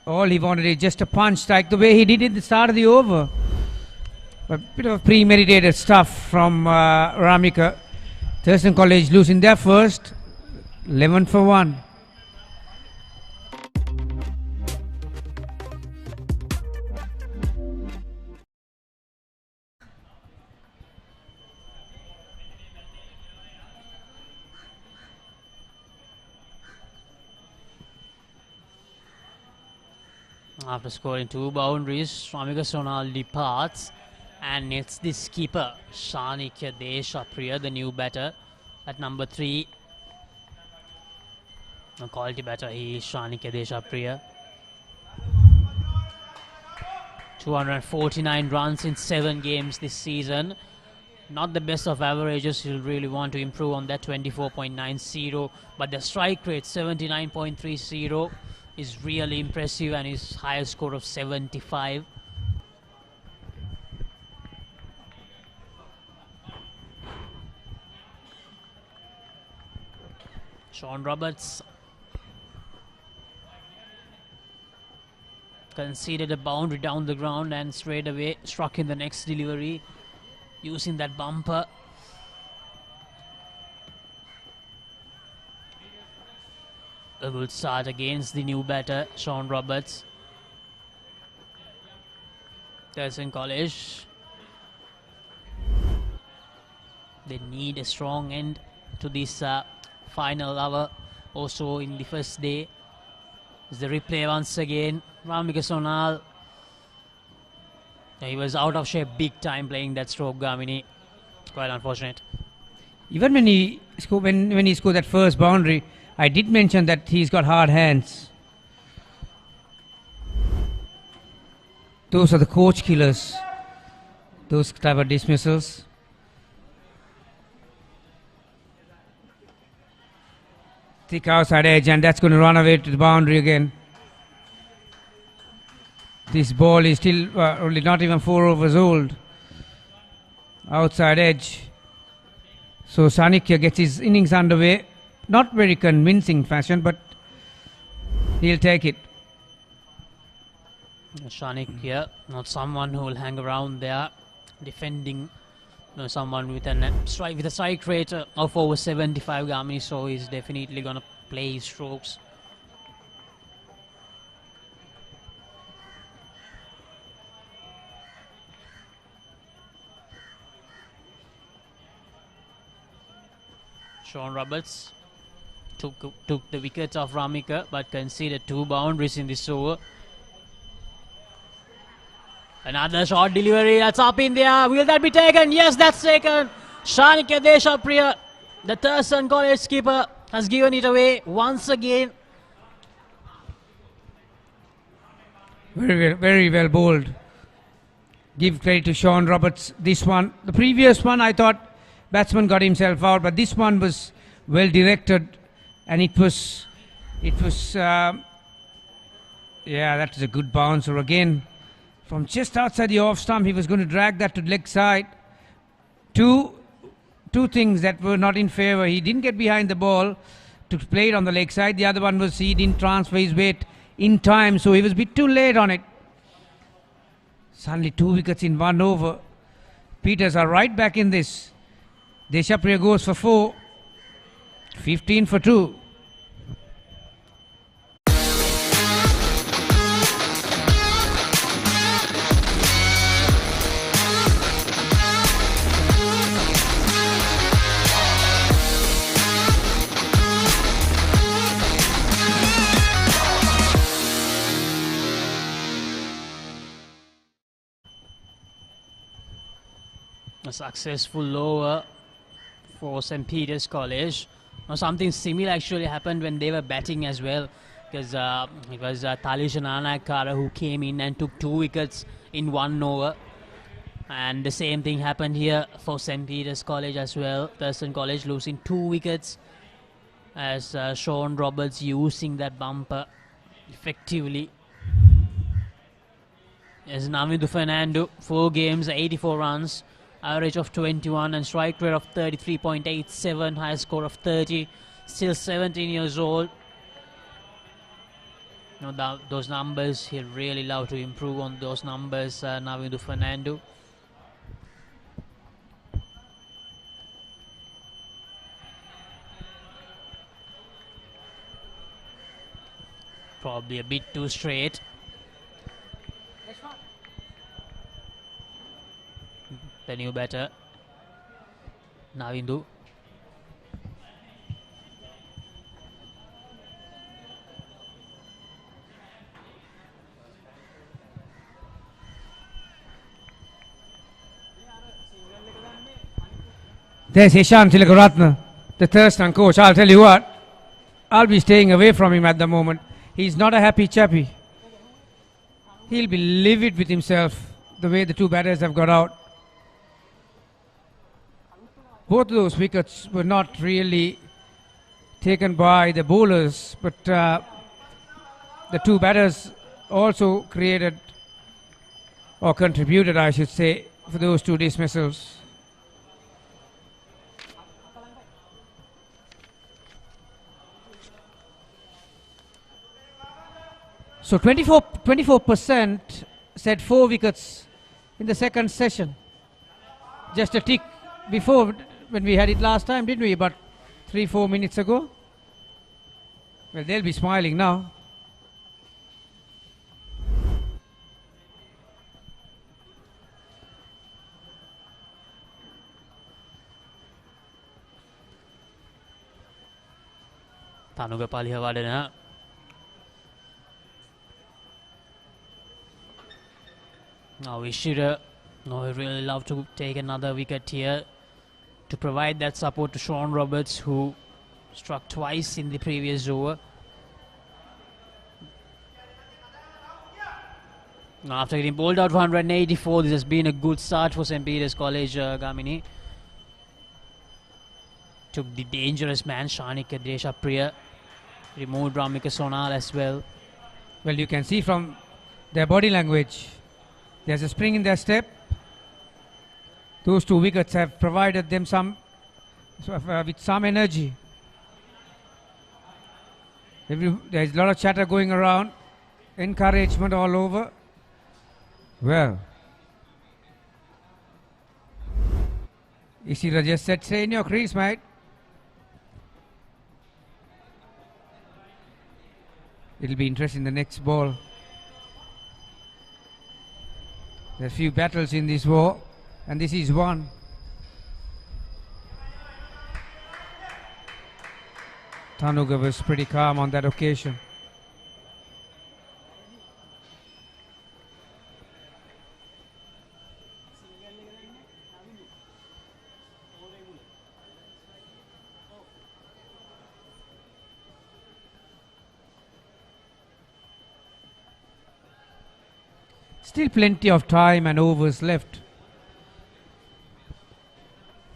All he wanted is just a punch, like the way he did at the start of the over. A bit of premeditated stuff from Ramika. Thurston College losing their first, 11 for 1. After scoring 2 boundaries, Ramika Sonal departs, and it's the skipper, Shanikya Deshapriya, the new batter at number 3. A quality batter, he is Shanikya Deshapriya. 249 runs in 7 games this season. Not the best of averages, he'll really want to improve on that, 24.90, but the strike rate, 79.30, is really impressive, and his highest score of 75. Sean Roberts conceded a boundary down the ground and straight away struck in the next delivery using that bumper. A good start against the new batter, Sean Roberts. Thurston College, they need a strong end to this final hour. Also in the first day, is the replay once again. Ramika Sonal, he was out of shape big time playing that stroke, Gamini. Quite unfortunate. Even when he scored that first boundary, I did mention that he's got hard hands. Those are the coach killers. Those type of dismissals. Thick outside edge, and that's going to run away to the boundary again. This ball is still only not even 4 overs old. Outside edge. So Shanikya gets his innings underway. Not very convincing fashion, but he'll take it. Shanikya, not someone who will hang around there defending. No, someone with a strike rate of over 75, Gamini, so he's definitely gonna play his strokes. Sean Roberts took the wicket of Ramika, but conceded 2 boundaries in this over. Another short delivery, that's up in the air. Will that be taken? Yes, that's taken. Shanikya Deshapriya, the Thurston College skipper, has given it away once again. Very well bowled. Give credit to Sean Roberts. This one, the previous one, I thought batsman got himself out, but this one was well directed, and it was yeah, that was a good bouncer again. From just outside the off stump, he was going to drag that to leg side. Two things that were not in favour. He didn't get behind the ball to play it on the leg side. The other one was he didn't transfer his weight in time, so he was a bit too late on it. Suddenly 2 wickets in 1 over. Peters are right back in this. Deshapriya goes for 4. 15 for 2. A successful over for St. Peter's College. Now something similar actually happened when they were batting as well, because it was Talisha Nanakara who came in and took 2 wickets in 1 over. And the same thing happened here for St. Peter's College as well. Thurston College losing 2 wickets as Sean Roberts using that bumper effectively. As Navindu Fernando, 4 games, 84 runs, average of 21 and strike rate of 33.87, high score of 30, still 17 years old. You know, those numbers, he'd really love to improve on those numbers, Navindu Fernando. Probably a bit too straight. The new batter, Navindu. There's Ishan Tilakaratne, the Thurstan coach. I'll tell you what, I'll be staying away from him at the moment. He's not a happy chappy. He'll be livid with himself the way the 2 batters have got out. Both of those wickets were not really taken by the bowlers, but the 2 batters also created, or contributed I should say, for those 2 dismissals. So 24% said 4 wickets in the second session. Just a tick before when we had it last time, didn't we? About 3-4 minutes ago. Well, they'll be smiling now. Tanuga Palihavadana. Now we should really love to take another wicket here to provide that support to Sean Roberts, who struck twice in the previous over. Now after getting bowled out for 184, this has been a good start for St. Peter's College, Gamini. Took the dangerous man, Shanika Deshapriya. Removed Ramika Sonal as well. Well, you can see from their body language, there's a spring in their step. Those 2 wickets have provided them with some energy. There's a lot of chatter going around, encouragement all over. Well, Isira just said, stay in your crease, mate. It'll be interesting the next ball. There's a few battles in this war, and this is one. Tanuga was pretty calm on that occasion. Still plenty of time and overs left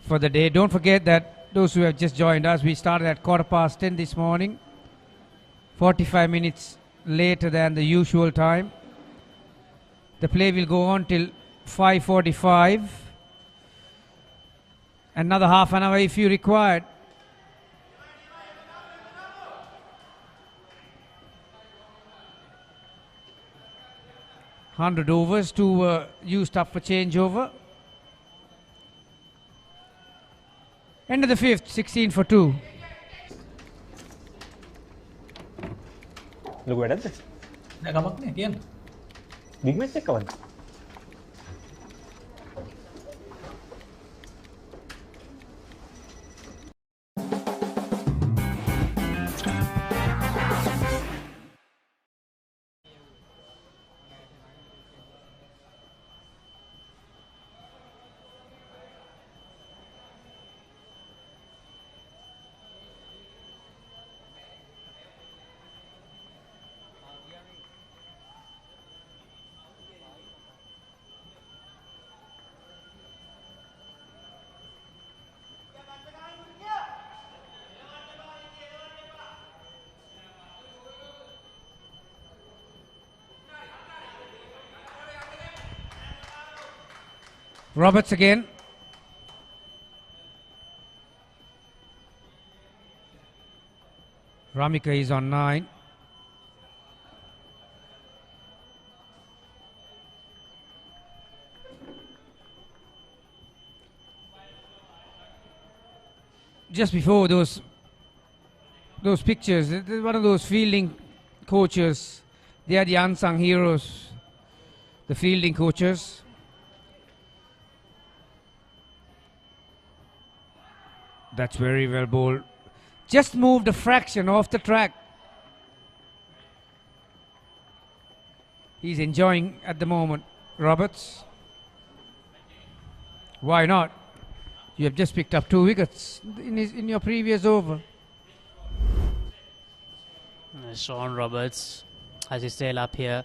for the day. Don't forget that those who have just joined us, we started at 10:15 this morning, 45 minutes later than the usual time. The play will go on till 5:45. Another half an hour if you required. 100 overs to used up for changeover. End of the fifth, 16 for 2. ලොකු වැඩක්ද? නෑ ගමක් නෑ කියන්න. Big match එක කවද්ද? Roberts again. Ramika is on 9. Just before those pictures, one of those fielding coaches, they are the unsung heroes, the fielding coaches. That's very well bowled. Just moved a fraction off the track. He's enjoying at the moment. Roberts. Why not? You have just picked up 2 wickets in your previous over. Sean Roberts has his tail up here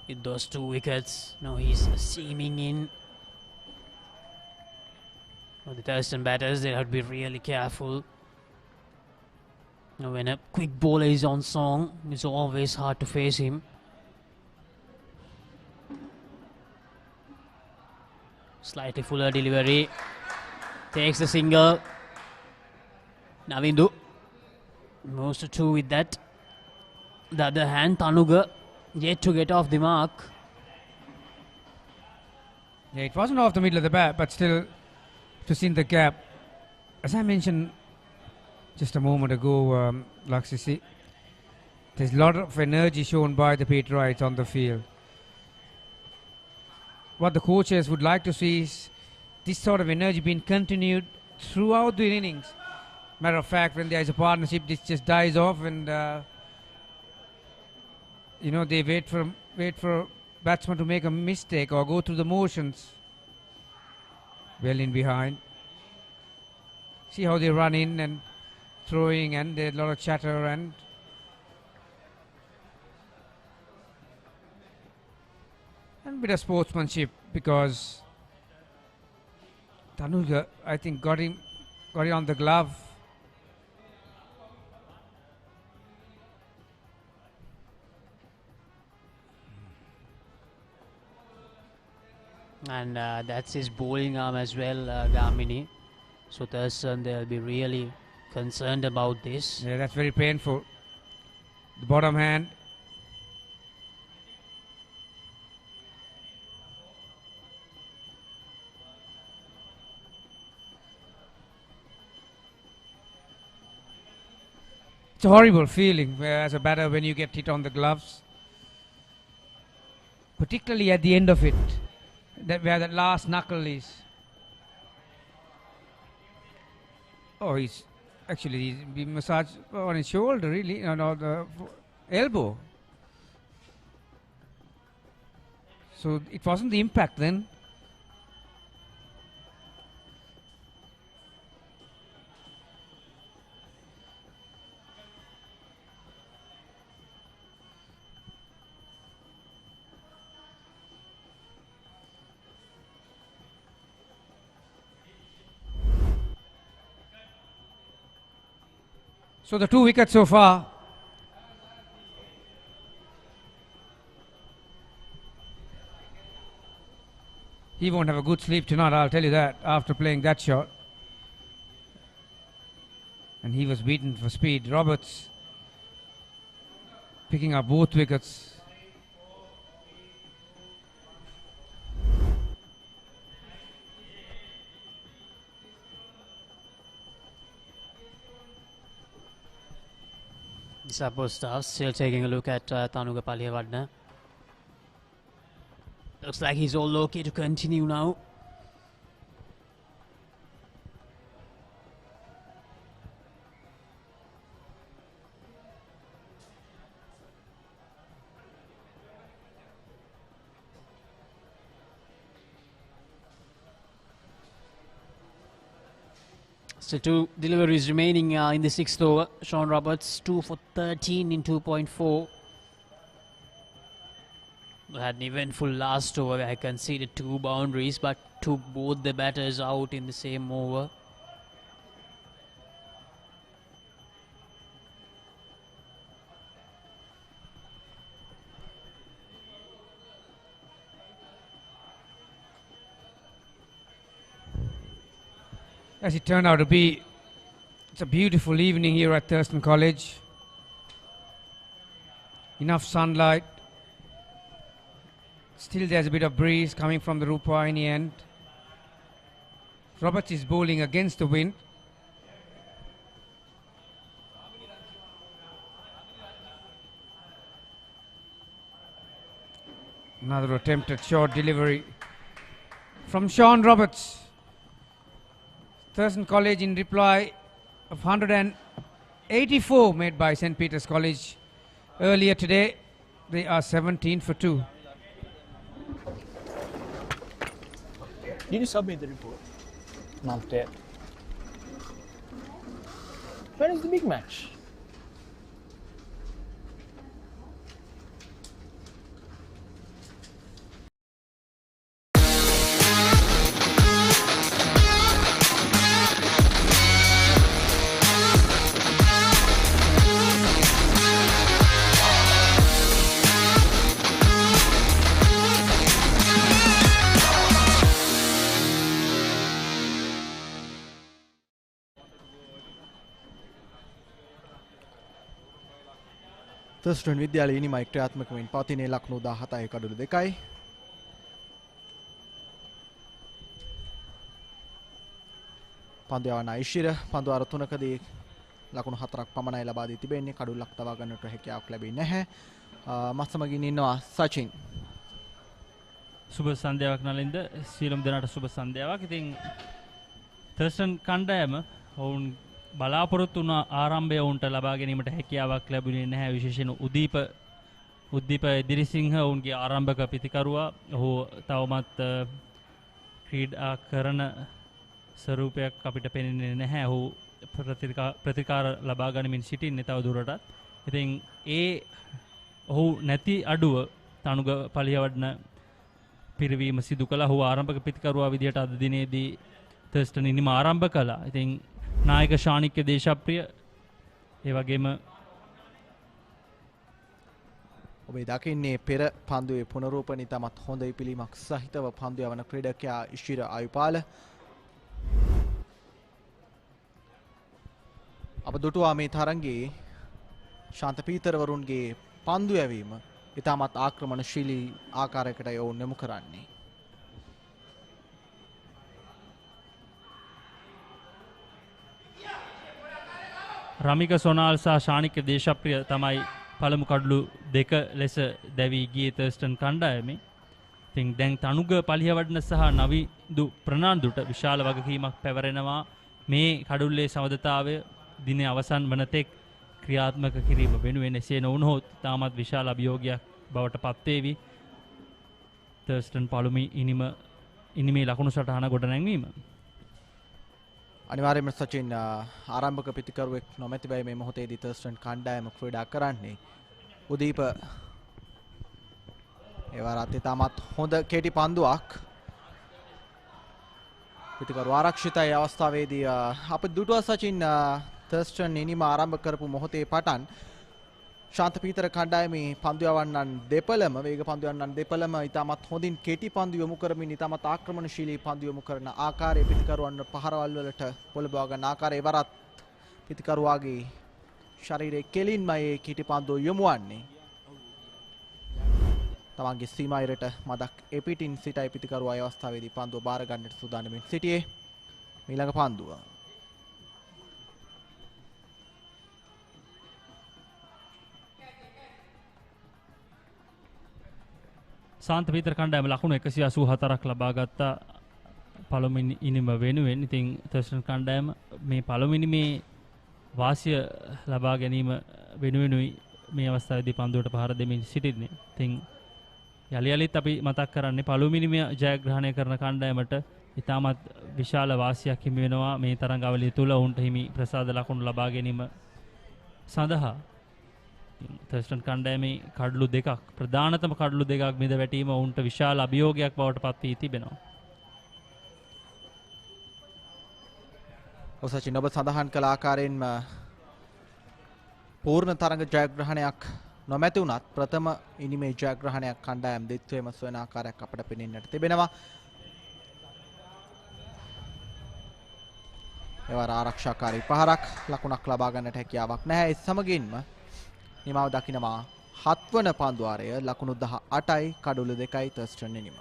with those 2 wickets. Now he's seaming in. The Thurston batters, they have to be really careful. Now when a quick bowler is on song, it's always hard to face him. Slightly fuller delivery. Takes the single. Navindu moves to 2 with that. The other hand, Tanuga yet to get off the mark. Yeah, it wasn't off the middle of the bat, but still to see the gap. As I mentioned just a moment ago, Laksisi, there's a lot of energy shown by the Patriots on the field. What the coaches would like to see is this sort of energy being continued throughout the innings. Matter of fact, when there is a partnership, this just dies off, and they wait for a batsman to make a mistake or go through the motions. Well in behind. See how they run in and throwing, and there's a lot of chatter and a bit of sportsmanship, because Tanuga, I think, got it on the glove. And that's his bowling arm as well, Gamini. So Thurston, they'll be really concerned about this. Yeah, that's very painful. The bottom hand. It's a horrible feeling as a batter when you get hit on the gloves. Particularly at the end of it, where that last knuckle is. Oh, he's being massaged on his shoulder, really, the elbow. So it wasn't the impact then. So the 2 wickets so far. He won't have a good sleep tonight, I'll tell you that, after playing that shot. And he was beaten for speed. Roberts picking up both wickets. The support staff still taking a look at Tanuga Palihavaddana. Looks like he's all okay to continue now. Still 2 deliveries remaining in the 6th over. Sean Roberts 2 for 13 in 2.4. Had an eventful last over where I conceded 2 boundaries but took both the batters out in the same over. As it turned out to be, it's a beautiful evening here at Thurston College. Enough sunlight. Still there's a bit of breeze coming from the Rupa in the end. Roberts is bowling against the wind. Another attempt at short delivery from Sean Roberts. Thurston College in reply of 184 made by St. Peter's College earlier today. They are 17 for 2. Did you submit the report? Not yet. When is the big match? Thurston විද්‍යාලයේ ඉනිමයි ක්‍රියාත්මකවෙන් පවතින ලකුණු 17යි කඩලු 2යි. පන්දු යවන ඓශ්වර්ය පන්දු අර 3කදී ලකුණු 4ක් පමණයි ලබා දී තිබෙන්නේ. කඩුල්ලක් තවා ගන්නට හැකියාවක් ලැබෙන්නේ නැහැ. මස්සමගින් ඉන්නවා සචින්. සුබ සන්ධ්‍යාවක් නලින්ද සීලම් දෙනාට සුබ සන්ධ්‍යාවක්. ඉතින් තර්ස්ටන් කණ්ඩායම ඔවුන් බලාපොරොත්තු වුණ ආරම්භය ඔවුන්ට ලබා ගැනීමට හැකියාවක් ලැබුණේ නැහැ. විශේෂයෙන් උද්දීප දිරිසිංහ ඔවුන්ගේ ආරම්භක පිතිකරුවා. ඔහු තවමත් ක්‍රීඩා කරන ස්වරූපයක් අපිට පෙනෙන්නේ නැහැ. ඔහු ප්‍රතිකාර ලබා ගනිමින් සිටින්නේ තව දුරටත්. ඉතින් ඔහු නැති අඩුව තනුග පලියවඩන පිරවීම සිදු කළා. ඔහු ආරම්භක පිතිකරුවා විදිහට අද දිනේදී තර්ස්ටන් ඉනිම ආරම්භ කළා. ඉතින් නායක ශානික්‍ය දේශප්‍රිය ඒ වගේම ඔබ දකින්නේ පෙර පන්දුවේ පුනරූපණය තමත් හොඳ ඉපිලීමක් සහිතව පන්දු යවන ක්‍රීඩකයා ඉෂිර ආයුපාල. අප දුටුවා මේ තරඟයේ ශාන්ත පීතරවරුන්ගේ පන්දු යැවීම ඉතාමත් ආක්‍රමණශීලී ආකාරයකට ඔවුන් යොමු කරන්නේ. රමික සොනාල් සහ ශානික්‍ය දේශප්‍රිය තමයි පළමු කඩලු 2 ලෙස දැවී ගියේ තර්ස්ටන් කණ්ඩායමේ. ඉතින් දැන් තනුග පලියවඩන සහ නවිදු ප්‍රනාන්දුට විශාල වගකීමක් පැවරෙනවා මේ කඩුල්ලේ සමදතාවය දින අවසන් වන තෙක් ක්‍රියාත්මක කිරීම වෙනුවෙන්. එසේ නොවුනොත් තාමත් විශාල අභියෝගයක් බවට පත්වේවි තර්ස්ටන් පළමු ඉනිමේ ලකුණු සටහන ගොඩනැංවීම. අනිවාර්යයෙන්ම සචින් ආරම්භක පිතිකරුවෙක් නොමැති බව මේ මොහොතේදී තර්ස්ටන් කණ්ඩායම ක්‍රීඩා කරන්නේ. උදීප ඒවරත් ඉතාමත් හොඳ කෙටි පන්දුවක් පිතිකරු ආරක්ෂිතයි අවස්ථාවේදී අප දුටුවා සචින් තර්ස්ටන් ඉනිම ආරම්භ කරපු මොහොතේ පටන් ශාන්ත පීතර කණ්ඩායමේ පන්දු යවන්නන් දෙපළම වේග පන්දු යවන්නන් දෙපළම ඉතාමත් හොඳින් කෙටි පන්දු යොමු කරමින් ඉතාමත් ආක්‍රමණශීලී පන්දු යොමු කරන ආකාරයේ පිතිකරුවන් පහරවල් වලට පොළඹවා ගන්න ආකාරයේ වරත් පිතිකරුවාගේ ශරීරයේ කෙලින්ම මේ කෙටි පන්දු යොමු වන්නේ. තමන්ගේ සීමායිරට මදක් එපිටින් සිටයි පිතිකරුවා ඒ අවස්ථාවේදී පන්දුව බාර ගන්නට සූදානම්ෙන් සිටියේ. ඊළඟ පන්දුව. සාන්ත පීතර කණ්ඩායම ලකුණු 184ක් ලබා ගත්තා පළවෙනි ඉනිම වෙනුවෙන්. ඉතින් තර්ස්ටන් කණ්ඩායම මේ පළවෙනි මේ වාසිය ලබා ගැනීම වෙනුවෙනුයි මේ අවස්ථාවේදී පන්දුවට පහර දෙමින් සිටින්නේ. ඉතින් යලි යලිත් අපි මතක් කරන්නේ පළවෙනිම ජයග්‍රහණය කරන කණ්ඩායමට ඉතාමත් විශාල වාසියක් හිමි වෙනවා මේ තරඟාවලිය තුල ඔවුන්ට හිමි ප්‍රසාද ලකුණු ලබා ගැනීම සඳහා. තර්ස්ටන් කණ්ඩායමේ කඩලු දෙකක් ප්‍රධානතම කඩලු දෙකක් මිද වැටීම ඔවුන්ට විශාල අභියෝගයක් බවට පත් වී තිබෙනවා. ඔසචින් ඔබ සඳහන් කළ ආකාරයෙන්ම පූර්ණ තරඟ ජයග්‍රහණයක් නොමැති වුණත් ප්‍රථම ඉනිමේ ජයග්‍රහණයක් කණ්ඩායම් දෙත්වේම සොයන ආකාරයක් අපට පෙනෙන්නට තිබෙනවා. එවර ආරක්ෂාකාරී පහරක් ලකුණක් ලබා ගන්නට හැකියාවක් නැහැ. ඒ සමගින්ම නිමාව දකිනවා 7 වන පන්දුවාරය ලකුණු 18යි කඩුළු 2යි Thurstan ඉනිම.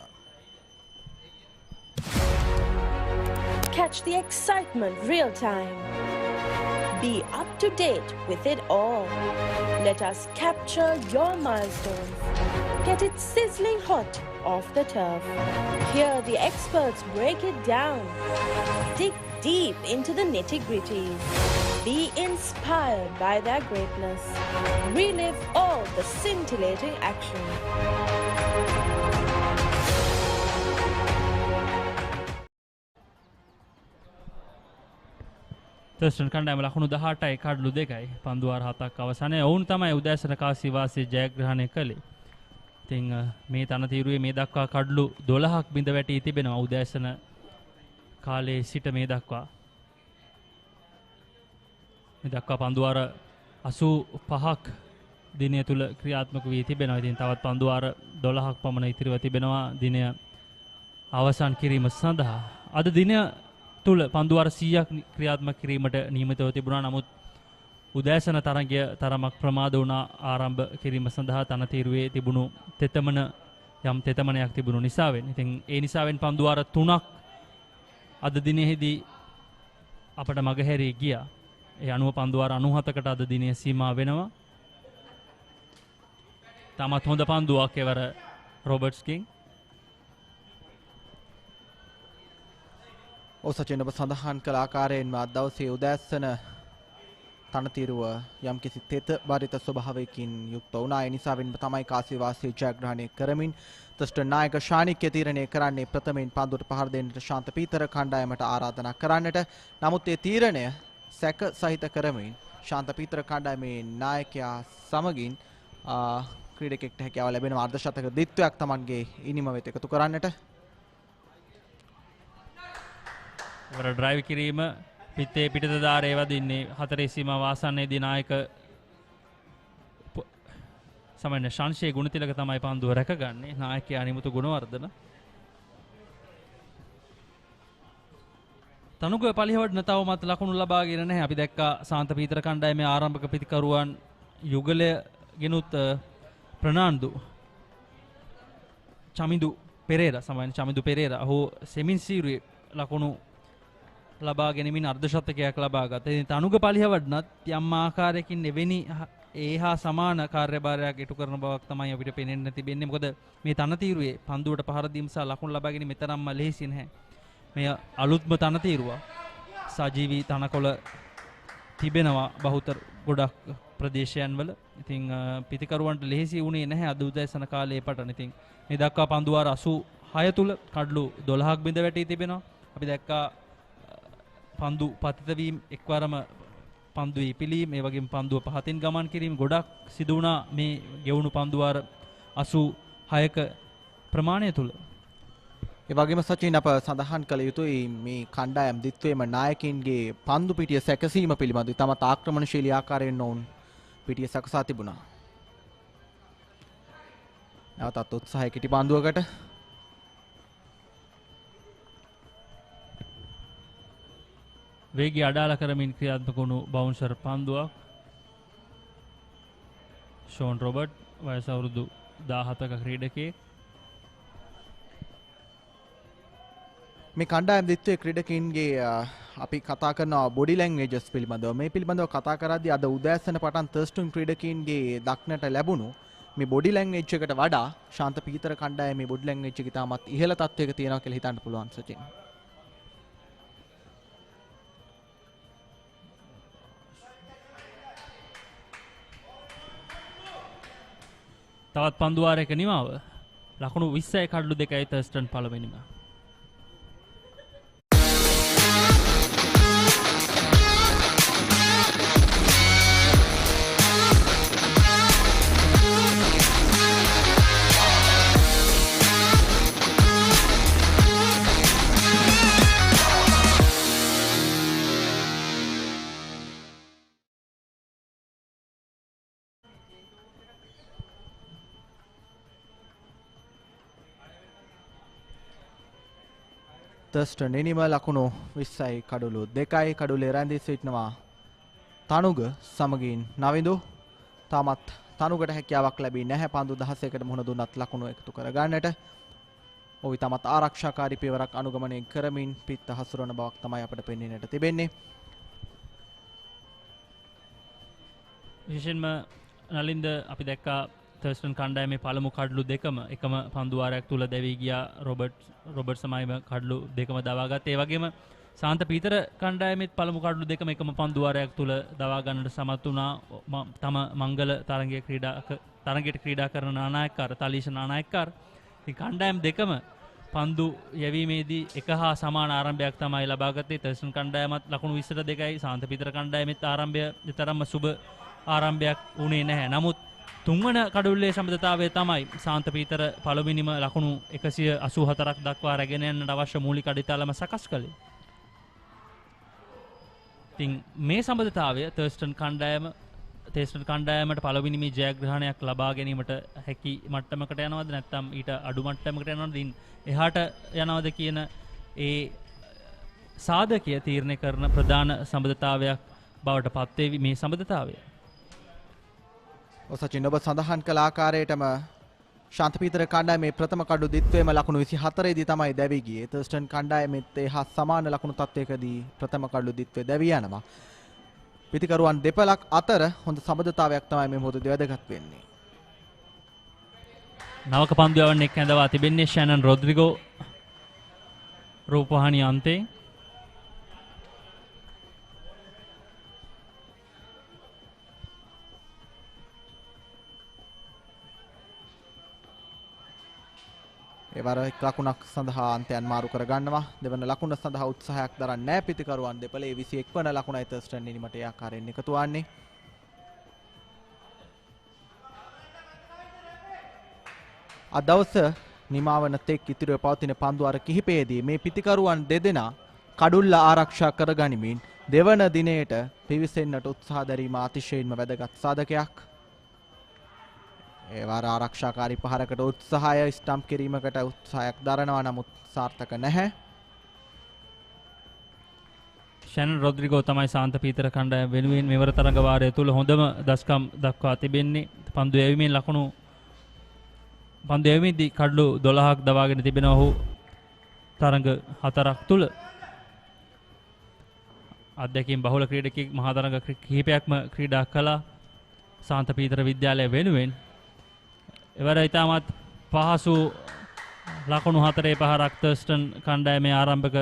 Catch the excitement real time. Be up to date with it all. Let us capture your milestones. Get it sizzling hot off the turf. Hear the experts break it down. Dig deep into the nitty-gritties. Be inspired by their greatness. Relive all the scintillating action. Thurstan කණ්ඩායම ලකුණු 18යි කඩලු 2යි පන්දුවාර 7ක් අවසානයේ ඔවුන් තමයි උදෑසන කාසි වාසිය ජයග්‍රහණය කළේ. ඉතින් මේ තනතිරුවේ මේ දක්වා කඩලු 12ක් බිඳ වැටී තිබෙනවා උදෑසන කාලයේ සිට මේ දක්වා. මේ දක්වා පන්දුවාර 85ක් දිනය තුල ක්‍රියාත්මක වී තිබෙනවා. ඉතින් තවත් පන්දුවාර 12ක් පමණ ඉතිරිව තිබෙනවා දිනය අවසන් කිරීම සඳහා. අද දිනය තුල පන්දුවාර 100ක් ක්‍රියාත්මක කිරීමට නියමිතව තිබුණා. නමුත් උදෑසන තරගය තරමක් ප්‍රමාද වුණා ආරම්භ කිරීම සඳහා තනතිරුවේ තිබුණු තෙතමනයක් තිබුණු නිසාවෙන්. ඉතින් ඒ නිසාවෙන් පන්දුවාර 3ක් අද දිනෙහිදී අපට මගහැරී ගියා. ඒ අනුව පන්දුවාර 97කට අද දිනේ සීමා වෙනවා. තමත් හොඳ පන්දුවක් එවර රොබර්ට්ස් කින්. ඔසචින් ඔබ සඳහන් කළ ආකාරයෙන්ම අද දවසේ උදෑසන තනතිරුව යම්කිසි තෙත බරිත ස්වභාවයකින් යුක්ත වුණා. ඒ නිසාවෙන් තමයි කාසිවාසී ජයග්‍රහණය කරමින් තර්ස්ටන් නායක ශානික්‍ය තීරණය කරන්නේ ප්‍රථමයෙන් පන්දුවට පහර දෙන්නට ශාන්ත පීතර කණ්ඩායමට ආරාධනා කරන්නට. නමුත් ඒ තීරණය සැක සහිත කරමින් ශාන්ත පීතර කණ්ඩායමේ නායකයා සමගින් ක්‍රීඩකෙක්ට හැකියාව ලැබෙනවා අර්ධශතක දිත්වයක් Tamanගේ ඉනිම වෙත එකතු කරන්නට. වර ඩ්‍රයිව් කිරීම පිටේ පිටත දාරේ වදින්නේ හතරේ සීමාව ආසන්නයේදී නායක සමන්න ශාන්ෂේ ගුණතිලක තමයි පන්දුව රැකගන්නේ. නායකයා නිමුතු ගුණවර්ධන. තනුක පලිහවඩන තවමත් ලකුණු ලබාගෙන නැහැ. අපි දැක්කා සාන්ත පීතර කණ්ඩායමේ ආරම්භක පිතිකරුවන් යුගලය ගෙනුත් ප්‍රනාන්දු චමිදු පෙරේරා සමන්න චමිදු පෙරේරා ඔහු සෙමින් සීරුවේ ලකුණු ලබා ගැනීමෙන් අර්ධශතකයක් ලබා ගත්තා. ඉතින් තනුක පලිහවඩනත් යම් ආකාරයකින් එවැනි ඒහා සමාන කාර්යභාරයක් ඉටු කරන බවක් තමයි අපිට පේනෙන්න තිබෙන්නේ. මොකද මේ තනතිරුවේ පන්දුවට පහර දීම සහ ලකුණු ලබා ගැනීම මෙතරම්ම ලෙහෙසි නැහැ. මේ අලුත්ම තනතිරුව සජීවී තනකොළ තිබෙනවා බහුතර ගොඩක් ප්‍රදේශයන් වල. ඉතින් පිතිකරුවන්ට ලෙහෙසි වුණේ නැහැ අද උදෑසන කාලයේ පටන්. ඉතින් මේ දක්වා පන්දුවාර 86 තුල කඩලු 12ක් බිඳ වැටී තිබෙනවා. අපි දැක්කා පන්දු පතිත වීම එක්වරම පන්දු ඉපිලීම ඒ වගේම පන්දුව පහතින් ගමන් කිරීම ගොඩක් සිදු වුණා මේ ගෙවුණු පන්දුවාර 86ක ප්‍රමාණය තුල. ඒ වගේම සචින් අප සඳහන් කළ යුතුයි මේ කණ්ඩායම් දිත්වේම නායකින්ගේ පන්දු පිටිය සැකසීම පිළිබඳව තමත් ආක්‍රමණශීලී ආකාරයෙන් ඔවුන් පිටිය සකසා තිබුණා. නැවතත් උත්සාහය කිටි පන්දුවකට වේගය අඩාල කරමින් ක්‍රියාත්මක වුණු බවුන්සර් පන්දුවක්. ෂෝන් රොබර්ට් වයස අවුරුදු 17ක ක්‍රීඩකයෙක්. මේ කණ්ඩායම් දිත්වයේ ක්‍රීඩකින්ගේ අපි කතා කරනවා බොඩි ලැන්ග්වේජස් පිළිබඳව. මේ පිළිබඳව කතා කරද්දී අද උදෑසන පටන් තර්ස්ටන් ක්‍රීඩකින්ගේ දක්නට ලැබුණු මේ බොඩි ලැන්ග්වේජ් එකට වඩා ශාන්ත පීතර කණ්ඩායමේ බොඩි ලැන්ග්වේජ් එක ඉතාමත් ඉහළ තත්වයක තියෙනවා කියලා හිතන්න පුළුවන් සචින්. තවත් පන්දු වාරයක නිමාව. ලකුණු 20යි කඩලු 2යි තර්ස්ටන් පළවෙනිම. තර්ස්ටන් එනිම ලකුණු 20යි කඩලු 2යි කඩුලේ රැඳී සිටිනවා තනුග සමගින් නවිඳු. තාමත් තනුගට හැකියාවක් ලැබී නැහැ පන්දු 16කට මුහුණ දුන්නත් ලකුණු එකතු කර ගන්නට. ඔහු තාමත් ආරක්ෂාකාරී පියවරක් අනුගමනය කරමින් පිට හසුරවන බවක් තමයි අපිට පෙනෙන්නට තිබෙන්නේ. විශේෂයෙන්ම නලින්ද අපි දැක්කා තර්ස්ටන් කණ්ඩායමේ පළමු කඩලු දෙකම එකම පන්දු වාරයක් තුල දැවී ගියා. රොබර්ට් සමයිම කඩලු දෙකම දවා ගත්තා. ඒ වගේම සාන්ත පීතර කණ්ඩායමෙත් පළමු කඩලු දෙකම එකම පන්දු වාරයක් තුල දවා ගන්නට සමත් වුණා. තම මංගල තරගයට ක්‍රීඩා කරන නානායකකාර තලීෂ නානායකකාර. ඉතින් කණ්ඩායම් දෙකම පන්දු යැවීමේදී එක හා සමාන ආරම්භයක් තමයි ලබා ගත්තේ. තර්ස්ටන් කණ්ඩායමත් ලකුණු 20ට 2යි සාන්ත පීතර කණ්ඩායමෙත් ආරම්භය තරම්ම සුබ ආරම්භයක් වුණේ නැහැ. නමුත් තුන්වන කඩුල්ලේ සම්බන්ධතාවය තමයි සාන්ත පීතර පළවෙනිම ලකුණු 184ක් දක්වා රැගෙන යන්නට අවශ්‍ය මූලික අඩිතාලම සකස් කළේ. ඉතින් මේ සම්බන්ධතාවය තර්ස්ටන් කණ්ඩායමට පළවෙනි මේ ජයග්‍රහණයක් ලබා ගැනීමට හැකි මට්ටමකට යනවද නැත්නම් ඊට අඩු මට්ටමකට යනවද? ඉතින් එහාට යනවද කියන ඒ සාධකය තීරණය කරන ප්‍රධාන සම්බන්ධතාවයක් බවට පත් වේවි මේ සම්බන්ධතාවය. සචින් ඔබ සඳහන් කළ ආකාරයටම ශාන්ත පීතර කණ්ඩායමේ ප්‍රථම කඩු දිත්වයේම ලකුණු 24 දී තමයි දැවී ගියේ. තර්ස්ටන් කණ්ඩායමෙත් ඒ හා සමාන ලකුණු තත්වයකදී ප්‍රථම කඩු දිත්වයේ දැවී යනවා. පිතිකරුවන් දෙපළක් අතර හොඳ සම්බන්ධතාවයක් තමයි මේ මොහොතේදී වැදගත් වෙන්නේ. නවක පන්දු යවන්නෙක් ඇඳවා තිබෙන්නේ ෂැනන් රොඩ්රිගෝ රූපවාහිනිය අන්තේ. එවර එක් ලකුණක් සඳහා අන්තයන් මාරු කර ගන්නවා. දෙවන ලකුණ සඳහා උත්සාහයක් දරන්නේ නැහැ පිතිකරුවන් දෙපළේ. 21 වන ලකුණයි තර්ස්ටන් නිමට ඒ ආකාරයෙන් එකතු වන්නේ. අද දවස නිමාවන තෙක් ඉතිරිව පවතින පන්දු අර කිහිපයේදී මේ පිතිකරුවන් දෙදෙනා කඩුල්ල ආරක්ෂා කර ගනිමින් දෙවන දිනයට පිවිසෙන්නට උත්සාහ දැරීම අතිශයින්ම වැදගත් සාධකයක්. ඒ වාර ආරක්ෂාකාරී පහරකට උත්සාහය ස්ටම්ප් කිරීමකට උත්සාහයක් දරනවා නමුත් සාර්ථක නැහැ. ෂැනන් රොඩ්රිගෝ තමයි සාන්ත පීතර කණ්ඩායම වෙනුවෙන් මෙවර තරඟ වාරය තුල හොඳම දස්කම් දක්වා තිබෙන්නේ. පන්දු යැවීමෙන් ලකුණු පන්දු යැවීමේදී කඩලු 12ක් දවාගෙන තිබෙනවා ඔහු තරඟ 4ක් තුල. අධ්‍යක්ෂින් බහුල ක්‍රීඩකෙක් මහා තරඟ කිහිපයක්ම ක්‍රීඩා කළා සාන්ත පීතර විද්‍යාලය වෙනුවෙන්. එවර ඉතාමත් පහසු ලකුණු 4 පහරක් තර්ස්ටන් කණ්ඩායමේ ආරම්භක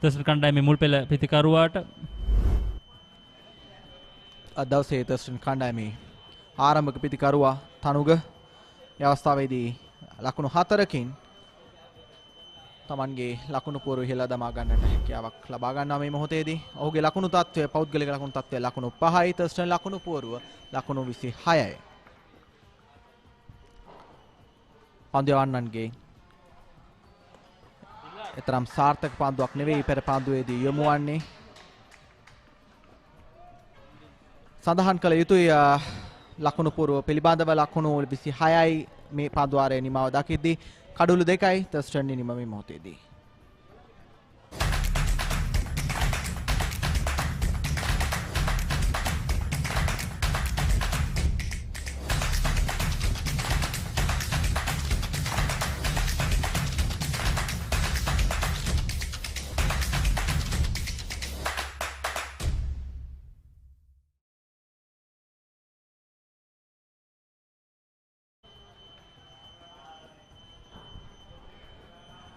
තර්ස්ටන් කණ්ඩායමේ මුල් පෙළ පිතිකරුවාට අද දවසේ තර්ස්ටන් කණ්ඩායමේ ආරම්භක පිතිකරුවා තනුග ඒ අවස්ථාවේදී ලකුණු 4කින් තමන්ගේ ලකුණු පුවරුව ඉහළ දමා ගන්නට හැකියාවක් ලබා ගන්නවා මේ මොහොතේදී. ඔහුගේ ලකුණු තත්ත්වය පෞද්ගලික ලකුණු තත්ත්වය ලකුණු 5යි. තර්ස්ටන් ලකුණු පුවරුව ලකුණු 26යි. පන්දු යවන්නන්ගේ එතරම් සාර්ථක පන්දුවක් නෙවෙයි පෙර පන්දුවේදී යොමු වන්නේ. සඳහන් කළ යුතුයි ලකුණු පුවරුව පිළිබඳව ලකුණු 26යි මේ පන්දු වාරයේ නිමාව දකිද්දී. කඩුළු 2යි තර්ස්ටන් නිම මේ මොහොතේදී.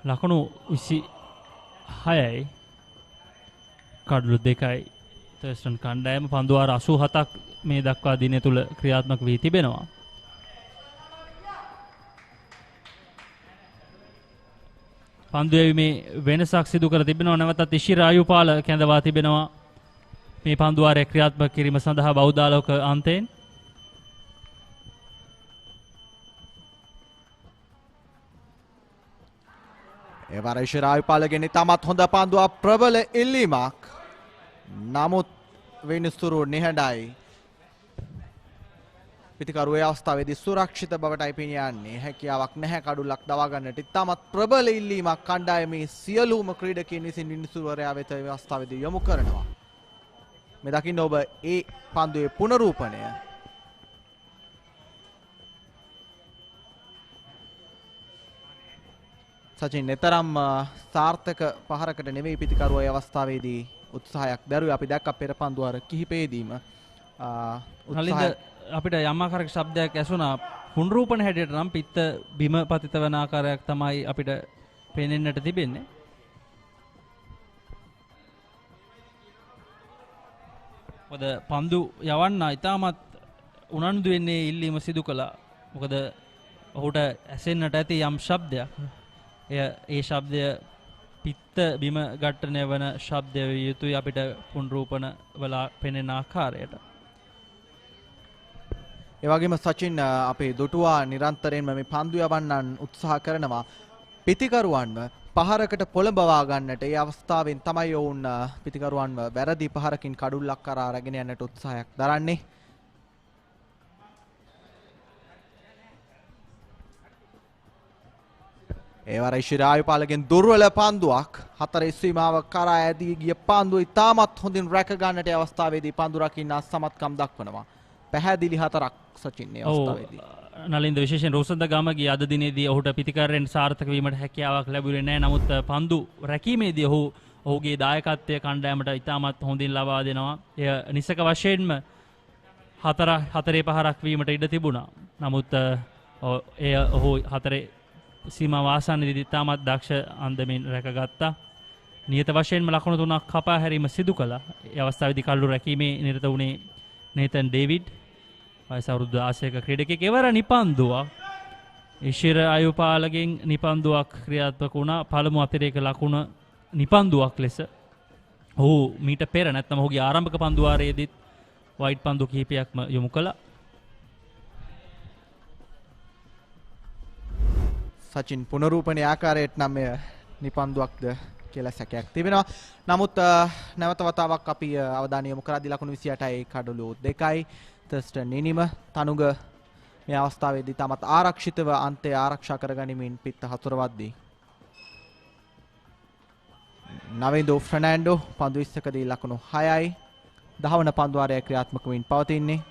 ලකුණු 26යි කඩලු 2යි තර්ස්ටන් කණ්ඩායම පන්දු වාර 87ක් මේ දක්වා දිනය තුල ක්‍රියාත්මක වී තිබෙනවා. පන්දු යැවීමේ වෙනසක් සිදු කර තිබෙනවා. නැවතත් ඉෂිර ආයුපාල කැඳවා තිබෙනවා මේ පන්දු වාරය ක්‍රියාත්මක කිරීම සඳහා බෞද්ධාලෝක අන්තයෙන්. ඒ වර ඉෂිර ආයුපාලගෙන් ඉතාමත් හොඳ පන්දුවක් ප්‍රබල ඉල්ලීමක්. නමුත් විනිසුරු නිහඬයි. පිතිකරුවේ අවස්ථාවේදී සුරක්ෂිත බවටයි පිනියන්නේ. හැකියාවක් නැහැ කඩුල්ලක් දවා ගන්නට. ඉතාමත් ප්‍රබල ඉල්ලීමක් කණ්ඩායමේ සියලුම ක්‍රීඩකයන් විසින් විනිසුරුවරයා වෙත මේ අවස්ථාවේදී යොමු කරනවා. මේ දකින්න ඔබ ඒ පන්දුවේ පුනරූපණය. සචින් එතරම් සාර්ථක පහරකට නෙවෙයි පිතිකරුවා ඒ අවස්ථාවේදී උත්සාහයක් දරුවේ. අපි දැක්ක පෙර පන්දු වර කිහිපෙදීම අපිට යම් ආකාරයක ශබ්දයක් ඇසුණා. පුනරූපණ හැඩයට නම් පිත්ත බිම පතිත වන ආකාරයක් තමයි අපිට පේනෙන්නට තිබෙන්නේ. මොකද පන්දු යවන්න ඉතාමත් උනන්දු වෙන්නේ ඉල්ලීම සිදු කළා. මොකද ඔහුට ඇසෙන්නට ඇති යම් ශබ්දයක්. ඒ ශබ්දය පිත්ත බිම ඝට්ටනය වන ශබ්දය විය යුතුයි අපිට පුනරූපණ වල පෙනෙන ආකාරයට. ඒ වගේම සචින් අපේ දුටුවා නිරන්තරයෙන්ම මේ පන්දු යවන්නන් උත්සාහ කරනවා පිතිකරුවන්ව පහරකට පොළඹවා ගන්නට. ඒ අවස්ථාවෙන් තමයි ඔවුන් පිතිකරුවන්ව වැරදි පහරකින් කඩුල්ලක් කරා අරගෙන යන්නට උත්සාහයක් දරන්නේ. ඒ වර ඉෂිර ආයුපාලගෙන් දුර්වල පන්දුවක් හතර සීමාව කරා ඇදී ගිය පන්දුව ඉතාමත් හොඳින් රැක ගන්නට අවස්ථාවේදී පන්දු රකින්න අසමත්කම් දක්වනවා. පැහැදිලි හතරක් සචින් මේ අවස්ථාවේදී. නලින්ද විශේෂයෙන් රෝසන්ද ගමගේ අද දිනේදී ඔහුට පිතිකරෙන් සාර්ථක වීමට හැකියාවක් ලැබුණේ නැහැ. නමුත් පන්දු රැකීමේදී ඔහුගේ දායකත්වය කණ්ඩායමට ඉතාමත් හොඳින් ලබා දෙනවා. එය නිසක වශයෙන්ම හතරේ පහරක් වීමට ඉඩ තිබුණා. නමුත් එය ඔහු හතරේ සීමාව ආසන්නයේදී ඉතාමත් දක්ෂ අන්දමින් රැකගත්තා. නියත වශයෙන්ම ලකුණු 3ක් කපා හැරීම සිදු කළා. ඒ අවස්ථාවේදී කල්ලු රැකීමේ නිරත වුණේ නේතන් ඩේවිඩ්. වයස අවුරුදු 16ක ක්‍රීඩකයෙක්. එවර නිපන්දුවක් ඉෂිර ආයුපාලගෙන් නිපන්දුවක් ක්‍රියාත්මක වුණා. පළමු අතිරේක ලකුණ නිපන්දුවක් ලෙස. ඔහු මීට පෙර නැත්නම් ඔහුගේ ආරම්භක පන්දු වාරයේදීත් වයිට් පන්දු කිහිපයක්ම යොමු කළා. සචින් පුනරූපණයේ ආකාරයට නම් මෙය නිපන්දුවක්ද කියලා සැකයක් තිබෙනවා. නමුත් නැවත වතාවක් අපි අවධානය යොමු කරද්දී ලකුණු 28යි කඩලු 2යි තර්ස්ටන් නිනිම තනුග මේ අවස්ථාවේදී තමත් ආරක්ෂිතව අන්තය ආරක්ෂා කරගනිමින් පිත්ත හතුරවද්දී නවීන්දෝ ෆර්නෑන්ඩෝ පන්දු 20කදී ලකුණු 6යි 10 වන පන්දු වාරය ක්‍රියාත්මක වෙමින් පවතින්නේ.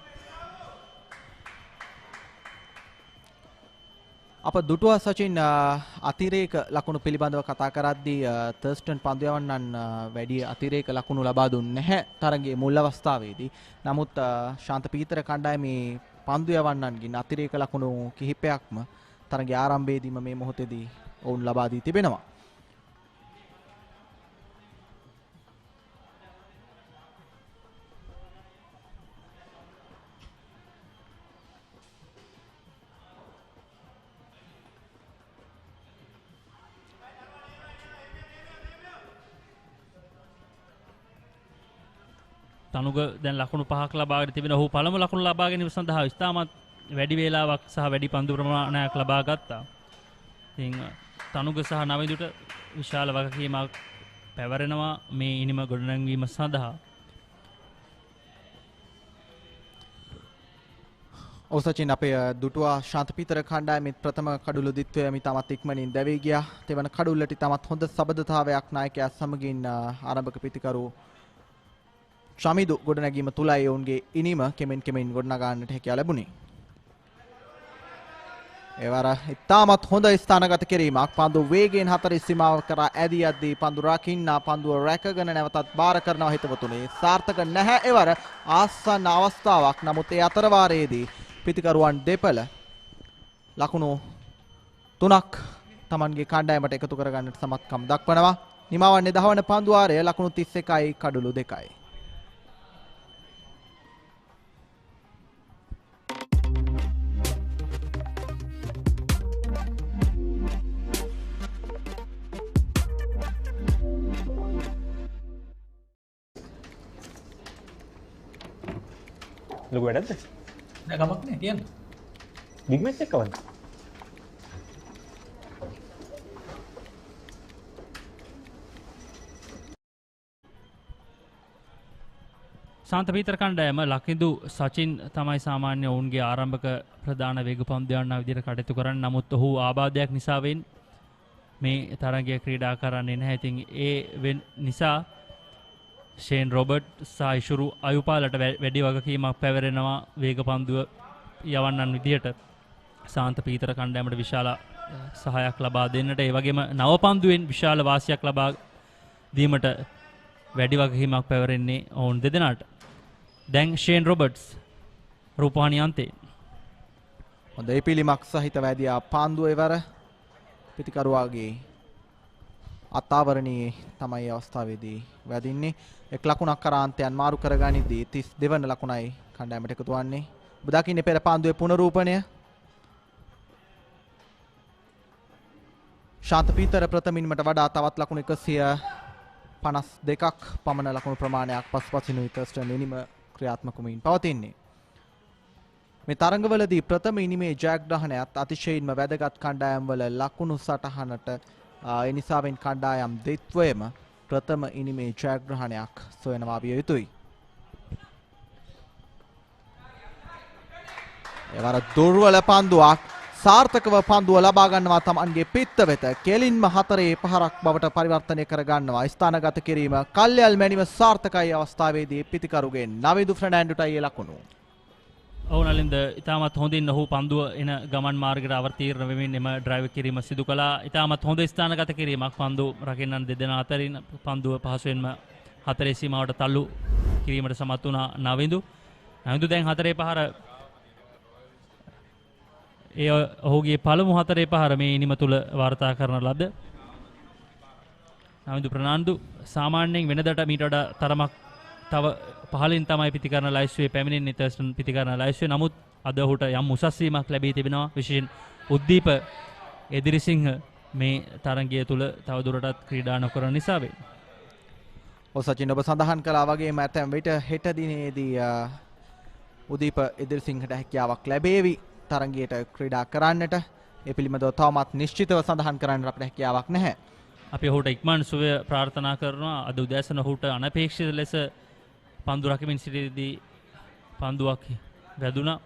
අප දුටුවා සචින් අතිරේක ලකුණු පිළිබඳව කතා කරද්දී තර්ස්ටන් පන්දු යවන්නන් වැඩි අතිරේක ලකුණු ලබා දුන්නේ නැහැ තරගයේ මුල් අවස්ථාවේදී. නමුත් ශාන්ත පීතර කණ්ඩායමේ පන්දු යවන්නන්ගෙන් අතිරේක ලකුණු කිහිපයක්ම තරගයේ ආරම්භයේදීම මේ මොහොතේදී ඔවුන් ලබා දී තිබෙනවා. තනුග දැන් ලකුණු 5ක් ලබාගෙන තිබෙන. ඔහු පළමු ලකුණු ලබා ගැනීම සඳහා ඉතාමත් වැඩි වේලාවක් සහ වැඩි පන්දු ප්‍රමාණයක් ලබා ගත්තා. ඉතින් තනුග සහ නවීදුට විශාල වගකීමක් පැවරෙනවා මේ ඉනිම ගොඩනැංවීම සඳහා. ඔසචින් අපේ දුටුවා ශාන්ත පීතර කණ්ඩායමේ ප්‍රථම කඩුළු දිත්වය ඉතාමත් ඉක්මනින් දැවී ගියා. තෙවන කඩුල්ලට ඉතාමත් හොඳ සබඳතාවයක් නායකයා සමගින් ආරම්භක පිතිකරු ශමිදු ගොඩනැගීම තුලයි ඔවුන්ගේ ඉනිම කෙමෙන් ගොඩනගා ගන්නට හැකියාව ලැබුණේ. ඒවර ඉතාමත් හොඳ ස්ථානගත කිරීමක්. පන්දු වේගයෙන් හතර සීමාව කරා ඇදී යද්දී පන්දු රකින්න පන්දුව රැකගෙන නැවතත් බාර කරනවා හිතවතුනේ. සාර්ථක නැහැ ඒවර ආසන්න අවස්ථාවක්. නමුත් ඒ අතර වාරයේදී පිතිකරුවන් දෙපළ ලකුණු 3ක් තමන්ගේ කණ්ඩායමට එකතු කරගන්නට සමත්කම් දක්වනවා. නිමවන්නේ දහවන පන්දු වාරය ලකුණු 31යි කඩුළු 2යි. ලොකු වැඩක්ද? නෑ කමක් නෑ කියන්න. බිග් මැච් එක කවද්ද? ශාන්ත පීතර කණ්ඩායම ලකිඳු සචින් තමයි සාමාන්‍ය ඔවුන්ගේ ආරම්භක ප්‍රධාන වේග පන්දුයන්නා විදිහට කටයුතු කරන්නේ. නමුත් ඔහු ආබාධයක් නිසාවෙන් මේ තරගය ක්‍රීඩා කරන්නේ නැහැ. ඉතින් ඒ නිසා ෂේන් රොබර්ට් සහ ඉෂුරු අයුපාලට වැඩි වගකීමක් පැවරෙනවා වේග පන්දුව යවන්නන් විදිහට ශාන්ත පීතර කණ්ඩායමට විශාල සහයක් ලබා දෙන්නට, ඒ වගේම නව පන්දුවෙන් විශාල වාසියක් ලබා දීමට වැඩි වගකීමක් පැවරෙන්නේ ඔවුන් දෙදෙනාට. දැන් ෂේන් රොබර්ට්ස් රූපවාහිනිය අන්තේ හොඳයි පිළිමක් සහිත වැදියා පාන්දුව එවර පිටිකරුවාගේ අතාවරණයේ තමයි අවස්ථාවේදී වැදින්නේ. එක් ලකුණක් කරාන්තයන් මාරු කරගනිද්දී 32 වන ලකුණයි කණ්ඩායමට එකතු වන්නේ. ඔබ දකින්නේ පෙර පාන්දුවේ පුනරූපණය. ශාන්ත පීතර ප්‍රථමින්මට වඩා තවත් ලකුණු 152ක් පමණ ලකුණු ප්‍රමාණයක් පසුපසිනුයි තර්ස්ටන් ඉනිම ක්‍රියාත්මක වමින් පවතින්නේ. මේ තරඟවලදී ප්‍රථම ඉනිමේ ජයග්‍රහණයත් අතිශයින්ම වැදගත් කණ්ඩායම්වල ලකුණු සටහනට ඒ නිසාවෙන් කණ්ඩායම් දෙත්වයම ප්‍රථම ඉනිමේ ජයග්‍රහණයක් සොයනවා විය යුතුයි. එවර දුර්වල පන්දුවක් සාර්ථකව පන්දුව ලබා ගන්නවා තමන්ගේ පිත්ත වෙත. කෙලින්ම 4 පහරක් බවට පරිවර්තනය කර ගන්නවා. ස්ථානගත කිරීම කල්යල් මැනීම සාර්ථකයි. අවස්ථාවේදී පිටිකරුගේ නවිදු ෆර්නෑන්ඩෝටයි ලකුණු. ඔව් නලින්ද ඉතාමත් හොඳින් ඔහු පන්දුව එන ගමන් මාර්ගයට අවතීර්ණ වෙමින් එම ඩ්‍රයිව් කිරීම සිදු කළා. ඉතාමත් හොඳ ස්ථානගත කිරීමක් පන්දු රකින්නන් දෙදෙනා අතරින් පන්දුව පහසුවෙන්ම 4 සීමාවට තල්ලු කිරීමට සමත් වුණා නවිදු. නවිදු දැන් 4 පහර ඒ ඔහුගේ පළමු 4 පහර මේ ඉනිම තුල වාර්තා කරන ලද. නවිදු ප්‍රනාන්දු සාමාන්‍යයෙන් වෙනදට මීට වඩා තරමක් තව පහලින් තමයි පිතිකරන ලයිස්තුවේ පැමිණෙන්නේ තර්ස්ටන් පිතිකරන ලයිස්තුවේ. නමුත් අද ඔහුට යම් උසස් වීමක් ලැබී තිබෙනවා. විශේෂයෙන් උද්දීප එදිරිසිංහ මේ තරගය තුල තවදුරටත් ක්‍රීඩා නොකරන නිසා වේ. සචින් ඔබ සඳහන් කළා වගේම ඇතැම් විට හෙට දිනේදී උදීප එදිරිසිංහට හැකියාවක් ලැබේවි තරගයට ක්‍රීඩා කරන්නට. ඒ පිළිබඳව තවමත් නිශ්චිතව සඳහන් කරන්න අපිට හැකියාවක් නැහැ. අපි ඔහුට ඉක්මන් සුවය ප්‍රාර්ථනා කරනවා. අද උදෑසන ඔහුට අනපේක්ෂිත ලෙස පන්දු රකිමින් සිටියේදී පන්දුවක් වැදුණා.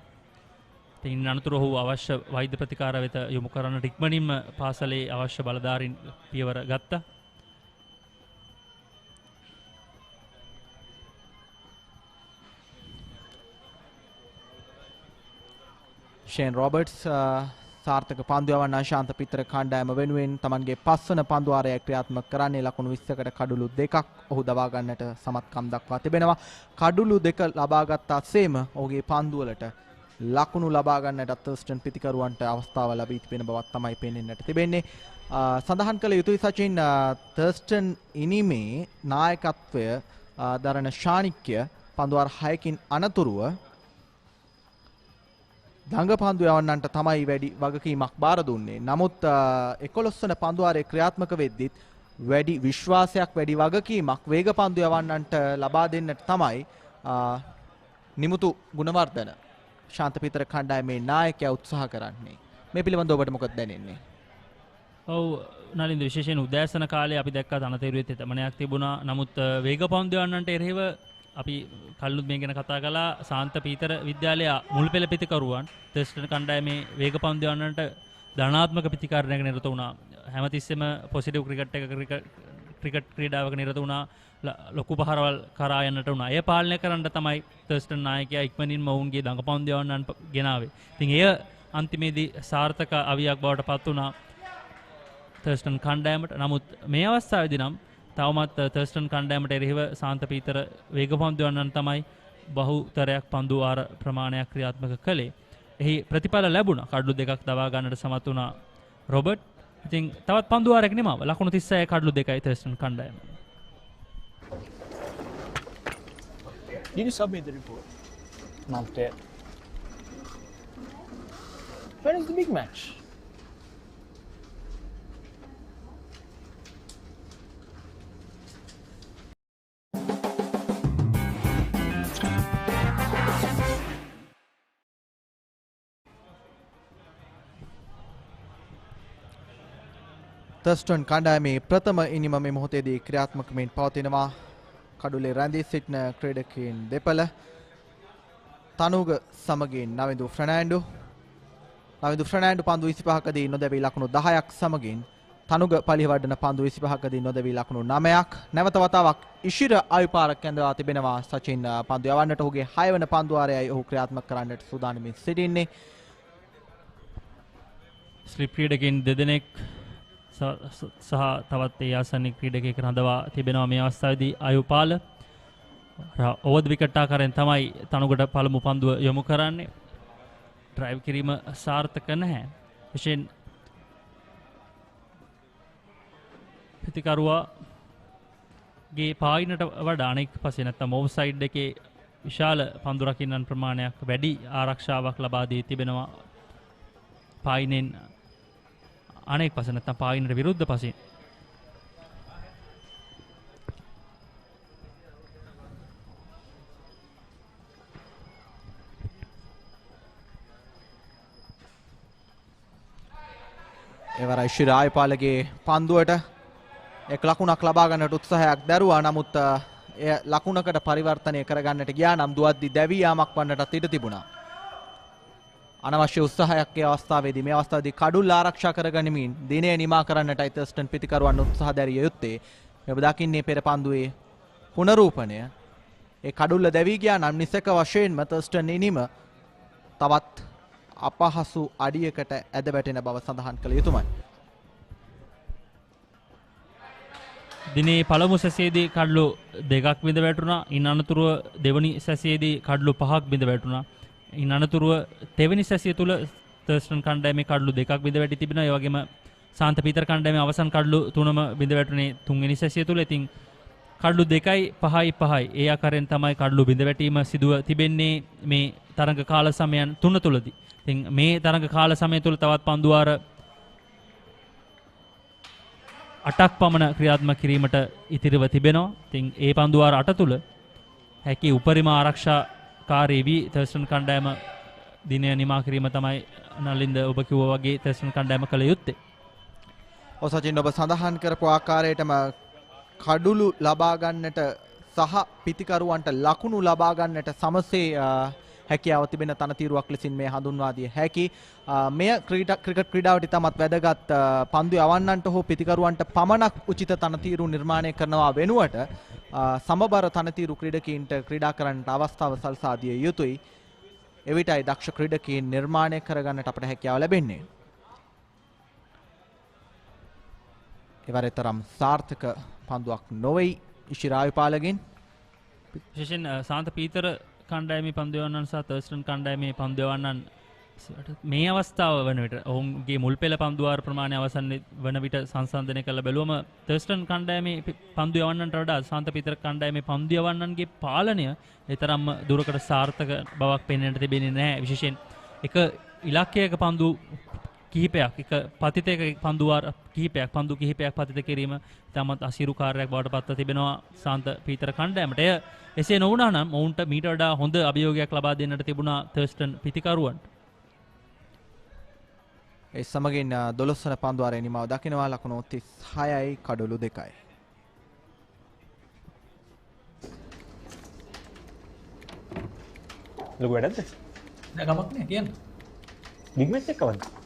ඉතින් අනතුරු ඔහු අවශ්‍ය වෛද්‍ය ප්‍රතිකාර වෙත යොමු කරන්නට ඉක්මනින්ම පාසලේ අවශ්‍ය බලධාරීන් පියවර ගත්තා. ෂේන් රොබර්ට්ස් සාර්ථක පන්දු යවන්න ශාන්ත පිටර කණ්ඩායම වෙනුවෙන් තමන්ගේ 5 වන පන්දු වාරය ක්‍රියාත්මක කරන්නේ ලකුණු 20කට කඩුළු 2ක් ඔහු දවා ගන්නට සමත්කම් දක්වා තිබෙනවා. කඩුළු 2 ලබාගත් අත්සේම ඔහුගේ පන්දු වලට ලකුණු ලබා ගන්නට තර්ස්ටන් පිතිකරුවන්ට අවස්ථාව ලැබී තිබෙන බවක් තමයි පෙනෙන්නට තිබෙන්නේ. සඳහන් කළ යුතුයි සචින් තර්ස්ටන් ඉනිමේ නායකත්වය දරන ශානික්‍ය පන්දු වාර 6කින් අනතුරුව දඟ පන්දු යවන්නන්ට තමයි වැඩි වගකීමක් බාර දුන්නේ. නමුත් 11 වන පන්දු වාරයේ ක්‍රියාත්මක වෙද්දිත් වැඩි විශ්වාසයක් වැඩි වගකීමක් වේග පන්දු යවන්නන්ට ලබා දෙන්නට තමයි නිමුතු ගුණවර්ධන ශාන්ත පීතර කණ්ඩායමේ නායකයා උත්සාහ කරන්නේ. මේ පිළිබඳව ඔබට මොකද දැනෙන්නේ? ඔව් නලින්ද විශේෂයෙන් උදෑසන කාලේ අපි දැක්කා තනතේරුවේ තෙතමනයක් තිබුණා. නමුත් වේග පන්දු යවන්නන්ට එරෙහිව අපි කල්ලුත් මේ ගැන කතා කළා. ශාන්ත පීතර විද්‍යාලය මුල් පෙළ පිතිකරුවන් තර්ස්ටන් කණ්ඩායමේ වේග පන්දු යවන්නන්ට ධනාත්මක ප්‍රතිකාරණයක නිරත වුණා. හැමතිස්සෙම පොසිටිව් ක්‍රිකට් ක්‍රීඩාවක නිරත වුණා. ලොකු පහරවල් කරා යන්නට වුණා. එය පාලනය කරන්න තමයි තර්ස්ටන් නායකයා ඉක්මනින්ම ඔවුන්ගේ දඟ පන්දු යවන්නන් ගෙනාවේ. ඉතින් එය අන්තිමේදී සාර්ථක අවියක් බවට පත් වුණා තර්ස්ටන් කණ්ඩායමට. නමුත් මේ අවස්ථාවේදී නම් තවමත් තර්ස්ටන් කණ්ඩායමට එරෙහිව ශාන්ත පීතර වේග පන්දු යවන්නන් තමයි බහුතරයක් පන්දු වාර ප්‍රමාණයක් ක්‍රියාත්මක කළේ. එහි ප්‍රතිඵල ලැබුණා. කඩලු 2ක් දවා ගන්නට සමත් වුණා රොබර්ට්. ඉතින් තවත් පන්දු වාරයක නිමාව. ලකුණු 36 කඩලු 2යි Thurstan කණ්ඩායම. Did you submit the report? Not yet. When is the big match? Thurston කණ්ඩායමේ ප්‍රථම ඉනිම මේ මොහොතේදී ක්‍රියාත්මක වෙමින් පවතිනවා. කඩුලේ රැඳී සිටින ක්‍රීඩකයන් දෙපළ තනුග සමගින් නවිදු ෆර්නෑන්ඩෝ පන්දු 25කදී නොදැවී ලකුණු 10ක් සමගින් තනුග පලිවඩන පන්දු 25කදී නොදැවී ලකුණු 9ක්. නැවත වතාවක් ඉෂිර ආයුපාරක් කැඳවා තිබෙනවා. සචින් පන්දු යවන්නට ඔහුගේ 6 වන පන්දු වාරයයි ඔහු ක්‍රියාත්මක කරන්නට සූදානම්ින් සිටින්නේ. ස්ලිප් ක්‍රීඩකයන් දෙදෙනෙක් සහ තවත් ඒ ආසන්න ක්‍රීඩකයෙක් රඳවා තිබෙනවා මේ අවස්ථාවේදී ආයුපාල ඕවර් විකට් ආකාරයෙන් තමයි තනුගට පළමු පන්දුව යොමු කරන්නේ. ඩ්‍රයිව් කිරීම සාර්ථක නැහැ. විශේෂයෙන් ප්‍රතිකරුවාගේ පායිනට වඩා අනෙක් පස්සේ නැත්නම් ඕෆ් සයිඩ් එකේ විශාල පන්දු රකින්නන් ප්‍රමාණයක් වැඩි ආරක්ෂාවක් ලබා දී තිබෙනවා පායිනෙන් අනෙක් පස නැත්නම් පායිනට විරුද්ධ පසින්. එවර ඉෂිර ආයුපාලගේ පන්දුවට එක් ලකුණක් ලබා ගන්නට උත්සාහයක් දැරුවා. නමුත් එය ලකුණකට පරිවර්තනය කරගන්නට ගියා නම් දුවද්දි දැවී යාමක් වන්නටත් ඉඩ තිබුණා. අනවශ්‍ය උත්සාහයක් ඒ අවස්ථාවේදී මේ අවස්ථාවේදී කඩුල්ල ආරක්ෂා කරගනිමින් දිනය නිමා කරන්නටයි Thurstan පිතිකරුවන් උත්සාහ දැරිය යුත්තේ. මේ ඔබ දකින්නේ පෙර පන්දුවේ පුනරූපණය. ඒ කඩුල්ල දැවී ගියා නම් නිසක වශයෙන්ම Thurstan ඉනිම තවත් අපහසු අඩියකට ඇද වැටෙන බව සඳහන් කළ යුතුමයි. දිනේ පළමු සැසියේදී කඩලු 2ක් බිඳ වැටුණා. ඉන් අනතුරුව දෙවනි සැසියේදී කඩලු 5ක් බිඳ වැටුණා. ඉන් අනතුරුව තෙවැනි සැසිය තුල Thurstan කණ්ඩායමේ කඩලු 2ක් බිඳ වැටි තිබෙනවා. ඒ වගේම සාන්ත පීතර කණ්ඩායමේ අවසන් කඩලු 3ම බිඳ වැටුනේ තුන්වෙනි සැසිය තුල. ඉතින් කඩලු 2යි 5යි 5යි ඒ ආකාරයෙන් තමයි කඩලු බිඳ වැටීම සිදුව තිබෙන්නේ මේ තරඟ කාල සමයන් 3 තුලදී. ඉතින් මේ තරඟ කාල සමය තුල තවත් පන්දු වාර 8ක් පමණ ක්‍රියාත්මක කිරීමට ඉතිරිව තිබෙනවා. ඉතින් ඒ පන්දු වාර 8 තුල හැකි උපරිම ආරක්ෂාකාරී වී Thurstan කණ්ඩායම දිනය නිමා කිරීම තමයි නලින්ද ඔබ කිව්වා වගේ Thurstan කණ්ඩායම කළ යුත්තේ. ඔසචින් ඔබ සඳහන් කරපු ආකාරයටම කඩුළු ලබා ගන්නට සහ පිතිකරුවන්ට ලකුණු ලබා ගන්නට සමසේ හැකියාව තිබෙන තනතිරුවක් ලෙසින් මේ හඳුන්වා දිය හැකි. මෙය ක්‍රිකට් ක්‍රීඩාවට ඉතාමත් වැදගත් පන්දු යවන්නන්ට හෝ පිතිකරුවන්ට පමණක් උචිත තනතිරු නිර්මාණය කරනවා වෙනුවට සමබර තනතිරු ක්‍රීඩකීන්ට ක්‍රීඩා කරන්නට අවස්ථාව සලසා දිය යුතුයි. එවිටයි දක්ෂ ක්‍රීඩකීන් නිර්මාණය කරගන්නට අපට හැකියාව ලැබෙන්නේ. එවරතරම් සාර්ථක පන්දුවක් නොවේ ඉෂිරායුපාලගෙන්. විශේෂයෙන් සාන්ත පීතර කණ්ඩායමේ පන්දු යවන්නන් සහ Thurstan කණ්ඩායමේ පන්දු යවන්නන් මේ අවස්ථාව වන විට ඔවුන්ගේ මුල් පෙළ පන්දු වාර ප්‍රමාණය අවසන් වන විට සංසන්දනය කළ බැලුවම Thurstan කණ්ඩායමේ පන්දු යවන්නන්ට වඩා සාන්ත පීතර කණ්ඩායමේ පන්දු යවන්නන්ගේ පාලනය එතරම් දුරකට සාර්ථක බවක් පෙන්වන්නට තිබෙන්නේ නැහැ. විශේෂයෙන් එක ඉලක්කයක පන්දු කිහිපයක් එක පතිතයක පන්දු වාර කිහිපයක් පන්දු කිහිපයක් පතිත කිරීම තමත් අසීරු කාර්යයක් බවට පත්ව තිබෙනවා සාන්ත පීතර කණ්ඩායමට. එය එසේ නොවුණා නම් ඔවුන්ට මීට වඩා හොඳ අභියෝගයක් ලබා දෙන්නට තිබුණා Thurstan පිතිකරුවන්ට. ඒ සමගින් 12 වන පන්දු වාරයේ නිමාව දකිනවා. ලකුණු 36යි කඩලු 2යි. ලොකු වැඩක්ද? නෑ ගමක් නෑ කියන්න. බිග් මැච් එක කවද්ද?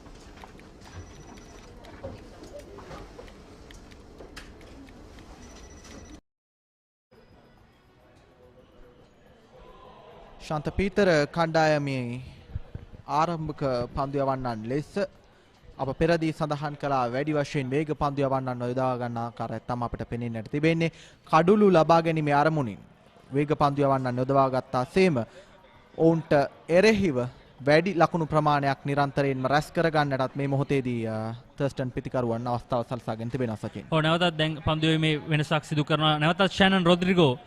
ශාන්ත පීතර කණ්ඩායමේ ආරම්භක පන්දු යවන්නන් ලෙස අප පෙරදී සඳහන් කළා වැඩි වශයෙන් වේග පන්දු යවන්නන් යොදා ගන්න ආකාරය තමයි අපිට පෙනෙන්නට තිබෙන්නේ. කඩුළු ලබා ගැනීමේ අරමුණින් වේග පන්දු යවන්නන් යොදවා ගත්තා සේම ඔවුන්ට එරෙහිව වැඩි ලකුණු ප්‍රමාණයක් නිරන්තරයෙන්ම රැස් කර ගන්නටත් මේ මොහොතේදී තර්ස්ටන් පිතිකරුවන් අවස්ථාව සලසාගෙන තිබෙනවා සචින්. ඔව් නැවතත් දැන් පන්දුවේ වෙනසක් සිදු කරනවා. නැවතත් ෂැනන් රොද්රිගෝ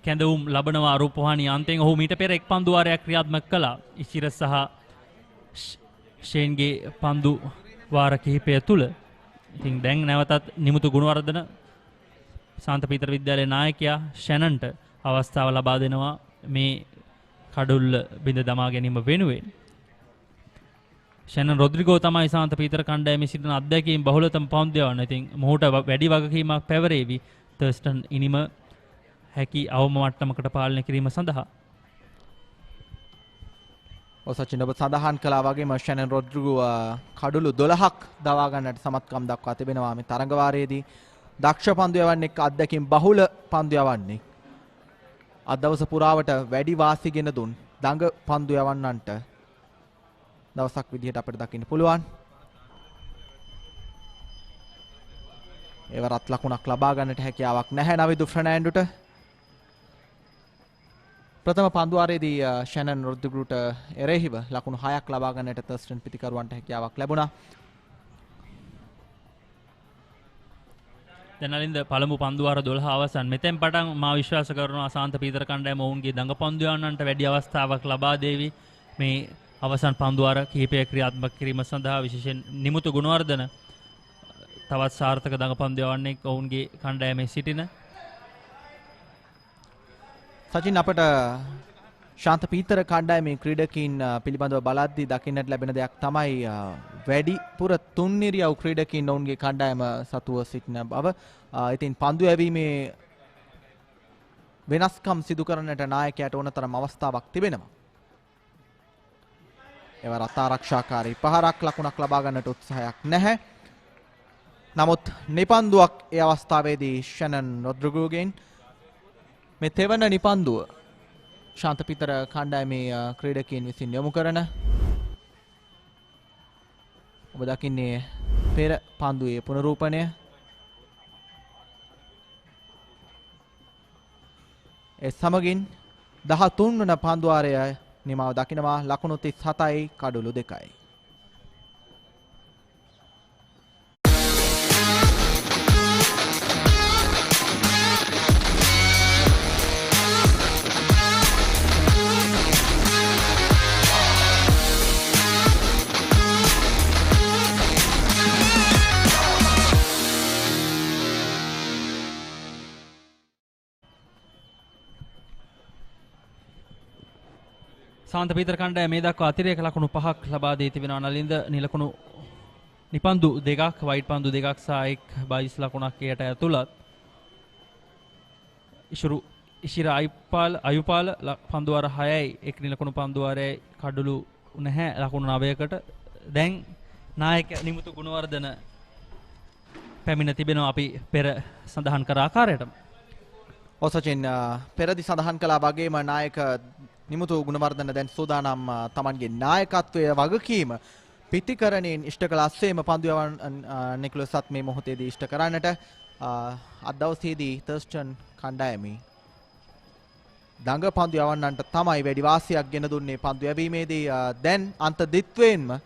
කැඳවුම් ලබනවා රූපවාහිනී අන්තයෙන්. ඔහු මීට පෙර එක් පන්දු වාරයක් ක්‍රියාත්මක කළා. ඉසිර සහ ෂේන්ගේ පන්දු වාර කිහිපය තුල. ඉතින් දැන් නැවතත් නිමුතු ගුණවර්ධන සාන්ත පීතර විද්‍යාලයේ නායකයා ෂැනන්ට අවස්ථාව ලබා දෙනවා මේ කඩුල්ල බිඳ දමා ගැනීම වෙනුවෙන්. ෂැනන් රොද්රිගෝ තමයි සාන්ත පීතර කණ්ඩායමේ සිටින අත්දැකීම් බහුලතම පන්දු යවන්න. ඉතින් මොහුට වැඩි වගකීමක් පැවරේවි තර්ස්ටන් ඉනිම හැකි අවම මට්ටමකට පාලනය කිරීම සඳහා. සචින් ඔබ සඳහන් කළා වගේම ෂැනන් රොද්රිගෝ කඩුළු 12ක් දවා ගන්නට සමත්කම් දක්වා තිබෙනවා මේ තරඟ වාරයේදී. දක්ෂ පන්දු යවන්නෙක් අත්දැකීම් බහුල පන්දු යවන්නෙක්. අද දවස පුරාවට වැඩි වාසිගෙන දුන් දඟ පන්දු යවන්නන්ට දවසක් විදිහට අපිට දකින්න පුළුවන්. ඒවරත් ලකුණක් ලබා ගන්නට හැකියාවක් නැහැ නවිදු ෆර්නෑන්ඩුට. ප්‍රථම පන්දුවාරයේදී ෂැනන් රොද්රිගෝට එරෙහිව ලකුණු 6ක් ලබා ගන්නට තර්ස්ටන් පිතිකරුවන්ට හැකියාවක් ලැබුණා. දැන් අලින්ද පළමු පන්දුවාර 12 අවසන්. මෙතෙන් පටන් මා විශ්වාස කරනවා සාන්ත පීතර කණ්ඩායම ඔවුන්ගේ දඟ පන්දු යවන්නන්ට වැඩි අවස්ථාවක් ලබා දෙවි. මේ අවසන් පන්දුවාර කිහිපය ක්‍රියාත්මක කිරීම සඳහා විශේෂයෙන් නිමුතු ගුණවර්ධන තවත් සාර්ථක දඟ පන්දු යවන්නේ ඔවුන්ගේ කණ්ඩායමේ සිටින. සචින් අපට ශාන්ත පීතර කණ්ඩායමේ ක්‍රීඩකීන් පිළිබඳව බලද්දී දකින්නට ලැබෙන දෙයක් තමයි වැඩිපුර තුන්නිරියව් ක්‍රීඩකීන් ඔවුන්ගේ කණ්ඩායම සතුව සිටින බව. ඉතින් පන්දු යැවීමේ වෙනස්කම් සිදු කරන්නට නායකයාට ඕනතරම් අවස්ථාවක් තිබෙනවා. ඒවා රතාරක්ෂාකාරී පහරක් ලකුණක් ලබා ගන්නට උත්සාහයක් නැහැ. නමුත් නිපන්දුවක් ඒ අවස්ථාවේදී ෂැනන් රොද්රිගෝගෙන් මේ තෙවන නිපන්දුව ශාන්ත පීතර කණ්ඩායමේ ක්‍රීඩකීන් විසින් යොමු කරන ඔබ දකින්නේ පෙර පන්දුවේ පුනරූපණය. ඒ සමගින් 13 වන පන්දුවාරය නිමාව දකිනවා ලකුණු 37යි කඩුළු 2යි. සාන්ත පීතර කණ්ඩායම මේ දක්වා අතිරේක ලකුණු 5ක් ලබා දී තිබෙනවා. නලින්ද නිලකුණු නිපන්දු 2ක් වයිට් පන්දු 2ක් සහ එක් බයිස් ලකුණක් එයට ඇතුළත්. ඉෂිර අයුපාල පන්දුවාර 6යි එක් නිලකුණු පන්දුවාරයයි කඩුළු නැහැ ලකුණු 9කට. දැන් නායක නිමුතු ගුණවර්ධන පැමිණ තිබෙනවා අපි පෙර සඳහන් කර ආකාරයටම. ඔසචින් පෙරදි සඳහන් කළා වගේම නායක නිමුතු ගුණවර්ධන දැන් සූදානම් තමන්ගේ නායකත්වයේ වගකීම පිටිකරණයෙන් ඉෂ්ට කළ අස්සේම පන්දු යවන නිකලසත් මේ මොහොතේදී ඉෂ්ට කරන්නට අද දවසේදී තර්ස්ටන් කණ්ඩායමේ දඟ පන්දු යවන්නන්ට තමයි වැඩි වාසියක් ගෙන දුන්නේ පන්දු යැවීමේදී. දැන් අන්ත දිත්වයෙන්ම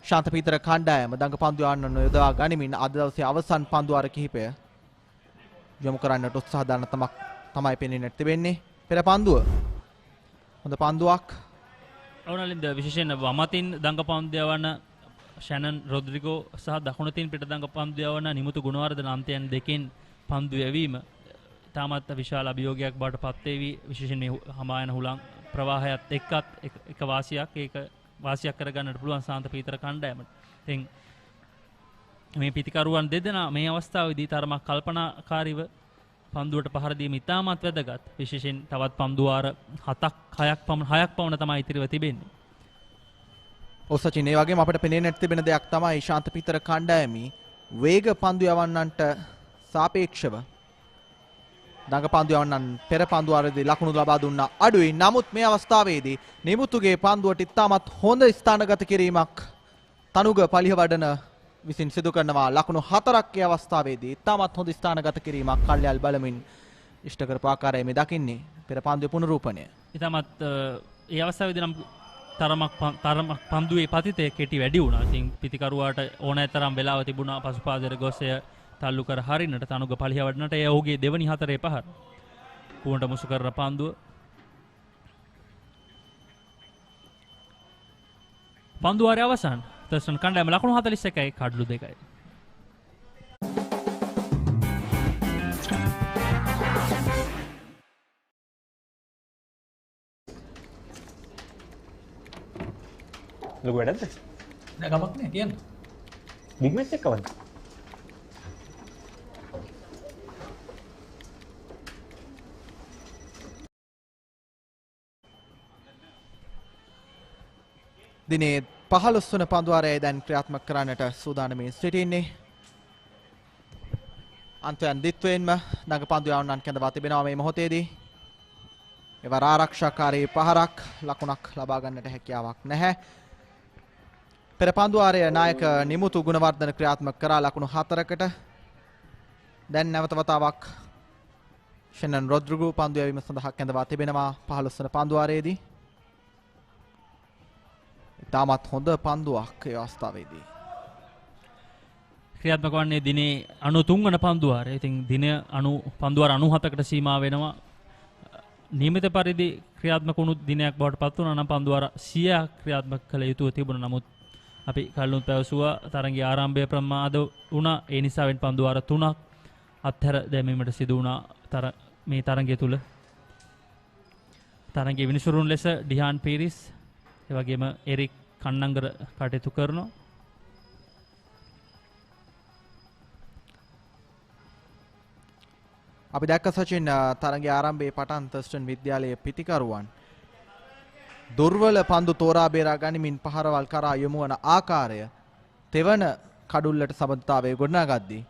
ශාන්ත පීතර කණ්ඩායම දඟ පන්දු යවන්නන් යොදවා ගනිමින් අද දවසේ අවසන් පන්දුවාර කිහිපය යොමු කරන්නට උත්සාහ දරන තමයි පෙනෙන්නට තිබෙන්නේ. පෙර පන්දුව හොඳ පන්දුවක්. අවනලින්ද විශේෂයෙන් වමතින් දඟ පන්දු යවන ෂැනන් රොද්රිගෝ සහ දකුණතින් පිට දඟ පන්දු යවන නිමුතු ගුණවර්ධන අන්තයන් දෙකෙන් පන්දු යැවීම තාමත් විශාල අභියෝගයක් බවට පත් වේවි. විශේෂයෙන් මේ හමායන හුලං ප්‍රවාහයත් එක්කත් එක වාසියක් කරගන්නට පුළුවන් සාන්ත පීතර කණ්ඩායමට. ඉතින් මේ පිතිකරුවන් දෙදෙනා මේ අවස්ථාවේදී තරමක් කල්පනාකාරීව පන්දුවට පහර දීම ඉතාමත් වැදගත්. විශේෂයෙන් තවත් පන්දුවාර 6ක් පමණ තමයි ඉතිරිව තිබෙන්නේ. ඔසචින් ඒ වගේම අපිට පෙනෙන්නට තිබෙන දෙයක් තමයි ශාන්ත පීතර කණ්ඩායමේ වේග පන්දු යවන්නන්ට සාපේක්ෂව දඟ පන්දු යවන්නන් පෙර පන්දුවාරයේදී ලකුණු ලබා දුන්නා අඩුයි. නමුත් මේ අවස්ථාවේදී නිමුතුගේ පන්දුවට ඉතාමත් හොඳ ස්ථානගත කිරීමක් තනුග පලිහවඩන විසින් සිදු කරනවා. ලකුණු 4ක් ඒ අවස්ථාවේදී ඉතාමත් හොඳ ස්ථානගත කිරීමක් කල්යල් බලමින් ඉෂ්ට කරපු ආකාරය මේ දකින්නේ පෙර පන්දුවේ පුනරූපණය. ඉතාමත් ඒ අවස්ථාවේදී නම් තරමක් පන්දුවේ පතිතය කෙටි වැඩි වුණා. ඉතින් පිතිකරුවාට ඕනෑ තරම් වෙලාව තිබුණා පසුපාදයට ගොස් එය තල්ලු කර හරින්නට තනුග පලිය වඩනට එය ඔහුගේ දෙවනි හතරේ පහර. කුවන්ට මුසු කරන පන්දුව. පන්දුවාරය අවසන්. තර්ස්ටන් කණ්ඩායම ලකුණු 41යි කඩලු 2යි. ලොකු වැඩක්ද? නෑ කමක් නෑ කියන්න. බිග් මැච් එක කවද්ද? දිනේ 15 වන පන්දුවාරය දැන් ක්‍රියාත්මක කරන්නට සූදානමින් සිටින්නේ. අන්තයන් දිත්වෙන්ම නග පන්දු යවන්නන් කැඳවා තිබෙනවා මේ මොහොතේදී. එවර ආරක්ෂාකාරී පහරක් ලකුණක් ලබා ගන්නට හැකියාවක් නැහැ. පෙර පන්දුවාරය නායක නිමුතු ගුණවර්ධන ක්‍රියාත්මක කරා ලකුණු 4කට. දැන් නැවත වතාවක් ෂෙනන් රොඩ්රිගු පන්දු යැවීම සඳහා කැඳවා තිබෙනවා 15 වන පන්දුවාරයේදී. ඉතාමත් හොඳ පන්දුවක් ඒ අවස්ථාවේදී. ක්‍රියාත්මක වන්නේ දිනේ 93 වන පන්දුවාරය. ඉතින් දින 90 පන්දුවාර 97කට සීමා වෙනවා. නියමිත පරිදි ක්‍රියාත්මක වුණු දිනයක් බවට පත් වුණා නම් පන්දුවාර 100ක් ක්‍රියාත්මක කළ යුතුව තිබුණා. නමුත් අපි කලින් පැවසුවා තරගයේ ආරම්භය ප්‍රමාද වුණා. ඒ නිසාවෙන් පන්දුවාර 3ක් අත්හැර දැමීමට සිදු වුණා මේ තරගය තුල. තරගයේ විනිසුරුන් ලෙස ඩිහාන් පීරිස් ඒ වගේම එරික් කන්නංගර කටයුතු කරනවා. අපි දැක්ක සචින් තරගයේ ආරම්භයේ පටන් තර්ස්ටන් විද්‍යාලයේ පිතිකරුවන් දුර්වල පන්දු තෝරා බේරා ගනිමින් පහරවල් කරා යොමු වන ආකාරය තෙවන කඩුල්ලට සබඳතාවය ගොඩනගද්දී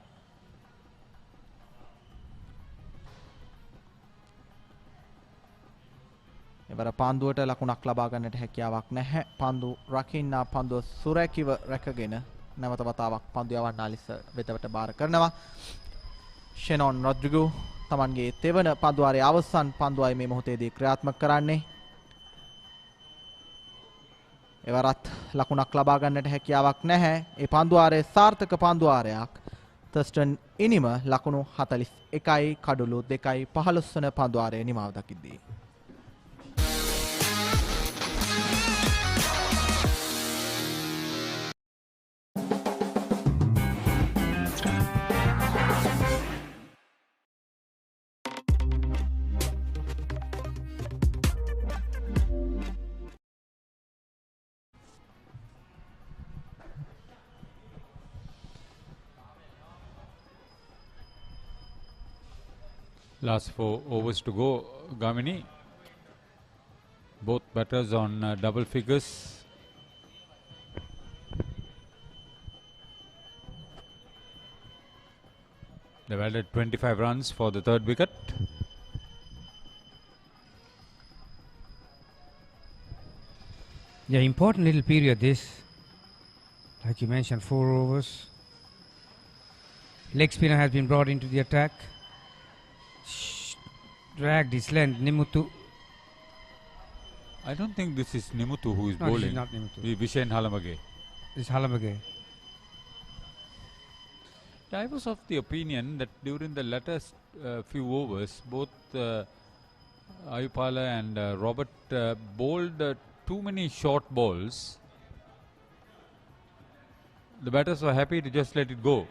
එවර පන්දුවට ලකුණක් ලබා ගන්නට හැකියාවක් නැහැ. පන්දු රකින්නා පන්දුව සුරැකිව රැකගෙන නැවත වතාවක් පන්දු යවන්නා ලෙස වෙතවට බාර කරනවා. ෂෙනොන් රොඩ්රිගු තමන්ගේ තෙවන පන්දුවාරයේ අවසන් පන්දුවයි මේ මොහොතේදී ක්‍රියාත්මක කරන්නේ. එවරත් ලකුණක් ලබා ගන්නට හැකියාවක් නැහැ. ඒ පන්දුවාරයේ සාර්ථක පන්දුවාරයක්. තර්ස්ටන් ඉනිම ලකුණු 41යි කඩලු 2යි 15 වන පන්දුවාරයේ නිමාව දකිද්දී. Last 4 overs to go, Gamini. Both batters on double figures. They've added 25 runs for the third wicket. Yeah, important little period this. Like you mentioned, 4 overs. Leg spinner has been brought into the attack. Dragged his length, Nimutu. I don't think this is Nimutu who is No, bowling. this is not Nimutu. Vishen Halamage. This is Halamage. I was of the opinion that during the latest few overs, both Ayupala and Robert bowled too many short balls. The batters were happy to just let it go.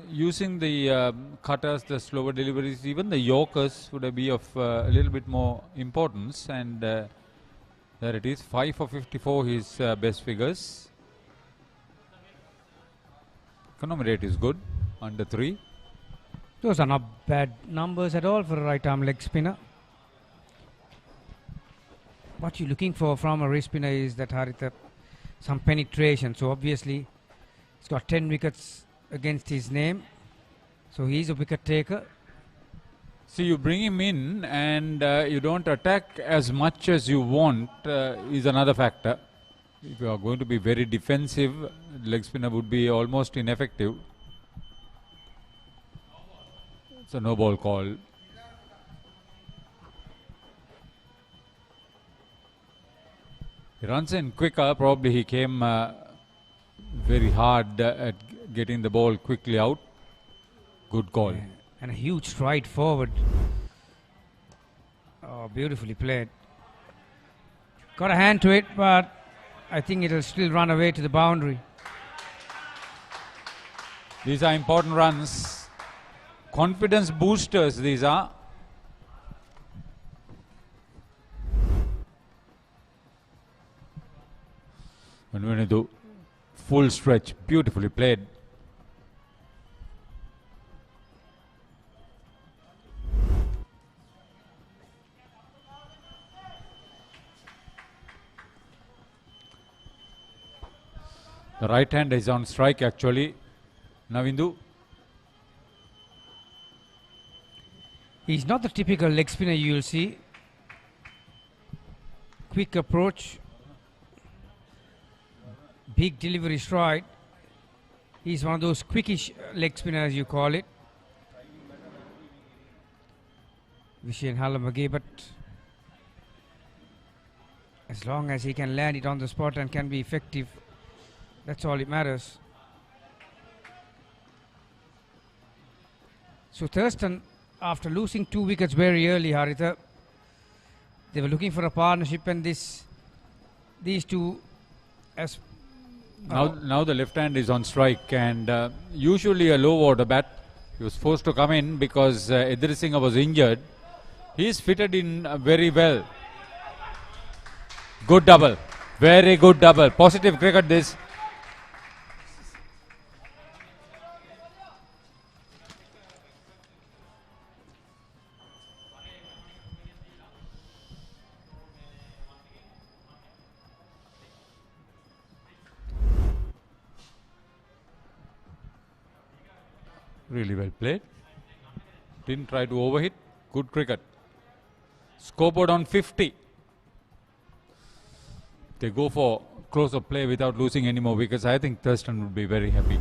Using the cutters, the slower deliveries, even the Yorkers would be of a little bit more importance. And there it is, 5 for 54, his best figures. Economy rate is good, under 3. Those are not bad numbers at all for a right arm leg spinner. What you're looking for from a wrist spinner is that Haritha, some penetration. So obviously, he's got 10 wickets against his name, so he's a wicket taker. So you bring him in and you don't attack as much as you want is another factor. If you are going to be very defensive, leg spinner would be almost ineffective. So no ball call. He runs in quicker. Probably he came very hard at getting the ball quickly out. Good call. Yeah. And a huge stride forward. Oh, beautifully played. Got a hand to it, but I think it'll still run away to the boundary. These are important runs. Confidence boosters, these are. And when you do full stretch, beautifully played. The right hand is on strike actually. Navindu. He's not the typical leg spinner you will see. Quick approach. Big delivery stride. He's one of those quickish leg spinners you call it. Vishen Halamage, but as long as he can land it on the spot and can be effective, that's all it matters. So Thurston, after losing 2 wickets very early, Haritha, they were looking for a partnership, and these two, as now the left hand is on strike, and usually a low order bat. He was forced to come in because Edri Singh was injured. He is fitted in very well. Good double, very good double. Positive cricket this. Really well played. Didn't try to overhit. Good cricket. Scoreboard on 50. They go for closer play without losing any more wickets. I think Thurston would be very happy.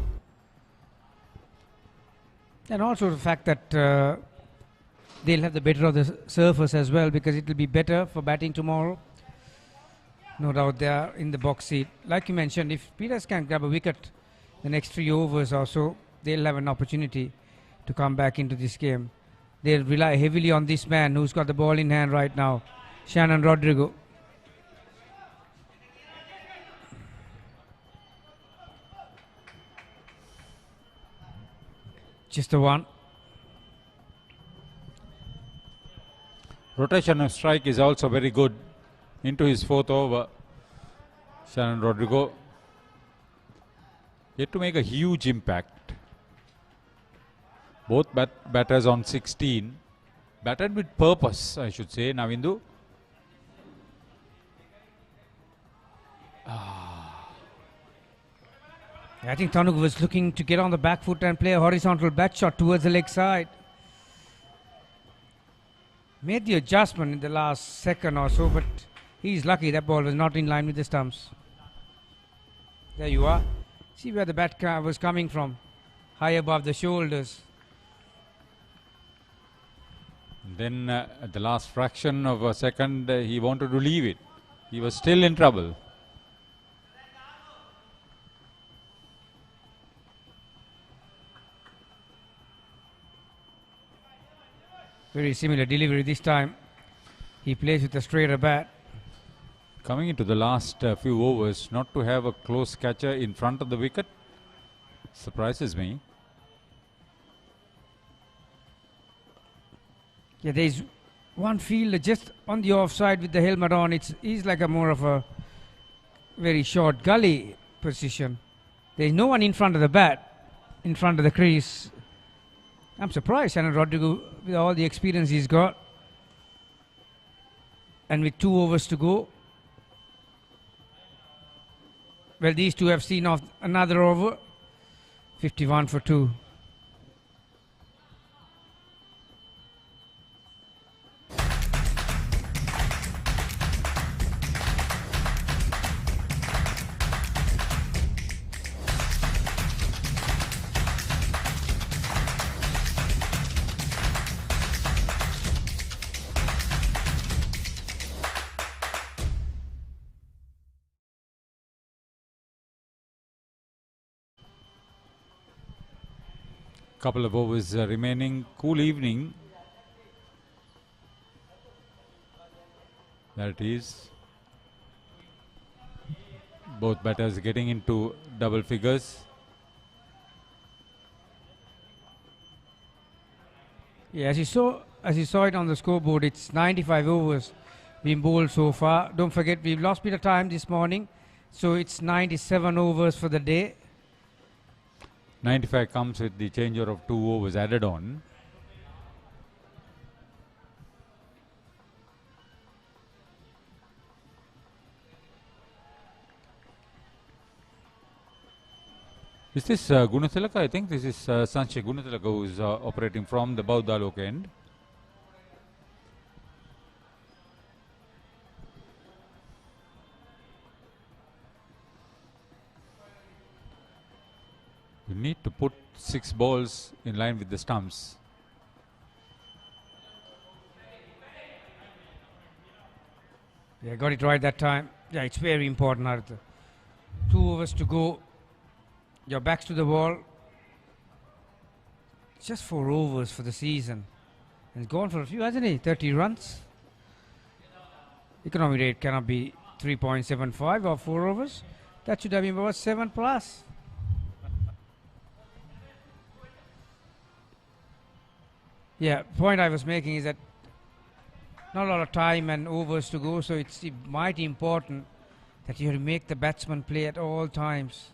And also the fact that they'll have the better of the surface as well, because it will be better for batting tomorrow. No doubt they are in the box seat. Like you mentioned, if Peters can grab a wicket the next 3 overs or so, they'll have an opportunity to come back into this game. They'll rely heavily on this man who's got the ball in hand right now, Shannon Rodrigo. Just the one. Rotation of strike is also very good. Into his 4th over, Shannon Rodrigo. Yet to make a huge impact. Both batters on 16. Batted with purpose, I should say, Navindu. I think Thanug was looking to get on the back foot and play a horizontal bat shot towards the leg side. Made the adjustment in the last second or so, but he's lucky that ball was not in line with the stumps. There you are. See where the bat was coming from. High above the shoulders. Then at the last fraction of a second, he wanted to leave it. He was still in trouble. Very similar delivery this time. He plays with a straighter bat. Coming into the last few overs, not to have a close catcher in front of the wicket surprises me. Yeah, there's one fielder just on the offside with the helmet on. He's like a more of a very short gully position. There's no one in front of the bat, in front of the crease. I'm surprised Shannon Rodrigo, with all the experience he's got, and with 2 overs to go. Well, these two have seen off another over. 51 for 2. Couple of overs remaining. Cool evening. There it is. Both batters getting into double figures. Yeah, as you saw it on the scoreboard, it's 95 overs been bowled so far. Don't forget, we've lost a bit of time this morning, so it's 97 overs for the day. 95 comes with the changer of 2 overs added on. Is this Gunathilaka? I think this is Sanjay Gunathilaka who is operating from the Baudalok end. You need to put 6 balls in line with the stumps. Yeah, got it right that time. Yeah, it's very important, Arthur. 2 overs to go. Your back's to the ball. It's just 4 overs for the season. And he's gone for a few, hasn't he? 30 runs. Economic rate cannot be 3.75 or 4 overs. That should have been about 7 plus. Yeah, point I was making is that not a lot of time and overs to go, so it's mighty important that you have to make the batsman play at all times.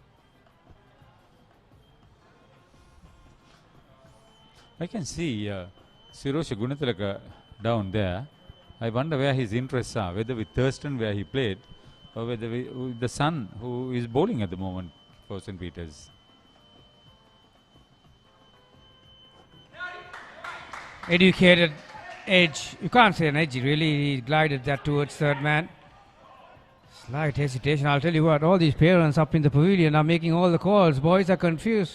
I can see Sirosha Gunathilaka down there. I wonder where his interests are, whether with Thurston where he played or whether with the son who is bowling at the moment for St. Peter's. Educated edge. You can't say an edge, really. He glided that towards third man. Slight hesitation. I'll tell you what, all these parents up in the pavilion are making all the calls. Boys are confused.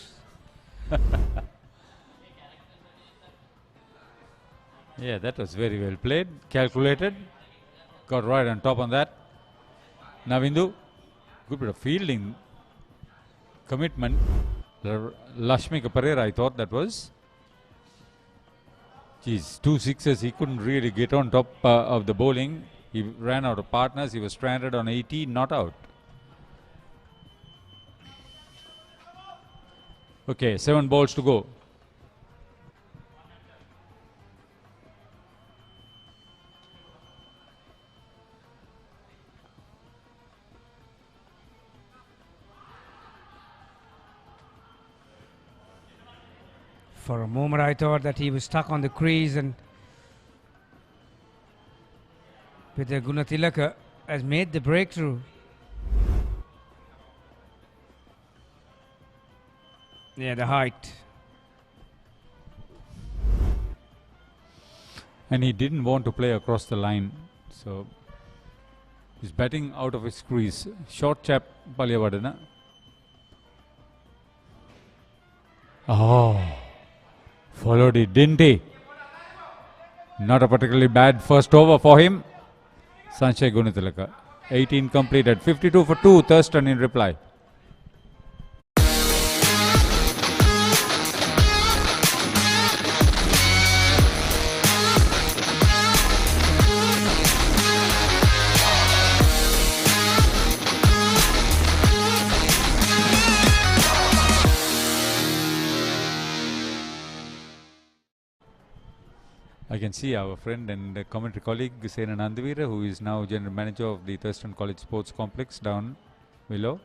Yeah, that was very well played, calculated, got right on top on that. Navindu, good bit of fielding, commitment. Lashmika Papare, I thought that was. Geez, 2 sixes, he couldn't really get on top of the bowling. He ran out of partners, he was stranded on 18, not out. Okay, 7 balls to go. For a moment I thought that he was stuck on the crease, and with the Gunathilaka has made the breakthrough. Yeah, the height. And he didn't want to play across the line, so he's batting out of his crease. Short chap Palyavadana. Oh, followed it, didn't he? Not a particularly bad first over for him. Sanjay Gunathilaka. 18 completed. 52 for 2. Thurston in reply. I can see our friend and commentary colleague Sena Nandavira, who is now general manager of the Thurston College Sports Complex down below.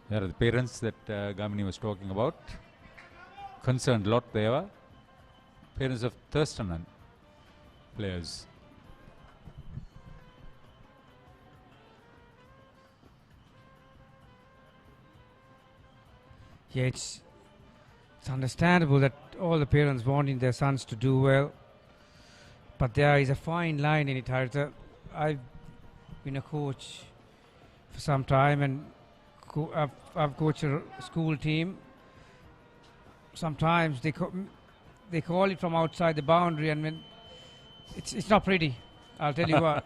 There are the parents that Gamini was talking about. Concerned lot there. Parents of Thurston players. Yeah, it's understandable that all the parents wanting their sons to do well, but there is a fine line in it, Haritha. I've been a coach for some time, and I've coached a school team. Sometimes they call it from outside the boundary, and when it's not pretty. I'll tell you what.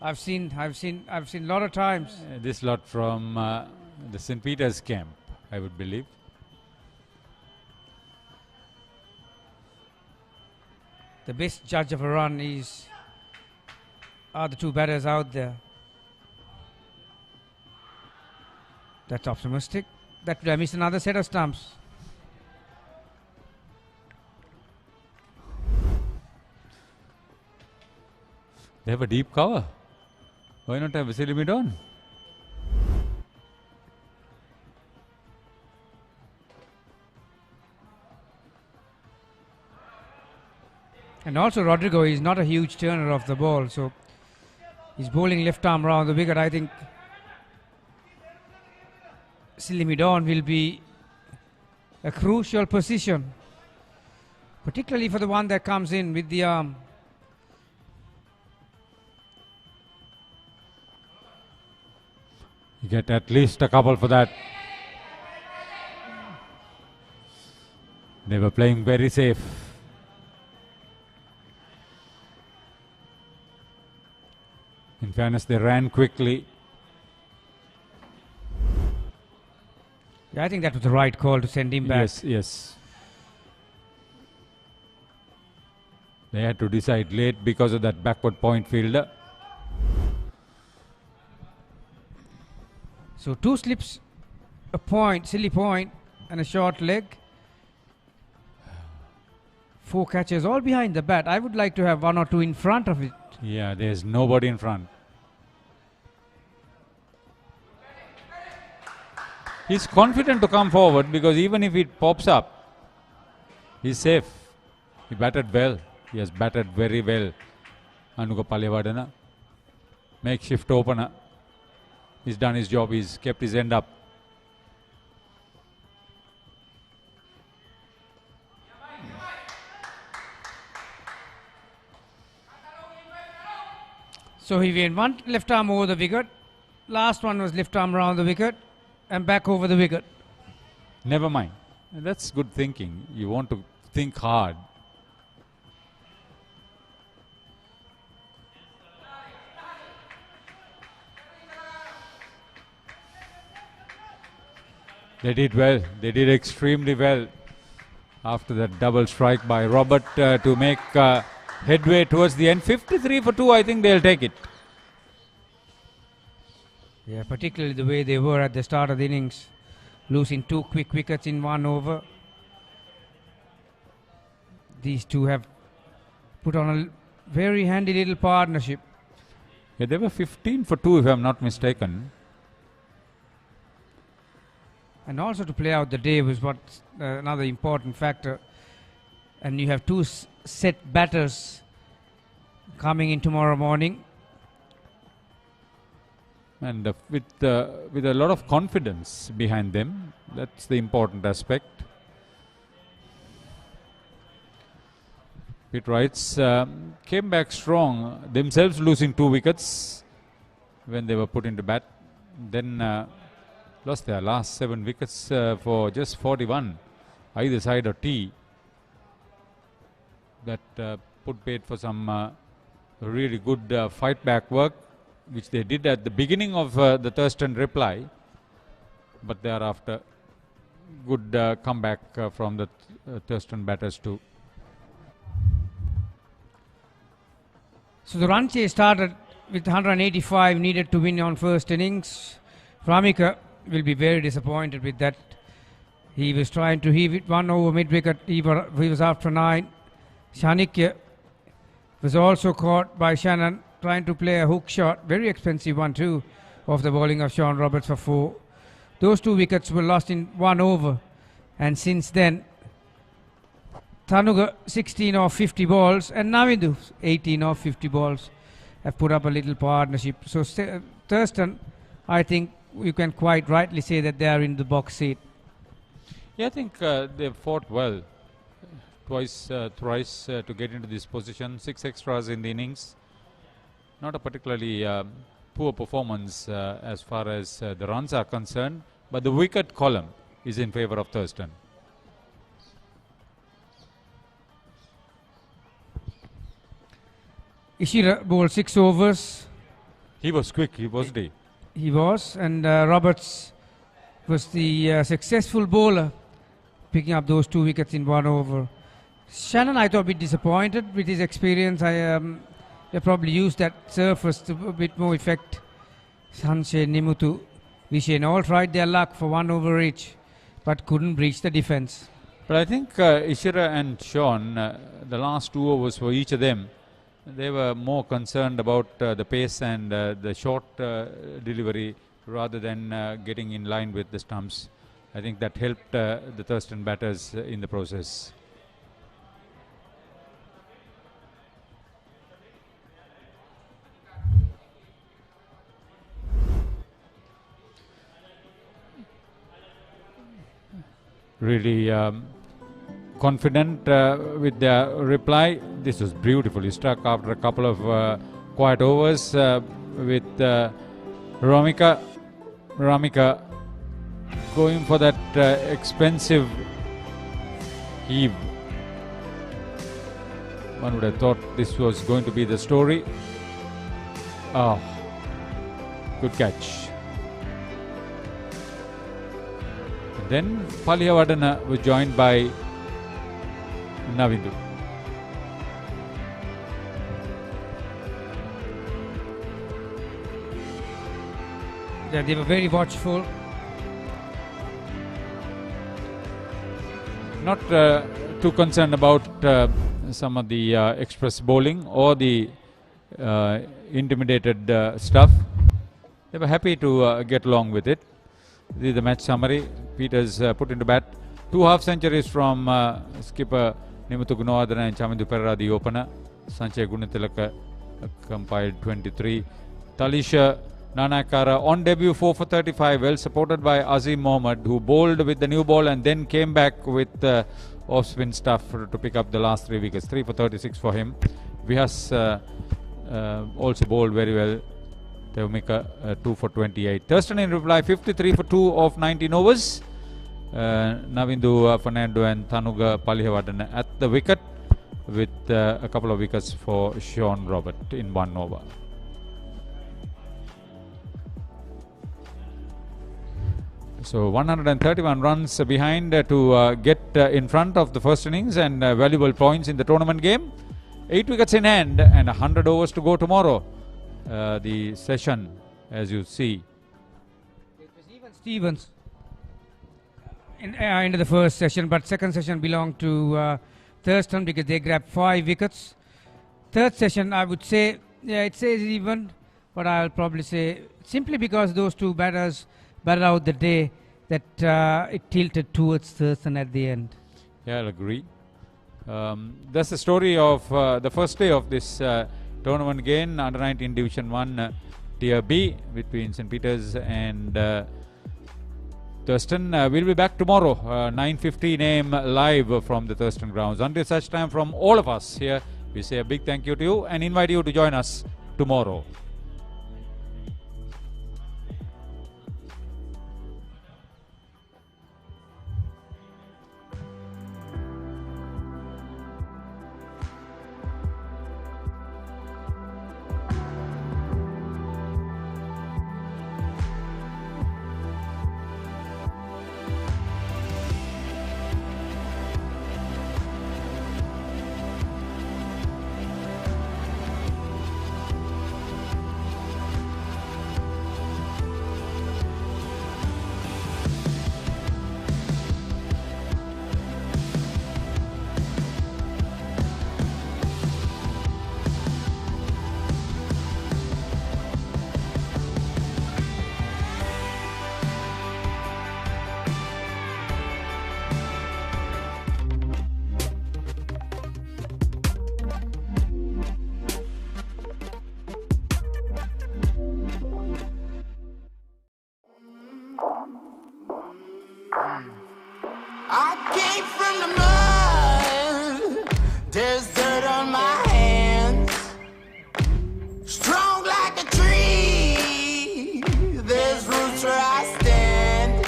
I've seen a lot of times. This lot from the St. Peter's camp, I would believe. the best judge of a run are the two batters out there. That's optimistic. That would have missed another set of stumps. They have a deep cover. Why not have a silly mid on? And also Rodrigo is not a huge turner of the ball, so he's bowling left arm round the wicket. I think silly mid on will be a crucial position, particularly for the one that comes in with the arm. You get at least a couple for that. They were playing very safe. In fairness, they ran quickly. Yeah, I think that was the right call to send him back. Yes, yes. They had to decide late because of that backward point fielder. So 2 slips, a point, silly point, and a short leg. 4 catches, all behind the bat. I would like to have 1 or 2 in front of it. Yeah, there's nobody in front. He's confident to come forward because even if it pops up, he's safe. He batted well. He has batted very well. Anuga Palevadana, makeshift opener. He's done his job. He's kept his end up. So he went 1 left arm over the wicket. Last one was left arm around the wicket and back over the wicket. Never mind. That's good thinking. You want to think hard. They did well. They did extremely well after that double strike by Robert to make headway towards the end. 53 for 2, I think they'll take it. Yeah, particularly the way they were at the start of the innings, losing 2 quick wickets in 1 over. These two have put on a very handy little partnership. Yeah, they were 15 for 2 if I'm not mistaken. And also to play out the day was what another important factor. And you have 2 set batters coming in tomorrow morning. And with a lot of confidence behind them, that's the important aspect. Pit Wrights came back strong, themselves losing 2 wickets when they were put into bat. Then lost their last 7 wickets for just 41 either side of T. That put paid for some really good fight back work, which they did at the beginning of the Thurston reply, but thereafter good comeback from the Thurston batters too. So the run chase started with 185 needed to win on first innings. Ramika will be very disappointed with that. He was trying to heave it 1 over mid wicket. He was after 9. Shanikya was also caught by Shannon trying to play a hook shot, very expensive one too, of the bowling of Sean Roberts for 4. Those 2 wickets were lost in 1 over, and since then Tanuga 16 off 50 balls and Navindu 18 off 50 balls have put up a little partnership. So Thurston, I think you can quite rightly say that they are in the box seat. Yeah, I think they fought well. Twice, thrice to get into this position. 6 extras in the innings. Not a particularly poor performance as far as the runs are concerned, but the wicket column is in favour of Thurston. Ishira bowled 6 overs. He was quick, wasn't he? He was, and Roberts was the successful bowler, picking up those 2 wickets in 1 over. Shannon, I thought a bit disappointed with his experience. They probably used that surface to a bit more effect. Sanche, Nimutu, Vishen all tried their luck for 1 over each, but couldn't breach the defense. But I think Ishira and Sean, the last 2 overs for each of them, they were more concerned about the pace and the short delivery rather than getting in line with the stumps. I think that helped the Thurston batters in the process. Really confident with their reply. This was beautifully struck after a couple of quiet overs with Ramika going for that expensive heave. One would have thought this was going to be the story. Oh, good catch. Then Palihavaddana was joined by Navindu. Yeah, they were very watchful. Not too concerned about some of the express bowling or the intimidated stuff. They were happy to get along with it. This is the match summary. Peters put into bat 2 half centuries from skipper Nimuthu Gunawardena and Chamindu Perera, the opener. Sanjay Gunatilaka compiled 23. Talisha Nanakara on debut 4 for 35, well supported by Azim Mohammed, who bowled with the new ball and then came back with off-spin stuff to pick up the last 3 wickets. 3 for 36 for him. Vihas also bowled very well. They make a 2 for 28. Thurston in reply 53 for 2 of 19 overs. Navindu Fernando and Tanuga Palihavaddana at the wicket with a couple of wickets for Sean Robert in 1 over. So 131 runs behind to get in front of the first innings and valuable points in the tournament game. 8 wickets in hand and 100 overs to go tomorrow. The session, as you see. It was even Stevens into the first session, but second session belonged to Thurston because they grabbed 5 wickets. Third session, I would say, yeah, it says even, but I'll probably say simply because those 2 batters batted out the day that it tilted towards Thurston at the end. Yeah, I'll agree. That's the story of the first day of this tournament game, under 19 Division 1 Tier B between St. Peter's and Thurston. We'll be back tomorrow, 9:15 AM live from the Thurston grounds. Until such time, from all of us here, we say a big thank you to you and invite you to join us tomorrow. I came from the mud, there's dirt on my hands. Strong like a tree, there's roots where I stand.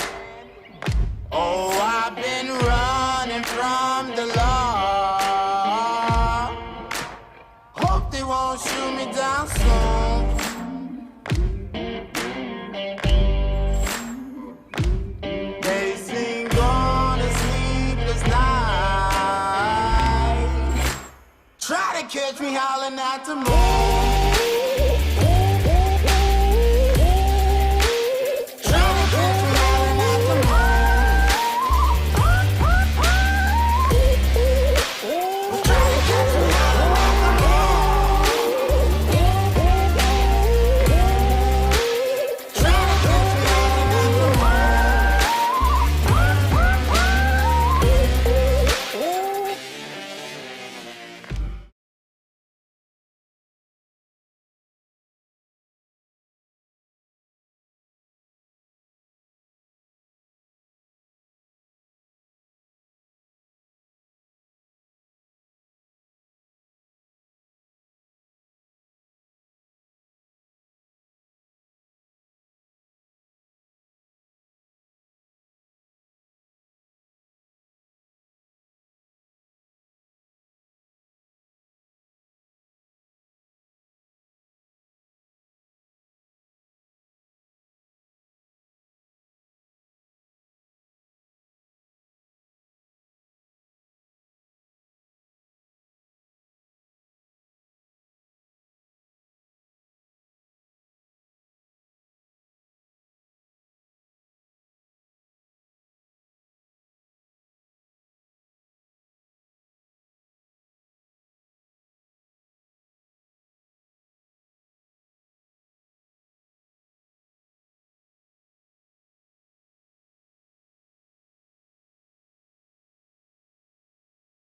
Oh, I've been running from the law. Hope they won't shoot me down soon. They sing on a sleepless night. catch me howling at the moon.